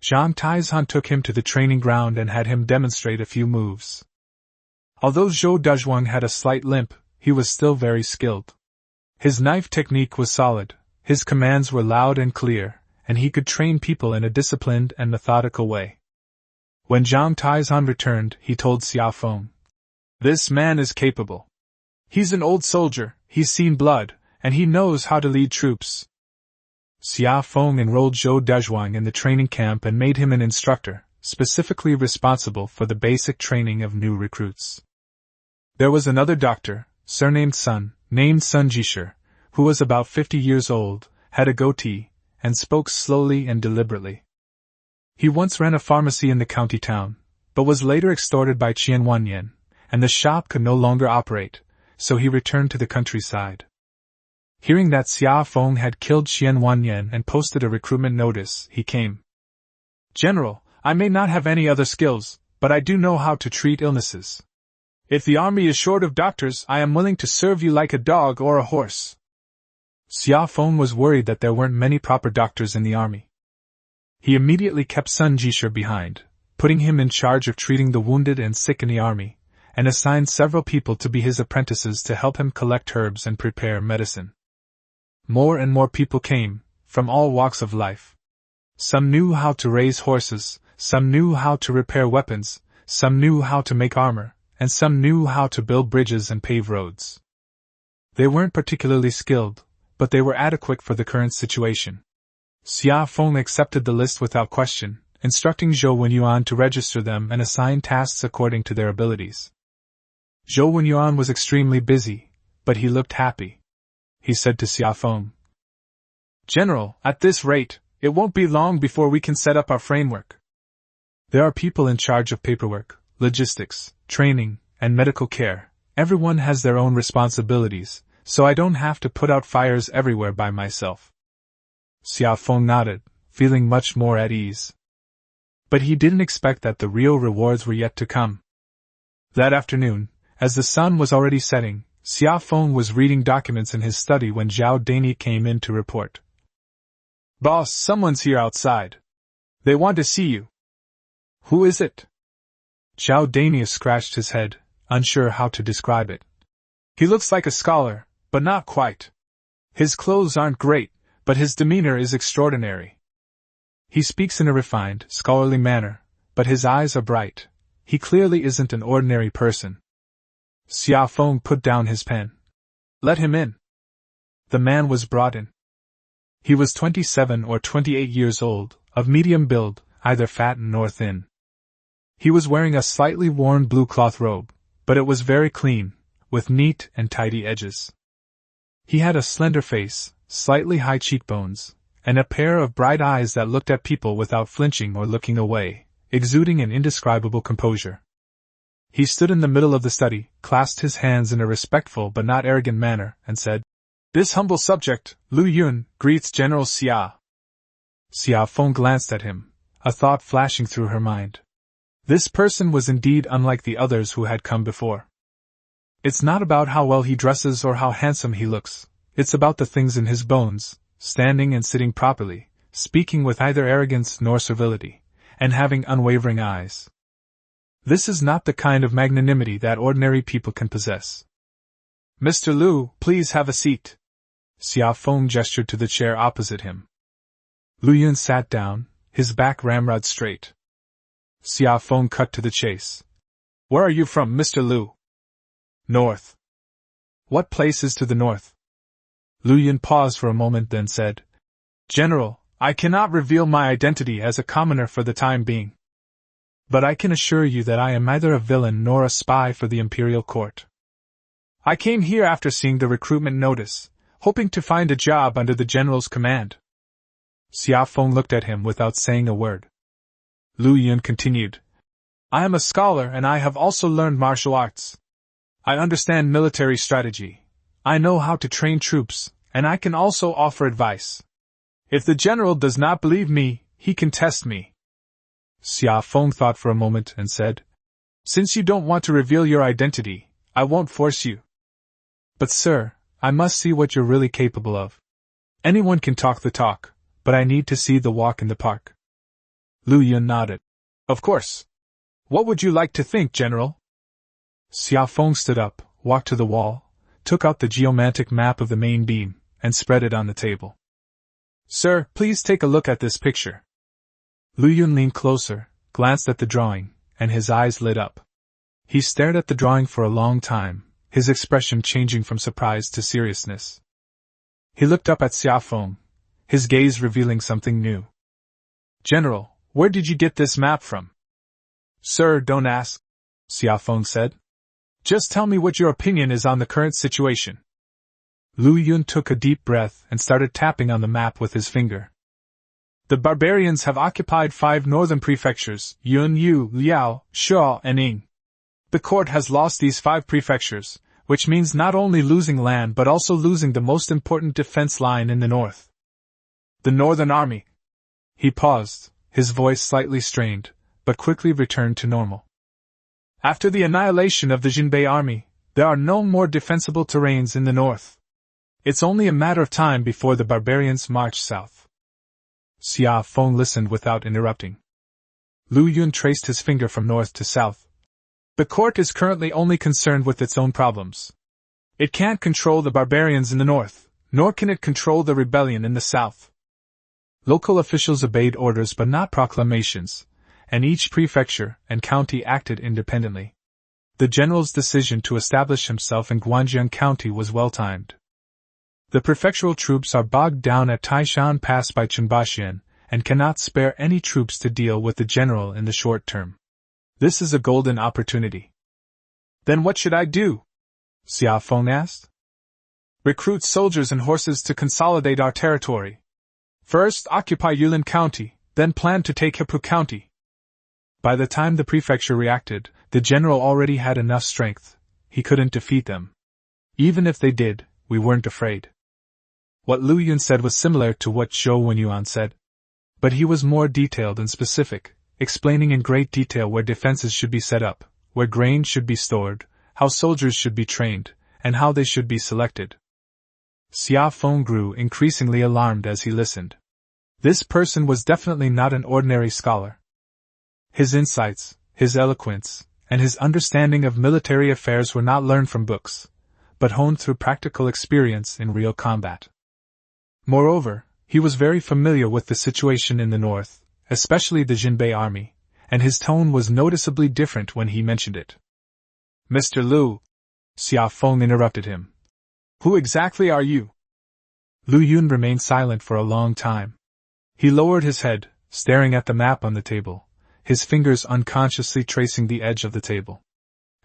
Zhang Taizhan took him to the training ground and had him demonstrate a few moves. Although Zhou Dezhuang had a slight limp, he was still very skilled. His knife technique was solid, his commands were loud and clear, and he could train people in a disciplined and methodical way. When Zhang Taizhan returned, he told Xia Feng, This man is capable. He's an old soldier, he's seen blood, and he knows how to lead troops. Xia Feng enrolled Zhou Dezhuang in the training camp and made him an instructor, specifically responsible for the basic training of new recruits. There was another doctor, surnamed Sun, named Sun Jisher, who was about 50 years old, had a goatee, and spoke slowly and deliberately. He once ran a pharmacy in the county town, but was later extorted by Qian Wanyan, and the shop could no longer operate, so he returned to the countryside. Hearing that Xia Feng had killed Qian Wanyan and posted a recruitment notice, he came. General, I may not have any other skills, but I do know how to treat illnesses. If the army is short of doctors, I am willing to serve you like a dog or a horse. Xia Feng was worried that there weren't many proper doctors in the army. He immediately kept Sun Jisher behind, putting him in charge of treating the wounded and sick in the army, and assigned several people to be his apprentices to help him collect herbs and prepare medicine. More and more people came, from all walks of life. Some knew how to raise horses, some knew how to repair weapons, some knew how to make armor, and some knew how to build bridges and pave roads. They weren't particularly skilled, but they were adequate for the current situation. Xia Feng accepted the list without question, instructing Zhou Wenyuan to register them and assign tasks according to their abilities. Zhou Wenyuan was extremely busy, but he looked happy. He said to Xia Feng, "General, at this rate, it won't be long before we can set up our framework. There are people in charge of paperwork, logistics, training, and medical care. Everyone has their own responsibilities, so I don't have to put out fires everywhere by myself." Xia Feng nodded, feeling much more at ease. But he didn't expect that the real rewards were yet to come. That afternoon, as the sun was already setting, Xia Feng was reading documents in his study when Zhao Daini came in to report. "Boss, someone's here outside. They want to see you." "Who is it?" Zhao Daini scratched his head, unsure how to describe it. "He looks like a scholar, but not quite. His clothes aren't great, but his demeanor is extraordinary. He speaks in a refined, scholarly manner, but his eyes are bright. He clearly isn't an ordinary person." Xia Feng put down his pen. "Let him in." The man was brought in. He was 27 or 28 years old, of medium build, either fat nor thin. He was wearing a slightly worn blue cloth robe, but it was very clean, with neat and tidy edges. He had a slender face, slightly high cheekbones, and a pair of bright eyes that looked at people without flinching or looking away, exuding an indescribable composure. He stood in the middle of the study, clasped his hands in a respectful but not arrogant manner, and said, "This humble subject, Lu Yun, greets General Xia." Xia Feng glanced at him, a thought flashing through her mind. This person was indeed unlike the others who had come before. It's not about how well he dresses or how handsome he looks, it's about the things in his bones, standing and sitting properly, speaking with neither arrogance nor servility, and having unwavering eyes. This is not the kind of magnanimity that ordinary people can possess. "Mr. Lu, please have a seat." Xia Feng gestured to the chair opposite him. Lu Yun sat down, his back ramrod straight. Xia Feng cut to the chase. "Where are you from, Mr. Lu?" "North." "What place is to the north?" Lu Yun paused for a moment, then said, "General, I cannot reveal my identity as a commoner for the time being. But I can assure you that I am neither a villain nor a spy for the imperial court. I came here after seeing the recruitment notice, hoping to find a job under the general's command." Xia Feng looked at him without saying a word. Lu Yun continued, "I am a scholar and I have also learned martial arts. I understand military strategy. I know how to train troops, and I can also offer advice. If the general does not believe me, he can test me." Xia Feng thought for a moment and said, "Since you don't want to reveal your identity, I won't force you. But sir, I must see what you're really capable of. Anyone can talk the talk, but I need to see the walk in the park." Lu Yun nodded. "Of course. What would you like to think, General?" Xia Feng stood up, walked to the wall, took out the geomantic map of the main beam, and spread it on the table. "Sir, please take a look at this picture." Lu Yun leaned closer, glanced at the drawing, and his eyes lit up. He stared at the drawing for a long time, his expression changing from surprise to seriousness. He looked up at Xia Feng, his gaze revealing something new. "General, where did you get this map from?" "Sir, don't ask," Xia Feng said. "Just tell me what your opinion is on the current situation." Lu Yun took a deep breath and started tapping on the map with his finger. "The barbarians have occupied 5 northern prefectures, Yun, Yu, Liao, Shuo, and Ying. The court has lost these 5 prefectures, which means not only losing land but also losing the most important defense line in the north. The Northern Army." He paused, his voice slightly strained, but quickly returned to normal. "After the annihilation of the Jinbei army, there are no more defensible terrains in the north. It's only a matter of time before the barbarians march south." Xia Feng listened without interrupting. Lu Yun traced his finger from north to south. The court is currently only concerned with its own problems. It can't control the barbarians in the north, nor can it control the rebellion in the south. Local officials obeyed orders but not proclamations, and each prefecture and county acted independently. The general's decision to establish himself in Guanjiang County was well-timed. The prefectural troops are bogged down at Taishan Pass by Chunbaxian, and cannot spare any troops to deal with the general in the short term. This is a golden opportunity. Then what should I do? Xia Feng asked. Recruit soldiers and horses to consolidate our territory. First occupy Yulin County, then plan to take Hepu County. By the time the prefecture reacted, the general already had enough strength. He couldn't defeat them. Even if they did, we weren't afraid. What Lu Yun said was similar to what Zhou Wenyuan said. But he was more detailed and specific, explaining in great detail where defenses should be set up, where grain should be stored, how soldiers should be trained, and how they should be selected. Xia Feng grew increasingly alarmed as he listened. This person was definitely not an ordinary scholar. His insights, his eloquence, and his understanding of military affairs were not learned from books, but honed through practical experience in real combat. Moreover, he was very familiar with the situation in the north, especially the Jinbei army, and his tone was noticeably different when he mentioned it. Mr. Lu, Xia Feng interrupted him. Who exactly are you? Lu Yun remained silent for a long time. He lowered his head, staring at the map on the table, his fingers unconsciously tracing the edge of the table.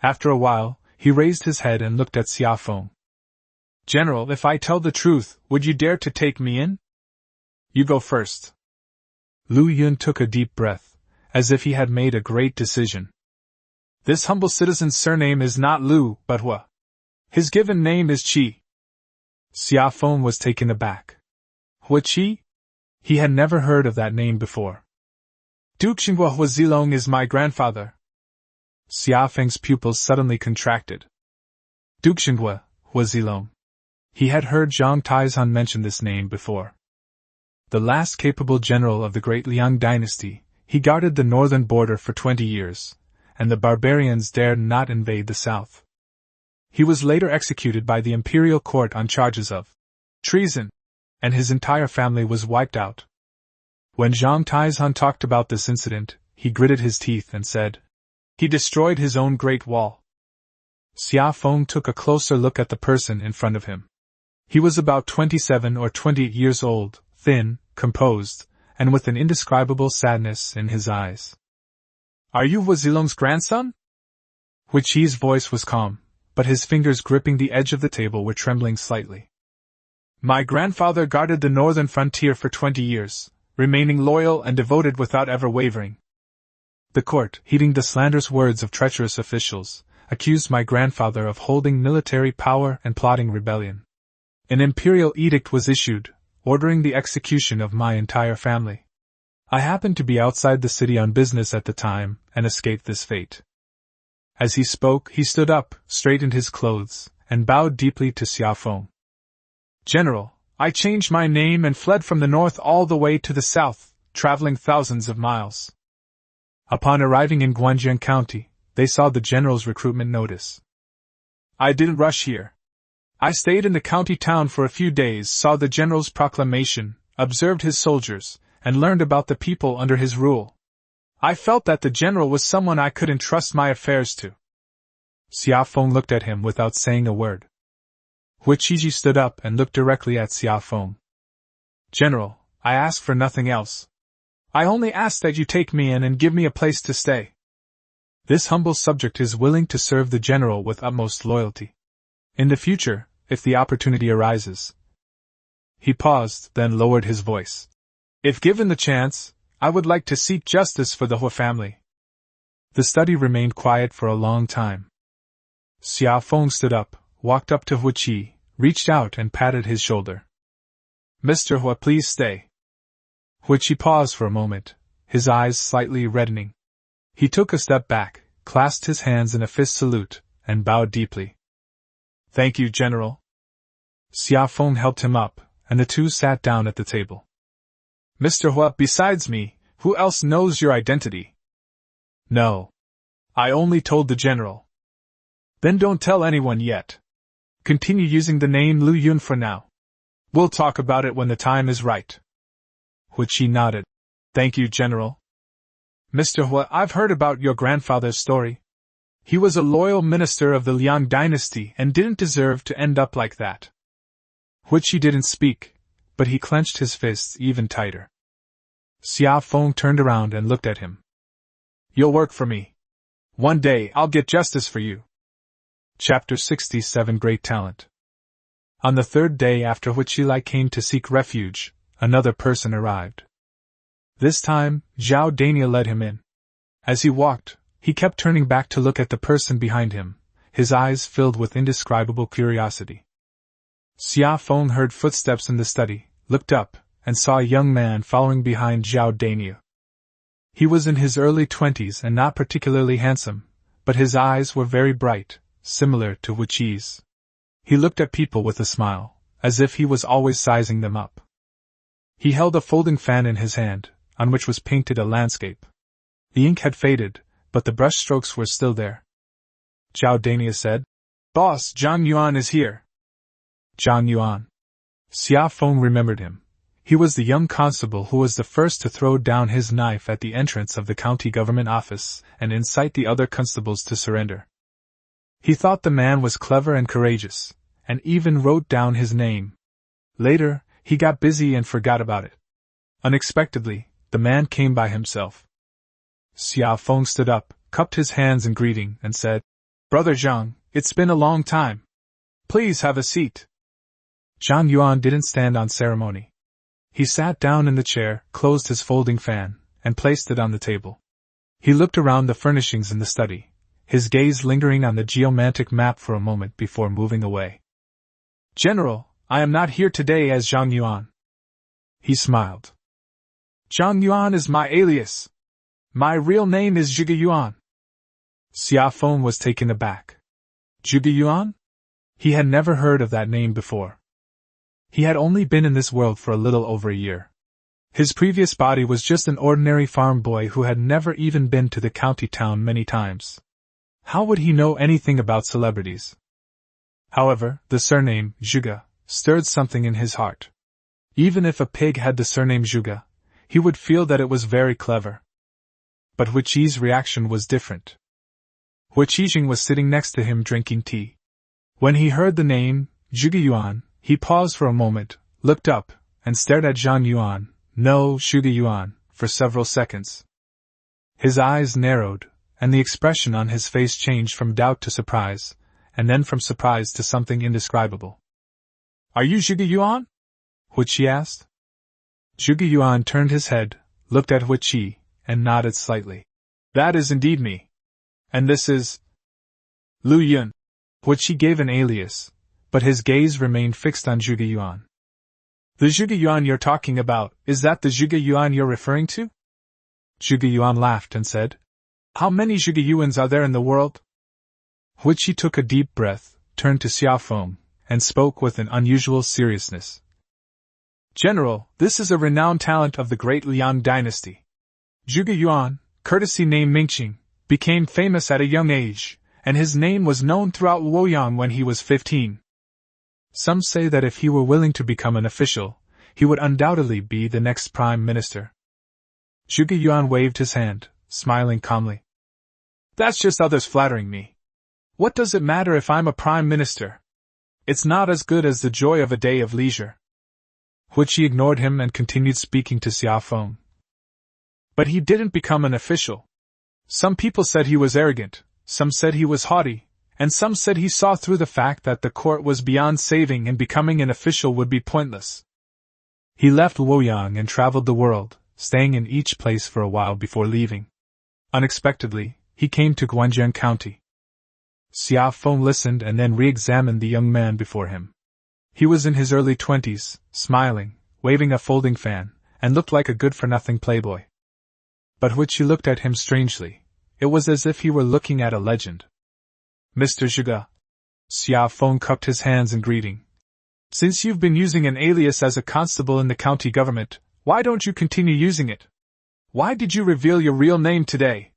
After a while, he raised his head and looked at Xia Feng. General, if I tell the truth, would you dare to take me in? You go first. Lu Yun took a deep breath, as if he had made a great decision. This humble citizen's surname is not Lu, but Hua. His given name is Qi. Xia Feng was taken aback. Hua Qi? He had never heard of that name before. Duke Xinghua Hua Zilong is my grandfather. Xia Feng's pupils suddenly contracted. Duke Xinghua Hua Zilong. He had heard Zhang Taizhan mention this name before. The last capable general of the great Liang dynasty, he guarded the northern border for 20 years, and the barbarians dared not invade the south. He was later executed by the imperial court on charges of treason, and his entire family was wiped out. When Zhang Taizhan talked about this incident, he gritted his teeth and said, he destroyed his own great wall. Xia Feng took a closer look at the person in front of him. He was about 27 or 28 years old, thin, composed, and with an indescribable sadness in his eyes. Are you Hua Zilong's grandson? Hua Qi's voice was calm, but his fingers gripping the edge of the table were trembling slightly. My grandfather guarded the northern frontier for 20 years, remaining loyal and devoted without ever wavering. The court, heeding the slanderous words of treacherous officials, accused my grandfather of holding military power and plotting rebellion. An imperial edict was issued, ordering the execution of my entire family. I happened to be outside the city on business at the time, and escaped this fate. As he spoke, he stood up, straightened his clothes, and bowed deeply to Xia Feng. General, I changed my name and fled from the north all the way to the south, traveling thousands of miles. Upon arriving in Guanjiang County, they saw the general's recruitment notice. I didn't rush here. I stayed in the county town for a few days, saw the general's proclamation, observed his soldiers, and learned about the people under his rule. I felt that the general was someone I could entrust my affairs to. Xia Feng looked at him without saying a word. Hua Qiji stood up and looked directly at Xia Feng. General, I ask for nothing else. I only ask that you take me in and give me a place to stay. This humble subject is willing to serve the general with utmost loyalty. In the future, if the opportunity arises. He paused, then lowered his voice. If given the chance, I would like to seek justice for the Hua family. The study remained quiet for a long time. Xia Feng stood up, walked up to Hua Qi, reached out and patted his shoulder. Mr. Hua, please stay. Hua Qi paused for a moment, his eyes slightly reddening. He took a step back, clasped his hands in a fist salute, and bowed deeply. Thank you, General. Xia Feng helped him up, and the two sat down at the table. Mr. Hua, besides me, who else knows your identity? No. I only told the general. Then don't tell anyone yet. Continue using the name Lu Yun for now. We'll talk about it when the time is right. Huichi nodded. Thank you, General. Mr. Hua, I've heard about your grandfather's story. He was a loyal minister of the Liang dynasty and didn't deserve to end up like that. Huichi didn't speak, but he clenched his fists even tighter. Xia Feng turned around and looked at him. You'll work for me. One day I'll get justice for you. Chapter 67 Great Talent. On the third day after Huichi Lai came to seek refuge, another person arrived. This time, Zhao Dania led him in. As he walked, he kept turning back to look at the person behind him, his eyes filled with indescribable curiosity. Xia Feng heard footsteps in the study, looked up, and saw a young man following behind Zhao Dania. He was in his early 20s and not particularly handsome, but his eyes were very bright, similar to Huichi's. He looked at people with a smile, as if he was always sizing them up. He held a folding fan in his hand, on which was painted a landscape. The ink had faded, but the brush strokes were still there. Zhao Dania said, Boss, Zhang Yuan is here. Zhang Yuan. Xia Feng remembered him. He was the young constable who was the first to throw down his knife at the entrance of the county government office and incite the other constables to surrender. He thought the man was clever and courageous, and even wrote down his name. Later, he got busy and forgot about it. Unexpectedly, the man came by himself. Xia Feng stood up, cupped his hands in greeting, and said, Brother Zhang, it's been a long time. Please have a seat. Zhang Yuan didn't stand on ceremony. He sat down in the chair, closed his folding fan, and placed it on the table. He looked around the furnishings in the study, his gaze lingering on the geomantic map for a moment before moving away. General, I am not here today as Zhang Yuan. He smiled. Zhang Yuan is my alias. My real name is Zhuge Yuan. Xia Feng was taken aback. Zhuge Yuan? He had never heard of that name before. He had only been in this world for a little over a year. His previous body was just an ordinary farm boy who had never even been to the county town many times. How would he know anything about celebrities? However, the surname, Zhuge, stirred something in his heart. Even if a pig had the surname Zhuge, he would feel that it was very clever. But Huichi's reaction was different. Huichi was sitting next to him drinking tea. When he heard the name, Zhuge Yuan, he paused for a moment, looked up, and stared at Zhang Yuan, no Zhuge Yuan, for several seconds. His eyes narrowed, and the expression on his face changed from doubt to surprise, and then from surprise to something indescribable. Are you Zhuge Yuan? Huichi asked. Zhuge Yuan turned his head, looked at Huichi, and nodded slightly. That is indeed me. And this is Lu Yun. Huichi gave an alias, but his gaze remained fixed on Zhuge Yuan. The Zhuge Yuan you're talking about, is that the Zhuge Yuan you're referring to? Zhuge Yuan laughed and said, How many Zhuge Yuans are there in the world? Huichi took a deep breath, turned to Xia Feng, and spoke with an unusual seriousness. General, this is a renowned talent of the great Liang dynasty. Zhuge Yuan, courtesy name Mingqing, became famous at a young age, and his name was known throughout Luoyang when he was 15. Some say that if he were willing to become an official, he would undoubtedly be the next prime minister. Zhuge Yuan waved his hand, smiling calmly. That's just others flattering me. What does it matter if I'm a prime minister? It's not as good as the joy of a day of leisure. Huichi ignored him and continued speaking to Xia Feng. But he didn't become an official. Some people said he was arrogant, some said he was haughty, and some said he saw through the fact that the court was beyond saving and becoming an official would be pointless. He left Luoyang and traveled the world, staying in each place for a while before leaving. Unexpectedly, he came to Guanzhong County. Xia Feng listened and then re-examined the young man before him. He was in his early 20s, smiling, waving a folding fan, and looked like a good-for-nothing playboy. But Huichi looked at him strangely. It was as if he were looking at a legend. Mr. Zhuge. Xia Feng cupped his hands in greeting. Since you've been using an alias as a constable in the county government, why don't you continue using it? Why did you reveal your real name today?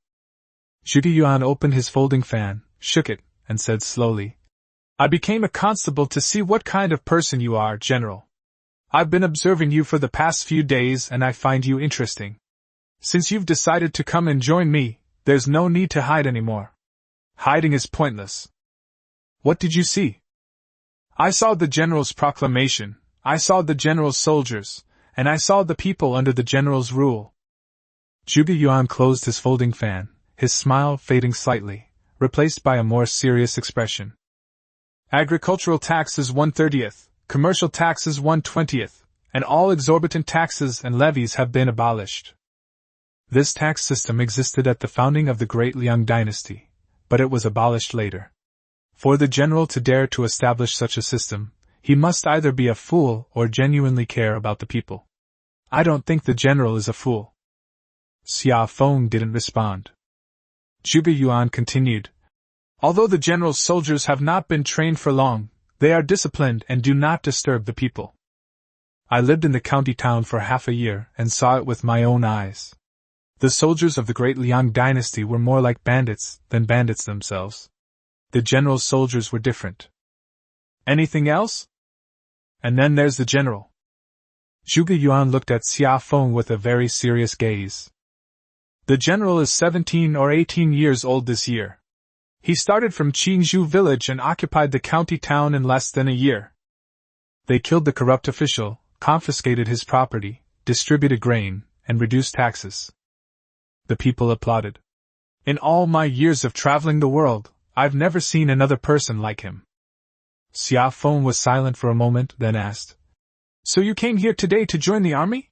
Zhuge Yuan opened his folding fan, shook it, and said slowly, I became a constable to see what kind of person you are, General. I've been observing you for the past few days and I find you interesting. Since you've decided to come and join me, there's no need to hide anymore. Hiding is pointless. What did you see? I saw the General's proclamation, I saw the General's soldiers, and I saw the people under the General's rule. Zhuge Yuan closed his folding fan, his smile fading slightly, replaced by a more serious expression. Agricultural taxes 1/30th, commercial taxes 1/20th, and all exorbitant taxes and levies have been abolished. This tax system existed at the founding of the Great Liang dynasty, but it was abolished later. For the general to dare to establish such a system, he must either be a fool or genuinely care about the people. I don't think the general is a fool. Xia Feng didn't respond. Zhuge Yuan continued, Although the general's soldiers have not been trained for long, they are disciplined and do not disturb the people. I lived in the county town for half a year and saw it with my own eyes. The soldiers of the Great Liang dynasty were more like bandits than bandits themselves. The general's soldiers were different. Anything else? And then there's the general. Zhuge Yuan looked at Xia Feng with a very serious gaze. The general is 17 or 18 years old this year. He started from Qingzhou village and occupied the county town in less than a year. They killed the corrupt official, confiscated his property, distributed grain, and reduced taxes. The people applauded. In all my years of traveling the world, I've never seen another person like him. Xia Feng was silent for a moment, then asked, So you came here today to join the army?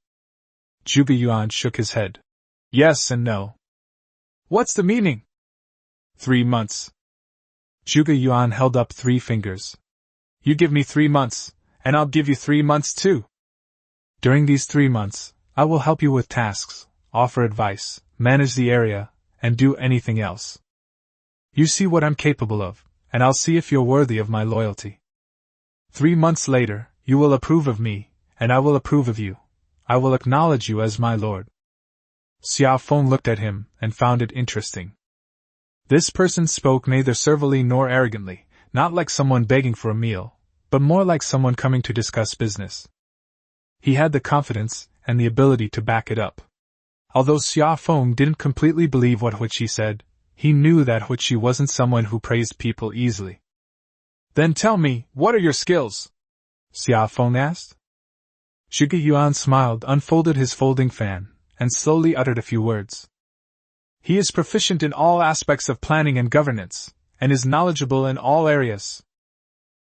Zhuge Yuan shook his head. Yes and no. What's the meaning? 3 months. Zhuge Yuan held up 3 fingers. You give me 3 months, and I'll give you 3 months too. During these 3 months, I will help you with tasks, offer advice, manage the area, and do anything else. You see what I'm capable of, and I'll see if you're worthy of my loyalty. 3 months later, you will approve of me, and I will approve of you. I will acknowledge you as my lord. Xia Feng looked at him and found it interesting. This person spoke neither servilely nor arrogantly, not like someone begging for a meal, but more like someone coming to discuss business. He had the confidence and the ability to back it up. Although Xia Feng didn't completely believe what Huichi said, he knew that Huichi wasn't someone who praised people easily. Then tell me, what are your skills? Xia Feng asked. Zhuge Yuan smiled, unfolded his folding fan, and slowly uttered a few words. He is proficient in all aspects of planning and governance, and is knowledgeable in all areas.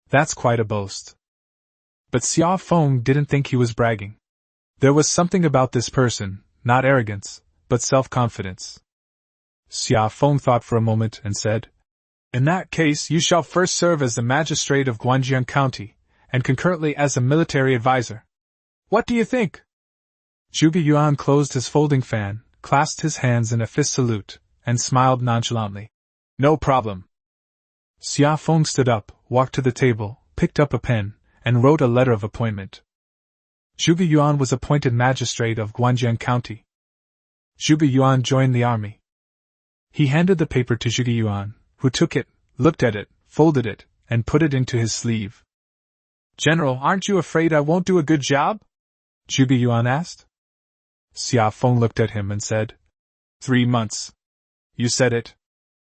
That's quite a boast. But Xia Feng didn't think he was bragging. There was something about this person, not arrogance, but self-confidence. Xia Feng thought for a moment and said, In that case you shall first serve as the magistrate of Guanjiang County, and concurrently as a military advisor. What do you think? Zhuge Yuan closed his folding fan, clasped his hands in a fist salute, and smiled nonchalantly. No problem. Xia Feng stood up, walked to the table, picked up a pen, and wrote a letter of appointment. Zhuge Yuan was appointed magistrate of Guanjiang County. Zhuge Yuan joined the army. He handed the paper to Zhuge Yuan, who took it, looked at it, folded it, and put it into his sleeve. General, aren't you afraid I won't do a good job? Zhuge Yuan asked. Xia Feng looked at him and said, 3 months. You said it.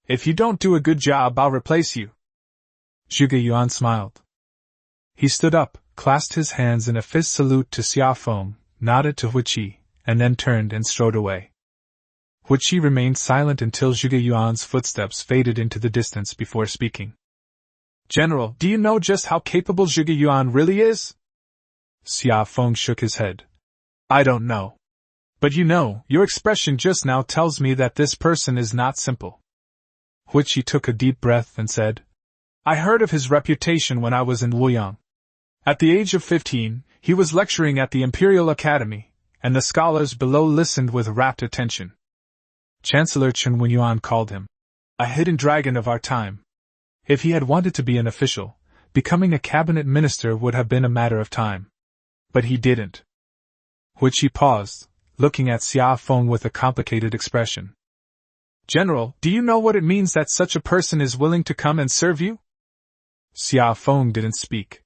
If you don't do a good job, I'll replace you. Zhuge Yuan smiled. He stood up, clasped his hands in a fist salute to Xia Feng, nodded to Huichi, and then turned and strode away. Huichi remained silent until Zhuge Yuan's footsteps faded into the distance before speaking. General, do you know just how capable Zhuge Yuan really is? Xia Feng shook his head. I don't know. But you know, your expression just now tells me that this person is not simple. Huichi took a deep breath and said, I heard of his reputation when I was in Luoyang. At the age of 15, he was lecturing at the Imperial Academy, and the scholars below listened with rapt attention. Chancellor Chen Wenyuan called him a hidden dragon of our time. If he had wanted to be an official, becoming a cabinet minister would have been a matter of time. But he didn't. Huichi paused, looking at Xia Feng with a complicated expression. General, do you know what it means that such a person is willing to come and serve you? Xia Feng didn't speak.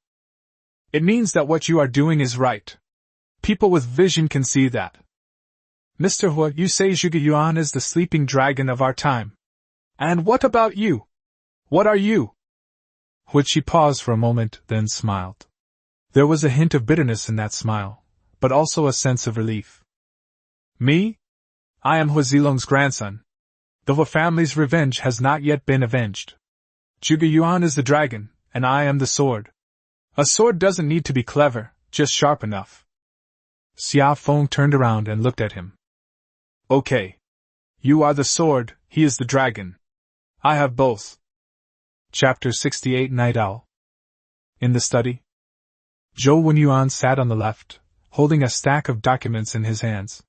It means that what you are doing is right. People with vision can see that. Mr. Hua, you say Zhuge Yuan is the sleeping dragon of our time. And what about you? What are you? She paused for a moment, then smiled. There was a hint of bitterness in that smile, but also a sense of relief. Me? I am Hua Zilong's grandson. The Hua family's revenge has not yet been avenged. Zhuge Yuan is the dragon, and I am the sword. A sword doesn't need to be clever, just sharp enough. Xia Feng turned around and looked at him. Okay. You are the sword, he is the dragon. I have both. Chapter 68 Night Owl. In the study, Zhou Wenyuan sat on the left, holding a stack of documents in his hands.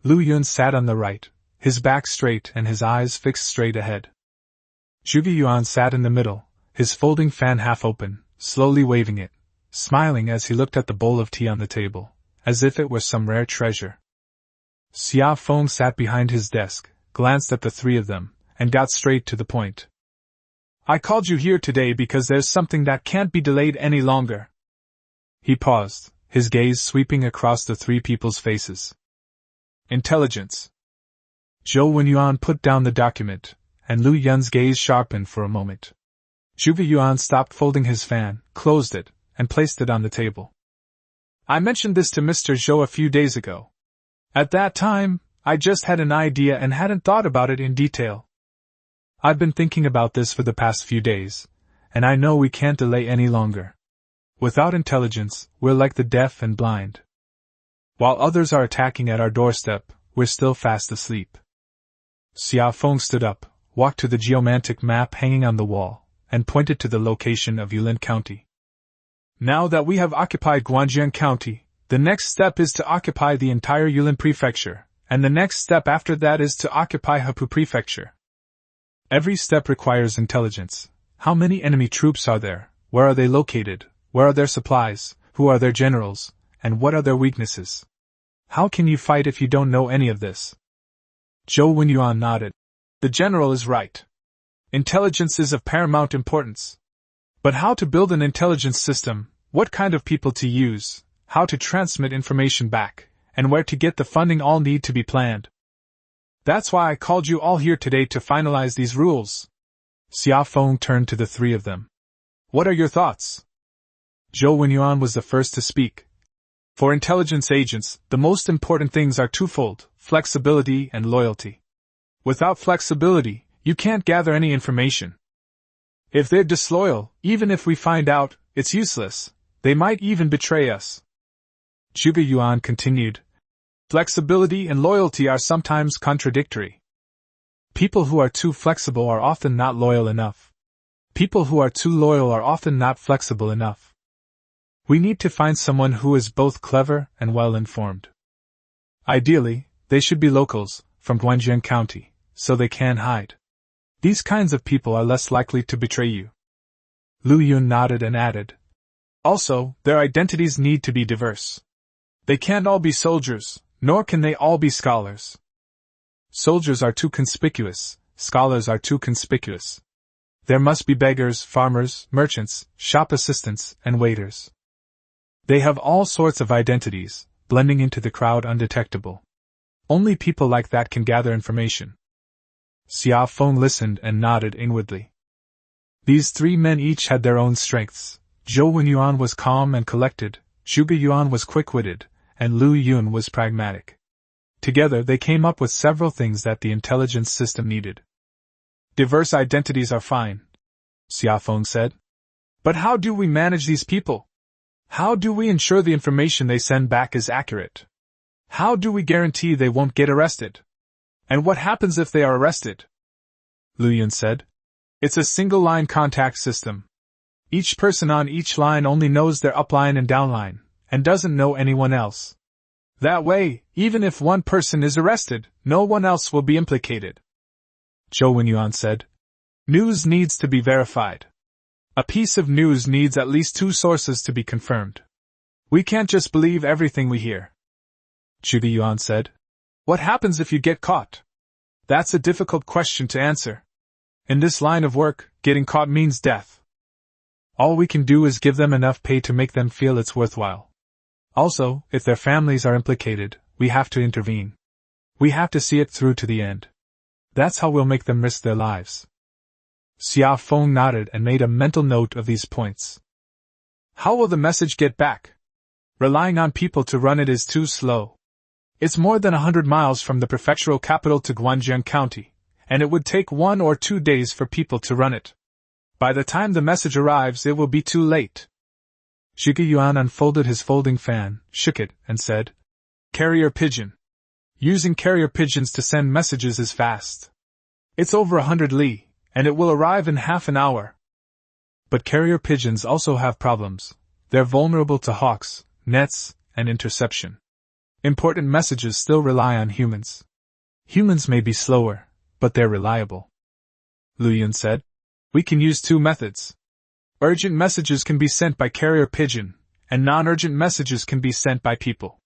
Lu Yun sat on the right, his back straight and his eyes fixed straight ahead. Zhuge Yuan sat in the middle, his folding fan half open, slowly waving it, smiling as he looked at the bowl of tea on the table, as if it were some rare treasure. Xia Feng sat behind his desk, glanced at the three of them, and got straight to the point. I called you here today because there's something that can't be delayed any longer. He paused, his gaze sweeping across the three people's faces. Intelligence. Zhou Wenyuan put down the document, and Lu Yun's gaze sharpened for a moment. Zhuge Yuan stopped folding his fan, closed it, and placed it on the table. I mentioned this to Mr. Zhou a few days ago. At that time, I just had an idea and hadn't thought about it in detail. I've been thinking about this for the past few days, and I know we can't delay any longer. Without intelligence, we're like the deaf and blind. While others are attacking at our doorstep, we're still fast asleep. Xia Feng stood up, walked to the geomantic map hanging on the wall, and pointed to the location of Yulin County. Now that we have occupied Guanjian County, the next step is to occupy the entire Yulin Prefecture, and the next step after that is to occupy Hepu Prefecture. Every step requires intelligence. How many enemy troops are there? Where are they located? Where are their supplies? Who are their generals? And what are their weaknesses? How can you fight if you don't know any of this? Zhou Wenyuan nodded. The general is right. Intelligence is of paramount importance. But how to build an intelligence system, what kind of people to use, how to transmit information back, and where to get the funding all need to be planned. That's why I called you all here today to finalize these rules. Xia Feng turned to the three of them. What are your thoughts? Zhou Wenyuan was the first to speak. For intelligence agents, the most important things are twofold, flexibility and loyalty. Without flexibility, you can't gather any information. If they're disloyal, even if we find out, it's useless. They might even betray us. Zhuge Yuan continued. Flexibility and loyalty are sometimes contradictory. People who are too flexible are often not loyal enough. People who are too loyal are often not flexible enough. We need to find someone who is both clever and well-informed. Ideally, they should be locals, from Guanjian County, so they can hide. These kinds of people are less likely to betray you. Lu Yun nodded and added. Also, their identities need to be diverse. They can't all be soldiers, nor can they all be scholars. Soldiers are too conspicuous, scholars are too conspicuous. There must be beggars, farmers, merchants, shop assistants, and waiters. They have all sorts of identities, blending into the crowd undetectable. Only people like that can gather information. Xia Feng listened and nodded inwardly. These three men each had their own strengths. Zhou Wenyuan was calm and collected, Zhuge Yuan was quick-witted, and Lu Yun was pragmatic. Together they came up with several things that the intelligence system needed. Diverse identities are fine, Xia Feng said. But how do we manage these people? How do we ensure the information they send back is accurate? How do we guarantee they won't get arrested? And what happens if they are arrested? Lu Yun said. It's a single-line contact system. Each person on each line only knows their upline and downline, and doesn't know anyone else. That way, even if one person is arrested, no one else will be implicated. Zhou Wenyuan said. News needs to be verified. A piece of news needs at least 2 sources to be confirmed. We can't just believe everything we hear. Zhuge Yuan said. What happens if you get caught? That's a difficult question to answer. In this line of work, getting caught means death. All we can do is give them enough pay to make them feel it's worthwhile. Also, if their families are implicated, we have to intervene. We have to see it through to the end. That's how we'll make them risk their lives. Xia Feng nodded and made a mental note of these points. How will the message get back? Relying on people to run it is too slow. It's more than 100 miles from the prefectural capital to Guanjiang County, and it would take 1 or 2 days for people to run it. By the time the message arrives, it will be too late. Zhuge Yuan unfolded his folding fan, shook it, and said, Carrier pigeon. Using carrier pigeons to send messages is fast. It's over 100 li, and it will arrive in half an hour. But carrier pigeons also have problems. They're vulnerable to hawks, nets, and interception. Important messages still rely on humans. Humans may be slower, but they're reliable. Lu Yun said, We can use 2 methods. Urgent messages can be sent by carrier pigeon, and non-urgent messages can be sent by people.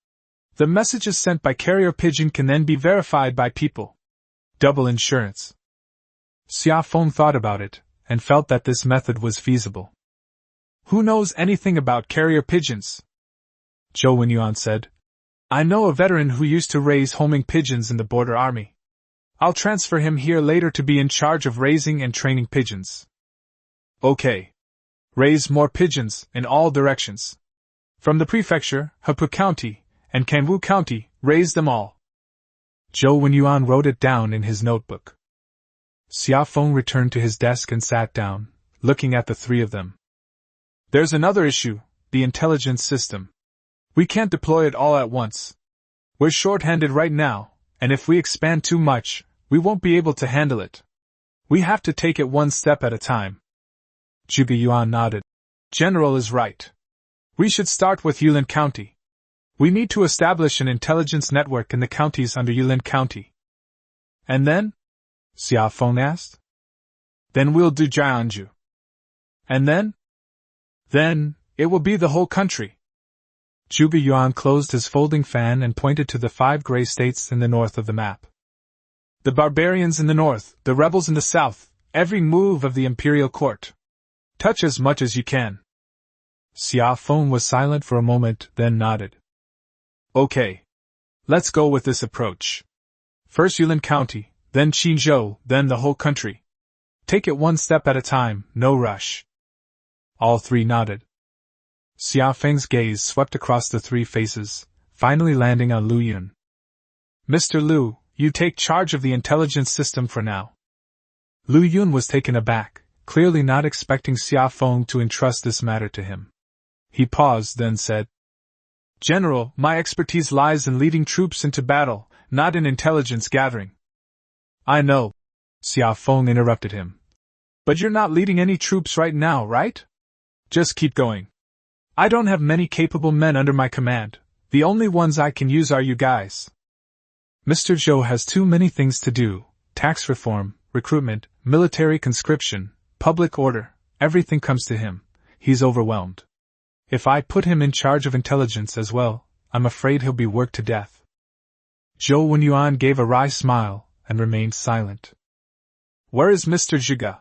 The messages sent by carrier pigeon can then be verified by people. Double insurance. Xia Feng thought about it, and felt that this method was feasible. Who knows anything about carrier pigeons? Zhou Wenyuan said, I know a veteran who used to raise homing pigeons in the border army. I'll transfer him here later to be in charge of raising and training pigeons. Okay. Raise more pigeons in all directions. From the prefecture, Hepu County, and Kangwu County, raise them all. Zhou Wenyuan wrote it down in his notebook. Xia Feng returned to his desk and sat down, looking at the 3 of them. There's another issue, the intelligence system. We can't deploy it all at once. We're short-handed right now, and if we expand too much, we won't be able to handle it. We have to take it one step at a time. Zhuge Yuan nodded. General is right. We should start with Yulin County. We need to establish an intelligence network in the counties under Yulin County. And then? Xia Feng asked. Then we'll do Jianzhu. And then? Then, it will be the whole country. Zhuge Yuan closed his folding fan and pointed to the 5 gray states in the north of the map. The barbarians in the north, the rebels in the south, every move of the imperial court. Touch as much as you can. Xia Feng was silent for a moment, then nodded. Okay. Let's go with this approach. First Yulin County, then Qinzhou, then the whole country. Take it one step at a time, no rush. All 3 nodded. Xia Feng's gaze swept across the 3 faces, finally landing on Lu Yun. Mr. Lu, you take charge of the intelligence system for now. Lu Yun was taken aback, clearly not expecting Xia Feng to entrust this matter to him. He paused, then said, General, my expertise lies in leading troops into battle, not in intelligence gathering. I know, Xia Feng interrupted him. But you're not leading any troops right now, right? Just keep going. I don't have many capable men under my command. The only ones I can use are you guys. Mr. Zhou has too many things to do: tax reform, recruitment, military conscription, public order, everything comes to him. He's overwhelmed. If I put him in charge of intelligence as well, I'm afraid he'll be worked to death. Zhou Wenyuan gave a wry smile and remained silent. Where is Mr. Zhuge?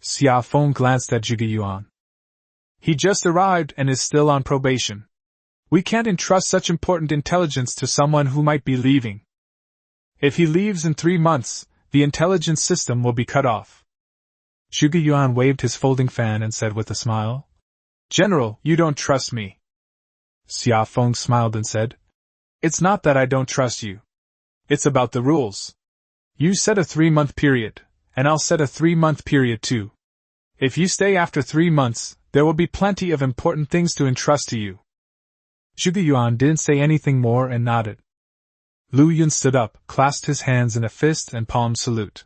Xia Feng glanced at Zhuge Yuan. He just arrived and is still on probation. We can't entrust such important intelligence to someone who might be leaving. If he leaves in 3 months, the intelligence system will be cut off. Zhuge Yuan waved his folding fan and said with a smile, General, you don't trust me. Xia Feng smiled and said, It's not that I don't trust you. It's about the rules. You set a 3-month period, and I'll set a 3-month period too. If you stay after 3 months, there will be plenty of important things to entrust to you. Zhuge Yuan didn't say anything more and nodded. Lu Yun stood up, clasped his hands in a fist and palm salute.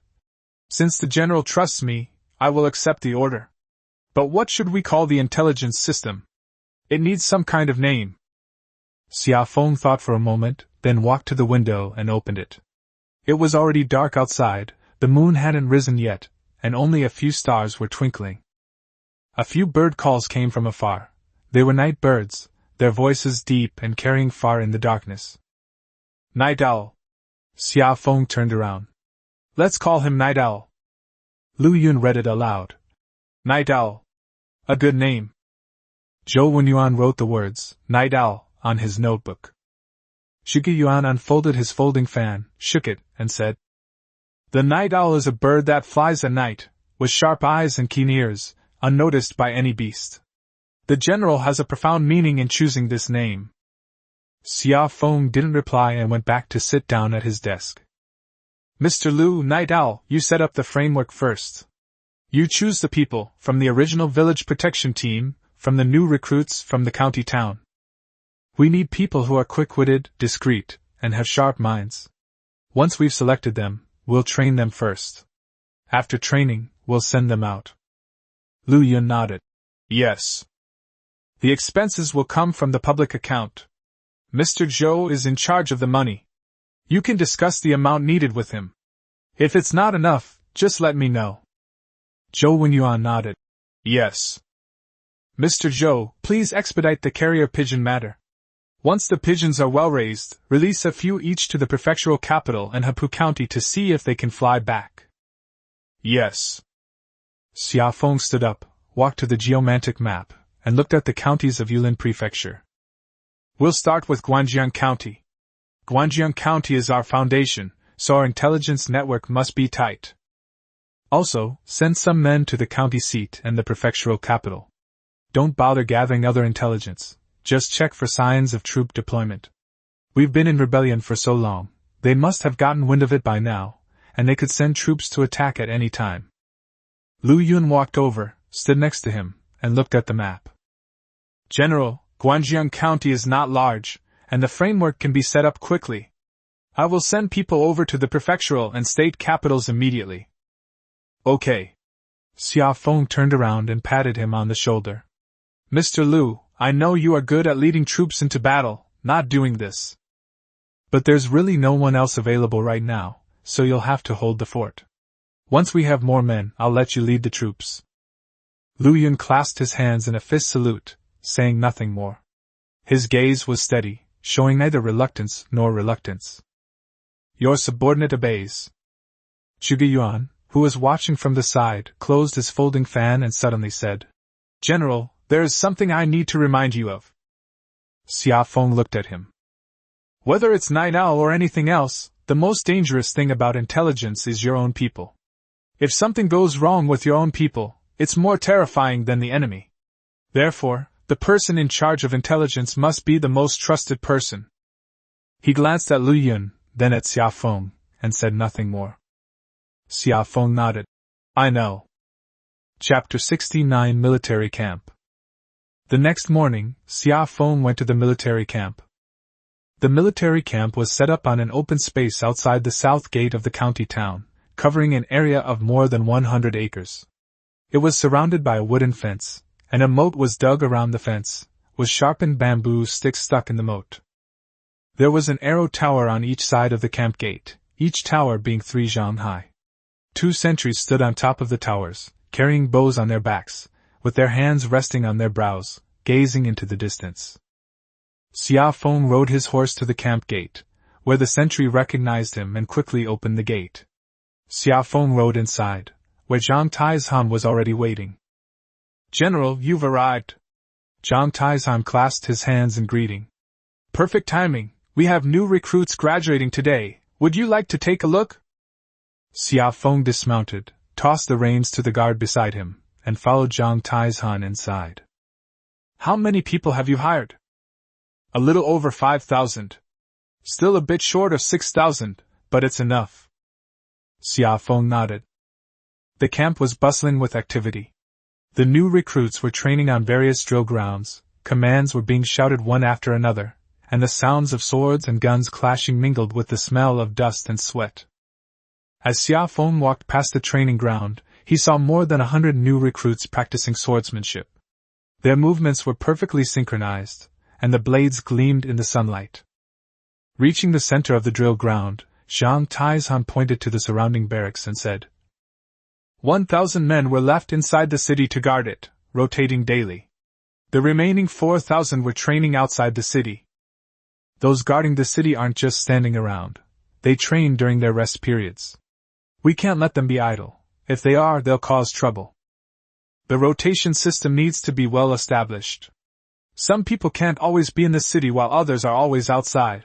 Since the general trusts me, I will accept the order. But what should we call the intelligence system? It needs some kind of name. Xia Feng thought for a moment, then walked to the window and opened it. It was already dark outside, the moon hadn't risen yet, and only a few stars were twinkling. A few bird calls came from afar. They were night birds, their voices deep and carrying far in the darkness. Night owl. Xia Feng turned around. Let's call him Night Owl. Lu Yun read it aloud. Night Owl. A good name. Zhou Wenyuan wrote the words, Night Owl, on his notebook. Zhuge Yuan unfolded his folding fan, shook it, and said, The night owl is a bird that flies at night, with sharp eyes and keen ears, unnoticed by any beast. The general has a profound meaning in choosing this name. Xia Feng didn't reply and went back to sit down at his desk. Mr. Lu, Night Owl, you set up the framework first. You choose the people, from the original village protection team, from the new recruits from the county town. We need people who are quick-witted, discreet, and have sharp minds. Once we've selected them, we'll train them first. After training, we'll send them out. Lu Yun nodded. Yes. The expenses will come from the public account. Mr. Zhou is in charge of the money. You can discuss the amount needed with him. If it's not enough, just let me know. Zhou Wenyuan nodded. Yes. Mr. Zhou, please expedite the carrier pigeon matter. Once the pigeons are well raised, release a few each to the prefectural capital and Hapu County to see if they can fly back. Yes. Xia Feng stood up, walked to the geomantic map, and looked at the counties of Yulin Prefecture. We'll start with Guanjiang County. Guanjiang County is our foundation, so our intelligence network must be tight. Also, send some men to the county seat and the prefectural capital. Don't bother gathering other intelligence. Just check for signs of troop deployment. We've been in rebellion for so long, they must have gotten wind of it by now, and they could send troops to attack at any time. Lu Yun walked over, stood next to him, and looked at the map. General, Guanjiang County is not large, and the framework can be set up quickly. I will send people over to the prefectural and state capitals immediately. Okay. Xia Feng turned around and patted him on the shoulder. Mr. Lu, I know you are good at leading troops into battle, not doing this. But there's really no one else available right now, so you'll have to hold the fort. Once we have more men, I'll let you lead the troops. Lu Yun clasped his hands in a fist salute, saying nothing more. His gaze was steady, showing neither reluctance nor reluctance. Your subordinate obeys. Zhuge Yuan, who was watching from the side, closed his folding fan and suddenly said, General, there is something I need to remind you of. Xia Feng looked at him. Whether it's Night Owl or anything else, the most dangerous thing about intelligence is your own people. If something goes wrong with your own people, it's more terrifying than the enemy. Therefore, the person in charge of intelligence must be the most trusted person. He glanced at Lu Yun, then at Xia Feng, and said nothing more. Xia Feng nodded. I know. Chapter 69 Military Camp. The next morning, Xia Feng went to the military camp. The military camp was set up on an open space outside the south gate of the county town, covering an area of more than 100 acres. It was surrounded by a wooden fence, and a moat was dug around the fence, with sharpened bamboo sticks stuck in the moat. There was an arrow tower on each side of the camp gate, each tower being 3 zhang high. 2 sentries stood on top of the towers, carrying bows on their backs, with their hands resting on their brows, gazing into the distance. Xia Feng rode his horse to the camp gate, where the sentry recognized him and quickly opened the gate. Xia Feng rode inside, where Zhang Taizhan was already waiting. General, you've arrived. Zhang Taizhan clasped his hands in greeting. Perfect timing, we have new recruits graduating today, would you like to take a look? Xia Feng dismounted, tossed the reins to the guard beside him, and followed Zhang Taizhan inside. How many people have you hired? A little over 5,000. Still a bit short of 6,000, but it's enough. Xia Feng nodded. The camp was bustling with activity. The new recruits were training on various drill grounds, commands were being shouted one after another, and the sounds of swords and guns clashing mingled with the smell of dust and sweat. As Xia Feng walked past the training ground, he saw more than 100 new recruits practicing swordsmanship. Their movements were perfectly synchronized, and the blades gleamed in the sunlight. Reaching the center of the drill ground, Zhang Taizhan pointed to the surrounding barracks and said, 1,000 men were left inside the city to guard it, rotating daily. The remaining 4,000 were training outside the city. Those guarding the city aren't just standing around, they train during their rest periods. We can't let them be idle. If they are, they'll cause trouble. The rotation system needs to be well established. Some people can't always be in the city while others are always outside.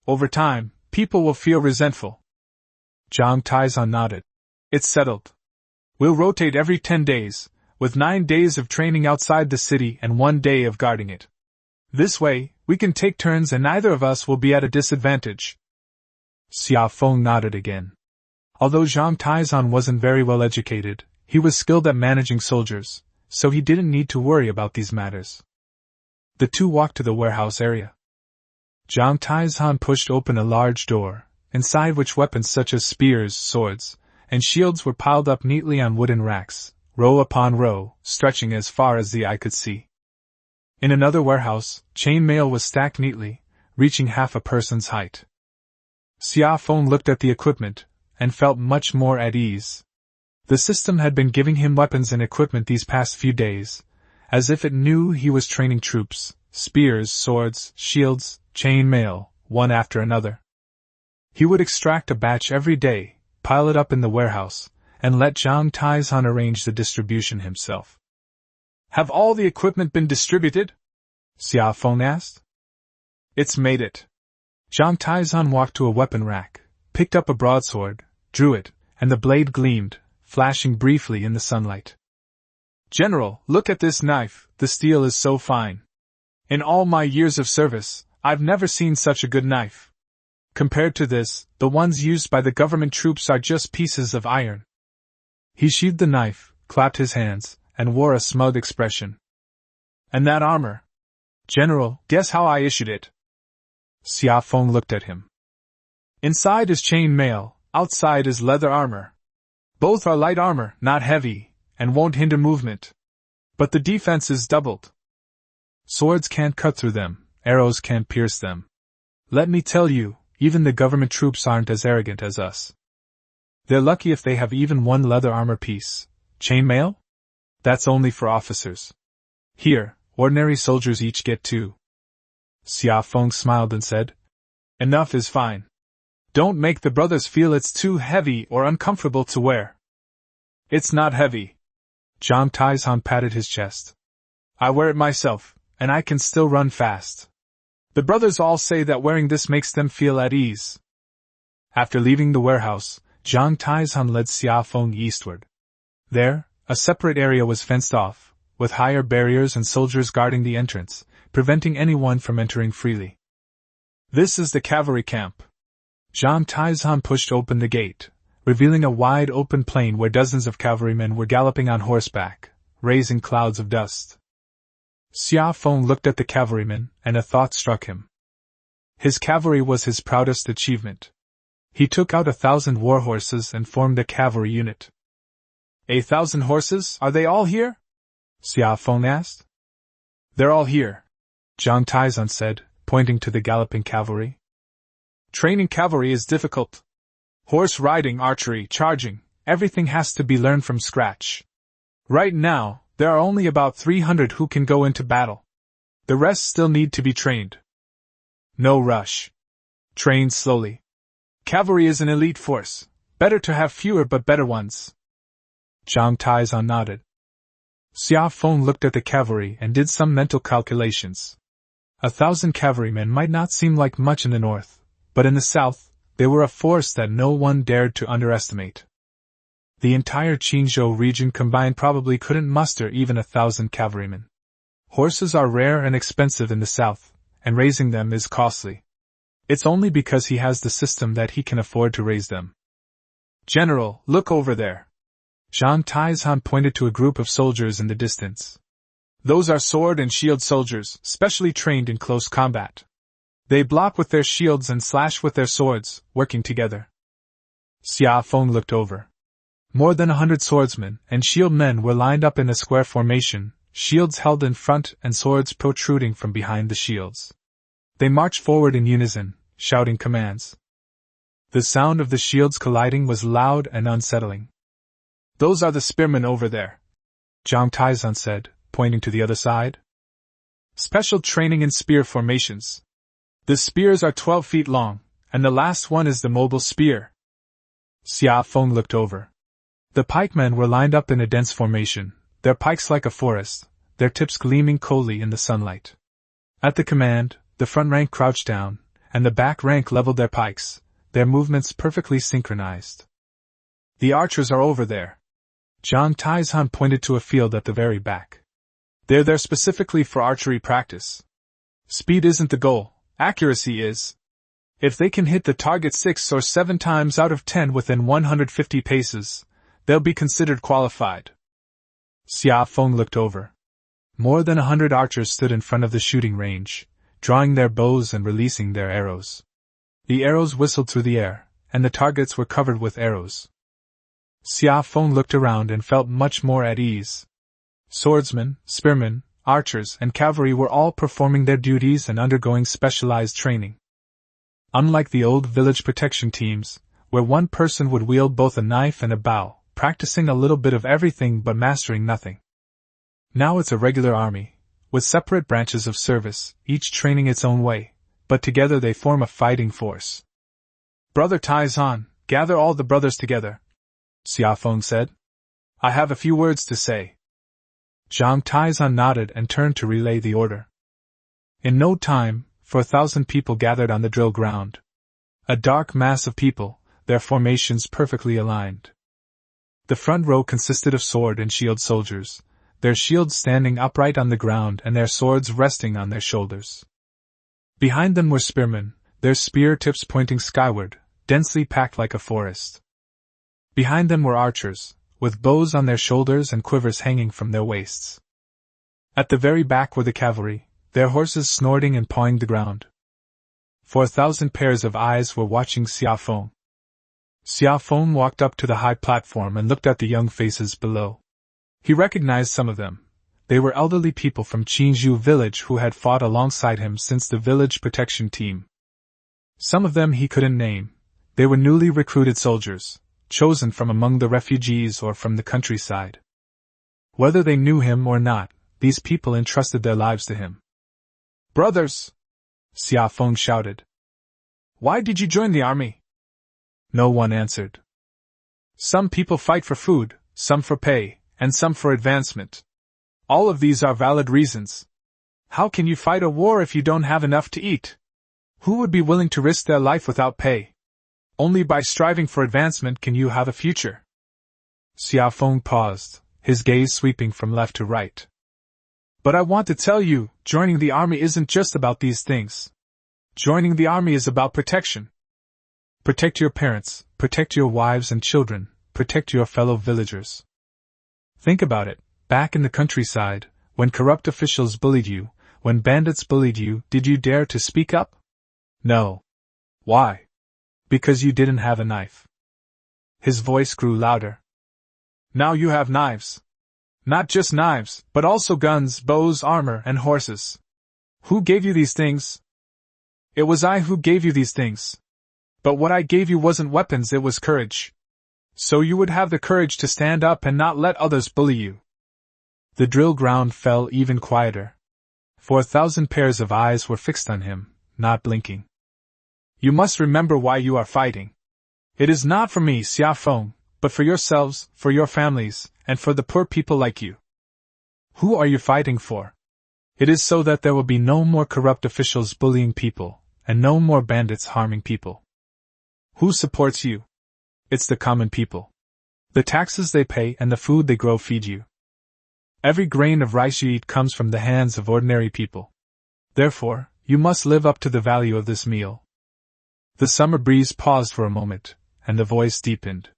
Over time, people will feel resentful. Zhang Taizan nodded. It's settled. We'll rotate every 10 days, with 9 days of training outside the city and 1 day of guarding it. This way, we can take turns and neither of us will be at a disadvantage. Xia Feng nodded again. Although Zhang Taizan wasn't very well educated, he was skilled at managing soldiers, so he didn't need to worry about these matters. The two walked to the warehouse area. Zhang Taizan pushed open a large door, inside which weapons such as spears, swords, and shields were piled up neatly on wooden racks, row upon row, stretching as far as the eye could see. In another warehouse, chain mail was stacked neatly, reaching half a person's height. Xia Feng looked at the equipment, and felt much more at ease. The system had been giving him weapons and equipment these past few days, as if it knew he was training troops, spears, swords, shields, chain mail, one after another. He would extract a batch every day, pile it up in the warehouse, and let Zhang Taizan arrange the distribution himself. Have all the equipment been distributed? Xia Feng asked. It's made it. Zhang Taizan walked to a weapon rack, picked up a broadsword, drew it, and the blade gleamed, flashing briefly in the sunlight. General, look at this knife, the steel is so fine. In all my years of service, I've never seen such a good knife. Compared to this, the ones used by the government troops are just pieces of iron. He sheathed the knife, clapped his hands, and wore a smug expression. And that armor? General, guess how I issued it? Xia Feng looked at him. Inside is chain mail, outside is leather armor. Both are light armor, not heavy, and won't hinder movement. But the defense is doubled. Swords can't cut through them, arrows can't pierce them. Let me tell you, even the government troops aren't as arrogant as us. They're lucky if they have even one leather armor piece. Chainmail? That's only for officers. Here, ordinary soldiers each get 2. Xia Feng smiled and said, Enough is fine. Don't make the brothers feel it's too heavy or uncomfortable to wear. It's not heavy. Zhang Taizan patted his chest. I wear it myself, and I can still run fast. The brothers all say that wearing this makes them feel at ease. After leaving the warehouse, Zhang Taizan led Xia Feng eastward. There, a separate area was fenced off, with higher barriers and soldiers guarding the entrance, preventing anyone from entering freely. This is the cavalry camp. Zhang Taizan pushed open the gate, revealing a wide open plain where dozens of cavalrymen were galloping on horseback, raising clouds of dust. Xia Feng looked at the cavalrymen, and a thought struck him. His cavalry was his proudest achievement. He took out 1,000 war horses and formed a cavalry unit. 1,000 horses, are they all here? Xia Feng asked. They're all here, Zhang Taizan said, pointing to the galloping cavalry. Training cavalry is difficult. Horse riding, archery, charging, everything has to be learned from scratch. Right now, there are only about 300 who can go into battle. The rest still need to be trained. No rush. Train slowly. Cavalry is an elite force. Better to have fewer but better ones. Zhang Taizan nodded. Xia Feng looked at the cavalry and did some mental calculations. 1,000 cavalrymen might not seem like much in the north, but in the south, they were a force that no one dared to underestimate. The entire Qinzhou region combined probably couldn't muster even 1,000 cavalrymen. Horses are rare and expensive in the south, and raising them is costly. It's only because he has the system that he can afford to raise them. General, look over there. Zhang Taizan pointed to a group of soldiers in the distance. Those are sword and shield soldiers, specially trained in close combat. They block with their shields and slash with their swords, working together. Xia Feng looked over. More than 100 swordsmen and shield men were lined up in a square formation, shields held in front and swords protruding from behind the shields. They marched forward in unison, shouting commands. The sound of the shields colliding was loud and unsettling. Those are the spearmen over there, Zhang Taizan said, pointing to the other side. Special training in spear formations. The spears are 12 feet long, and the last one is the mobile spear. Xia Feng looked over. The pikemen were lined up in a dense formation, their pikes like a forest, their tips gleaming coldly in the sunlight. At the command, the front rank crouched down, and the back rank leveled their pikes, their movements perfectly synchronized. The archers are over there. Zhang Taizhan pointed to a field at the very back. They're there specifically for archery practice. Speed isn't the goal, accuracy is. If they can hit the target 6 or 7 times out of 10 within 150 paces, they'll be considered qualified. Xia Feng looked over. More than 100 archers stood in front of the shooting range, drawing their bows and releasing their arrows. The arrows whistled through the air, and the targets were covered with arrows. Xia Feng looked around and felt much more at ease. Swordsmen, spearmen, archers, and cavalry were all performing their duties and undergoing specialized training. Unlike the old village protection teams, where one person would wield both a knife and a bow, practicing a little bit of everything but mastering nothing. Now it's a regular army, with separate branches of service, each training its own way, but together they form a fighting force. Brother Taizhan, gather all the brothers together, Xia Feng said. I have a few words to say. Zhang Taizhan nodded and turned to relay the order. In no time, 4,000 people gathered on the drill ground. A dark mass of people, their formations perfectly aligned. The front row consisted of sword and shield soldiers, their shields standing upright on the ground and their swords resting on their shoulders. Behind them were spearmen, their spear tips pointing skyward, densely packed like a forest. Behind them were archers, with bows on their shoulders and quivers hanging from their waists. At the very back were the cavalry, their horses snorting and pawing the ground. 4,000 pairs of eyes were watching Xia Feng. Xia Feng walked up to the high platform and looked at the young faces below. He recognized some of them. They were elderly people from Qingzhou village who had fought alongside him since the village protection team. Some of them he couldn't name. They were newly recruited soldiers, chosen from among the refugees or from the countryside. Whether they knew him or not, these people entrusted their lives to him. Brothers! Xia Feng shouted. Why did you join the army? No one answered. Some people fight for food, some for pay, and some for advancement. All of these are valid reasons. How can you fight a war if you don't have enough to eat? Who would be willing to risk their life without pay? Only by striving for advancement can you have a future. Xia Feng paused, his gaze sweeping from left to right. But I want to tell you, joining the army isn't just about these things. Joining the army is about protection. Protect your parents, protect your wives and children, protect your fellow villagers. Think about it, back in the countryside, when corrupt officials bullied you, when bandits bullied you, did you dare to speak up? No. Why? Because you didn't have a knife. His voice grew louder. Now you have knives. Not just knives, but also guns, bows, armor, and horses. Who gave you these things? It was I who gave you these things. But what I gave you wasn't weapons, it was courage. So you would have the courage to stand up and not let others bully you. The drill ground fell even quieter. 4,000 pairs of eyes were fixed on him, not blinking. You must remember why you are fighting. It is not for me, Xia Feng, but for yourselves, for your families, and for the poor people like you. Who are you fighting for? It is so that there will be no more corrupt officials bullying people, and no more bandits harming people. Who supports you? It's the common people. The taxes they pay and the food they grow feed you. Every grain of rice you eat comes from the hands of ordinary people. Therefore, you must live up to the value of this meal. The summer breeze paused for a moment, and the voice deepened.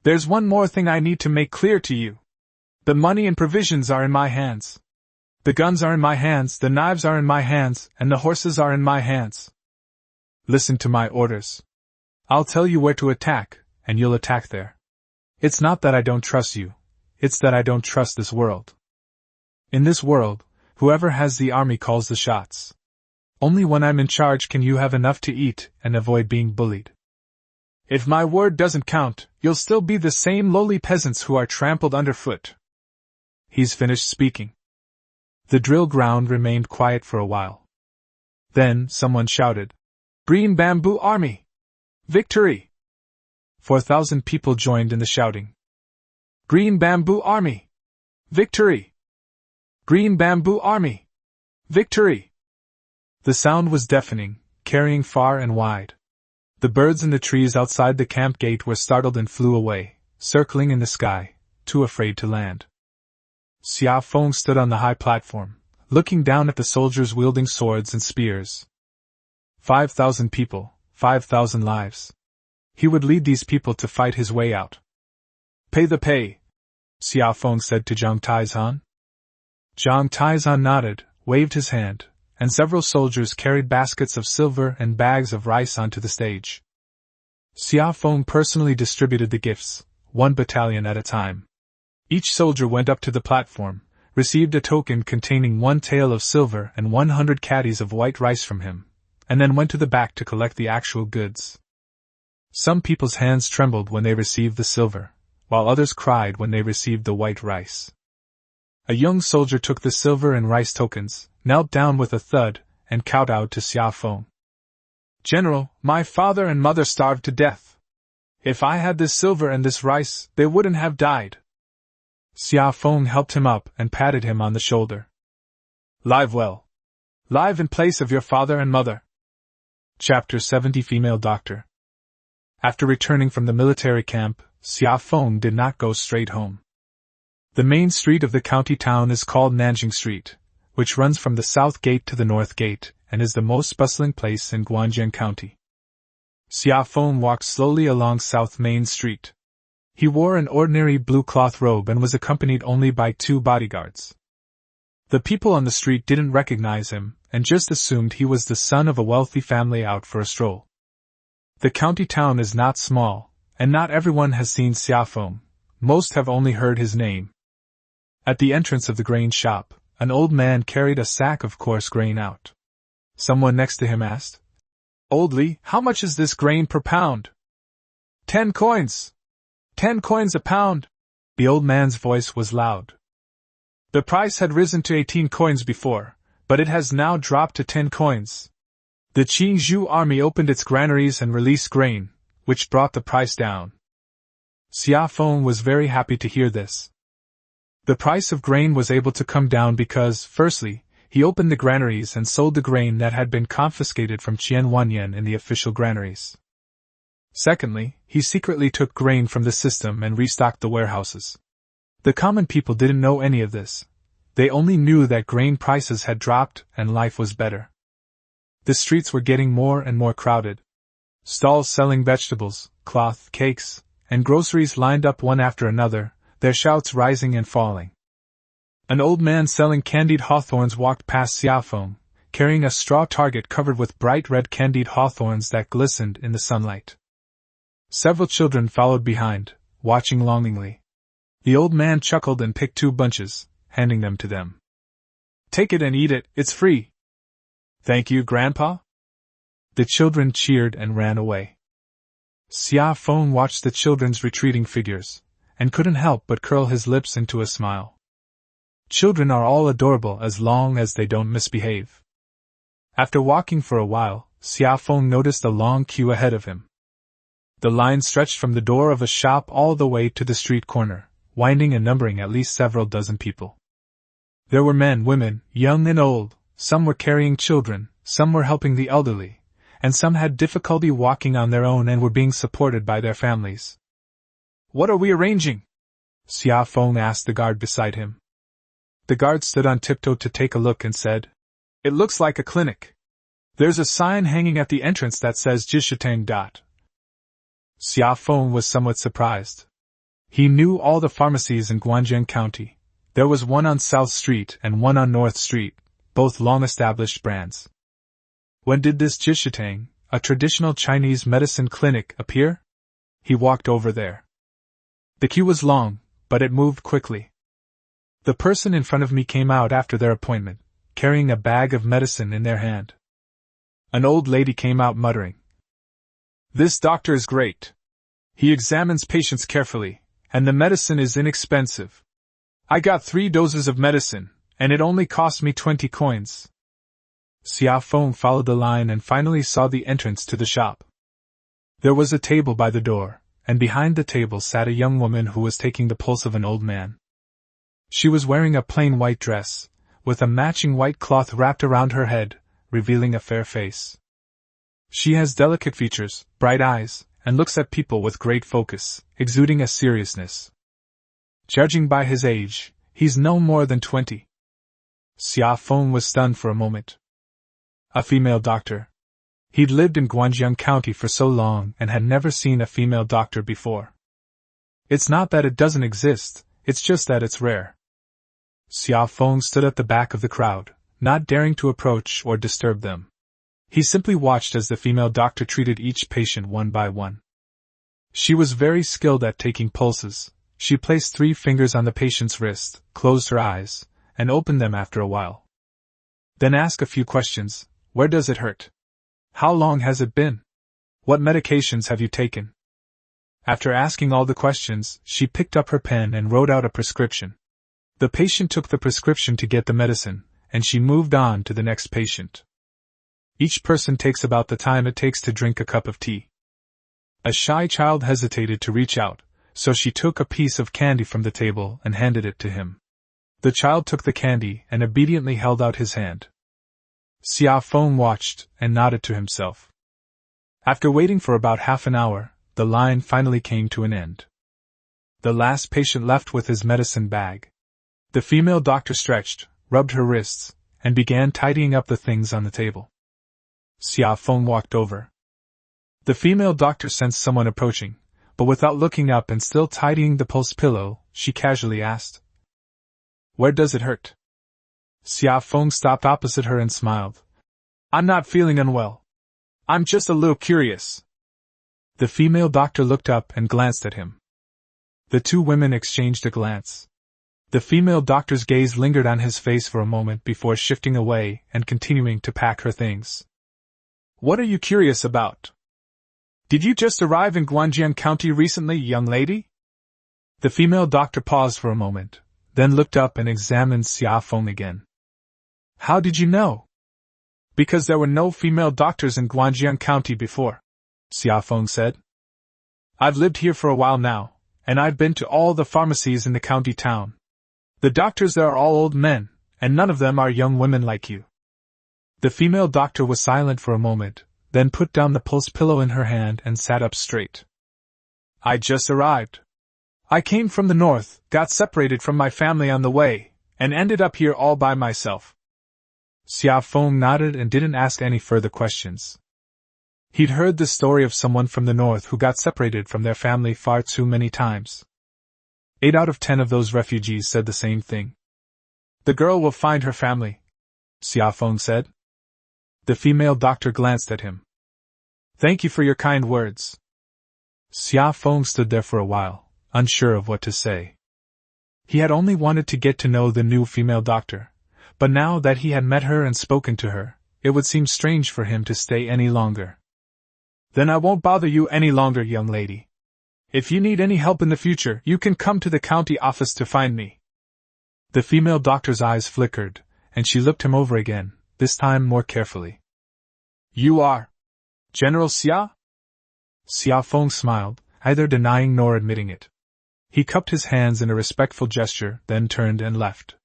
There's one more thing I need to make clear to you. The money and provisions are in my hands. The guns are in my hands, the knives are in my hands, and the horses are in my hands. Listen to my orders. I'll tell you where to attack, and you'll attack there. It's not that I don't trust you, it's that I don't trust this world. In this world, whoever has the army calls the shots. Only when I'm in charge can you have enough to eat and avoid being bullied. If my word doesn't count, you'll still be the same lowly peasants who are trampled underfoot. He's finished speaking. The drill ground remained quiet for a while. Then someone shouted, Green Bamboo Army! Victory! 4,000 people joined in the shouting. Green Bamboo Army! Victory! Green Bamboo Army! Victory! The sound was deafening, carrying far and wide. The birds in the trees outside the camp gate were startled and flew away, circling in the sky, too afraid to land. Xia Feng stood on the high platform, looking down at the soldiers wielding swords and spears. 5,000 people, 5,000 lives. He would lead these people to fight his way out. Pay the pay, Xia Feng said to Zhang Taizan. Zhang Taizan nodded, waved his hand, and several soldiers carried baskets of silver and bags of rice onto the stage. Xia Feng personally distributed the gifts, 1 battalion at a time. Each soldier went up to the platform, received a token containing 1 tael of silver and 100 caddies of white rice from him, and then went to the back to collect the actual goods. Some people's hands trembled when they received the silver, while others cried when they received the white rice. A young soldier took the silver and rice tokens, knelt down with a thud, and kowtowed to Xia Feng. General, my father and mother starved to death. If I had this silver and this rice, they wouldn't have died. Xia Feng helped him up and patted him on the shoulder. Live well. Live in place of your father and mother. Chapter 70 Female Doctor. After returning from the military camp, Xia Feng did not go straight home. The main street of the county town is called Nanjing Street, which runs from the south gate to the north gate, and is the most bustling place in Guangjiang County. Xia Feng walked slowly along South Main Street. He wore an ordinary blue cloth robe and was accompanied only by 2 bodyguards. The people on the street didn't recognize him, and just assumed he was the son of a wealthy family out for a stroll. The county town is not small, and not everyone has seen Xia Feng. Most have only heard his name. At the entrance of the grain shop, an old man carried a sack of coarse grain out. Someone next to him asked, "Old Li, how much is this grain per pound?" 10 coins! 10 coins a pound! The old man's voice was loud. The price had risen to 18 coins before, but it has now dropped to 10 coins. The Qingzhou army opened its granaries and released grain, which brought the price down. Xia Feng was very happy to hear this. The price of grain was able to come down because, firstly, he opened the granaries and sold the grain that had been confiscated from Qian Wanyan in the official granaries. Secondly, he secretly took grain from the system and restocked the warehouses. The common people didn't know any of this. They only knew that grain prices had dropped and life was better. The streets were getting more and more crowded. Stalls selling vegetables, cloth, cakes, and groceries lined up one after another, their shouts rising and falling. An old man selling candied hawthorns walked past Xia Feng, carrying a straw target covered with bright red candied hawthorns that glistened in the sunlight. Several children followed behind, watching longingly. The old man chuckled and picked 2 bunches, handing them to them. "Take it and eat it, it's free." "Thank you, Grandpa." The children cheered and ran away. Xia Feng watched the children's retreating figures, and couldn't help but curl his lips into a smile. Children are all adorable as long as they don't misbehave. After walking for a while, Xia Feng noticed a long queue ahead of him. The line stretched from the door of a shop all the way to the street corner, winding and numbering at least several dozen people. There were men, women, young and old, some were carrying children, some were helping the elderly, and some had difficulty walking on their own and were being supported by their families. "What are we arranging?" Xia Feng asked the guard beside him. The guard stood on tiptoe to take a look and said, "It looks like a clinic. There's a sign hanging at the entrance that says Jishitang. Xia Feng was somewhat surprised. He knew all the pharmacies in Guangjiang County. There was one on South Street and one on North Street, both long-established brands. When did this Jishitang, a traditional Chinese medicine clinic, appear? He walked over there. The queue was long, but it moved quickly. The person in front of me came out after their appointment, carrying a bag of medicine in their hand. An old lady came out muttering, "This doctor is great. He examines patients carefully, and the medicine is inexpensive. I got 3 doses of medicine, and it only cost me 20 coins. Xia Feng followed the line and finally saw the entrance to the shop. There was a table by the door, and behind the table sat a young woman who was taking the pulse of an old man. She was wearing a plain white dress, with a matching white cloth wrapped around her head, revealing a fair face. She has delicate features, bright eyes, and looks at people with great focus, exuding a seriousness. Judging by his age, he's no more than 20. Xia Feng was stunned for a moment. A female doctor. He'd lived in Guangjiang County for so long and had never seen a female doctor before. It's not that it doesn't exist, it's just that it's rare. Xia Feng stood at the back of the crowd, not daring to approach or disturb them. He simply watched as the female doctor treated each patient one by one. She was very skilled at taking pulses. She placed 3 fingers on the patient's wrist, closed her eyes, and opened them after a while. Then asked a few questions. Where does it hurt? How long has it been? What medications have you taken? After asking all the questions, she picked up her pen and wrote out a prescription. The patient took the prescription to get the medicine, and she moved on to the next patient. Each person takes about the time it takes to drink a cup of tea. A shy child hesitated to reach out, so she took a piece of candy from the table and handed it to him. The child took the candy and obediently held out his hand. Xia Feng watched and nodded to himself. After waiting for about half an hour, the line finally came to an end. The last patient left with his medicine bag. The female doctor stretched, rubbed her wrists, and began tidying up the things on the table. Xia Feng walked over. The female doctor sensed someone approaching, but without looking up and still tidying the pulse pillow, she casually asked, "Where does it hurt?" Xia Feng stopped opposite her and smiled. "I'm not feeling unwell. I'm just a little curious." The female doctor looked up and glanced at him. The 2 women exchanged a glance. The female doctor's gaze lingered on his face for a moment before shifting away and continuing to pack her things. "What are you curious about? Did you just arrive in Guangjiang County recently, young lady?" The female doctor paused for a moment, then looked up and examined Xia Feng again. "How did you know?" "Because there were no female doctors in Guangjiang County before," Xia Feng said. "I've lived here for a while now, and I've been to all the pharmacies in the county town. The doctors there are all old men, and none of them are young women like you." The female doctor was silent for a moment, then put down the pulse pillow in her hand and sat up straight. "I just arrived. I came from the north, got separated from my family on the way, and ended up here all by myself." Xia Feng nodded and didn't ask any further questions. He'd heard the story of someone from the north who got separated from their family far too many times. 8 out of 10 of those refugees said the same thing. "The girl will find her family," Xia Feng said. The female doctor glanced at him. "Thank you for your kind words." Xia Feng stood there for a while, unsure of what to say. He had only wanted to get to know the new female doctor, but now that he had met her and spoken to her, it would seem strange for him to stay any longer. "Then I won't bother you any longer, young lady. If you need any help in the future, you can come to the county office to find me." The female doctor's eyes flickered, and she looked him over again, this time more carefully. "You are General Xia?" Xia Feng smiled, neither denying nor admitting it. He cupped his hands in a respectful gesture, then turned and left.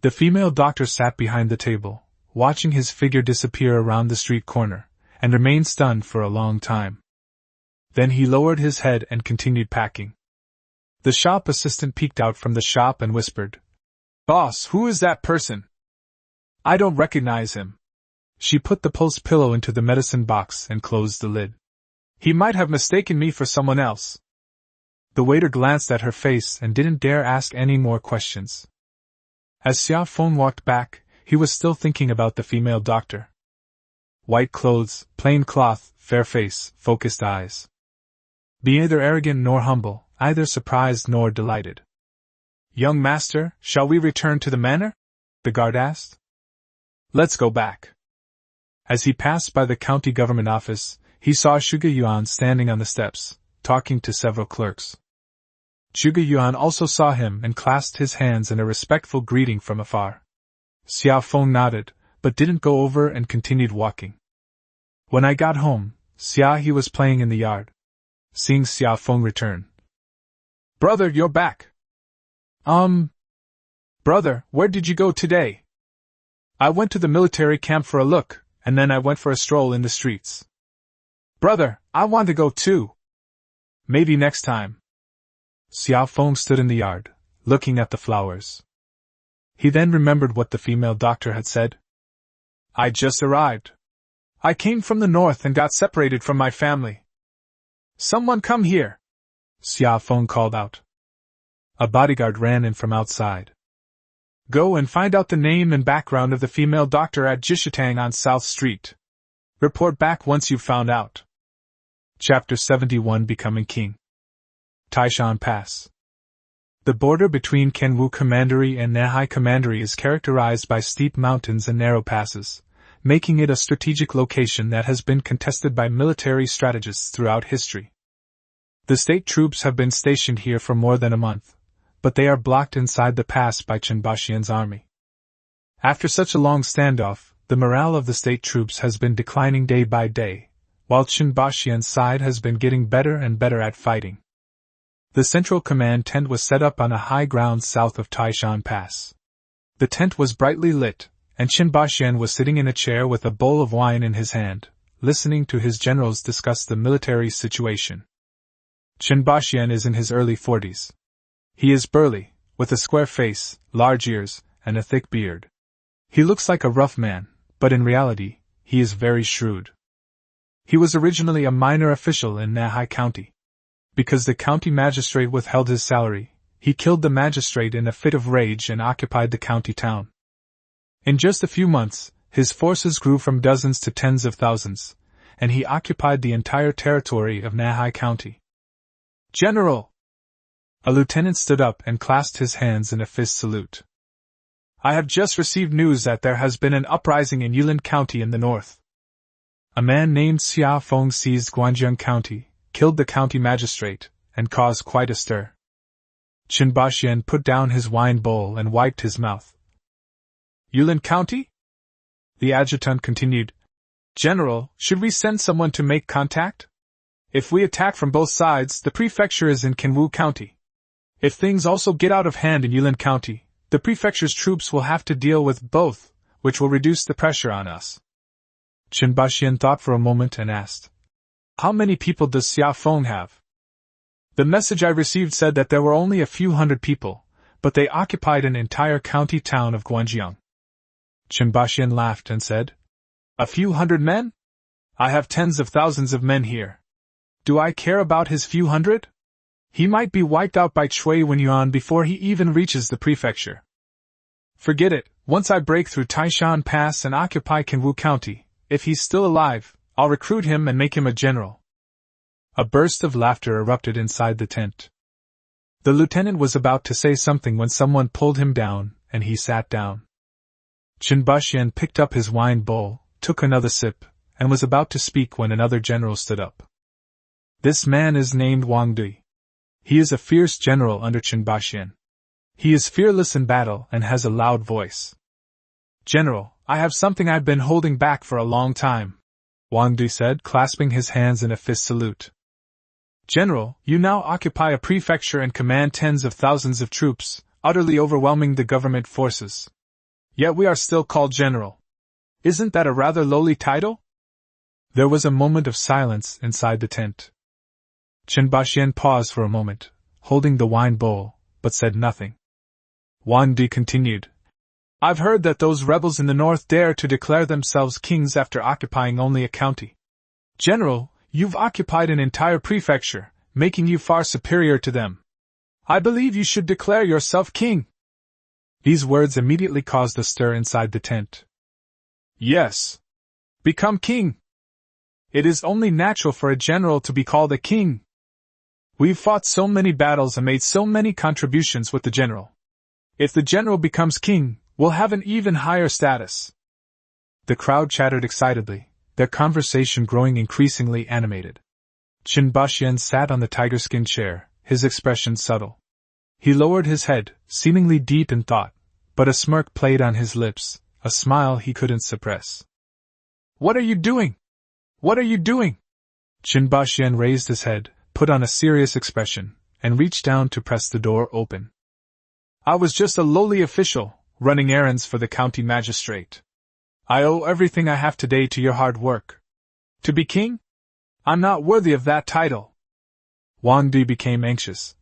The female doctor sat behind the table, watching his figure disappear around the street corner, and remained stunned for a long time. Then he lowered his head and continued packing. The shop assistant peeked out from the shop and whispered, "Boss, who is that person? I don't recognize him." She put the pulse pillow into the medicine box and closed the lid. "He might have mistaken me for someone else." The waiter glanced at her face and didn't dare ask any more questions. As Xia Feng walked back, he was still thinking about the female doctor. White clothes, plain cloth, fair face, focused eyes. Be neither arrogant nor humble, either surprised nor delighted. "Young master, shall we return to the manor?" the guard asked. "Let's go back." As he passed by the county government office, he saw Zhuge Yuan standing on the steps, talking to several clerks. Zhuge Yuan also saw him and clasped his hands in a respectful greeting from afar. Xia Feng nodded, but didn't go over and continued walking. "When I got home, Xia he was playing in the yard. seeing Xiao Feng return. "Brother, you're back." Brother, where did you go today?" "I went to the military camp for a look, and then I went for a stroll in the streets." "Brother, I want to go too." "Maybe next time." Xiao Feng stood in the yard, looking at the flowers. He then remembered what the female doctor had said. "I just arrived. I came from the north and got separated from my family." "Someone come here!" Xiao Feng called out. A bodyguard ran in from outside. "Go and find out the name and background of the female doctor at Jishitang on South Street. Report back once you've found out." Chapter 71 Becoming King. Taishan Pass. The border between Kenwu Commandery and Nahai Commandery is characterized by steep mountains and narrow passes, making it a strategic location that has been contested by military strategists throughout history. The state troops have been stationed here for more than a month, but they are blocked inside the pass by Chen Baxian's army. After such a long standoff, the morale of the state troops has been declining day by day, while Chen Baxian's side has been getting better and better at fighting. The central command tent was set up on a high ground south of Taishan Pass. The tent was brightly lit, and Chen Baxian was sitting in a chair with a bowl of wine in his hand, listening to his generals discuss the military situation. Chen Baxian is in his early 40s. He is burly, with a square face, large ears, and a thick beard. He looks like a rough man, but in reality, he is very shrewd. He was originally a minor official in Nahai County. Because the county magistrate withheld his salary, he killed the magistrate in a fit of rage and occupied the county town. In just a few months, his forces grew from dozens to tens of thousands, and he occupied the entire territory of Nahai County. "General!" A lieutenant stood up and clasped his hands in a fist salute. "I have just received news that there has been an uprising in Yulin County in the north. A man named Xiao Feng seized Guanjiang County, killed the county magistrate, and caused quite a stir." Chen Baxian put down his wine bowl and wiped his mouth. "Yulin County?" The adjutant continued. "General, should we send someone to make contact? If we attack from both sides, the prefecture is in Kenwu County. If things also get out of hand in Yulin County, the prefecture's troops will have to deal with both, which will reduce the pressure on us." Chen Baxian thought for a moment and asked, "How many people does Xiao Feng have?" "The message I received said that there were only a few hundred people, but they occupied an entire county town of Guanjiang." Chen Baxian laughed and said, "A few hundred men? I have tens of thousands of men here. Do I care about his few hundred? He might be wiped out by Chui Wenyuan before he even reaches the prefecture. Forget it, once I break through Taishan Pass and occupy Kenwu County, if he's still alive, I'll recruit him and make him a general." A burst of laughter erupted inside the tent. The lieutenant was about to say something when someone pulled him down, and he sat down. Chen Baxian picked up his wine bowl, took another sip, and was about to speak when another general stood up. This man is named Wang Dui. He is a fierce general under Chen Baxian. He is fearless in battle and has a loud voice. "General, I have something I've been holding back for a long time," Wang Dui said, clasping his hands in a fist salute. "General, you now occupy a prefecture and command tens of thousands of troops, utterly overwhelming the government forces. Yet we are still called general. Isn't that a rather lowly title?" There was a moment of silence inside the tent. Chen Baxian paused for a moment, holding the wine bowl, but said nothing. Wang Di continued, "I've heard that those rebels in the north dare to declare themselves kings after occupying only a county. General, you've occupied an entire prefecture, making you far superior to them. I believe you should declare yourself king." These words immediately caused a stir inside the tent. "Yes. Become king. It is only natural for a general to be called a king. We've fought so many battles and made so many contributions with the general. If the general becomes king, we'll have an even higher status." The crowd chattered excitedly, their conversation growing increasingly animated. Chen Baxian sat on the tiger-skin chair, his expression subtle. He lowered his head, seemingly deep in thought, but a smirk played on his lips, a smile he couldn't suppress. "What are you doing? What are you doing?" Chen Baxian raised his head, put on a serious expression, and reached down to press the door open. I was just a lowly official, running errands for the county magistrate. I owe everything I have today to your hard work. To be king? I'm not worthy of that title. Wang Di became anxious.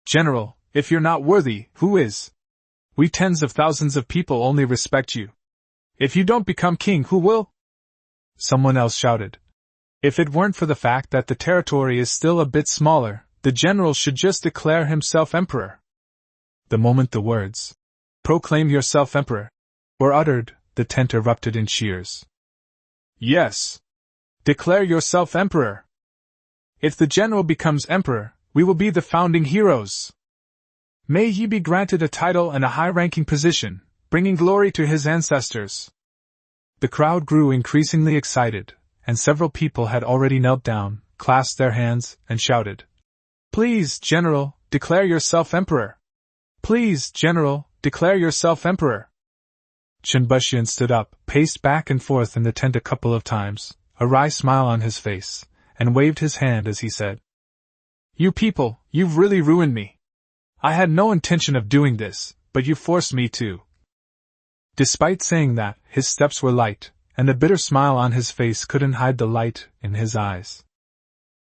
General, if you're not worthy, who is? We tens of thousands of people only respect you. If you don't become king, who will? Someone else shouted. If it weren't for the fact that the territory is still a bit smaller, the general should just declare himself emperor. The moment the words, "Proclaim yourself emperor," were uttered, the tent erupted in cheers. Yes! Declare yourself emperor! If the general becomes emperor, we will be the founding heroes. May he be granted a title and a high-ranking position, bringing glory to his ancestors. The crowd grew increasingly excited, and several people had already knelt down, clasped their hands, and shouted, "Please, General, declare yourself emperor! Please, General, declare yourself emperor!" Chunbushian stood up, paced back and forth in the tent a couple of times, a wry smile on his face, and waved his hand as he said, "You people, you've really ruined me. I had no intention of doing this, but you forced me to." Despite saying that, his steps were light, and the bitter smile on his face couldn't hide the light in his eyes.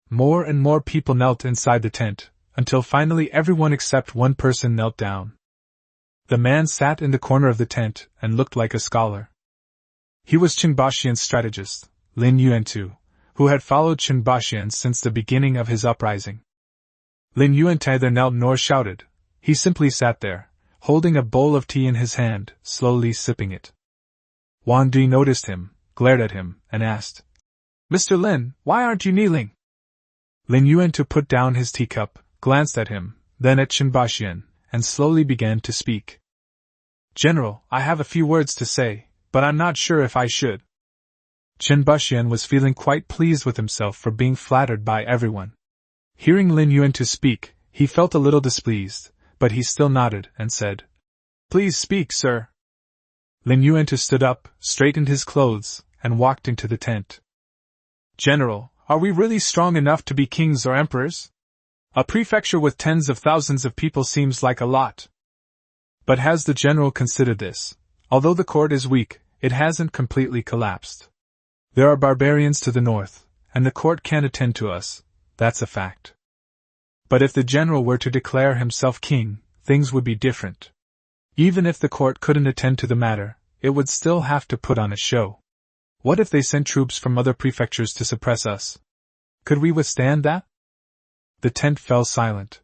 More and more people knelt inside the tent, until finally everyone except one person knelt down. The man sat in the corner of the tent and looked like a scholar. He was Chunbushian's strategist, Lin Yuantu, who had followed Chunbushian since the beginning of his uprising. Lin Yuan neither knelt nor shouted, he simply sat there, holding a bowl of tea in his hand, slowly sipping it. Wang Di noticed him, glared at him, and asked, "Mr. Lin, why aren't you kneeling?" Lin Yuan put down his teacup, glanced at him, then at Chunbushian, and slowly began to speak. "General, I have a few words to say, but I'm not sure if I should." Chunbushian was feeling quite pleased with himself for being flattered by everyone. Hearing Lin Yuan speak, he felt a little displeased, but he still nodded and said, "Please speak, sir." Lin Yuan stood up, straightened his clothes, and walked into the tent. "General, are we really strong enough to be kings or emperors? A prefecture with tens of thousands of people seems like a lot. But has the general considered this? Although the court is weak, it hasn't completely collapsed. There are barbarians to the north, and the court can't attend to us, that's a fact. But if the general were to declare himself king, things would be different. Even if the court couldn't attend to the matter, it would still have to put on a show. What if they sent troops from other prefectures to suppress us? Could we withstand that?" The tent fell silent.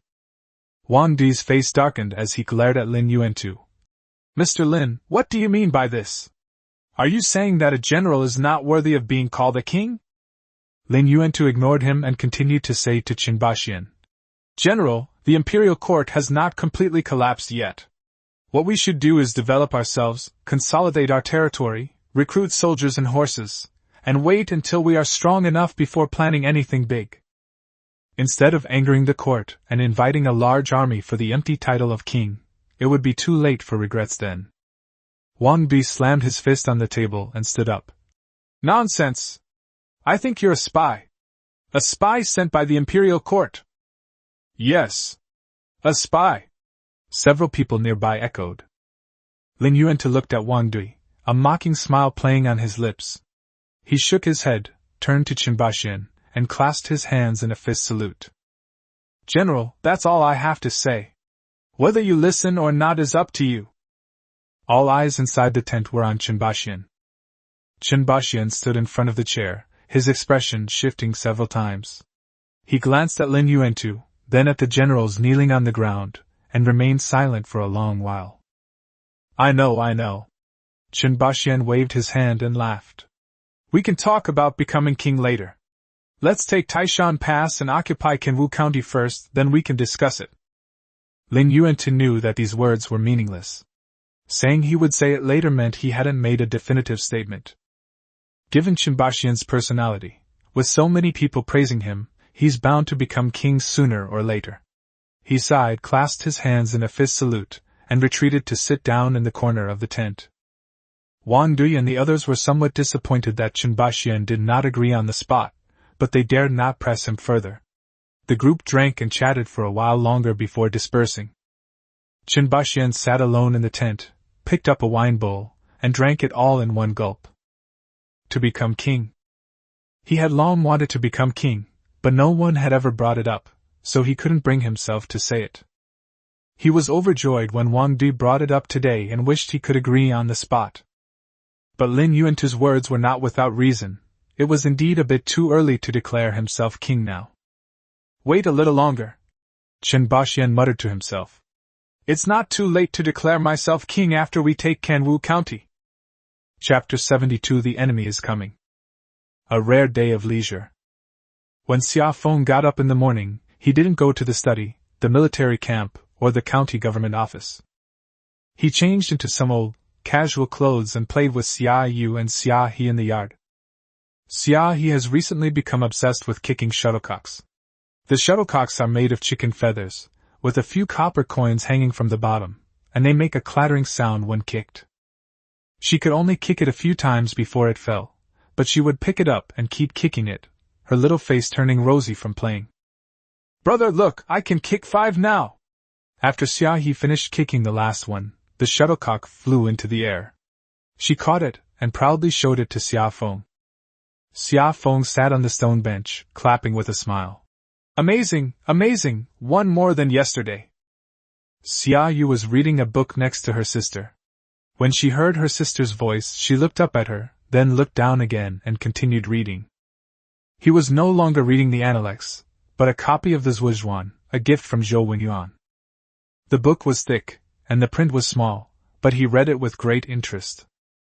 Wang Di's face darkened as he glared at Lin Yuan. "Mr. Lin, what do you mean by this? Are you saying that a general is not worthy of being called a king?" Lin Yuan ignored him and continued to say to Chunbushian, "General, the imperial court has not completely collapsed yet. What we should do is develop ourselves, consolidate our territory, recruit soldiers and horses, and wait until we are strong enough before planning anything big. Instead of angering the court and inviting a large army for the empty title of king, it would be too late for regrets then." Wang Di slammed his fist on the table and stood up. "Nonsense! I think you're a spy. A spy sent by the imperial court." "Yes. A spy," several people nearby echoed. Lin Yuan looked at Wang Di, a mocking smile playing on his lips. He shook his head, turned to Chunbushian, and clasped his hands in a fist salute. "General, that's all I have to say. Whether you listen or not is up to you." All eyes inside the tent were on Chunbushian. Chunbushian stood in front of the chair, his expression shifting several times. He glanced at Lin Yuan, then at the generals kneeling on the ground, and remained silent for a long while. I know. Chunbushian waved his hand and laughed. "We can talk about becoming king later. Let's take Taishan Pass and occupy Kanwu County first, then we can discuss it." Lin Yuan knew that these words were meaningless. Saying he would say it later meant he hadn't made a definitive statement. Given Chunbushian's personality, with so many people praising him, he's bound to become king sooner or later. He sighed, clasped his hands in a fist salute, and retreated to sit down in the corner of the tent. Wang Di and the others were somewhat disappointed that Chunbushian did not agree on the spot, but they dared not press him further. The group drank and chatted for a while longer before dispersing. Chen Baxian sat alone in the tent, picked up a wine bowl, and drank it all in one gulp. To become king. He had long wanted to become king, but no one had ever brought it up, so he couldn't bring himself to say it. He was overjoyed when Wang Di brought it up today and wished he could agree on the spot. But Lin Yuantu's words were not without reason. It was indeed a bit too early to declare himself king now. Wait a little longer, Chen Baxian muttered to himself. It's not too late to declare myself king after we take Kanwu County. Chapter 72 The Enemy is Coming. A rare day of leisure. When Xia Feng got up in the morning, he didn't go to the study, the military camp, or the county government office. He changed into some old, casual clothes and played with Xia Yu and Xia He in the yard. Xia He has recently become obsessed with kicking shuttlecocks. The shuttlecocks are made of chicken feathers, with a few copper coins hanging from the bottom, and they make a clattering sound when kicked. She could only kick it a few times before it fell, but she would pick it up and keep kicking it, her little face turning rosy from playing. Brother, look, I can kick 5 now! After Xia He finished kicking the last one, the shuttlecock flew into the air. She caught it, and proudly showed it to Xia Feng. Xia Feng sat on the stone bench, clapping with a smile. Amazing, amazing, one more than yesterday. Xia Yu was reading a book next to her sister. When she heard her sister's voice, she looked up at her, then looked down again and continued reading. He was no longer reading the Analects, but a copy of the Zhuozhuan, a gift from Zhou Wenyuan. The book was thick, and the print was small, but he read it with great interest.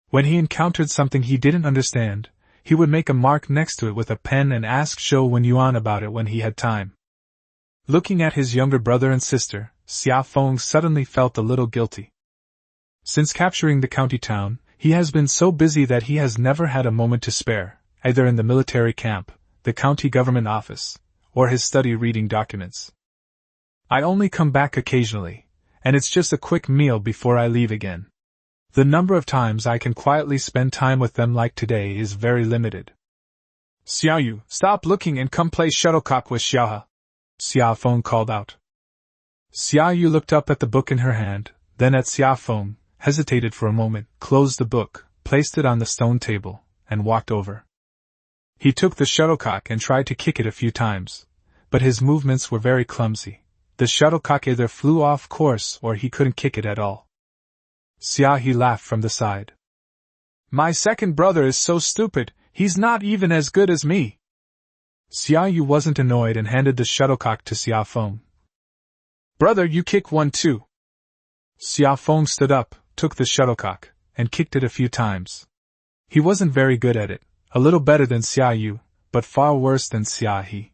When he encountered something he didn't understand, he would make a mark next to it with a pen and ask Zhou Wenyuan about it when he had time. Looking at his younger brother and sister, Xia Feng suddenly felt a little guilty. Since capturing the county town, he has been so busy that he has never had a moment to spare, either in the military camp, the county government office, or his study reading documents. I only come back occasionally, and it's just a quick meal before I leave again. The number of times I can quietly spend time with them like today is very limited. Xiaoyu, stop looking and come play shuttlecock with Xiaohe, Xia Feng called out. Xiaoyu looked up at the book in her hand, then at Xia Feng, hesitated for a moment, closed the book, placed it on the stone table, and walked over. He took the shuttlecock and tried to kick it a few times, but his movements were very clumsy. The shuttlecock either flew off course or he couldn't kick it at all. Xia He laughed from the side. My second brother is so stupid, he's not even as good as me. Xia Yu wasn't annoyed and handed the shuttlecock to Xia Feng. Brother, you kick one too. Xia Feng stood up, took the shuttlecock, and kicked it a few times. He wasn't very good at it, a little better than Xia Yu, but far worse than Xia He.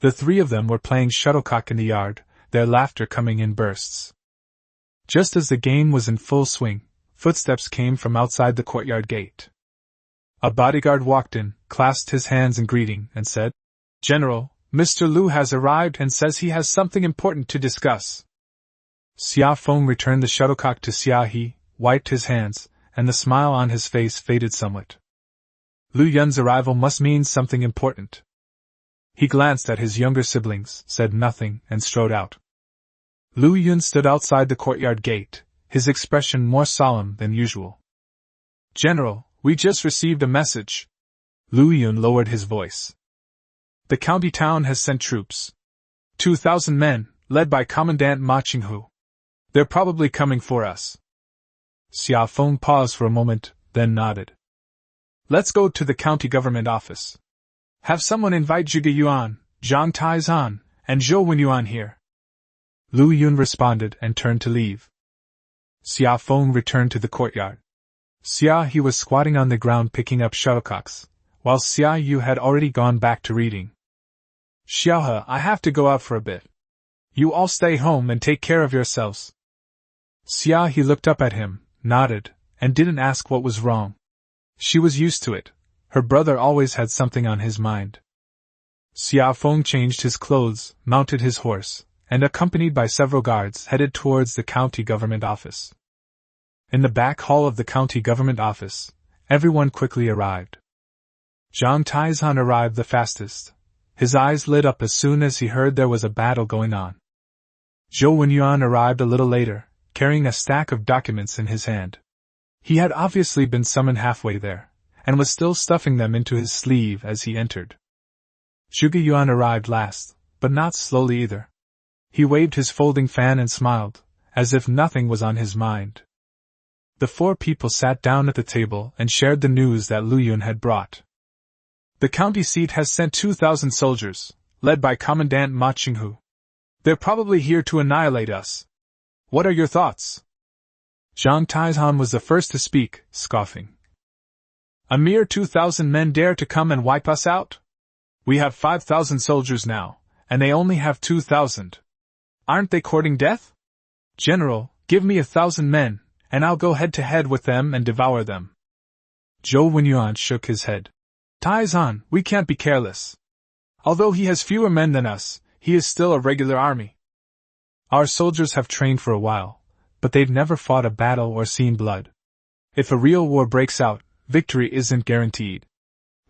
The three of them were playing shuttlecock in the yard, their laughter coming in bursts. Just as the game was in full swing, footsteps came from outside the courtyard gate. A bodyguard walked in, clasped his hands in greeting, and said, General, Mr. Liu has arrived and says he has something important to discuss. Xia Feng returned the shuttlecock to Xia He, wiped his hands, and the smile on his face faded somewhat. Liu Yun's arrival must mean something important. He glanced at his younger siblings, said nothing, and strode out. Liu Yun stood outside the courtyard gate, his expression more solemn than usual. General, we just received a message. Liu Yun lowered his voice. The county town has sent troops. 2,000 men, led by Commandant Ma Qinghu. They're probably coming for us. Xia Feng paused for a moment, then nodded. Let's go to the county government office. Have someone invite Zhuge Yuan, Zhang Taizan, and Zhou Wenyuan here. Liu Yun responded and turned to leave. Xia Feng returned to the courtyard. Xia He was squatting on the ground picking up shuttlecocks, while Xia Yu had already gone back to reading. Xiaohe, I have to go out for a bit. You all stay home and take care of yourselves. Xia He looked up at him, nodded, and didn't ask what was wrong. She was used to it. Her brother always had something on his mind. Xia Feng changed his clothes, mounted his horse, and accompanied by several guards headed towards the county government office. In the back hall of the county government office, everyone quickly arrived. Zhang Taizan arrived the fastest. His eyes lit up as soon as he heard there was a battle going on. Zhou Wenyuan arrived a little later, carrying a stack of documents in his hand. He had obviously been summoned halfway there, and was still stuffing them into his sleeve as he entered. Zhuge Yuan arrived last, but not slowly either. He waved his folding fan and smiled, as if nothing was on his mind. The four people sat down at the table and shared the news that Lu Yun had brought. The county seat has sent 2,000 soldiers, led by Commandant Ma Qinghu. They're probably here to annihilate us. What are your thoughts? Zhang Taizhan was the first to speak, scoffing. A mere 2,000 men dare to come and wipe us out? We have 5,000 soldiers now, and they only have 2,000. Aren't they courting death? General, give me 1,000 men, and I'll go head-to-head with them and devour them. Zhou Wenyuan shook his head. Taizhan, we can't be careless. Although he has fewer men than us, he is still a regular army. Our soldiers have trained for a while, but they've never fought a battle or seen blood. If a real war breaks out, victory isn't guaranteed.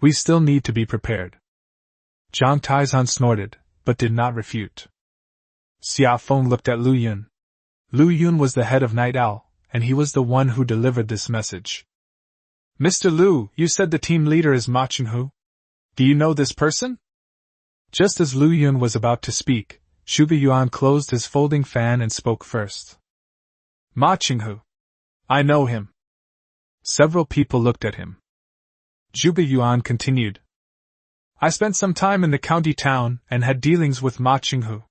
We still need to be prepared. Zhang Taizhan snorted, but did not refute. Xia Feng looked at Lu Yun. Lu Yun was the head of Night Owl, and he was the one who delivered this message. Mr. Lu, you said the team leader is Ma Qinghu? Do you know this person? Just as Lu Yun was about to speak, Zhuge Yuan closed his folding fan and spoke first. Ma Qinghu. I know him. Several people looked at him. Zhuge Yuan continued. I spent some time in the county town and had dealings with Ma Qinghu.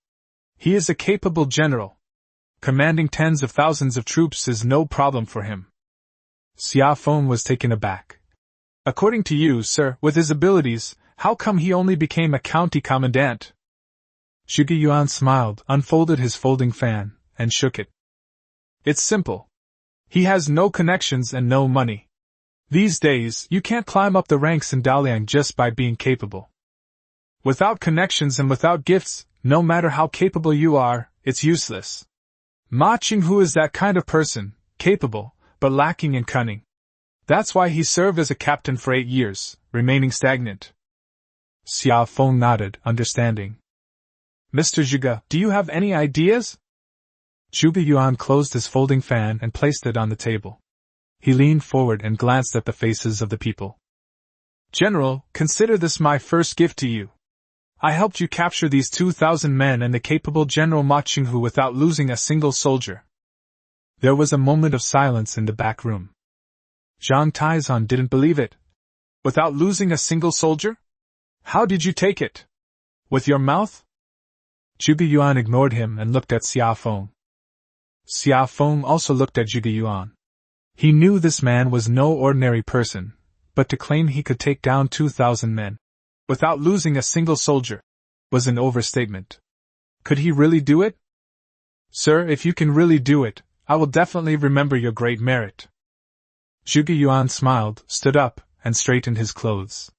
He is a capable general. Commanding tens of thousands of troops is no problem for him. Xia Feng was taken aback. According to you, sir, with his abilities, how come he only became a county commandant? Zhuge Yuan smiled, unfolded his folding fan, and shook it. It's simple. He has no connections and no money. These days, you can't climb up the ranks in Daliang just by being capable. Without connections and without gifts, no matter how capable you are, it's useless. Ma Qinghu is that kind of person, capable, but lacking in cunning. That's why he served as a captain for 8 years, remaining stagnant. Xia Feng nodded, understanding. Mr. Zhuge, do you have any ideas? Zhuge Yuan closed his folding fan and placed it on the table. He leaned forward and glanced at the faces of the people. General, consider this my first gift to you. I helped you capture these 2,000 men and the capable General Ma Qinghu without losing a single soldier. There was a moment of silence in the back room. Zhang Taizhan didn't believe it. Without losing a single soldier? How did you take it? With your mouth? Zhuge Yuan ignored him and looked at Xia Feng. Xia Feng also looked at Zhuge Yuan. He knew this man was no ordinary person, but to claim he could take down 2,000 men, without losing a single soldier, was an overstatement. Could he really do it? Sir, if you can really do it, I will definitely remember your great merit. Zhuge Yuan smiled, stood up, and straightened his clothes.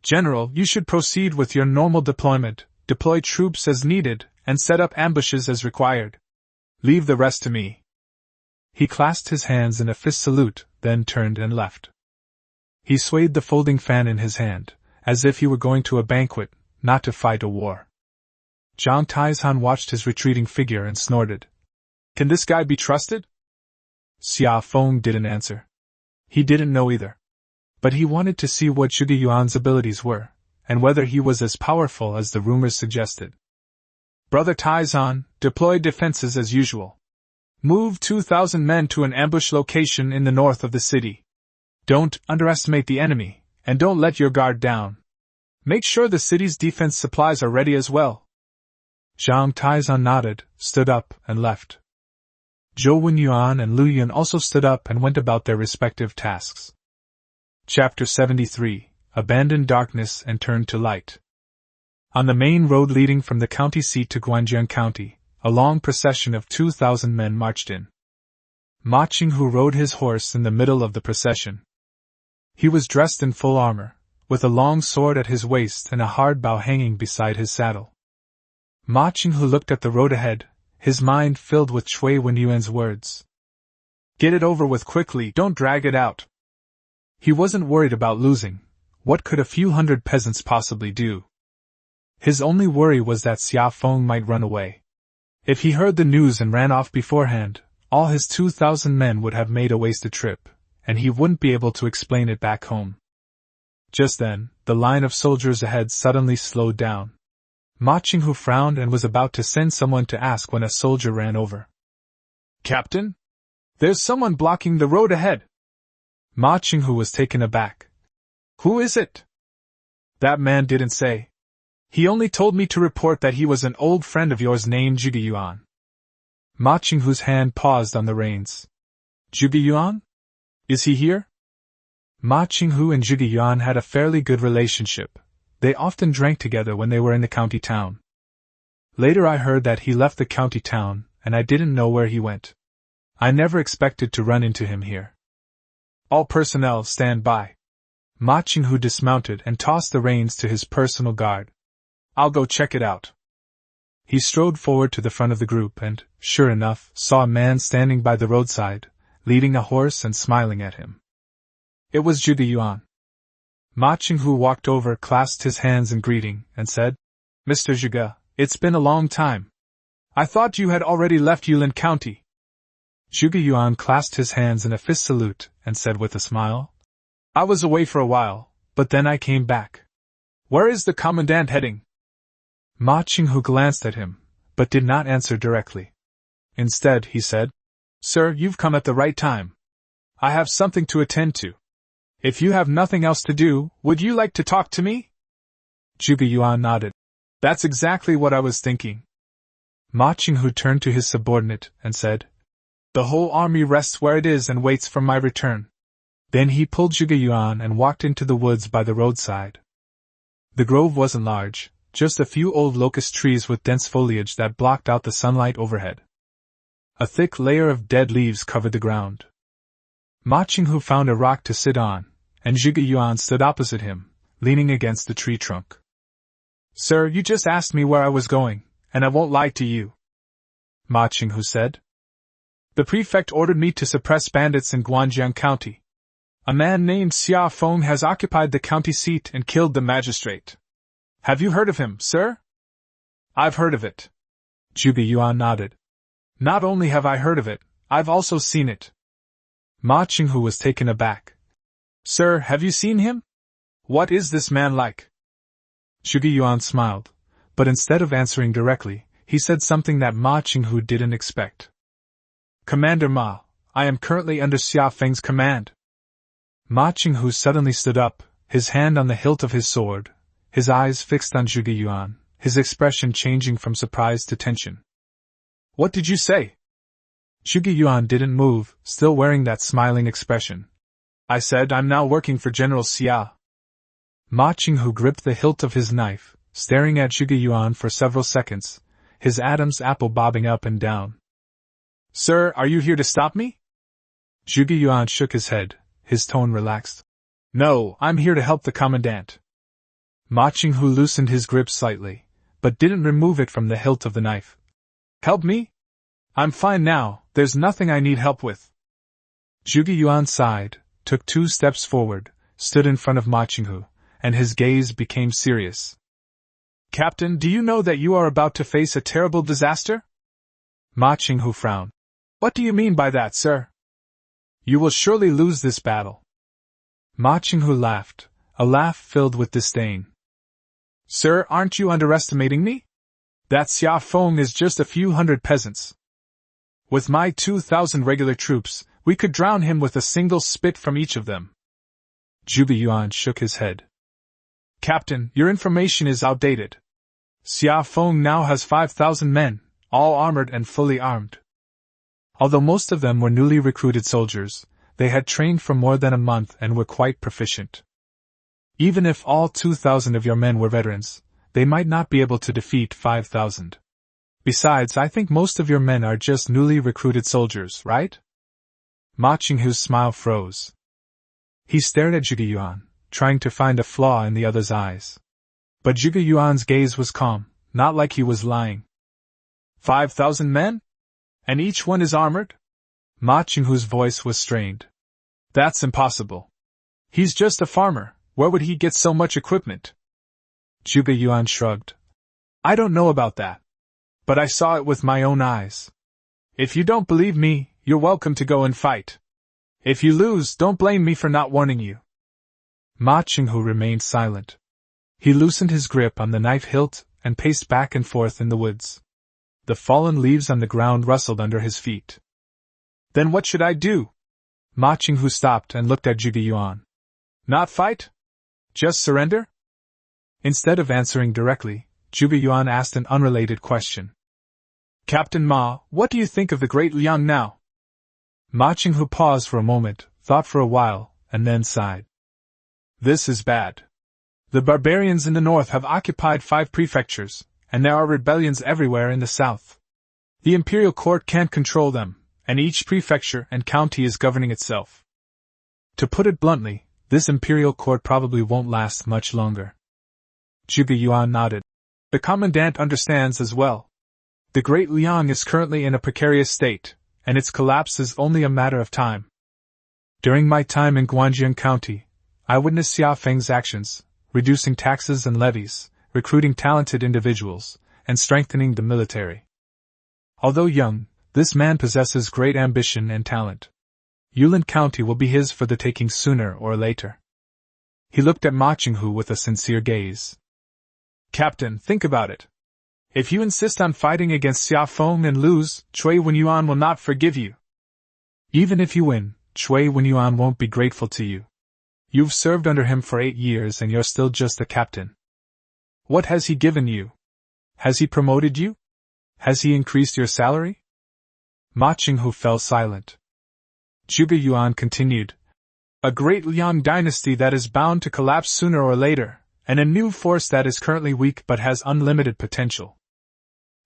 General, you should proceed with your normal deployment, deploy troops as needed, and set up ambushes as required. Leave the rest to me. He clasped his hands in a fist salute, then turned and left. He swayed the folding fan in his hand, as if he were going to a banquet, not to fight a war. Zhang Taizhan watched his retreating figure and snorted. Can this guy be trusted? Xia Feng didn't answer. He didn't know either. But he wanted to see what Zhuge Yuan's abilities were, and whether he was as powerful as the rumors suggested. Brother Taizhan, deploy defenses as usual. Move 2,000 men to an ambush location in the north of the city. Don't underestimate the enemy, and don't let your guard down. Make sure the city's defense supplies are ready as well. Zhang Taizhan nodded, stood up, and left. Zhou Wenyuan and Lu Yun also stood up and went about their respective tasks. Chapter 73, Abandon Darkness and Turn to Light. On the main road leading from the county seat to Guanjiang County, a long procession of 2,000 men marched in. Ma Qinghu rode his horse in the middle of the procession. He was dressed in full armor, with a long sword at his waist and a hard bow hanging beside his saddle. Ma Qinghu looked at the road ahead, his mind filled with Cui Wenyuan's words. Get it over with quickly, don't drag it out. He wasn't worried about losing. What could a few hundred peasants possibly do? His only worry was that Xia Feng might run away. If he heard the news and ran off beforehand, all his 2,000 men would have made a wasted trip, and he wouldn't be able to explain it back home. Just then, the line of soldiers ahead suddenly slowed down. Ma Qinghu frowned and was about to send someone to ask when a soldier ran over. "Captain? There's someone blocking the road ahead." Ma Qinghu was taken aback. "Who is it?" "That man didn't say. He only told me to report that he was an old friend of yours named Zhuge Yuan." Ma Qinghu's hand paused on the reins. "Zhuge Yuan? Is he here?" Ma Qinghu and Zhuge Yuan had a fairly good relationship. They often drank together when they were in the county town. Later I heard that he left the county town, and I didn't know where he went. I never expected to run into him here. "All personnel stand by." Ma Qinghu dismounted and tossed the reins to his personal guard. "I'll go check it out." He strode forward to the front of the group and, sure enough, saw a man standing by the roadside, leading a horse and smiling at him. It was Zhuge Yuan. Ma Qinghu walked over, clasped his hands in greeting, and said, "Mr. Zhuge, it's been a long time. I thought you had already left Yulin County." Zhuge Yuan clasped his hands in a fist salute and said with a smile, "I was away for a while, but then I came back. Where is the commandant heading?" Ma Qinghu glanced at him, but did not answer directly. Instead, he said, "Sir, you've come at the right time. I have something to attend to. If you have nothing else to do, would you like to talk to me?" Zhuge Yuan nodded. "That's exactly what I was thinking." Ma Qinghu turned to his subordinate and said, "The whole army rests where it is and waits for my return." Then he pulled Zhuge Yuan and walked into the woods by the roadside. The grove wasn't large, just a few old locust trees with dense foliage that blocked out the sunlight overhead. A thick layer of dead leaves covered the ground. Ma Qinghu found a rock to sit on, and Zhuge Yuan stood opposite him, leaning against the tree trunk. "Sir, you just asked me where I was going, and I won't lie to you," Ma Qinghu said. "The prefect ordered me to suppress bandits in Guanjiang County. A man named Xia Feng has occupied the county seat and killed the magistrate. Have you heard of him, sir?" "I've heard of it." Zhuge Yuan nodded. "Not only have I heard of it, I've also seen it." Ma Qinghu was taken aback. "Sir, have you seen him? What is this man like?" Zhuge Yuan smiled, but instead of answering directly, he said something that Ma Qinghu didn't expect. "Commander Ma, I am currently under Xia Feng's command." Ma Qinghu suddenly stood up, his hand on the hilt of his sword, his eyes fixed on Zhuge Yuan, his expression changing from surprise to tension. "What did you say?" Zhuge Yuan didn't move, still wearing that smiling expression. "I said I'm now working for General Xia." Ma Qinghu gripped the hilt of his knife, staring at Zhuge Yuan for several seconds, his Adam's apple bobbing up and down. "Sir, are you here to stop me?" Zhuge Yuan shook his head, his tone relaxed. "No, I'm here to help the commandant." Ma Qinghu loosened his grip slightly, but didn't remove it from the hilt of the knife. "Help me? I'm fine now, there's nothing I need help with." Zhuge Yuan sighed, took 2 steps forward, stood in front of Ma Qinghu, and his gaze became serious. "Captain, do you know that you are about to face a terrible disaster?" Ma Qinghu frowned. "What do you mean by that, sir?" "You will surely lose this battle." Ma Qinghu laughed, a laugh filled with disdain. "Sir, aren't you underestimating me? That Xia Feng is just a few hundred peasants. With my 2,000 regular troops, we could drown him with a single spit from each of them." Zhuge Yuan shook his head. "Captain, your information is outdated. Xia Feng now has 5,000 men, all armored and fully armed." Although most of them were newly recruited soldiers, they had trained for more than a month and were quite proficient. Even if all 2,000 of your men were veterans, they might not be able to defeat 5,000. Besides, I think most of your men are just newly recruited soldiers, right? Ma Qinghu's smile froze. He stared at Zhuge Yuan, trying to find a flaw in the other's eyes. But Zhuge Yuan's gaze was calm, not like he was lying. 5,000 men? And each one is armored? Ma Qinghu's voice was strained. That's impossible. He's just a farmer, where would he get so much equipment? Zhuge Yuan shrugged. I don't know about that. But I saw it with my own eyes. If you don't believe me, you're welcome to go and fight. If you lose, don't blame me for not warning you. Ma Qinghu remained silent. He loosened his grip on the knife hilt and paced back and forth in the woods. The fallen leaves on the ground rustled under his feet. Then what should I do? Ma Qinghu stopped and looked at Zhuge Yuan. Not fight? Just surrender? Instead of answering directly, Zhuge Yuan asked an unrelated question. Captain Ma, what do you think of the great Liang now? Ma Qinghu paused for a moment, thought for a while, and then sighed. This is bad. The barbarians in the north have occupied 5 prefectures, and there are rebellions everywhere in the south. The imperial court can't control them, and each prefecture and county is governing itself. To put it bluntly, this imperial court probably won't last much longer. Zhuge Yuan nodded. The commandant understands as well. The great Liang is currently in a precarious state, and its collapse is only a matter of time. During my time in Guanjiang County, I witnessed Xia Feng's actions, reducing taxes and levies, recruiting talented individuals, and strengthening the military. Although young, this man possesses great ambition and talent. Yulin County will be his for the taking sooner or later. He looked at Ma Qinghu with a sincere gaze. Captain, think about it. If you insist on fighting against Xia Feng and lose, Cui Wenyuan will not forgive you. Even if you win, Cui Wenyuan won't be grateful to you. You've served under him for 8 years and you're still just a captain. What has he given you? Has he promoted you? Has he increased your salary? Ma Qinghu fell silent. Zhuge Yuan continued. A great Liang dynasty that is bound to collapse sooner or later, and a new force that is currently weak but has unlimited potential.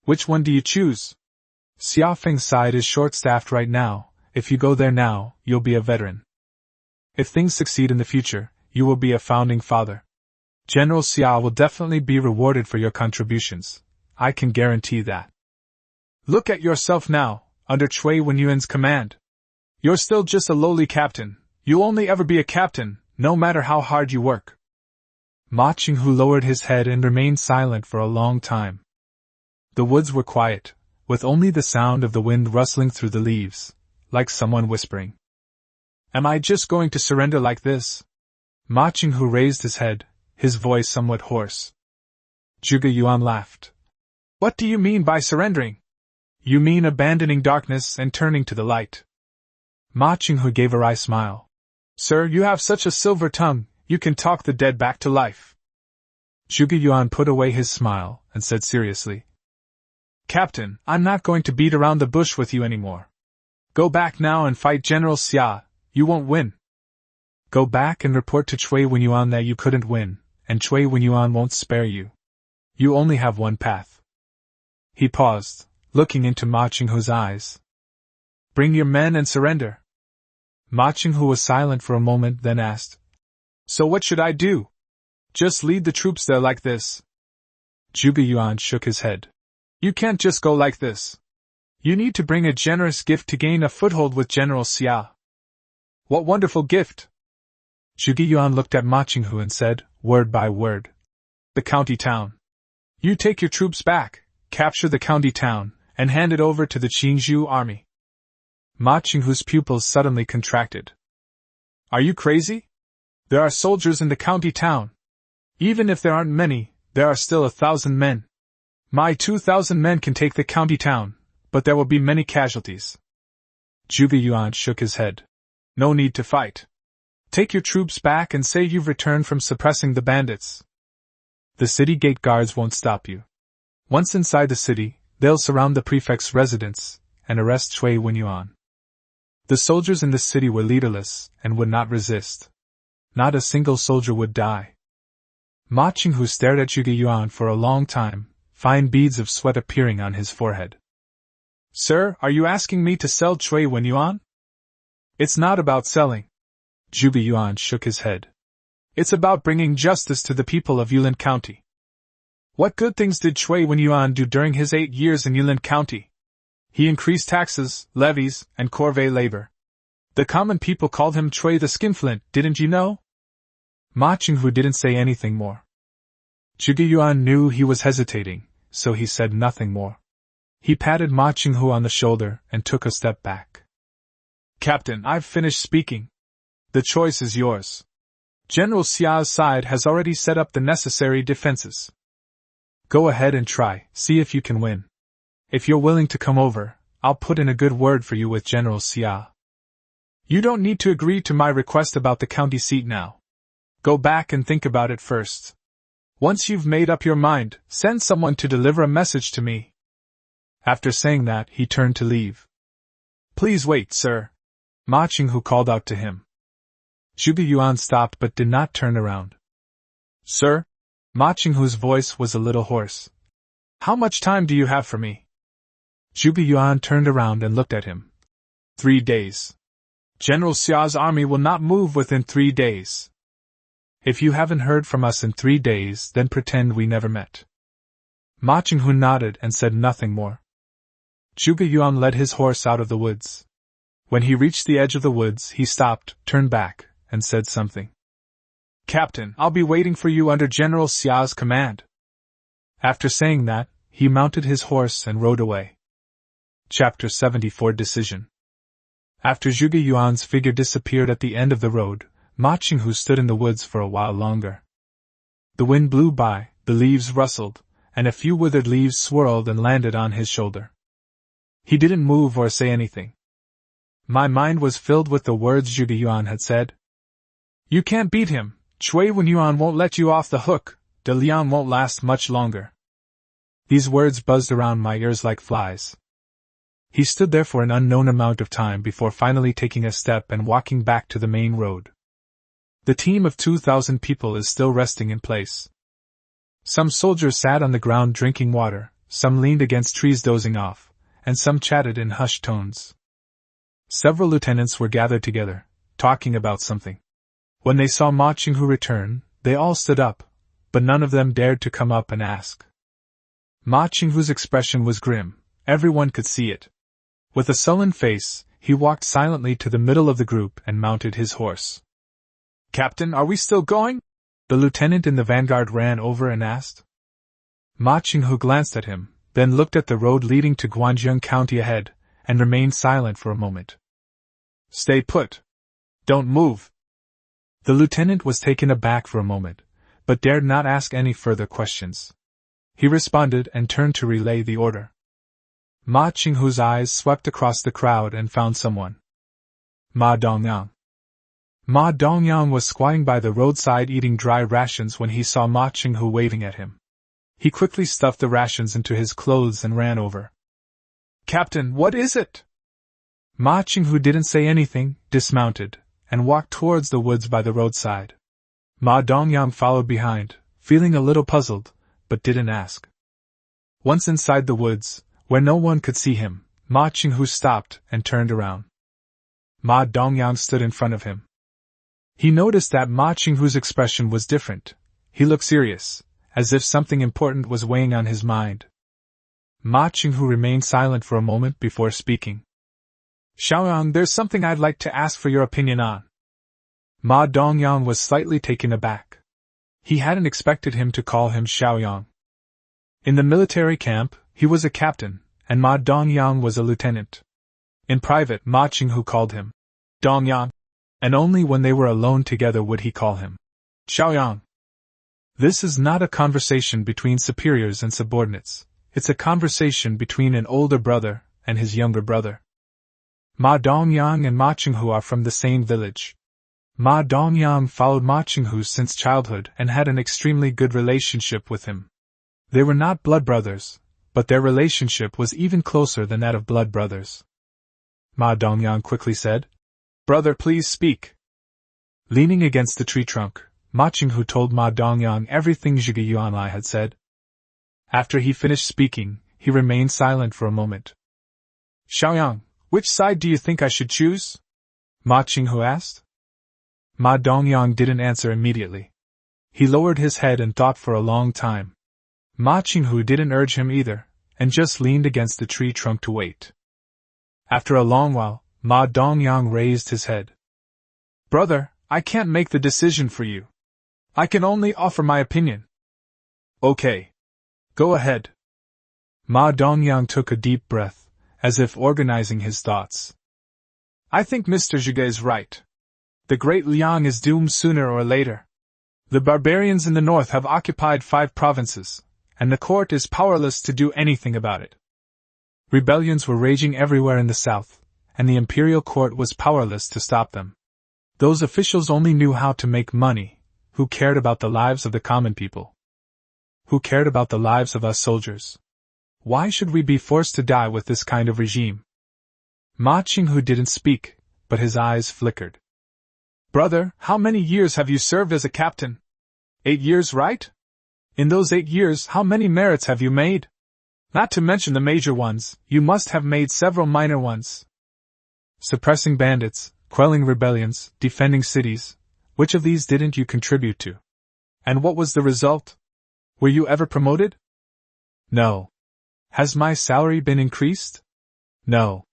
Which one do you choose? Xia Feng's side is short-staffed right now. If you go there now, you'll be a veteran. If things succeed in the future, you will be a founding father. General Xia will definitely be rewarded for your contributions. I can guarantee that. Look at yourself now, under Cui Wenyuan's command. You're still just a lowly captain. You'll only ever be a captain, no matter how hard you work. Ma Qinghu lowered his head and remained silent for a long time. The woods were quiet, with only the sound of the wind rustling through the leaves, like someone whispering. Am I just going to surrender like this? Ma Qinghu raised his head, his voice somewhat hoarse. Zhuge Yuan laughed. What do you mean by surrendering? You mean abandoning darkness and turning to the light. Ma Qinghu gave a wry smile. Sir, you have such a silver tongue, you can talk the dead back to life. Zhuge Yuan put away his smile and said seriously. Captain, I'm not going to beat around the bush with you anymore. Go back now and fight General Xia. You won't win. Go back and report to Cui Wenyuan that you couldn't win, and Cui Wenyuan won't spare you. You only have one path. He paused, looking into Ma Qinghu's eyes. Bring your men and surrender. Ma Qinghu was silent for a moment, then asked, So what should I do? Just lead the troops there like this? Zhuge Yuan shook his head. You can't just go like this. You need to bring a generous gift to gain a foothold with General Xia. What wonderful gift! Zhuge Yuan looked at Ma Qinghu and said, word by word. The county town. You take your troops back, capture the county town, and hand it over to the Qingzhou army. Ma Qinghu's pupils suddenly contracted. Are you crazy? There are soldiers in the county town. Even if there aren't many, there are still 1,000 men. My 2,000 men can take the county town, but there will be many casualties. Zhuge Yuan shook his head. No need to fight. Take your troops back and say you've returned from suppressing the bandits. The city gate guards won't stop you. Once inside the city, they'll surround the prefect's residence and arrest Cui Wenyuan. The soldiers in the city were leaderless and would not resist. Not a single soldier would die. Ma Qinghu stared at Zhuge Yuan for a long time, fine beads of sweat appearing on his forehead. Sir, are you asking me to sell Cui Wenyuan? It's not about selling. Zhuge Yuan shook his head. It's about bringing justice to the people of Yulin County. What good things did Cui Wenyuan do during his 8 years in Yulin County? He increased taxes, levies, and corvée labor. The common people called him Cui the Skinflint, didn't you know? Ma Qinghu didn't say anything more. Zhuge Yuan knew he was hesitating, so he said nothing more. He patted Ma Qinghu on the shoulder and took a step back. Captain, I've finished speaking. The choice is yours. General Xia's side has already set up the necessary defenses. Go ahead and try, see if you can win. If you're willing to come over, I'll put in a good word for you with General Xia. You don't need to agree to my request about the county seat now. Go back and think about it first. Once you've made up your mind, send someone to deliver a message to me. After saying that, he turned to leave. Please wait, sir. Ma Qinghu called out to him. Zhuge Yuan stopped but did not turn around. Sir? Ma Qinghu's voice was a little hoarse. How much time do you have for me? Zhuge Yuan turned around and looked at him. 3 days. General Xia's army will not move within 3 days. If you haven't heard from us in 3 days, then pretend we never met. Ma Qinghu nodded and said nothing more. Zhuge Yuan led his horse out of the woods. When he reached the edge of the woods, he stopped, turned back, and said something. Captain, I'll be waiting for you under General Xia's command. After saying that, he mounted his horse and rode away. Chapter 74 Decision. After Zhuge Yuan's figure disappeared at the end of the road, Ma Qinghu stood in the woods for a while longer. The wind blew by, the leaves rustled, and a few withered leaves swirled and landed on his shoulder. He didn't move or say anything. My mind was filled with the words Zhuge Yuan had said. You can't beat him, Cui Wenyuan won't let you off the hook, De Liang won't last much longer. These words buzzed around my ears like flies. He stood there for an unknown amount of time before finally taking a step and walking back to the main road. The team of 2,000 people is still resting in place. Some soldiers sat on the ground drinking water, some leaned against trees dozing off, and some chatted in hushed tones. Several lieutenants were gathered together, talking about something. When they saw Ma Qinghu return, they all stood up, but none of them dared to come up and ask. Ma Qinghu's expression was grim, everyone could see it. With a sullen face, he walked silently to the middle of the group and mounted his horse. Captain, are we still going? The lieutenant in the vanguard ran over and asked. Ma Qinghu glanced at him, then looked at the road leading to Guanzhong County ahead, and remained silent for a moment. Stay put. Don't move. The lieutenant was taken aback for a moment, but dared not ask any further questions. He responded and turned to relay the order. Ma Qinghu's eyes swept across the crowd and found someone. Ma Dongyang. Ma Dongyang was squatting by the roadside eating dry rations when he saw Ma Qinghu waving at him. He quickly stuffed the rations into his clothes and ran over. Captain, what is it? Ma Qinghu didn't say anything, dismounted, and walked towards the woods by the roadside. Ma Dongyang followed behind, feeling a little puzzled, but didn't ask. Once inside the woods, where no one could see him, Ma Qinghu stopped and turned around. Ma Dongyang stood in front of him. He noticed that Ma Qinghu's expression was different. He looked serious, as if something important was weighing on his mind. Ma Qinghu remained silent for a moment before speaking. Xiaoyang, there's something I'd like to ask for your opinion on. Ma Dongyang was slightly taken aback. He hadn't expected him to call him Xiaoyang. In the military camp, he was a captain, and Ma Dongyang was a lieutenant. In private, Ma Qinghu called him Dongyang, and only when they were alone together would he call him Xiaoyang. This is not a conversation between superiors and subordinates. It's a conversation between an older brother and his younger brother. Ma Dongyang and Ma Qinghu are from the same village. Ma Dongyang followed Ma Qinghu since childhood and had an extremely good relationship with him. They were not blood brothers, but their relationship was even closer than that of blood brothers. Ma Dongyang quickly said, Brother, please speak. Leaning against the tree trunk, Ma Qinghu told Ma Dongyang everything Zhuge Yuan had said. After he finished speaking, he remained silent for a moment. Xiaoyang, which side do you think I should choose? Ma Qinghu asked. Ma Dongyang didn't answer immediately. He lowered his head and thought for a long time. Ma Qinghu didn't urge him either, and just leaned against the tree trunk to wait. After a long while, Ma Dongyang raised his head. Brother, I can't make the decision for you. I can only offer my opinion. Okay. Go ahead. Ma Dongyang took a deep breath, as if organizing his thoughts. I think Mr. Zhuge is right. The Great Liang is doomed sooner or later. The barbarians in the north have occupied 5 provinces, and the court is powerless to do anything about it. Rebellions were raging everywhere in the south, and the imperial court was powerless to stop them. Those officials only knew how to make money. Who cared about the lives of the common people? Who cared about the lives of us soldiers? Why should we be forced to die with this kind of regime? Ma Qinghu didn't speak, but his eyes flickered. Brother, how many years have you served as a captain? 8 years, right? In those 8 years, how many merits have you made? Not to mention the major ones, you must have made several minor ones. Suppressing bandits, quelling rebellions, defending cities. Which of these didn't you contribute to? And what was the result? Were you ever promoted? No. Has my salary been increased? No.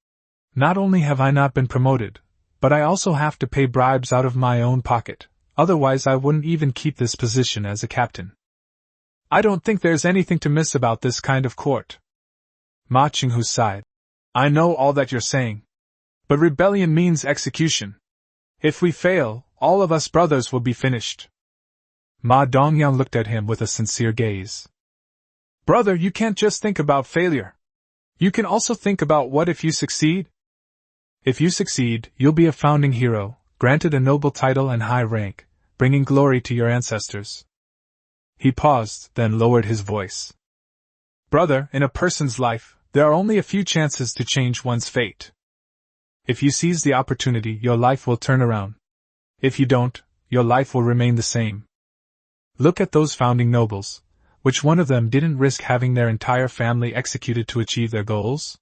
Not only have I not been promoted, but I also have to pay bribes out of my own pocket, otherwise I wouldn't even keep this position as a captain. I don't think there's anything to miss about this kind of court. Ma Qinghu sighed. I know all that you're saying. But rebellion means execution. If we fail, all of us brothers will be finished. Ma Dongyang looked at him with a sincere gaze. Brother, you can't just think about failure. You can also think about what if you succeed? If you succeed, you'll be a founding hero, granted a noble title and high rank, bringing glory to your ancestors. He paused, then lowered his voice. Brother, in a person's life, there are only a few chances to change one's fate. If you seize the opportunity, your life will turn around. If you don't, your life will remain the same. Look at those founding nobles. Which one of them didn't risk having their entire family executed to achieve their goals?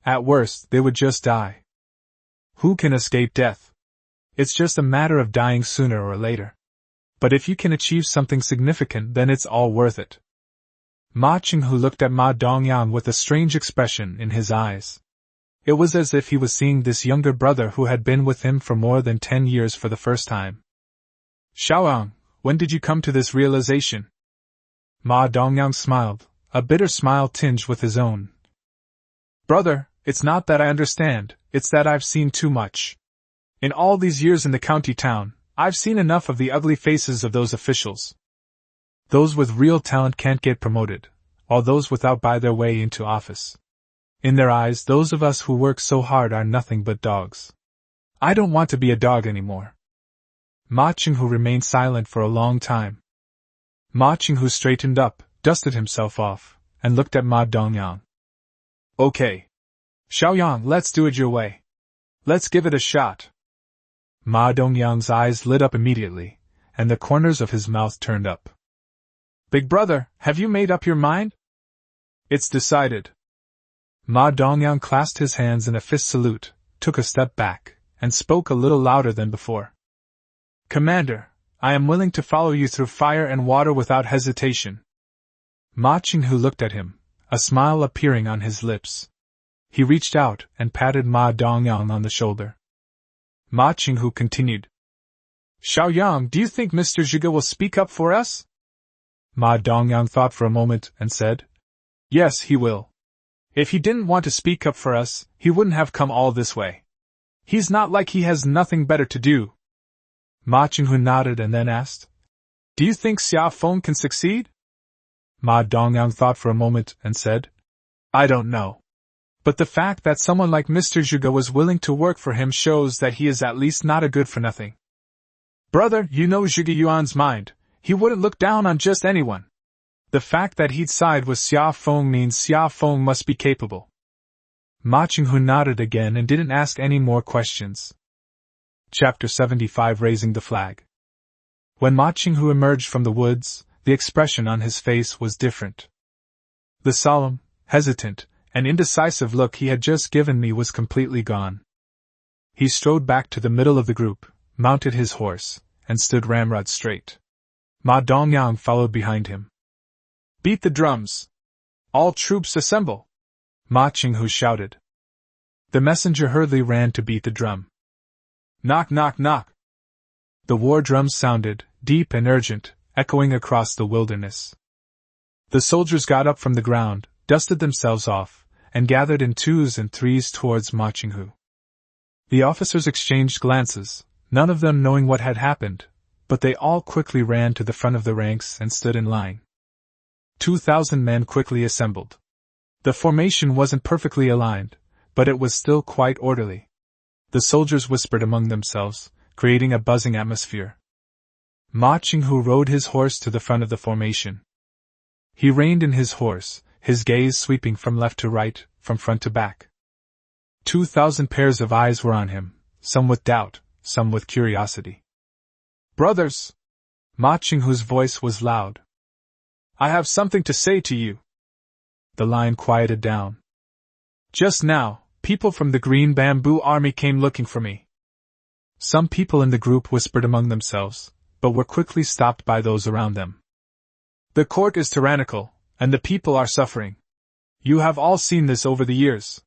At worst, they would just die. Who can escape death? It's just a matter of dying sooner or later. But if you can achieve something significant, then it's all worth it. Ma Qinghu looked at Ma Dongyang with a strange expression in his eyes. It was as if he was seeing this younger brother who had been with him for more than 10 years for the first time. Xiaoyang, when did you come to this realization? Ma Dongyang smiled, a bitter smile tinged with his own. Brother, it's not that I understand, it's that I've seen too much. In all these years in the county town, I've seen enough of the ugly faces of those officials. Those with real talent can't get promoted, while those without buy their way into office. In their eyes, those of us who work so hard are nothing but dogs. I don't want to be a dog anymore. Ma Qinghu remained silent for a long time. Ma Qinghu straightened up, dusted himself off, and looked at Ma Dongyang. Okay. Xiaoyang, let's do it your way. Let's give it a shot. Ma Dongyang's eyes lit up immediately, and the corners of his mouth turned up. Big brother, have you made up your mind? It's decided. Ma Dongyang clasped his hands in a fist salute, took a step back, and spoke a little louder than before. Commander, I am willing to follow you through fire and water without hesitation. Ma Qinghu looked at him, a smile appearing on his lips. He reached out and patted Ma Dongyang on the shoulder. Ma Qinghu continued. Xiaoyang, do you think Mr. Zhuge will speak up for us? Ma Dongyang thought for a moment and said, Yes, he will. If he didn't want to speak up for us, he wouldn't have come all this way. He's not like he has nothing better to do. Ma Qinghu nodded and then asked, Do you think Xia Feng can succeed? Ma Dongyang thought for a moment and said, I don't know. But the fact that someone like Mr. Zhuge was willing to work for him shows that he is at least not a good-for-nothing. Brother, you know Zhuge Yuan's mind. He wouldn't look down on just anyone. The fact that he'd side with Xia Feng means Xia Feng must be capable. Ma Qinghu nodded again and didn't ask any more questions. Chapter 75 Raising the Flag. When Ma Qinghu emerged from the woods, the expression on his face was different. The solemn, hesitant, and indecisive look he had just given me was completely gone. He strode back to the middle of the group, mounted his horse, and stood ramrod straight. Ma Dongyang followed behind him. Beat the drums! All troops assemble! Ma Qinghu shouted. The messenger hurriedly ran to beat the drum. Knock, knock, knock! The war drums sounded, deep and urgent, echoing across the wilderness. The soldiers got up from the ground, dusted themselves off, and gathered in twos and threes towards Ma Ching-hu. The officers exchanged glances, none of them knowing what had happened, but they all quickly ran to the front of the ranks and stood in line. 2,000 men quickly assembled. The formation wasn't perfectly aligned, but it was still quite orderly. The soldiers whispered among themselves, creating a buzzing atmosphere. Ma Ching-hu rode his horse to the front of the formation. He reined in his horse, his gaze sweeping from left to right, from front to back. 2,000 pairs of eyes were on him, some with doubt, some with curiosity. "Brothers!" Ma Ching-hu's voice was loud. "I have something to say to you." The line quieted down. "Just now, people from the Green Bamboo Army came looking for me." Some people in the group whispered among themselves, but were quickly stopped by those around them. "The court is tyrannical, and the people are suffering. You have all seen this over the years.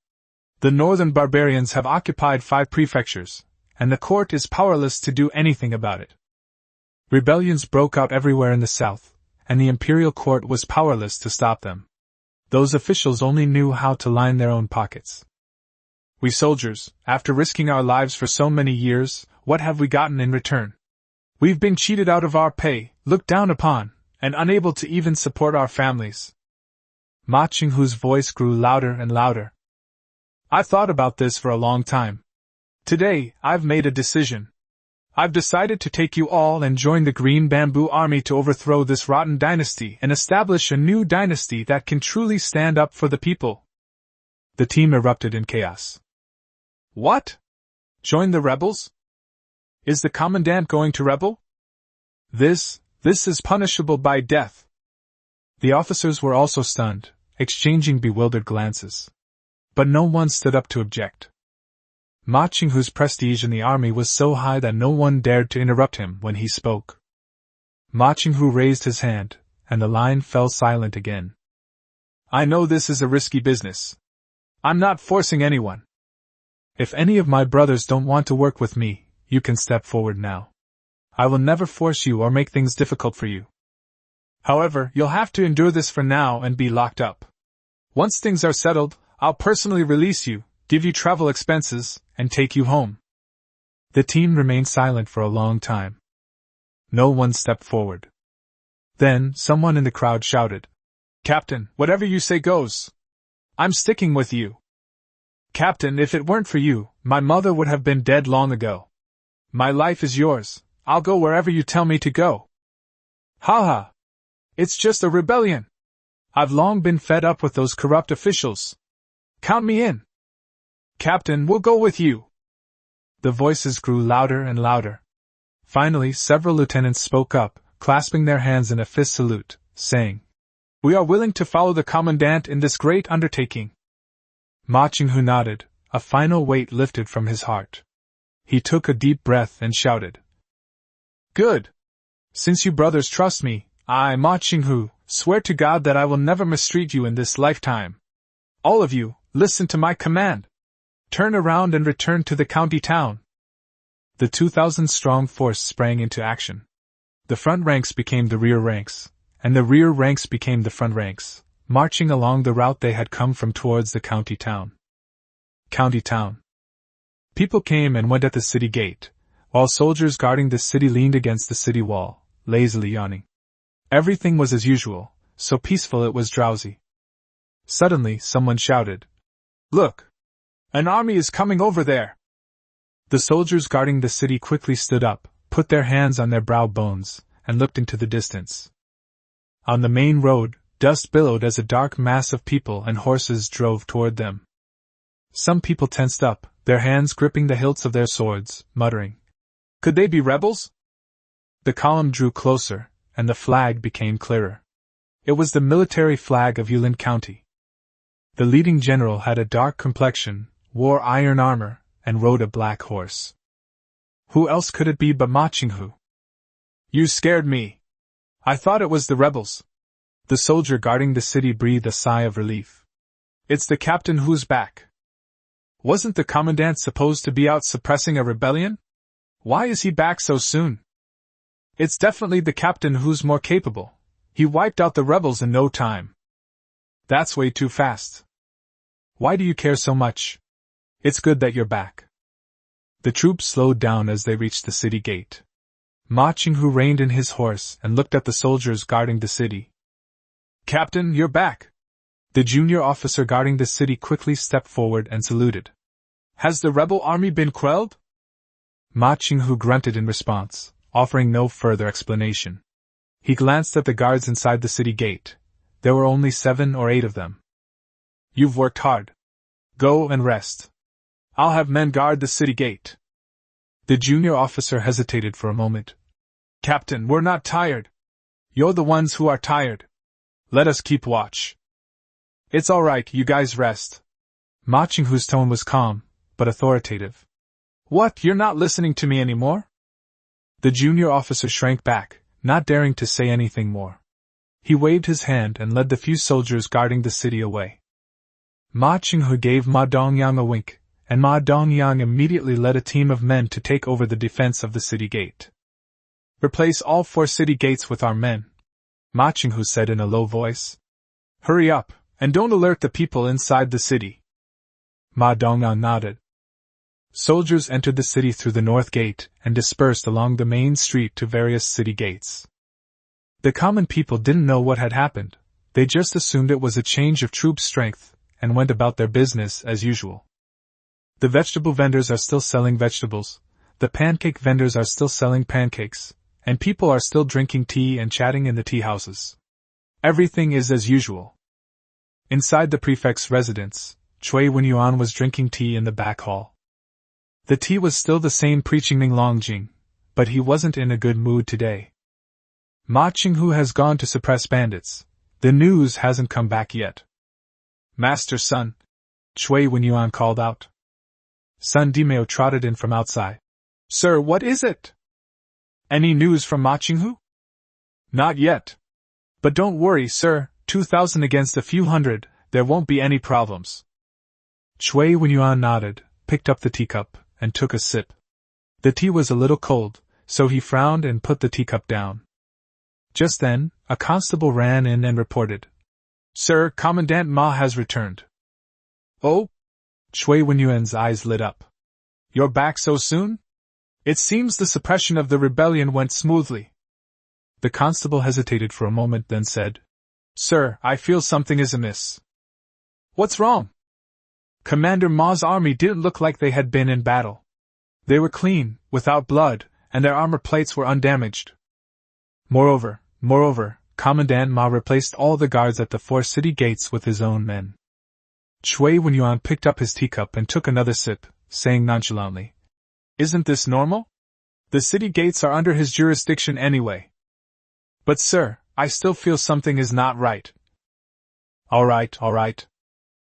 The northern barbarians have occupied 5 prefectures, and the court is powerless to do anything about it. Rebellions broke out everywhere in the south, and the imperial court was powerless to stop them. Those officials only knew how to line their own pockets. We soldiers, after risking our lives for so many years, what have we gotten in return? We've been cheated out of our pay, looked down upon, and unable to even support our families." Ma Ching-hu's voice grew louder and louder. "I've thought about this for a long time. Today, I've made a decision. I've decided to take you all and join the Green Bamboo Army to overthrow this rotten dynasty and establish a new dynasty that can truly stand up for the people." The team erupted in chaos. "What? Join the rebels? Is the commandant going to rebel? This is punishable by death." The officers were also stunned, exchanging bewildered glances. But no one stood up to object. Ma Ching-hu's prestige in the army was so high that no one dared to interrupt him when he spoke. Ma Ching-hu raised his hand, and the line fell silent again. "I know this is a risky business. I'm not forcing anyone. If any of my brothers don't want to work with me, you can step forward now. I will never force you or make things difficult for you. However, you'll have to endure this for now and be locked up. Once things are settled, I'll personally release you, give you travel expenses, and take you home." The team remained silent for a long time. No one stepped forward. Then, someone in the crowd shouted, "Captain, whatever you say goes. I'm sticking with you. Captain, if it weren't for you, my mother would have been dead long ago. My life is yours, I'll go wherever you tell me to go." "Ha ha! It's just a rebellion. I've long been fed up with those corrupt officials. Count me in. Captain, we'll go with you." The voices grew louder and louder. Finally, several lieutenants spoke up, clasping their hands in a fist salute, saying, "We are willing to follow the commandant in this great undertaking." Ma Ching-hu nodded, a final weight lifted from his heart. He took a deep breath and shouted, "Good! Since you brothers trust me, I, Ma Ching-hu, swear to God that I will never mistreat you in this lifetime. All of you, listen to my command. Turn around and return to the county town." The 2,000-strong force sprang into action. The front ranks became the rear ranks, and the rear ranks became the front ranks, marching along the route they had come from towards the county town. County town. People came and went at the city gate, while soldiers guarding the city leaned against the city wall, lazily yawning. Everything was as usual, so peaceful it was drowsy. Suddenly, someone shouted, "Look! An army is coming over there!" The soldiers guarding the city quickly stood up, put their hands on their brow bones, and looked into the distance. On the main road, dust billowed as a dark mass of people and horses drove toward them. Some people tensed up, their hands gripping the hilts of their swords, muttering, "Could they be rebels?" The column drew closer, and the flag became clearer. It was the military flag of Yulin County. The leading general had a dark complexion, wore iron armor, and rode a black horse. Who else could it be but Ma Ching-hu? "You scared me. I thought it was the rebels." The soldier guarding the city breathed a sigh of relief. "It's the captain who's back. Wasn't the commandant supposed to be out suppressing a rebellion? Why is he back so soon? It's definitely the captain who's more capable. He wiped out the rebels in no time." That's way too fast. Why do you care so much? It's good that you're back. The troops slowed down as they reached the city gate. Ma Qinghu reined in his horse and looked at the soldiers guarding the city. Captain, you're back! The junior officer guarding the city quickly stepped forward and saluted. Has the rebel army been quelled? Ma Qinghu grunted in response, offering no further explanation. He glanced at the guards inside the city gate. There were only 7 or 8 of them. You've worked hard. Go and rest. I'll have men guard the city gate. The junior officer hesitated for a moment. Captain, we're not tired. You're the ones who are tired. Let us keep watch. It's all right, you guys rest. Ma Qinghu's tone was calm, but authoritative. What, you're not listening to me anymore? The junior officer shrank back, not daring to say anything more. He waved his hand and led the few soldiers guarding the city away. Ma Qinghu gave Ma Dongyang a wink, and Ma Dongyang immediately led a team of men to take over the defense of the city gate. Replace all 4 city gates with our men, Ma Qinghu said in a low voice. Hurry up, and don't alert the people inside the city. Ma Dongyang nodded. Soldiers entered the city through the north gate and dispersed along the main street to various city gates. The common people didn't know what had happened, they just assumed it was a change of troop strength, and went about their business as usual. The vegetable vendors are still selling vegetables, the pancake vendors are still selling pancakes, and people are still drinking tea and chatting in the tea houses. Everything is as usual. Inside the prefect's residence, Cui Wenyuan was drinking tea in the back hall. The tea was still the same preaching Ning Longjing, but he wasn't in a good mood today. Ma Qinghu has gone to suppress bandits. The news hasn't come back yet. Master Sun, Cui Wenyuan called out. Sun Dimeo trotted in from outside. Sir, what is it? Any news from Ma Qinghu? Not yet. But don't worry, sir, 2,000 against a few hundred, there won't be any problems. Cui Wenyuan nodded, picked up the teacup, and took a sip. The tea was a little cold, so he frowned and put the teacup down. Just then, a constable ran in and reported. Sir, Commandant Ma has returned. Oh? Cui Wenyuan's eyes lit up. You're back so soon? It seems the suppression of the rebellion went smoothly. The constable hesitated for a moment, then said, Sir, I feel something is amiss. What's wrong? Commander Ma's army didn't look like they had been in battle. They were clean, without blood, and their armor plates were undamaged. Moreover, Commandant Ma replaced all the guards at the 4 city gates with his own men. Cui Wenyuan picked up his teacup and took another sip, saying nonchalantly, Isn't this normal? The city gates are under his jurisdiction anyway. But sir, I still feel something is not right. All right.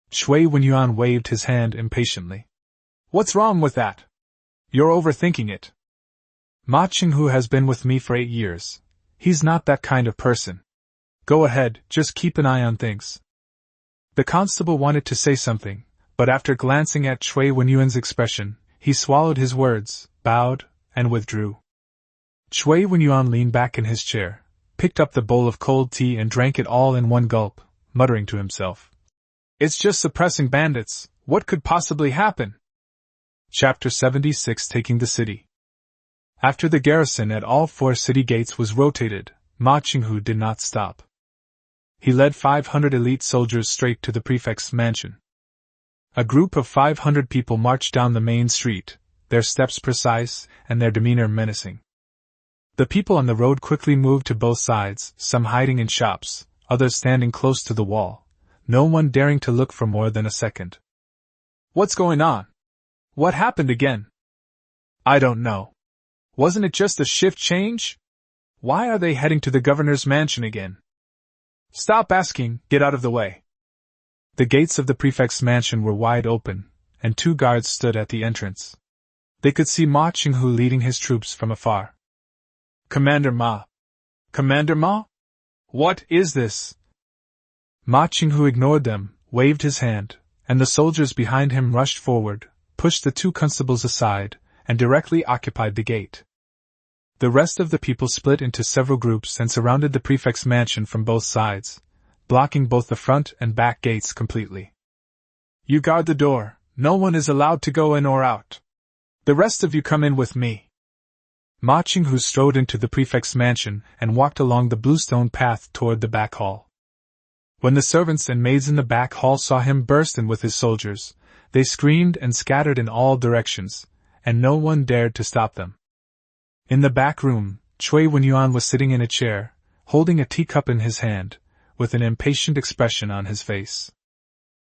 Cui Wenyuan waved his hand impatiently. What's wrong with that? You're overthinking it. Ma Qinghu has been with me for 8 years. He's not that kind of person. Go ahead, just keep an eye on things. The constable wanted to say something, but after glancing at Cui Wenyuan's expression, he swallowed his words, bowed, and withdrew. Cui Wenyuan leaned back in his chair, picked up the bowl of cold tea and drank it all in one gulp, muttering to himself. It's just suppressing bandits, what could possibly happen? Chapter 76 Taking the City. After the garrison at all 4 city gates was rotated, Ma Qinghu did not stop. He led 500 elite soldiers straight to the prefect's mansion. A group of 500 people marched down the main street, their steps precise and their demeanor menacing. The people on the road quickly moved to both sides, some hiding in shops, others standing close to the wall, no one daring to look for more than a second. What's going on? What happened again? I don't know. Wasn't it just a shift change? Why are they heading to the governor's mansion again? Stop asking, get out of the way. The gates of the prefect's mansion were wide open, and 2 guards stood at the entrance. They could see Ma Qinghu leading his troops from afar. Commander Ma! Commander Ma? What is this? Ma Qinghu ignored them, waved his hand, and the soldiers behind him rushed forward, pushed the 2 constables aside, and directly occupied the gate. The rest of the people split into several groups and surrounded the prefect's mansion from both sides, blocking both the front and back gates completely. You guard the door, no one is allowed to go in or out. The rest of you come in with me. Ma Qinghu strode into the prefect's mansion and walked along the bluestone path toward the back hall. When the servants and maids in the back hall saw him burst in with his soldiers, they screamed and scattered in all directions, and no one dared to stop them. In the back room, Cui Wenyuan was sitting in a chair, holding a teacup in his hand, with an impatient expression on his face.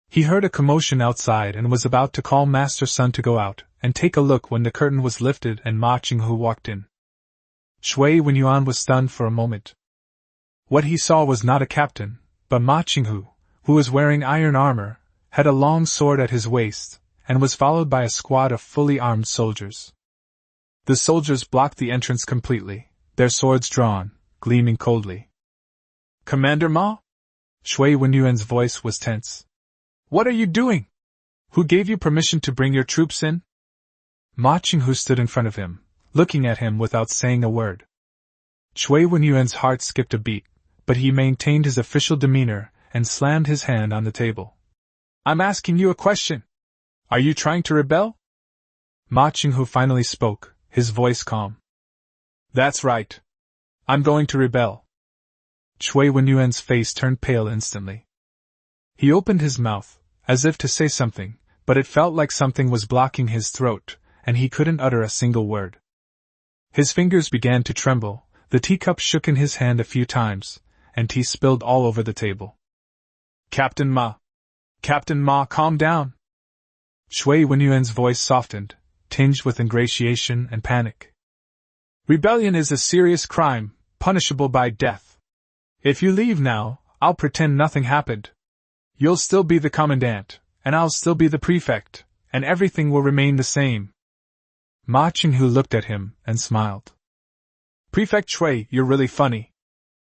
He heard a commotion outside and was about to call Master Sun to go out and take a look when the curtain was lifted and Ma Qinghu walked in. Cui Wenyuan was stunned for a moment. What he saw was not a captain, but Ma Qinghu, who was wearing iron armor, had a long sword at his waist, and was followed by a squad of fully armed soldiers. The soldiers blocked the entrance completely, their swords drawn, gleaming coldly. Commander Ma? Cui Wenyuan's voice was tense. What are you doing? Who gave you permission to bring your troops in? Ma Qinghu stood in front of him, looking at him without saying a word. Cui Wenyuan's heart skipped a beat, but he maintained his official demeanor and slammed his hand on the table. I'm asking you a question. Are you trying to rebel? Ma Qinghu finally spoke, his voice calm. That's right. I'm going to rebel. Cui Wenyuan's face turned pale instantly. He opened his mouth, as if to say something, but it felt like something was blocking his throat, and he couldn't utter a single word. His fingers began to tremble, the teacup shook in his hand a few times, and tea spilled all over the table. Captain Ma, calm down. Cui Wenyuan's voice softened, tinged with ingratiation and panic. Rebellion is a serious crime, punishable by death. If you leave now, I'll pretend nothing happened. You'll still be the commandant, and I'll still be the prefect, and everything will remain the same. Ma Qinghu looked at him and smiled. Prefect Cui, you're really funny.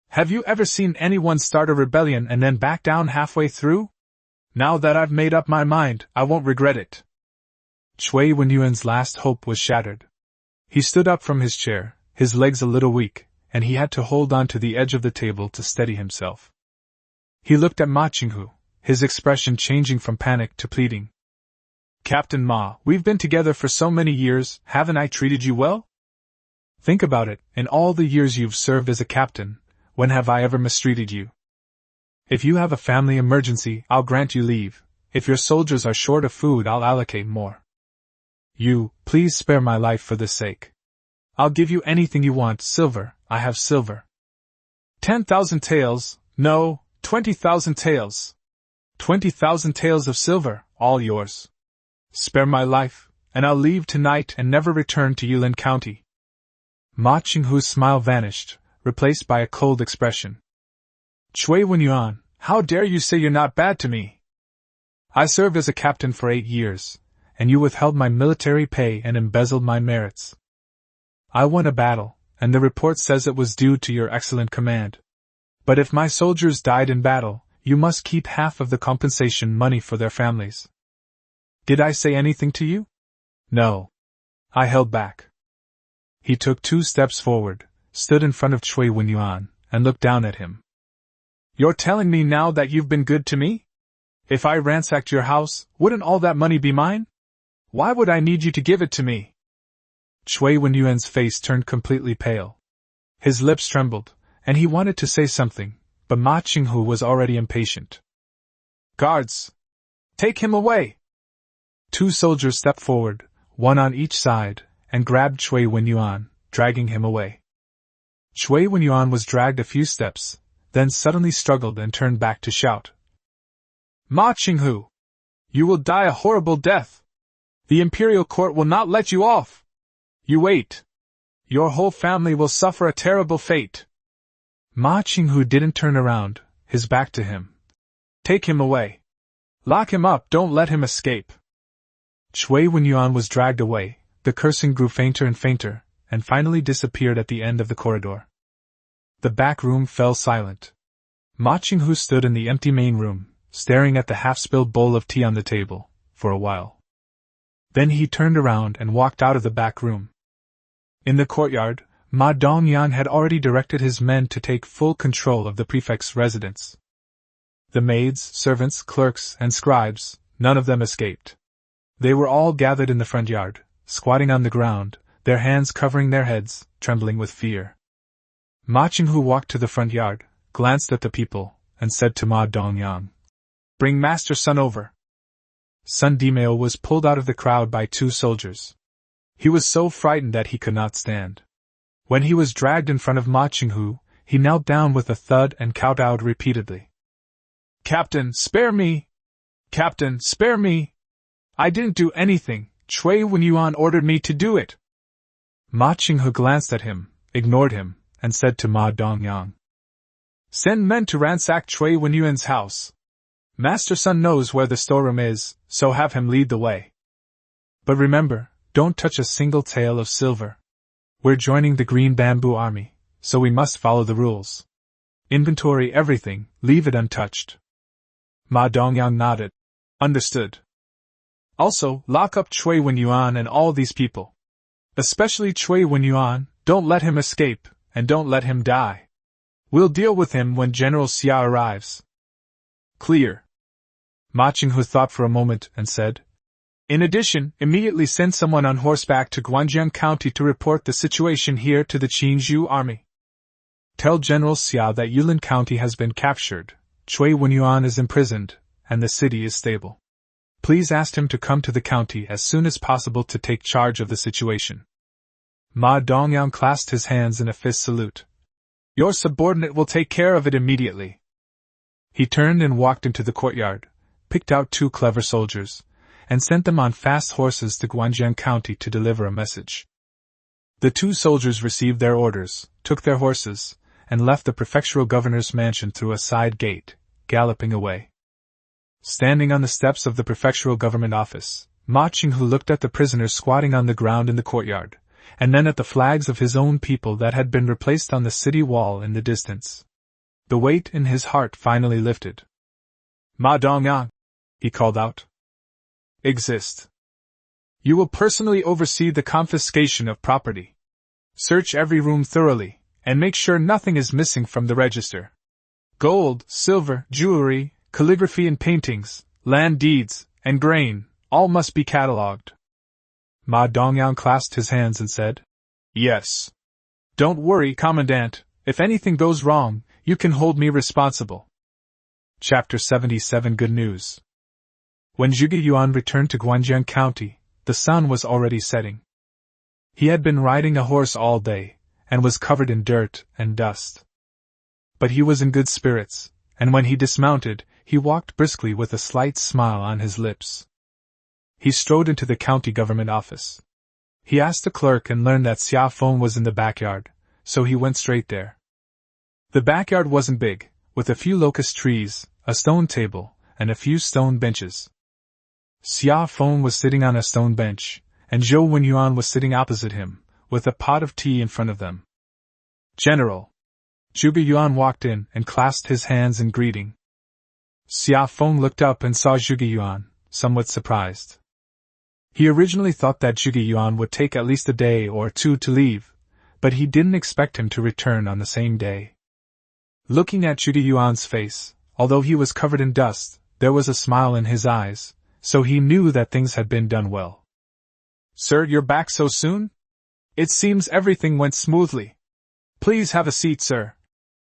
Have you ever seen anyone start a rebellion and then back down halfway through? Now that I've made up my mind, I won't regret it. Cui Wenyuan's last hope was shattered. He stood up from his chair, his legs a little weak, and he had to hold on to the edge of the table to steady himself. He looked at Ma Qinghu, his expression changing from panic to pleading. Captain Ma, we've been together for so many years, haven't I treated you well? Think about it, in all the years you've served as a captain, when have I ever mistreated you? If you have a family emergency, I'll grant you leave. If your soldiers are short of food, I'll allocate more. Please spare my life for this sake. I'll give you anything you want, silver, I have silver. 10,000 taels, no, 20,000 taels. 20,000 taels of silver, all yours. Spare my life, and I'll leave tonight and never return to Yulin County. Ma Qinghu's smile vanished, replaced by a cold expression. Cui Wenyuan, how dare you say you're not bad to me? I served as a captain for 8 years, and you withheld my military pay and embezzled my merits. I won a battle, and the report says it was due to your excellent command. But if my soldiers died in battle, you must keep half of the compensation money for their families. Did I say anything to you? No. I held back. He took 2 steps forward, stood in front of Cui Wenyuan, and looked down at him. You're telling me now that you've been good to me? If I ransacked your house, wouldn't all that money be mine? Why would I need you to give it to me? Cui Wenyuan's face turned completely pale. His lips trembled, and he wanted to say something, but Ma Qinghu was already impatient. Guards! Take him away! 2 soldiers stepped forward, one on each side, and grabbed Cui Wenyuan, dragging him away. Cui Wenyuan was dragged a few steps, then suddenly struggled and turned back to shout. Ma Qinghu! You will die a horrible death! The imperial court will not let you off! You wait! Your whole family will suffer a terrible fate! Ma Qinghu didn't turn around, his back to him. Take him away! Lock him up, don't let him escape! Cui Wenyuan was dragged away, the cursing grew fainter and fainter, and finally disappeared at the end of the corridor. The back room fell silent. Ma Qinghu stood in the empty main room, staring at the half-spilled bowl of tea on the table, for a while. Then he turned around and walked out of the back room. In the courtyard, Ma Dongyan had already directed his men to take full control of the prefect's residence. The maids, servants, clerks, and scribes, none of them escaped. They were all gathered in the front yard, squatting on the ground, their hands covering their heads, trembling with fear. Ma Qinghu walked to the front yard, glanced at the people, and said to Ma Dongyang, "Bring Master Sun over." Sun Dimeo was pulled out of the crowd by 2 soldiers. He was so frightened that he could not stand. When he was dragged in front of Ma Qinghu, he knelt down with a thud and kowtowed repeatedly. "Captain, spare me! Captain, spare me! I didn't do anything, Cui Wenyuan ordered me to do it." Ma Qinghu glanced at him, ignored him, and said to Ma Dongyang, "Send men to ransack Cui Wenyuan's house. Master Sun knows where the storeroom is, so have him lead the way. But remember, don't touch a single tael of silver. We're joining the Green Bamboo Army, so we must follow the rules. Inventory everything, leave it untouched." Ma Dongyang nodded. "Understood. Also, lock up Cui Wenyuan and all these people. Especially Cui Wenyuan, don't let him escape, and don't let him die. We'll deal with him when General Xia arrives." "Clear." Ma Qinghu thought for a moment and said, "In addition, immediately send someone on horseback to Guanjiang County to report the situation here to the Qingzhou Army. Tell General Xia that Yulin County has been captured, Cui Wenyuan is imprisoned, and the city is stable. Please ask him to come to the county as soon as possible to take charge of the situation." Ma Dongyang clasped his hands in a fist salute. "Your subordinate will take care of it immediately." He turned and walked into the courtyard, picked out 2 clever soldiers, and sent them on fast horses to Guanjiang County to deliver a message. The 2 soldiers received their orders, took their horses, and left the prefectural governor's mansion through a side gate, galloping away. Standing on the steps of the prefectural government office, Ma Qinghu looked at the prisoners squatting on the ground in the courtyard, and then at the flags of his own people that had been replaced on the city wall in the distance. The weight in his heart finally lifted. "Ma Dongyang," he called out. "Exist. You will personally oversee the confiscation of property. Search every room thoroughly, and make sure nothing is missing from the register. Gold, silver, jewelry, calligraphy and paintings, land deeds, and grain, all must be catalogued." Ma Dongyang clasped his hands and said, "Yes. Don't worry, Commandant, if anything goes wrong, you can hold me responsible." Chapter 77 Good News. When Zhuge Yuan returned to Guanjiang County, the sun was already setting. He had been riding a horse all day, and was covered in dirt and dust. But he was in good spirits, and when he dismounted, he walked briskly with a slight smile on his lips. He strode into the county government office. He asked the clerk and learned that Xia Feng was in the backyard, so he went straight there. The backyard wasn't big, with a few locust trees, a stone table, and a few stone benches. Xia Feng was sitting on a stone bench, and Zhou Wenyuan was sitting opposite him, with a pot of tea in front of them. "General!" Zhuge Yuan walked in and clasped his hands in greeting. Xia Feng looked up and saw Zhuge Yuan, somewhat surprised. He originally thought that Zhuge Yuan would take at least a day or 2 to leave, but he didn't expect him to return on the same day. Looking at Zhuge Yuan's face, although he was covered in dust, there was a smile in his eyes, so he knew that things had been done well. "Sir, you're back so soon? It seems everything went smoothly. Please have a seat, sir,"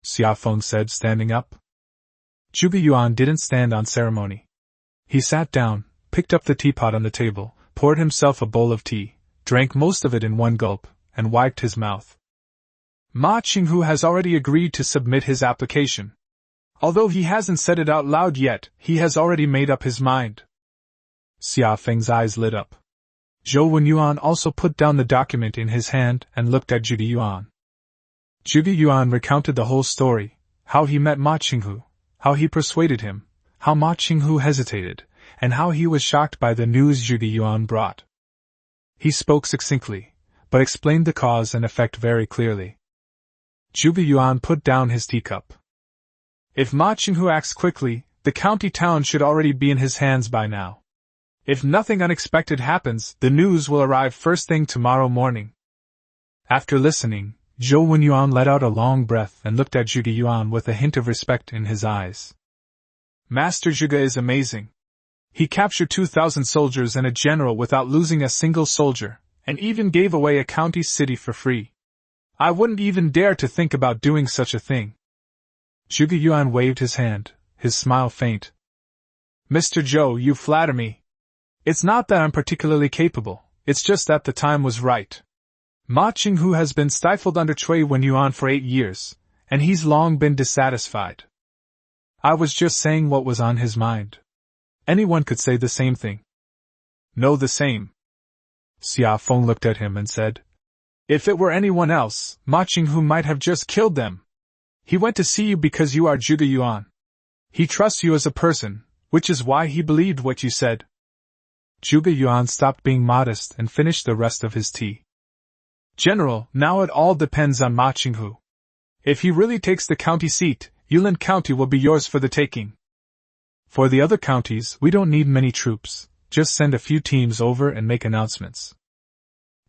Xia Feng said, standing up. Zhuge Yuan didn't stand on ceremony. He sat down, picked up the teapot on the table, poured himself a bowl of tea, drank most of it in one gulp, and wiped his mouth. "Ma Qinghu has already agreed to submit his application. Although he hasn't said it out loud yet, he has already made up his mind." Xia Feng's eyes lit up. Zhou Wenyuan also put down the document in his hand and looked at Zhuge Yuan. Zhuge Yuan recounted the whole story, how he met Ma Qinghu, how he persuaded him, how Ma Qinghu hesitated, and how he was shocked by the news Zhuge Yuan brought. He spoke succinctly, but explained the cause and effect very clearly. Zhuge Yuan put down his teacup. "If Ma Qinghu acts quickly, the county town should already be in his hands by now. If nothing unexpected happens, the news will arrive first thing tomorrow morning." After listening, Zhou Wenyuan let out a long breath and looked at Zhuge Yuan with a hint of respect in his eyes. Master Zhuge is amazing. He captured 2,000 soldiers and a general without losing a single soldier, and even gave away a county city for free. I wouldn't even dare to think about doing such a thing. Zhuge Yuan waved his hand, his smile faint. Mr. Zhou, you flatter me. It's not that I'm particularly capable, it's just that the time was right. Ma Qinghu has been stifled under Cui Wenyuan for 8 years, and he's long been dissatisfied. I was just saying what was on his mind. Anyone could say the same thing. No, the same. Xia Feng looked at him and said, If it were anyone else, Ma Qinghu might have just killed them. He went to see you because you are Zhuge Yuan. He trusts you as a person, which is why he believed what you said. Zhuge Yuan stopped being modest and finished the rest of his tea. General, now it all depends on Ma Qinghu. If he really takes the county seat, Yulin County will be yours for the taking. For the other counties, we don't need many troops, just send a few teams over and make announcements.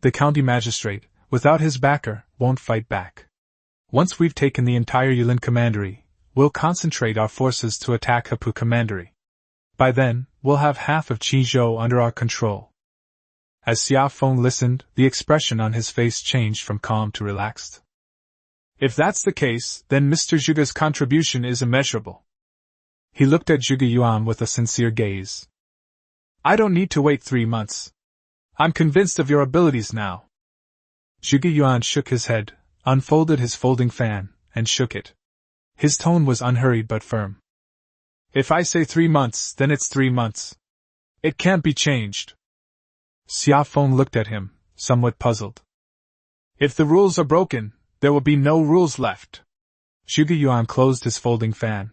The county magistrate, without his backer, won't fight back. Once we've taken the entire Yulin Commandery, we'll concentrate our forces to attack Hapu Commandery. By then, we'll have half of Qizhou under our control. As Xia Feng listened, the expression on his face changed from calm to relaxed. If that's the case, then Mr. Zhuge's contribution is immeasurable. He looked at Zhuge Yuan with a sincere gaze. I don't need to wait 3 months. I'm convinced of your abilities now. Zhuge Yuan shook his head, unfolded his folding fan, and shook it. His tone was unhurried but firm. If I say 3 months, then it's 3 months. It can't be changed. Xia Feng looked at him, somewhat puzzled. If the rules are broken, there will be no rules left. Zhuge Yuan closed his folding fan.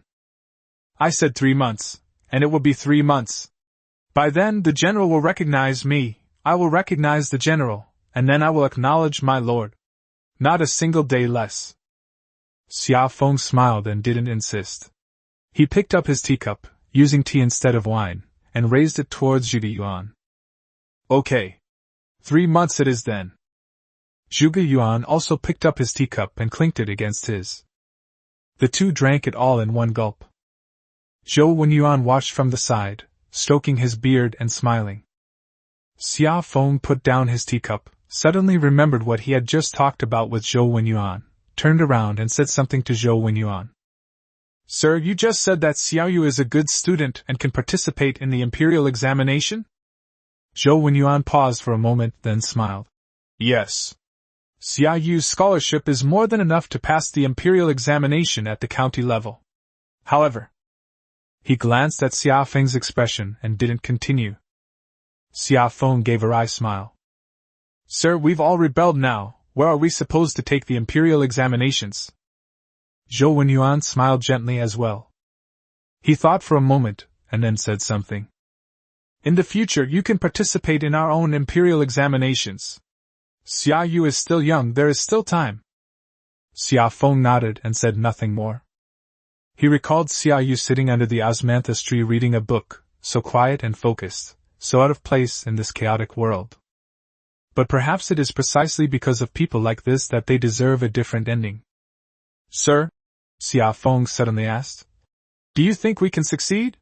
I said 3 months, and it will be 3 months. By then the general will recognize me, I will recognize the general, and then I will acknowledge my lord. Not a single day less. Xia Feng smiled and didn't insist. He picked up his teacup, using tea instead of wine, and raised it towards Zhuge Yuan. Okay. 3 months it is then. Zhuge Yuan also picked up his teacup and clinked it against his. The two drank it all in one gulp. Zhou Wenyuan watched from the side, stroking his beard and smiling. Xia Feng put down his teacup, suddenly remembered what he had just talked about with Zhou Wenyuan, turned around and said something to Zhou Wenyuan. Sir, you just said that Xiaoyu is a good student and can participate in the imperial examination? Zhou Wenyuan paused for a moment, then smiled. Yes. Xiaoyu's scholarship is more than enough to pass the imperial examination at the county level. However, he glanced at Xia Feng's expression and didn't continue. Xia Feng gave a wry smile. Sir, we've all rebelled now, where are we supposed to take the imperial examinations? Zhou Wenyuan smiled gently as well. He thought for a moment, and then said something. In the future you can participate in our own imperial examinations. Xiaoyu is still young, there is still time. Xia Feng nodded and said nothing more. He recalled Xiaoyu sitting under the osmanthus tree reading a book, so quiet and focused, so out of place in this chaotic world. But perhaps it is precisely because of people like this that they deserve a different ending. Sir? Xia Feng suddenly asked. Do you think we can succeed?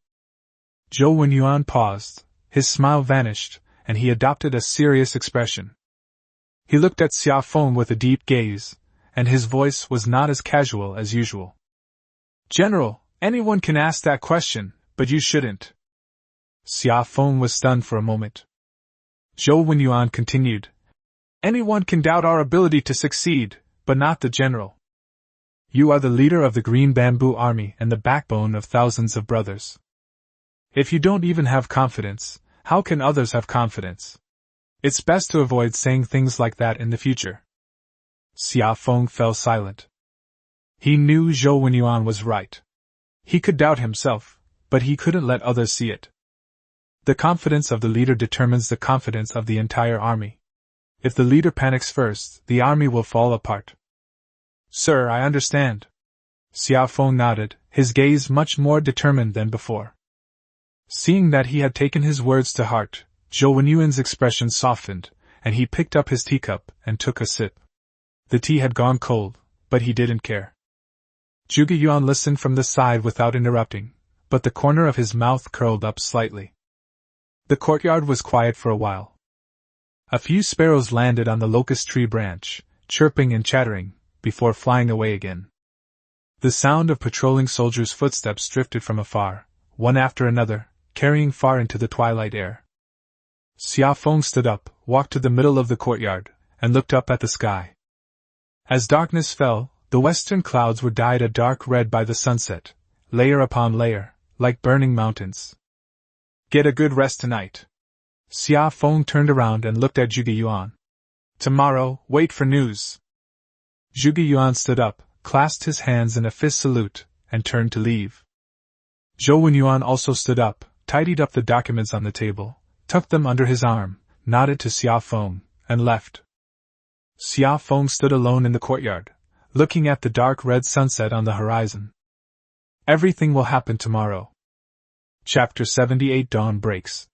Zhou Wenyuan paused, his smile vanished, and he adopted a serious expression. He looked at Xia Feng with a deep gaze, and his voice was not as casual as usual. General, anyone can ask that question, but you shouldn't. Xia Feng was stunned for a moment. Zhou Wenyuan continued. Anyone can doubt our ability to succeed, but not the general. You are the leader of the Green Bamboo Army and the backbone of thousands of brothers. If you don't even have confidence, how can others have confidence? It's best to avoid saying things like that in the future. Xia Feng fell silent. He knew Zhou Wenyuan was right. He could doubt himself, but he couldn't let others see it. The confidence of the leader determines the confidence of the entire army. If the leader panics first, the army will fall apart. Sir, I understand. Xia Feng nodded, his gaze much more determined than before. Seeing that he had taken his words to heart, Zhou Wenyuan's expression softened, and he picked up his teacup and took a sip. The tea had gone cold, but he didn't care. Zhuge Yuan listened from the side without interrupting, but the corner of his mouth curled up slightly. The courtyard was quiet for a while. A few sparrows landed on the locust tree branch, chirping and chattering, before flying away again. The sound of patrolling soldiers' footsteps drifted from afar, one after another, carrying far into the twilight air. Xia Feng stood up, walked to the middle of the courtyard, and looked up at the sky. As darkness fell, the western clouds were dyed a dark red by the sunset, layer upon layer, like burning mountains. Get a good rest tonight. Xia Feng turned around and looked at Zhuge Yuan. Tomorrow, wait for news. Zhuge Yuan stood up, clasped his hands in a fist salute, and turned to leave. Zhou Wenyuan also stood up, tidied up the documents on the table, tucked them under his arm, nodded to Xia Feng, and left. Xia Feng stood alone in the courtyard, looking at the dark red sunset on the horizon. Everything will happen tomorrow. Chapter 78 Dawn Breaks.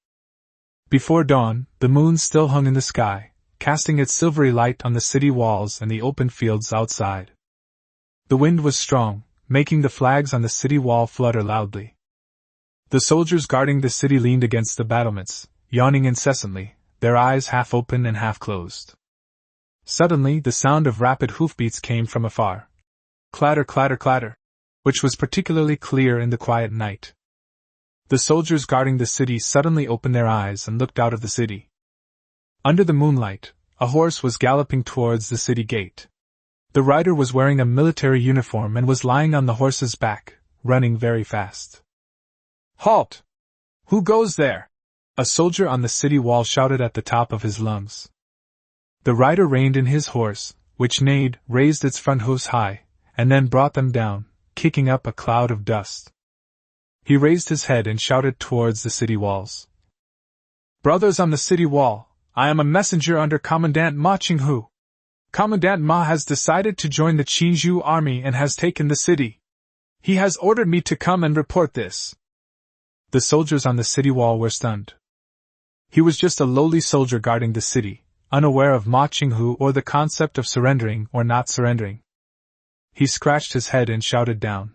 Before dawn, the moon still hung in the sky, casting its silvery light on the city walls and the open fields outside. The wind was strong, making the flags on the city wall flutter loudly. The soldiers guarding the city leaned against the battlements, yawning incessantly, their eyes half open and half closed. Suddenly the sound of rapid hoofbeats came from afar. Clatter, clatter, clatter, which was particularly clear in the quiet night. The soldiers guarding the city suddenly opened their eyes and looked out of the city. Under the moonlight, a horse was galloping towards the city gate. The rider was wearing a military uniform and was lying on the horse's back, running very fast. Halt! Who goes there? A soldier on the city wall shouted at the top of his lungs. The rider reined in his horse, which neighed, raised its front hoofs high, and then brought them down, kicking up a cloud of dust. He raised his head and shouted towards the city walls. Brothers on the city wall, I am a messenger under Commandant Ma Qinghu. Commandant Ma has decided to join the Qinzhou army and has taken the city. He has ordered me to come and report this. The soldiers on the city wall were stunned. He was just a lowly soldier guarding the city, unaware of Ma Qinghu or the concept of surrendering or not surrendering. He scratched his head and shouted down.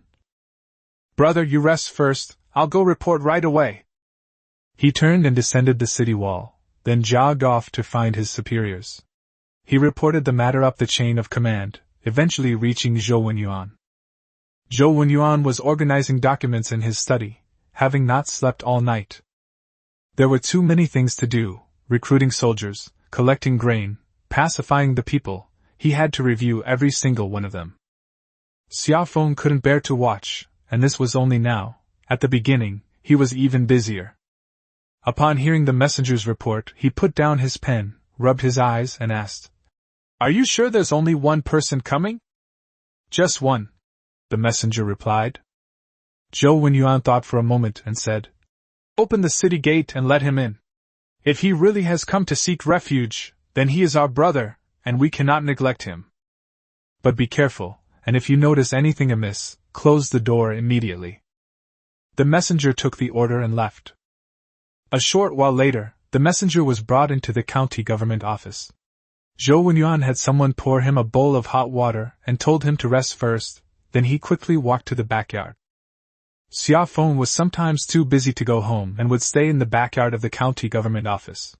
Brother, you rest first, I'll go report right away. He turned and descended the city wall, then jogged off to find his superiors. He reported the matter up the chain of command, eventually reaching Zhou Wenyuan. Zhou Wenyuan was organizing documents in his study, having not slept all night. There were too many things to do, recruiting soldiers, collecting grain, pacifying the people. He had to review every single one of them. Xia Feng couldn't bear to watch, and this was only now. At the beginning, he was even busier. Upon hearing the messenger's report, he put down his pen, rubbed his eyes, and asked, Are you sure there's only one person coming? Just one, the messenger replied. Zhou Wenyuan thought for a moment and said, Open the city gate and let him in. If he really has come to seek refuge, then he is our brother, and we cannot neglect him. But be careful, and if you notice anything amiss, close the door immediately. The messenger took the order and left. A short while later, the messenger was brought into the county government office. Zhou Wenyuan had someone pour him a bowl of hot water and told him to rest first, then he quickly walked to the backyard. Xia Feng was sometimes too busy to go home and would stay in the backyard of the county government office.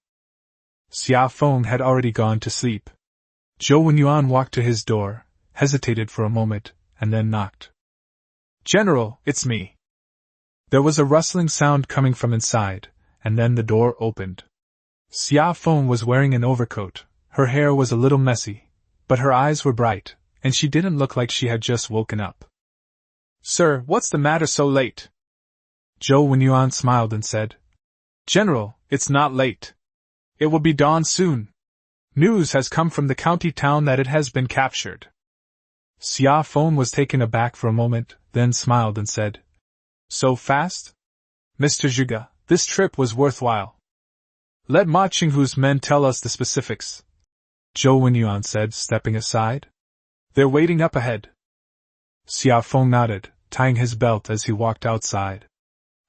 Xia Feng had already gone to sleep. Zhou Wenyuan walked to his door, hesitated for a moment, and then knocked. General, it's me. There was a rustling sound coming from inside, and then the door opened. Xia Feng was wearing an overcoat, her hair was a little messy, but her eyes were bright, and she didn't look like she had just woken up. Sir, what's the matter so late? Zhou Wenyuan smiled and said, General, it's not late. It will be dawn soon. News has come from the county town that it has been captured. Xia Feng was taken aback for a moment, then smiled and said, So fast? Mr. Zhuge, this trip was worthwhile. Let Ma Qinghu's men tell us the specifics. Zhou Wenyuan said, stepping aside. They're waiting up ahead. Xia Feng nodded, tying his belt as he walked outside.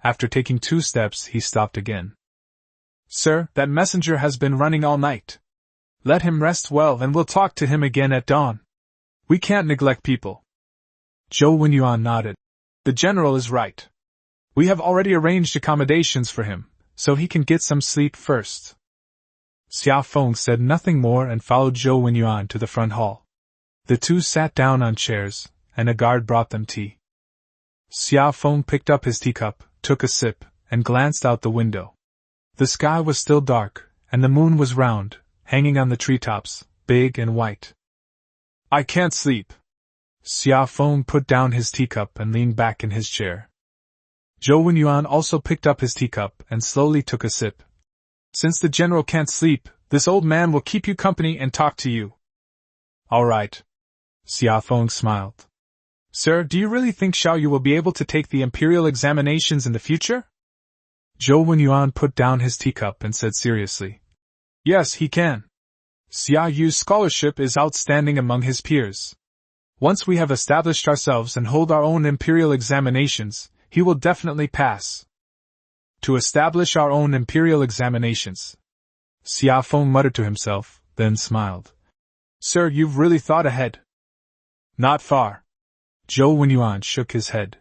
After taking 2 steps, he stopped again. Sir, that messenger has been running all night. Let him rest well and we'll talk to him again at dawn. We can't neglect people. Zhou Wenyuan nodded. The general is right. We have already arranged accommodations for him, so he can get some sleep first. Xiao Feng said nothing more and followed Zhou Wenyuan to the front hall. The two sat down on chairs, and a guard brought them tea. Xiao Feng picked up his teacup, took a sip, and glanced out the window. The sky was still dark, and the moon was round, hanging on the treetops, big and white. I can't sleep. Xiao Feng put down his teacup and leaned back in his chair. Zhou Wenyuan also picked up his teacup and slowly took a sip. Since the general can't sleep, this old man will keep you company and talk to you. All right. Xiao Feng smiled. Sir, do you really think Xiao Yu will be able to take the imperial examinations in the future? Zhou Wenyuan put down his teacup and said seriously. Yes, he can. Xiao Yu's scholarship is outstanding among his peers. Once we have established ourselves and hold our own imperial examinations, he will definitely pass. To establish our own imperial examinations. Xiao Feng muttered to himself, then smiled. Sir, you've really thought ahead. Not far. Zhou Wenyuan shook his head.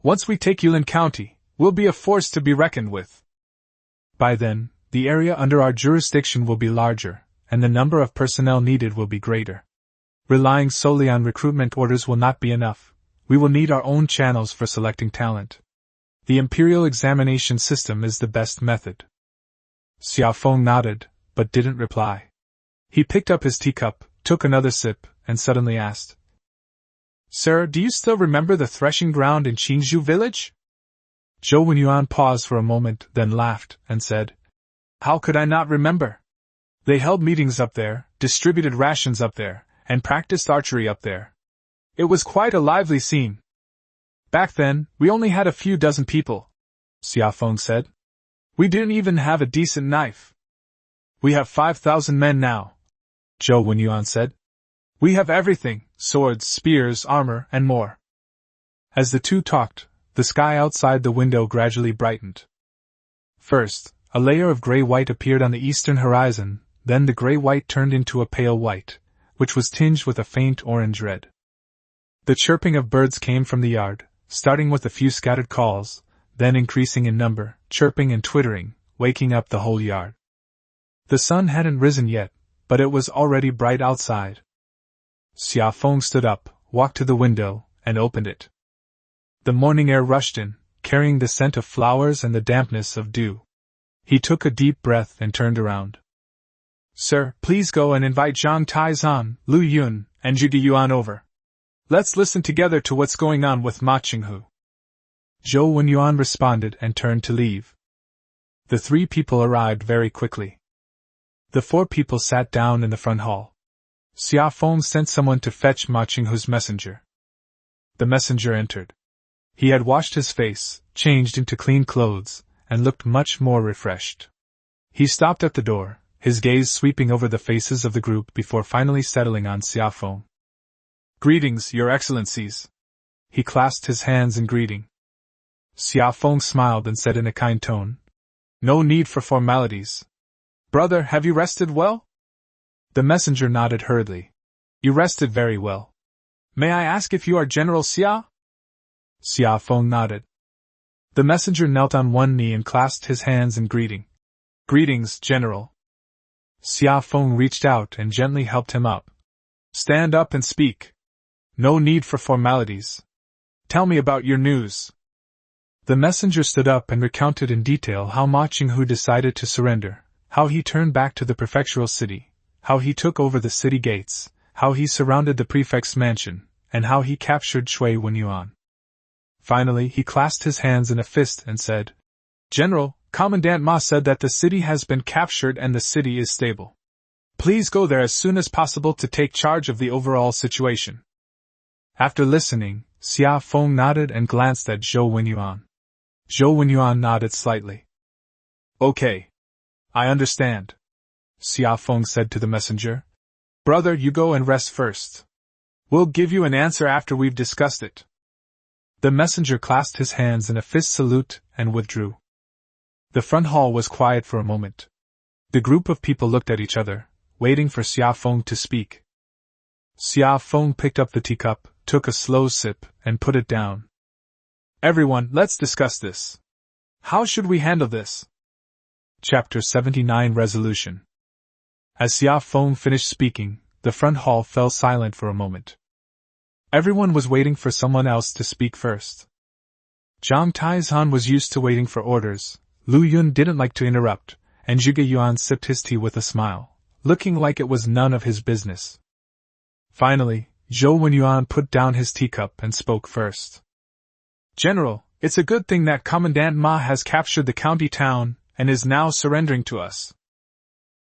Once we take Yulin County, we'll be a force to be reckoned with. By then, the area under our jurisdiction will be larger, and the number of personnel needed will be greater. Relying solely on recruitment orders will not be enough. We will need our own channels for selecting talent. The imperial examination system is the best method. Xiao Feng nodded, but didn't reply. He picked up his teacup, took another sip, and suddenly asked, Sir, do you still remember the threshing ground in Qingzhou village? Zhou Wenyuan paused for a moment, then laughed, and said, How could I not remember? They held meetings up there, distributed rations up there, and practiced archery up there. It was quite a lively scene. Back then, we only had a few dozen people, Xiao Feng said. We didn't even have a decent knife. We have 5,000 men now, Zhou Wenyuan said. We have everything, swords, spears, armor, and more. As the two talked, the sky outside the window gradually brightened. First, a layer of gray-white appeared on the eastern horizon, then the gray-white turned into a pale white, which was tinged with a faint orange-red. The chirping of birds came from the yard, starting with a few scattered calls, then increasing in number, chirping and twittering, waking up the whole yard. The sun hadn't risen yet, but it was already bright outside. Xiao Feng stood up, walked to the window, and opened it. The morning air rushed in, carrying the scent of flowers and the dampness of dew. He took a deep breath and turned around. Sir, please go and invite Zhang Taizan, Lu Yun, and Zhu Yuan over. Let's listen together to what's going on with Ma Qinghu. Zhou Wenyuan responded and turned to leave. The three people arrived very quickly. The four people sat down in the front hall. Xiao Feng sent someone to fetch Ma Qinghu's messenger. The messenger entered. He had washed his face, changed into clean clothes, and looked much more refreshed. He stopped at the door, his gaze sweeping over the faces of the group before finally settling on Xiao Feng. Greetings, Your Excellencies. He clasped his hands in greeting. Xiao Feng smiled and said in a kind tone, No need for formalities. Brother, have you rested well? The messenger nodded hurriedly. You rested very well. May I ask if you are General Xia? Xiao Feng nodded. The messenger knelt on one knee and clasped his hands in greeting. Greetings, General. Xiao Feng reached out and gently helped him up. Stand up and speak. No need for formalities. Tell me about your news. The messenger stood up and recounted in detail how Ma Qinghu decided to surrender, how he turned back to the prefectural city, how he took over the city gates, how he surrounded the prefect's mansion, and how he captured Shui Wenyuan. Finally, he clasped his hands in a fist and said, General, Commandant Ma said that the city has been captured and the city is stable. Please go there as soon as possible to take charge of the overall situation. After listening, Xiao Feng nodded and glanced at Zhou Wenyuan. Zhou Wenyuan nodded slightly. Okay. I understand. Xiao Feng said to the messenger. Brother, you go and rest first. We'll give you an answer after we've discussed it. The messenger clasped his hands in a fist salute and withdrew. The front hall was quiet for a moment. The group of people looked at each other, waiting for Xiao Feng to speak. Xiao Feng picked up the teacup, took a slow sip, and put it down. Everyone, let's discuss this. How should we handle this? Chapter 79 Resolution. As Xia Feng finished speaking, the front hall fell silent for a moment. Everyone was waiting for someone else to speak first. Zhang Taizhan was used to waiting for orders, Lu Yun didn't like to interrupt, and Zhuge Yuan sipped his tea with a smile, looking like it was none of his business. Finally, Zhou Wenyuan put down his teacup and spoke first. General, it's a good thing that Commandant Ma has captured the county town and is now surrendering to us.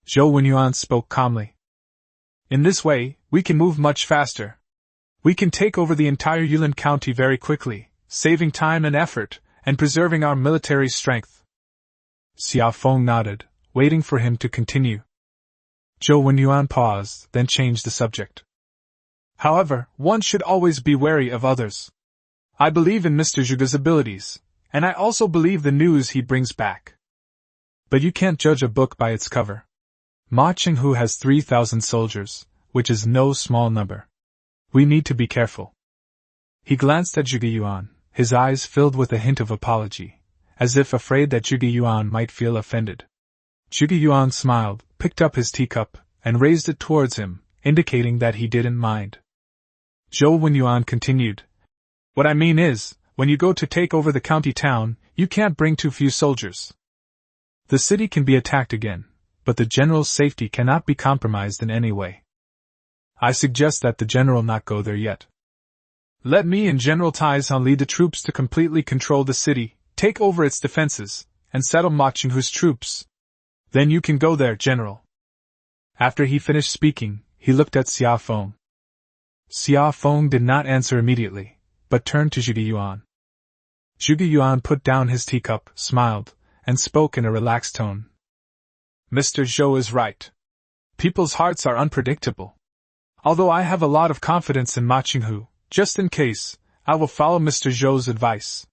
Zhou Wenyuan spoke calmly. In this way, we can move much faster. We can take over the entire Yulin County very quickly, saving time and effort, and preserving our military strength. Xia Feng nodded, waiting for him to continue. Zhou Wenyuan paused, then changed the subject. However, one should always be wary of others. I believe in Mr. Zhuge's abilities, and I also believe the news he brings back. But you can't judge a book by its cover. Ma Qinghu has 3,000 soldiers, which is no small number. We need to be careful. He glanced at Zhuge Yuan, his eyes filled with a hint of apology, as if afraid that Zhuge Yuan might feel offended. Zhuge Yuan smiled, picked up his teacup, and raised it towards him, indicating that he didn't mind. Zhou Wenyuan continued. What I mean is, when you go to take over the county town, you can't bring too few soldiers. The city can be attacked again, but the general's safety cannot be compromised in any way. I suggest that the general not go there yet. Let me and General Taizhan lead the troops to completely control the city, take over its defenses, and settle Ma Qinghu's troops. Then you can go there, General. After he finished speaking, he looked at Xia Feng. Xia Feng did not answer immediately, but turned to Zhuge Yuan. Zhuge Yuan put down his teacup, smiled, and spoke in a relaxed tone. Mr. Zhou is right. People's hearts are unpredictable. Although I have a lot of confidence in Ma Qinghu, just in case, I will follow Mr. Zhou's advice.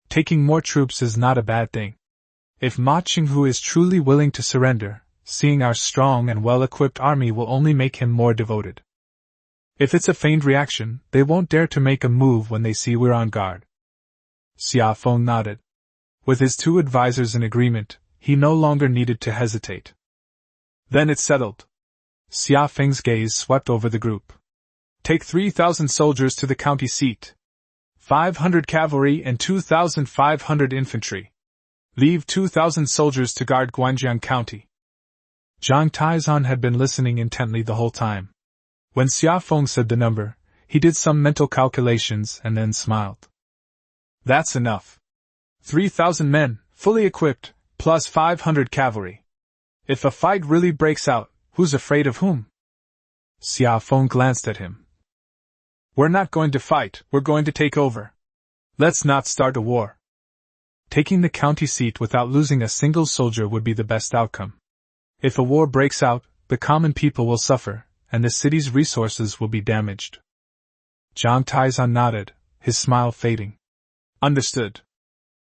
Taking more troops is not a bad thing. If Ma Qinghu is truly willing to surrender, seeing our strong and well-equipped army will only make him more devoted. If it's a feigned reaction, they won't dare to make a move when they see we're on guard. Xia Feng nodded. With his two advisors in agreement, he no longer needed to hesitate. Then it's settled. Xia Feng's gaze swept over the group. Take 3,000 soldiers to the county seat. 500 cavalry and 2,500 infantry. Leave 2,000 soldiers to guard Guanjiang County. Zhang Taizhan had been listening intently the whole time. When Xia Feng said the number, he did some mental calculations and then smiled. That's enough. 3,000 men, fully equipped, plus 500 cavalry. If a fight really breaks out, who's afraid of whom? Xia Feng glanced at him. We're not going to fight, we're going to take over. Let's not start a war. Taking the county seat without losing a single soldier would be the best outcome. If a war breaks out, the common people will suffer, and the city's resources will be damaged. Zhang Taizhan nodded, his smile fading. Understood.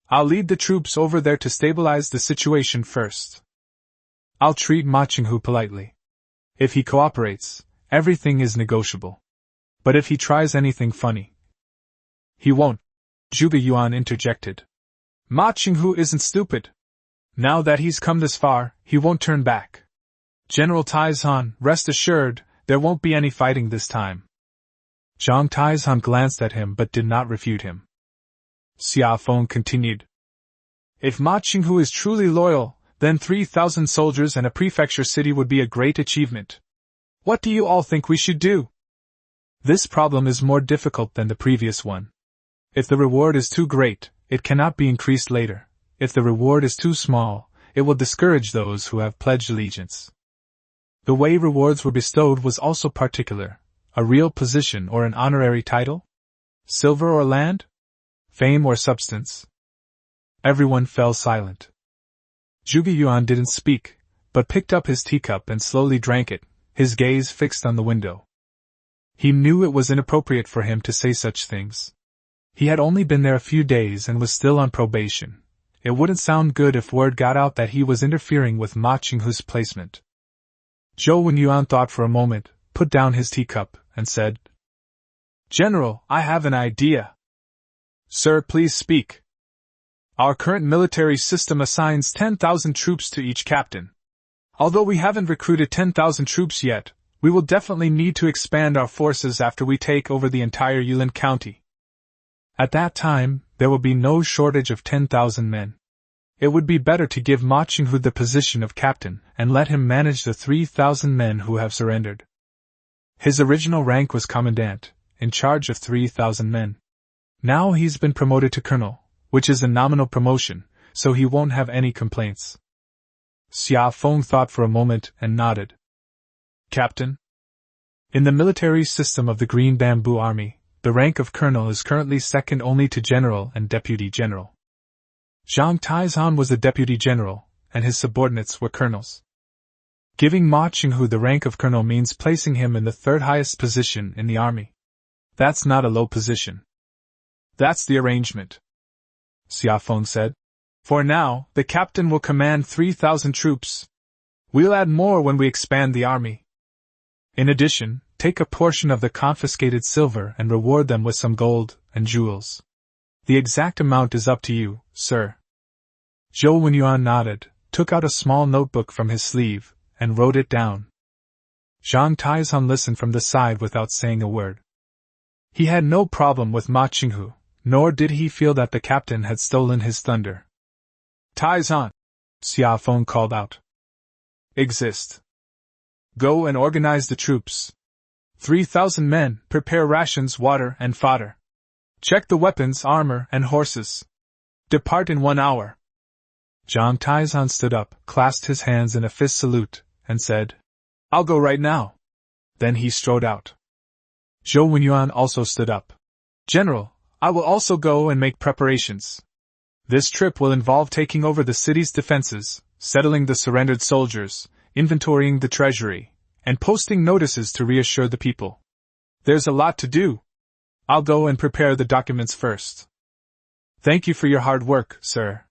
I'll lead the troops over there to stabilize the situation first. I'll treat Ma Qinghu politely. If he cooperates, everything is negotiable. But if he tries anything funny, he won't. Zhuge Yuan interjected. Ma Qinghu isn't stupid. Now that he's come this far, he won't turn back. General Taizhan, rest assured, there won't be any fighting this time. Zhang Taizhan glanced at him but did not refute him. Xia Feng continued. If Ma Qinghu is truly loyal, then 3,000 soldiers and a prefecture city would be a great achievement. What do you all think we should do? This problem is more difficult than the previous one. If the reward is too great, it cannot be increased later. If the reward is too small, it will discourage those who have pledged allegiance. The way rewards were bestowed was also particular. A real position or an honorary title? Silver or land? Fame or substance? Everyone fell silent. Zhuge Yuan didn't speak, but picked up his teacup and slowly drank it, his gaze fixed on the window. He knew it was inappropriate for him to say such things. He had only been there a few days and was still on probation. It wouldn't sound good if word got out that he was interfering with Ma Qinghu's placement. Zhou Wenyuan thought for a moment, put down his teacup, and said, General, I have an idea. Sir, please speak. Our current military system assigns 10,000 troops to each captain. Although we haven't recruited 10,000 troops yet, we will definitely need to expand our forces after we take over the entire Yulin County. At that time, there will be no shortage of 10,000 men. It would be better to give Ma Qinghu the position of captain and let him manage the 3,000 men who have surrendered. His original rank was commandant, in charge of 3,000 men. Now he's been promoted to colonel, which is a nominal promotion, so he won't have any complaints. Xia Feng thought for a moment and nodded. Captain? In the military system of the Green Bamboo Army, the rank of colonel is currently second only to general and deputy general. Zhang Taizhan was a deputy general, and his subordinates were colonels. Giving Ma Qinghu the rank of colonel means placing him in the third highest position in the army. That's not a low position. That's the arrangement, Xia Feng said. For now, the captain will command 3,000 troops. We'll add more when we expand the army. In addition, take a portion of the confiscated silver and reward them with some gold and jewels. The exact amount is up to you, sir. Zhou Wenyuan nodded, took out a small notebook from his sleeve, and wrote it down. Zhang Taizhan listened from the side without saying a word. He had no problem with Ma Qinghu, nor did he feel that the captain had stolen his thunder. Taizhan, Xia Feng called out. Exist. Go and organize the troops. 3,000 men, prepare rations, water, and fodder. Check the weapons, armor, and horses. Depart in 1 hour. Zhang Taizhan stood up, clasped his hands in a fist salute, and said, I'll go right now. Then he strode out. Zhou Wenyuan also stood up. General, I will also go and make preparations. This trip will involve taking over the city's defenses, settling the surrendered soldiers, inventorying the treasury, and posting notices to reassure the people. There's a lot to do. I'll go and prepare the documents first. Thank you for your hard work, sir.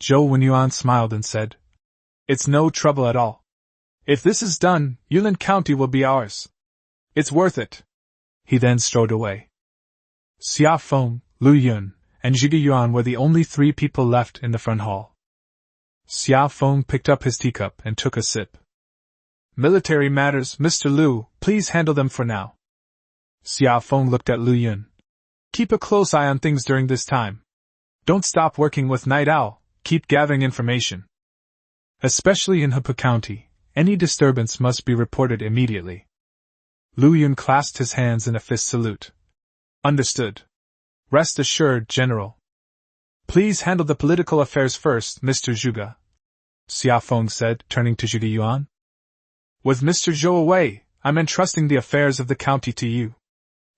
Zhou Wenyuan smiled and said, It's no trouble at all. If this is done, Yulin County will be ours. It's worth it. He then strode away. Xia Feng, Lu Yun, and Zhiga Yuan were the only 3 people left in the front hall. Xia Feng picked up his teacup and took a sip. Military matters, Mr. Lu, please handle them for now. Xia Feng looked at Lu Yun. Keep a close eye on things during this time. Don't stop working with Night Owl, keep gathering information. Especially in Hepu County, any disturbance must be reported immediately. Lu Yun clasped his hands in a fist salute. Understood. Rest assured, General. Please handle the political affairs first, Mr. Zhuge, Xia Feng said, turning to Zhuge Yuan. With Mr. Zhou away, I'm entrusting the affairs of the county to you.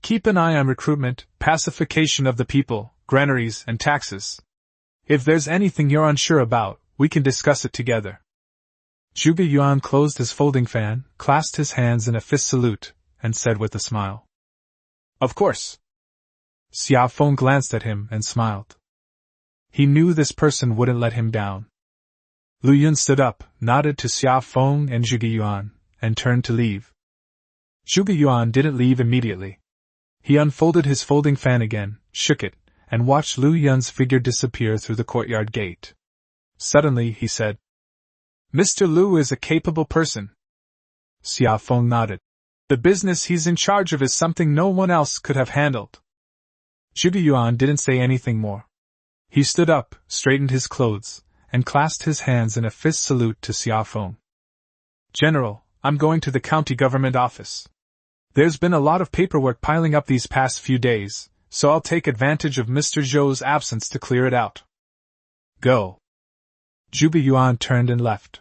Keep an eye on recruitment, pacification of the people, granaries, and taxes. If there's anything you're unsure about, we can discuss it together. Zhuge Yuan closed his folding fan, clasped his hands in a fist salute, and said with a smile. Of course. Xia Feng glanced at him and smiled. He knew this person wouldn't let him down. Lu Yun stood up, nodded to Xia Feng and Zhuge Yuan, and turned to leave. Zhuge Yuan didn't leave immediately. He unfolded his folding fan again, shook it, and watched Lu Yun's figure disappear through the courtyard gate. Suddenly he said, Mr. Lu is a capable person. Xia Feng nodded. The business he's in charge of is something no one else could have handled. Zhuge Yuan didn't say anything more. He stood up, straightened his clothes, and clasped his hands in a fist salute to Xia Feng. General, I'm going to the county government office. There's been a lot of paperwork piling up these past few days, so I'll take advantage of Mr. Zhou's absence to clear it out. Go. Zhuge Yuan turned and left.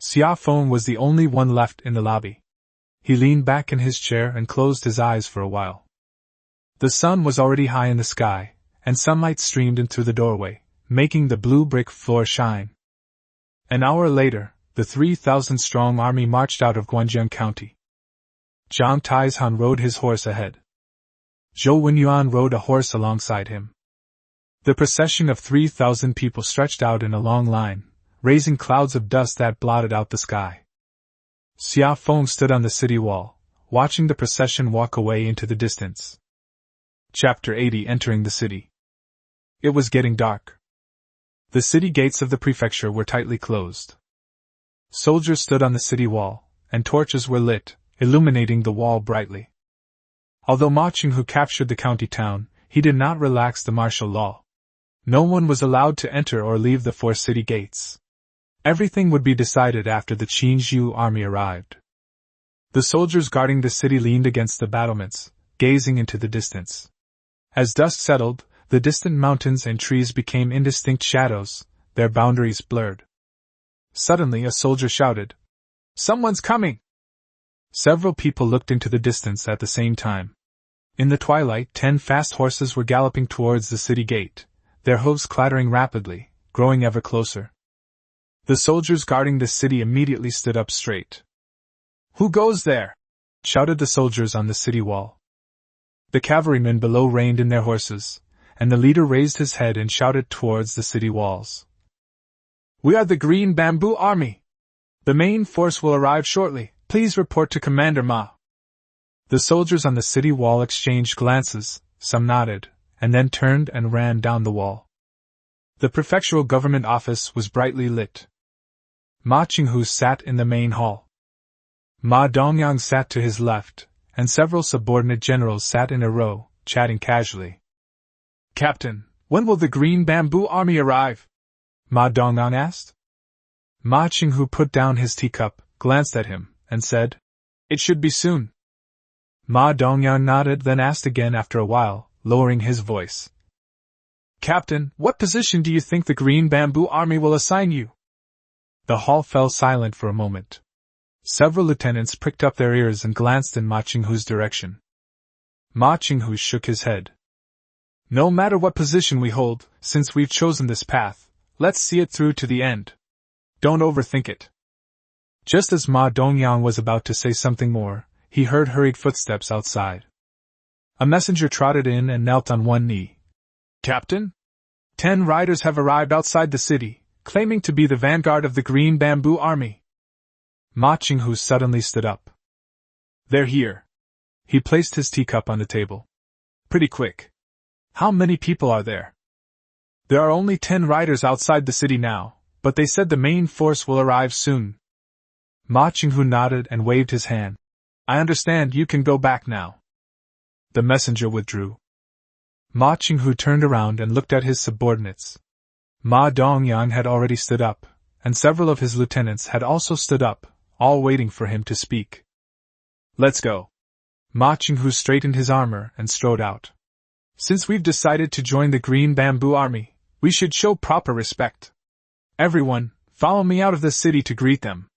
Xia Feng was the only one left in the lobby. He leaned back in his chair and closed his eyes for a while. The sun was already high in the sky, and sunlight streamed in through the doorway, making the blue brick floor shine. An hour later, the 3,000-strong army marched out of Guanjiang County. Zhang Taizhan rode his horse ahead. Zhou Wenyuan rode a horse alongside him. The procession of 3,000 people stretched out in a long line, raising clouds of dust that blotted out the sky. Xia Feng stood on the city wall, watching the procession walk away into the distance. Chapter 80 Entering the City. It was getting dark. The city gates of the prefecture were tightly closed. Soldiers stood on the city wall, and torches were lit, illuminating the wall brightly. Although Ma Ching-hu captured the county town, he did not relax the martial law. No one was allowed to enter or leave the 4 city gates. Everything would be decided after the Qinzhou army arrived. The soldiers guarding the city leaned against the battlements, gazing into the distance. As dusk settled, the distant mountains and trees became indistinct shadows, their boundaries blurred. Suddenly a soldier shouted, "Someone's coming!" Several people looked into the distance at the same time. In the twilight, 10 fast horses were galloping towards the city gate, their hooves clattering rapidly, growing ever closer. The soldiers guarding the city immediately stood up straight. "Who goes there?" shouted the soldiers on the city wall. The cavalrymen below reined in their horses, and the leader raised his head and shouted towards the city walls. "We are the Green Bamboo Army. The main force will arrive shortly. Please report to Commander Ma." The soldiers on the city wall exchanged glances, some nodded, and then turned and ran down the wall. The prefectural government office was brightly lit. Ma Ching-hu sat in the main hall. Ma Dongyang sat to his left, and several subordinate generals sat in a row, chatting casually. "Captain, when will the Green Bamboo Army arrive?" Ma Dongyang asked. Ma Ching-hu put down his teacup, glanced at him, and said, "It should be soon." Ma Dongyang nodded, then asked again after a while, lowering his voice. "Captain, what position do you think the Green Bamboo Army will assign you?" The hall fell silent for a moment. Several lieutenants pricked up their ears and glanced in Ma Ching-hu's direction. Ma Ching-hu shook his head. "No matter what position we hold, since we've chosen this path, let's see it through to the end. Don't overthink it." Just as Ma Dongyang was about to say something more, he heard hurried footsteps outside. A messenger trotted in and knelt on one knee. "Captain? 10 riders have arrived outside the city, claiming to be the vanguard of the Green Bamboo Army." Ma Ching-hu suddenly stood up. "They're here." He placed his teacup on the table. "Pretty quick. How many people are there?" "There are only 10 riders outside the city now, but they said the main force will arrive soon." Ma Ching-hu nodded and waved his hand. "I understand, you can go back now." The messenger withdrew. Ma Ching-hu turned around and looked at his subordinates. Ma Dongyang had already stood up, and several of his lieutenants had also stood up, all waiting for him to speak. "Let's go." Ma Ching-hu straightened his armor and strode out. "Since we've decided to join the Green Bamboo Army, we should show proper respect. Everyone, follow me out of the city to greet them."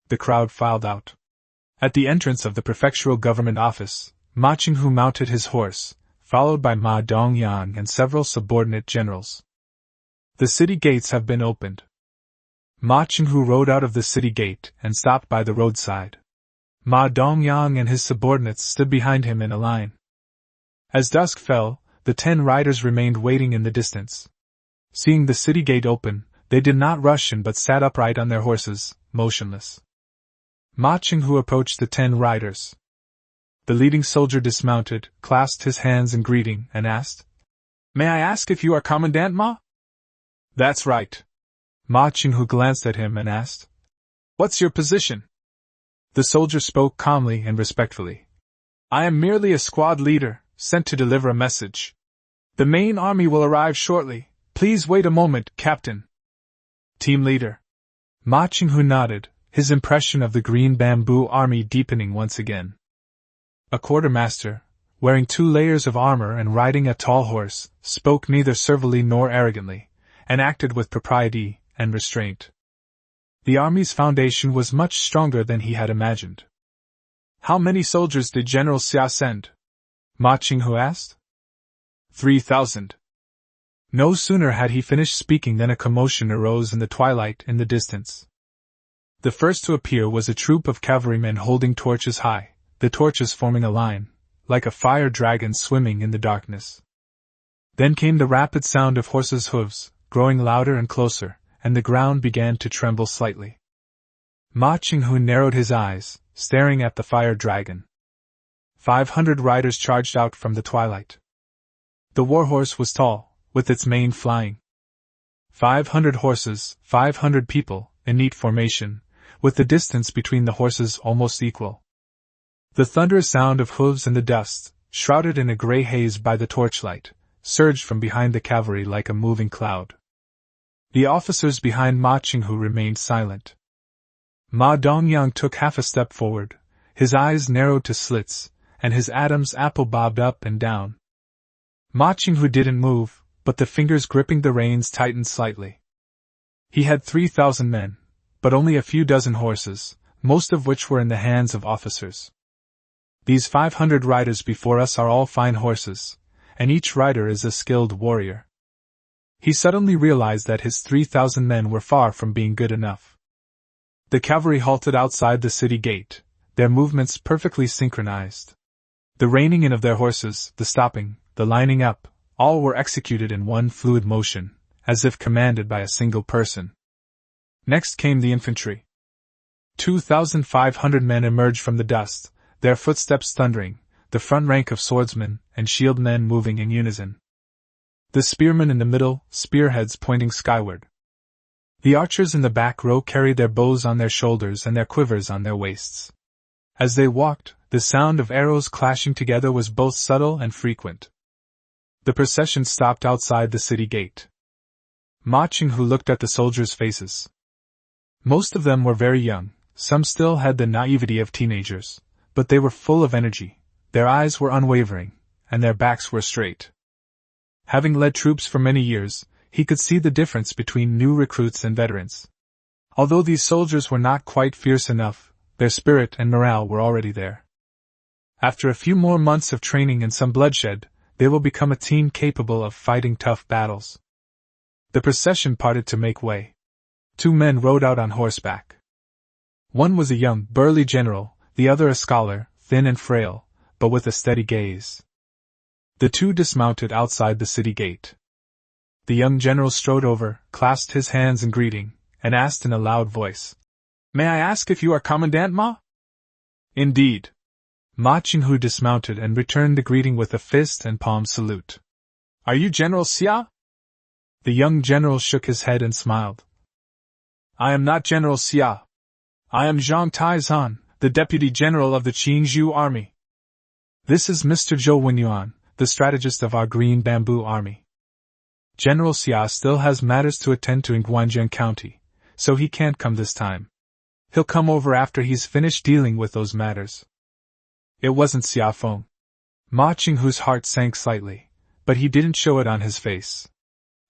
The crowd filed out. At the entrance of the prefectural government office, Ma Ching-hu mounted his horse, followed by Ma Dongyang and several subordinate generals. "The city gates have been opened." Ma Ching-hu rode out of the city gate and stopped by the roadside. Ma Dongyang and his subordinates stood behind him in a line. As dusk fell, the 10 riders remained waiting in the distance. Seeing the city gate open, they did not rush in but sat upright on their horses, motionless. Ma Ching-hu approached the 10 riders. The leading soldier dismounted, clasped his hands in greeting, and asked, "May I ask if you are Commandant Ma?" "That's right." Ma Ching-hu glanced at him and asked, "What's your position?" The soldier spoke calmly and respectfully. "I am merely a squad leader, sent to deliver a message. The main army will arrive shortly. Please wait a moment, Captain." "Team leader." Ma Ching-hu nodded, his impression of the Green Bamboo Army deepening once again. A quartermaster, wearing 2 layers of armor and riding a tall horse, spoke neither servilely nor arrogantly, and acted with propriety and restraint. The army's foundation was much stronger than he had imagined. "How many soldiers did General Xia send?" Ma Ching-hu asked. 3,000. No sooner had he finished speaking than a commotion arose in the twilight in the distance. The first to appear was a troop of cavalrymen holding torches high, the torches forming a line, like a fire dragon swimming in the darkness. Then came the rapid sound of horses' hooves, growing louder and closer, and the ground began to tremble slightly. Ma Ching-hu narrowed his eyes, staring at the fire dragon. 500 riders charged out from the twilight. The warhorse was tall, with its mane flying. 500 horses, 500 people, in neat formation, with the distance between the horses almost equal. The thunderous sound of hooves in the dust, shrouded in a grey haze by the torchlight, surged from behind the cavalry like a moving cloud. The officers behind Ma Qinghu remained silent. Ma Dongyang took half a step forward, his eyes narrowed to slits, and his Adam's apple bobbed up and down. Ma Qinghu didn't move, but the fingers gripping the reins tightened slightly. He had 3,000 men, but only a few dozen horses, most of which were in the hands of officers. These 500 riders before us are all fine horses, and each rider is a skilled warrior. He suddenly realized that his 3,000 men were far from being good enough. The cavalry halted outside the city gate, their movements perfectly synchronized. The reining in of their horses, the stopping, the lining up, all were executed in one fluid motion, as if commanded by a single person. Next came the infantry. 2,500 men emerged from the dust, their footsteps thundering, the front rank of swordsmen and shield men moving in unison. The spearmen in the middle, spearheads pointing skyward. The archers in the back row carried their bows on their shoulders and their quivers on their waists. As they walked, the sound of arrows clashing together was both subtle and frequent. The procession stopped outside the city gate. Ma Qinghu looked at the soldiers' faces. Most of them were very young, some still had the naivety of teenagers, but they were full of energy, their eyes were unwavering, and their backs were straight. Having led troops for many years, he could see the difference between new recruits and veterans. Although these soldiers were not quite fierce enough, their spirit and morale were already there. After a few more months of training and some bloodshed, they will become a team capable of fighting tough battles. The procession parted to make way. 2 men rode out on horseback. One was a young, burly general, the other a scholar, thin and frail, but with a steady gaze. The 2 dismounted outside the city gate. The young general strode over, clasped his hands in greeting, and asked in a loud voice, "May I ask if you are Commandant Ma?" "Indeed." Ma Qinghu dismounted and returned the greeting with a fist and palm salute. "Are you General Xia?" The young general shook his head and smiled. "I am not General Xia. I am Zhang Taizhan, the Deputy General of the Qingzhou Army. This is Mr. Zhou Wenyuan, the strategist of our Green Bamboo Army. General Xia still has matters to attend to in Guanjian County, so he can't come this time. He'll come over after he's finished dealing with those matters." It wasn't Xia Feng. Ma Qinghu's heart sank slightly, but he didn't show it on his face.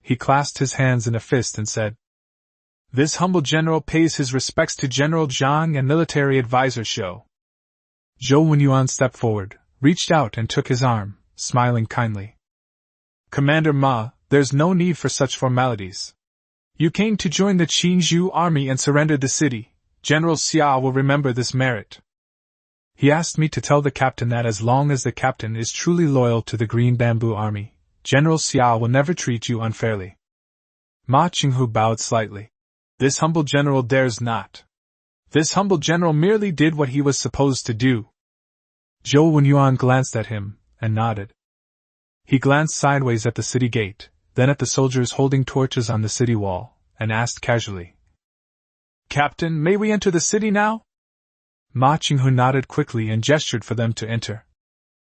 He clasped his hands in a fist and said, "This humble general pays his respects to General Zhang and military advisor Shou." Zhou Wenyuan stepped forward, reached out and took his arm, smiling kindly. "Commander Ma, there's no need for such formalities. You came to join the Qingzhou army and surrendered the city. General Xia will remember this merit. He asked me to tell the captain that as long as the captain is truly loyal to the Green Bamboo Army, General Xia will never treat you unfairly." Ma Qinghu bowed slightly. "This humble general dares not. This humble general merely did what he was supposed to do." Zhou Wenyuan glanced at him, and nodded. He glanced sideways at the city gate, then at the soldiers holding torches on the city wall, and asked casually, "Captain, may we enter the city now?" Ma Qinghu nodded quickly and gestured for them to enter.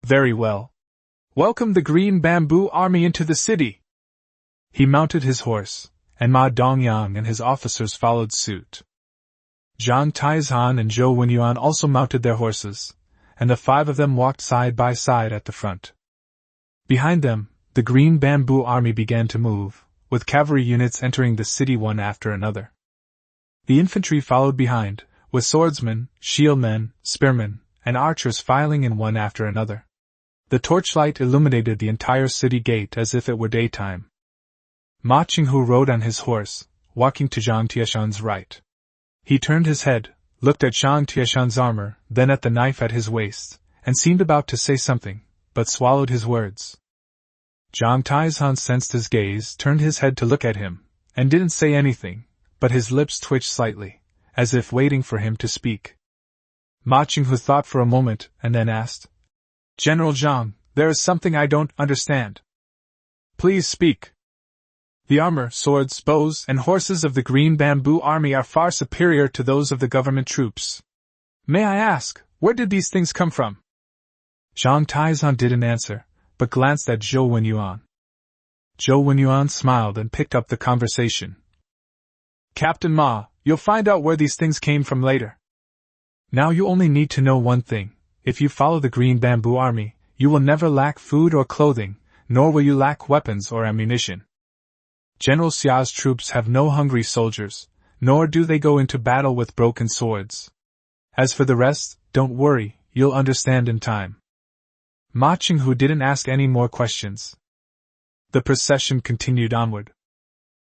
"Very well. Welcome the Green Bamboo Army into the city." He mounted his horse, and Ma Dongyang and his officers followed suit. Zhang Taizhan and Zhou Wenyuan also mounted their horses, and the 5 of them walked side by side at the front. Behind them, the Green Bamboo Army began to move, with cavalry units entering the city one after another. The infantry followed behind, with swordsmen, shieldmen, spearmen, and archers filing in one after another. The torchlight illuminated the entire city gate as if it were daytime. Ma Qinghu rode on his horse, walking to Zhang Tieshan's right. He turned his head, looked at Zhang Tieshan's armor, then at the knife at his waist, and seemed about to say something, but swallowed his words. Zhang Taizhan sensed his gaze, turned his head to look at him, and didn't say anything, but his lips twitched slightly, as if waiting for him to speak. Ma Qinghu thought for a moment, and then asked, "General Zhang, there is something I don't understand." Please speak. The armor, swords, bows, and horses of the Green Bamboo Army are far superior to those of the government troops. May I ask, where did these things come from? Zhang Taizan didn't answer, but glanced at Zhou Wenyuan. Zhou Wenyuan smiled and picked up the conversation. Captain Ma, you'll find out where these things came from later. Now you only need to know one thing. If you follow the Green Bamboo Army, you will never lack food or clothing, nor will you lack weapons or ammunition. General Xia's troops have no hungry soldiers, nor do they go into battle with broken swords. As for the rest, don't worry, you'll understand in time. Ma Qinghu didn't ask any more questions. The procession continued onward.